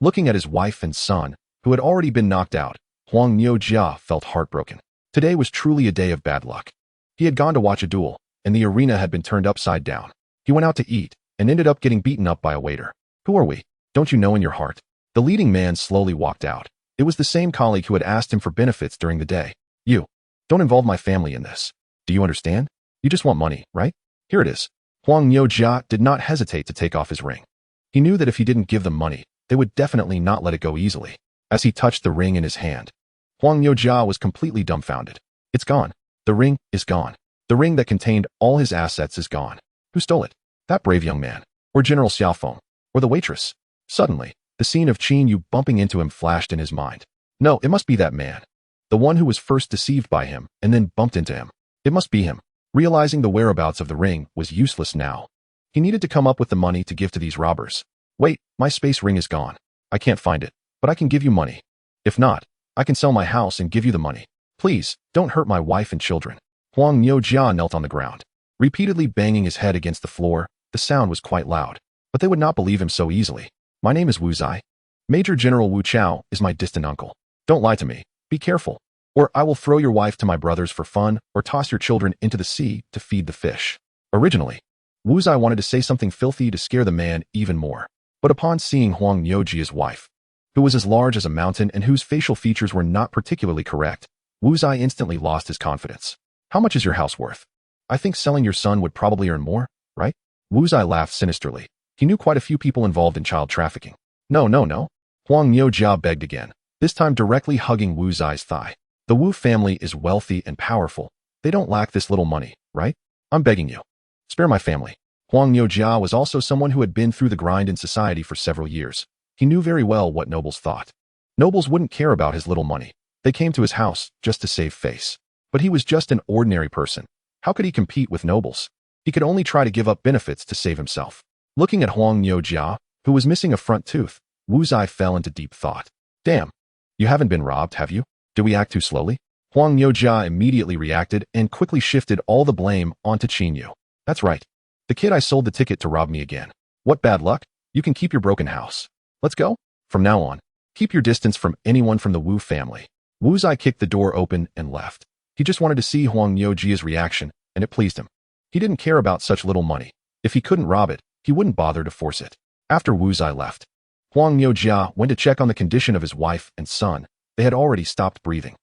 Looking at his wife and son, who had already been knocked out, Huang Niujia felt heartbroken. Today was truly a day of bad luck. He had gone to watch a duel, and the arena had been turned upside down. He went out to eat, and ended up getting beaten up by a waiter. Who are we? Don't you know in your heart? The leading man slowly walked out. It was the same colleague who had asked him for benefits during the day. You. Don't involve my family in this. Do you understand? You just want money, right? Here it is. Huang Niujia did not hesitate to take off his ring. He knew that if he didn't give them money, they would definitely not let it go easily. As he touched the ring in his hand, Huang Niujia was completely dumbfounded. It's gone. The ring is gone. The ring that contained all his assets is gone. Who stole it? That brave young man. Or General Xiaofeng. Or the waitress. Suddenly, the scene of Qin Yu bumping into him flashed in his mind. No, it must be that man. The one who was first deceived by him and then bumped into him. It must be him. Realizing the whereabouts of the ring was useless now. He needed to come up with the money to give to these robbers. Wait, my space ring is gone. I can't find it, but I can give you money. If not, I can sell my house and give you the money. Please, don't hurt my wife and children. Huang Niujia knelt on the ground, repeatedly banging his head against the floor. The sound was quite loud, but they would not believe him so easily. My name is Wu Zai. Major General Wu Chao is my distant uncle. Don't lie to me. Be careful, or I will throw your wife to my brothers for fun or toss your children into the sea to feed the fish. Originally, Wu Zai wanted to say something filthy to scare the man even more, but upon seeing Huang Niujia's wife, who was as large as a mountain and whose facial features were not particularly correct, Wu Zai instantly lost his confidence. How much is your house worth? I think selling your son would probably earn more, right? Wu Zai laughed sinisterly. He knew quite a few people involved in child trafficking. No. Huang Niujia begged again, this time directly hugging Wu Zai's thigh. The Wu family is wealthy and powerful. They don't lack this little money, right? I'm begging you. Spare my family. Huang Niujia was also someone who had been through the grind in society for several years. He knew very well what nobles thought. Nobles wouldn't care about his little money. They came to his house just to save face. But he was just an ordinary person. How could he compete with nobles? He could only try to give up benefits to save himself. Looking at Huang Niujia, who was missing a front tooth, Wu Zai fell into deep thought. Damn. You haven't been robbed, have you? Did we act too slowly? Huang Niujia immediately reacted and quickly shifted all the blame onto Qin Yu. That's right. The kid I sold the ticket to rob me again. What bad luck? You can keep your broken house. Let's go. From now on, keep your distance from anyone from the Wu family. Wu Zai kicked the door open and left. He just wanted to see Huang Niujia's reaction, and it pleased him. He didn't care about such little money. If he couldn't rob it, he wouldn't bother to force it. After Wu Zai left, Huang Niujia went to check on the condition of his wife and son. They had already stopped breathing.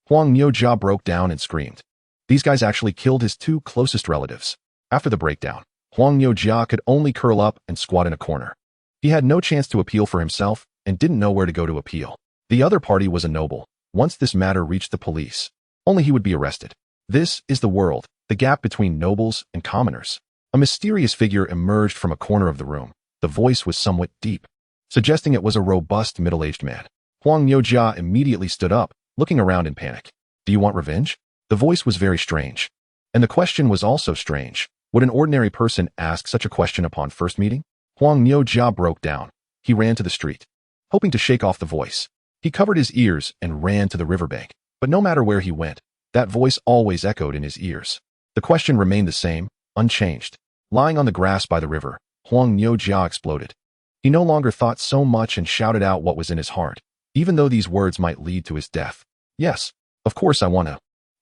Huang Niujia broke down and screamed. These guys actually killed his two closest relatives. After the breakdown, Huang Niujia could only curl up and squat in a corner. He had no chance to appeal for himself and didn't know where to go to appeal. The other party was a noble. Once this matter reached the police, only he would be arrested. This is the world, the gap between nobles and commoners. A mysterious figure emerged from a corner of the room. The voice was somewhat deep, suggesting it was a robust middle-aged man. Huang Niujia immediately stood up, looking around in panic. Do you want revenge? The voice was very strange. And the question was also strange. Would an ordinary person ask such a question upon first meeting? Huang Niujia broke down. He ran to the street, hoping to shake off the voice. He covered his ears and ran to the riverbank. But no matter where he went, that voice always echoed in his ears. The question remained the same, unchanged. Lying on the grass by the river, Huang Niujia exploded. He no longer thought so much and shouted out what was in his heart, even though these words might lead to his death. Yes, of course I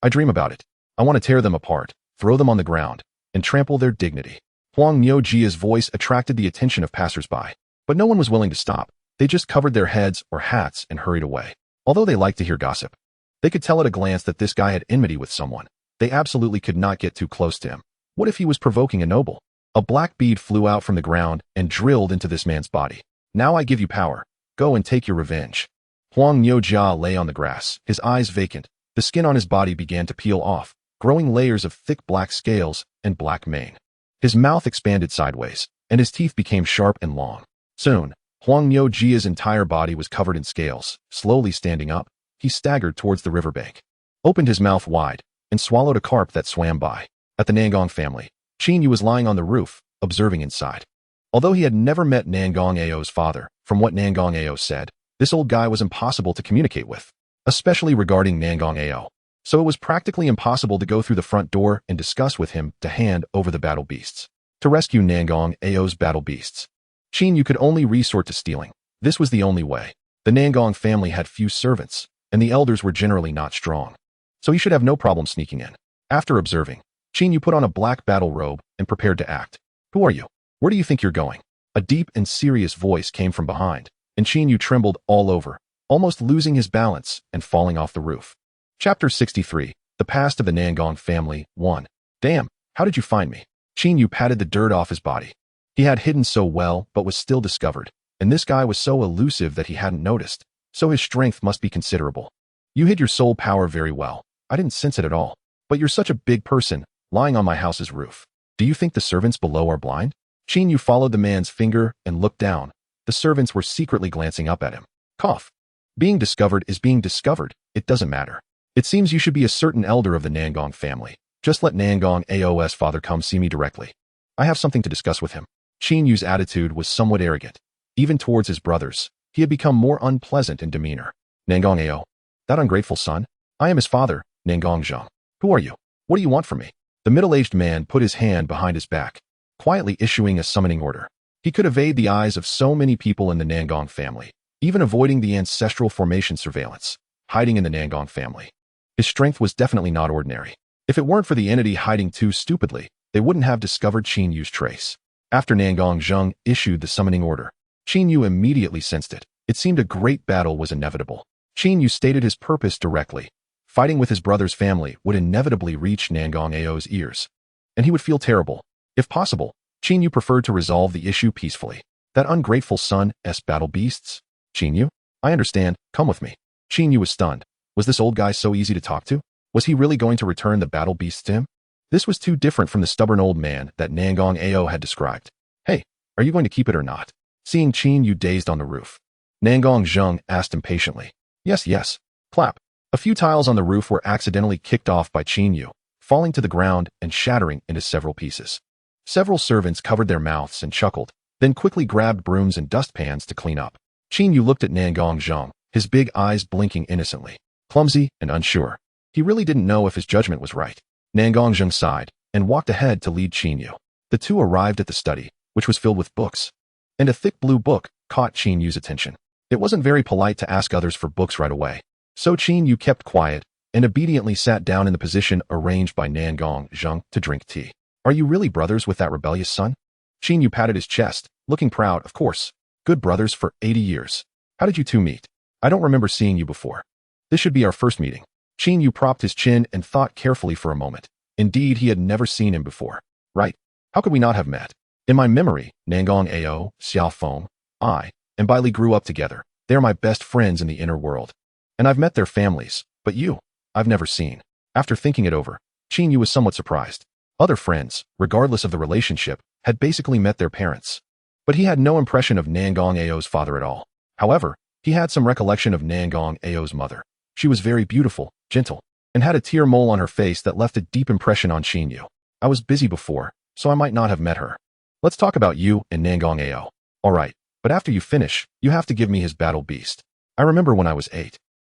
dream about it. I want to tear them apart, throw them on the ground, and trample their dignity. Huang Niujia's voice attracted the attention of passers-by, but no one was willing to stop. They just covered their heads or hats and hurried away. Although they liked to hear gossip, They could tell at a glance that this guy had enmity with someone. They absolutely could not get too close to him. What if he was provoking a noble? A black bead flew out from the ground and drilled into this man's body. Now I give you power. Go and take your revenge. Huang Niujia lay on the grass, his eyes vacant. The skin on his body began to peel off, growing layers of thick black scales and black mane. His mouth expanded sideways, and his teeth became sharp and long. Soon, Huang Niujia's entire body was covered in scales. Slowly standing up, he staggered towards the riverbank, opened his mouth wide, and swallowed a carp that swam by. At the Nangong family, Qin Yu was lying on the roof, observing inside. Although he had never met Nangong Ao's father, from what Nangong Ao said, this old guy was impossible to communicate with, especially regarding Nangong Ao. So it was practically impossible to go through the front door and discuss with him to hand over the battle beasts. To rescue Nangong Ao's battle beasts, Qin Yu could only resort to stealing. This was the only way. The Nangong family had few servants, and the elders were generally not strong. So he should have no problem sneaking in. After observing, Qin Yu put on a black battle robe and prepared to act. Who are you? Where do you think you're going? A deep and serious voice came from behind, and Qin Yu trembled all over, almost losing his balance and falling off the roof. Chapter 63, The Past of the Nangong Family, 1. Damn, how did you find me? Qin Yu patted the dirt off his body. He had hidden so well but was still discovered, and this guy was so elusive that he hadn't noticed, so his strength must be considerable. You hid your soul power very well. I didn't sense it at all. But you're such a big person, lying on my house's roof. Do you think the servants below are blind? Qin Yu followed the man's finger and looked down. The servants were secretly glancing up at him. Cough. Being discovered is being discovered. It doesn't matter. It seems you should be a certain elder of the Nangong family. Just let Nangong Ao's father come see me directly. I have something to discuss with him. Qin Yu's attitude was somewhat arrogant. Even towards his brothers, he had become more unpleasant in demeanor. Nangong Ao. That ungrateful son? I am his father, Nangong Zheng. Who are you? What do you want from me? The middle-aged man put his hand behind his back, quietly issuing a summoning order. He could evade the eyes of so many people in the Nangong family, even avoiding the ancestral formation surveillance, hiding in the Nangong family. His strength was definitely not ordinary. If it weren't for the entity hiding too stupidly, they wouldn't have discovered Qin Yu's trace. After Nangong Zheng issued the summoning order, Qin Yu immediately sensed it. It seemed a great battle was inevitable. Qin Yu stated his purpose directly. Fighting with his brother's family would inevitably reach Nangong Ao's ears, and he would feel terrible. If possible, Qin Yu preferred to resolve the issue peacefully. That ungrateful son's battle beasts? Qin Yu? I understand, come with me. Qin Yu was stunned. Was this old guy so easy to talk to? Was he really going to return the battle beasts to him? This was too different from the stubborn old man that Nangong Ao had described. Hey, are you going to keep it or not? Seeing Qin Yu dazed on the roof, Nangong Zheng asked impatiently. Yes, yes. Clap. A few tiles on the roof were accidentally kicked off by Qin Yu, falling to the ground and shattering into several pieces. Several servants covered their mouths and chuckled, then quickly grabbed brooms and dustpans to clean up. Qin Yu looked at Nangong Zheng, his big eyes blinking innocently, clumsy and unsure. He really didn't know if his judgment was right. Nangong Zheng sighed and walked ahead to lead Qin Yu. The two arrived at the study, which was filled with books, and a thick blue book caught Qin Yu's attention. It wasn't very polite to ask others for books right away, so Qin Yu kept quiet and obediently sat down in the position arranged by Nangong Zheng to drink tea. Are you really brothers with that rebellious son? Qin Yu patted his chest, looking proud, of course. Good brothers for 80 years. How did you two meet? I don't remember seeing you before. This should be our first meeting. Qin Yu propped his chin and thought carefully for a moment. Indeed, he had never seen him before. Right. How could we not have met? In my memory, Nangong Ao, Xiaofeng, I, and Bai Li grew up together. They are my best friends in the inner world. And I've met their families, but you, I've never seen. After thinking it over, Qin Yu was somewhat surprised. Other friends, regardless of the relationship, had basically met their parents. But he had no impression of Nangong Ao's father at all. However, he had some recollection of Nangong Ao's mother. She was very beautiful, gentle, and had a tear mole on her face that left a deep impression on Qin Yu. I was busy before, so I might not have met her. Let's talk about you and Nangong Ao. Alright, but after you finish, you have to give me his battle beast. I remember when I was 8.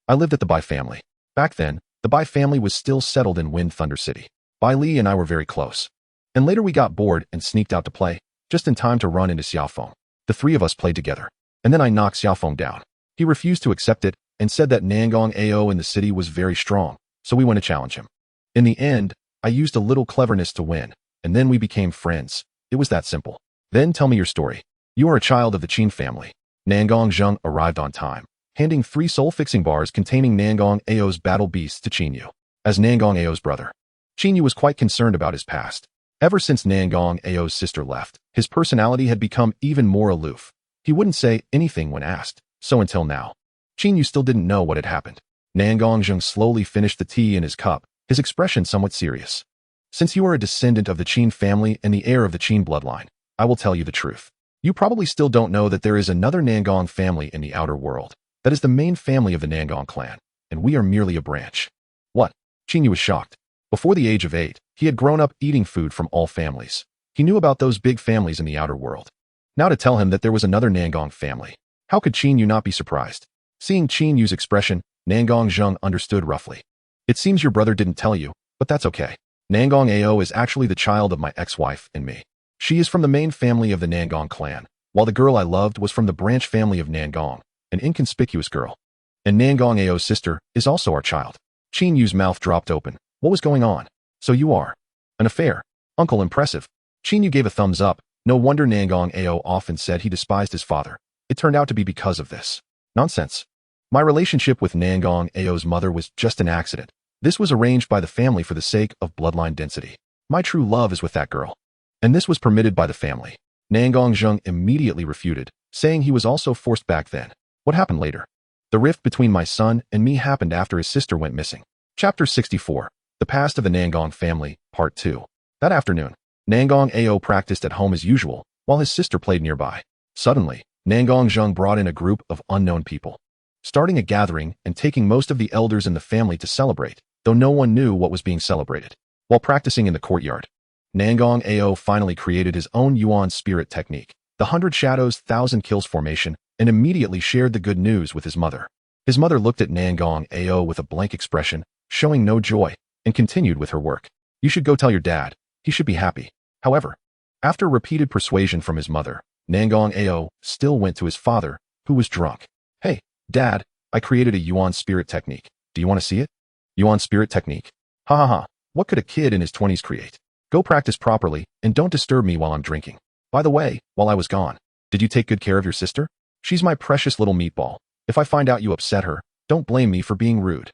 I lived at the Bai family. Back then, the Bai family was still settled in Wind Thunder City. Bai Li and I were very close. And later we got bored and sneaked out to play, just in time to run into Xiaofeng. The three of us played together. And then I knocked Xiaofeng down. He refused to accept it and said that Nangong Ao in the city was very strong, so we went to challenge him. In the end, I used a little cleverness to win, and then we became friends. It was that simple. Then tell me your story. You are a child of the Qin family. Nangong Zheng arrived on time. handing 3 soul-fixing bars containing Nangong Ao's battle beasts to Qinyu. As Nangong Ao's brother, Qinyu was quite concerned about his past. Ever since Nangong Ao's sister left, his personality had become even more aloof. He wouldn't say anything when asked, so until now, Qinyu still didn't know what had happened. Nangong Zheng slowly finished the tea in his cup, his expression somewhat serious. Since you are a descendant of the Qin family and the heir of the Qin bloodline, I will tell you the truth. You probably still don't know that there is another Nangong family in the outer world. That is the main family of the Nangong clan, and we are merely a branch. What? Qinyu was shocked. Before the age of 8, he had grown up eating food from all families. He knew about those big families in the outer world. Now to tell him that there was another Nangong family. How could Qinyu not be surprised? Seeing Qinyu's expression, Nangong Zheng understood roughly. It seems your brother didn't tell you, but that's okay. Nangong Ao is actually the child of my ex-wife and me. She is from the main family of the Nangong clan, while the girl I loved was from the branch family of Nangong, an inconspicuous girl. And Nangong Ao's sister is also our child. Qinyu's mouth dropped open. What was going on? So you are an affair. Uncle, impressive. Qinyu gave a thumbs up. No wonder Nangong Ao often said he despised his father. It turned out to be because of this. Nonsense. My relationship with Nangong Ao's mother was just an accident. This was arranged by the family for the sake of bloodline density. My true love is with that girl. And this was permitted by the family. Nangong Zheng immediately refuted, saying he was also forced back then. What happened later? The rift between my son and me happened after his sister went missing. Chapter 64. The Past of the Nangong Family, Part 2. That afternoon, Nangong Ao practiced at home as usual, while his sister played nearby. Suddenly, Nangong Zheng brought in a group of unknown people, starting a gathering and taking most of the elders in the family to celebrate, though no one knew what was being celebrated. While practicing in the courtyard, Nangong Ao finally created his own Yuan spirit technique, the 100 Shadows 1000 Kills formation, and immediately shared the good news with his mother. His mother looked at Nangong Ao with a blank expression, showing no joy, and continued with her work. You should go tell your dad. He should be happy. However, after repeated persuasion from his mother, Nangong Ao still went to his father, who was drunk. Hey, Dad, I created a Yuan spirit technique. Do you want to see it? Yuan spirit technique? Ha ha ha. What could a kid in his 20s create? Go practice properly, and don't disturb me while I'm drinking. By the way, while I was gone, did you take good care of your sister? She's my precious little meatball. If I find out you upset her, don't blame me for being rude.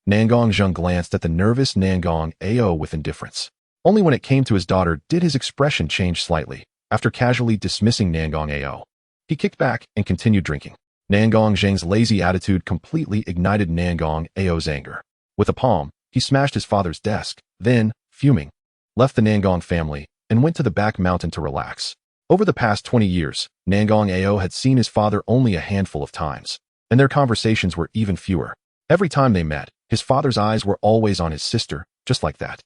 Nangong Zheng glanced at the nervous Nangong Ao with indifference. Only when it came to his daughter did his expression change slightly. After casually dismissing Nangong Ao, he kicked back and continued drinking. Nangong Zheng's lazy attitude completely ignited Nangong Ao's anger. With a palm, he smashed his father's desk, then, fuming, left the Nangong family and went to the back mountain to relax. Over the past 20 years, Nangong Ao had seen his father only a handful of times, and their conversations were even fewer. Every time they met, his father's eyes were always on his sister, just like that.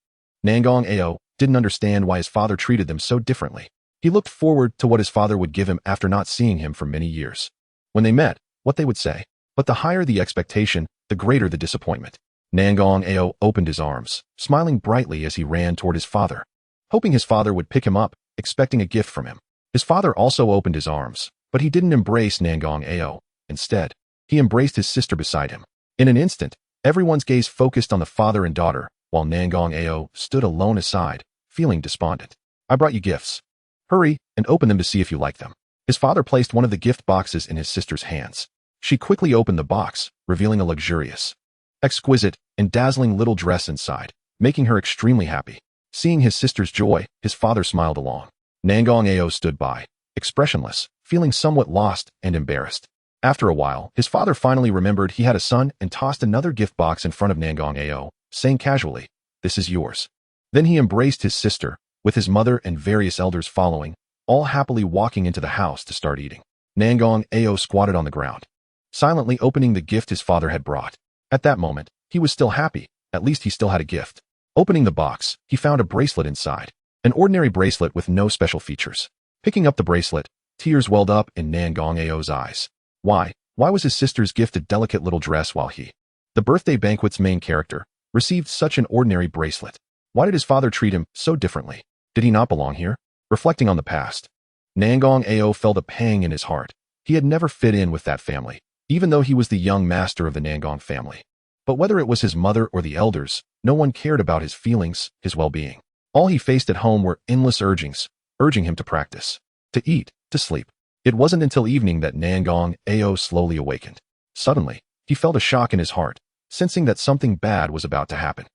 Nangong Ao didn't understand why his father treated them so differently. He looked forward to what his father would give him after not seeing him for many years. When they met, what they would say. But the higher the expectation, the greater the disappointment. Nangong Ao opened his arms, smiling brightly as he ran toward his father, hoping his father would pick him up, expecting a gift from him. His father also opened his arms, but he didn't embrace Nangong Ao. Instead, he embraced his sister beside him. In an instant, everyone's gaze focused on the father and daughter, while Nangong Ao stood alone aside, feeling despondent. I brought you gifts. Hurry and open them to see if you like them. His father placed one of the gift boxes in his sister's hands. She quickly opened the box, revealing a luxurious, exquisite, and dazzling little dress inside, making her extremely happy. Seeing his sister's joy, his father smiled along. Nangong Ao stood by, expressionless, feeling somewhat lost and embarrassed. After a while, his father finally remembered he had a son and tossed another gift box in front of Nangong Ao, saying casually, "This is yours." Then he embraced his sister, with his mother and various elders following, all happily walking into the house to start eating. Nangong Ao squatted on the ground, silently opening the gift his father had brought. At that moment, he was still happy. At least he still had a gift. Opening the box, he found a bracelet inside. An ordinary bracelet with no special features. Picking up the bracelet, tears welled up in Nangong Ao's eyes. Why was his sister's gift a delicate little dress while he, the birthday banquet's main character, received such an ordinary bracelet? Why did his father treat him so differently? Did he not belong here? Reflecting on the past, Nangong Ao felt a pang in his heart. He had never fit in with that family, even though he was the young master of the Nangong family. But whether it was his mother or the elders, no one cared about his feelings, his well-being. All he faced at home were endless urgings, urging him to practice, to eat, to sleep. It wasn't until evening that Nangong Ao slowly awakened. Suddenly, he felt a shock in his heart, sensing that something bad was about to happen.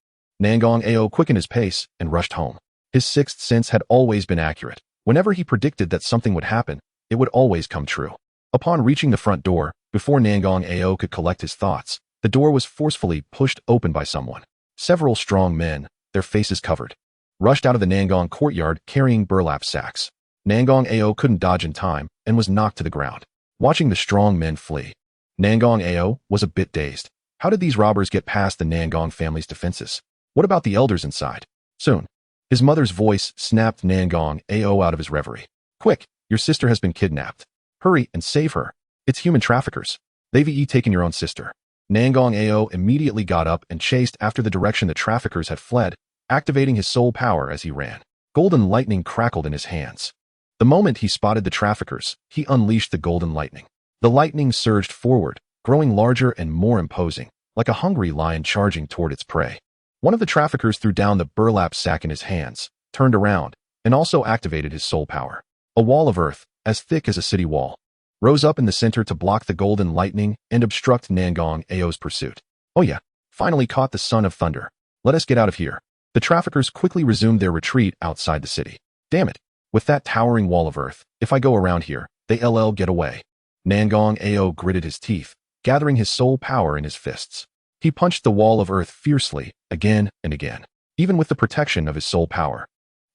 Nangong Ao quickened his pace and rushed home. His sixth sense had always been accurate. Whenever he predicted that something would happen, it would always come true. Upon reaching the front door, before Nangong Ao could collect his thoughts, the door was forcefully pushed open by someone. Several strong men, their faces covered, rushed out of the Nangong courtyard carrying burlap sacks. Nangong Ao couldn't dodge in time and was knocked to the ground. Watching the strong men flee, Nangong Ao was a bit dazed. How did these robbers get past the Nangong family's defenses? What about the elders inside? Soon, his mother's voice snapped Nangong Ao out of his reverie. Quick, your sister has been kidnapped. Hurry and save her. It's human traffickers. They've taken your own sister. Nangong Ao immediately got up and chased after the direction the traffickers had fled, activating his soul power as he ran. Golden lightning crackled in his hands. The moment he spotted the traffickers, he unleashed the golden lightning. The lightning surged forward, growing larger and more imposing, like a hungry lion charging toward its prey. One of the traffickers threw down the burlap sack in his hands, turned around, and also activated his soul power. A wall of earth, as thick as a city wall, rose up in the center to block the golden lightning and obstruct Nangong Ao's pursuit. Oh yeah, finally caught the son of thunder. Let us get out of here. The traffickers quickly resumed their retreat outside the city. Damn it. With that towering wall of earth, if I go around here, they'll get away. Nangong Ao gritted his teeth, gathering his soul power in his fists. He punched the wall of earth fiercely, again and again. Even with the protection of his soul power,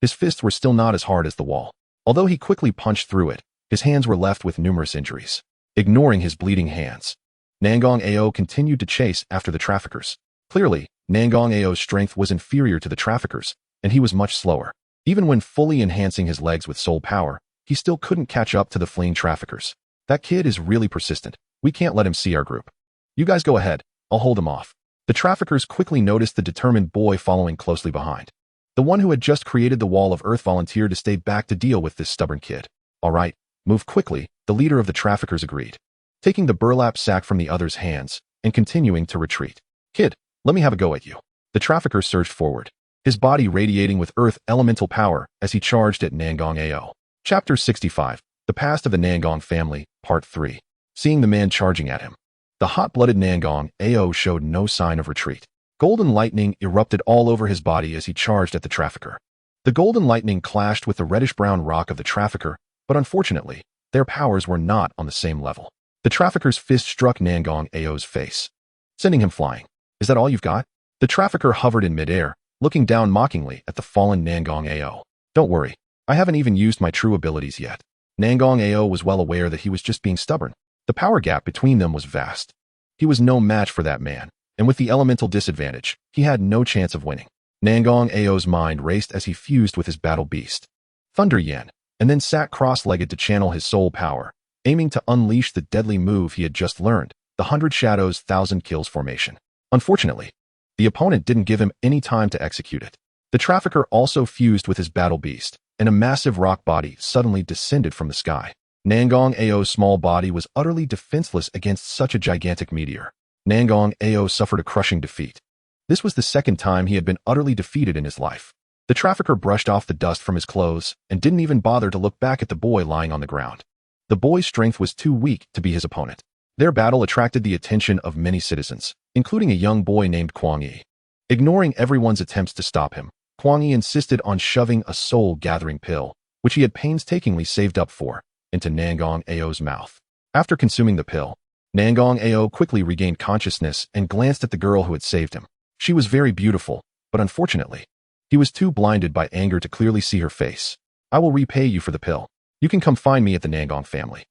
his fists were still not as hard as the wall. Although he quickly punched through it, his hands were left with numerous injuries. Ignoring his bleeding hands, Nangong Ao continued to chase after the traffickers. Clearly, Nangong Ao's strength was inferior to the traffickers, and he was much slower. Even when fully enhancing his legs with soul power, he still couldn't catch up to the fleeing traffickers. That kid is really persistent. We can't let him see our group. You guys go ahead. I'll hold him off. The traffickers quickly noticed the determined boy following closely behind. The one who had just created the wall of earth volunteered to stay back to deal with this stubborn kid. All right, move quickly, the leader of the traffickers agreed, taking the burlap sack from the other's hands and continuing to retreat. Kid, let me have a go at you. The trafficker surged forward, his body radiating with earth elemental power as he charged at Nangong Ao. Chapter 65, The Past of the Nangong Family, Part 3. Seeing the man charging at him, the hot-blooded Nangong Ao showed no sign of retreat. Golden lightning erupted all over his body as he charged at the trafficker. The golden lightning clashed with the reddish-brown rock of the trafficker, but unfortunately, their powers were not on the same level. The trafficker's fist struck Nangong Ao's face, sending him flying. Is that all you've got? The trafficker hovered in midair, looking down mockingly at the fallen Nangong Ao. Don't worry, I haven't even used my true abilities yet. Nangong Ao was well aware that he was just being stubborn. The power gap between them was vast. He was no match for that man, and with the elemental disadvantage, he had no chance of winning. Nangong Ao's mind raced as he fused with his battle beast, Thunder Yen, and then sat cross-legged to channel his soul power, aiming to unleash the deadly move he had just learned, the 100 Shadows 1000 Kills formation. Unfortunately, the opponent didn't give him any time to execute it. The trafficker also fused with his battle beast, and a massive rock body suddenly descended from the sky. Nangong Ao's small body was utterly defenseless against such a gigantic meteor. Nangong Ao suffered a crushing defeat. This was the second time he had been utterly defeated in his life. The trafficker brushed off the dust from his clothes and didn't even bother to look back at the boy lying on the ground. The boy's strength was too weak to be his opponent. Their battle attracted the attention of many citizens, including a young boy named Kwang Yi. Ignoring everyone's attempts to stop him, Kwang Yi insisted on shoving a soul-gathering pill, which he had painstakingly saved up for, into Nangong Ao's mouth. After consuming the pill, Nangong Ao quickly regained consciousness and glanced at the girl who had saved him. She was very beautiful, but unfortunately, he was too blinded by anger to clearly see her face. I will repay you for the pill. You can come find me at the Nangong family.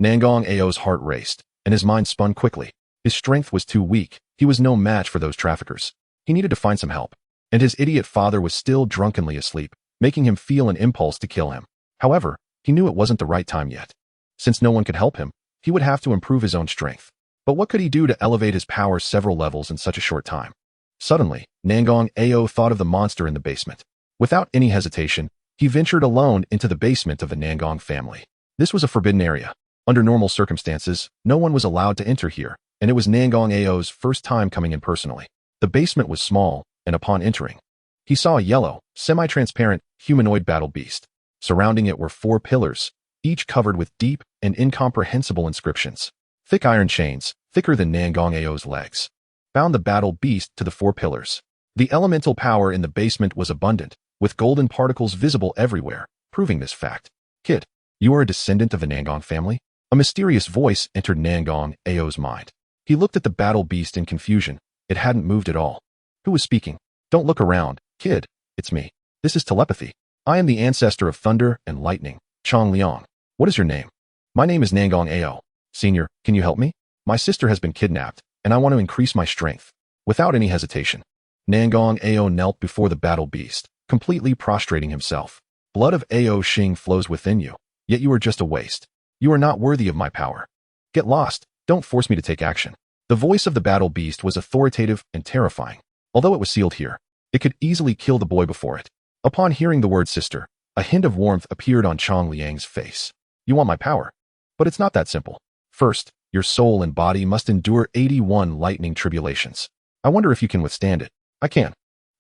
Nangong Ao's heart raced, and his mind spun quickly. His strength was too weak. He was no match for those traffickers. He needed to find some help, and his idiot father was still drunkenly asleep, making him feel an impulse to kill him. However, he knew it wasn't the right time yet. Since no one could help him, he would have to improve his own strength. But what could he do to elevate his power several levels in such a short time? Suddenly, Nangong Ao thought of the monster in the basement. Without any hesitation, he ventured alone into the basement of the Nangong family. This was a forbidden area. Under normal circumstances, no one was allowed to enter here, and it was Nangong Ao's first time coming in personally. The basement was small, and upon entering, he saw a yellow, semi-transparent, humanoid battle beast. Surrounding it were 4 pillars, each covered with deep and incomprehensible inscriptions. Thick iron chains, thicker than Nangong Ao's legs, bound the battle beast to the four pillars. The elemental power in the basement was abundant, with golden particles visible everywhere, proving this fact. Kid, you are a descendant of the Nangong family? A mysterious voice entered Nangong Ao's mind. He looked at the battle beast in confusion. It hadn't moved at all. Who was speaking? Don't look around, kid. It's me. This is telepathy. I am the ancestor of thunder and lightning, Chong Liang. What is your name? My name is Nangong Ao. Senior, can you help me? My sister has been kidnapped, and I want to increase my strength. Without any hesitation, Nangong Ao knelt before the battle beast, completely prostrating himself. Blood of Ao Xing flows within you, yet you are just a waste. You are not worthy of my power. Get lost. Don't force me to take action. The voice of the battle beast was authoritative and terrifying. Although it was sealed here, it could easily kill the boy before it. Upon hearing the word sister, a hint of warmth appeared on Chong Liang's face. You want my power? But it's not that simple. First, your soul and body must endure 81 lightning tribulations. I wonder if you can withstand it. I can.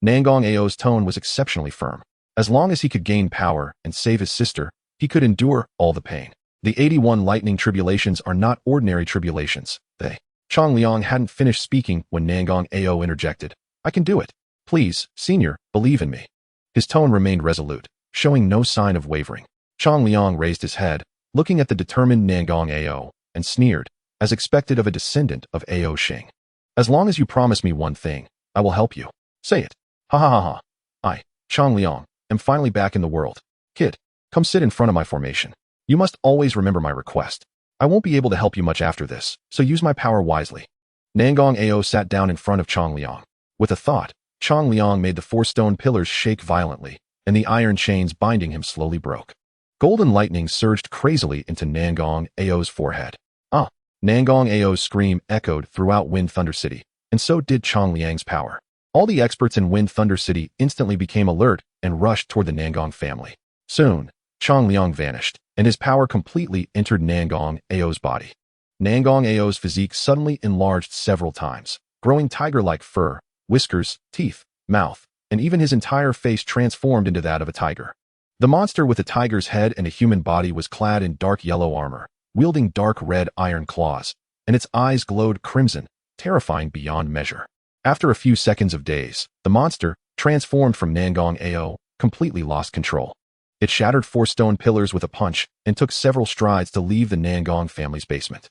Nangong Ao's tone was exceptionally firm. As long as he could gain power and save his sister, he could endure all the pain. The 81 lightning tribulations are not ordinary tribulations. Chong Liang hadn't finished speaking when Nangong Ao interjected. I can do it. Please, senior, believe in me. His tone remained resolute, showing no sign of wavering. Chong Liang raised his head, looking at the determined Nangong Ao, and sneered, as expected of a descendant of Ao Xing. As long as you promise me one thing, I will help you. Say it. Ha ha ha ha. I, Chong Liang, am finally back in the world. Kid, come sit in front of my formation. You must always remember my request. I won't be able to help you much after this, so use my power wisely. Nangong Ao sat down in front of Chong Liang. With a thought, Chong Liang made the four stone pillars shake violently, and the iron chains binding him slowly broke. Golden lightning surged crazily into Nangong Ao's forehead. Ah! Nangong Ao's scream echoed throughout Wind Thunder City, and so did Chong Liang's power. All the experts in Wind Thunder City instantly became alert and rushed toward the Nangong family. Soon, Chong Liang vanished, and his power completely entered Nangong Ao's body. Nangong Ao's physique suddenly enlarged several times, growing tiger-like fur, whiskers, teeth, mouth, and even his entire face transformed into that of a tiger. The monster with a tiger's head and a human body was clad in dark yellow armor, wielding dark red iron claws, and its eyes glowed crimson, terrifying beyond measure. After a few seconds of daze, the monster, transformed from Nangong Ao, completely lost control. It shattered four stone pillars with a punch and took several strides to leave the Nangong family's basement.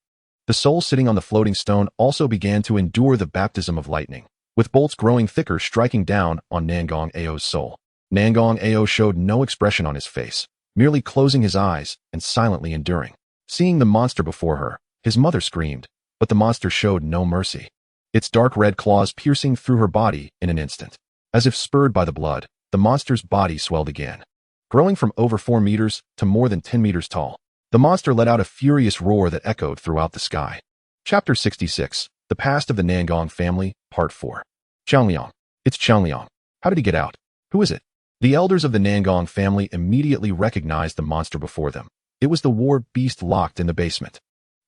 The soul sitting on the floating stone also began to endure the baptism of lightning, with bolts growing thicker striking down on Nangong Ao's soul. Nangong Ao showed no expression on his face, merely closing his eyes and silently enduring. Seeing the monster before her, his mother screamed, but the monster showed no mercy. Its dark red claws piercing through her body in an instant. As if spurred by the blood, the monster's body swelled again. Growing from over 4 meters to more than 10 meters tall, the monster let out a furious roar that echoed throughout the sky. Chapter 66, The Past of the Nangong Family, Part 4. Qiangliang. It's Qiangliang. How did he get out? Who is it? The elders of the Nangong family immediately recognized the monster before them. It was the war beast locked in the basement.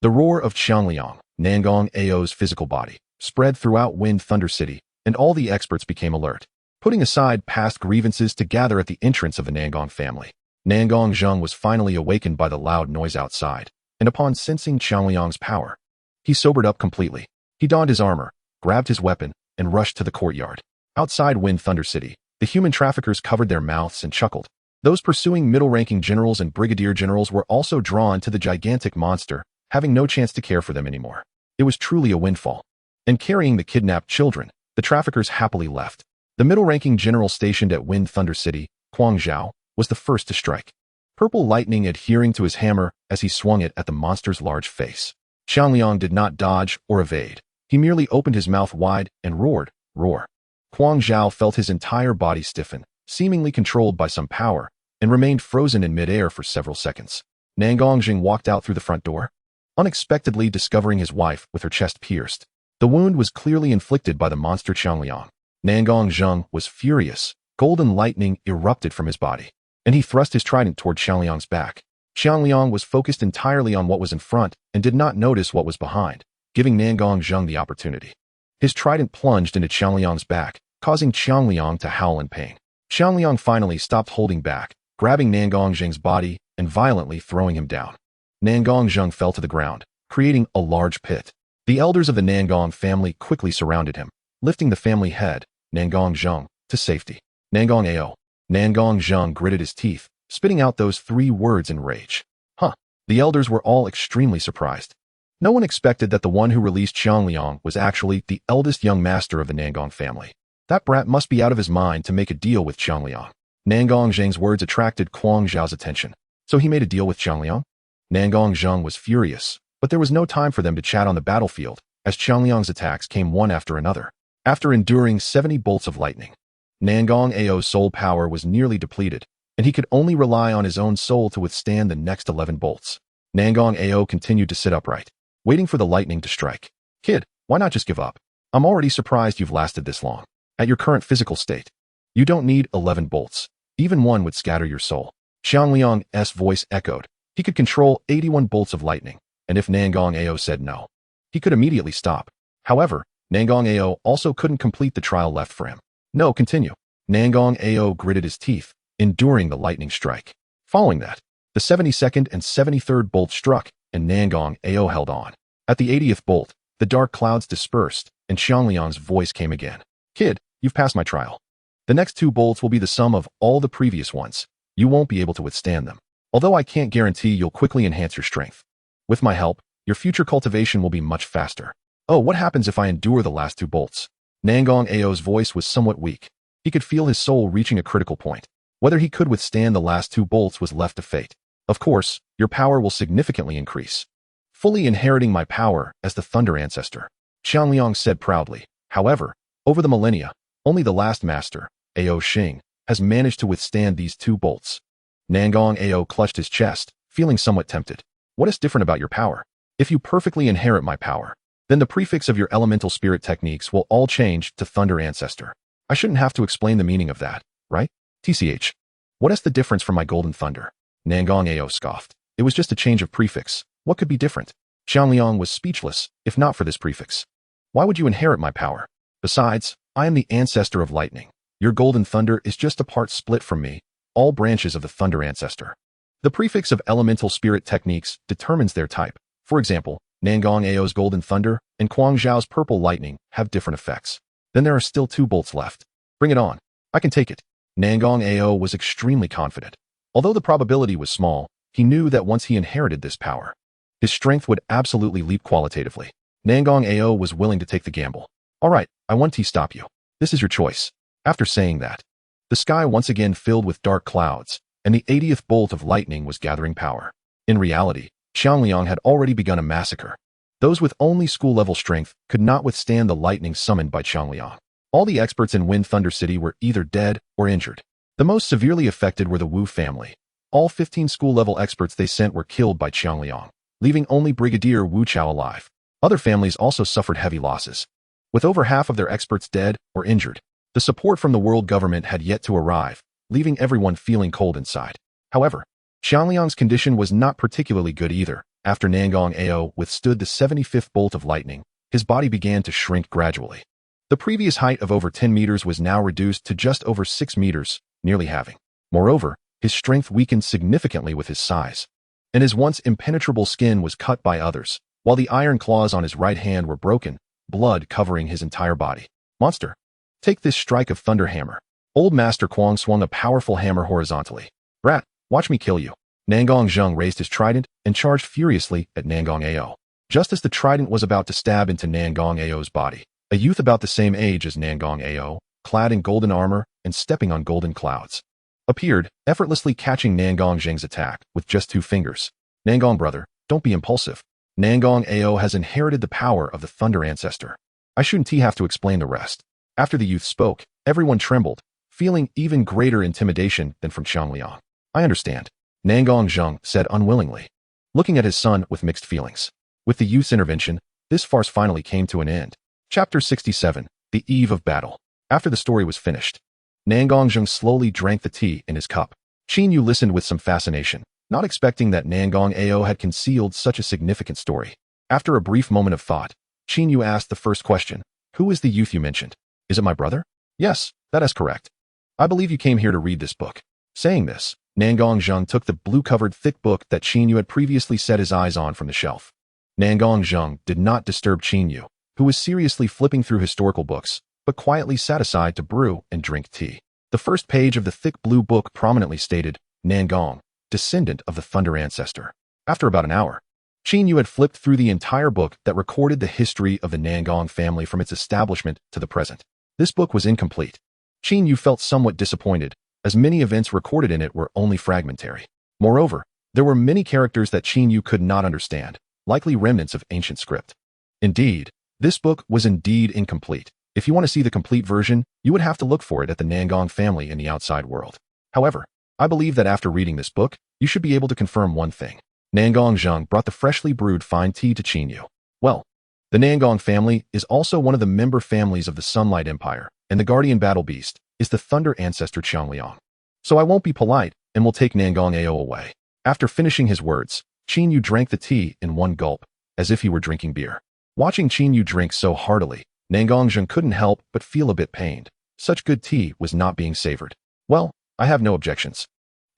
The roar of Qiangliang, Nangong Ao's physical body, spread throughout Wind Thunder City, and all the experts became alert, putting aside past grievances to gather at the entrance of the Nangong family. Nangong Zheng was finally awakened by the loud noise outside, and upon sensing Qiangliang's power, he sobered up completely. He donned his armor, grabbed his weapon, and rushed to the courtyard. Outside Wind Thunder City, the human traffickers covered their mouths and chuckled. Those pursuing middle-ranking generals and brigadier generals were also drawn to the gigantic monster, having no chance to care for them anymore. It was truly a windfall. And carrying the kidnapped children, the traffickers happily left. The middle-ranking general stationed at Wind Thunder City, Huang Zhao, was the first to strike. Purple lightning adhering to his hammer as he swung it at the monster's large face. Qiangliang did not dodge or evade. He merely opened his mouth wide and roared, roar. Huang Zhao felt his entire body stiffen, seemingly controlled by some power, and remained frozen in midair for several seconds. Nangong Jing walked out through the front door, unexpectedly discovering his wife with her chest pierced. The wound was clearly inflicted by the monster Qiangliang. Nangong Zheng was furious. Golden lightning erupted from his body, and he thrust his trident toward Qiangliang's back. Qiangliang was focused entirely on what was in front and did not notice what was behind, giving Nangong Zheng the opportunity. His trident plunged into Qiangliang's back, causing Qiangliang to howl in pain. Qiangliang finally stopped holding back, grabbing Nangong Zheng's body and violently throwing him down. Nangong Zheng fell to the ground, creating a large pit. The elders of the Nangong family quickly surrounded him, lifting the family head, Nangong Zheng, to safety. Nangong Ao. Nangong Zheng gritted his teeth, spitting out those 3 words in rage. Huh. The elders were all extremely surprised. No one expected that the one who released Xiangliang was actually the eldest young master of the Nangong family. That brat must be out of his mind to make a deal with Xiangliang. Nangong Zheng's words attracted Kuang Zhao's attention. So he made a deal with Xiangliang? Nangong Zheng was furious, but there was no time for them to chat on the battlefield, as Xiangliang's attacks came one after another. After enduring 70 bolts of lightning, Nangong Ao's soul power was nearly depleted, and he could only rely on his own soul to withstand the next 11 bolts. Nangong Ao continued to sit upright, waiting for the lightning to strike. Kid, why not just give up? I'm already surprised you've lasted this long. At your current physical state, you don't need 11 bolts. Even one would scatter your soul. Xiangliang's voice echoed. He could control 81 bolts of lightning, and if Nangong Ao said no, he could immediately stop. However, Nangong Ao also couldn't complete the trial left for him. No, continue. Nangong Ao gritted his teeth, enduring the lightning strike. Following that, the 72nd and 73rd bolt struck, and Nangong Ao held on. At the 80th bolt, the dark clouds dispersed, and Xiangliang's voice came again. Kid, you've passed my trial. The next 2 bolts will be the sum of all the previous ones. You won't be able to withstand them. Although I can't guarantee you'll quickly enhance your strength. With my help, your future cultivation will be much faster. Oh, what happens if I endure the last 2 bolts? Nangong Ao's voice was somewhat weak. He could feel his soul reaching a critical point. Whether he could withstand the last 2 bolts was left to fate. Of course, your power will significantly increase. Fully inheriting my power as the Thunder Ancestor, Xiangliang said proudly. However, over the millennia, only the last master, Ao Xing, has managed to withstand these 2 bolts. Nangong Ao clutched his chest, feeling somewhat tempted. What is different about your power? If you perfectly inherit my power, then the prefix of your elemental spirit techniques will all change to Thunder Ancestor. I shouldn't have to explain the meaning of that, right? TCH. What is the difference from my Golden Thunder? Nangong Ao scoffed. It was just a change of prefix. What could be different? Xiangliang was speechless, if not for this prefix. Why would you inherit my power? Besides, I am the ancestor of lightning. Your Golden Thunder is just a part split from me, all branches of the Thunder Ancestor. The prefix of elemental spirit techniques determines their type. For example, Nangong Ao's Golden Thunder and Kuang Zhao's Purple Lightning have different effects. Then there are still 2 bolts left. Bring it on. I can take it. Nangong Ao was extremely confident. Although the probability was small, he knew that once he inherited this power, his strength would absolutely leap qualitatively. Nangong Ao was willing to take the gamble. All right, I won't stop you. This is your choice. After saying that, the sky once again filled with dark clouds, and the 80th bolt of lightning was gathering power. In reality, Xiangliang had already begun a massacre. Those with only school-level strength could not withstand the lightning summoned by Xiangliang. All the experts in Wind Thunder City were either dead or injured. The most severely affected were the Wu family. All 15 school-level experts they sent were killed by Xiangliang, leaving only Brigadier Wu Chao alive. Other families also suffered heavy losses. With over half of their experts dead or injured, the support from the world government had yet to arrive, leaving everyone feeling cold inside. However, Xiangliang's condition was not particularly good either. After Nangong Ao withstood the 75th bolt of lightning, his body began to shrink gradually. The previous height of over 10 meters was now reduced to just over 6 meters, nearly halving. Moreover, his strength weakened significantly with his size, and his once impenetrable skin was cut by others, while the iron claws on his right hand were broken, blood covering his entire body. Monster, take this strike of Thunder Hammer. Old Master Kuang swung a powerful hammer horizontally. Brat, watch me kill you. Nangong Zheng raised his trident and charged furiously at Nangong Ao. Just as the trident was about to stab into Nangong Ao's body, a youth about the same age as Nangong Ao, clad in golden armor and stepping on golden clouds, appeared, effortlessly catching Nangong Zheng's attack with just 2 fingers. Nangong brother, don't be impulsive. Nangong Ao has inherited the power of the Thunder Ancestor. I shouldn't have to explain the rest. After the youth spoke, everyone trembled, feeling even greater intimidation than from Xiangliang. I understand, Nangong Zheng said unwillingly, looking at his son with mixed feelings. With the youth's intervention, this farce finally came to an end. Chapter 67, The Eve of Battle. After the story was finished, Nangong Zheng slowly drank the tea in his cup. Qin Yu listened with some fascination, not expecting that Nangong Ao had concealed such a significant story. After a brief moment of thought, Qin Yu asked the first question. Who is the youth you mentioned? Is it my brother? Yes, that is correct. I believe you came here to read this book. Saying this, Nangong Zheng took the blue-covered thick book that Qin Yu had previously set his eyes on from the shelf. Nangong Zheng did not disturb Qin Yu, who was seriously flipping through historical books, but quietly sat aside to brew and drink tea. The first page of the thick blue book prominently stated, Nangong, descendant of the Thunder Ancestor. After about an hour, Qin Yu had flipped through the entire book that recorded the history of the Nangong family from its establishment to the present. This book was incomplete. Qin Yu felt somewhat disappointed, as many events recorded in it were only fragmentary. Moreover, there were many characters that Qin Yu could not understand, likely remnants of ancient script. Indeed, this book was indeed incomplete. If you want to see the complete version, you would have to look for it at the Nangong family in the outside world. However, I believe that after reading this book, you should be able to confirm one thing. Nangong Zheng brought the freshly brewed fine tea to Qin Yu. Well, the Nangong family is also one of the member families of the Sunlight Empire, and the guardian battle beast is the Thunder Ancestor Qiangliang. So I won't be polite and will take Nangong Ao away. After finishing his words, Qin Yu drank the tea in one gulp, as if he were drinking beer. Watching Qin Yu drink so heartily, Nangong Zheng couldn't help but feel a bit pained. Such good tea was not being savored. Well, I have no objections.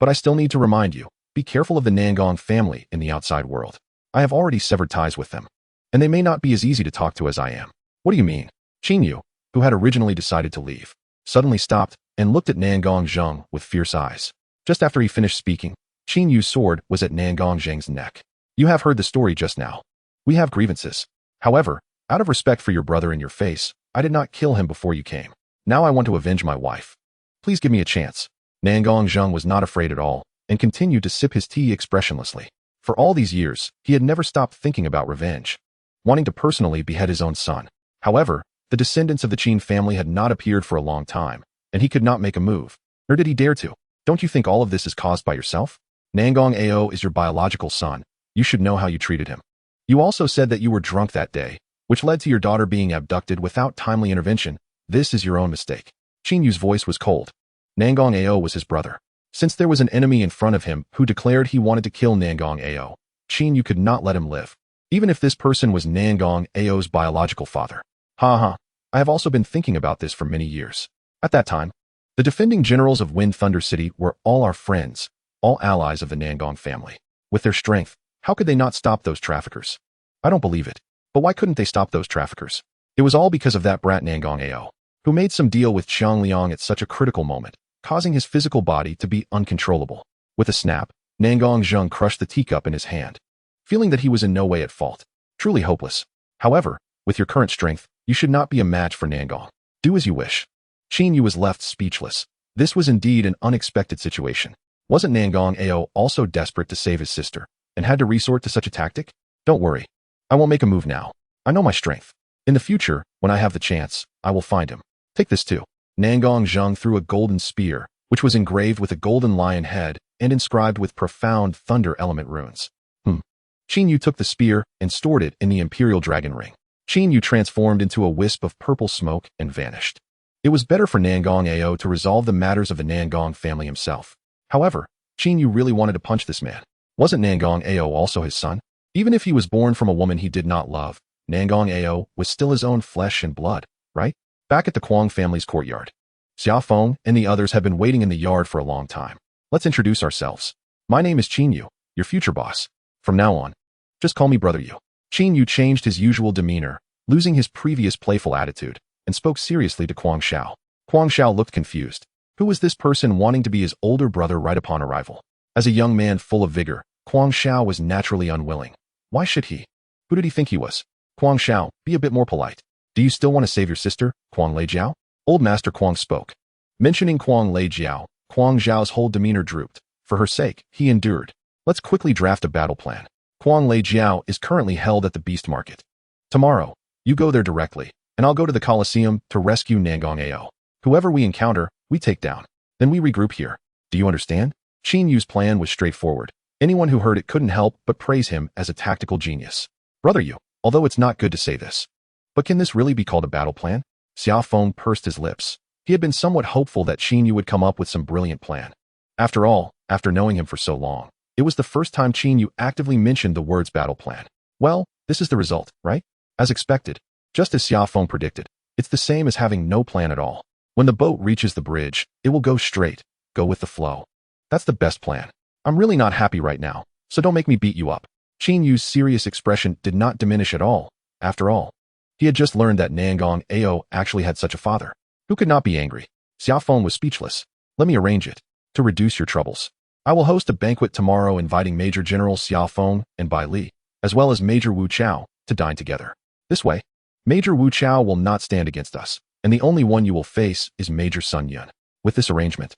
But I still need to remind you, be careful of the Nangong family in the outside world. I have already severed ties with them, and they may not be as easy to talk to as I am. What do you mean? Qin Yu, who had originally decided to leave, suddenly stopped and looked at Nangong Zheng with fierce eyes. Just after he finished speaking, Qin Yu's sword was at Nangong Zheng's neck. You have heard the story just now. We have grievances. However, out of respect for your brother in your face, I did not kill him before you came. Now I want to avenge my wife. Please give me a chance. Nangong Zheng was not afraid at all, and continued to sip his tea expressionlessly. For all these years, he had never stopped thinking about revenge, wanting to personally behead his own son. However, the descendants of the Qin family had not appeared for a long time, and he could not make a move, nor did he dare to. Don't you think all of this is caused by yourself? Nangong Ao is your biological son. You should know how you treated him. You also said that you were drunk that day, which led to your daughter being abducted without timely intervention. This is your own mistake. Qin Yu's voice was cold. Nangong Ao was his brother. Since there was an enemy in front of him who declared he wanted to kill Nangong Ao, Qin Yu could not let him live, even if this person was Nangong Ao's biological father. I have also been thinking about this for many years. At that time, the defending generals of Wind Thunder City were all our friends, all allies of the Nangong family. With their strength, how could they not stop those traffickers? I don't believe it. But why couldn't they stop those traffickers? It was all because of that brat Nangong Ao, who made some deal with Qiangliang at such a critical moment, causing his physical body to be uncontrollable. With a snap, Nangong Zheng crushed the teacup in his hand, feeling that he was in no way at fault. Truly hopeless. However, with your current strength, you should not be a match for Nangong. Do as you wish. Qin Yu was left speechless. This was indeed an unexpected situation. Wasn't Nangong Ao also desperate to save his sister, and had to resort to such a tactic? Don't worry. I won't make a move now. I know my strength. In the future, when I have the chance, I will find him. Take this too. Nangong Zheng threw a golden spear, which was engraved with a golden lion head and inscribed with profound thunder element runes. Qin Yu took the spear and stored it in the Imperial Dragon Ring. Qin Yu transformed into a wisp of purple smoke and vanished. It was better for Nangong Ao to resolve the matters of the Nangong family himself. However, Qin Yu really wanted to punch this man. Wasn't Nangong Ao also his son? Even if he was born from a woman he did not love, Nangong Ao was still his own flesh and blood, right? Back at the Kuang family's courtyard, Xia Feng and the others had been waiting in the yard for a long time. Let's introduce ourselves. My name is Qin Yu, your future boss. From now on, just call me Brother Yu. Qin Yu changed his usual demeanor, losing his previous playful attitude, and spoke seriously to Kuang Shao. Kuang Shao looked confused. Who was this person wanting to be his older brother right upon arrival? As a young man full of vigor, Kuang Shao was naturally unwilling. Why should he? Who did he think he was? Kuang Shao, be a bit more polite. Do you still want to save your sister, Kuang Leijiao? Old Master Kuang spoke. Mentioning Kuang Leijiao, Kuang Zhao's whole demeanor drooped. For her sake, he endured. Let's quickly draft a battle plan. Kuang Leijiao is currently held at the Beast Market. Tomorrow, you go there directly, and I'll go to the Colosseum to rescue Nangong Ao. Whoever we encounter, we take down. Then we regroup here. Do you understand? Qin Yu's plan was straightforward. Anyone who heard it couldn't help but praise him as a tactical genius. Brother Yu, although it's not good to say this, but can this really be called a battle plan? Xia Feng pursed his lips. He had been somewhat hopeful that Qin Yu would come up with some brilliant plan. After all, after knowing him for so long, it was the first time Qin Yu actively mentioned the words battle plan. Well, this is the result, right? As expected. Just as Xia Feng predicted, it's the same as having no plan at all. When the boat reaches the bridge, it will go straight, go with the flow. That's the best plan. I'm really not happy right now, so don't make me beat you up. Qin Yu's serious expression did not diminish at all. After all, he had just learned that Nangong Ao actually had such a father. Who could not be angry? Xiaofeng was speechless. Let me arrange it. To reduce your troubles, I will host a banquet tomorrow inviting Major General Xiaofeng and Bai Li, as well as Major Wu Chao, to dine together. This way, Major Wu Chao will not stand against us, and the only one you will face is Major Sun Yun. With this arrangement,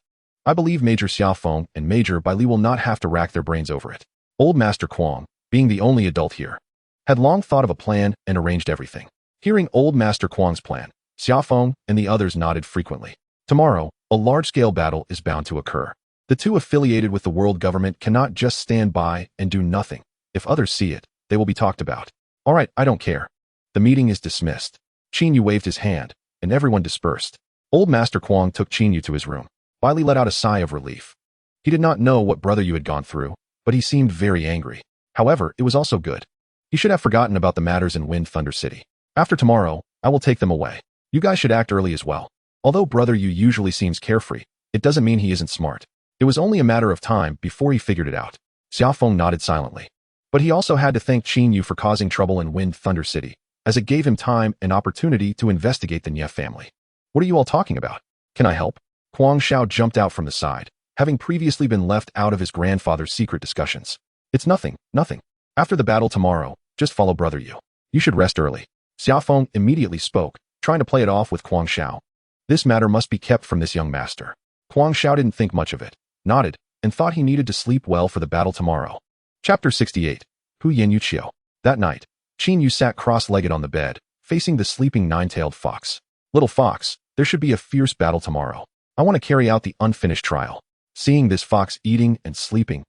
I believe Major Xiaofeng and Major Bai Li will not have to rack their brains over it. Old Master Kuang, being the only adult here, had long thought of a plan and arranged everything. Hearing Old Master Kuang's plan, Xiaofeng and the others nodded frequently. Tomorrow, a large-scale battle is bound to occur. The two affiliated with the world government cannot just stand by and do nothing. If others see it, they will be talked about. All right, I don't care. The meeting is dismissed. Qin Yu waved his hand, and everyone dispersed. Old Master Kuang took Qin Yu to his room. Bai Li let out a sigh of relief. He did not know what Brother Yu had gone through, but he seemed very angry. However, it was also good. He should have forgotten about the matters in Wind Thunder City. After tomorrow, I will take them away. You guys should act early as well. Although Brother Yu usually seems carefree, it doesn't mean he isn't smart. It was only a matter of time before he figured it out. Xiaofeng nodded silently. But he also had to thank Qin Yu for causing trouble in Wind Thunder City, as it gave him time and opportunity to investigate the Nye family. What are you all talking about? Can I help? Kuang Shao jumped out from the side, having previously been left out of his grandfather's secret discussions. It's nothing, nothing. After the battle tomorrow, just follow Brother Yu. You should rest early. Xiaofeng immediately spoke, trying to play it off with Kuang Shao. This matter must be kept from this young master. Kuang Shao didn't think much of it, nodded, and thought he needed to sleep well for the battle tomorrow. Chapter 68. Hu Yen Yu Qiu. That night, Qin Yu sat cross-legged on the bed, facing the sleeping nine-tailed fox. Little fox, there should be a fierce battle tomorrow. I want to carry out the unfinished trial. Seeing this fox eating and sleeping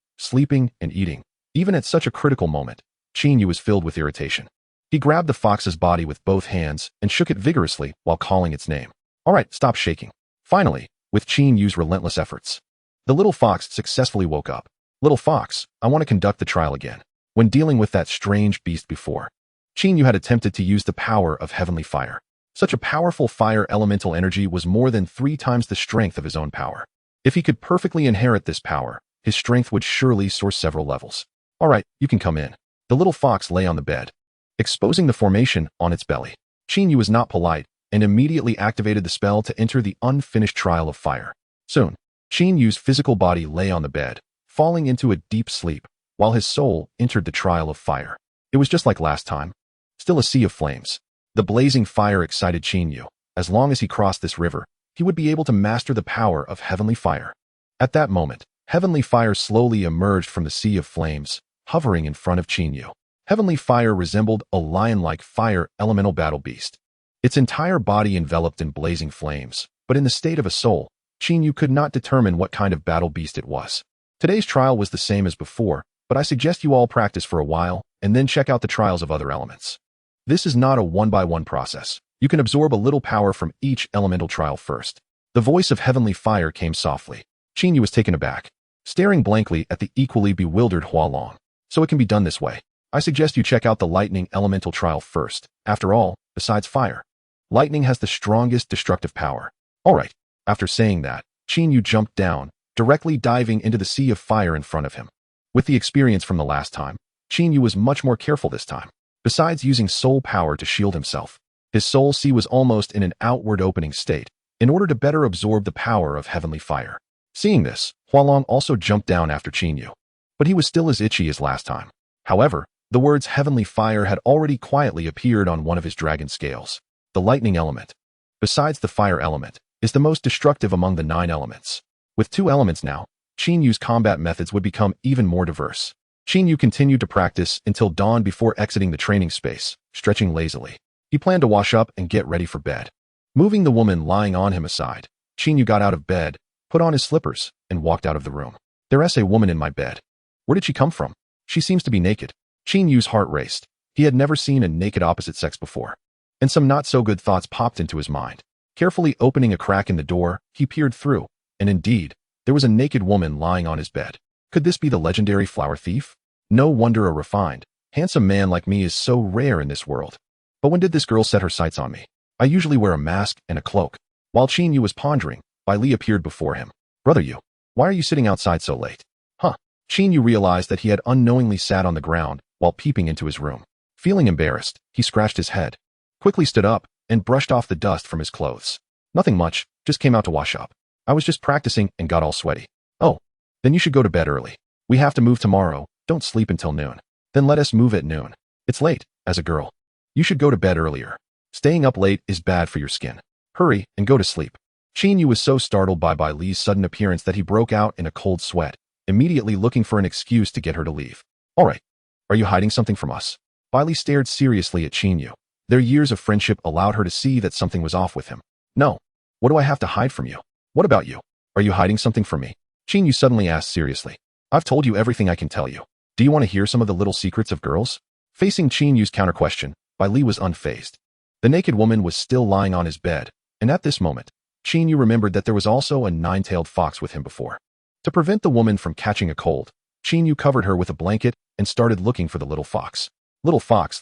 and eating, even at such a critical moment, Qin Yu was filled with irritation. He grabbed the fox's body with both hands and shook it vigorously while calling its name. All right, stop shaking. Finally, with Qin Yu's relentless efforts, the little fox successfully woke up. Little fox, I want to conduct the trial again. When dealing with that strange beast before, Qin Yu had attempted to use the power of heavenly fire. Such a powerful fire elemental energy was more than 3 times the strength of his own power. If he could perfectly inherit this power, his strength would surely soar several levels. All right, you can come in. The little fox lay on the bed, exposing the formation on its belly. Qin Yu was not polite and immediately activated the spell to enter the unfinished trial of fire. Soon, Qin Yu's physical body lay on the bed, falling into a deep sleep, while his soul entered the trial of fire. It was just like last time. Still a sea of flames. The blazing fire excited Qin Yu. As long as he crossed this river, he would be able to master the power of heavenly fire. At that moment, heavenly fire slowly emerged from the sea of flames, hovering in front of Qin Yu. Heavenly fire resembled a lion-like fire elemental battle beast. Its entire body enveloped in blazing flames, but in the state of a soul, Qin Yu could not determine what kind of battle beast it was. Today's trial was the same as before, but I suggest you all practice for a while and then check out the trials of other elements. This is not a one-by-one process. You can absorb a little power from each elemental trial first. The voice of heavenly fire came softly. Qin Yu was taken aback, staring blankly at the equally bewildered Hualong. So it can be done this way. I suggest you check out the lightning elemental trial first. After all, besides fire, lightning has the strongest destructive power. All right. After saying that, Qin Yu jumped down, directly diving into the sea of fire in front of him. With the experience from the last time, Qin Yu was much more careful this time. Besides using soul power to shield himself, his soul sea was almost in an outward opening state, in order to better absorb the power of heavenly fire. Seeing this, Hualong also jumped down after Qin Yu. But he was still as itchy as last time. However, the words heavenly fire had already quietly appeared on one of his dragon scales. The lightning element, besides the fire element, is the most destructive among the 9 elements. With 2 elements now, Qin Yu's combat methods would become even more diverse. Qin Yu continued to practice until dawn before exiting the training space, stretching lazily. He planned to wash up and get ready for bed. Moving the woman lying on him aside, Qin Yu got out of bed, put on his slippers, and walked out of the room. There's a woman in my bed. Where did she come from? She seems to be naked. Qin Yu's heart raced. He had never seen a naked opposite sex before. And some not-so-good thoughts popped into his mind. Carefully opening a crack in the door, he peered through, and indeed, there was a naked woman lying on his bed. Could this be the legendary flower thief? No wonder a refined, handsome man like me is so rare in this world. But when did this girl set her sights on me? I usually wear a mask and a cloak. While Qin Yu was pondering, Bai Li appeared before him. Brother Yu, why are you sitting outside so late? Huh? Qin Yu realized that he had unknowingly sat on the ground while peeping into his room. Feeling embarrassed, he scratched his head, quickly stood up, and brushed off the dust from his clothes. Nothing much, just came out to wash up. I was just practicing and got all sweaty. Oh, then you should go to bed early. We have to move tomorrow, don't sleep until noon. Then let us move at noon. It's late, as a girl. You should go to bed earlier. Staying up late is bad for your skin. Hurry and go to sleep. Qin Yu was so startled by Bai Li's sudden appearance that he broke out in a cold sweat, immediately looking for an excuse to get her to leave. All right. Are you hiding something from us? Bai Li stared seriously at Qin Yu. Their years of friendship allowed her to see that something was off with him. No. What do I have to hide from you? What about you? Are you hiding something from me? Qin Yu suddenly asked seriously. I've told you everything I can tell you. Do you want to hear some of the little secrets of girls? Facing Qin Yu's counter-question, Bai Li was unfazed. The naked woman was still lying on his bed, and at this moment, Qin Yu remembered that there was also a nine-tailed fox with him before. To prevent the woman from catching a cold, Qin Yu covered her with a blanket and started looking for the little fox. Little fox,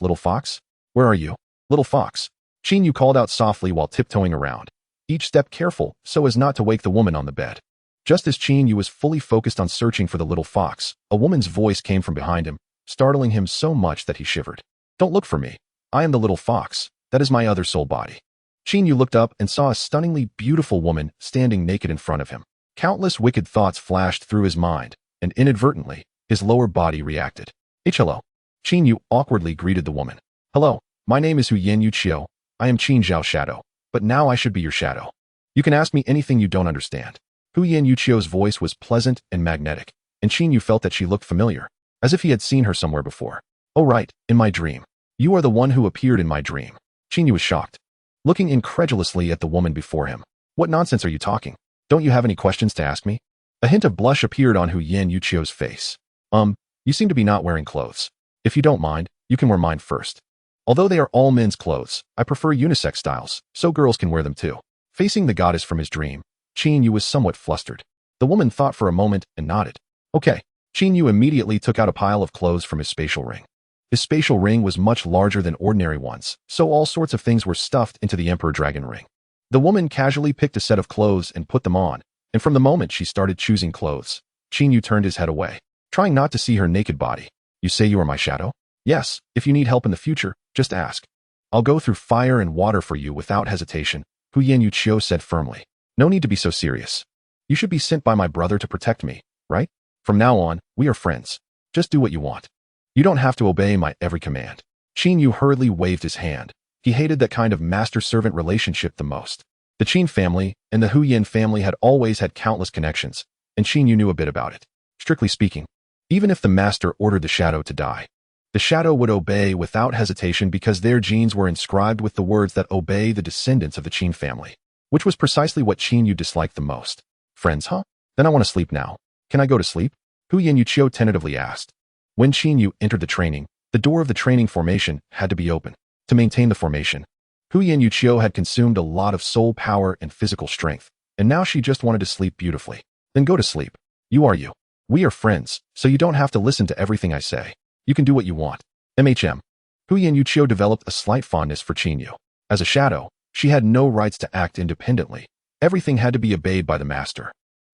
where are you? Little fox. Qin Yu called out softly while tiptoeing around, each step careful so as not to wake the woman on the bed. Just as Qin Yu was fully focused on searching for the little fox, a woman's voice came from behind him, startling him so much that he shivered. Don't look for me. I am the little fox. That is my other soul body. Qin Yu looked up and saw a stunningly beautiful woman standing naked in front of him. Countless wicked thoughts flashed through his mind, and inadvertently, his lower body reacted. Hello. Qin Yu awkwardly greeted the woman. Hello, my name is Hu Yen Yu Qiu. I am Qin Zhao Shadow, but now I should be your shadow. You can ask me anything you don't understand. Hu Yen Yu Qiu's voice was pleasant and magnetic, and Qin Yu felt that she looked familiar, as if he had seen her somewhere before. Oh right, in my dream. You are the one who appeared in my dream. Qin Yu was shocked, looking incredulously at the woman before him. What nonsense are you talking? Don't you have any questions to ask me? A hint of blush appeared on Hu Yen Yu Qiu's face. You seem to be not wearing clothes. If you don't mind, you can wear mine first. Although they are all men's clothes, I prefer unisex styles, so girls can wear them too. Facing the goddess from his dream, Qin Yu was somewhat flustered. The woman thought for a moment and nodded. Okay. Qin Yu immediately took out a pile of clothes from his spatial ring. His spatial ring was much larger than ordinary ones, so all sorts of things were stuffed into the Emperor Dragon ring. The woman casually picked a set of clothes and put them on, and from the moment she started choosing clothes, Qin Yu turned his head away, trying not to see her naked body. You say you are my shadow? Yes, if you need help in the future, just ask. I'll go through fire and water for you without hesitation, Hu Yen Yu Qiu said firmly. No need to be so serious. You should be sent by my brother to protect me, right? From now on, we are friends. Just do what you want. You don't have to obey my every command. Qin Yu hurriedly waved his hand. He hated that kind of master-servant relationship the most. The Qin family and the Hu Yen family had always had countless connections, and Qin Yu knew a bit about it. Strictly speaking, even if the master ordered the shadow to die, the shadow would obey without hesitation because their genes were inscribed with the words that obey the descendants of the Qin family, which was precisely what Qin Yu disliked the most. Friends, huh? Then I want to sleep now. Can I go to sleep? Hu Yen Yu Qiu tentatively asked. When Qin Yu entered the training, the door of the training formation had to be open. To maintain the formation, Hu Yen Yu Qiu had consumed a lot of soul power and physical strength, and now she just wanted to sleep beautifully. Then go to sleep. You are you. We are friends, so you don't have to listen to everything I say. You can do what you want. MHM. Hu Yen Yu Qiu developed a slight fondness for Qin Yu. As a shadow, she had no rights to act independently. Everything had to be obeyed by the master.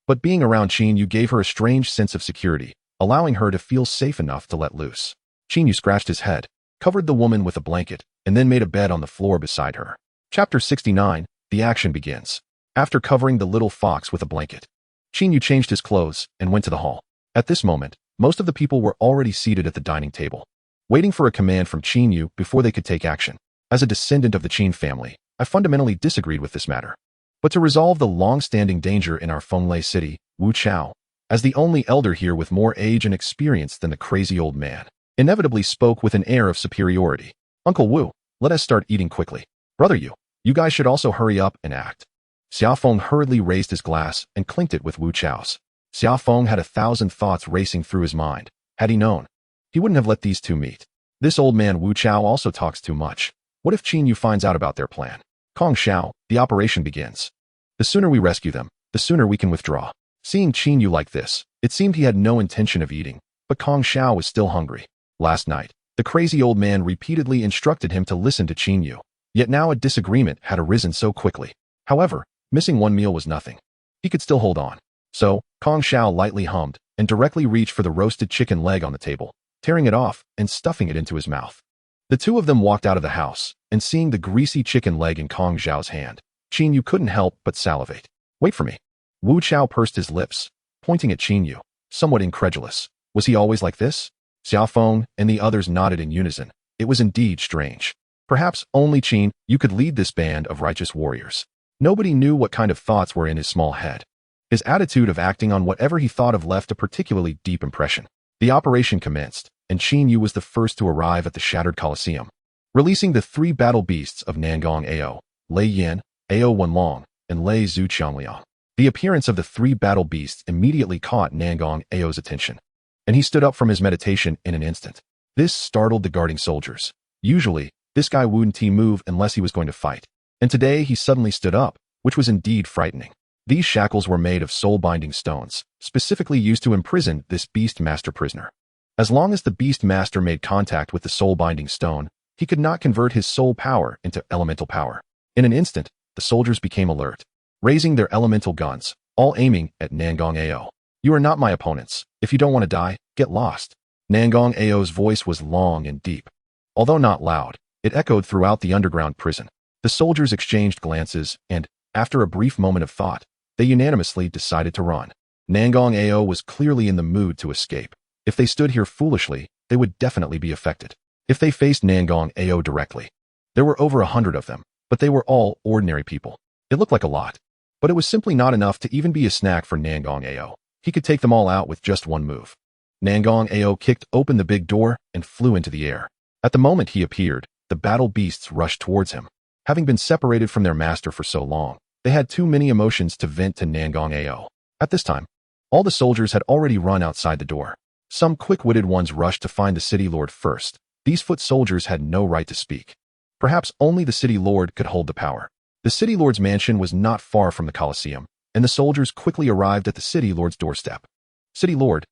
But being around Qin Yu gave her a strange sense of security, allowing her to feel safe enough to let loose. Qin Yu scratched his head, covered the woman with a blanket, and then made a bed on the floor beside her. Chapter 69, the action begins. After covering the little fox with a blanket, Qin Yu changed his clothes and went to the hall. At this moment, most of the people were already seated at the dining table, waiting for a command from Qin Yu before they could take action. As a descendant of the Qin family, I fundamentally disagreed with this matter. But to resolve the long-standing danger in our Fenglei city, Wu Chao, as the only elder here with more age and experience than the crazy old man, inevitably spoke with an air of superiority. Uncle Wu, let us start eating quickly. Brother Yu, you guys should also hurry up and act. Xiaofeng hurriedly raised his glass and clinked it with Wu Chao's. Xiaofeng had 1,000 thoughts racing through his mind. Had he known, he wouldn't have let these two meet. This old man Wu Chao also talks too much. What if Qin Yu finds out about their plan? Kong Xiao, the operation begins. The sooner we rescue them, the sooner we can withdraw. Seeing Qin Yu like this, it seemed he had no intention of eating, but Kong Xiao was still hungry. Last night, the crazy old man repeatedly instructed him to listen to Qin Yu, yet now a disagreement had arisen so quickly. However, missing one meal was nothing. He could still hold on. So, Kong Xiao lightly hummed, and directly reached for the roasted chicken leg on the table, tearing it off and stuffing it into his mouth. The two of them walked out of the house, and seeing the greasy chicken leg in Kong Xiao's hand, Qin Yu couldn't help but salivate. Wait for me. Wu Chao pursed his lips, pointing at Qin Yu, somewhat incredulous. Was he always like this? Xiao Feng and the others nodded in unison. It was indeed strange. Perhaps only Qin Yu could lead this band of righteous warriors. Nobody knew what kind of thoughts were in his small head. His attitude of acting on whatever he thought of left a particularly deep impression. The operation commenced, and Qin Yu was the first to arrive at the shattered Colosseum. Releasing the three battle beasts of Nangong Ao, Lei Yin, Ao Wenlong, and Lei Zhu Qiangliang. The appearance of the three battle beasts immediately caught Nangong Ao's attention, and he stood up from his meditation in an instant. This startled the guarding soldiers. Usually, this guy wouldn't move unless he was going to fight, and today he suddenly stood up, which was indeed frightening. These shackles were made of soul-binding stones, specifically used to imprison this Beast Master prisoner. As long as the Beast Master made contact with the soul-binding stone, he could not convert his soul power into elemental power. In an instant, the soldiers became alert, raising their elemental guns, all aiming at Nangong Ao. You are not my opponents. If you don't want to die, get lost. Nangong Ao's voice was long and deep. Although not loud, it echoed throughout the underground prison. The soldiers exchanged glances, and, after a brief moment of thought, they unanimously decided to run. Nangong Ao was clearly in the mood to escape. If they stood here foolishly, they would definitely be affected. If they faced Nangong Ao directly. There were over 100 of them, but they were all ordinary people. It looked like a lot, but it was simply not enough to even be a snack for Nangong Ao. He could take them all out with just one move. Nangong Ao kicked open the big door and flew into the air. At the moment he appeared, the battle beasts rushed towards him. Having been separated from their master for so long, they had too many emotions to vent to Nangong Ao. At this time, all the soldiers had already run outside the door. Some quick-witted ones rushed to find the city lord first. These foot soldiers had no right to speak. Perhaps only the city lord could hold the power. The city lord's mansion was not far from the Colosseum, and the soldiers quickly arrived at the city lord's doorstep. City lord,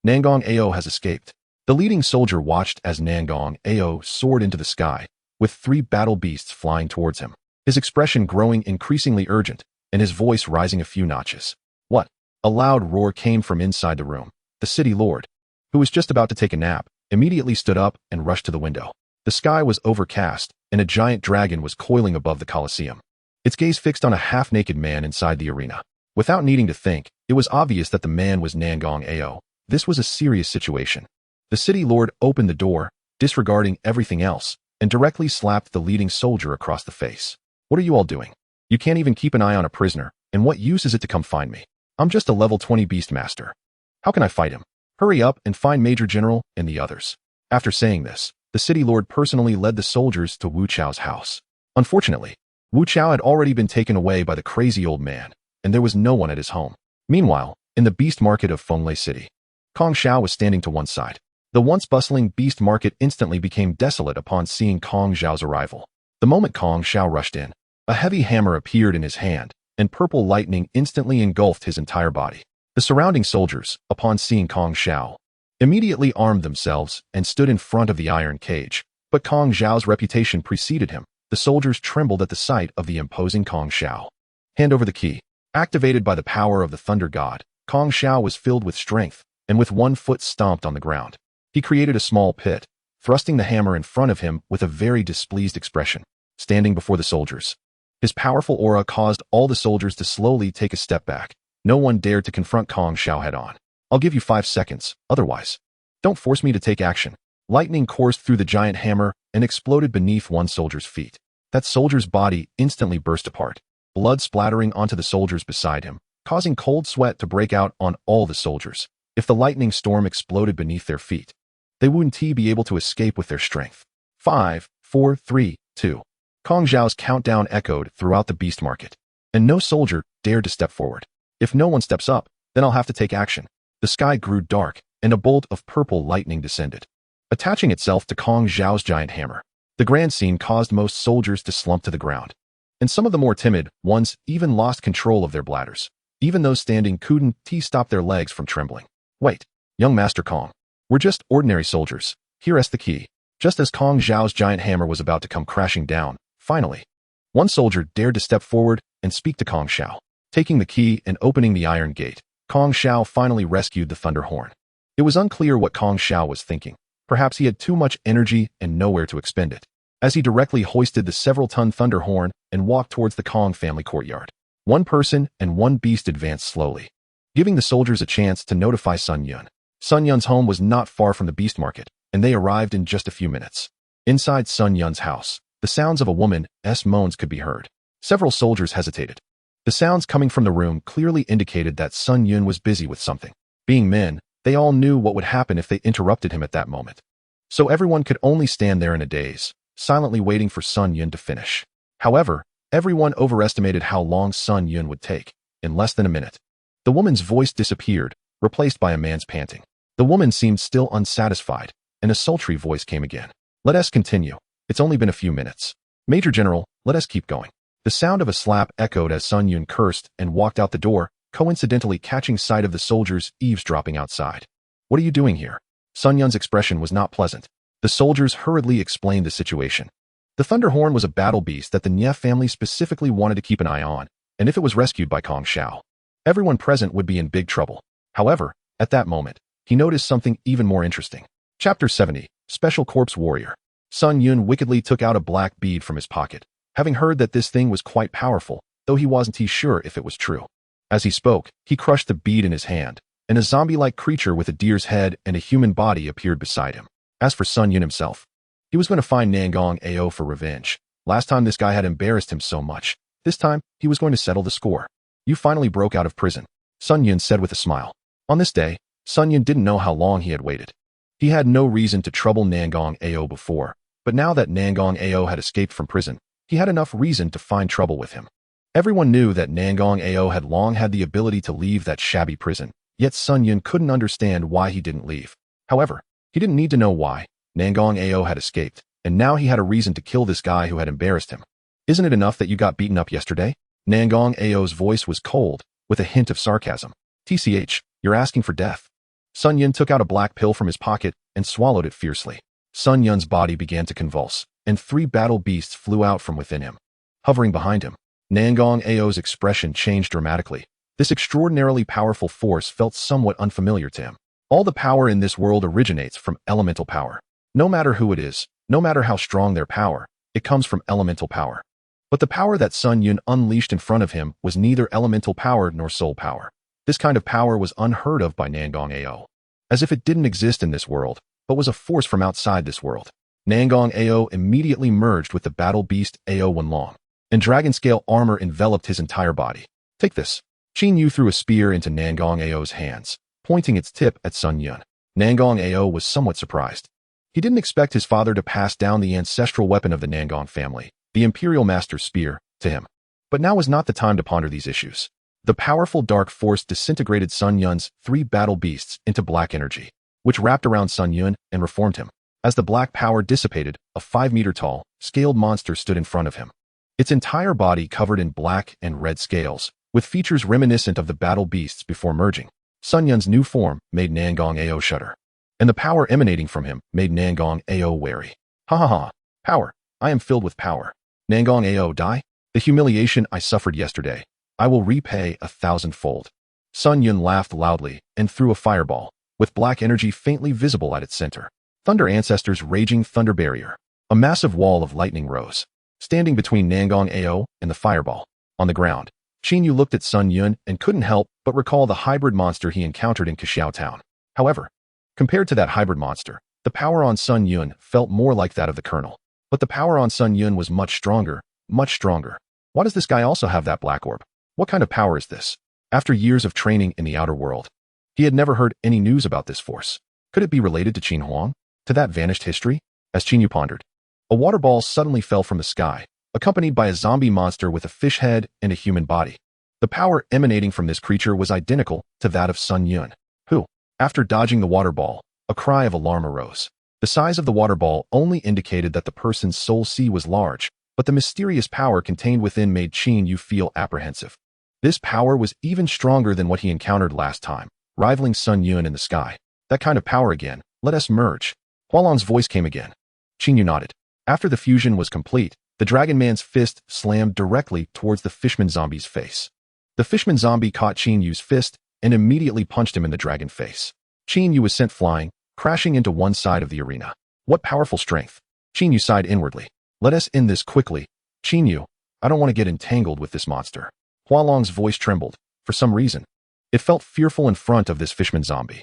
Nangong Ao has escaped. The leading soldier watched as Nangong Ao soared into the sky, with three battle beasts flying towards him. His expression growing increasingly urgent, and his voice rising a few notches. What? A loud roar came from inside the room. The city lord, who was just about to take a nap, immediately stood up and rushed to the window. The sky was overcast, and a giant dragon was coiling above the Colosseum, its gaze fixed on a half-naked man inside the arena. Without needing to think, it was obvious that the man was Nangong Ao. This was a serious situation. The city lord opened the door, disregarding everything else, and directly slapped the leading soldier across the face. What are you all doing? You can't even keep an eye on a prisoner, and what use is it to come find me? I'm just a level 20 beast master. How can I fight him? Hurry up and find Major General and the others. After saying this, the city lord personally led the soldiers to Wu Chao's house. Unfortunately, Wu Chao had already been taken away by the crazy old man, and there was no one at his home. Meanwhile, in the beast market of Fenglei City, Kong Xiao was standing to one side. The once bustling beast market instantly became desolate upon seeing Kong Xiao's arrival. The moment Kong Xiao rushed in, a heavy hammer appeared in his hand, and purple lightning instantly engulfed his entire body. The surrounding soldiers, upon seeing Kong Xiao, immediately armed themselves and stood in front of the iron cage. But Kong Xiao's reputation preceded him. The soldiers trembled at the sight of the imposing Kong Xiao. Hand over the key. Activated by the power of the Thunder God, Kong Xiao was filled with strength, and with one foot stomped on the ground. He created a small pit, thrusting the hammer in front of him with a very displeased expression, standing before the soldiers. His powerful aura caused all the soldiers to slowly take a step back. No one dared to confront Kong Xiao head-on. I'll give you 5 seconds, otherwise. Don't force me to take action. Lightning coursed through the giant hammer and exploded beneath one soldier's feet. That soldier's body instantly burst apart, blood splattering onto the soldiers beside him, causing cold sweat to break out on all the soldiers. If the lightning storm exploded beneath their feet, they wouldn't be able to escape with their strength. 5, 4, 3, 2. Kong Xiao's countdown echoed throughout the beast market, and no soldier dared to step forward. If no one steps up, then I'll have to take action. The sky grew dark, and a bolt of purple lightning descended, attaching itself to Kong Xiao's giant hammer. The grand scene caused most soldiers to slump to the ground, and some of the more timid ones even lost control of their bladders. Even those standing couldn't stop their legs from trembling. Wait, young Master Kong. We're just ordinary soldiers. Here's the key. Just as Kong Xiao's giant hammer was about to come crashing down, finally, one soldier dared to step forward and speak to Kong Xiao. Taking the key and opening the iron gate, Kong Xiao finally rescued the Thunder Horn. It was unclear what Kong Xiao was thinking. Perhaps he had too much energy and nowhere to expend it. As he directly hoisted the several-ton Thunder Horn and walked towards the Kong family courtyard. One person and one beast advanced slowly, giving the soldiers a chance to notify Sun Yun. Sun Yun's home was not far from the beast market, and they arrived in just a few minutes. Inside Sun Yun's house, the sounds of a woman's moans could be heard. Several soldiers hesitated. The sounds coming from the room clearly indicated that Sun Yun was busy with something. Being men, they all knew what would happen if they interrupted him at that moment. So everyone could only stand there in a daze, silently waiting for Sun Yun to finish. However, everyone overestimated how long Sun Yun would take. In less than a minute, the woman's voice disappeared, replaced by a man's panting. The woman seemed still unsatisfied, and a sultry voice came again. Let us continue. It's only been a few minutes. Major General, let us keep going. The sound of a slap echoed as Sun Yun cursed and walked out the door, coincidentally catching sight of the soldiers eavesdropping outside. What are you doing here? Sun Yun's expression was not pleasant. The soldiers hurriedly explained the situation. The Thunderhorn was a battle beast that the Nye family specifically wanted to keep an eye on, and if it was rescued by Kong Xiao, everyone present would be in big trouble. However, at that moment, he noticed something even more interesting. Chapter 70, Special Corpse Warrior. Sun Yun wickedly took out a black bead from his pocket, having heard that this thing was quite powerful, though he wasn't sure if it was true. As he spoke, he crushed the bead in his hand, and a zombie-like creature with a deer's head and a human body appeared beside him. As for Sun Yun himself, he was going to find Nangong Ao for revenge. Last time this guy had embarrassed him so much. This time, he was going to settle the score. You finally broke out of prison, Sun Yun said with a smile. On this day, Sun Yun didn't know how long he had waited. He had no reason to trouble Nangong Ao before, but now that Nangong Ao had escaped from prison, he had enough reason to find trouble with him. Everyone knew that Nangong Ao had long had the ability to leave that shabby prison, yet Sun Yun couldn't understand why he didn't leave. However, he didn't need to know why. Nangong Ao had escaped, and now he had a reason to kill this guy who had embarrassed him. Isn't it enough that you got beaten up yesterday? Nangong Ao's voice was cold, with a hint of sarcasm. TCH, you're asking for death. Sun Yun took out a black pill from his pocket and swallowed it fiercely. Sun Yun's body began to convulse, and 3 battle beasts flew out from within him. Hovering behind him, Nangong Ao's expression changed dramatically. This extraordinarily powerful force felt somewhat unfamiliar to him. All the power in this world originates from elemental power. No matter who it is, no matter how strong their power, it comes from elemental power. But the power that Sun Yun unleashed in front of him was neither elemental power nor soul power. This kind of power was unheard of by Nangong Ao. As if it didn't exist in this world, but was a force from outside this world. Nangong Ao immediately merged with the battle beast Ao Wenlong, and dragon-scale armor enveloped his entire body. Take this. Qin Yu threw a spear into Nangong Ao's hands, pointing its tip at Sun Yun. Nangong Ao was somewhat surprised. He didn't expect his father to pass down the ancestral weapon of the Nangong family, the Imperial Master's spear, to him. But now was not the time to ponder these issues. The powerful dark force disintegrated Sun Yun's 3 battle beasts into black energy, which wrapped around Sun Yun and reformed him. As the black power dissipated, a 5-meter-tall, scaled monster stood in front of him. Its entire body covered in black and red scales, with features reminiscent of the battle beasts before merging. Sun Yun's new form made Nangong Ao shudder, and the power emanating from him made Nangong Ao wary. Ha ha ha, power, I am filled with power. Nangong Ao die? The humiliation I suffered yesterday, I will repay 1,000-fold. Sun Yun laughed loudly and threw a fireball, with black energy faintly visible at its center. Thunder Ancestor's raging thunder barrier. A massive wall of lightning rose, standing between Nangong Ao and the fireball. On the ground, Qin Yu looked at Sun Yun and couldn't help but recall the hybrid monster he encountered in Qixiao Town. However, compared to that hybrid monster, the power on Sun Yun felt more like that of the Colonel. But the power on Sun Yun was much stronger, much stronger. Why does this guy also have that black orb? What kind of power is this? After years of training in the outer world, he had never heard any news about this force. Could it be related to Qin Huang? To that vanished history? As Qin Yu pondered, a water ball suddenly fell from the sky, accompanied by a zombie monster with a fish head and a human body. The power emanating from this creature was identical to that of Sun Yun, who, after dodging the water ball, a cry of alarm arose. The size of the water ball only indicated that the person's soul sea was large, but the mysterious power contained within made Qin Yu feel apprehensive. This power was even stronger than what he encountered last time, rivaling Sun Yun in the sky. That kind of power again, let us merge. Hualong's voice came again. Qin Yu nodded. After the fusion was complete, the Dragon Man's fist slammed directly towards the Fishman zombie's face. The Fishman zombie caught Qin Yu's fist and immediately punched him in the dragon face. Qin Yu was sent flying, crashing into one side of the arena. What powerful strength! Qin Yu sighed inwardly. Let us end this quickly. Qin Yu, I don't want to get entangled with this monster. Hualong's voice trembled. For some reason, it felt fearful in front of this fishman zombie.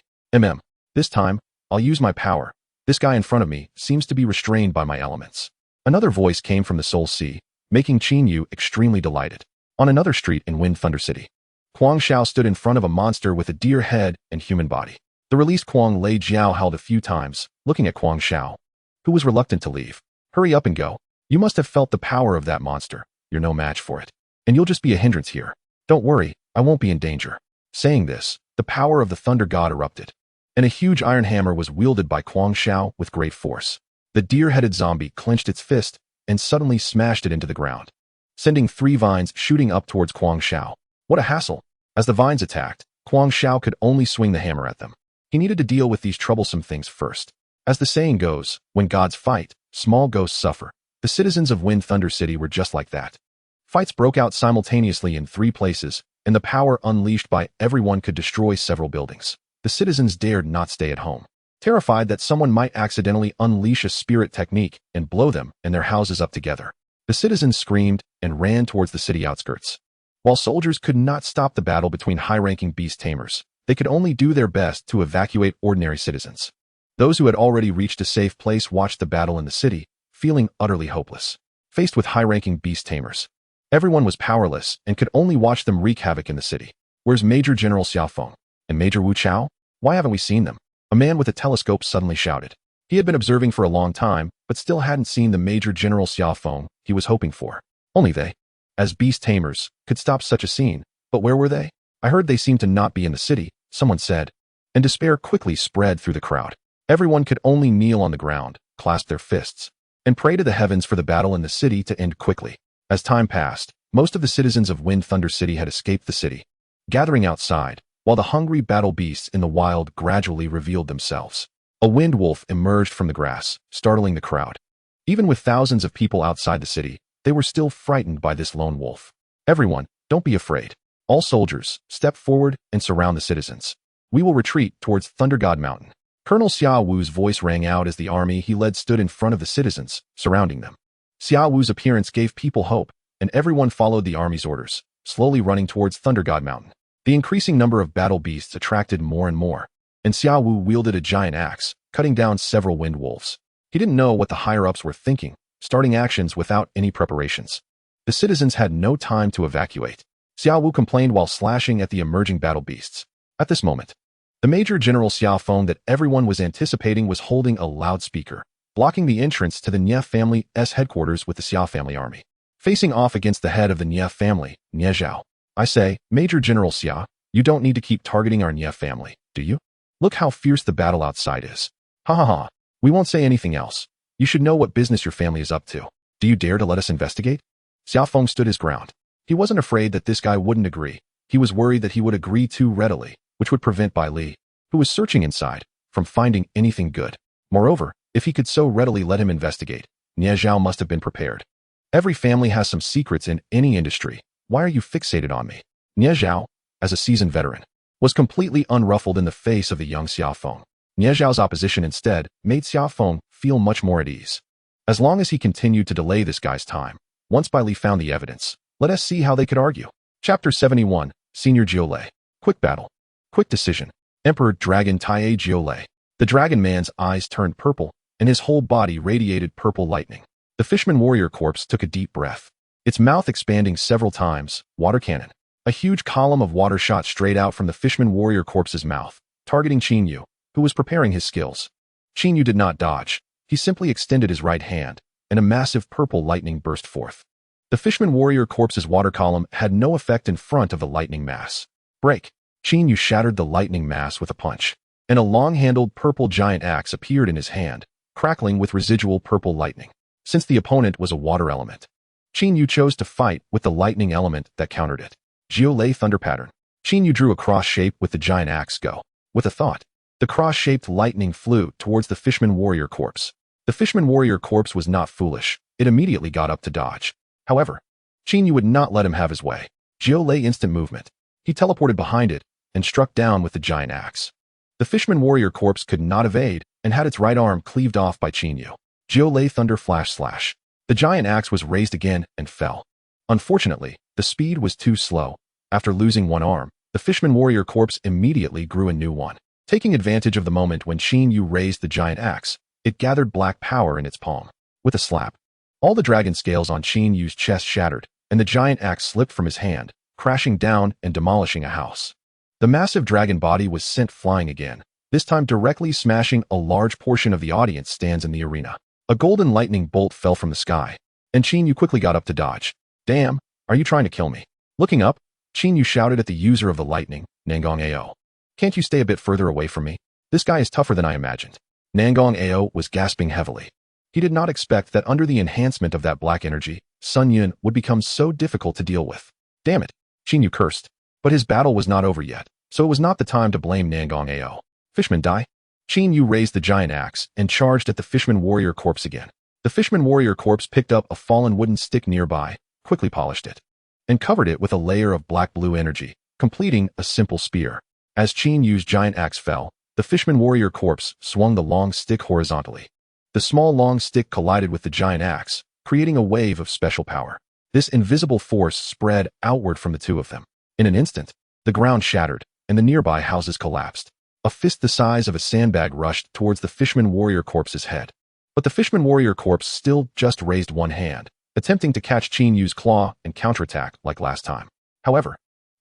This time, I'll use my power. This guy in front of me seems to be restrained by my elements. Another voice came from the Soul Sea, making Qin Yu extremely delighted. On another street in Wind Thunder City, Kuang Xiao stood in front of a monster with a deer head and human body. The released Kuang Lei Jiao held a few times, looking at Kuang Xiao, who was reluctant to leave. Hurry up and go. You must have felt the power of that monster. You're no match for it. And you'll just be a hindrance here. Don't worry, I won't be in danger. Saying this, the power of the Thunder God erupted, and a huge iron hammer was wielded by Kuang Xiao with great force. The deer-headed zombie clenched its fist and suddenly smashed it into the ground, sending 3 vines shooting up towards Kuang Xiao. What a hassle! As the vines attacked, Kuang Xiao could only swing the hammer at them. He needed to deal with these troublesome things first. As the saying goes, when gods fight, small ghosts suffer. The citizens of Wind Thunder City were just like that. Fights broke out simultaneously in 3 places, and the power unleashed by everyone could destroy several buildings. The citizens dared not stay at home, terrified that someone might accidentally unleash a spirit technique and blow them and their houses up together. The citizens screamed and ran towards the city outskirts. While soldiers could not stop the battle between high-ranking beast tamers, they could only do their best to evacuate ordinary citizens. Those who had already reached a safe place watched the battle in the city, feeling utterly hopeless. Faced with high-ranking beast tamers, everyone was powerless and could only watch them wreak havoc in the city. Where's Major General Xiaofeng and Major Wu Chao? Why haven't we seen them? A man with a telescope suddenly shouted. He had been observing for a long time, but still hadn't seen the Major General Xiaofeng he was hoping for. Only they, as beast tamers, could stop such a scene. But where were they? I heard they seemed to not be in the city, someone said. And despair quickly spread through the crowd. Everyone could only kneel on the ground, clasp their fists, and pray to the heavens for the battle in the city to end quickly. As time passed, most of the citizens of Wind Thunder City had escaped the city, gathering outside, while the hungry battle beasts in the wild gradually revealed themselves. A wind wolf emerged from the grass, startling the crowd. Even with thousands of people outside the city, they were still frightened by this lone wolf. Everyone, don't be afraid. All soldiers, step forward and surround the citizens. We will retreat towards Thunder God Mountain. Colonel Xia Wu's voice rang out as the army he led stood in front of the citizens, surrounding them. Xia Wu's appearance gave people hope, and everyone followed the army's orders, slowly running towards Thunder God Mountain. The increasing number of battle beasts attracted more and more, and Xia Wu wielded a giant axe, cutting down several wind wolves. He didn't know what the higher-ups were thinking, starting actions without any preparations. The citizens had no time to evacuate. Xia Wu complained while slashing at the emerging battle beasts. At this moment, the Major General Xiaofeng that everyone was anticipating was holding a loudspeaker, blocking the entrance to the Nie family's headquarters with the Xia family army. Facing off against the head of the Nie family, Nie Zhao. I say, Major General Xia, you don't need to keep targeting our Nie family, do you? Look how fierce the battle outside is. Ha ha ha. We won't say anything else. You should know what business your family is up to. Do you dare to let us investigate? Xiaofeng stood his ground. He wasn't afraid that this guy wouldn't agree. He was worried that he would agree too readily, which would prevent Bai Li, who was searching inside, from finding anything good. Moreover, if he could so readily let him investigate, Nie Zhao must have been prepared. Every family has some secrets in any industry. Why are you fixated on me? Nie Zhao, as a seasoned veteran, was completely unruffled in the face of the young Xiaofeng. Nie Zhao's opposition instead made Xiaofeng feel much more at ease. As long as he continued to delay this guy's time, once Bai Li found the evidence, let us see how they could argue. Chapter 71, Senior Jiolei. Quick battle. Quick decision. Emperor Dragon Taie Jiolei. The dragon man's eyes turned purple, and his whole body radiated purple lightning. The Fishman warrior corpse took a deep breath, its mouth expanding several times. Water cannon. A huge column of water shot straight out from the Fishman warrior corpse's mouth, targeting Qin Yu, who was preparing his skills. Qin Yu did not dodge. He simply extended his right hand, and a massive purple lightning burst forth. The Fishman warrior corpse's water column had no effect in front of the lightning mass. Break. Qin Yu shattered the lightning mass with a punch, and a long-handled purple giant axe appeared in his hand, crackling with residual purple lightning. Since the opponent was a water element, Qin Yu chose to fight with the lightning element that countered it. Jiolei Thunder Pattern. Qin Yu drew a cross shape with the giant axe go. With a thought, the cross-shaped lightning flew towards the Fishman warrior corpse. The Fishman warrior corpse was not foolish. It immediately got up to dodge. However, Qin Yu would not let him have his way. Jiolei instant movement. He teleported behind it, and struck down with the giant axe. The fisherman warrior corpse could not evade and had its right arm cleaved off by Chinyu. Jiolei thunder flash slash. The giant axe was raised again and fell. Unfortunately, the speed was too slow. After losing one arm, the fisherman warrior corpse immediately grew a new one. Taking advantage of the moment when Chinyu raised the giant axe, it gathered black power in its palm. With a slap, all the dragon scales on Chinyu's chest shattered, and the giant axe slipped from his hand, crashing down and demolishing a house. The massive dragon body was sent flying again, this time directly smashing a large portion of the audience stands in the arena. A golden lightning bolt fell from the sky, and Chinyu quickly got up to dodge. Damn, are you trying to kill me? Looking up, Chinyu shouted at the user of the lightning, Nangong Ao. Can't you stay a bit further away from me? This guy is tougher than I imagined. Nangong Ao was gasping heavily. He did not expect that under the enhancement of that black energy, Sun Yun would become so difficult to deal with. Damn it, Chinyu cursed. But his battle was not over yet, so it was not the time to blame Nangong Ao. Fishman die? Chinyu raised the giant axe and charged at the fisherman warrior corpse again. The fisherman warrior corpse picked up a fallen wooden stick nearby, quickly polished it, and covered it with a layer of black-blue energy, completing a simple spear. As Chinyu's giant axe fell, the fisherman warrior corpse swung the long stick horizontally. The small long stick collided with the giant axe, creating a wave of special power. This invisible force spread outward from the two of them. In an instant, the ground shattered, and the nearby houses collapsed. A fist the size of a sandbag rushed towards the fisherman warrior corpse's head. But the fisherman warrior corpse still just raised one hand, attempting to catch Chinyu's claw and counterattack like last time. However,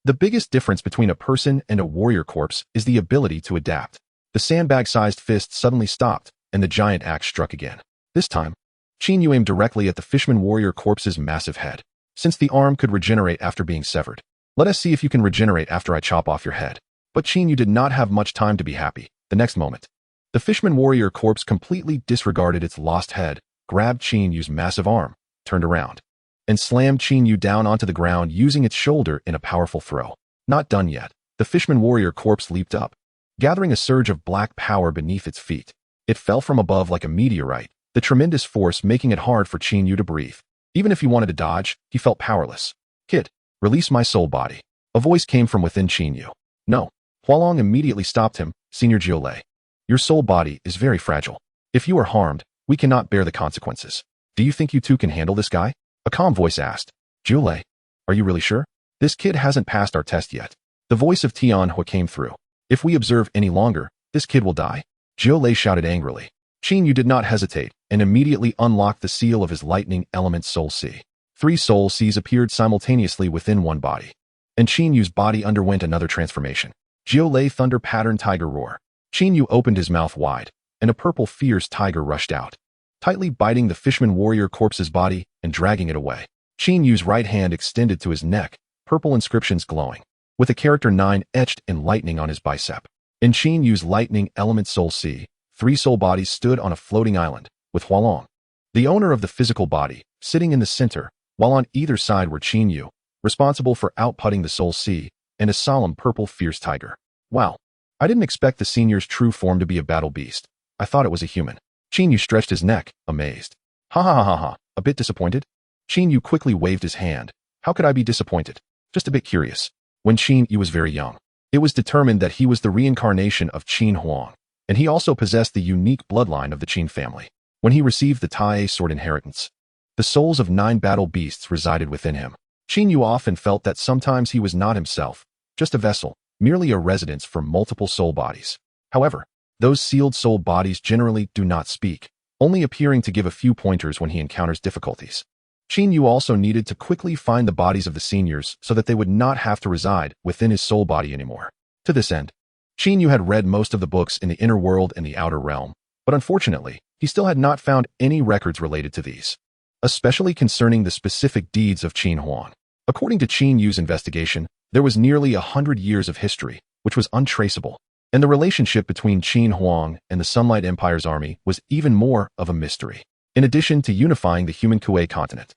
the biggest difference between a person and a warrior corpse is the ability to adapt. The sandbag-sized fist suddenly stopped, and the giant axe struck again. This time, Chinyu aimed directly at the fisherman warrior corpse's massive head. Since the arm could regenerate after being severed, let us see if you can regenerate after I chop off your head. But Chinyu did not have much time to be happy. The next moment, the fisherman warrior corpse completely disregarded its lost head, grabbed Chinyu's massive arm, turned around, and slammed Chinyu down onto the ground using its shoulder in a powerful throw. Not done yet, the fisherman warrior corpse leaped up, gathering a surge of black power beneath its feet. It fell from above like a meteorite, the tremendous force making it hard for Chinyu to breathe. Even if he wanted to dodge, he felt powerless. Kid, release my soul body. A voice came from within Chinyu. No. Hualong immediately stopped him. Senior Jiolei, your soul body is very fragile. If you are harmed, we cannot bear the consequences. Do you think you two can handle this guy? A calm voice asked. Jiolei, are you really sure? This kid hasn't passed our test yet. The voice of Tianhua came through. If we observe any longer, this kid will die. Jiolei shouted angrily. Chinyu did not hesitate and immediately unlocked the seal of his lightning element soul sea. 3 soul seas appeared simultaneously within one body, and Chinyu's body underwent another transformation. Jiolei thunder pattern tiger roar. Chinyu opened his mouth wide, and a purple fierce tiger rushed out, tightly biting the fisherman warrior corpse's body and dragging it away. Chinyu's right hand extended to his neck, purple inscriptions glowing, with a character 9 etched in lightning on his bicep. In Chinyu's lightning element soul sea, 3 soul bodies stood on a floating island, with Hualong, the owner of the physical body, sitting in the center, while on either side were Chinyu, responsible for outputting the soul sea, and a solemn purple fierce tiger. Wow, I didn't expect the senior's true form to be a battle beast. I thought it was a human. Chinyu stretched his neck, amazed. Ha ha ha ha ha, a bit disappointed? Chinyu quickly waved his hand. How could I be disappointed? Just a bit curious. When Chinyu was very young, it was determined that he was the reincarnation of Qin Huang, and he also possessed the unique bloodline of the Qin family. When he received the Tai sword inheritance, the souls of 9 battle beasts resided within him. Chinyu often felt that sometimes he was not himself, just a vessel, merely a residence for multiple soul bodies. However, those sealed soul bodies generally do not speak, only appearing to give a few pointers when he encounters difficulties. Chinyu also needed to quickly find the bodies of the seniors so that they would not have to reside within his soul body anymore. To this end, Chinyu had read most of the books in the inner world and the outer realm, but unfortunately, he still had not found any records related to these, especially concerning the specific deeds of Qin Huang. According to Chinyu's investigation, there was nearly 100 years of history, which was untraceable, and the relationship between Qin Huang and the Sunlight Empire's army was even more of a mystery. In addition to unifying the human Kuei continent,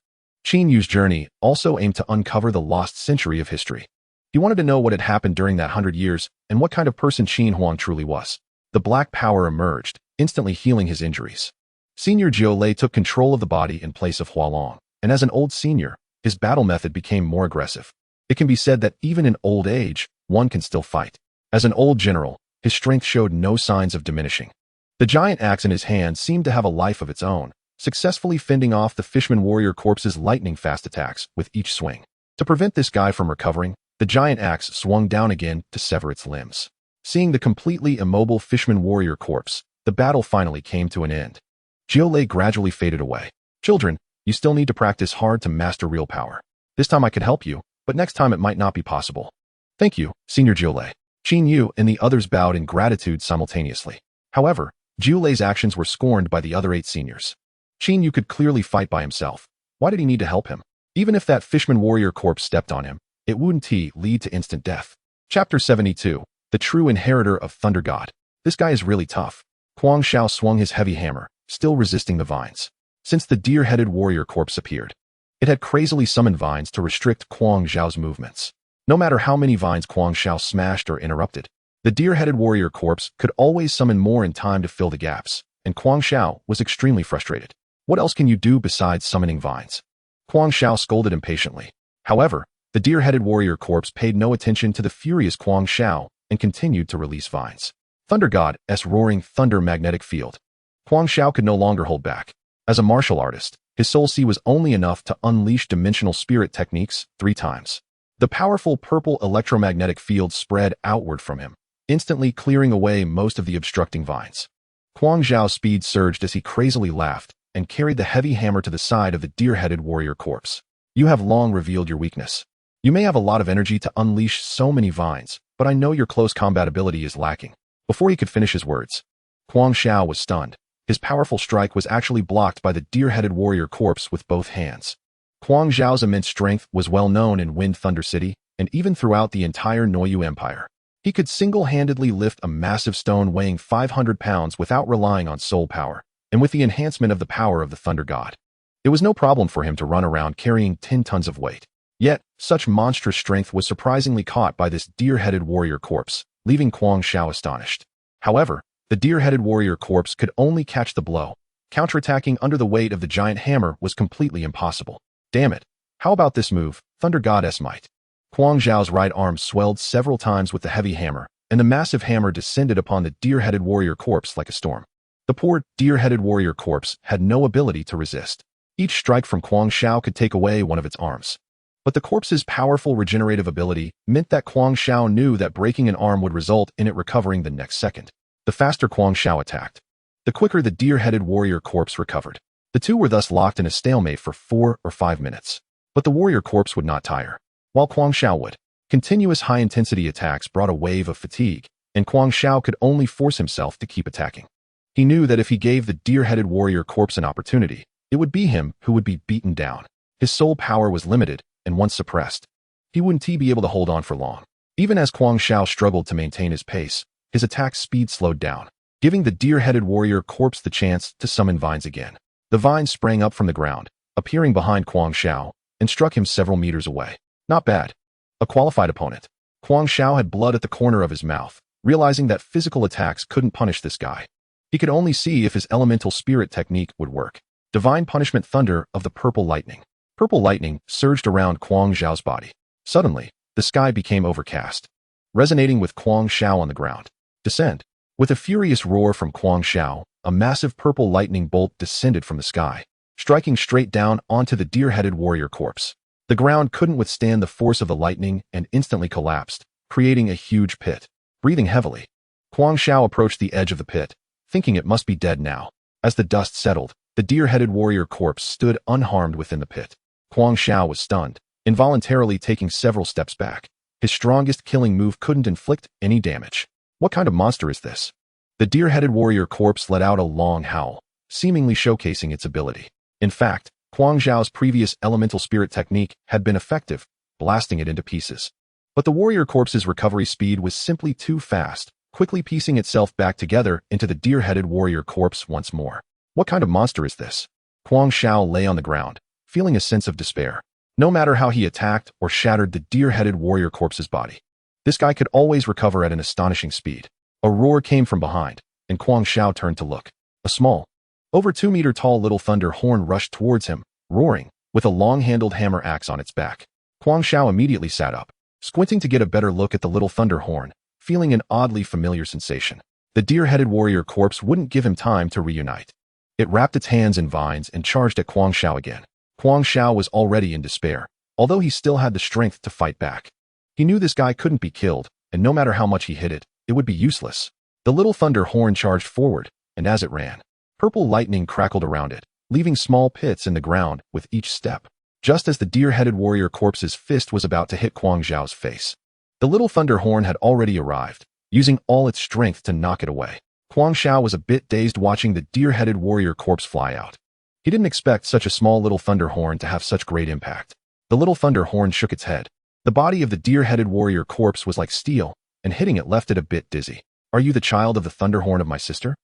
Chinyu's journey also aimed to uncover the lost century of history. He wanted to know what had happened during that 100 years and what kind of person Qin Huang truly was. The black power emerged, instantly healing his injuries. Senior Jiolei took control of the body in place of Hualong, and as an old senior, his battle method became more aggressive. It can be said that even in old age, one can still fight. As an old general, his strength showed no signs of diminishing. The giant axe in his hand seemed to have a life of its own, successfully fending off the Fishman warrior corpse's lightning-fast attacks with each swing. To prevent this guy from recovering, the giant axe swung down again to sever its limbs. Seeing the completely immobile Fishman warrior corpse, the battle finally came to an end. Jiulei gradually faded away. Children, you still need to practice hard to master real power. This time I could help you, but next time it might not be possible. Thank you, Senior Jiulei. Qin Yu and the others bowed in gratitude simultaneously. However, Jiulei's actions were scorned by the other 8 seniors. Qin Yu could clearly fight by himself. Why did he need to help him? Even if that Fishman warrior corpse stepped on him, it wouldn't lead to instant death. Chapter 72. The True Inheritor of Thunder God. This guy is really tough. Kuang Shao swung his heavy hammer, still resisting the vines. Since the deer-headed warrior corpse appeared, it had crazily summoned vines to restrict Kuang Zhao's movements. No matter how many vines Kuang Shao smashed or interrupted, the deer-headed warrior corpse could always summon more in time to fill the gaps, and Kuang Shao was extremely frustrated. What else can you do besides summoning vines? Kuang Shao scolded impatiently. However, the deer-headed warrior corpse paid no attention to the furious Kuang Shao and continued to release vines. Thunder God's roaring thunder magnetic field. Kuang Shao could no longer hold back. As a martial artist, his soul C was only enough to unleash dimensional spirit techniques 3 times. The powerful purple electromagnetic field spread outward from him, instantly clearing away most of the obstructing vines. Kuang Zhao's speed surged as he crazily laughed and carried the heavy hammer to the side of the deer-headed warrior corpse. You have long revealed your weakness. You may have a lot of energy to unleash so many vines, but I know your close combat ability is lacking. Before he could finish his words, Kuang Shao was stunned. His powerful strike was actually blocked by the deer-headed warrior corpse with both hands. Kuang Zhao's immense strength was well known in Wind Thunder City and even throughout the entire Noyu Empire. He could single-handedly lift a massive stone weighing 500 pounds without relying on soul power, and with the enhancement of the power of the Thunder God. It was no problem for him to run around carrying 10 tons of weight. Yet, such monstrous strength was surprisingly caught by this deer-headed warrior corpse, leaving Kuang Shao astonished. However, the deer-headed warrior corpse could only catch the blow. Counterattacking under the weight of the giant hammer was completely impossible. Damn it. How about this move, Thunder Goddess Might? Kuang Zhao's right arm swelled several times with the heavy hammer, and the massive hammer descended upon the deer-headed warrior corpse like a storm. The poor deer-headed warrior corpse had no ability to resist. Each strike from Kuang Shao could take away one of its arms. But the corpse's powerful regenerative ability meant that Kuang Shao knew that breaking an arm would result in it recovering the next second. The faster Kuang Shao attacked, the quicker the deer-headed warrior corpse recovered. The two were thus locked in a stalemate for 4 or 5 minutes. But the warrior corpse would not tire, while Kuang Shao would. Continuous high-intensity attacks brought a wave of fatigue, and Kuang Shao could only force himself to keep attacking. He knew that if he gave the deer-headed warrior corpse an opportunity, it would be him who would be beaten down. His soul power was limited, and once suppressed, he wouldn't be able to hold on for long. Even as Kuang Shao struggled to maintain his pace, his attack speed slowed down, giving the deer-headed warrior corpse the chance to summon vines again. The vines sprang up from the ground, appearing behind Kuang Shao, and struck him several meters away. Not bad. A qualified opponent. Kuang Shao had blood at the corner of his mouth, realizing that physical attacks couldn't punish this guy. He could only see if his elemental spirit technique would work. Divine Punishment Thunder of the Purple Lightning. Purple lightning surged around Kuang Zhao's body. Suddenly, the sky became overcast, resonating with Kuang Shao on the ground. Descend. With a furious roar from Kuang Shao, a massive purple lightning bolt descended from the sky, striking straight down onto the deer-headed warrior corpse. The ground couldn't withstand the force of the lightning and instantly collapsed, creating a huge pit. Breathing heavily, Kuang Shao approached the edge of the pit, thinking it must be dead now. As the dust settled, the deer-headed warrior corpse stood unharmed within the pit. Kuang Shao was stunned, involuntarily taking several steps back. His strongest killing move couldn't inflict any damage. What kind of monster is this? The deer-headed warrior corpse let out a long howl, seemingly showcasing its ability. In fact, Kuang Zhao's previous elemental spirit technique had been effective, blasting it into pieces. But the warrior corpse's recovery speed was simply too fast, quickly piecing itself back together into the deer-headed warrior corpse once more. What kind of monster is this? Kuang Shao lay on the ground, feeling a sense of despair. No matter how he attacked or shattered the deer-headed warrior corpse's body, this guy could always recover at an astonishing speed. A roar came from behind, and Kuang Shao turned to look. A small, over 2-meter tall little thunder horn rushed towards him, roaring, with a long-handled hammer axe on its back. Kuang Shao immediately sat up, squinting to get a better look at the little thunder horn, feeling an oddly familiar sensation. The deer-headed warrior corpse wouldn't give him time to reunite. It wrapped its hands in vines and charged at Kuang Xiao again. Kuang Xiao was already in despair, although he still had the strength to fight back. He knew this guy couldn't be killed, and no matter how much he hit it, it would be useless. The little thunder horn charged forward, and as it ran, purple lightning crackled around it, leaving small pits in the ground with each step. Just as the deer-headed warrior corpse's fist was about to hit Kuang Xiao's face, the little thunder horn had already arrived, using all its strength to knock it away. Kuang Xiao was a bit dazed watching the deer-headed warrior corpse fly out. He didn't expect such a small little thunder horn to have such great impact. The little thunder horn shook its head. The body of the deer-headed warrior corpse was like steel, and hitting it left it a bit dizzy. "Are you the child of the thunder horn of my sister?"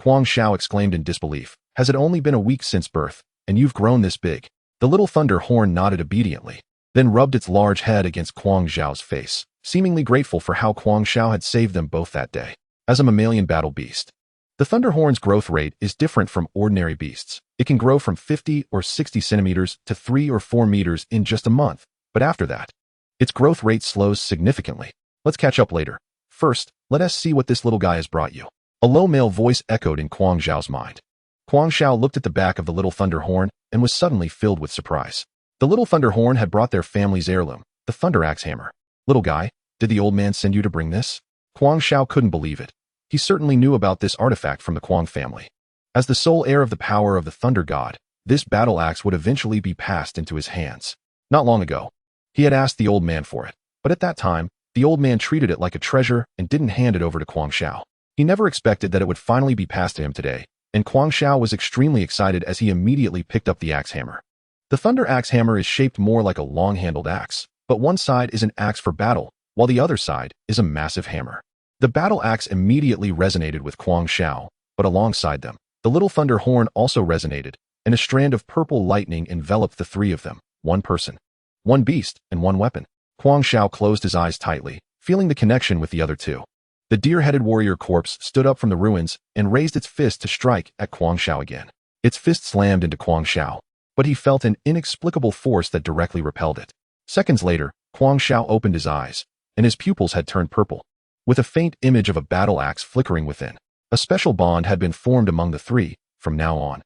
Kuang Xiao exclaimed in disbelief. "Has it only been a week since birth, and you've grown this big?" The little thunder horn nodded obediently, then rubbed its large head against Kuang Xiao's face, seemingly grateful for how Kuang Xiao had saved them both that day. As a mammalian battle beast, the thunder horn's growth rate is different from ordinary beasts. It can grow from 50 or 60 centimeters to 3 or 4 meters in just a month, but after that, its growth rate slows significantly. "Let's catch up later. First, let us see what this little guy has brought you." A low male voice echoed in Kuang Xiao's mind. Kuang Xiao looked at the back of the little thunder horn and was suddenly filled with surprise. The little thunder horn had brought their family's heirloom, the thunder axe hammer. "Little guy, did the old man send you to bring this?" Kuang Xiao couldn't believe it. He certainly knew about this artifact from the Kuang family. As the sole heir of the power of the thunder god, this battle axe would eventually be passed into his hands. Not long ago, he had asked the old man for it, but at that time, the old man treated it like a treasure and didn't hand it over to Kuang Xiao. He never expected that it would finally be passed to him today, and Kuang Xiao was extremely excited as he immediately picked up the axe hammer. The thunder axe hammer is shaped more like a long-handled axe, but one side is an axe for battle, while the other side is a massive hammer. The battle axe immediately resonated with Kuang Xiao, but alongside them, the little thunder horn also resonated, and a strand of purple lightning enveloped the three of them, one person, one beast, and one weapon. Kuang Xiao closed his eyes tightly, feeling the connection with the other two. The deer-headed warrior corpse stood up from the ruins and raised its fist to strike at Kuang Xiao again. Its fist slammed into Kuang Xiao, but he felt an inexplicable force that directly repelled it. Seconds later, Kuang Xiao opened his eyes, and his pupils had turned purple, with a faint image of a battle axe flickering within. A special bond had been formed among the three. From now on,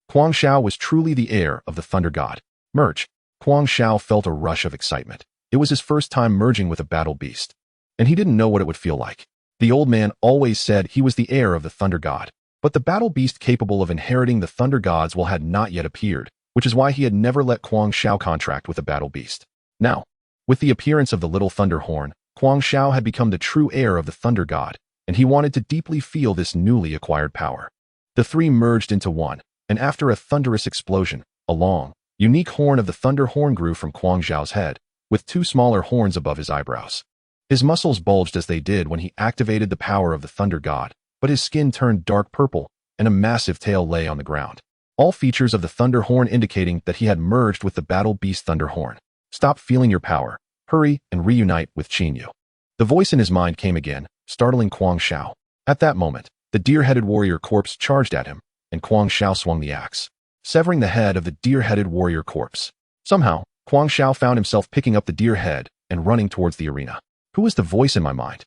Kuang Xiao was truly the heir of the thunder god. Merge. Kuang Xiao felt a rush of excitement. It was his first time merging with a battle beast, and he didn't know what it would feel like. The old man always said he was the heir of the thunder god, but the battle beast capable of inheriting the thunder god's will had not yet appeared, which is why he had never let Kuang Xiao contract with a battle beast. Now, with the appearance of the little thunder horn, Kuang Xiao had become the true heir of the thunder god, and he wanted to deeply feel this newly acquired power. The three merged into one, and after a thunderous explosion, a long, unique horn of the thunder horn grew from Kuang Xiao's head, with two smaller horns above his eyebrows. His muscles bulged as they did when he activated the power of the thunder god, but his skin turned dark purple, and a massive tail lay on the ground. All features of the thunder horn indicating that he had merged with the battle beast thunder horn. "Stop feeling your power. Hurry and reunite with Qinyu." The voice in his mind came again, startling Kuang Xiao. At that moment, the deer-headed warrior corpse charged at him, and Kuang Xiao swung the axe, severing the head of the deer-headed warrior corpse. Somehow, Kuang Xiao found himself picking up the deer head and running towards the arena. Who was the voice in my mind?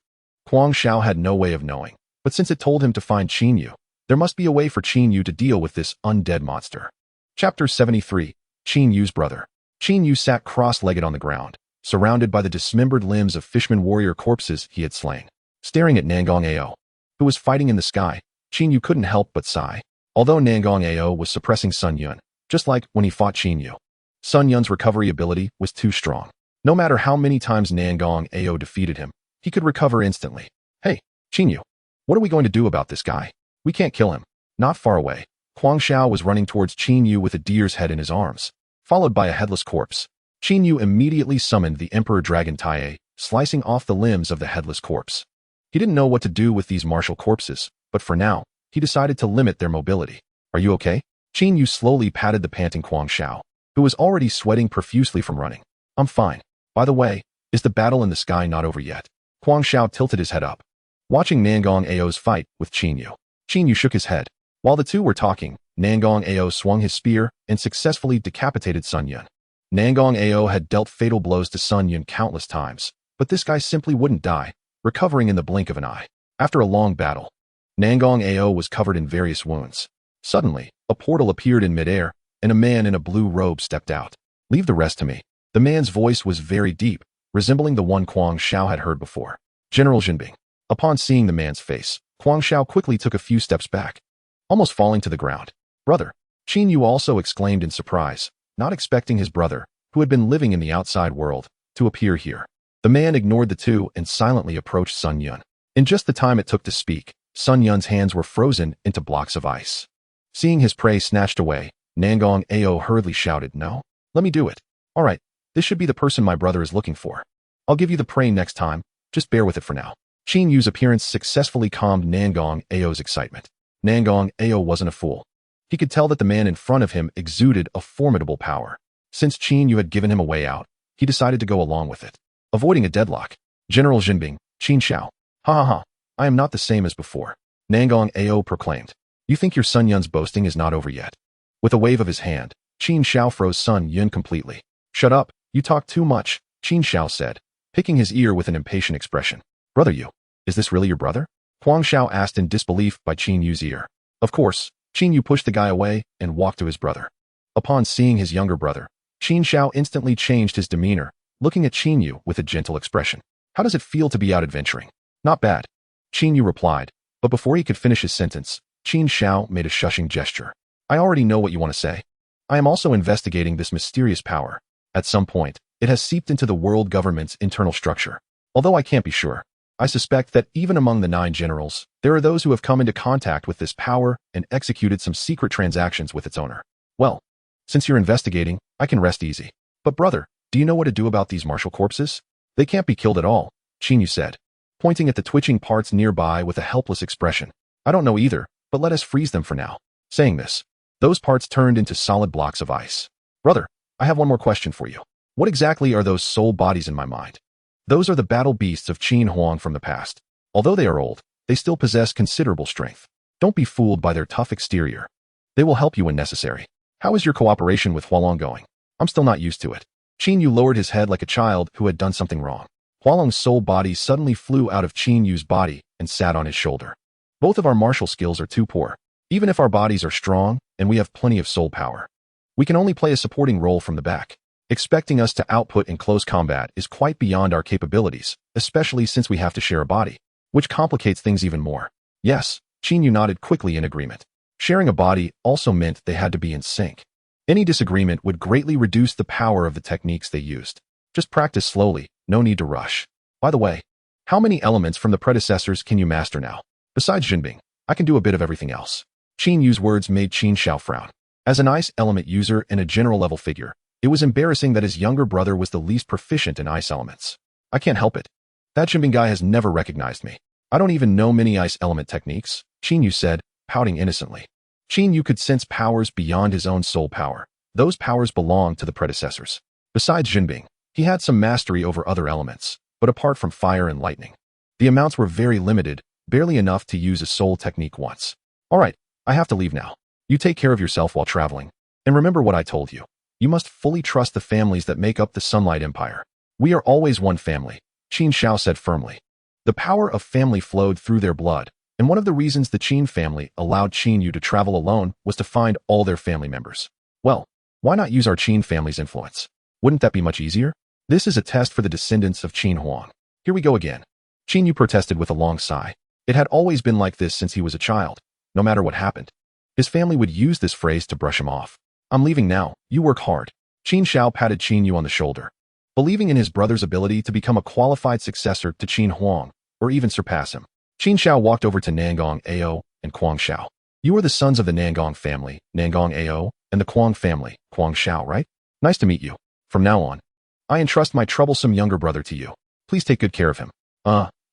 Kuang Xiao had no way of knowing, but since it told him to find Qinyu, there must be a way for Qinyu to deal with this undead monster. Chapter 73. Qinyu's brother. Qinyu sat cross-legged on the ground, surrounded by the dismembered limbs of fishman warrior corpses he had slain. Staring at Nangong Ao, who was fighting in the sky, Qinyu couldn't help but sigh. Although Nangong Ao was suppressing Sun Yun, just like when he fought Qinyu, Sun Yun's recovery ability was too strong. No matter how many times Nangong Ao defeated him, he could recover instantly. "Hey, Qinyu, what are we going to do about this guy? We can't kill him." Not far away, Kuang Xiao was running towards Qinyu with a deer's head in his arms, followed by a headless corpse. Qinyu immediately summoned the Emperor Dragon Tai, slicing off the limbs of the headless corpse. He didn't know what to do with these martial corpses, but for now, he decided to limit their mobility. "Are you okay?" Qinyu slowly patted the panting Kuang Xiao, who was already sweating profusely from running. "I'm fine. By the way, is the battle in the sky not over yet?" Kuang Xiao tilted his head up, watching Nangong Ao's fight with Qinyu. Qinyu shook his head. While the two were talking, Nangong Ao swung his spear and successfully decapitated Sun Yun. Nangong Ao had dealt fatal blows to Sun Yun countless times, but this guy simply wouldn't die, recovering in the blink of an eye. After a long battle, Nangong Ao was covered in various wounds. Suddenly, a portal appeared in midair, and a man in a blue robe stepped out. "Leave the rest to me." The man's voice was very deep, resembling the one Kuang Shao had heard before. General Jinbing. Upon seeing the man's face, Kuang Shao quickly took a few steps back, almost falling to the ground. "Brother!" Qin Yu also exclaimed in surprise, not expecting his brother, who had been living in the outside world, to appear here. The man ignored the two and silently approached Sun Yun. In just the time it took to speak, Sun Yun's hands were frozen into blocks of ice. Seeing his prey snatched away, Nangong Ao hurriedly shouted, "No, let me do it. All right, this should be the person my brother is looking for. I'll give you the prey next time, just bear with it for now." Qin Yu's appearance successfully calmed Nangong Ao's excitement. Nangong Ao wasn't a fool. He could tell that the man in front of him exuded a formidable power. Since Qin Yu had given him a way out, he decided to go along with it. Avoiding a deadlock, General Jinbing, Qin Xiao. "Ha ha ha, I am not the same as before," Nangong Ao proclaimed. "You think your Sun Yun's boasting is not over yet?" With a wave of his hand, Qin Xiao froze Sun Yun completely. "Shut up, you talk too much," Qin Xiao said, picking his ear with an impatient expression. "Brother Yu, is this really your brother?" Huang Xiao asked in disbelief by Qin Yu's ear. Of course, Qin Yu pushed the guy away and walked to his brother. Upon seeing his younger brother, Qin Xiao instantly changed his demeanor, looking at Qin Yu with a gentle expression. "How does it feel to be out adventuring?" "Not bad," Qin Yu replied, but before he could finish his sentence, Qin Xiao made a shushing gesture. "I already know what you want to say. I am also investigating this mysterious power. At some point, it has seeped into the world government's internal structure. Although I can't be sure, I suspect that even among the 9 generals, there are those who have come into contact with this power and executed some secret transactions with its owner. Well, since you're investigating, I can rest easy. But brother, do you know what to do about these martial corpses? They can't be killed at all," Qin Yu said, pointing at the twitching parts nearby with a helpless expression. "I don't know either, but let us freeze them for now." Saying this, those parts turned into solid blocks of ice. "Brother, I have one more question for you. What exactly are those soul bodies in my mind?" "Those are the battle beasts of Qin Huang from the past. Although they are old, they still possess considerable strength. Don't be fooled by their tough exterior. They will help you when necessary. How is your cooperation with Hualong going?" "I'm still not used to it." Qin Yu lowered his head like a child who had done something wrong. Hualong's soul body suddenly flew out of Qin Yu's body and sat on his shoulder. "Both of our martial skills are too poor. Even if our bodies are strong and we have plenty of soul power, we can only play a supporting role from the back. Expecting us to output in close combat is quite beyond our capabilities, especially since we have to share a body, which complicates things even more." "Yes," Qin Yu nodded quickly in agreement. Sharing a body also meant they had to be in sync. Any disagreement would greatly reduce the power of the techniques they used. Just practice slowly, no need to rush. By the way, how many elements from the predecessors can you master now? Besides Jinbing, I can do a bit of everything else. Qin Yu's words made Qin Xiao frown. As an ice element user and a general level figure, it was embarrassing that his younger brother was the least proficient in ice elements. "I can't help it. That Jinbing guy has never recognized me. I don't even know many ice element techniques," Qin Yu said, pouting innocently. Qin Yu could sense powers beyond his own soul power. Those powers belonged to the predecessors. Besides Jinbing, he had some mastery over other elements, but apart from fire and lightning, the amounts were very limited, barely enough to use a soul technique once. "All right, I have to leave now. You take care of yourself while traveling. And remember what I told you. You must fully trust the families that make up the Sunlight Empire. We are always one family," Qin Xiao said firmly. The power of family flowed through their blood, and one of the reasons the Qin family allowed Qin Yu to travel alone was to find all their family members. Well, why not use our Qin family's influence? Wouldn't that be much easier? This is a test for the descendants of Qin Huang. Here we go again. Qin Yu protested with a long sigh. It had always been like this since he was a child. No matter what happened, his family would use this phrase to brush him off. "I'm leaving now. You work hard." Qin Xiao patted Qin Yu on the shoulder. Believing in his brother's ability to become a qualified successor to Qin Huang, or even surpass him, Qin Xiao walked over to Nangong Ao and Kuang Xiao. "You are the sons of the Nangong family, Nangong Ao, and the Kuang family, Kuang Xiao, right? Nice to meet you. From now on, I entrust my troublesome younger brother to you. Please take good care of him."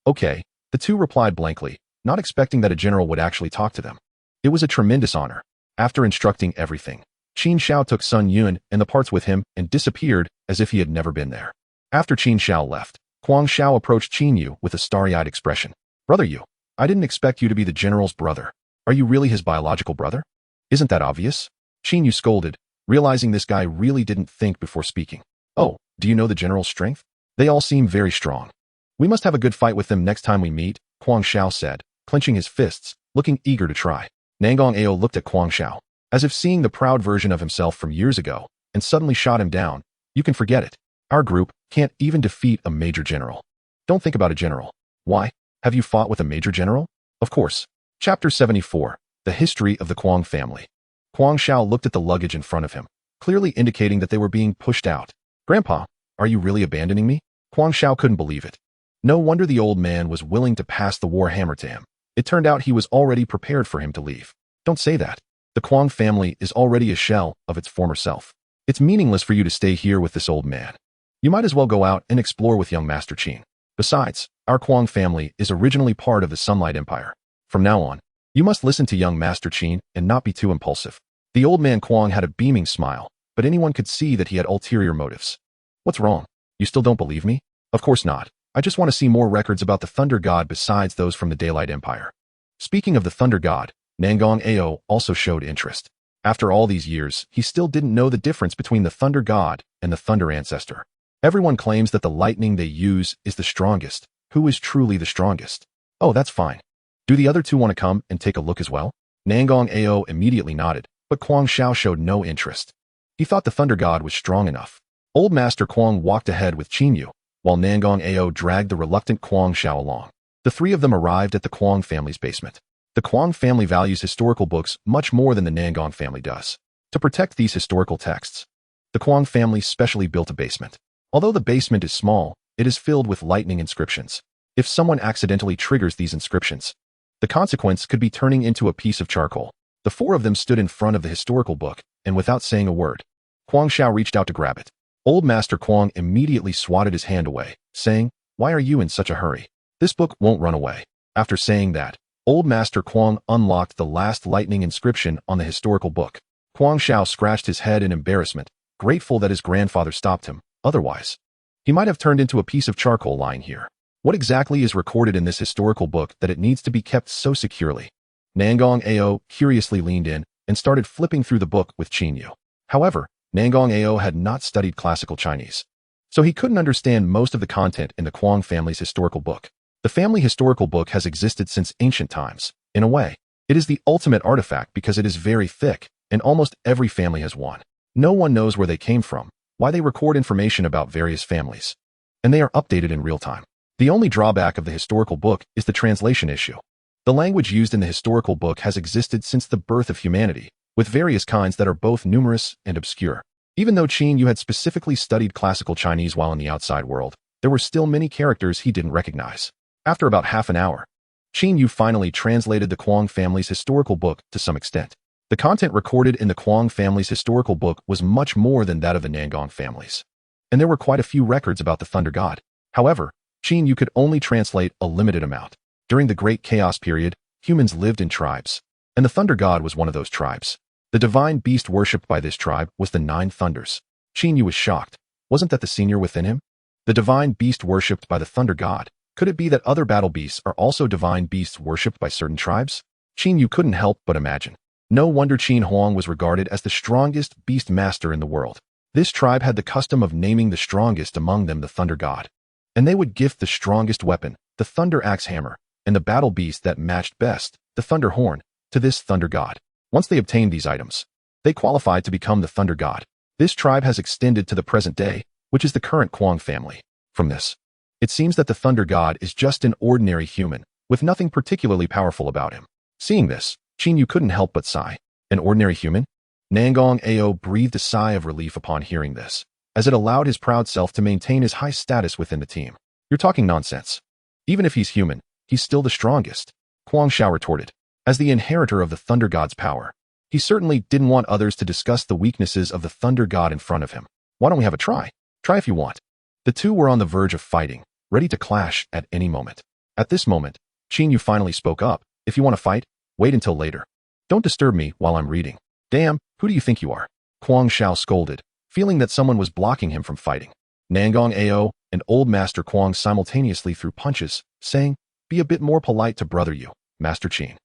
Okay," the two replied blankly, not expecting that a general would actually talk to them. It was a tremendous honor. After instructing everything, Qin Xiao took Sun Yun and the parts with him and disappeared as if he had never been there. After Qin Xiao left, Kuang Xiao approached Qin Yu with a starry-eyed expression. "Brother Yu, I didn't expect you to be the general's brother. Are you really his biological brother? Isn't that obvious?" Qin Yu scolded, realizing this guy really didn't think before speaking. "Oh, do you know the general's strength? They all seem very strong." We must have a good fight with them next time we meet, Kuang Shao said, clenching his fists, looking eager to try. Nangong Ao looked at Kuang Shao, as if seeing the proud version of himself from years ago, and suddenly shot him down. You can forget it. Our group can't even defeat a major general. Don't think about a general. Why? Have you fought with a major general? Of course. Chapter 74. The History of the Kuang Family. Kuang Shao looked at the luggage in front of him, clearly indicating that they were being pushed out. Grandpa, are you really abandoning me? Kuang Shao couldn't believe it. No wonder the old man was willing to pass the war hammer to him. It turned out he was already prepared for him to leave. Don't say that. The Kuang family is already a shell of its former self. It's meaningless for you to stay here with this old man. You might as well go out and explore with young Master Qin. Besides, our Kuang family is originally part of the Sunlight Empire. From now on, you must listen to young Master Qin and not be too impulsive. The old man Kuang had a beaming smile, but anyone could see that he had ulterior motives. What's wrong? You still don't believe me? Of course not. I just want to see more records about the Thunder God besides those from the Daylight Empire. Speaking of the Thunder God, Nangong Ao also showed interest. After all these years, he still didn't know the difference between the Thunder God and the Thunder Ancestor. Everyone claims that the lightning they use is the strongest. Who is truly the strongest? Oh, that's fine. Do the other two want to come and take a look as well? Nangong Ao immediately nodded, but Kuang Shao showed no interest. He thought the Thunder God was strong enough. Old Master Kuang walked ahead with Qinyu, while Nangong Ao dragged the reluctant Kuang Shao along. The three of them arrived at the Kuang family's basement. The Kuang family values historical books much more than the Nangong family does. To protect these historical texts, the Kuang family specially built a basement. Although the basement is small, it is filled with lightning inscriptions. If someone accidentally triggers these inscriptions, the consequence could be turning into a piece of charcoal. The four of them stood in front of the historical book, and without saying a word, Kuang Shao reached out to grab it. Old Master Kuang immediately swatted his hand away, saying, "Why are you in such a hurry? This book won't run away." After saying that, Old Master Kuang unlocked the last lightning inscription on the historical book. Kuang Shao scratched his head in embarrassment, grateful that his grandfather stopped him. Otherwise, he might have turned into a piece of charcoal lying here. What exactly is recorded in this historical book that it needs to be kept so securely? Nangong Ao curiously leaned in and started flipping through the book with Qinyu. However, Nangong Ao had not studied classical Chinese, so he couldn't understand most of the content in the Kuang family's historical book. The family historical book has existed since ancient times. In a way, it is the ultimate artifact because it is very thick, and almost every family has one. No one knows where they came from, why they record information about various families, and they are updated in real time. The only drawback of the historical book is the translation issue. The language used in the historical book has existed since the birth of humanity, with various kinds that are both numerous and obscure. Even though Qin had specifically studied classical Chinese while in the outside world, there were still many characters he didn't recognize. After about half an hour, Qin finally translated the Kuang family's historical book to some extent. The content recorded in the Kuang family's historical book was much more than that of the Nangong families, and there were quite a few records about the Thunder God. However, Qin could only translate a limited amount. During the Great Chaos period, humans lived in tribes, and the Thunder God was one of those tribes. The divine beast worshipped by this tribe was the Nine Thunders. Qin was shocked. Wasn't that the senior within him? The divine beast worshipped by the Thunder God. Could it be that other battle beasts are also divine beasts worshipped by certain tribes? Qin couldn't help but imagine. No wonder Qin Huang was regarded as the strongest beast master in the world. This tribe had the custom of naming the strongest among them the Thunder God, and they would gift the strongest weapon, the Thunder Axe Hammer, and the battle beast that matched best, the Thunder Horn, to this Thunder God. Once they obtained these items, they qualified to become the Thunder God. This tribe has extended to the present day, which is the current Kuang family. From this, it seems that the Thunder God is just an ordinary human, with nothing particularly powerful about him. Seeing this, Qin couldn't help but sigh. An ordinary human? Nangong Ao breathed a sigh of relief upon hearing this, as it allowed his proud self to maintain his high status within the team. You're talking nonsense. Even if he's human, he's still the strongest, Kuang Shao retorted. As the inheritor of the Thunder God's power, he certainly didn't want others to discuss the weaknesses of the Thunder God in front of him. Why don't we have a try? Try if you want. The two were on the verge of fighting, ready to clash at any moment. At this moment, Qin finally spoke up. If you want to fight, wait until later. Don't disturb me while I'm reading. Damn, who do you think you are? Kuang Shao scolded, feeling that someone was blocking him from fighting. Nangong Ao and Old Master Kuang simultaneously threw punches, saying, "Be a bit more polite to brother you, Master Qin."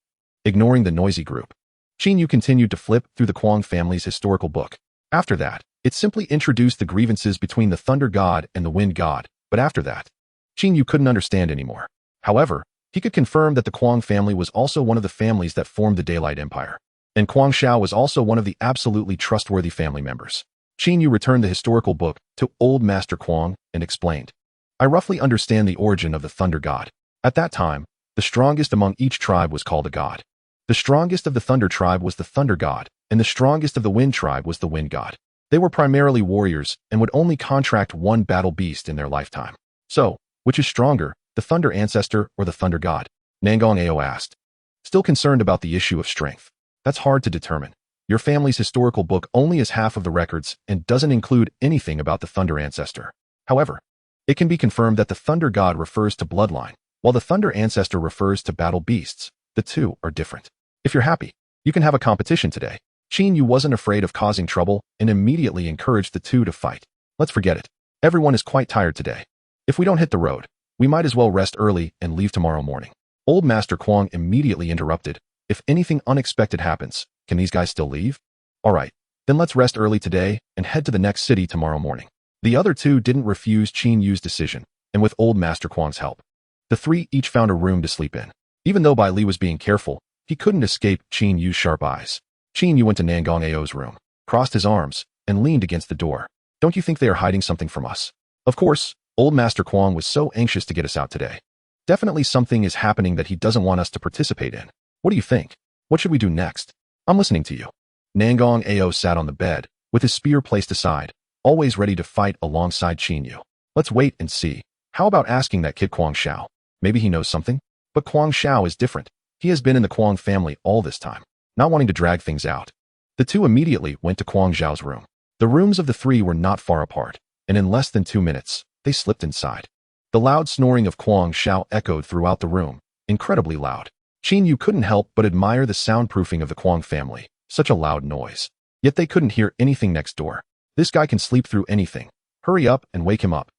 Ignoring the noisy group, Qin continued to flip through the Kuang family's historical book. After that, it simply introduced the grievances between the Thunder God and the Wind God, but after that, Qin Yu couldn't understand anymore. However, he could confirm that the Kuang family was also one of the families that formed the Daylight Empire, and Kuang Shao was also one of the absolutely trustworthy family members. Qin Yu returned the historical book to Old Master Kuang and explained, I roughly understand the origin of the Thunder God. At that time, the strongest among each tribe was called a god. The strongest of the Thunder tribe was the Thunder God, and the strongest of the Wind tribe was the Wind God. They were primarily warriors and would only contract one battle beast in their lifetime. So, which is stronger, the Thunder Ancestor or the Thunder God? Nangong Ao asked. Still concerned about the issue of strength. That's hard to determine. Your family's historical book only has half of the records and doesn't include anything about the Thunder Ancestor. However, it can be confirmed that the Thunder God refers to bloodline, while the Thunder Ancestor refers to battle beasts. The two are different. If you're happy, you can have a competition today. Qin Yu wasn't afraid of causing trouble and immediately encouraged the two to fight. Let's forget it. Everyone is quite tired today. If we don't hit the road, we might as well rest early and leave tomorrow morning. Old Master Kuang immediately interrupted. If anything unexpected happens, can these guys still leave? All right, then let's rest early today and head to the next city tomorrow morning. The other two didn't refuse Qin Yu's decision, and with Old Master Kuang's help, the three each found a room to sleep in. Even though Bai Li was being careful, he couldn't escape Qin Yu's sharp eyes. Qin Yu went to Nangong Ao's room, crossed his arms, and leaned against the door. Don't you think they are hiding something from us? Of course, Old Master Kuang was so anxious to get us out today. Definitely something is happening that he doesn't want us to participate in. What do you think? What should we do next? I'm listening to you. Nangong Ao sat on the bed, with his spear placed aside, always ready to fight alongside Qin Yu. Let's wait and see. How about asking that kid Kuang Shao? Maybe he knows something? But Kuang Shao is different. He has been in the Kuang family all this time, not wanting to drag things out. The two immediately went to Kuang Zhao's room. The rooms of the three were not far apart, and in less than 2 minutes, they slipped inside. The loud snoring of Kuang Shao echoed throughout the room, incredibly loud. Qin Yu couldn't help but admire the soundproofing of the Kuang family, such a loud noise. Yet they couldn't hear anything next door. This guy can sleep through anything. Hurry up and wake him up.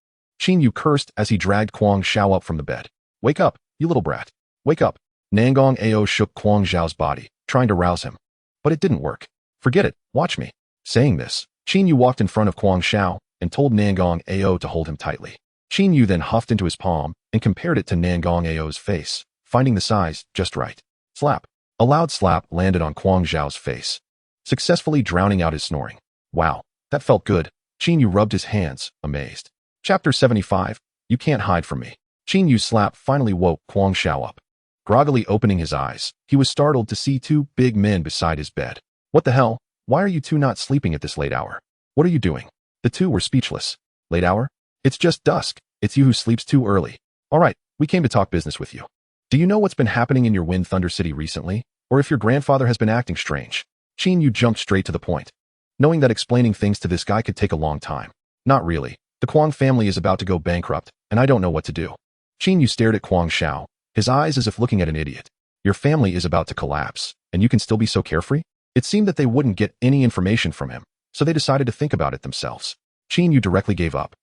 Qin Yu cursed as he dragged Kuang Shao up from the bed. Wake up, you little brat. Wake up. Nangong Ao shook Kuang Zhao's body, trying to rouse him. But it didn't work. Forget it, watch me. Saying this, Qin Yu walked in front of Kuang Shao and told Nangong Ao to hold him tightly. Qin Yu then huffed into his palm and compared it to Nangong Ao's face, finding the size just right. Slap. A loud slap landed on Kuang Zhao's face, successfully drowning out his snoring. Wow, that felt good. Qin Yu rubbed his hands, amazed. Chapter 75, You Can't Hide From Me. Qin Yu's slap finally woke Kuang Shao up. Groggily opening his eyes, he was startled to see two big men beside his bed. What the hell? Why are you two not sleeping at this late hour? What are you doing? The two were speechless. Late hour? It's just dusk. It's you who sleeps too early. All right, we came to talk business with you. Do you know what's been happening in your Wind Thunder City recently? Or if your grandfather has been acting strange? Qin Yu jumped straight to the point, knowing that explaining things to this guy could take a long time. Not really. The Kuang family is about to go bankrupt, and I don't know what to do. Qin Yu stared at Kuang Shao, his eyes as if looking at an idiot. Your family is about to collapse, and you can still be so carefree? It seemed that they wouldn't get any information from him, so they decided to think about it themselves. Qin Yu directly gave up,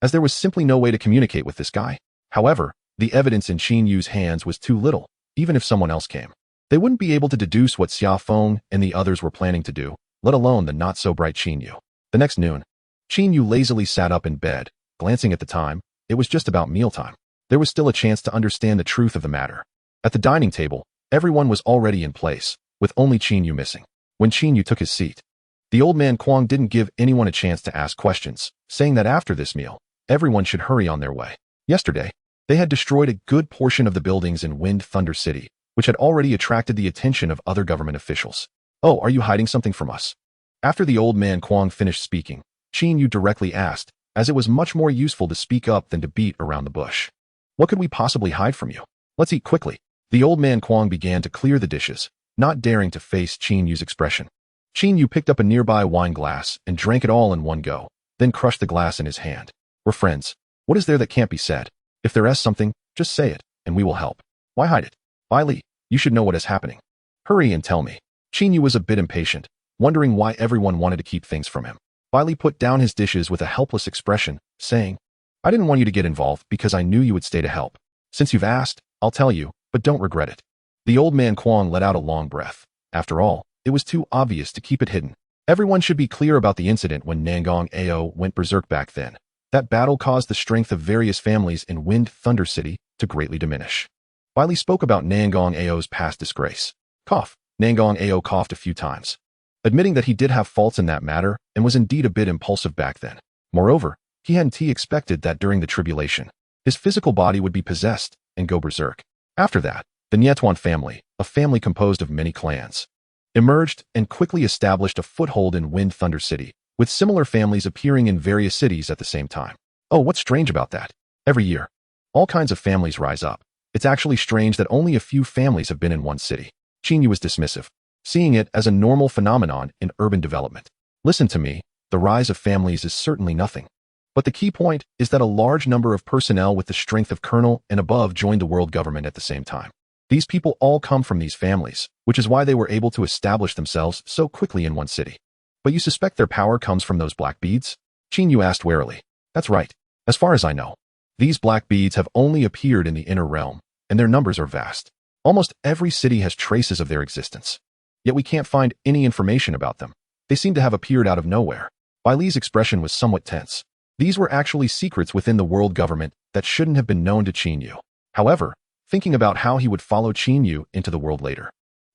as there was simply no way to communicate with this guy. However, the evidence in Qin Yu's hands was too little, even if someone else came. They wouldn't be able to deduce what Xia Feng and the others were planning to do, let alone the not-so-bright Qin Yu. The next noon, Qin Yu lazily sat up in bed, glancing at the time. It was just about mealtime. There was still a chance to understand the truth of the matter. At the dining table, everyone was already in place, with only Qin Yu missing. When Qin Yu took his seat, the old man Kuang didn't give anyone a chance to ask questions, saying that after this meal, everyone should hurry on their way. Yesterday, they had destroyed a good portion of the buildings in Wind Thunder City, which had already attracted the attention of other government officials. Oh, are you hiding something from us? After the old man Kuang finished speaking, Qin Yu directly asked, as it was much more useful to speak up than to beat around the bush. What could we possibly hide from you? Let's eat quickly. The old man Kuang began to clear the dishes, not daring to face Qin Yu's expression. Qin Yu picked up a nearby wine glass and drank it all in one go, then crushed the glass in his hand. We're friends. What is there that can't be said? If there is something, just say it, and we will help. Why hide it? Bai Li, you should know what is happening. Hurry and tell me. Qin Yu was a bit impatient, wondering why everyone wanted to keep things from him. Bai Li put down his dishes with a helpless expression, saying, I didn't want you to get involved because I knew you would stay to help. Since you've asked, I'll tell you, but don't regret it. The old man Kuang let out a long breath. After all, it was too obvious to keep it hidden. Everyone should be clear about the incident when Nangong Ao went berserk back then. That battle caused the strength of various families in Wind Thunder City to greatly diminish. Bailey spoke about Nangong Ao's past disgrace. Cough. Nangong Ao coughed a few times, admitting that he did have faults in that matter and was indeed a bit impulsive back then. Moreover, he hadn't expected that during the tribulation, his physical body would be possessed and go berserk. After that, the Nyetuan family, a family composed of many clans, emerged and quickly established a foothold in Wind Thunder City, with similar families appearing in various cities at the same time. Oh, what's strange about that? Every year, all kinds of families rise up. It's actually strange that only a few families have been in one city. Qingyu was dismissive, seeing it as a normal phenomenon in urban development. Listen to me, the rise of families is certainly nothing. But the key point is that a large number of personnel with the strength of Colonel and above joined the world government at the same time. These people all come from these families, which is why they were able to establish themselves so quickly in one city. But you suspect their power comes from those black beads? Qingyu asked warily. That's right. As far as I know, these black beads have only appeared in the inner realm, and their numbers are vast. Almost every city has traces of their existence. Yet we can't find any information about them. They seem to have appeared out of nowhere. Bai Li's expression was somewhat tense. These were actually secrets within the world government that shouldn't have been known to Qingyu. However, thinking about how he would follow Qingyu into the world later,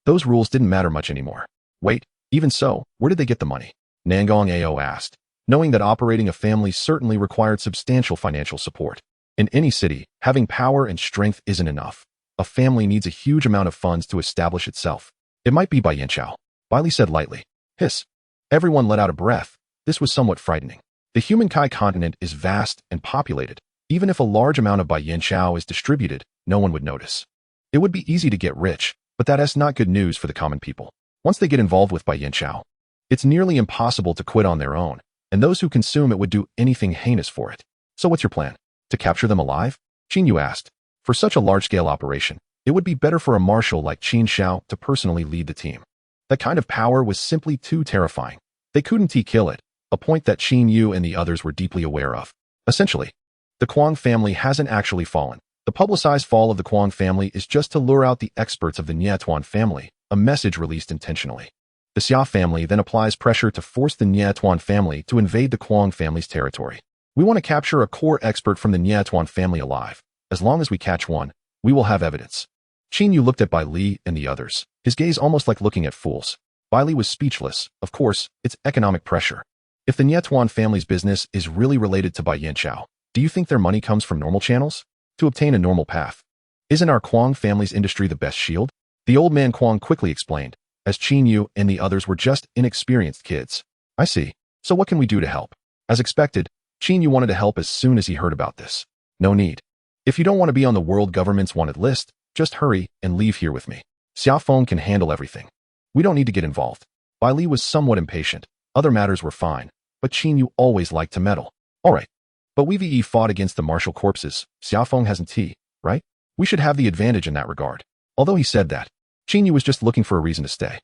those rules didn't matter much anymore. Wait, even so, where did they get the money? Nangong Ao asked, knowing that operating a family certainly required substantial financial support. In any city, having power and strength isn't enough. A family needs a huge amount of funds to establish itself. It might be by Yanchao, Bailey said lightly. Hiss. Everyone let out a breath. This was somewhat frightening. The human Kai continent is vast and populated. Even if a large amount of Bai Yanchao is distributed, no one would notice. It would be easy to get rich, but that is not good news for the common people. Once they get involved with Bai Yanchao, it's nearly impossible to quit on their own, and those who consume it would do anything heinous for it. So what's your plan? To capture them alive? Qingyu asked. For such a large-scale operation, it would be better for a marshal like Qin Xiao to personally lead the team. That kind of power was simply too terrifying. They couldn't kill it, a point that Qin Yu and the others were deeply aware of. Essentially, the Kuang family hasn't actually fallen. The publicized fall of the Kuang family is just to lure out the experts of the Nyetuan family, a message released intentionally. The Xia family then applies pressure to force the Nyetuan family to invade the Kuang family's territory. We want to capture a core expert from the Nyetuan family alive. As long as we catch one, we will have evidence. Qingyu looked at Bai Li and the others, his gaze almost like looking at fools. Bai Li was speechless. Of course, it's economic pressure. If the Nyetuan family's business is really related to Bai Yanchao, do you think their money comes from normal channels? To obtain a normal path. Isn't our Kuang family's industry the best shield? The old man Kuang quickly explained, as Qingyu and the others were just inexperienced kids. I see. So what can we do to help? As expected, Qingyu wanted to help as soon as he heard about this. No need. If you don't want to be on the world government's wanted list, just hurry and leave here with me. Xiaofeng can handle everything. We don't need to get involved. Bai Li was somewhat impatient. Other matters were fine, but Qingyu always liked to meddle. All right. But we fought against the martial corpses. Xiaofeng hasn't right? We should have the advantage in that regard. Although he said that, Qingyu was just looking for a reason to stay.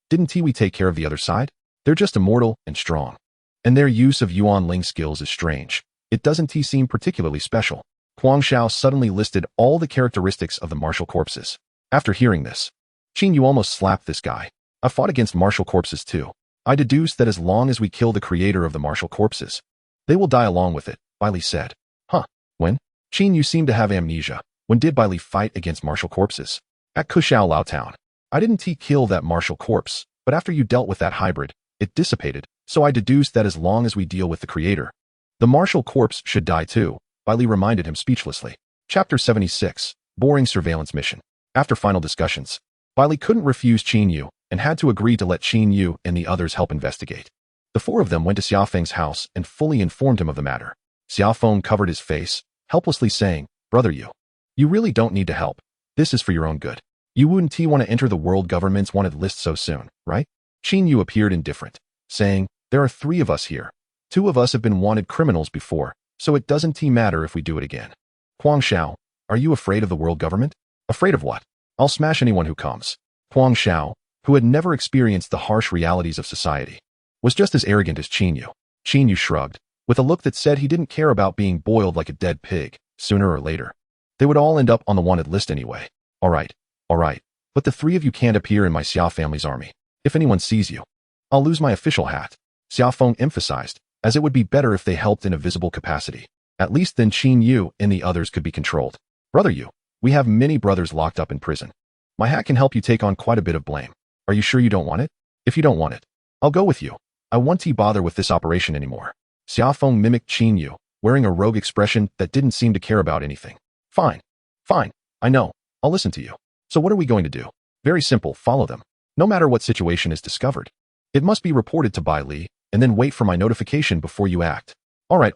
Didn't we take care of the other side? They're just immortal and strong. And their use of Yuan Ling skills is strange. It doesn't seem particularly special. Huang Xiao suddenly listed all the characteristics of the martial corpses. After hearing this, Qingyu almost slapped this guy. I fought against martial corpses too. I deduced that as long as we kill the creator of the martial corpses, they will die along with it, Bai Li said. Huh? When? Qingyu seemed to have amnesia. When did Bai Li fight against martial corpses? At Kushao Lao Town. I didn't kill that martial corpse, but after you dealt with that hybrid, it dissipated, so I deduced that as long as we deal with the creator, the martial corpse should die too, Bai Li reminded him speechlessly. Chapter 76, Boring Surveillance Mission. After final discussions, Bai Li couldn't refuse Qingyu and had to agree to let Qingyu and the others help investigate. The four of them went to Xiaofeng's house and fully informed him of the matter. Xiaofeng covered his face, helplessly saying, Brother you really don't need to help. This is for your own good. You wouldn't want to enter the world government's wanted list so soon, right? Qingyu appeared indifferent, saying, There are 3 of us here. 2 of us have been wanted criminals before, so it doesn't matter if we do it again. Huang Xiao, are you afraid of the world government? Afraid of what? I'll smash anyone who comes. Huang Xiao, who had never experienced the harsh realities of society, was just as arrogant as Qingyu. Qingyu shrugged, with a look that said he didn't care about being boiled like a dead pig. Sooner or later, they would all end up on the wanted list anyway. All right, but the 3 of you can't appear in my Xia family's army. If anyone sees you, I'll lose my official hat. Xiaofeng emphasized, as it would be better if they helped in a visible capacity. At least then Qin Yu and the others could be controlled. Brother Yu, we have many brothers locked up in prison. My hat can help you take on quite a bit of blame. Are you sure you don't want it? If you don't want it, I'll go with you. I won't bother with this operation anymore. Xiaofeng mimicked Qin Yu, wearing a rogue expression that didn't seem to care about anything. Fine. Fine. I know. I'll listen to you. So what are we going to do? Very simple, follow them. No matter what situation is discovered. It must be reported to Bai Li, and then wait for my notification before you act. All right.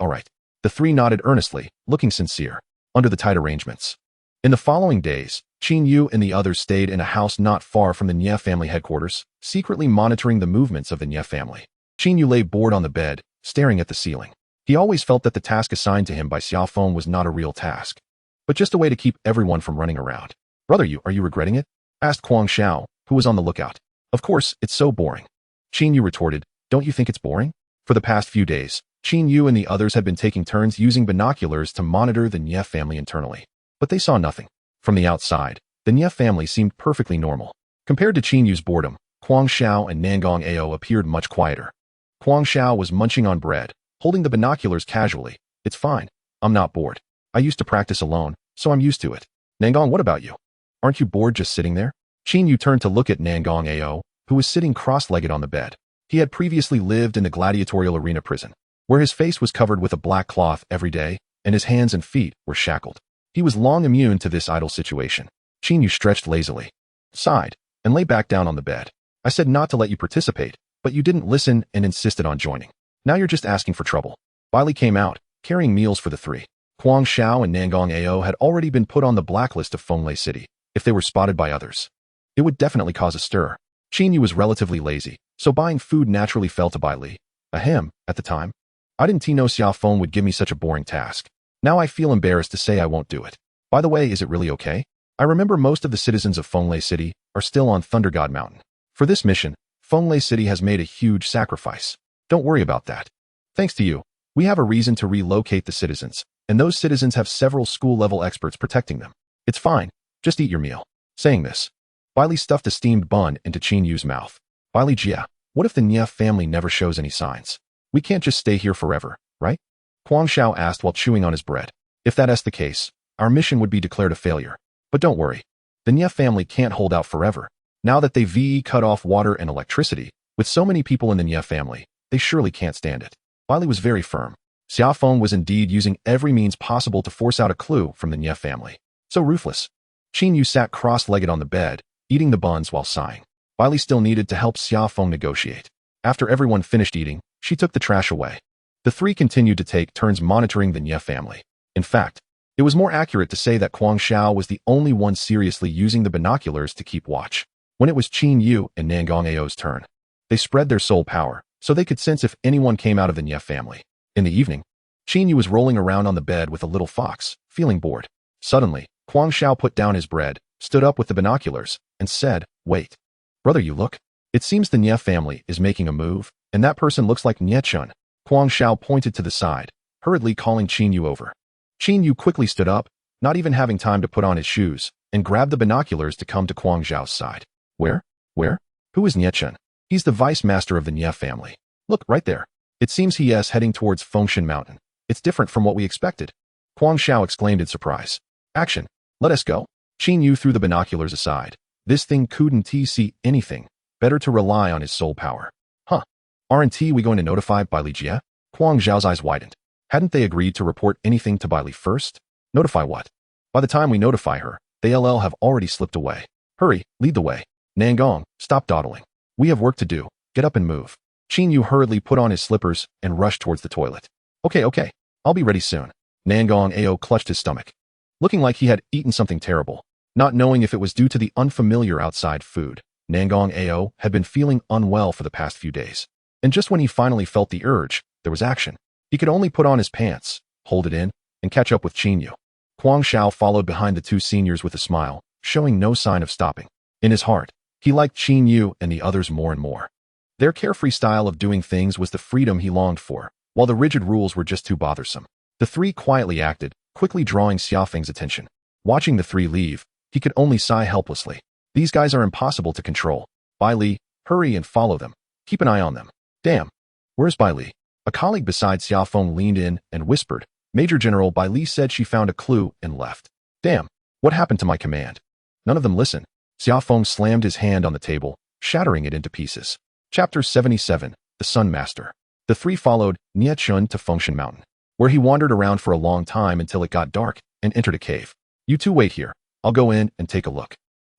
The three nodded earnestly, looking sincere, under the tight arrangements. In the following days, Qin Yu and the others stayed in a house not far from the Nie family headquarters, secretly monitoring the movements of the Nie family. Qin Yu lay bored on the bed, staring at the ceiling. He always felt that the task assigned to him by Xiaofeng was not a real task, but just a way to keep everyone from running around. Brother Yu, are you regretting it? Asked Kuang Xiao, who was on the lookout. Of course, it's so boring. Qin Yu retorted, don't you think it's boring? For the past few days, Qin Yu and the others had been taking turns using binoculars to monitor the Nie family internally. But they saw nothing. From the outside, the Nie family seemed perfectly normal. Compared to Qin Yu's boredom, Kuang Xiao and Nangong Ao appeared much quieter. Kuang Xiao was munching on bread, holding the binoculars casually. It's fine. I'm not bored. I used to practice alone, so I'm used to it. Nangong, what about you? Aren't you bored just sitting there? Qin Yu turned to look at Nangong Ao, who was sitting cross-legged on the bed. He had previously lived in the gladiatorial arena prison, where his face was covered with a black cloth every day, and his hands and feet were shackled. He was long immune to this idle situation. Qin Yu stretched lazily, sighed, and lay back down on the bed. I said not to let you participate, but you didn't listen and insisted on joining. Now you're just asking for trouble. Bai Li came out, carrying meals for the three. Kuang Xiao and Nangong Ao had already been put on the blacklist of Fenglei City. If they were spotted by others, it would definitely cause a stir. Qin Yu was relatively lazy, so buying food naturally fell to Bai Li. Ahem, at the time, I didn't know Xiaofeng would give me such a boring task. Now I feel embarrassed to say I won't do it. By the way, is it really okay? I remember most of the citizens of Fenglei City are still on Thunder God Mountain. For this mission, Fenglei City has made a huge sacrifice. Don't worry about that. Thanks to you, we have a reason to relocate the citizens, and those citizens have several school-level experts protecting them. It's fine. Just eat your meal. Saying this, Bai Li stuffed a steamed bun into Qin Yu's mouth. Bai Li, Jia, what if the Nie family never shows any signs? We can't just stay here forever, right? Kuang Xiao asked while chewing on his bread. If that's the case, our mission would be declared a failure. But don't worry. The Nie family can't hold out forever. Now that they've cut off water and electricity, with so many people in the Nie family, they surely can't stand it. Bai Li was very firm. Xiaofeng was indeed using every means possible to force out a clue from the Nie family. So ruthless. Qin Yu sat cross-legged on the bed, eating the buns while sighing. Bai Li still needed to help Xiaofeng negotiate. After everyone finished eating, she took the trash away. The three continued to take turns monitoring the Nie family. In fact, it was more accurate to say that Kuang Xiao was the only one seriously using the binoculars to keep watch. When it was Qin Yu and Nangong Ao's turn, they spread their soul power, so they could sense if anyone came out of the Nie family. In the evening, Qin Yu was rolling around on the bed with a little fox, feeling bored. Suddenly, Kuang Xiao put down his bread, stood up with the binoculars, and said, wait. Brother, you look. It seems the Nie family is making a move, and that person looks like Nie Chun. Kuang Xiao pointed to the side, hurriedly calling Qin Yu over. Qin Yu quickly stood up, not even having time to put on his shoes, and grabbed the binoculars to come to Kuang Xiao's side. Where? Who is Nie Chun? He's the vice master of the Nie family. Look, right there. It seems he is heading towards Fengshan Mountain. It's different from what we expected. Kuang Xiao exclaimed in surprise. Action. Let us go. Qin Yu threw the binoculars aside. This thing couldn't see anything. Better to rely on his soul power. Huh. Aren't we going to notify Bai Li Jia? Kuang Xiao's eyes widened. Hadn't they agreed to report anything to Bai Li first? Notify what? By the time we notify her, they have already slipped away. Hurry, lead the way. Nangong, stop dawdling. We have work to do. Get up and move. Qin Yu hurriedly put on his slippers and rushed towards the toilet. Okay. I'll be ready soon. Nangong Ao clutched his stomach, looking like he had eaten something terrible. Not knowing if it was due to the unfamiliar outside food, Nangong Ao had been feeling unwell for the past few days. And just when he finally felt the urge, there was action. He could only put on his pants, hold it in, and catch up with Qin Yu. Kuang Xiao followed behind the two seniors with a smile, showing no sign of stopping. In his heart, he liked Qin Yu and the others more and more. Their carefree style of doing things was the freedom he longed for, while the rigid rules were just too bothersome. The three quietly acted, quickly drawing Xiaofeng's attention. Watching the three leave, he could only sigh helplessly. These guys are impossible to control. Bai Li, hurry and follow them. Keep an eye on them. Damn. Where's Bai Li? A colleague beside Xiaofeng leaned in and whispered, Major General Bai Li said she found a clue and left. Damn, what happened to my command? None of them listened. Xiaofeng slammed his hand on the table, shattering it into pieces. Chapter 77, The Sun Master. The three followed Nie Chun to Fengshan Mountain, where he wandered around for a long time until it got dark and entered a cave. You two wait here. I'll go in and take a look.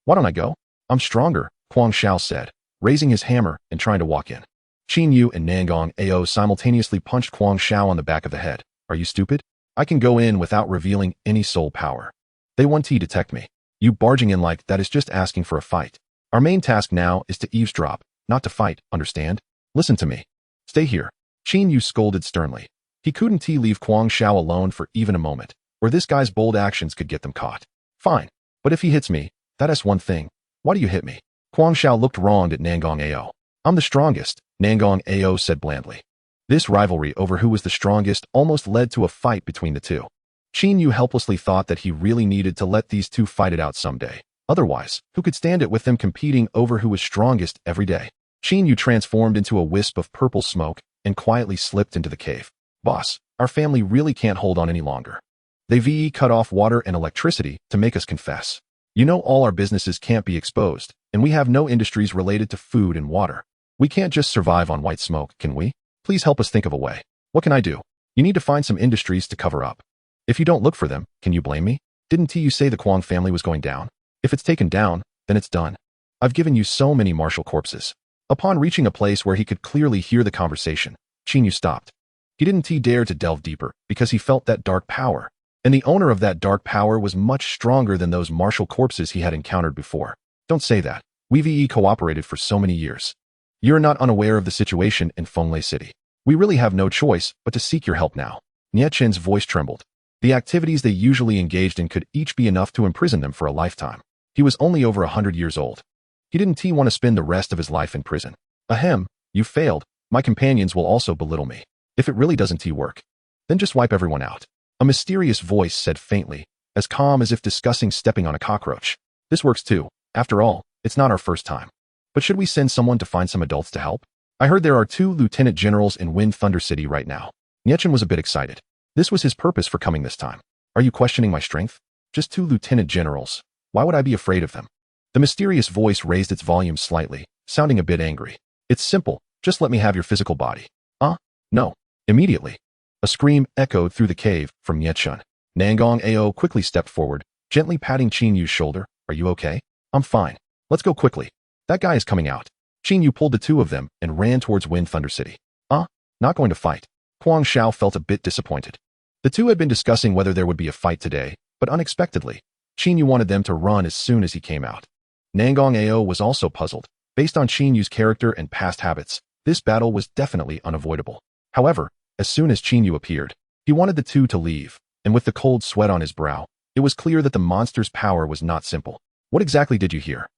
Why don't I go? I'm stronger, Huang Xiao said, raising his hammer and trying to walk in. Qin Yu and Nangong Ao simultaneously punched Huang Xiao on the back of the head. Are you stupid? I can go in without revealing any soul power. They want to detect me. You barging in like that is just asking for a fight. Our main task now is to eavesdrop, not to fight, understand? Listen to me. Stay here. Qin Yu scolded sternly. He couldn't leave Huang Xiao alone for even a moment, or this guy's bold actions could get them caught. Fine. But if he hits me, that is one thing. Why do you hit me? Huang Xiao looked wronged at Nangong Ao. I'm the strongest, Nangong Ao said blandly. This rivalry over who was the strongest almost led to a fight between the two. Qin Yu helplessly thought that he really needed to let these two fight it out someday. Otherwise, who could stand it with them competing over who was strongest every day? Qin Yu transformed into a wisp of purple smoke and quietly slipped into the cave. Boss, our family really can't hold on any longer. They cut off water and electricity to make us confess. You know all our businesses can't be exposed, and we have no industries related to food and water. We can't just survive on white smoke, can we? Please help us think of a way. What can I do? You need to find some industries to cover up. If you don't look for them, can you blame me? Didn't you say the Kwong family was going down? If it's taken down, then it's done. I've given you so many martial corpses. Upon reaching a place where he could clearly hear the conversation, Qin Yu stopped. He didn't dare to delve deeper because he felt that dark power, and the owner of that dark power was much stronger than those martial corpses he had encountered before. Don't say that. We've cooperated for so many years. You're not unaware of the situation in Fenglei City. We really have no choice but to seek your help now. Nie Chen's voice trembled. The activities they usually engaged in could each be enough to imprison them for a lifetime. He was only over 100 years old. He didn't want to spend the rest of his life in prison. Ahem, you failed. My companions will also belittle me. If it really doesn't work, then just wipe everyone out. A mysterious voice said faintly, as calm as if discussing stepping on a cockroach. This works too. After all, it's not our first time. But should we send someone to find some adults to help? I heard there are 2 lieutenant generals in Wind Thunder City right now. Nie Chen was a bit excited. This was his purpose for coming this time. Are you questioning my strength? Just 2 lieutenant generals. Why would I be afraid of them? The mysterious voice raised its volume slightly, sounding a bit angry. It's simple. Just let me have your physical body. No. Immediately. A scream echoed through the cave from Nie Chen. Nangong Ao quickly stepped forward, gently patting Qin Yu's shoulder. Are you okay? I'm fine. Let's go quickly. That guy is coming out. Qin Yu pulled the 2 of them and ran towards Wind Thunder City. Not going to fight. Huang Xiao felt a bit disappointed. The 2 had been discussing whether there would be a fight today, but unexpectedly, Qin Yu wanted them to run as soon as he came out. Nangong Ao was also puzzled. Based on Qin Yu's character and past habits, this battle was definitely unavoidable. However, as soon as Qin Yu appeared, he wanted the 2 to leave, and with the cold sweat on his brow, it was clear that the monster's power was not simple. What exactly did you hear?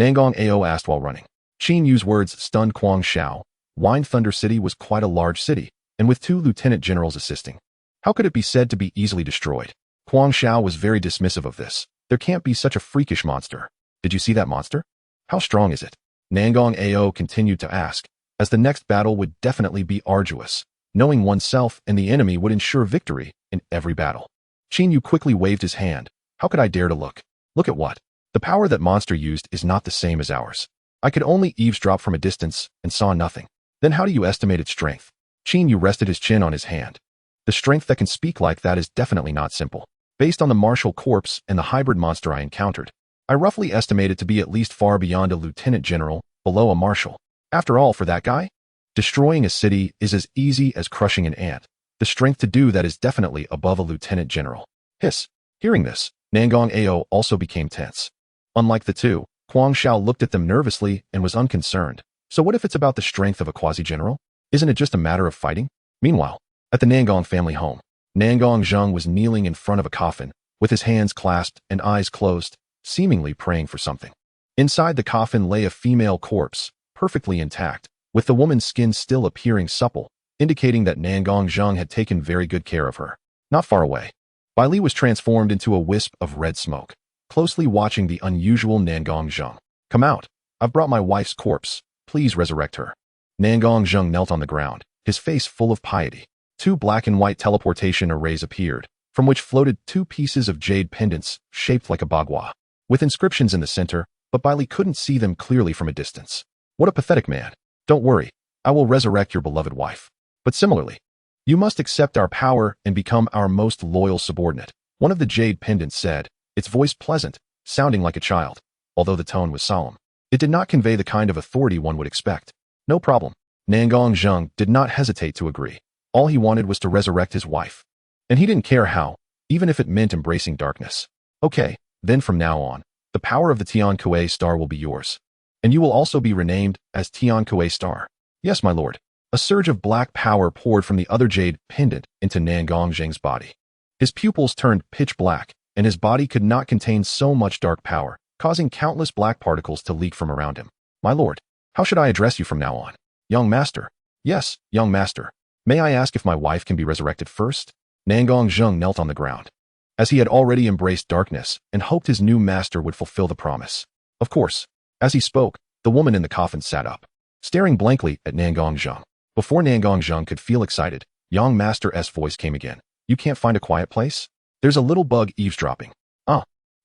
Nangong Ao asked while running. Qin Yu's words stunned Huang Xiao. Wind Thunder City was quite a large city, and with 2 lieutenant generals assisting, how could it be said to be easily destroyed? Huang Xiao was very dismissive of this. There can't be such a freakish monster. Did you see that monster? How strong is it? Nangong Ao continued to ask, as the next battle would definitely be arduous. Knowing oneself and the enemy would ensure victory in every battle. Qin Yu quickly waved his hand. How could I dare to look? Look at what? The power that monster used is not the same as ours. I could only eavesdrop from a distance and saw nothing. Then how do you estimate its strength? Qin Yu rested his chin on his hand. The strength that can speak like that is definitely not simple. Based on the martial corpse and the hybrid monster I encountered, I roughly estimate it to be at least far beyond a lieutenant general, below a marshal. After all, for that guy, destroying a city is as easy as crushing an ant. The strength to do that is definitely above a lieutenant general. Hiss. Hearing this, Nangong Ao also became tense. Unlike the 2, Huang Xiao looked at them nervously and was unconcerned. So what if it's about the strength of a quasi-general? Isn't it just a matter of fighting? Meanwhile, at the Nangong family home, Nangong Zheng was kneeling in front of a coffin, with his hands clasped and eyes closed, seemingly praying for something. Inside the coffin lay a female corpse, perfectly intact, with the woman's skin still appearing supple, indicating that Nangong Zheng had taken very good care of her. Not far away, Bai Li was transformed into a wisp of red smoke, closely watching the unusual Nangong Zheng. Come out. I've brought my wife's corpse. Please resurrect her. Nangong Zheng knelt on the ground, his face full of piety. Two black and white teleportation arrays appeared, from which floated two pieces of jade pendants shaped like a bagua, with inscriptions in the center, but Bailey couldn't see them clearly from a distance. What a pathetic man. Don't worry, I will resurrect your beloved wife. But similarly, you must accept our power and become our most loyal subordinate. One of the jade pendants said, its voice pleasant, sounding like a child, although the tone was solemn. It did not convey the kind of authority one would expect. No problem. Nangong Zheng did not hesitate to agree. All he wanted was to resurrect his wife. And he didn't care how, even if it meant embracing darkness. Okay, then from now on, the power of the Tian Kuei star will be yours. And you will also be renamed as Tian Kuei star. Yes, my lord. A surge of black power poured from the other jade pendant into Nangong Zheng's body. His pupils turned pitch black, and his body could not contain so much dark power, causing countless black particles to leak from around him. My lord, how should I address you from now on? Young master. Yes, young master. May I ask if my wife can be resurrected first? Nangong Zheng knelt on the ground, as he had already embraced darkness and hoped his new master would fulfill the promise. Of course. As he spoke, the woman in the coffin sat up, staring blankly at Nangong Zheng. Before Nangong Zheng could feel excited, young master's voice came again. You can't find a quiet place? There's a little bug eavesdropping.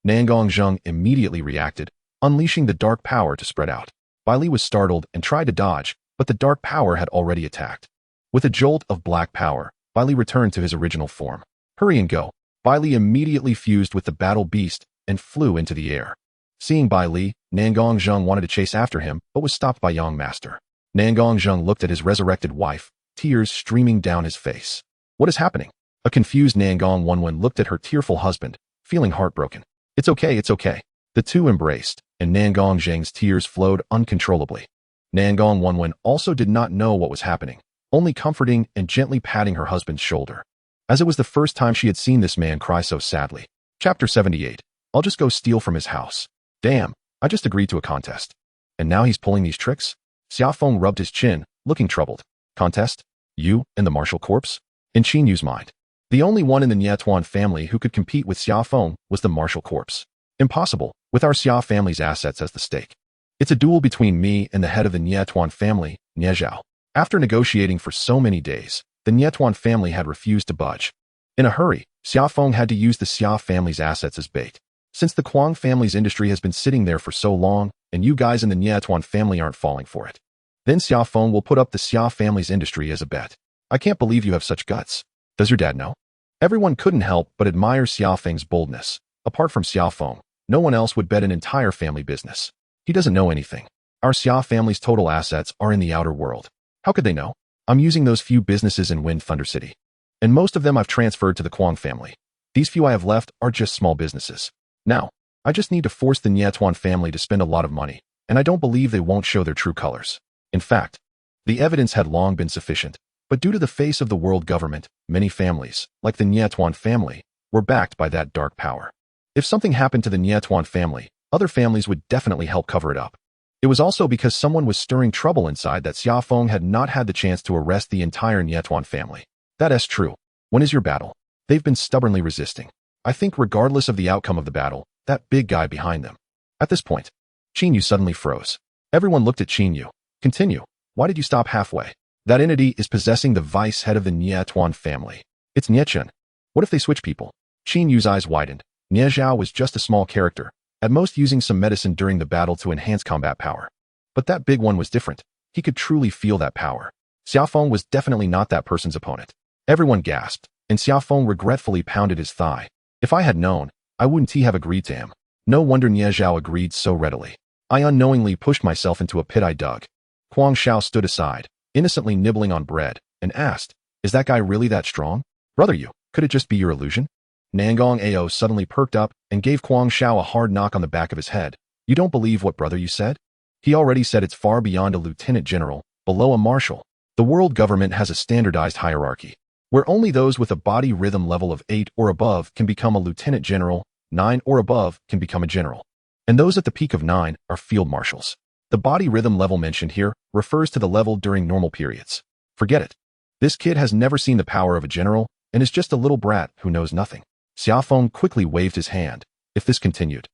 Nangong Zheng immediately reacted, unleashing the dark power to spread out. Bailey was startled and tried to dodge, but the dark power had already attacked. With a jolt of black power, Bailey returned to his original form. Hurry and go. Bailey immediately fused with the battle beast and flew into the air. Seeing Bailey, Nangong Zheng wanted to chase after him, but was stopped by young master. Nangong Zheng looked at his resurrected wife, tears streaming down his face. What is happening? A confused Nangong Wenwen looked at her tearful husband, feeling heartbroken. It's okay, it's okay. The two embraced, and Nangong Zheng's tears flowed uncontrollably. Nangong Wenwen also did not know what was happening, only comforting and gently patting her husband's shoulder, as it was the first time she had seen this man cry so sadly. Chapter 78. I'll just go steal from his house. Damn, I just agreed to a contest. And now he's pulling these tricks? Xiaofeng rubbed his chin, looking troubled. Contest? You and the martial corps? In Qin Yu's mind, the only one in the Nietuan family who could compete with Xiaofeng was the martial corps. Impossible, with our Xia family's assets as the stake. It's a duel between me and the head of the Nietuan family, Nie Zhao. After negotiating for so many days, the Nietuan family had refused to budge. In a hurry, Xiaofeng had to use the Xia family's assets as bait. Since the Kuang family's industry has been sitting there for so long, and you guys in the Nietuan family aren't falling for it, then Xiaofeng will put up the Xia family's industry as a bet. I can't believe you have such guts. Does your dad know? Everyone couldn't help but admire Xiaofeng's boldness. Apart from Xiaofeng, no one else would bet an entire family business. He doesn't know anything. Our Xia family's total assets are in the outer world. How could they know? I'm using those few businesses in Wind Thunder City. And most of them I've transferred to the Kuang family. These few I have left are just small businesses. Now, I just need to force the Nietuan family to spend a lot of money, and I don't believe they won't show their true colors. In fact, the evidence had long been sufficient, but due to the face of the world government, many families, like the Nietuan family, were backed by that dark power. If something happened to the Nietuan family, other families would definitely help cover it up. It was also because someone was stirring trouble inside that Xiaofeng had not had the chance to arrest the entire Nietuan family. That is true. When is your battle? They've been stubbornly resisting. I think regardless of the outcome of the battle, that big guy behind them. At this point, Qin Yu suddenly froze. Everyone looked at Qin Yu. Continue. Why did you stop halfway? That entity is possessing the vice head of the Nietuan family. It's Niechen. What if they switch people? Qin Yu's eyes widened. Nie Zhao was just a small character, at most using some medicine during the battle to enhance combat power. But that big one was different. He could truly feel that power. Xiaofeng was definitely not that person's opponent. Everyone gasped, and Xiaofeng regretfully pounded his thigh. If I had known, I wouldn't have agreed to him. No wonder Nie Zhao agreed so readily. I unknowingly pushed myself into a pit I dug. Huang Shao stood aside, innocently nibbling on bread, and asked, is that guy really that strong? Brother you, could it just be your illusion? Nangong Ao suddenly perked up and gave Huang Shao a hard knock on the back of his head. You don't believe what brother you said? He already said it's far beyond a lieutenant general, below a marshal. The world government has a standardized hierarchy, where only those with a body rhythm level of 8 or above can become a lieutenant general, 9 or above can become a general, and those at the peak of 9 are field marshals. The body rhythm level mentioned here refers to the level during normal periods. Forget it. This kid has never seen the power of a general and is just a little brat who knows nothing. Xiaofeng quickly waved his hand. If this continued,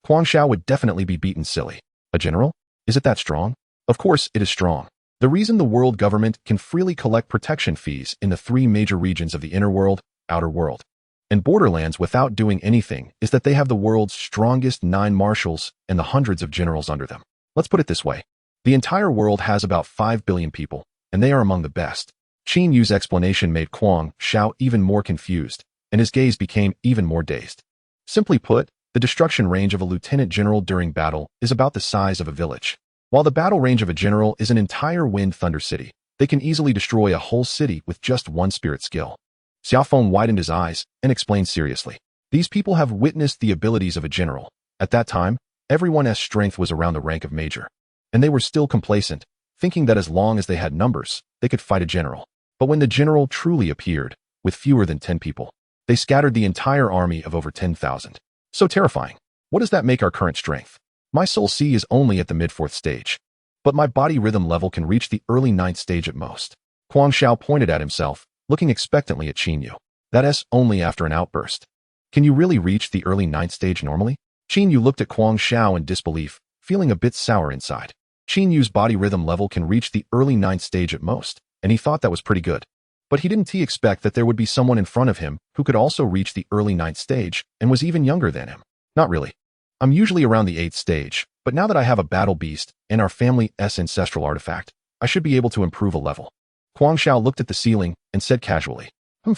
Huang Shao would definitely be beaten silly. A general? Is it that strong? Of course it is strong. The reason the world government can freely collect protection fees in the three major regions of the inner world, outer world, and borderlands without doing anything is that they have the world's strongest 9 marshals and the hundreds of generals under them. Let's put it this way. The entire world has about 5 billion people, and they are among the best. Qin Yu's explanation made Kwang Xiao even more confused, and his gaze became even more dazed. Simply put, the destruction range of a lieutenant general during battle is about the size of a village. While the battle range of a general is an entire wind thunder city, they can easily destroy a whole city with just one spirit skill. Xiaofeng widened his eyes and explained seriously. These people have witnessed the abilities of a general. At that time, everyone's strength was around the rank of major. And they were still complacent, thinking that as long as they had numbers, they could fight a general. But when the general truly appeared, with fewer than 10 people, they scattered the entire army of over 10,000. So terrifying. What does that make our current strength? My soul C is only at the mid-4th stage. But my body rhythm level can reach the early 9th stage at most. Kwang Xiao pointed at himself, looking expectantly at Qin Yu. That is only after an outburst. Can you really reach the early 9th stage normally? Qin Yu looked at Kwang Xiao in disbelief, feeling a bit sour inside. Qin Yu's body rhythm level can reach the early 9th stage at most, and he thought that was pretty good. But he didn't expect that there would be someone in front of him who could also reach the early 9th stage and was even younger than him. Not really. I'm usually around the 8th stage, but now that I have a battle beast and our family's ancestral artifact, I should be able to improve a level. Kwang Xiao looked at the ceiling and said casually,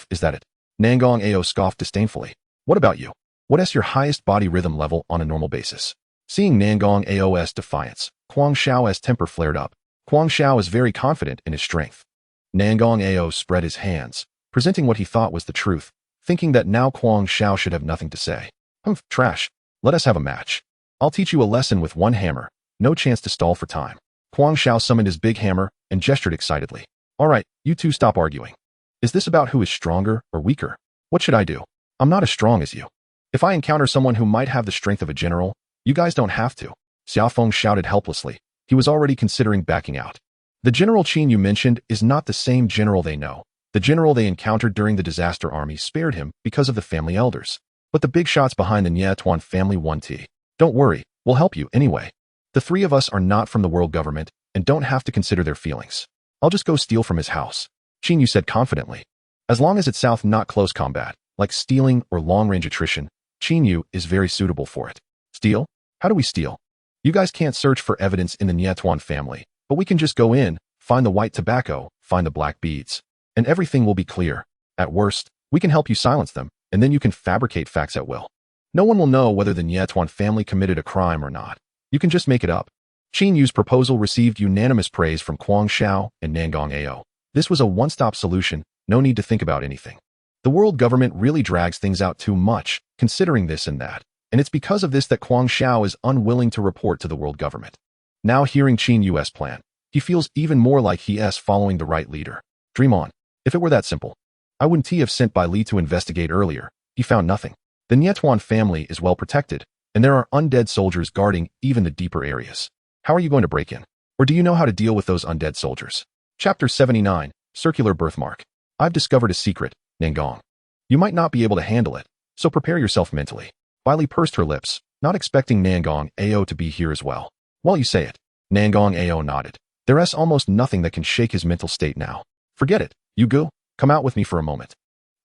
is that it? Nangong Ao scoffed disdainfully. What about you? What is your highest body rhythm level on a normal basis? Seeing Nangong Ao's defiance, Kwang Xiao's temper flared up. Kwang Xiao is very confident in his strength. Nangong Ao spread his hands, presenting what he thought was the truth, thinking that now Kwang Xiao should have nothing to say. Trash. Let us have a match. I'll teach you a lesson with one hammer. No chance to stall for time. Kwang Xiao summoned his big hammer and gestured excitedly. All right, you two stop arguing. Is this about who is stronger or weaker? What should I do? I'm not as strong as you. If I encounter someone who might have the strength of a general, you guys don't have to. Xiaofeng shouted helplessly. He was already considering backing out. The General Qin you mentioned is not the same general they know. The general they encountered during the disaster army spared him because of the family elders. But the big shots behind the Nietuan family 1T. Don't worry, we'll help you anyway. The 3 of us are not from the world government and don't have to consider their feelings. I'll just go steal from his house. Qin Yu said confidently. As long as it's south not close combat, like stealing or long-range attrition, Qin Yu is very suitable for it. Steal? How do we steal? You guys can't search for evidence in the Nietuan family, but we can just go in, find the white tobacco, find the black beads, and everything will be clear. At worst, we can help you silence them, and then you can fabricate facts at will. No one will know whether the Nietuan family committed a crime or not. You can just make it up. Qin Yu's proposal received unanimous praise from Kwang Xiao and Nangong Ao. This was a one-stop solution, no need to think about anything. The world government really drags things out too much, considering this and that, and it's because of this that Kwang Xiao is unwilling to report to the world government. Now hearing Qin Yu's plan, he feels even more like he is following the right leader. Dream on. If it were that simple, I wouldn't have sent Bai Li to investigate earlier. He found nothing. The Nietuan family is well protected, and there are undead soldiers guarding even the deeper areas. How are you going to break in? Or do you know how to deal with those undead soldiers? Chapter 79, Circular Birthmark. I've discovered a secret, Nangong. You might not be able to handle it, so prepare yourself mentally. Bai Li pursed her lips, not expecting Nangong Ao to be here as well. While you say it, Nangong Ao nodded. There is almost nothing that can shake his mental state now. Forget it, you go. Come out with me for a moment.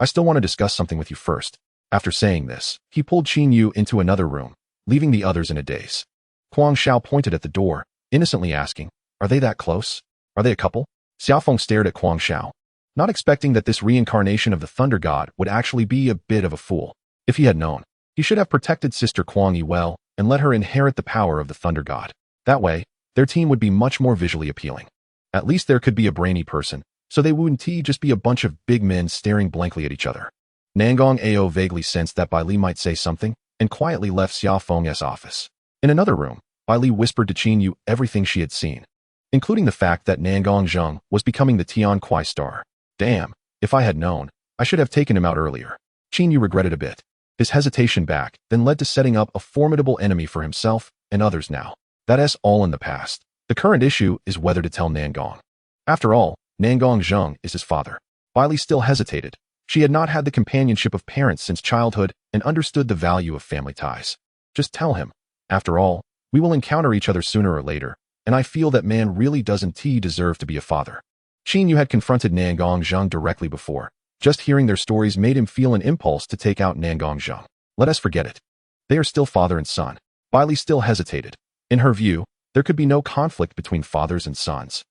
I still want to discuss something with you first. After saying this, he pulled Qin Yu into another room, leaving the others in a daze. Kwang Xiao pointed at the door, innocently asking, are they that close? Are they a couple? Xiaofeng stared at Kwang Xiao, not expecting that this reincarnation of the Thunder God would actually be a bit of a fool. If he had known, he should have protected Sister Kwang Yi well and let her inherit the power of the Thunder God. That way, their team would be much more visually appealing. At least there could be a brainy person, so they wouldn't just be a bunch of big men staring blankly at each other. Nangong Ao vaguely sensed that Bai Li might say something, and quietly left Xiaofeng's office. In another room, Bai Li whispered to Qin Yu everything she had seen, including the fact that Nangong Zheng was becoming the Tian Kuai star. Damn, if I had known, I should have taken him out earlier. Qin Yu regretted a bit. His hesitation back then led to setting up a formidable enemy for himself and others now. That is all in the past. The current issue is whether to tell Nangong. After all, Nangong Zheng is his father. Bai Li still hesitated. She had not had the companionship of parents since childhood and understood the value of family ties. Just tell him. After all, we will encounter each other sooner or later, and I feel that man really doesn't deserve to be a father. Qin Yu had confronted Nangong Zheng directly before. Just hearing their stories made him feel an impulse to take out Nangong Zheng. Let us forget it. They are still father and son. Bai Li still hesitated. In her view, there could be no conflict between fathers and sons.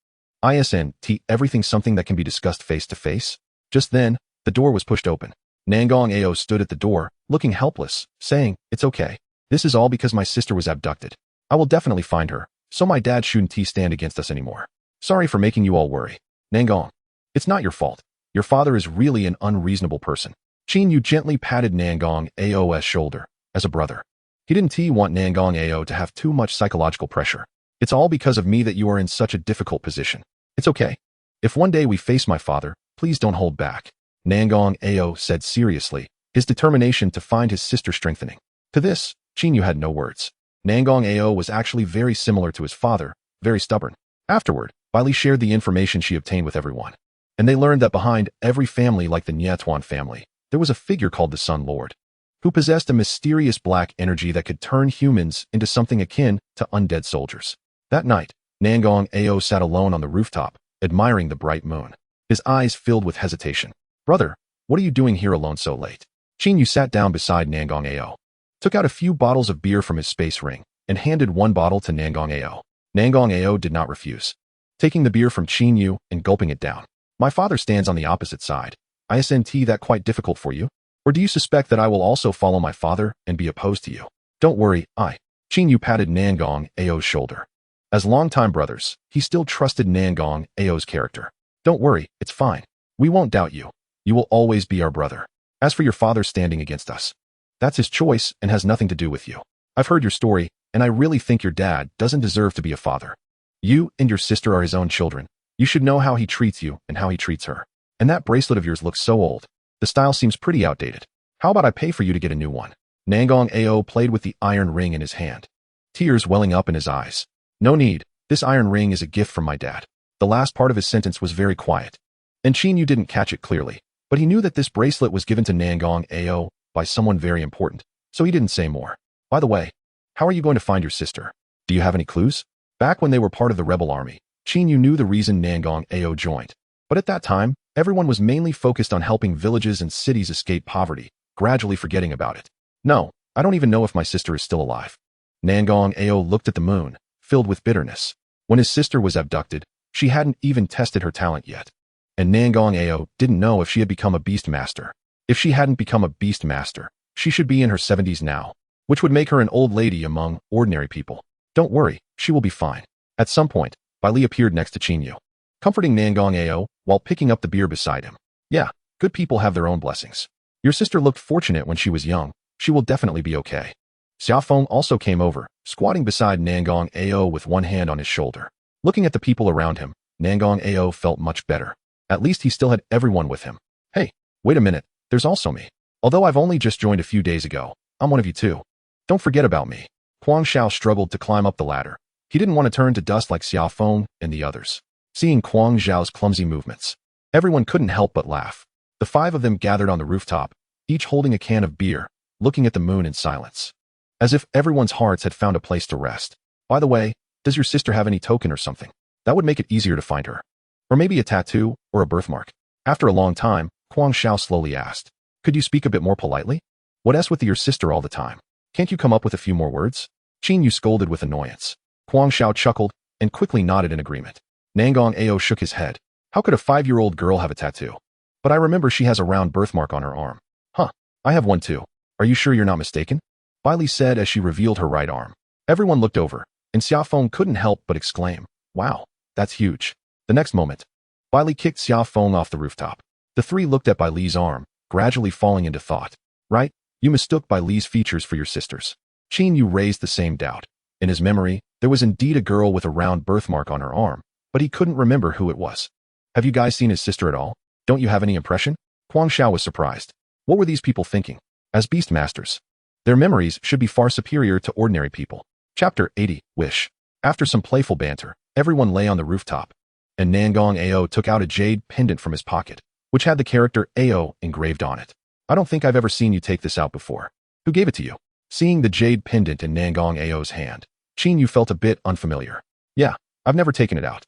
Isn't everything something that can be discussed face to face? Just then, the door was pushed open. Nangong Ao stood at the door, looking helpless, saying, "It's okay. This is all because my sister was abducted. I will definitely find her, so my dad shouldn't stand against us anymore. Sorry for making you all worry. Nangong, it's not your fault. Your father is really an unreasonable person." Qin Yu gently patted Nangong Ao's shoulder, as a brother. He didn't want Nangong Ao to have too much psychological pressure. "It's all because of me that you are in such a difficult position. It's okay. If one day we face my father, please don't hold back," Nangong Ao said seriously, his determination to find his sister strengthening. To this, Qin Yu had no words. Nangong Ao was actually very similar to his father, very stubborn. Afterward, Bai Li shared the information she obtained with everyone. And they learned that behind every family like the Nietuan family, there was a figure called the Sun Lord, who possessed a mysterious black energy that could turn humans into something akin to undead soldiers. That night, Nangong Ao sat alone on the rooftop, admiring the bright moon. His eyes filled with hesitation. "Brother, what are you doing here alone so late?" Qin Yu sat down beside Nangong Ao, took out a few bottles of beer from his space ring, and handed one bottle to Nangong Ao. Nangong Ao did not refuse, taking the beer from Qin Yu and gulping it down. "My father stands on the opposite side. Isn't that quite difficult for you? Or do you suspect that I will also follow my father and be opposed to you?" "Don't worry, Qin Yu patted Nangong Ao's shoulder. As longtime brothers, he still trusted Nangong Ao's character. "Don't worry, it's fine. We won't doubt you. You will always be our brother. As for your father standing against us, that's his choice and has nothing to do with you. I've heard your story, and I really think your dad doesn't deserve to be a father. You and your sister are his own children. You should know how he treats you and how he treats her. And that bracelet of yours looks so old. The style seems pretty outdated. How about I pay for you to get a new one?" Nangong Ao played with the iron ring in his hand, tears welling up in his eyes. "No need. This iron ring is a gift from my dad." The last part of his sentence was very quiet, and Qin Yu didn't catch it clearly, but he knew that this bracelet was given to Nangong Ao by someone very important, so he didn't say more. "By the way, how are you going to find your sister? Do you have any clues?" Back when they were part of the rebel army, Qin Yu knew the reason Nangong Ao joined. But at that time, everyone was mainly focused on helping villages and cities escape poverty, gradually forgetting about it. "No, I don't even know if my sister is still alive." Nangong Ao looked at the moon, filled with bitterness. When his sister was abducted, she hadn't even tested her talent yet. And Nangong Ao didn't know if she had become a beast master. If she hadn't become a beast master, she should be in her 70s now, which would make her an old lady among ordinary people. "Don't worry, she will be fine." At some point, Bai Li appeared next to Qin Yu, comforting Nangong Ao while picking up the beer beside him. "Yeah, good people have their own blessings. Your sister looked fortunate when she was young. She will definitely be okay." Xiaofeng also came over, squatting beside Nangong Ao with one hand on his shoulder. Looking at the people around him, Nangong Ao felt much better. At least he still had everyone with him. "Hey, wait a minute, there's also me. Although I've only just joined a few days ago, I'm one of you too. Don't forget about me." Huang Xiao struggled to climb up the ladder. He didn't want to turn to dust like Xiaofeng and the others. Seeing Huang Xiao's clumsy movements, everyone couldn't help but laugh. The five of them gathered on the rooftop, each holding a can of beer, looking at the moon in silence, as if everyone's hearts had found a place to rest. "By the way, does your sister have any token or something? That would make it easier to find her. Or maybe a tattoo or a birthmark." After a long time, Huang Xiao slowly asked, "Could you speak a bit more politely? What else with your sister all the time? Can't you come up with a few more words?" Qin Yu scolded with annoyance. Huang Xiao chuckled and quickly nodded in agreement. Nangong Ao shook his head. "How could a 5-year-old girl have a tattoo? But I remember she has a round birthmark on her arm." "Huh, I have one too. Are you sure you're not mistaken?" Bai Li said as she revealed her right arm. Everyone looked over, and Xiaofeng couldn't help but exclaim, "Wow, that's huge." The next moment, Bai Li kicked Xiaofeng off the rooftop. The three looked at Bai Li's arm, gradually falling into thought. "Right, you mistook Bai Li's features for your sister's." Qin Yu raised the same doubt. In his memory, there was indeed a girl with a round birthmark on her arm, but he couldn't remember who it was. "Have you guys seen his sister at all? Don't you have any impression?" Huang Xiao was surprised. What were these people thinking? As beast masters, their memories should be far superior to ordinary people. Chapter 80, Wish. After some playful banter, everyone lay on the rooftop, and Nangong Ao took out a jade pendant from his pocket, which had the character Ao engraved on it. "I don't think I've ever seen you take this out before. Who gave it to you?" Seeing the jade pendant in Nangong Ao's hand, Qin Yu felt a bit unfamiliar. "Yeah, I've never taken it out.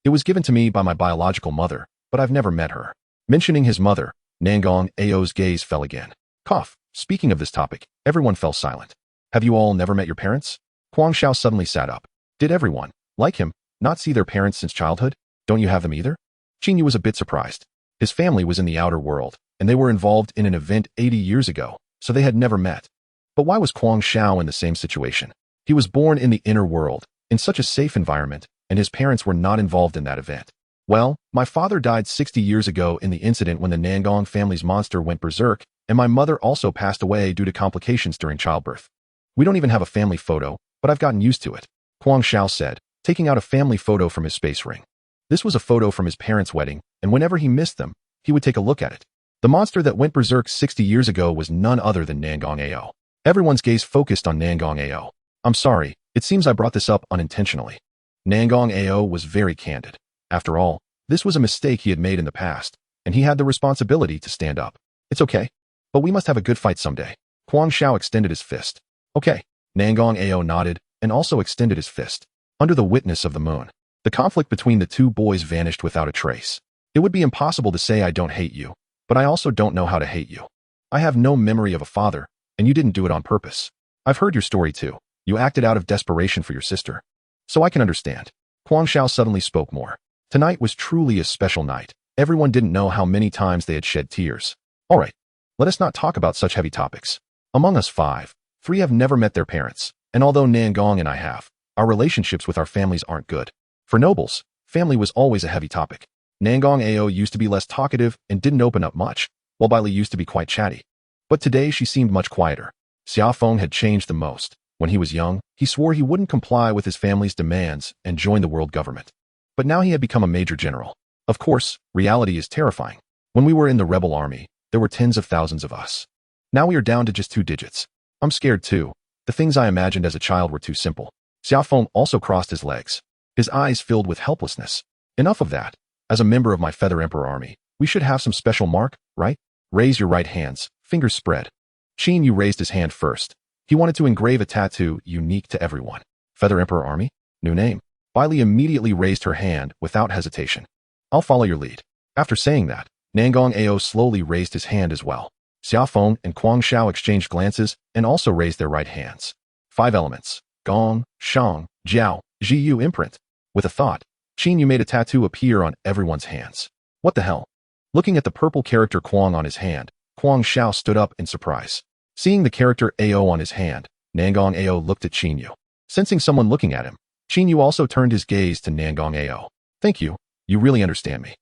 It was given to me by my biological mother, but I've never met her. Mentioning his mother, Nangong Ao's gaze fell again. Cough. Speaking of this topic, everyone fell silent. Have you all never met your parents? Huang Xiao suddenly sat up. Did everyone, like him, not see their parents since childhood? Don't you have them either? Qin Yu was a bit surprised. His family was in the outer world, and they were involved in an event 80 years ago, so they had never met. But why was Huang Xiao in the same situation? He was born in the inner world, in such a safe environment, and his parents were not involved in that event. Well, my father died 60 years ago in the incident when the Nangong family's monster went berserk, and my mother also passed away due to complications during childbirth. We don't even have a family photo, but I've gotten used to it, Huang Xiao said, taking out a family photo from his space ring. This was a photo from his parents' wedding, and whenever he missed them, he would take a look at it. The monster that went berserk 60 years ago was none other than Nangong Ao. Everyone's gaze focused on Nangong Ao. I'm sorry, it seems I brought this up unintentionally. Nangong Ao was very candid. After all, this was a mistake he had made in the past, and he had the responsibility to stand up. It's okay, but we must have a good fight someday. Huang Xiao extended his fist. Okay. Nangong Ao nodded and also extended his fist. Under the witness of the moon, the conflict between the two boys vanished without a trace. It would be impossible to say I don't hate you, but I also don't know how to hate you. I have no memory of a father, and you didn't do it on purpose. I've heard your story too. You acted out of desperation for your sister. So I can understand. Huang Xiao suddenly spoke more. Tonight was truly a special night. Everyone didn't know how many times they had shed tears. All right, let us not talk about such heavy topics. Among us five, 3 have never met their parents, and although Nangong and I have, our relationships with our families aren't good. For nobles, family was always a heavy topic. Nangong Ao used to be less talkative and didn't open up much, while Bailey used to be quite chatty. But today she seemed much quieter. Xiaofeng had changed the most. When he was young, he swore he wouldn't comply with his family's demands and join the world government. But now he had become a major general. Of course, reality is terrifying. When we were in the rebel army, there were tens of thousands of us. Now we are down to just 2 digits. I'm scared too. The things I imagined as a child were too simple. Xiaofeng also crossed his legs. His eyes filled with helplessness. Enough of that. As a member of my Feather Emperor army, we should have some special mark, right? Raise your right hands, fingers spread. Qin Yu raised his hand first. He wanted to engrave a tattoo unique to everyone. Feather Emperor army? New name. Bailey immediately raised her hand without hesitation. I'll follow your lead. After saying that, Nangong Ao slowly raised his hand as well. Xiaofeng and Huang Xiao exchanged glances and also raised their right hands. 5 elements. Gong, Shang, Jiao, Jiyu imprint. With a thought, Qin Yu made a tattoo appear on everyone's hands. What the hell? Looking at the purple character Kuang on his hand, Huang Xiao stood up in surprise. Seeing the character Ao on his hand, Nangong Ao looked at Qin Yu. Sensing someone looking at him, Qin Yu also turned his gaze to Nangong Ao. Thank you. You really understand me.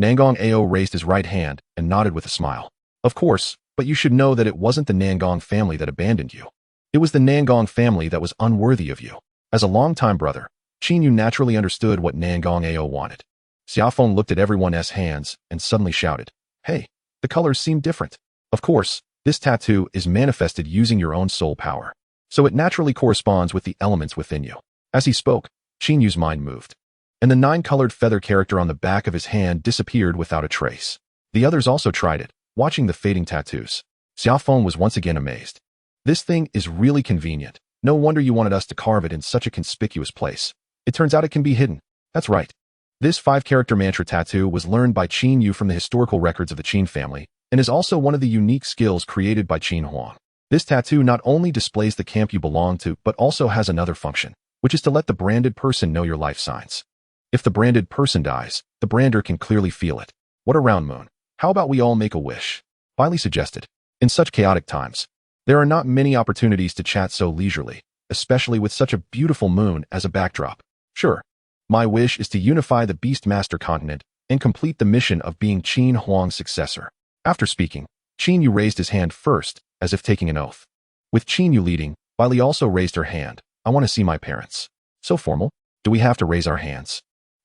Nangong Ao raised his right hand and nodded with a smile. Of course, but you should know that it wasn't the Nangong family that abandoned you. It was the Nangong family that was unworthy of you. As a longtime brother, Qin Yu naturally understood what Nangong Ao wanted. Xiaofeng looked at everyone's hands and suddenly shouted, Hey, the colors seem different. Of course, this tattoo is manifested using your own soul power, so it naturally corresponds with the elements within you. As he spoke, Qin Yu's mind moved, and the 9-colored feather character on the back of his hand disappeared without a trace. The others also tried it, watching the fading tattoos. Xiaofeng was once again amazed. This thing is really convenient. No wonder you wanted us to carve it in such a conspicuous place. It turns out it can be hidden. That's right. This 5-character mantra tattoo was learned by Qin Yu from the historical records of the Qin family, and is also one of the unique skills created by Qin Huang. This tattoo not only displays the camp you belong to, but also has another function, which is to let the branded person know your life signs. If the branded person dies, the brander can clearly feel it. What a round moon. How about we all make a wish? Bailey suggested. In such chaotic times, there are not many opportunities to chat so leisurely, especially with such a beautiful moon as a backdrop. Sure. My wish is to unify the Beast Master continent and complete the mission of being Qin Huang's successor. After speaking, Qin Yu raised his hand first, as if taking an oath. With Qin Yu leading, Bailey also raised her hand. I want to see my parents. So formal. Do we have to raise our hands?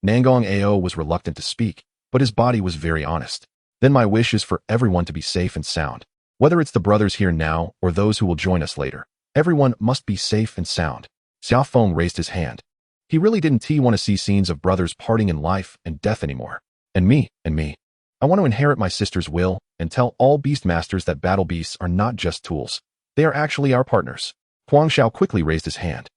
Nangong Ao was reluctant to speak, but his body was very honest. Then my wish is for everyone to be safe and sound. Whether it's the brothers here now or those who will join us later, everyone must be safe and sound. Xiaofeng raised his hand. He really didn't want to see scenes of brothers parting in life and death anymore. And me. I want to inherit my sister's will and tell all beast masters that battle beasts are not just tools. They are actually our partners. Huang Xiao quickly raised his hand.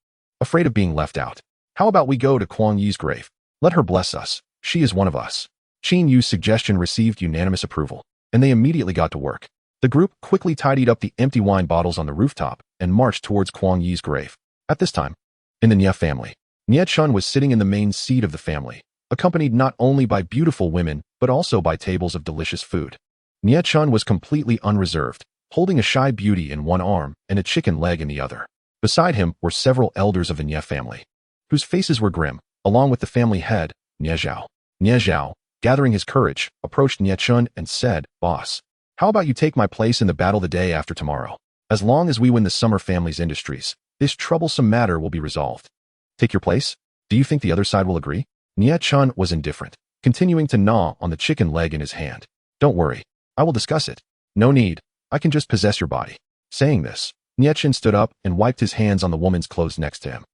Afraid of being left out. How about we go to Kuang Yi's grave? Let her bless us. She is one of us. Qin Yu's suggestion received unanimous approval, and they immediately got to work. The group quickly tidied up the empty wine bottles on the rooftop and marched towards Kuang Yi's grave. At this time, in the Nie family, Nie Chun was sitting in the main seat of the family, accompanied not only by beautiful women, but also by tables of delicious food. Nie Chun was completely unreserved, holding a shy beauty in one arm and a chicken leg in the other. Beside him were several elders of the Nie family, whose faces were grim, along with the family head, Nie Zhao. Nie Zhao, gathering his courage, approached Nie Chun and said, "Boss, how about you take my place in the battle the day after tomorrow? As long as we win the Summer Family's industries, this troublesome matter will be resolved." Take your place? Do you think the other side will agree? Nie Chun was indifferent, continuing to gnaw on the chicken leg in his hand. Don't worry, I will discuss it. No need, I can just possess your body. Saying this, Nie Chun stood up and wiped his hands on the woman's clothes next to him.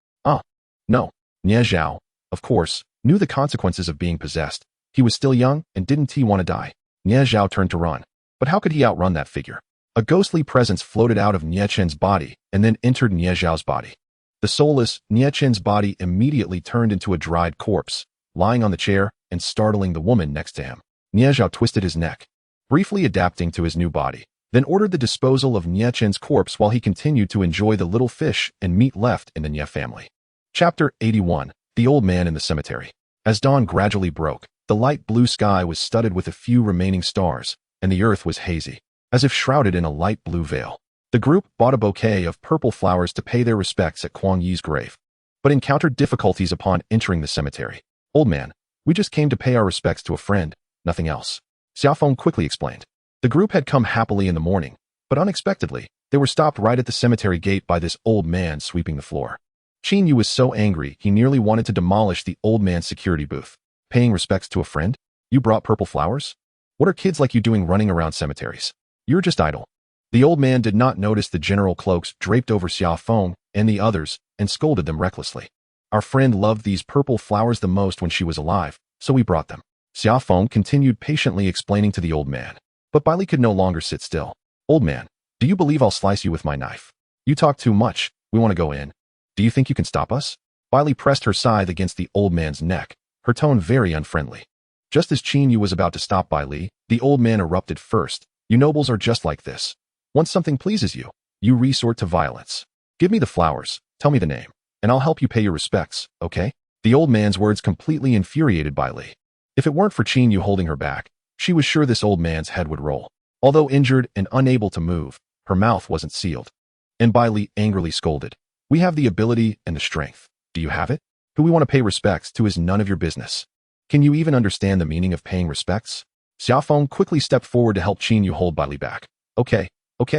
No. Nie Zhao, of course, knew the consequences of being possessed. He was still young, and didn't he want to die? Nie Zhao turned to run. But how could he outrun that figure? A ghostly presence floated out of Nie Chen's body and then entered Nie Zhao's body. The soulless Nie Chen's body immediately turned into a dried corpse, lying on the chair and startling the woman next to him. Nie Zhao twisted his neck, briefly adapting to his new body, then ordered the disposal of Nie Chen's corpse while he continued to enjoy the little fish and meat left in the Nie family. Chapter 81. The Old Man in the Cemetery. As dawn gradually broke, the light blue sky was studded with a few remaining stars, and the earth was hazy, as if shrouded in a light blue veil. The group bought a bouquet of purple flowers to pay their respects at Kuang Yi's grave, but encountered difficulties upon entering the cemetery. "Old man, we just came to pay our respects to a friend, nothing else," Xiaofeng quickly explained. The group had come happily in the morning, but unexpectedly, they were stopped right at the cemetery gate by this old man sweeping the floor. Qin Yu was so angry he nearly wanted to demolish the old man's security booth. "Paying respects to a friend? You brought purple flowers? What are kids like you doing running around cemeteries? You're just idle." The old man did not notice the general cloaks draped over Xiaofeng and the others and scolded them recklessly. "Our friend loved these purple flowers the most when she was alive, so we brought them." Xiaofeng continued patiently explaining to the old man. But Bailey could no longer sit still. "Old man, do you believe I'll slice you with my knife? You talk too much, we want to go in. Do you think you can stop us?" Bailey pressed her scythe against the old man's neck, her tone very unfriendly. Just as Qin Yu was about to stop Bailey, the old man erupted first. "You nobles are just like this. Once something pleases you, you resort to violence. Give me the flowers, tell me the name, and I'll help you pay your respects, okay?" The old man's words completely infuriated Bailey. If it weren't for Qin Yu holding her back, she was sure this old man's head would roll. Although injured and unable to move, her mouth wasn't sealed. And Bailey angrily scolded. "We have the ability and the strength. Do you have it? Who we want to pay respects to is none of your business. Can you even understand the meaning of paying respects?" Xiaofeng quickly stepped forward to help Qin Yu hold Bailey back. Okay,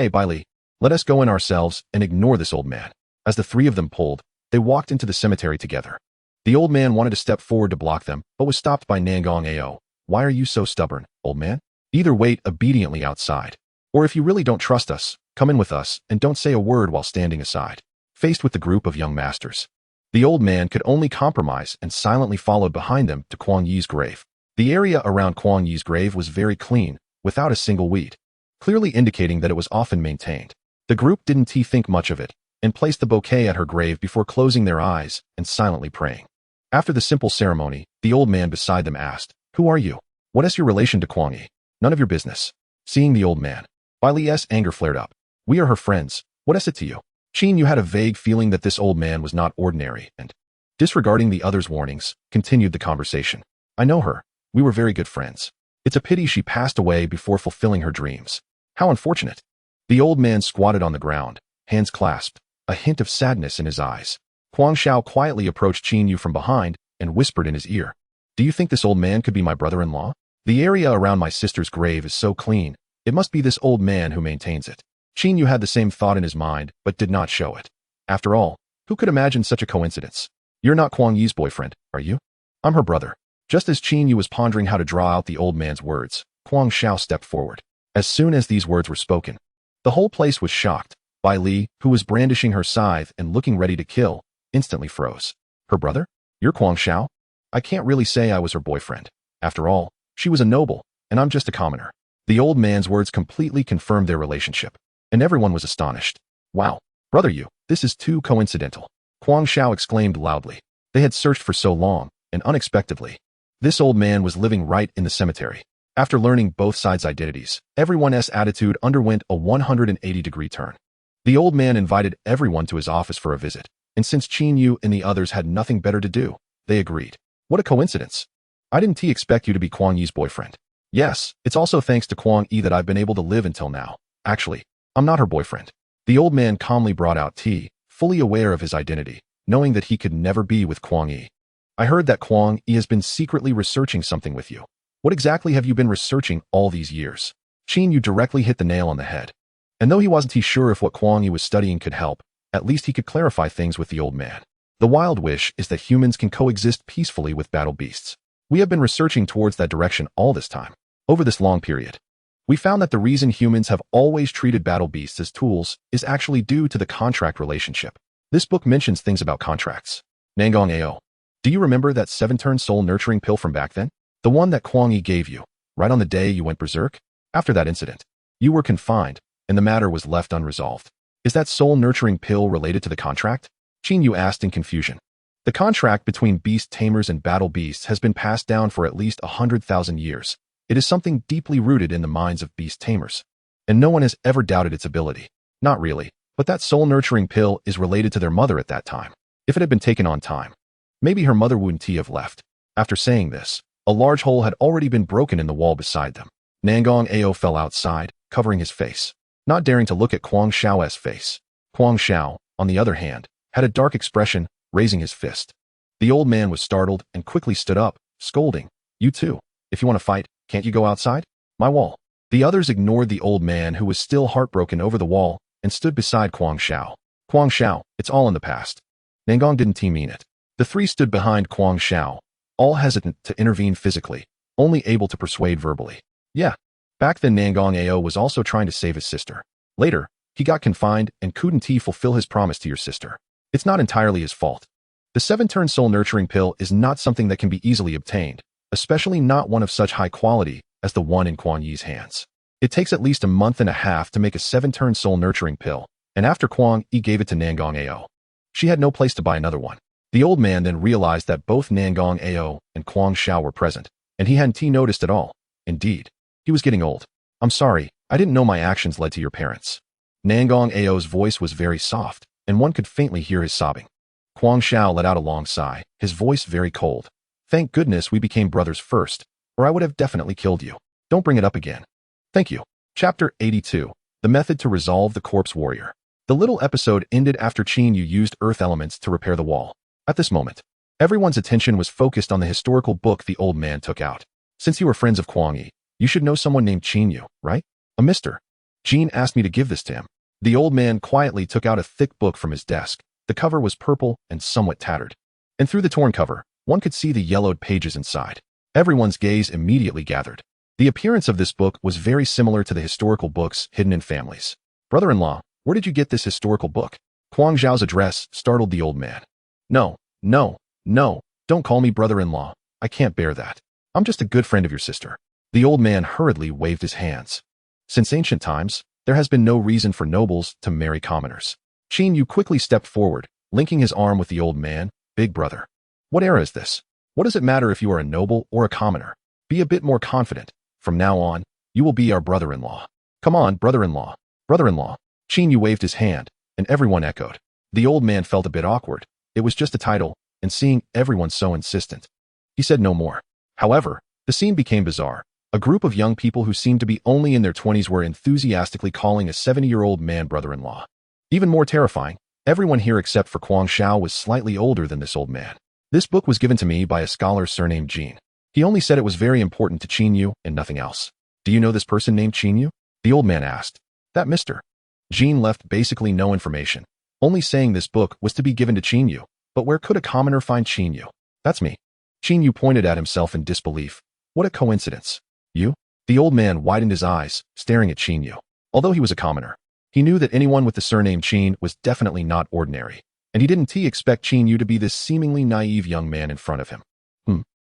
Bailey. Let us go in ourselves and ignore this old man." As the three of them pulled, they walked into the cemetery together. The old man wanted to step forward to block them, but was stopped by Nangong Ao. "Why are you so stubborn, old man? Either wait obediently outside, or if you really don't trust us, come in with us and don't say a word while standing aside." Faced with the group of young masters, the old man could only compromise and silently followed behind them to Kuang Yi's grave. The area around Kuang Yi's grave was very clean, without a single weed, clearly indicating that it was often maintained. The group didn't think much of it, and placed the bouquet at her grave before closing their eyes and silently praying. After the simple ceremony, the old man beside them asked, "Who are you? What is your relation to Kuang Yi?" "None of your business." Seeing the old man, Bailey's anger flared up. "We are her friends. What is it to you?" Qin Yu had a vague feeling that this old man was not ordinary and, disregarding the others' warnings, continued the conversation. "I know her. We were very good friends. It's a pity she passed away before fulfilling her dreams. How unfortunate." The old man squatted on the ground, hands clasped, a hint of sadness in his eyes. Huang Xiao quietly approached Qin Yu from behind and whispered in his ear, "Do you think this old man could be my brother-in-law? The area around my sister's grave is so clean, it must be this old man who maintains it." Qin Yu had the same thought in his mind, but did not show it. After all, who could imagine such a coincidence? "You're not Kuang Yi's boyfriend, are you?" "I'm her brother." Just as Qin Yu was pondering how to draw out the old man's words, Huang Xiao stepped forward. As soon as these words were spoken, the whole place was shocked. Bai Li, who was brandishing her scythe and looking ready to kill, instantly froze. "Her brother? You're Huang Xiao?" "I can't really say I was her boyfriend. After all, she was a noble, and I'm just a commoner." The old man's words completely confirmed their relationship, and everyone was astonished. "Wow, brother you, this is too coincidental," Huang Xiao exclaimed loudly. They had searched for so long, and unexpectedly, this old man was living right in the cemetery. After learning both sides' identities, everyone's attitude underwent a 180-degree turn. The old man invited everyone to his office for a visit, and since Qin Yu and the others had nothing better to do, they agreed. What a coincidence. I didn't expect you to be Kwang Yi's boyfriend. Yes, it's also thanks to Kwang Yi that I've been able to live until now. Actually, I'm not her boyfriend. The old man calmly brought out tea, fully aware of his identity, knowing that he could never be with Kwang Yi. I heard that Kwang Yi has been secretly researching something with you. What exactly have you been researching all these years? Qin Yu directly hit the nail on the head. And though he wasn't sure if what Kwang Yi was studying could help, at least he could clarify things with the old man. The wild wish is that humans can coexist peacefully with battle beasts. We have been researching towards that direction all this time. Over this long period, we found that the reason humans have always treated battle beasts as tools is actually due to the contract relationship. This book mentions things about contracts. Nangong Ao. Do you remember that 7-turn soul nurturing pill from back then? The one that Kwang Yi gave you, right on the day you went berserk? After that incident, you were confined, and the matter was left unresolved. Is that soul nurturing pill related to the contract? Qin Yu asked in confusion. The contract between beast tamers and battle beasts has been passed down for at least 100,000 years. It is something deeply rooted in the minds of beast tamers, and no one has ever doubted its ability. Not really, but that soul nurturing pill is related to their mother at that time. If it had been taken on time, maybe her mother wouldn't have left. After saying this, a large hole had already been broken in the wall beside them. Nangong Ao fell outside, covering his face, not daring to look at Kwang Xiao's face. Kwang Xiao, on the other hand, had a dark expression, raising his fist. The old man was startled and quickly stood up, scolding. You too. If you want to fight, can't you go outside? My wall. The others ignored the old man who was still heartbroken over the wall and stood beside Kwang Xiao. Kwang Xiao, it's all in the past. Nangong didn't mean it. The three stood behind Kwang Xiao, all hesitant to intervene physically, only able to persuade verbally. Yeah. Back then Nangong Ao was also trying to save his sister. Later, he got confined and couldn't fulfill his promise to your sister. It's not entirely his fault. The 7-turn soul nurturing pill is not something that can be easily obtained, especially not one of such high quality as the one in Kwang Yi's hands. It takes at least a month and a half to make a 7-turn soul nurturing pill, and after Kwang Yi gave it to Nangong Ao, she had no place to buy another one. The old man then realized that both Nangong Ao and Kwang Xiao were present, and he hadn't noticed at all. Indeed, he was getting old. I'm sorry, I didn't know my actions led to your parents. Nangong Ao's voice was very soft, and one could faintly hear his sobbing. Kwang Xiao let out a long sigh, his voice very cold. Thank goodness we became brothers first, or I would have definitely killed you. Don't bring it up again. Thank you. Chapter 82. The Method to Resolve the Corpse Warrior. The little episode ended after Qin Yu used earth elements to repair the wall. At this moment, everyone's attention was focused on the historical book the old man took out. Since you were friends of Kwang Yi, you should know someone named Qin Yu, right? A mister. Jean asked me to give this to him. The old man quietly took out a thick book from his desk. The cover was purple and somewhat tattered. And through the torn cover, one could see the yellowed pages inside. Everyone's gaze immediately gathered. The appearance of this book was very similar to the historical books hidden in families. Brother-in-law, where did you get this historical book? Kwang Zhao's address startled the old man. No, don't call me brother-in-law. I can't bear that. I'm just a good friend of your sister. The old man hurriedly waved his hands. Since ancient times, there has been no reason for nobles to marry commoners. Qin Yu quickly stepped forward, linking his arm with the old man. Big brother. What era is this? What does it matter if you are a noble or a commoner? Be a bit more confident. From now on, you will be our brother-in-law. Come on, brother-in-law. Brother-in-law. Qin Yu waved his hand, and everyone echoed. The old man felt a bit awkward. It was just a title, and seeing everyone so insistent, he said no more. However, the scene became bizarre. A group of young people who seemed to be only in their 20s were enthusiastically calling a 70-year-old man brother-in-law. Even more terrifying, everyone here except for Kwang Xiao was slightly older than this old man. This book was given to me by a scholar surnamed Jean. He only said it was very important to Qin Yu and nothing else. Do you know this person named Qin Yu? The old man asked. That mister. Jean left basically no information, only saying this book was to be given to Qin Yu. But where could a commoner find Qin Yu? That's me. Qin Yu pointed at himself in disbelief. What a coincidence. You? The old man widened his eyes, staring at Qin Yu. Although he was a commoner, he knew that anyone with the surname Qin was definitely not ordinary, and he didn't expect Qin Yu to be this seemingly naive young man in front of him.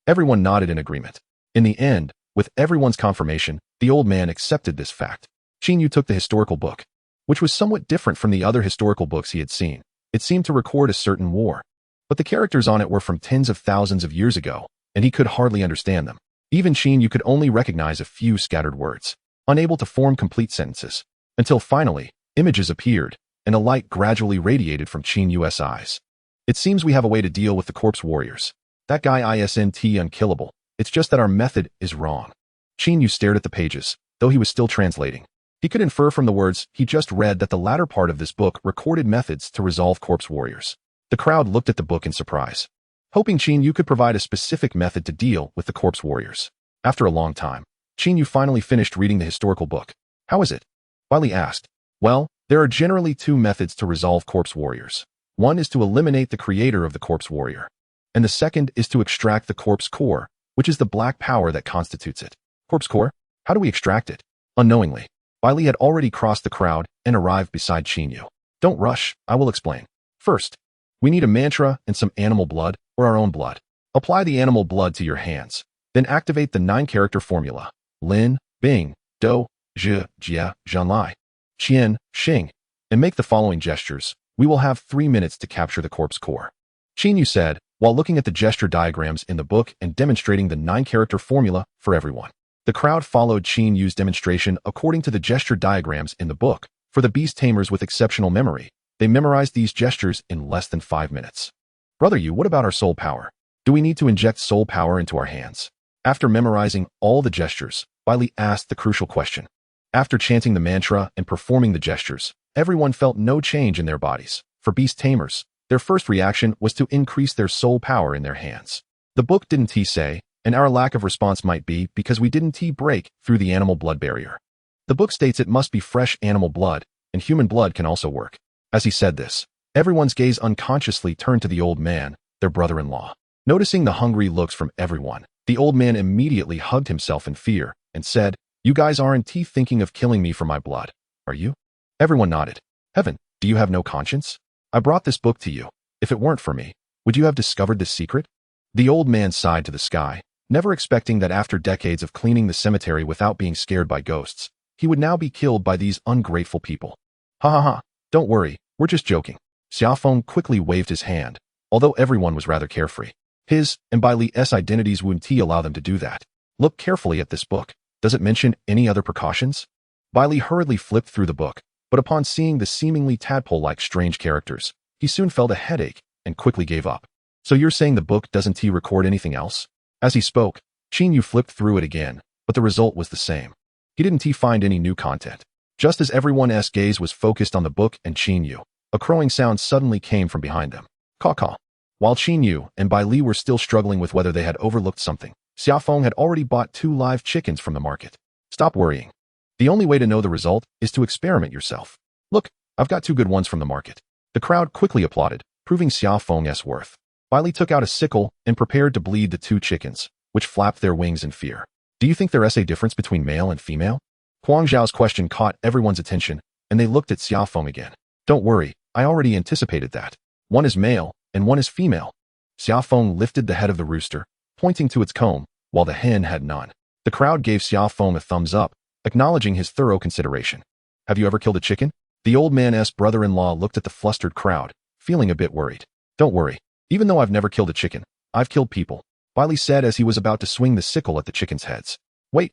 Everyone nodded in agreement. In the end, with everyone's confirmation, the old man accepted this fact. Qin Yu took the historical book, which was somewhat different from the other historical books he had seen. It seemed to record a certain war. But the characters on it were from tens of thousands of years ago, and he could hardly understand them. Even Qin Yu could only recognize a few scattered words, unable to form complete sentences, until finally, images appeared, and a light gradually radiated from Qin Yu's eyes. It seems we have a way to deal with the corpse warriors. That guy isn't unkillable, it's just that our method is wrong. Qin Yu stared at the pages, though he was still translating. He could infer from the words he just read that the latter part of this book recorded methods to resolve corpse warriors. The crowd looked at the book in surprise, hoping Qin Yu could provide a specific method to deal with the corpse warriors. After a long time, Qin Yu finally finished reading the historical book. How is it? Wiley asked. Well, there are generally two methods to resolve corpse warriors. One is to eliminate the creator of the corpse warrior, and the second is to extract the corpse core, which is the black power that constitutes it. Corpse core? How do we extract it? Unknowingly, Wiley had already crossed the crowd and arrived beside Qin Yu. Don't rush, I will explain. First, we need a mantra and some animal blood, or our own blood. Apply the animal blood to your hands, then activate the 9-character formula: Lin, Bing, Do, Zhi, Jia, Zhanlai, Qian, Xing, and make the following gestures. We will have 3 minutes to capture the corpse core. Qin Yu said, while looking at the gesture diagrams in the book and demonstrating the 9-character formula for everyone. The crowd followed Qin Yu's demonstration according to the gesture diagrams in the book. For the beast tamers with exceptional memory, they memorized these gestures in less than 5 minutes. Brother Yu, what about our soul power? Do we need to inject soul power into our hands? After memorizing all the gestures, Wiley asked the crucial question. After chanting the mantra and performing the gestures, everyone felt no change in their bodies. For beast tamers, their first reaction was to increase their soul power in their hands. The book didn't say, and our lack of response might be because we didn't break through the animal blood barrier. The book states it must be fresh animal blood, and human blood can also work. As he said this, everyone's gaze unconsciously turned to the old man, their brother-in-law. Noticing the hungry looks from everyone, the old man immediately hugged himself in fear and said, "You guys aren't thinking of killing me for my blood, are you?" Everyone nodded. "Heaven, do you have no conscience? I brought this book to you. If it weren't for me, would you have discovered this secret?" The old man sighed to the sky, never expecting that after decades of cleaning the cemetery without being scared by ghosts, he would now be killed by these ungrateful people. Ha ha ha, don't worry, we're just joking. Xiaofeng quickly waved his hand, although everyone was rather carefree. His and Bai Li's identities wouldn't allow them to do that. Look carefully at this book. Does it mention any other precautions? Bai Li hurriedly flipped through the book, but upon seeing the seemingly tadpole-like strange characters, he soon felt a headache and quickly gave up. So you're saying the book doesn't record anything else? As he spoke, Qin Yu flipped through it again, but the result was the same. He didn't find any new content. Just as everyone's gaze was focused on the book and Qin Yu, a crowing sound suddenly came from behind them. Caw-caw. While Qin Yu and Bai Li were still struggling with whether they had overlooked something, Xiaofeng had already bought 2 live chickens from the market. Stop worrying. The only way to know the result is to experiment yourself. Look, I've got 2 good ones from the market. The crowd quickly applauded, proving Xiaofeng's worth. Bai Li took out a sickle and prepared to bleed the 2 chickens, which flapped their wings in fear. Do you think there's a difference between male and female? Huang Zhao's question caught everyone's attention, and they looked at Xiaofeng again. Don't worry, I already anticipated that. One is male, and one is female. Xiaofeng lifted the head of the rooster, pointing to its comb, while the hen had none. The crowd gave Xiaofeng a thumbs up, acknowledging his thorough consideration. Have you ever killed a chicken? The old man's brother-in-law looked at the flustered crowd, feeling a bit worried. Don't worry. Even though I've never killed a chicken, I've killed people, Bai Li said as he was about to swing the sickle at the chickens' heads. Wait.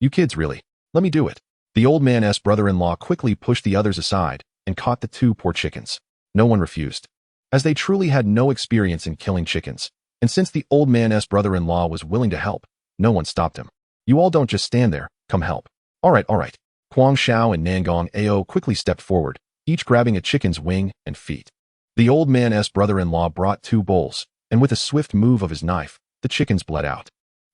You kids really. Let me do it. The old man's brother-in-law quickly pushed the others aside and caught the 2 poor chickens. No one refused, as they truly had no experience in killing chickens, and since the old man's brother-in-law was willing to help, no one stopped him. You all don't just stand there, come help. All right. Huang Xiao and Nangong Ao quickly stepped forward, each grabbing a chicken's wing and feet. The old man's brother-in-law brought 2 bowls, and with a swift move of his knife, the chickens bled out,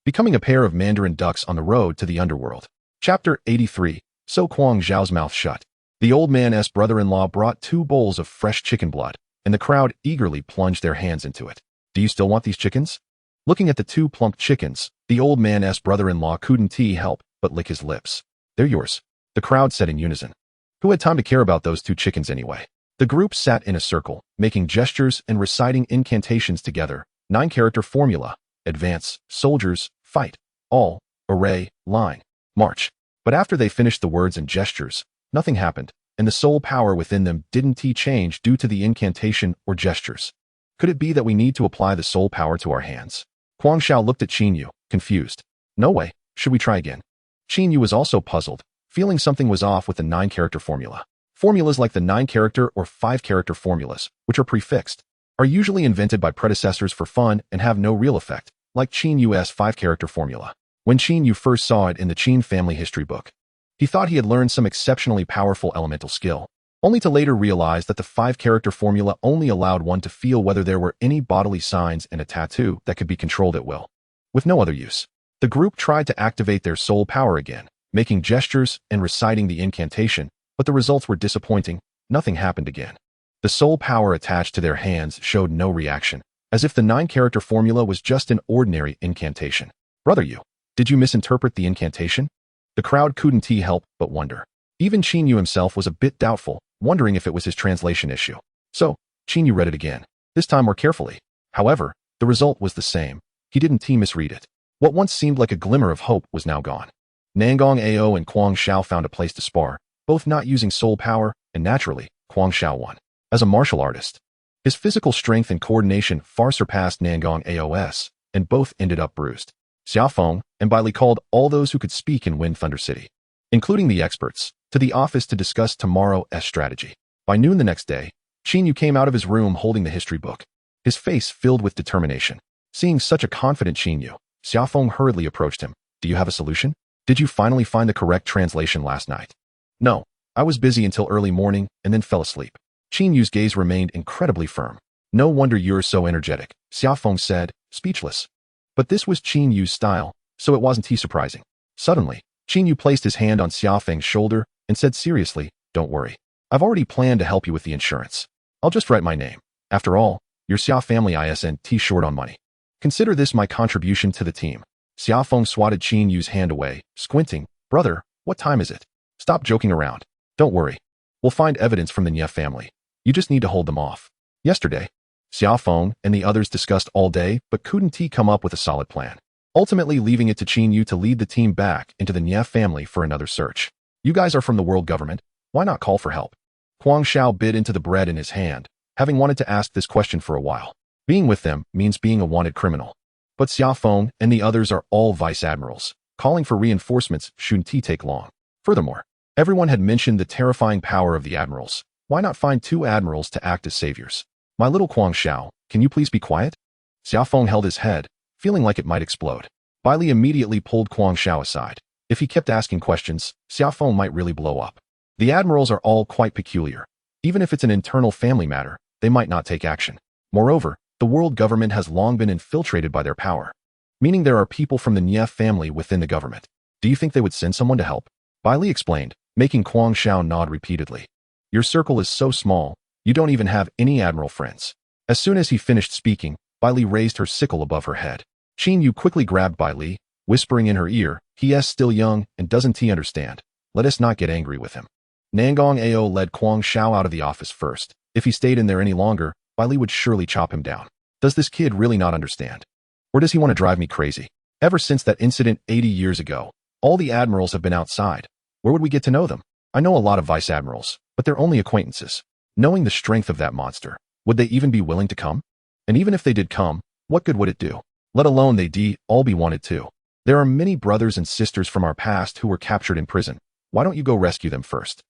becoming a pair of mandarin ducks on the road to the underworld. Chapter 83. So Huang Zhao's mouth shut. The old man's brother-in-law brought 2 bowls of fresh chicken blood, and the crowd eagerly plunged their hands into it. Do you still want these chickens? Looking at the 2 plump chickens, the old man's brother-in-law couldn't help but lick his lips. They're yours, the crowd said in unison. Who had time to care about those 2 chickens anyway? The group sat in a circle, making gestures and reciting incantations together. 9-character formula: advance, soldiers, fight, all, array, line, march. But after they finished the words and gestures, nothing happened, and the soul power within them didn't change due to the incantation or gestures. Could it be that we need to apply the soul power to our hands? Huang Xiao looked at Qin Yu, confused. No way, should we try again? Qin Yu was also puzzled, feeling something was off with the 9-character formula. Formulas like the 9-character or 5-character formulas, which are prefixed, are usually invented by predecessors for fun and have no real effect, like Qin Yu's 5-character formula. When Qin Yu first saw it in the Qin family history book, he thought he had learned some exceptionally powerful elemental skill, only to later realize that the 5-character formula only allowed one to feel whether there were any bodily signs and a tattoo that could be controlled at will, with no other use. The group tried to activate their soul power again, making gestures and reciting the incantation, but the results were disappointing. Nothing happened again. The soul power attached to their hands showed no reaction, as if the 9-character formula was just an ordinary incantation. Brother Yu, did you misinterpret the incantation? The crowd couldn't help but wonder. Even Qin Yu himself was a bit doubtful, wondering if it was his translation issue. So, Qin Yu read it again, this time more carefully. However, the result was the same. He didn't misread it. What once seemed like a glimmer of hope was now gone. Nangong Ao and Huang Xiao found a place to spar, both not using soul power, and naturally, Huang Xiao won. As a martial artist, his physical strength and coordination far surpassed Nangong Ao's, and both ended up bruised. Xiaofeng and Bai Li called all those who could speak in Wind Thunder City, including the experts, to the office to discuss tomorrow's strategy. By noon the next day, Qin Yu came out of his room holding the history book, his face filled with determination. Seeing such a confident Qin Yu, Xiaofeng hurriedly approached him. Do you have a solution? Did you finally find the correct translation last night? No, I was busy until early morning and then fell asleep. Qin Yu's gaze remained incredibly firm. No wonder you're so energetic, Xiaofeng said, speechless. But this was Qin Yu's style, so it wasn't surprising. Suddenly, Qin Yu placed his hand on Xiaofeng's shoulder and said seriously, don't worry. I've already planned to help you with the insurance. I'll just write my name. After all, your Xia family isn't short on money. Consider this my contribution to the team. Xiaofeng swatted Qin Yu's hand away, squinting. Brother, what time is it? Stop joking around. Don't worry. We'll find evidence from the Nye family. You just need to hold them off. Yesterday, Xiaofeng and the others discussed all day but couldn't come up with a solid plan, ultimately leaving it to Qin Yu to lead the team back into the Nye family for another search. You guys are from the world government. Why not call for help? Huang Xiao bit into the bread in his hand, having wanted to ask this question for a while. Being with them means being a wanted criminal. But Xiaofeng and the others are all vice admirals. Calling for reinforcements shouldn't take long. Furthermore, everyone had mentioned the terrifying power of the admirals. Why not find 2 admirals to act as saviors? My little Huang Xiao, can you please be quiet? Xiaofeng held his head, feeling like it might explode. Bai Li immediately pulled Huang Xiao aside. If he kept asking questions, Xiaofeng might really blow up. The admirals are all quite peculiar. Even if it's an internal family matter, they might not take action. Moreover, the world government has long been infiltrated by their power, meaning there are people from the Nye family within the government. Do you think they would send someone to help? Bai Li explained, making Huang Xiao nod repeatedly. Your circle is so small, you don't even have any admiral friends. As soon as he finished speaking, Bai Li raised her sickle above her head. Qin Yu quickly grabbed Bai Li, whispering in her ear, he's still young and doesn't understand. Let us not get angry with him. Nangong Ao led Huang Xiao out of the office first. If he stayed in there any longer, Bai Li would surely chop him down. Does this kid really not understand? Or does he want to drive me crazy? Ever since that incident 80 years ago, all the admirals have been outside. Where would we get to know them? I know a lot of vice admirals, but they're only acquaintances. Knowing the strength of that monster, would they even be willing to come? And even if they did come, what good would it do? Let alone they'd all be wanted too. There are many brothers and sisters from our past who were captured in prison. Why don't you go rescue them first?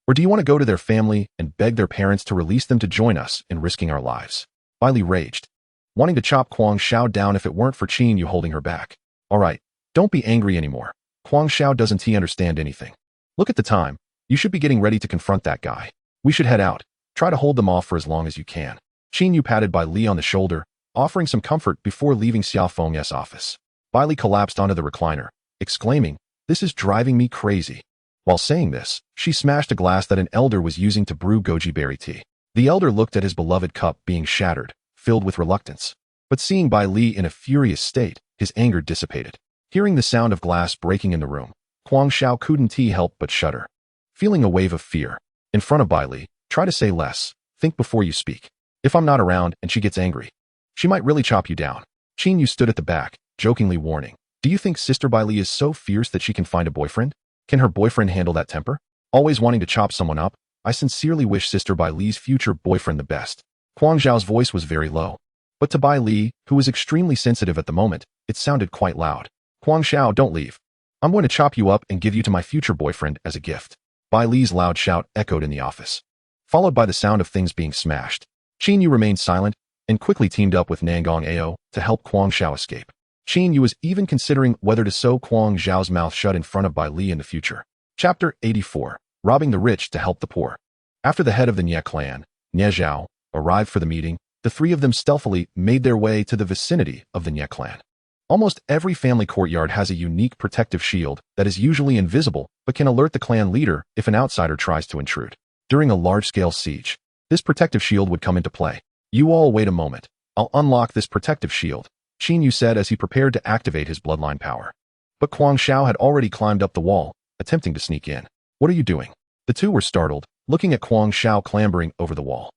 Or do you want to go to their family and beg their parents to release them to join us in risking our lives? Bai Li raged, wanting to chop Huang Xiao down if it weren't for Qin Yu holding her back. All right, don't be angry anymore. Huang Xiao doesn't understand anything. Look at the time. You should be getting ready to confront that guy. We should head out. Try to hold them off for as long as you can. Qin Yu patted Bai Li on the shoulder, offering some comfort before leaving Xiaofeng's office. Bai Li collapsed onto the recliner, exclaiming, this is driving me crazy. While saying this, she smashed a glass that an elder was using to brew goji berry tea. The elder looked at his beloved cup being shattered, filled with reluctance. But seeing Bai Li in a furious state, his anger dissipated. Hearing the sound of glass breaking in the room, Huang Xiao couldn't help but shudder. Feeling a wave of fear, in front of Bai Li, try to say less. Think before you speak. If I'm not around and she gets angry, she might really chop you down. Qin Yu stood at the back, jokingly warning. Do you think Sister Bai Li is so fierce that she can find a boyfriend? Can her boyfriend handle that temper? Always wanting to chop someone up? I sincerely wish Sister Bai Li's future boyfriend the best. Huang Zhao's voice was very low, But to Bai Li, who was extremely sensitive at the moment, it sounded quite loud. Huang Xiao, don't leave. I'm going to chop you up and give you to my future boyfriend as a gift. Bai Li's loud shout echoed in the office, followed by the sound of things being smashed. Qin Yu remained silent and quickly teamed up with Nangong Ao to help Huang Xiao escape. Qin Yu was even considering whether to sew Huang Xiao's mouth shut in front of Bai Li in the future. Chapter 84. Robbing the rich to help the poor. After the head of the Nie clan, Nie Zhao, arrived for the meeting, the three of them stealthily made their way to the vicinity of the Nie clan. Almost every family courtyard has a unique protective shield that is usually invisible but can alert the clan leader if an outsider tries to intrude. During a large-scale siege, this protective shield would come into play. You all wait a moment. I'll unlock this protective shield, Qin Yu said as he prepared to activate his bloodline power. But Huang Xiao had already climbed up the wall, attempting to sneak in. What are you doing? The two were startled, looking at Huang Xiao clambering over the wall.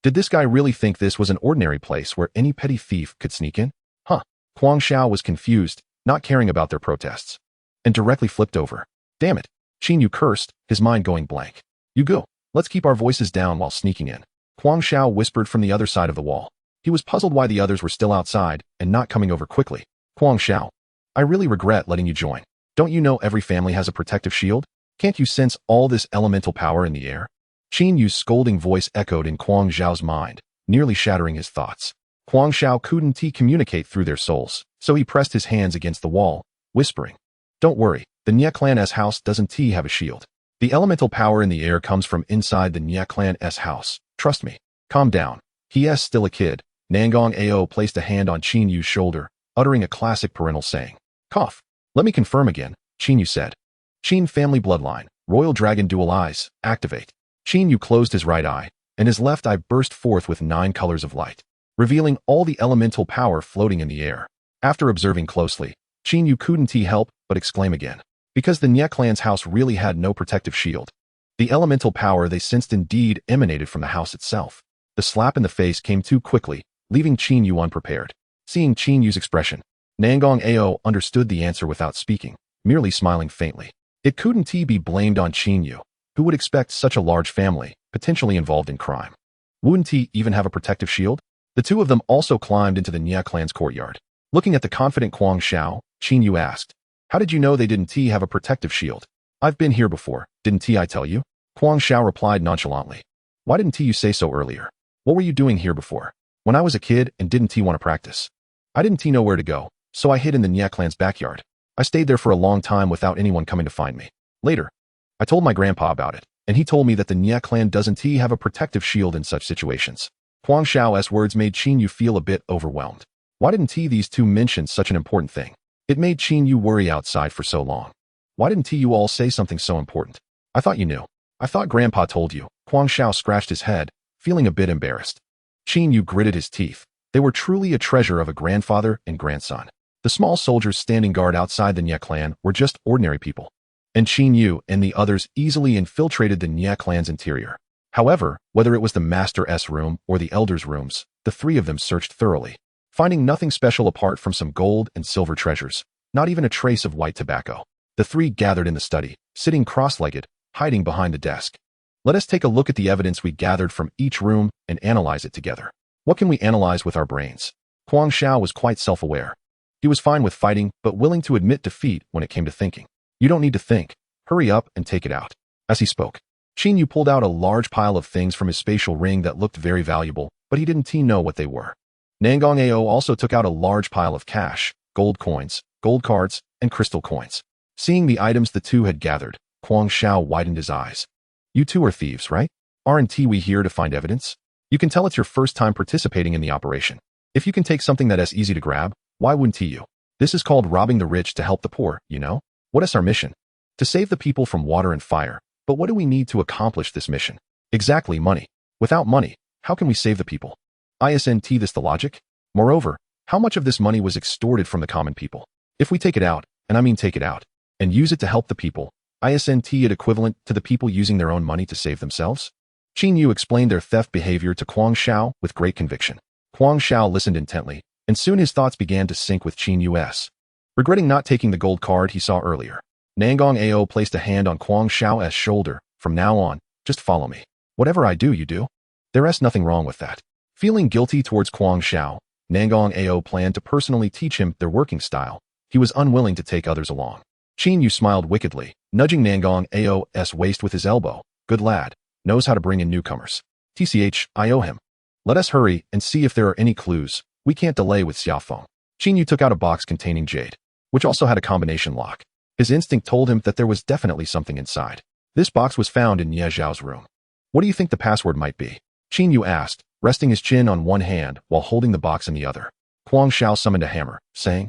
Did this guy really think this was an ordinary place where any petty thief could sneak in? Huh. Huang Xiao was confused, not caring about their protests, and directly flipped over. Damn it. Qin Yu cursed, his mind going blank. You go. Let's keep our voices down while sneaking in. Huang Xiao whispered from the other side of the wall. He was puzzled why the others were still outside and not coming over quickly. Huang Xiao, I really regret letting you join. Don't you know every family has a protective shield? Can't you sense all this elemental power in the air? Qin Yu's scolding voice echoed in Huang Xiao's mind, nearly shattering his thoughts. Huang Xiao couldn't communicate through their souls, so he pressed his hands against the wall, whispering, Don't worry, the Nie clan's house doesn't have a shield. The elemental power in the air comes from inside the Nie clan's house. Trust me. Calm down. He's still a kid. Nangong Ao placed a hand on Qin Yu's shoulder, uttering a classic parental saying. Cough. Let me confirm again, Qin Yu said. Qin family bloodline, Royal Dragon Dual Eyes, activate. Qin Yu closed his right eye, and his left eye burst forth with 9 colors of light, revealing all the elemental power floating in the air. After observing closely, Qin Yu couldn't help but exclaim again, because the Nie clan's house really had no protective shield. The elemental power they sensed indeed emanated from the house itself. The slap in the face came too quickly, leaving Qin Yu unprepared. Seeing Qin Yu's expression, Nangong Ao understood the answer without speaking, merely smiling faintly. It couldn't be blamed on Qin Yu, who would expect such a large family, potentially involved in crime. Wouldn't he even have a protective shield? The two of them also climbed into the Nie clan's courtyard. Looking at the confident Huang Xiao, Qin Yu asked, How did you know they didn't have a protective shield? I've been here before, didn't I tell you? Huang Xiao replied nonchalantly. Why didn't you say so earlier? What were you doing here before? When I was a kid and didn't want to practice? I didn't know where to go, so I hid in the Nie clan's backyard. I stayed there for a long time without anyone coming to find me. Later, I told my grandpa about it, and he told me that the Nie clan doesn't have a protective shield in such situations. Huang Xiao's words made Qin Yu feel a bit overwhelmed. Why didn't these two mention such an important thing? It made Qin Yu worry outside for so long. Why didn't you all say something so important? I thought you knew. I thought Grandpa told you. Huang Xiao scratched his head, feeling a bit embarrassed. Qin Yu gritted his teeth. They were truly a treasure of a grandfather and grandson. The small soldiers standing guard outside the Nie clan were just ordinary people, and Qin Yu and the others easily infiltrated the Nie clan's interior. However, whether it was the Master's room or the Elder's rooms, the three of them searched thoroughly, finding nothing special apart from some gold and silver treasures, not even a trace of white tobacco. The three gathered in the study, sitting cross-legged, hiding behind the desk. Let us take a look at the evidence we gathered from each room and analyze it together. What can we analyze with our brains? Huang Xiao was quite self-aware. He was fine with fighting, but willing to admit defeat when it came to thinking. You don't need to think. Hurry up and take it out. As he spoke, Qin Yu pulled out a large pile of things from his spatial ring that looked very valuable, but he didn't know what they were. Nangong Ao also took out a large pile of cash, gold coins, gold cards, and crystal coins. Seeing the items the two had gathered, Huang Xiao widened his eyes. You two are thieves, right? Aren't we here to find evidence? You can tell it's your first time participating in the operation. If you can take something that is easy to grab, why wouldn't you? This is called robbing the rich to help the poor, you know? What is our mission? To save the people from water and fire. But what do we need to accomplish this mission? Exactly, money. Without money, how can we save the people? Isn't this the logic? Moreover, how much of this money was extorted from the common people? If we take it out, and I mean take it out, and use it to help the people, isn't it equivalent to the people using their own money to save themselves? Qin Yu explained their theft behavior to Huang Xiao with great conviction. Huang Xiao listened intently, and soon his thoughts began to sync with Qin Yu's. Regretting not taking the gold card he saw earlier, Nangong Ao placed a hand on Huang Xiao's shoulder. From now on, just follow me. Whatever I do, you do. There's nothing wrong with that. Feeling guilty towards Huang Xiao, Nangong Ao planned to personally teach him their working style. He was unwilling to take others along. Qin Yu smiled wickedly, nudging Nangong Ao's waist with his elbow. Good lad, knows how to bring in newcomers. TCH, I owe him. Let us hurry and see if there are any clues. We can't delay with Xiaofeng. Qin Yu took out a box containing jade, which also had a combination lock. His instinct told him that there was definitely something inside. This box was found in Nie Zhao's room. What do you think the password might be? Qin Yu asked, resting his chin on one hand while holding the box in the other. Huang Xiao summoned a hammer, saying,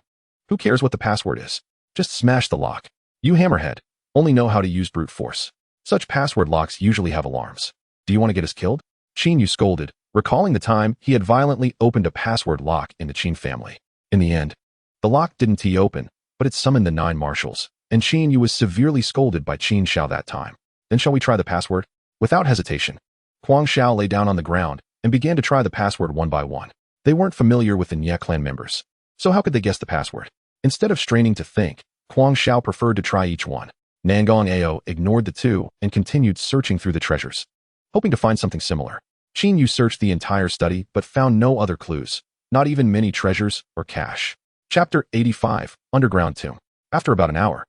"Who cares what the password is? Just smash the lock. You hammerhead, only know how to use brute force. Such password locks usually have alarms. Do you want to get us killed?" Qin Yu scolded, recalling the time he had violently opened a password lock in the Qin family. In the end, the lock didn't open, but it summoned the 9 marshals, and Qin Yu was severely scolded by Qin Xiao that time. Then shall we try the password? Without hesitation, Huang Xiao lay down on the ground and began to try the password one by one. They weren't familiar with the Nie clan members, so how could they guess the password? Instead of straining to think, Huang Xiao preferred to try each one. Nangong Ao ignored the 2 and continued searching through the treasures, hoping to find something similar. Qin Yu searched the entire study but found no other clues, not even many treasures or cash. Chapter 85, Underground Tomb. After about an hour,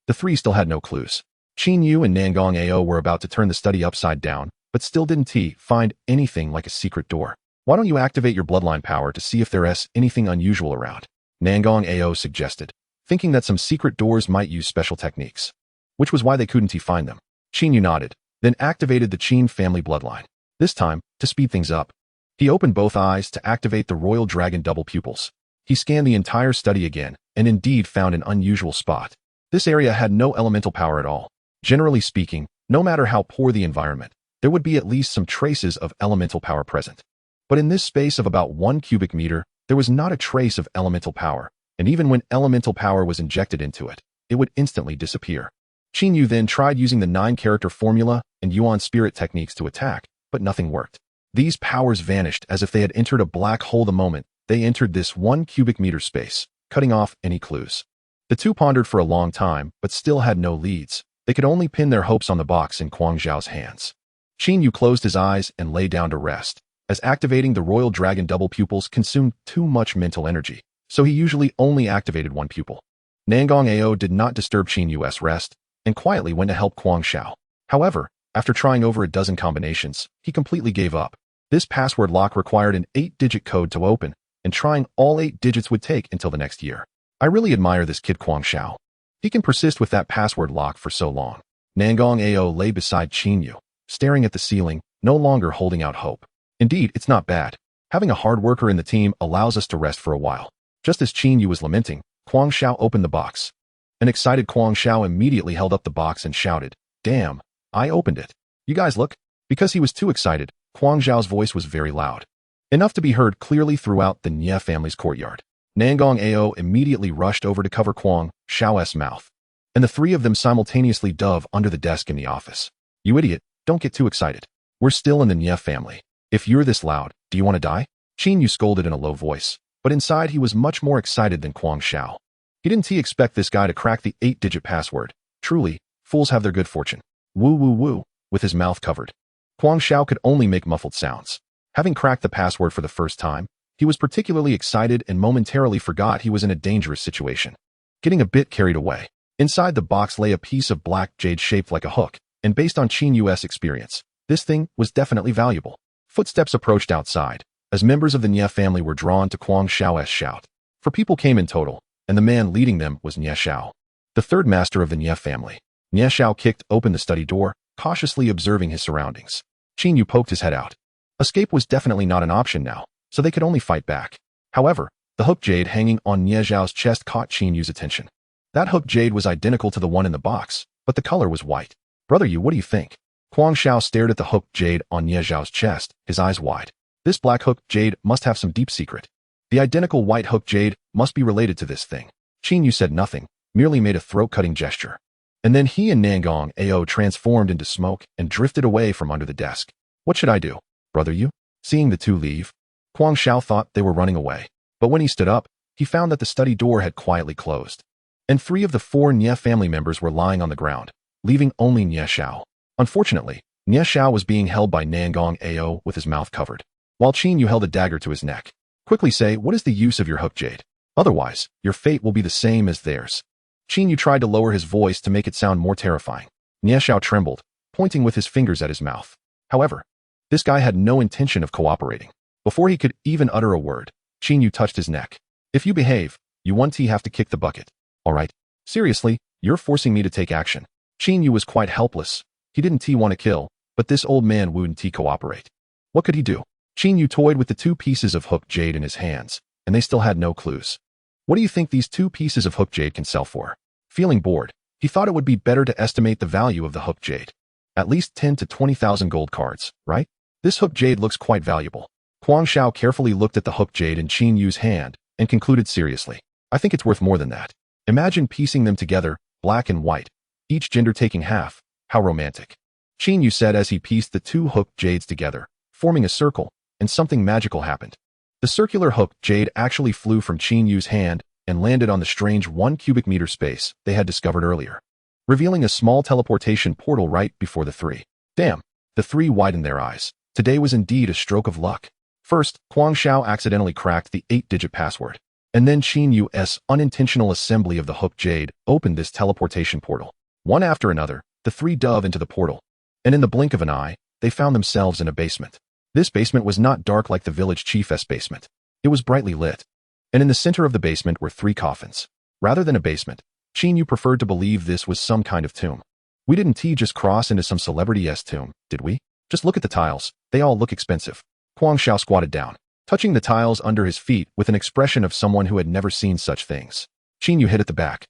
the 3 still had no clues. Qin Yu and Nangong Ao were about to turn the study upside down, but still didn't find anything like a secret door. Why don't you activate your bloodline power to see if there's anything unusual around? Nangong Ao suggested, thinking that some secret doors might use special techniques, which was why they couldn't find them. Qin Yu nodded, then activated the Qin family bloodline. This time, to speed things up, he opened both eyes to activate the royal dragon double pupils. He scanned the entire study again, and indeed found an unusual spot. This area had no elemental power at all. Generally speaking, no matter how poor the environment, there would be at least some traces of elemental power present. But in this space of about 1 cubic meter, there was not a trace of elemental power, and even when elemental power was injected into it, it would instantly disappear. Qin Yu then tried using the 9-character formula and Yuan spirit techniques to attack, but nothing worked. These powers vanished as if they had entered a black hole the moment they entered this 1 cubic meter space, cutting off any clues. The 2 pondered for a long time, but still had no leads. They could only pin their hopes on the box in Huang Xiao's hands. Qin Yu closed his eyes and lay down to rest, as activating the royal dragon double pupils consumed too much mental energy, so he usually only activated 1 pupil. Nangong Ao did not disturb Qin Yu's rest, and quietly went to help Huang Xiao. However, after trying over a dozen combinations, he completely gave up. This password lock required an 8-digit code to open, and trying all 8 digits would take until the next year. I really admire this kid Huang Xiao. He can persist with that password lock for so long. Nangong Ao lay beside Qin Yu, staring at the ceiling, no longer holding out hope. Indeed, it's not bad. Having a hard worker in the team allows us to rest for a while. Just as Qin Yu was lamenting, Huang Xiao opened the box. An excited Huang Xiao immediately held up the box and shouted, "Damn, I opened it. You guys look." Because he was too excited, Huang Xiao's voice was very loud, enough to be heard clearly throughout the Nie family's courtyard. Nangong Ao immediately rushed over to cover Huang Xiao's mouth, and the 3 of them simultaneously dove under the desk in the office. "You idiot, don't get too excited. We're still in the Nie family. If you're this loud, do you want to die?" Qin Yu scolded in a low voice, but inside he was much more excited than Huang Xiao. He didn't expect this guy to crack the 8-digit password. Truly, fools have their good fortune. Woo woo woo, with his mouth covered. Huang Xiao could only make muffled sounds. Having cracked the password for the first time, he was particularly excited and momentarily forgot he was in a dangerous situation. Getting a bit carried away. Inside the box lay a piece of black jade shaped like a hook, and based on Qin Yu's experience, this thing was definitely valuable. Footsteps approached outside, as members of the Nie family were drawn to Huang Xiao's shout. 4 people came in total, and the man leading them was Nie Xiao, the 3rd master of the Nie family. Nie Xiao kicked open the study door, cautiously observing his surroundings. Qin Yu poked his head out. Escape was definitely not an option now, so they could only fight back. However, the hook jade hanging on Nie Xiao's chest caught Qin Yu's attention. That hook jade was identical to the one in the box, but the color was white. "Brother Yu, what do you think?" Huang Xiao stared at the hook jade on Nie Xiao's chest, his eyes wide. This black hook jade must have some deep secret. The identical white hook jade must be related to this thing. Qin Yu said nothing, merely made a throat-cutting gesture. And then he and Nangong Ao transformed into smoke and drifted away from under the desk. "What should I do, Brother Yu?" Seeing the 2 leave, Huang Xiao thought they were running away. But when he stood up, he found that the study door had quietly closed, and 3 of the 4 Nie family members were lying on the ground, leaving only Nie Xiao. Unfortunately, Nie Xiao was being held by Nangong Ao with his mouth covered, while Qin Yu held a dagger to his neck. Quickly say, what is the use of your hook jade? Otherwise, your fate will be the same as theirs. Qin Yu tried to lower his voice to make it sound more terrifying. Nie Xiao trembled, pointing with his fingers at his mouth. However, this guy had no intention of cooperating. Before he could even utter a word, Qin Yu touched his neck. If you behave, you won't have to kick the bucket. All right. Seriously, you're forcing me to take action. Qin Yu was quite helpless. He didn't want to kill, but this old man wouldn't cooperate. What could he do? Qin Yu toyed with the 2 pieces of hook jade in his hands, and they still had no clues. What do you think these 2 pieces of hook jade can sell for? Feeling bored, he thought it would be better to estimate the value of the hook jade. At least 10 to 20,000 gold cards, right? This hook jade looks quite valuable. Huang Xiao carefully looked at the hook jade in Qin Yu's hand and concluded seriously. I think it's worth more than that. Imagine piecing them together, black and white, each gender taking half. How romantic. Qin Yu said as he pieced the 2 hook jades together, forming a circle, and something magical happened. The circular hook jade actually flew from Qin Yu's hand and landed on the strange 1 cubic meter space they had discovered earlier, revealing a small teleportation portal right before the 3. Damn, the 3 widened their eyes. Today was indeed a stroke of luck. First, Huang Xiao accidentally cracked the 8-digit password, and then Qin Yu's unintentional assembly of the hook jade opened this teleportation portal. One after another, the 3 dove into the portal, and in the blink of an eye, they found themselves in a basement. This basement was not dark like the village chief's basement. It was brightly lit, and in the center of the basement were 3 coffins. Rather than a basement, Qin Yu preferred to believe this was some kind of tomb. We didn't just cross into some celebrity's tomb, did we? Just look at the tiles. They all look expensive. Huang Xiao squatted down, touching the tiles under his feet with an expression of someone who had never seen such things. Qin Yu hid at the back,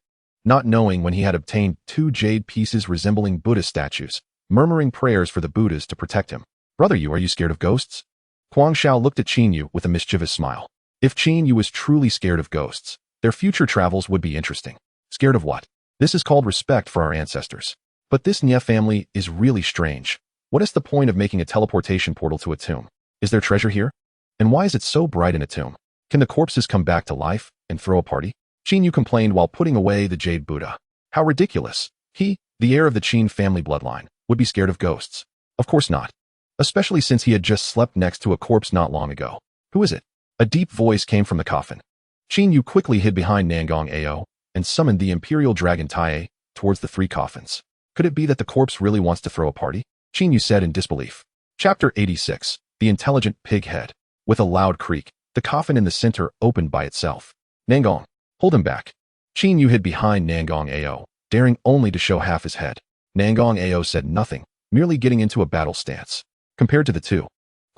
not knowing when he had obtained 2 jade pieces resembling Buddha statues, murmuring prayers for the Buddhas to protect him. Brother Yu, are you scared of ghosts? Huang Xiao looked at Qin Yu with a mischievous smile. If Qin Yu was truly scared of ghosts, their future travels would be interesting. Scared of what? This is called respect for our ancestors. But this Nie family is really strange. What is the point of making a teleportation portal to a tomb? Is there treasure here? And why is it so bright in a tomb? Can the corpses come back to life and throw a party? Qin Yu complained while putting away the jade Buddha. How ridiculous. He, the heir of the Qin family bloodline, would be scared of ghosts. Of course not. Especially since he had just slept next to a corpse not long ago. Who is it? A deep voice came from the coffin. Qin Yu quickly hid behind Nangong Ao and summoned the Imperial Dragon Tai towards the 3 coffins. Could it be that the corpse really wants to throw a party? Qin Yu said in disbelief. Chapter 86. The Intelligent Pig Head. With a loud creak, the coffin in the center opened by itself. Nangong, hold him back. Qin Yu hid behind Nangong Ao, daring only to show half his head. Nangong Ao said nothing, merely getting into a battle stance. Compared to the 2,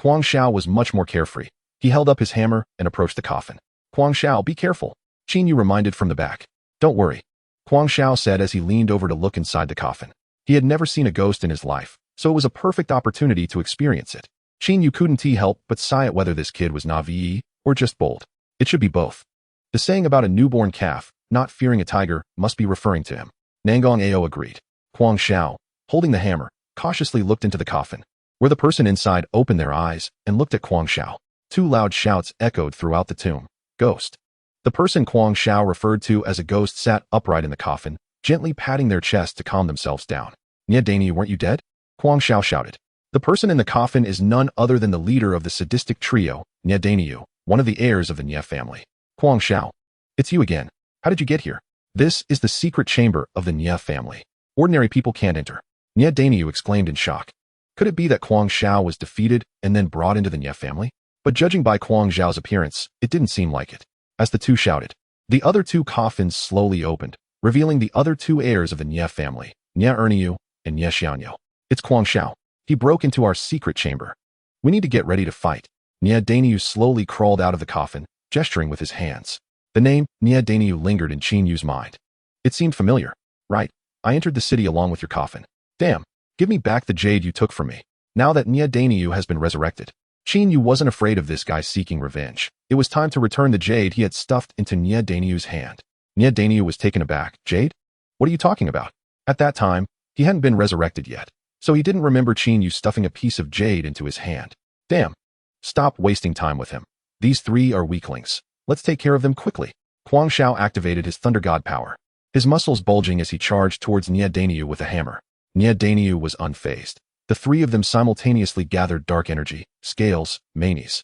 Huang Xiao was much more carefree. He held up his hammer and approached the coffin. Huang Xiao, be careful. Qin Yu reminded from the back. Don't worry, Huang Xiao said as he leaned over to look inside the coffin. He had never seen a ghost in his life, so it was a perfect opportunity to experience it. Qin Yu couldn't help but sigh at whether this kid was naive or just bold. It should be both. The saying about a newborn calf not fearing a tiger must be referring to him. Nangong Ao agreed. Huang Xiao, holding the hammer, cautiously looked into the coffin, where the person inside opened their eyes and looked at Huang Xiao. 2 loud shouts echoed throughout the tomb. Ghost. The person Huang Xiao referred to as a ghost sat upright in the coffin, gently patting their chest to calm themselves down. Nie Dani, weren't you dead? Huang Xiao shouted. The person in the coffin is none other than the leader of the sadistic trio, Nie Dani, one of the heirs of the Nie family. Huang Xiao. It's you again. How did you get here? This is the secret chamber of the Nie family. Ordinary people can't enter. Nie Dani exclaimed in shock. Could it be that Huang Xiao was defeated and then brought into the Nie family? But judging by Huang Xiao's appearance, it didn't seem like it. As the 2 shouted, the other 2 coffins slowly opened, revealing the other 2 heirs of the Nie family, Nie Erniu and Nie Xiaoniu. It's Huang Xiao. He broke into our secret chamber. We need to get ready to fight. Nie Daniu slowly crawled out of the coffin, gesturing with his hands. The name Nie Daniu lingered in Qin Yu's mind. It seemed familiar. Right, I entered the city along with your coffin. Damn, give me back the jade you took from me. Now that Nie Daniu has been resurrected, Qin Yu wasn't afraid of this guy seeking revenge. It was time to return the jade he had stuffed into Nie Daniu's hand. Nie Daniu was taken aback. Jade? What are you talking about? At that time, he hadn't been resurrected yet, so he didn't remember Qin Yu stuffing a piece of jade into his hand. Damn. Stop wasting time with him. These 3 are weaklings. Let's take care of them quickly. Huang Xiao activated his Thunder God power, his muscles bulging as he charged towards Nie Daniu with a hammer. Nie Daniu was unfazed. The 3 of them simultaneously gathered dark energy, scales, manies,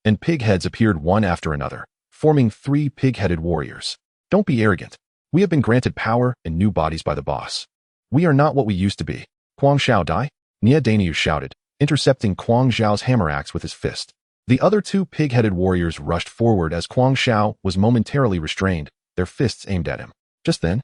and pig heads appeared one after another, forming 3 pig-headed warriors. Don't be arrogant. We have been granted power and new bodies by the boss. We are not what we used to be. Kuang Xiao die? Nia Dainyu shouted, intercepting Kuang Xiao's hammer axe with his fist. The other 2 pig-headed warriors rushed forward as Kuang Xiao was momentarily restrained, their fists aimed at him. Just then,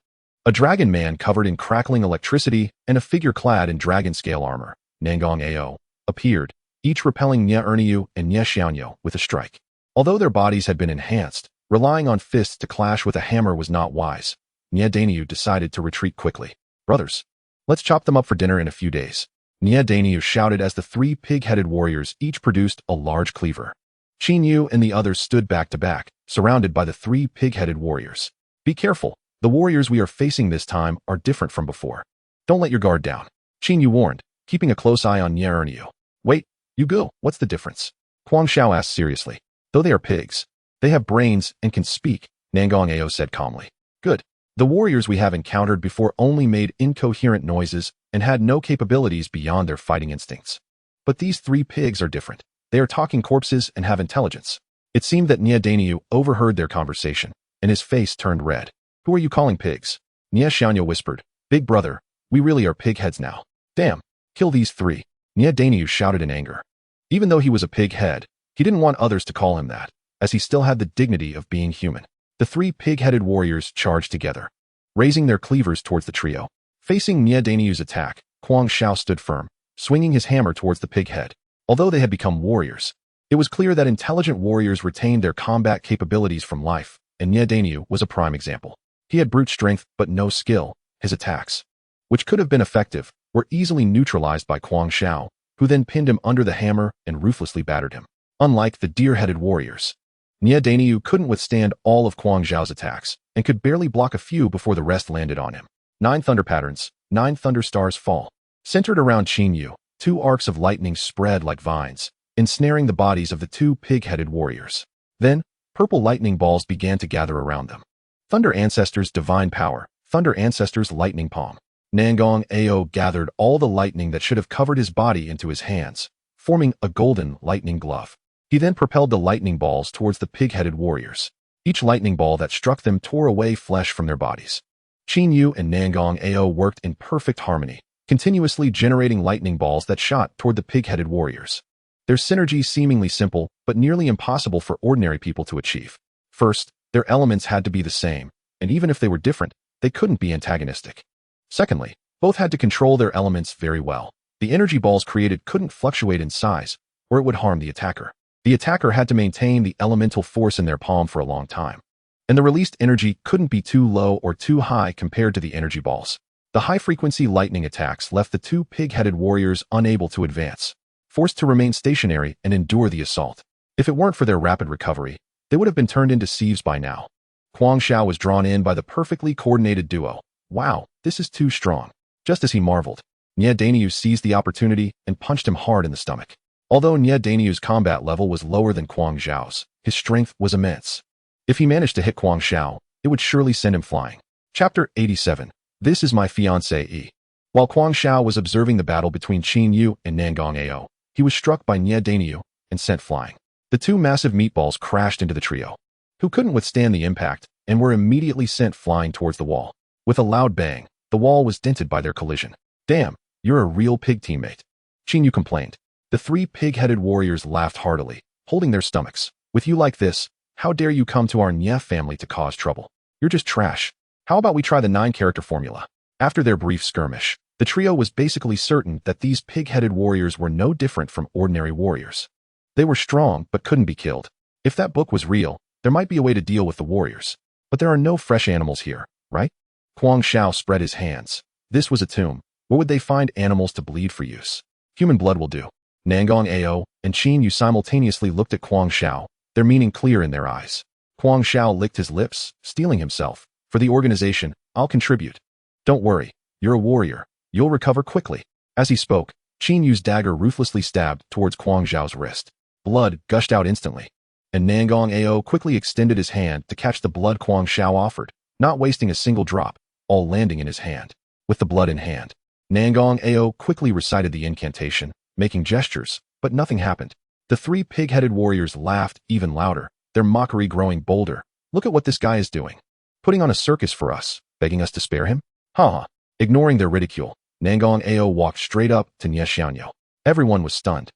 a dragon man covered in crackling electricity and a figure clad in dragon-scale armor, Nangong Ao, appeared, each repelling Nia Erniu and Nia Xiaonyo with a strike. Although their bodies had been enhanced, relying on fists to clash with a hammer was not wise. Nia Dainyu decided to retreat quickly. Brothers, let's chop them up for dinner in a few days. Nia Dainyu shouted as the 3 pig-headed warriors each produced a large cleaver. Qin Yu and the others stood back to back, surrounded by the 3 pig-headed warriors. Be careful. The warriors we are facing this time are different from before. Don't let your guard down. Qin Yu warned, keeping a close eye on Nia Erniu. Wait, you go. What's the difference? Kuang Xiao asked seriously. Though they are pigs, they have brains and can speak, Nangong Ao said calmly. Good. The warriors we have encountered before only made incoherent noises and had no capabilities beyond their fighting instincts. But these 3 pigs are different. They are talking corpses and have intelligence. It seemed that Nia Dainyu overheard their conversation, and his face turned red. Who are you calling pigs? Nia Xiaonyo whispered. Big brother, we really are pig heads now. Damn, kill these 3. Nia Dainyu shouted in anger. Even though he was a pig head, he didn't want others to call him that, as he still had the dignity of being human. The 3 pig-headed warriors charged together, raising their cleavers towards the trio. Facing Nia Dainyu's attack, Kuang Xiao stood firm, swinging his hammer towards the pig head. Although they had become warriors, it was clear that intelligent warriors retained their combat capabilities from life, and Nia Dainyu was a prime example. He had brute strength but no skill. His attacks, which could have been effective, were easily neutralized by Kuang Xiao, who then pinned him under the hammer and ruthlessly battered him. Unlike the deer-headed warriors, Nia Dainyu couldn't withstand all of Kuang Xiao's attacks and could barely block a few before the rest landed on him. 9 thunder patterns, 9 thunder stars fall. Centered around Qin Yu, 2 arcs of lightning spread like vines, ensnaring the bodies of the 2 pig-headed warriors. Then, purple lightning balls began to gather around them. Thunder Ancestors' divine power, Thunder Ancestors' lightning palm. Nangong Ao gathered all the lightning that should have covered his body into his hands, forming a golden lightning glove. He then propelled the lightning balls towards the pig-headed warriors. Each lightning ball that struck them tore away flesh from their bodies. Qin Yu and Nangong Ao worked in perfect harmony, continuously generating lightning balls that shot toward the pig-headed warriors. Their synergy seemingly simple, but nearly impossible for ordinary people to achieve. First, their elements had to be the same, and even if they were different, they couldn't be antagonistic. Secondly, both had to control their elements very well. The energy balls created couldn't fluctuate in size, or it would harm the attacker. The attacker had to maintain the elemental force in their palm for a long time, and the released energy couldn't be too low or too high compared to the energy balls. The high-frequency lightning attacks left the 2 pig-headed warriors unable to advance, forced to remain stationary and endure the assault. If it weren't for their rapid recovery, they would have been turned into sieves by now. Kuang Xiao was drawn in by the perfectly coordinated duo. Wow, this is too strong. Just as he marveled, Nia Dainyu seized the opportunity and punched him hard in the stomach. Although Nia Dainyu's combat level was lower than Kuang Xiao's, his strength was immense. If he managed to hit Kuang Xiao, it would surely send him flying. Chapter 87. This is my fiancé. While Kuang Xiao was observing the battle between Qin Yu and Nangong Ao, he was struck by Nia Dainyu and sent flying. The 2 massive meatballs crashed into the trio, who couldn't withstand the impact and were immediately sent flying towards the wall. With a loud bang, the wall was dented by their collision. Damn, you're a real pig teammate, Qin Yu complained. The 3 pig-headed warriors laughed heartily, holding their stomachs. With you like this, how dare you come to our Nia family to cause trouble? You're just trash. How about we try the 9-character formula? After their brief skirmish, the trio was basically certain that these pig-headed warriors were no different from ordinary warriors. They were strong but couldn't be killed. If that book was real, there might be a way to deal with the warriors. But there are no fresh animals here, right? Kuang Xiao spread his hands. This was a tomb. Where would they find animals to bleed for use? Human blood will do. Nangong Ao and Qin Yu simultaneously looked at Kuang Xiao, their meaning clear in their eyes. Kuang Xiao licked his lips, steeling himself. For the organization, I'll contribute. Don't worry, you're a warrior. You'll recover quickly. As he spoke, Qin Yu's dagger ruthlessly stabbed towards Kuang Xiao's wrist. Blood gushed out instantly, and Nangong Ao quickly extended his hand to catch the blood Kuang Xiao offered, not wasting a single drop, all landing in his hand. With the blood in hand, Nangong Ao quickly recited the incantation, making gestures, but nothing happened. The three pig-headed warriors laughed even louder, their mockery growing bolder. Look at what this guy is doing. Putting on a circus for us, begging us to spare him? Ha! Ignoring their ridicule, Nangong Ao walked straight up to Nie Xiaoyo. Everyone was stunned.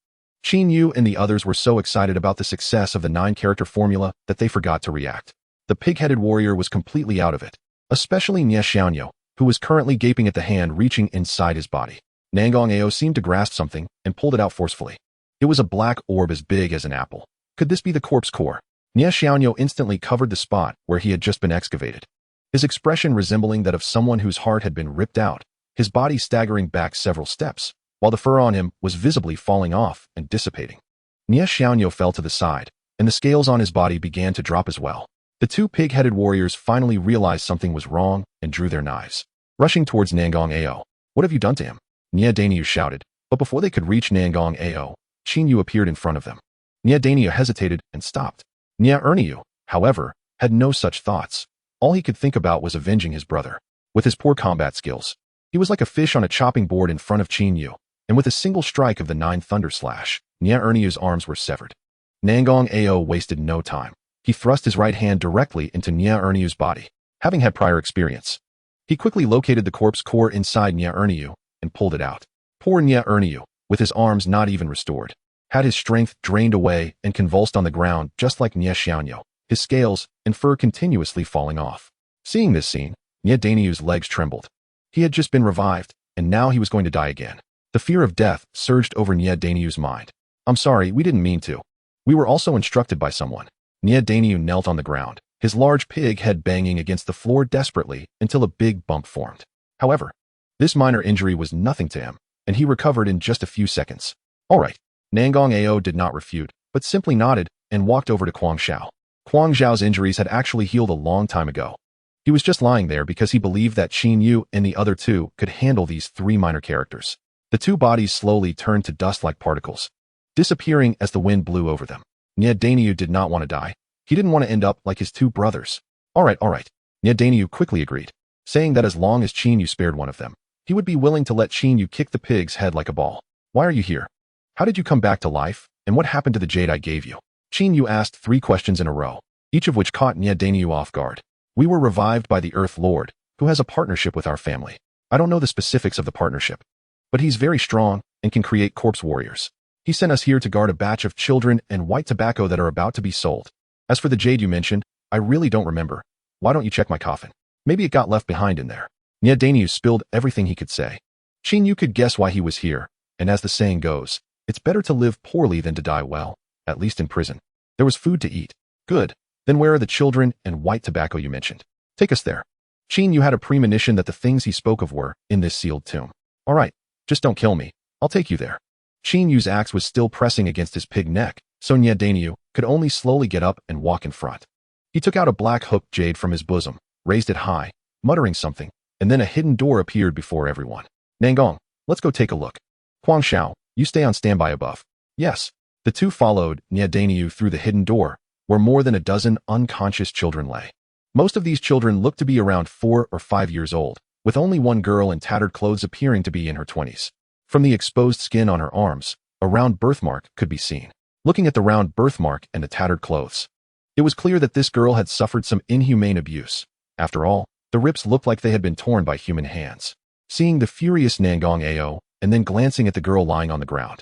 Qin Yu and the others were so excited about the success of the 9-character formula that they forgot to react. The pig-headed warrior was completely out of it, especially Nie Xiaoyo, who was currently gaping at the hand reaching inside his body. Nangong Ao seemed to grasp something and pulled it out forcefully. It was a black orb as big as an apple. Could this be the corpse core? Nie Xiaoyo instantly covered the spot where he had just been excavated, his expression resembling that of someone whose heart had been ripped out, his body staggering back several steps, while the fur on him was visibly falling off and dissipating. Nie Xiaoyo fell to the side, and the scales on his body began to drop as well. The two pig-headed warriors finally realized something was wrong and drew their knives, rushing towards Nangong Ao. What have you done to him? Nie Danyu shouted, but before they could reach Nangong Ao, Qin Yu appeared in front of them. Nie Danyu hesitated and stopped. Nie Erniu, however, had no such thoughts. All he could think about was avenging his brother. With his poor combat skills, he was like a fish on a chopping board in front of Qin Yu, and with a single strike of the 9 Thunder Slash, Nie Erniu's arms were severed. Nangong Ao wasted no time. He thrust his right hand directly into Nie Erniu's body, having had prior experience. He quickly located the corpse core inside Nie Erniu and pulled it out. Poor Nie Erniu, with his arms not even restored, had his strength drained away and convulsed on the ground just like Nie Xiaoyo, his scales and fur continuously falling off. Seeing this scene, Nie Danyu's legs trembled. He had just been revived, and now he was going to die again. The fear of death surged over Nie Danyu's mind. I'm sorry, we didn't mean to. We were also instructed by someone. Nie Danyu knelt on the ground, his large pig head banging against the floor desperately until a big bump formed. However, this minor injury was nothing to him, and he recovered in just a few seconds. All right. Nangong Ao did not refute, but simply nodded and walked over to Kuang Xiao. Kuang Xiao's injuries had actually healed a long time ago. He was just lying there because he believed that Qin Yu and the other two could handle these 3 minor characters. The 2 bodies slowly turned to dust-like particles, disappearing as the wind blew over them. Nie Danyu did not want to die. He didn't want to end up like his 2 brothers. All right. Nie Danyu quickly agreed, saying that as long as Qin Yu spared one of them, he would be willing to let Qin Yu kick the pig's head like a ball. Why are you here? How did you come back to life, and what happened to the jade I gave you? Qin Yu asked 3 questions in a row, each of which caught Nie Danyu off guard. We were revived by the Earth Lord, who has a partnership with our family. I don't know the specifics of the partnership, but he's very strong and can create corpse warriors. He sent us here to guard a batch of children and white tobacco that are about to be sold. As for the jade you mentioned, I really don't remember. Why don't you check my coffin? Maybe it got left behind in there. Nie Danyu spilled everything he could say. Qin Yu could guess why he was here, and as the saying goes, it's better to live poorly than to die well, at least in prison. There was food to eat. Good. Then where are the children and white tobacco you mentioned? Take us there. Qin Yu had a premonition that the things he spoke of were in this sealed tomb. All right, just don't kill me. I'll take you there. Qin Yu's axe was still pressing against his pig neck, so Nie Danyu could only slowly get up and walk in front. He took out a black hooked jade from his bosom, raised it high, muttering something, and then a hidden door appeared before everyone. Nangong, let's go take a look. Kuang Xiao, you stay on standby above. Yes. The 2 followed Nie Danyu through the hidden door, where more than a dozen unconscious children lay. Most of these children looked to be around 4 or 5 years old, with only one girl in tattered clothes appearing to be in her 20s. From the exposed skin on her arms, a round birthmark could be seen. Looking at the round birthmark and the tattered clothes, it was clear that this girl had suffered some inhumane abuse. After all, the rips looked like they had been torn by human hands. Seeing the furious Nangong Ao, and then glancing at the girl lying on the ground,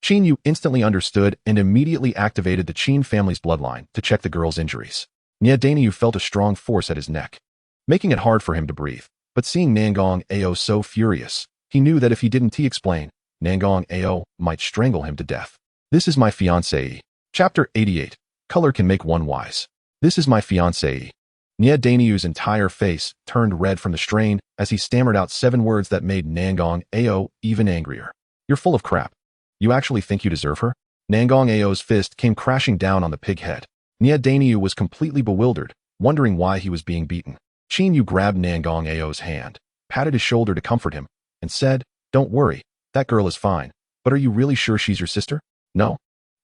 Qin Yu instantly understood and immediately activated the Qin family's bloodline to check the girl's injuries. Nie Danyu felt a strong force at his neck, making it hard for him to breathe. But seeing Nangong Ao so furious, he knew that if he didn't explain, Nangong Ao might strangle him to death. This is my fiancée. Chapter 88. Color can make one wise. This is my fiancée. Nie Danyu's entire face turned red from the strain as he stammered out 7 words that made Nangong Ao even angrier. You're full of crap. You actually think you deserve her? Nangong Ao's fist came crashing down on the pig head. Nie Danyu was completely bewildered, wondering why he was being beaten. Qin Yu grabbed Nangong Ao's hand, patted his shoulder to comfort him, and said, Don't worry, that girl is fine. But are you really sure she's your sister? No.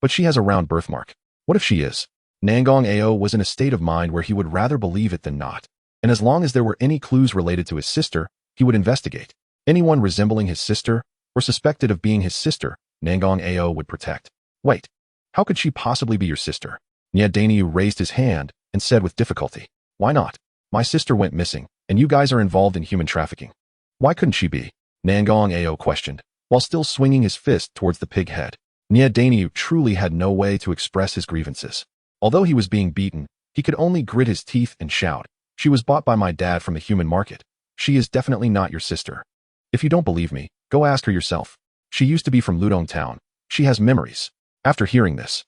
But she has a round birthmark. What if she is? Nangong Ao was in a state of mind where he would rather believe it than not. And as long as there were any clues related to his sister, he would investigate. Anyone resembling his sister, or suspected of being his sister, Nangong Ao would protect. Wait. How could she possibly be your sister? Danyu raised his hand and said with difficulty, why not? My sister went missing, and you guys are involved in human trafficking. Why couldn't she be? Nangong Ao questioned, while still swinging his fist towards the pig head. Danyu truly had no way to express his grievances. Although he was being beaten, he could only grit his teeth and shout, she was bought by my dad from the human market. She is definitely not your sister. If you don't believe me, go ask her yourself. She used to be from Ludong Town. She has memories. After hearing this,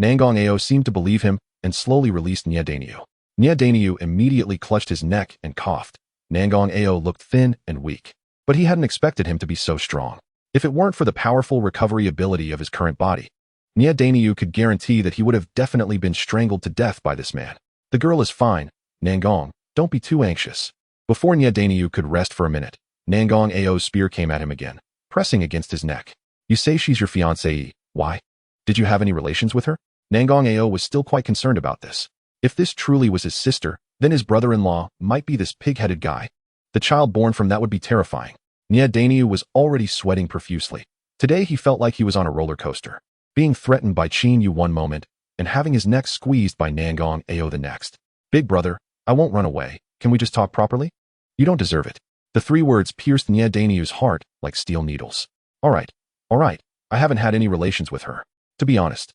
Nangong Ao seemed to believe him and slowly released Danyu. Danyu immediately clutched his neck and coughed. Nangong Ao looked thin and weak, but he hadn't expected him to be so strong. If it weren't for the powerful recovery ability of his current body, Danyu could guarantee that he would have definitely been strangled to death by this man. The girl is fine. Nangong, don't be too anxious. Before Danyu could rest for a minute, Nangong Ao's spear came at him again, pressing against his neck. You say she's your fiancée. Why? Did you have any relations with her? Nangong Ao was still quite concerned about this. If this truly was his sister, then his brother-in-law might be this pig-headed guy. The child born from that would be terrifying. Danyu was already sweating profusely. Today he felt like he was on a roller coaster, being threatened by Qin Yu one moment and having his neck squeezed by Nangong Ao the next. Big brother, I won't run away. Can we just talk properly? You don't deserve it. The three words pierced Danyu's heart like steel needles. All right. I haven't had any relations with her. To be honest,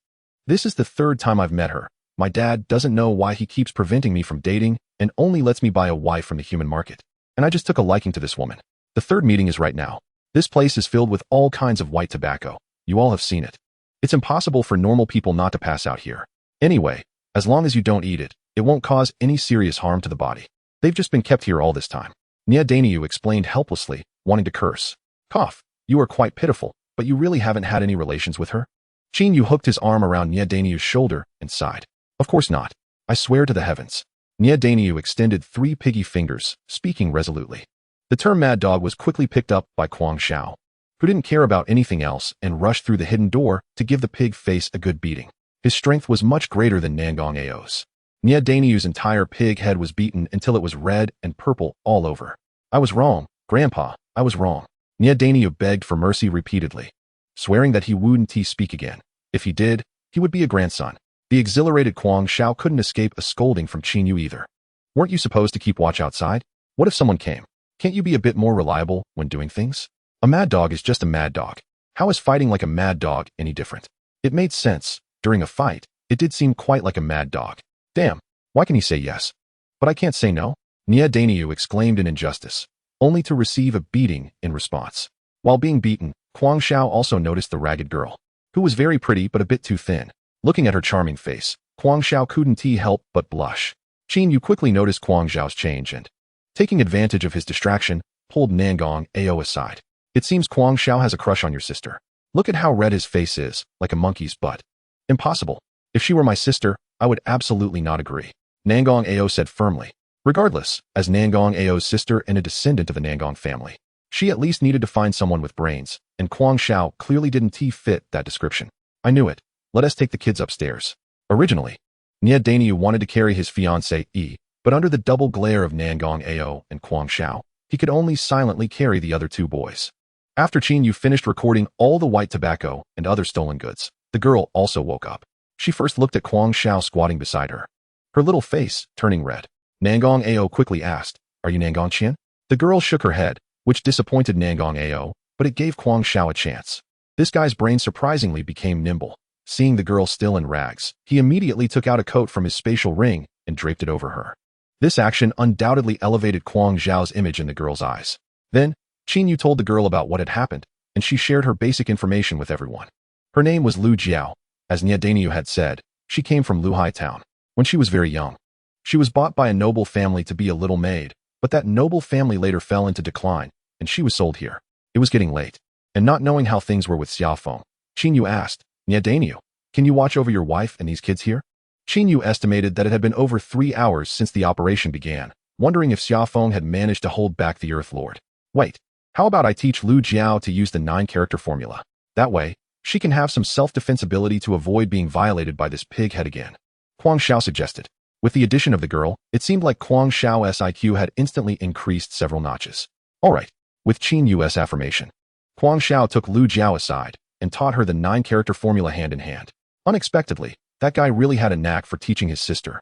this is the third time I've met her. My dad doesn't know why he keeps preventing me from dating and only lets me buy a wife from the human market. And I just took a liking to this woman. The third meeting is right now. This place is filled with all kinds of white tobacco. You all have seen it. It's impossible for normal people not to pass out here. Anyway, as long as you don't eat it, it won't cause any serious harm to the body. They've just been kept here all this time. Danyu explained helplessly, wanting to curse. Cough. You are quite pitiful, but you really haven't had any relations with her? Qin Yu hooked his arm around Danyu's shoulder and sighed. Of course not. I swear to the heavens. Danyu extended 3 piggy fingers, speaking resolutely. The term mad dog was quickly picked up by Kuang Xiao, who didn't care about anything else and rushed through the hidden door to give the pig face a good beating. His strength was much greater than Nangong Ao's. Danyu's entire pig head was beaten until it was red and purple all over. I was wrong, Grandpa, I was wrong. Danyu begged for mercy repeatedly, swearing that he wouldn't speak again. If he did, he would be a grandson. The exhilarated Kuang Xiao couldn't escape a scolding from Qin Yu either. Weren't you supposed to keep watch outside? What if someone came? Can't you be a bit more reliable when doing things? A mad dog is just a mad dog. How is fighting like a mad dog any different? It made sense. During a fight, it did seem quite like a mad dog. Damn, why can he say yes? But I can't say no? Danyu exclaimed in injustice, only to receive a beating in response. While being beaten, Kuang Xiao also noticed the ragged girl, who was very pretty but a bit too thin. Looking at her charming face, Kuang Xiao couldn't help but blush. Qin Yu quickly noticed Kuang Xiao's change and, taking advantage of his distraction, pulled Nangong Ao aside. It seems Kuang Xiao has a crush on your sister. Look at how red his face is, like a monkey's butt. Impossible. If she were my sister, I would absolutely not agree. Nangong Ao said firmly. Regardless, as Nangong Ao's sister and a descendant of the Nangong family, she at least needed to find someone with brains, and Kuang Xiao clearly didn't fit that description. I knew it. Let us take the kids upstairs. Originally, Danyu wanted to carry his fiancée, but under the double glare of Nangong Ao and Kuang Xiao, he could only silently carry the other 2 boys. After Qin Yu finished recording all the white tobacco and other stolen goods, the girl also woke up. She first looked at Kuang Xiao squatting beside her, her little face turning red. Nangong Ao quickly asked, Are you Nangong Qian? The girl shook her head, which disappointed Nangong Ao, but it gave Kuang Xiao a chance. This guy's brain surprisingly became nimble. Seeing the girl still in rags, he immediately took out a coat from his spatial ring and draped it over her. This action undoubtedly elevated Kuang Xiao's image in the girl's eyes. Then, Qin Yu told the girl about what had happened, and she shared her basic information with everyone. Her name was Lu Jiao. As Danyu had said, she came from Luhai town. When she was very young, she was bought by a noble family to be a little maid, but that noble family later fell into decline, and she was sold here. It was getting late, and not knowing how things were with Xiaofeng, Qin Yu asked, Danyu, can you watch over your wife and these kids here? Qin Yu estimated that it had been over 3 hours since the operation began, wondering if Xiaofeng had managed to hold back the Earth Lord. Wait, how about I teach Lu Jiao to use the 9-character formula? That way, she can have some self-defense ability to avoid being violated by this pig head again. Kuang Xiao suggested. With the addition of the girl, it seemed like Kuang Xiao's IQ had instantly increased several notches. Alright, with Qin Yu's affirmation, Kuang Xiao took Lu Jiao aside and taught her the 9-character formula hand in hand. Unexpectedly, that guy really had a knack for teaching his sister.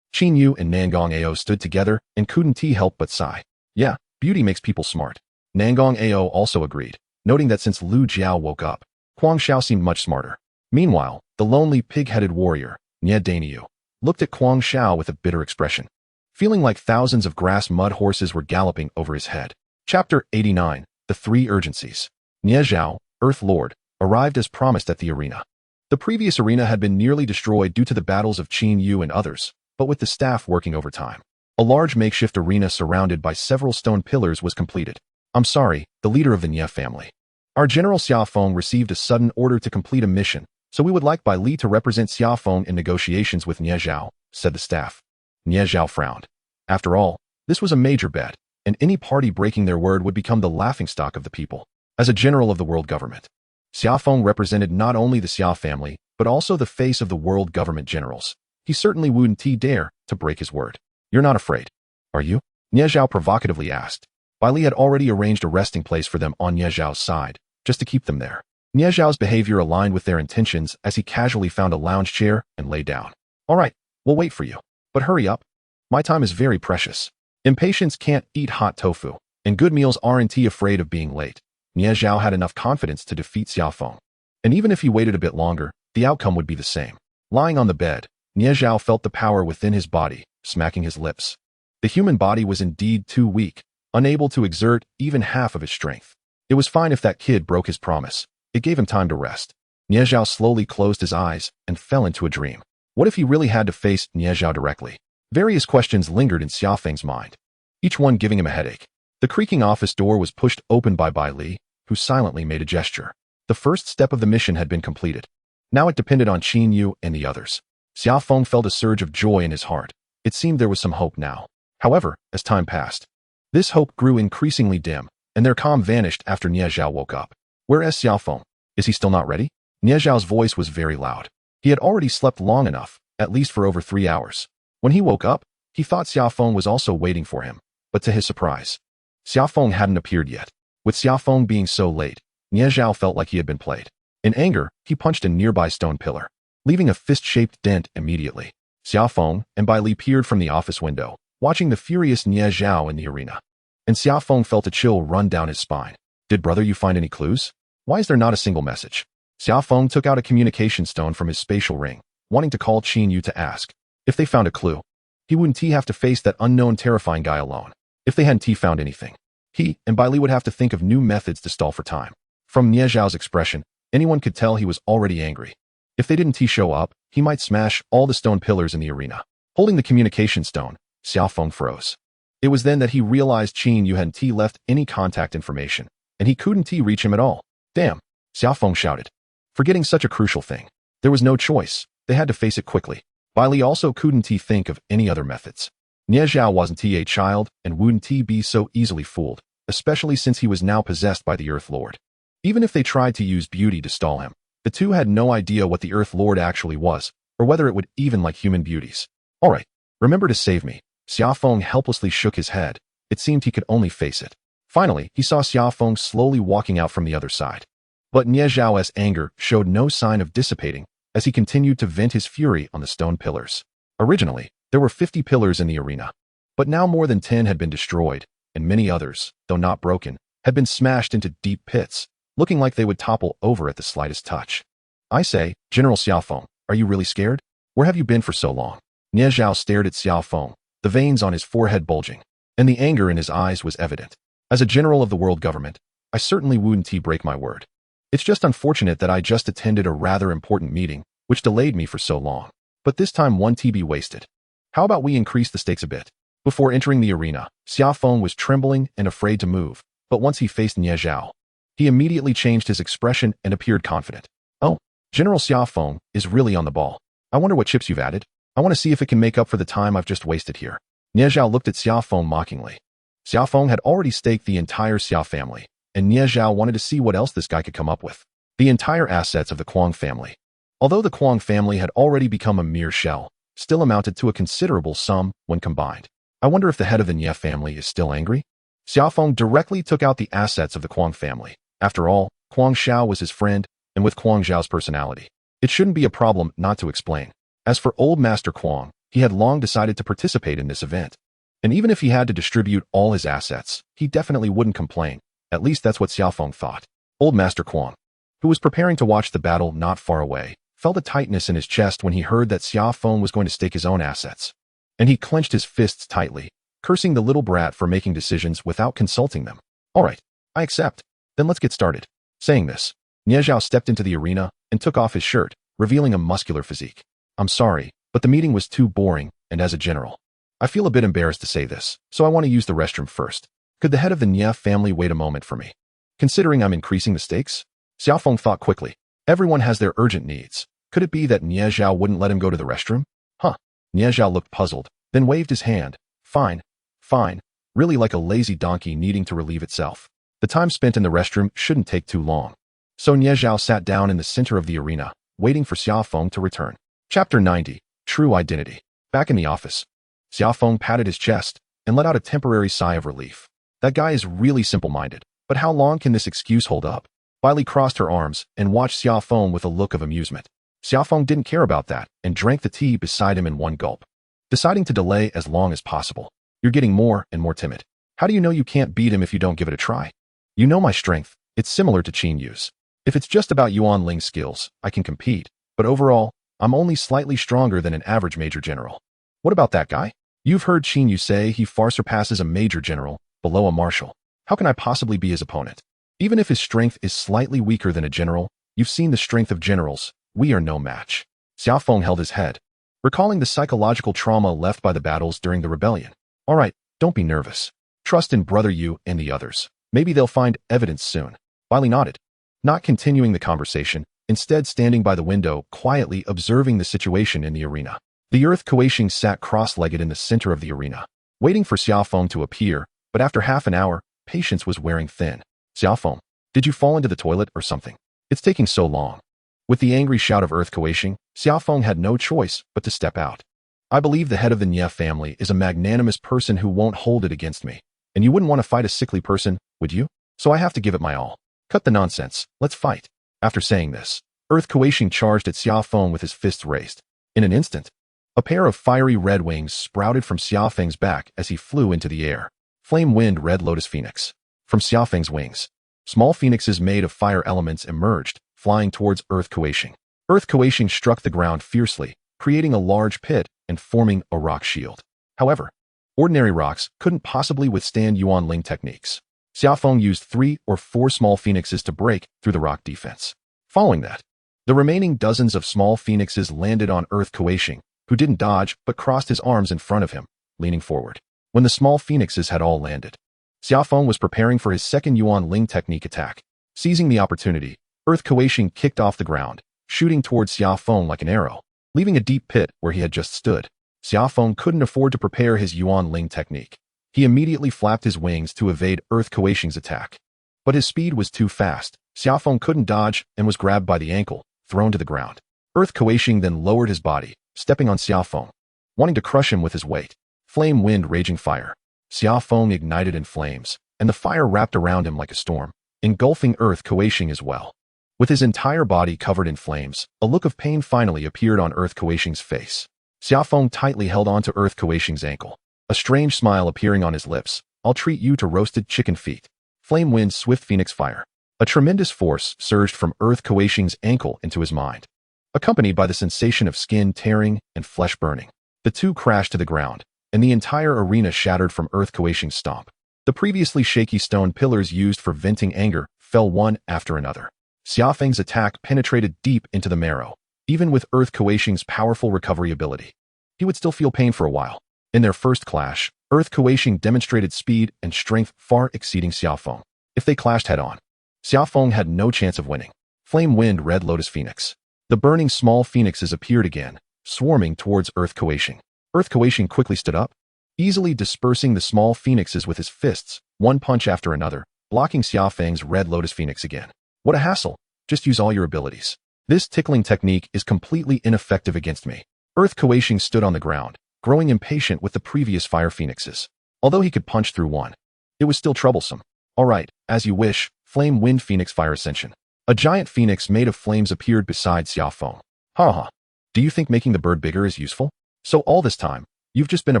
Qin Yu and Nangong Ao stood together and couldn't help but sigh. Yeah, beauty makes people smart. Nangong Ao also agreed, noting that since Lu Jiao woke up, Huang Xiao seemed much smarter. Meanwhile, the lonely pig-headed warrior, Nie Dainyu, looked at Huang Xiao with a bitter expression, feeling like thousands of grass mud horses were galloping over his head. Chapter 89, The Three Urgencies. Nie Zhao, Earth Lord, arrived as promised at the arena. The previous arena had been nearly destroyed due to the battles of Qin Yu and others, but with the staff working overtime, a large makeshift arena surrounded by several stone pillars was completed. I'm sorry, the leader of the Nie family. Our General Xiaofeng received a sudden order to complete a mission, so we would like Bai Li to represent Xiaofeng in negotiations with Nie Zhao, said the staff. Nie Zhao frowned. After all, this was a major bet, and any party breaking their word would become the laughingstock of the people. As a general of the world government, Xiaofeng represented not only the Xia family, but also the face of the world government generals. He certainly wouldn't dare to break his word. You're not afraid, are you? Nie Zhao provocatively asked. Bai Li had already arranged a resting place for them on Nie Zhao's side, just to keep them there. Nie Zhao's behavior aligned with their intentions as he casually found a lounge chair and lay down. All right, we'll wait for you. But hurry up. My time is very precious. Impatience can't eat hot tofu, and good meals aren't afraid of being late. Nie Zhao had enough confidence to defeat Xiaofeng. And even if he waited a bit longer, the outcome would be the same. Lying on the bed, Nie Zhao felt the power within his body, smacking his lips. The human body was indeed too weak, unable to exert even half of its strength. It was fine if that kid broke his promise. It gave him time to rest. Nie Zhao slowly closed his eyes and fell into a dream. What if he really had to face Nie Zhao directly? Various questions lingered in Xiaofeng's mind, each one giving him a headache. The creaking office door was pushed open by Bai Li, who silently made a gesture. The first step of the mission had been completed. Now it depended on Qin Yu and the others. Xiaofeng felt a surge of joy in his heart. It seemed there was some hope now. However, as time passed, this hope grew increasingly dim, and their calm vanished after Nie Zhao woke up. Where is Xiaofeng? Is he still not ready? Nie Zhao's voice was very loud. He had already slept long enough, at least for over 3 hours. When he woke up, he thought Xiaofeng was also waiting for him, but to his surprise, Xiaofeng hadn't appeared yet. With Xiaofeng being so late, Nie Zhao felt like he had been played. In anger, he punched a nearby stone pillar, leaving a fist-shaped dent immediately. Xiaofeng and Bai Li peered from the office window, watching the furious Nie Zhao in the arena. And Xiaofeng felt a chill run down his spine. Did brother you find any clues? Why is there not a single message? Xiaofeng took out a communication stone from his spatial ring, wanting to call Qin Yu to ask. If they found a clue, he wouldn't have to face that unknown terrifying guy alone. If they hadn't found anything, he and Bai Li would have to think of new methods to stall for time. From Nie Zhao's expression, anyone could tell he was already angry. If they didn't show up, he might smash all the stone pillars in the arena. Holding the communication stone, Xiaofeng froze. It was then that he realized Qin Yu hadn't left any contact information, and he couldn't reach him at all. Damn, Xiaofeng shouted. Forgetting such a crucial thing. There was no choice. They had to face it quickly. Bai Li also couldn't think of any other methods. Nie Zhao wasn't a child and wouldn't be so easily fooled, especially since he was now possessed by the Earth Lord. Even if they tried to use beauty to stall him, the two had no idea what the Earth Lord actually was, or whether it would even like human beauties. All right, remember to save me. Xiaofeng helplessly shook his head. It seemed he could only face it. Finally, he saw Xiaofeng slowly walking out from the other side. But Nie Zhao's anger showed no sign of dissipating as he continued to vent his fury on the stone pillars. Originally, there were 50 pillars in the arena, but now more than 10 had been destroyed, and many others, though not broken, had been smashed into deep pits, looking like they would topple over at the slightest touch. I say, General Xiaofeng, are you really scared? Where have you been for so long? Nie Zhao stared at Xiaofeng, the veins on his forehead bulging, and the anger in his eyes was evident. As a general of the world government, I certainly wouldn't break my word. It's just unfortunate that I just attended a rather important meeting, which delayed me for so long. But this time won't be wasted. How about we increase the stakes a bit? Before entering the arena, Xiaofeng was trembling and afraid to move, but once he faced Nie Zhao, he immediately changed his expression and appeared confident. Oh, General Xiaofeng is really on the ball. I wonder what chips you've added. I want to see if it can make up for the time I've just wasted here. Nie Zhao looked at Xiaofeng mockingly. Xiaofeng had already staked the entire Xia family, and Nie Zhao wanted to see what else this guy could come up with. The entire assets of the Kuang family. Although the Kuang family had already become a mere shell, still amounted to a considerable sum when combined. I wonder if the head of the Nie family is still angry? Xiaofeng directly took out the assets of the Kuang family. After all, Kuang Xiao was his friend, and with Kuang Zhao's personality, It shouldn't be a problem not to explain. As for old Master Kwong, he had long decided to participate in this event. And even if he had to distribute all his assets, he definitely wouldn't complain. At least that's what Xiaofeng thought. Old Master Kwong, who was preparing to watch the battle not far away, felt a tightness in his chest when he heard that Xiaofeng was going to stake his own assets. And he clenched his fists tightly, cursing the little brat for making decisions without consulting them. All right, I accept. Then let's get started. Saying this, Nie Zhao stepped into the arena and took off his shirt, revealing a muscular physique. I'm sorry, but the meeting was too boring, and as a general, I feel a bit embarrassed to say this, so I want to use the restroom first. Could the head of the Nie family wait a moment for me? Considering I'm increasing the stakes? Xiaofeng thought quickly. Everyone has their urgent needs. Could it be that Nie Zhao wouldn't let him go to the restroom? Huh. Nie Zhao looked puzzled, then waved his hand. Fine. Fine. Really like a lazy donkey needing to relieve itself. The time spent in the restroom shouldn't take too long. So Nie Zhao sat down in the center of the arena, waiting for Xiaofeng to return. Chapter 90. True Identity. Back in the office, Xiaofeng patted his chest and let out a temporary sigh of relief. That guy is really simple-minded, but how long can this excuse hold up? Bailey crossed her arms and watched Xiaofeng with a look of amusement. Xiaofeng didn't care about that and drank the tea beside him in one gulp, deciding to delay as long as possible. You're getting more and more timid. How do you know you can't beat him if you don't give it a try? You know my strength. It's similar to Qin Yu's. If it's just about Yuan Ling's skills, I can compete, but overall, I'm only slightly stronger than an average major general. What about that guy? You've heard Qin Yu say he far surpasses a major general, below a marshal. How can I possibly be his opponent? Even if his strength is slightly weaker than a general, you've seen the strength of generals. We are no match. Xiaofeng held his head, recalling the psychological trauma left by the battles during the rebellion. All right, don't be nervous. Trust in Brother Yu and the others. Maybe they'll find evidence soon. Bailey nodded, not continuing the conversation, instead standing by the window, quietly observing the situation in the arena. The Earth Kuei-shing sat cross-legged in the center of the arena, waiting for Xiaofeng to appear, but after half an hour, patience was wearing thin. Xiaofeng, did you fall into the toilet or something? It's taking so long. With the angry shout of Earth Kuei-shing, Xiaofeng had no choice but to step out. I believe the head of the Nie family is a magnanimous person who won't hold it against me. And you wouldn't want to fight a sickly person, would you? So I have to give it my all. Cut the nonsense. Let's fight. After saying this, Earth Kuei-shing charged at Xiaofeng with his fists raised. In an instant, a pair of fiery red wings sprouted from Xiaofeng's back as he flew into the air. Flame Wind Red Lotus Phoenix. From Xiaofeng's wings, small phoenixes made of fire elements emerged, flying towards Earth Kuei-shing. Earth Kuei-shing struck the ground fiercely, creating a large pit and forming a rock shield. However, ordinary rocks couldn't possibly withstand Yuan Ling techniques. Xiaofeng used 3 or 4 small phoenixes to break through the rock defense. Following that, the remaining dozens of small phoenixes landed on Earth Kuei-shing, who didn't dodge but crossed his arms in front of him, leaning forward. When the small phoenixes had all landed, Xiaofeng was preparing for his second Yuan Ling technique attack. Seizing the opportunity, Earth Kuei-shing kicked off the ground, shooting towards Xiaofeng like an arrow, leaving a deep pit where he had just stood. Xiaofeng couldn't afford to prepare his Yuan Ling technique. He immediately flapped his wings to evade Earth Kuei-shing's attack. But his speed was too fast. Xiaofeng couldn't dodge and was grabbed by the ankle, thrown to the ground. Earth Kuei-shing then lowered his body, stepping on Xiaofeng, wanting to crush him with his weight. Flame Wind Raging Fire. Xiaofeng ignited in flames, and the fire wrapped around him like a storm, engulfing Earth Kuei-shing as well. With his entire body covered in flames, a look of pain finally appeared on Earth Kuei-shing's face. Xiaofeng tightly held onto Earth Kuei-shing's ankle, a strange smile appearing on his lips. I'll treat you to roasted chicken feet. Flame Wind Swift Phoenix Fire. A tremendous force surged from Earth Kuei-shing's ankle into his mind, accompanied by the sensation of skin tearing and flesh burning. The two crashed to the ground, and the entire arena shattered from Earth Kuei-shing's stomp. The previously shaky stone pillars used for venting anger fell one after another. Xiaofeng's attack penetrated deep into the marrow. Even with Earth Kuei-shing's powerful recovery ability, he would still feel pain for a while. In their first clash, Earth Kuei-shing demonstrated speed and strength far exceeding Xiaofeng. If they clashed head-on, Xiaofeng had no chance of winning. Flame Wind Red Lotus Phoenix. The burning small phoenixes appeared again, swarming towards Earth Kuei-shing. Earth Kuei-shing quickly stood up, easily dispersing the small phoenixes with his fists, one punch after another, blocking Xiaofeng's Red Lotus Phoenix again. What a hassle. Just use all your abilities. This tickling technique is completely ineffective against me. Earth Kuei-shing stood on the ground, growing impatient with the previous fire phoenixes. Although he could punch through one, it was still troublesome. All right, as you wish. Flame Wind Phoenix Fire Ascension. A giant phoenix made of flames appeared beside Xiaofeng, Ha ha. Do you think making the bird bigger is useful? So all this time, you've just been a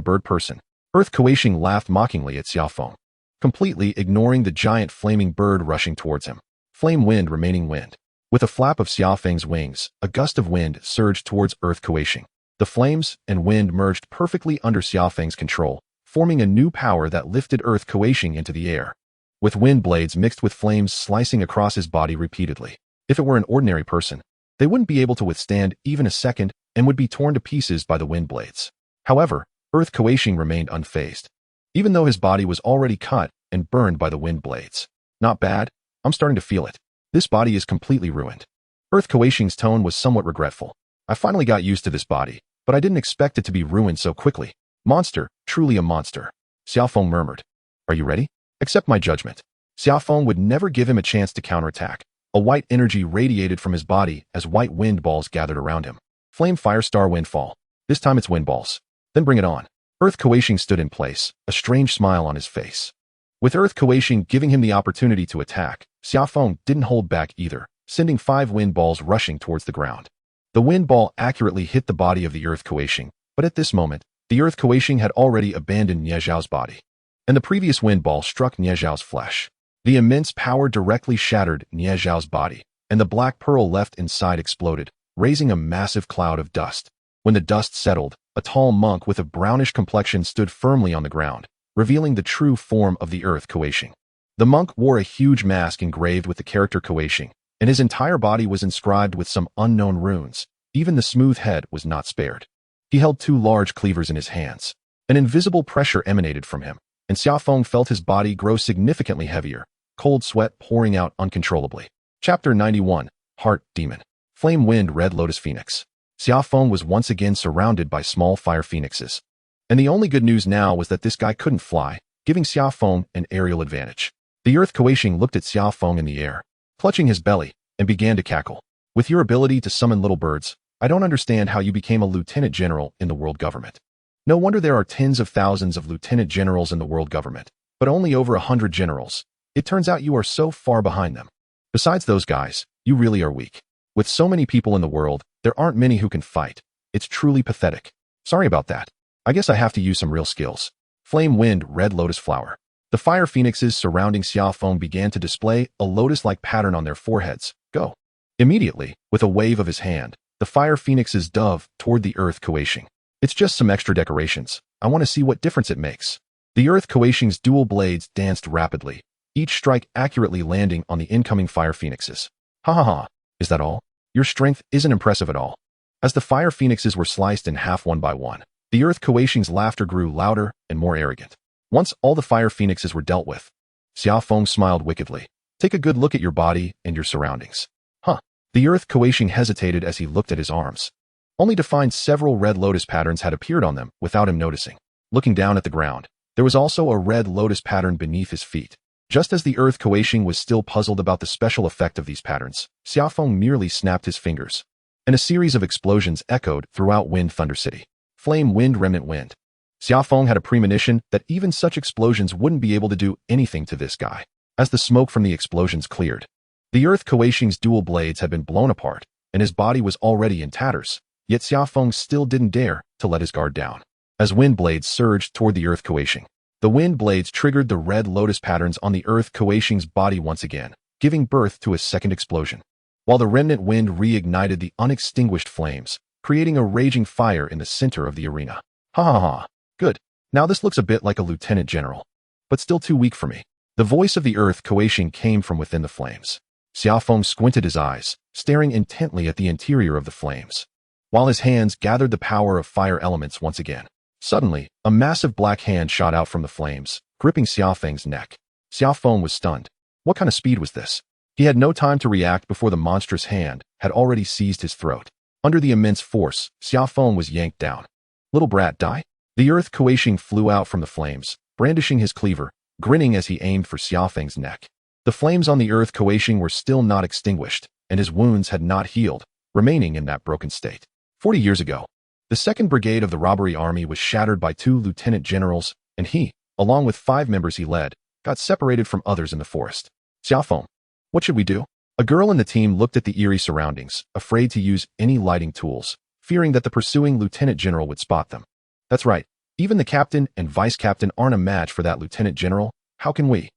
bird person. Earth Kuei-shing laughed mockingly at Xiaofeng, completely ignoring the giant flaming bird rushing towards him. Flame wind remaining wind. With a flap of Xiaofeng's wings, a gust of wind surged towards Earth Kuei-shing. The flames and wind merged perfectly under Xiaofeng's control, forming a new power that lifted Earth Kuei-shing into the air, with wind blades mixed with flames slicing across his body repeatedly. If it were an ordinary person, they wouldn't be able to withstand even a second and would be torn to pieces by the wind blades. However, Earth Kuei-shing remained unfazed, even though his body was already cut and burned by the wind blades. Not bad, I'm starting to feel it. This body is completely ruined. Earth Kuei-shing's tone was somewhat regretful. I finally got used to this body, but I didn't expect it to be ruined so quickly. Monster, truly a monster. Xiaofeng murmured. Are you ready? Accept my judgment. Xiaofeng would never give him a chance to counterattack. A white energy radiated from his body as white wind balls gathered around him. Flame Fire Star Windfall. This time it's wind balls. Then bring it on. Earth Kuei-shing stood in place, a strange smile on his face. With Earth Kuei-shing giving him the opportunity to attack, Xiaofeng didn't hold back either, sending 5 wind balls rushing towards the ground. The wind ball accurately hit the body of the Earth Kuei-shing, but at this moment, the Earth Kuei-shing had already abandoned Nie Zhao's body, and the previous wind ball struck Nie Zhao's flesh. The immense power directly shattered Nie Zhao's body, and the black pearl left inside exploded, raising a massive cloud of dust. When the dust settled, a tall monk with a brownish complexion stood firmly on the ground, revealing the true form of the Earth Kuei-shing. The monk wore a huge mask engraved with the character Kuei-shing, and his entire body was inscribed with some unknown runes. Even the smooth head was not spared. He held 2 large cleavers in his hands. An invisible pressure emanated from him, and Xiaofeng felt his body grow significantly heavier, cold sweat pouring out uncontrollably. Chapter 91, Heart Demon. Flame Wind Red Lotus Phoenix. Xiaofeng was once again surrounded by small fire phoenixes. And the only good news now was that this guy couldn't fly, giving Xiaofeng an aerial advantage. The Earth Kuei-shing looked at Xiaofeng in the air, clutching his belly, and began to cackle. With your ability to summon little birds, I don't understand how you became a lieutenant general in the world government. No wonder there are tens of thousands of lieutenant generals in the world government, but only over 100 generals. It turns out you are so far behind them. Besides those guys, you really are weak. With so many people in the world, there aren't many who can fight. It's truly pathetic. Sorry about that. I guess I have to use some real skills. Flame Wind Red Lotus Flower. The fire phoenixes surrounding Xiaofeng began to display a lotus-like pattern on their foreheads. Go. Immediately, with a wave of his hand, the fire phoenixes dove toward the Earth Kuei-shing. It's just some extra decorations. I want to see what difference it makes. The Earth Kuei-shing's dual blades danced rapidly, each strike accurately landing on the incoming fire phoenixes. Ha ha ha. Is that all? Your strength isn't impressive at all. As the fire phoenixes were sliced in half one by one, the Earth Kuei-shing's laughter grew louder and more arrogant. Once all the fire phoenixes were dealt with, Xiaofeng smiled wickedly. Take a good look at your body and your surroundings. Huh. The Earth Kuei-shing hesitated as he looked at his arms, only to find several red lotus patterns had appeared on them without him noticing. Looking down at the ground, there was also a red lotus pattern beneath his feet. Just as the Earth Kuei-shing was still puzzled about the special effect of these patterns, Xiaofeng merely snapped his fingers, and a series of explosions echoed throughout Wind Thunder City. Flame Wind Remnant Wind. Xiaofeng had a premonition that even such explosions wouldn't be able to do anything to this guy. As the smoke from the explosions cleared, the Earth Kuei-shing's dual blades had been blown apart, and his body was already in tatters. Yet Xiaofeng still didn't dare to let his guard down. As wind blades surged toward the Earth Kuei-shing, the wind blades triggered the red lotus patterns on the Earth Kuei-shing's body once again, giving birth to a second explosion, while the remnant wind reignited the unextinguished flames, creating a raging fire in the center of the arena. Ha ha ha. Good. Now this looks a bit like a lieutenant general, but still too weak for me. The voice of the Earth Kuei-shing came from within the flames. Xiaofeng squinted his eyes, staring intently at the interior of the flames, while his hands gathered the power of fire elements once again. Suddenly, a massive black hand shot out from the flames, gripping Xiaofeng's neck. Xiaofeng was stunned. What kind of speed was this? He had no time to react before the monstrous hand had already seized his throat. Under the immense force, Xiaofeng was yanked down. Little brat, die? The Earth Kuei-shing flew out from the flames, brandishing his cleaver, grinning as he aimed for Xiaofeng's neck. The flames on the Earth Kuei-shing were still not extinguished, and his wounds had not healed, remaining in that broken state. 40 years ago, the 2nd Brigade of the Robbery Army was shattered by 2 lieutenant generals, and he, along with 5 members he led, got separated from others in the forest. Xiaofeng, what should we do? A girl in the team looked at the eerie surroundings, afraid to use any lighting tools, fearing that the pursuing lieutenant general would spot them. That's right. Even the captain and vice captain aren't a match for that lieutenant general. How can we?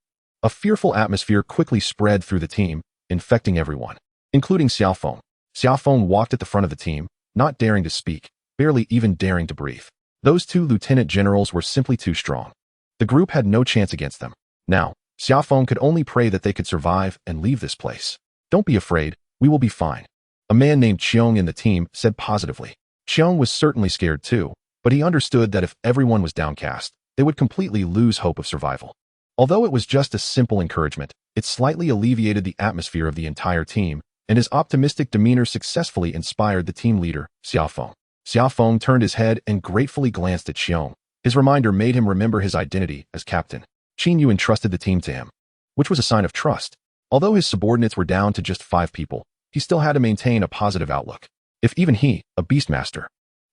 A fearful atmosphere quickly spread through the team, infecting everyone, including Xiaofeng. Xiaofeng walked at the front of the team, not daring to speak, barely even daring to breathe. Those two lieutenant generals were simply too strong. The group had no chance against them. Now, Xiaofeng could only pray that they could survive and leave this place. Don't be afraid, we will be fine. A man named Qiong in the team said positively. Qiong was certainly scared too, but he understood that if everyone was downcast, they would completely lose hope of survival. Although it was just a simple encouragement, it slightly alleviated the atmosphere of the entire team, and his optimistic demeanor successfully inspired the team leader, Xiaofeng. Xiaofeng turned his head and gratefully glanced at Qiong. His reminder made him remember his identity as captain. Qin Yu entrusted the team to him, which was a sign of trust. Although his subordinates were down to just 5 people, he still had to maintain a positive outlook. If even he, a beastmaster,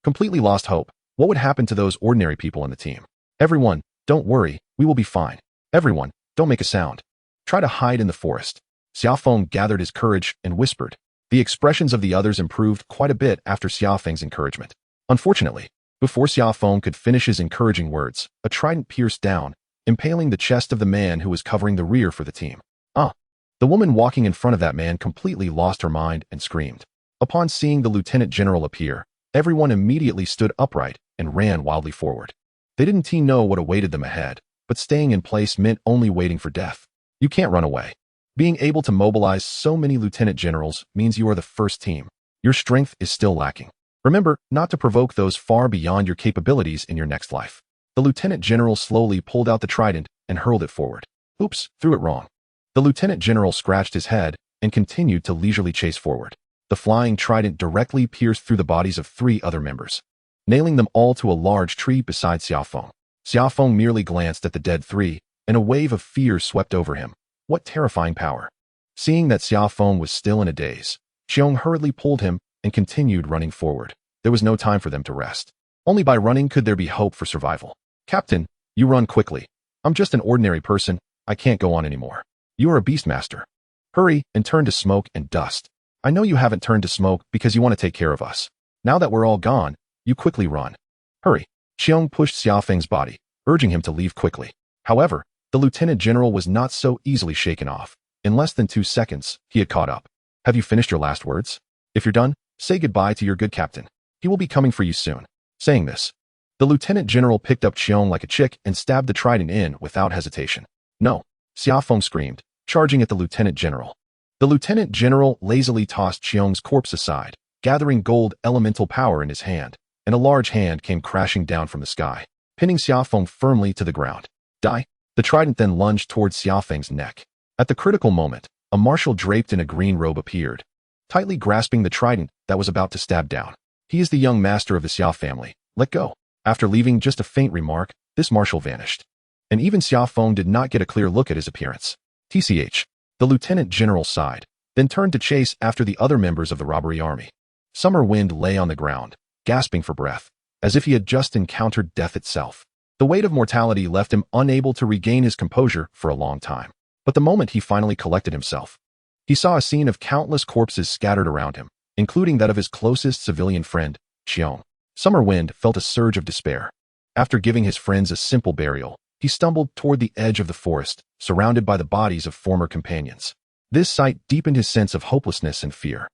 completely lost hope, what would happen to those ordinary people in the team? Everyone, don't worry, we will be fine. Everyone, don't make a sound. Try to hide in the forest. Xiaofeng gathered his courage and whispered. The expressions of the others improved quite a bit after Xiaofeng's encouragement. Unfortunately, before Xiaofeng could finish his encouraging words, a trident pierced down, impaling the chest of the man who was covering the rear for the team. The woman walking in front of that man completely lost her mind and screamed. Upon seeing the lieutenant general appear, everyone immediately stood upright and ran wildly forward. They didn't know what awaited them ahead, but staying in place meant only waiting for death. You can't run away. Being able to mobilize so many lieutenant generals means you are the first team. Your strength is still lacking. Remember not to provoke those far beyond your capabilities in your next life. The lieutenant general slowly pulled out the trident and hurled it forward. Oops, threw it wrong. The lieutenant general scratched his head and continued to leisurely chase forward. The flying trident directly pierced through the bodies of 3 other members, nailing them all to a large tree beside Xiaofeng. Xiaofeng merely glanced at the dead 3, and a wave of fear swept over him. What terrifying power! Seeing that Xiaofeng was still in a daze, Qiong hurriedly pulled him and continued running forward. There was no time for them to rest. Only by running could there be hope for survival. Captain, you run quickly. I'm just an ordinary person. I can't go on anymore. You are a beastmaster. Hurry and turn to smoke and dust. I know you haven't turned to smoke because you want to take care of us. Now that we're all gone, you quickly run. Hurry. Qiong pushed Xiaofeng's body, urging him to leave quickly. However, the lieutenant general was not so easily shaken off. In less than 2 seconds, he had caught up. Have you finished your last words? If you're done, say goodbye to your good captain. He will be coming for you soon. Saying this, the lieutenant general picked up Qiong like a chick and stabbed the trident in without hesitation. No, Xiaofeng screamed, charging at the lieutenant general. The lieutenant general lazily tossed Qiong's corpse aside, gathering gold elemental power in his hand, and a large hand came crashing down from the sky, pinning Xiaofeng firmly to the ground. Die! The trident then lunged towards Xiaofeng's neck. At the critical moment, a marshal draped in a green robe appeared, tightly grasping the trident that was about to stab down. He is the young master of the Xiao family. Let go. After leaving just a faint remark, this marshal vanished. And even Xiaofeng did not get a clear look at his appearance. TCH. The lieutenant general sighed, then turned to chase after the other members of the robbery army. Summer Wind lay on the ground, gasping for breath, as if he had just encountered death itself. The weight of mortality left him unable to regain his composure for a long time. But the moment he finally collected himself, he saw a scene of countless corpses scattered around him, including that of his closest civilian friend, Qiong. Summer Wind felt a surge of despair. After giving his friends a simple burial, he stumbled toward the edge of the forest, surrounded by the bodies of former companions. This sight deepened his sense of hopelessness and fear.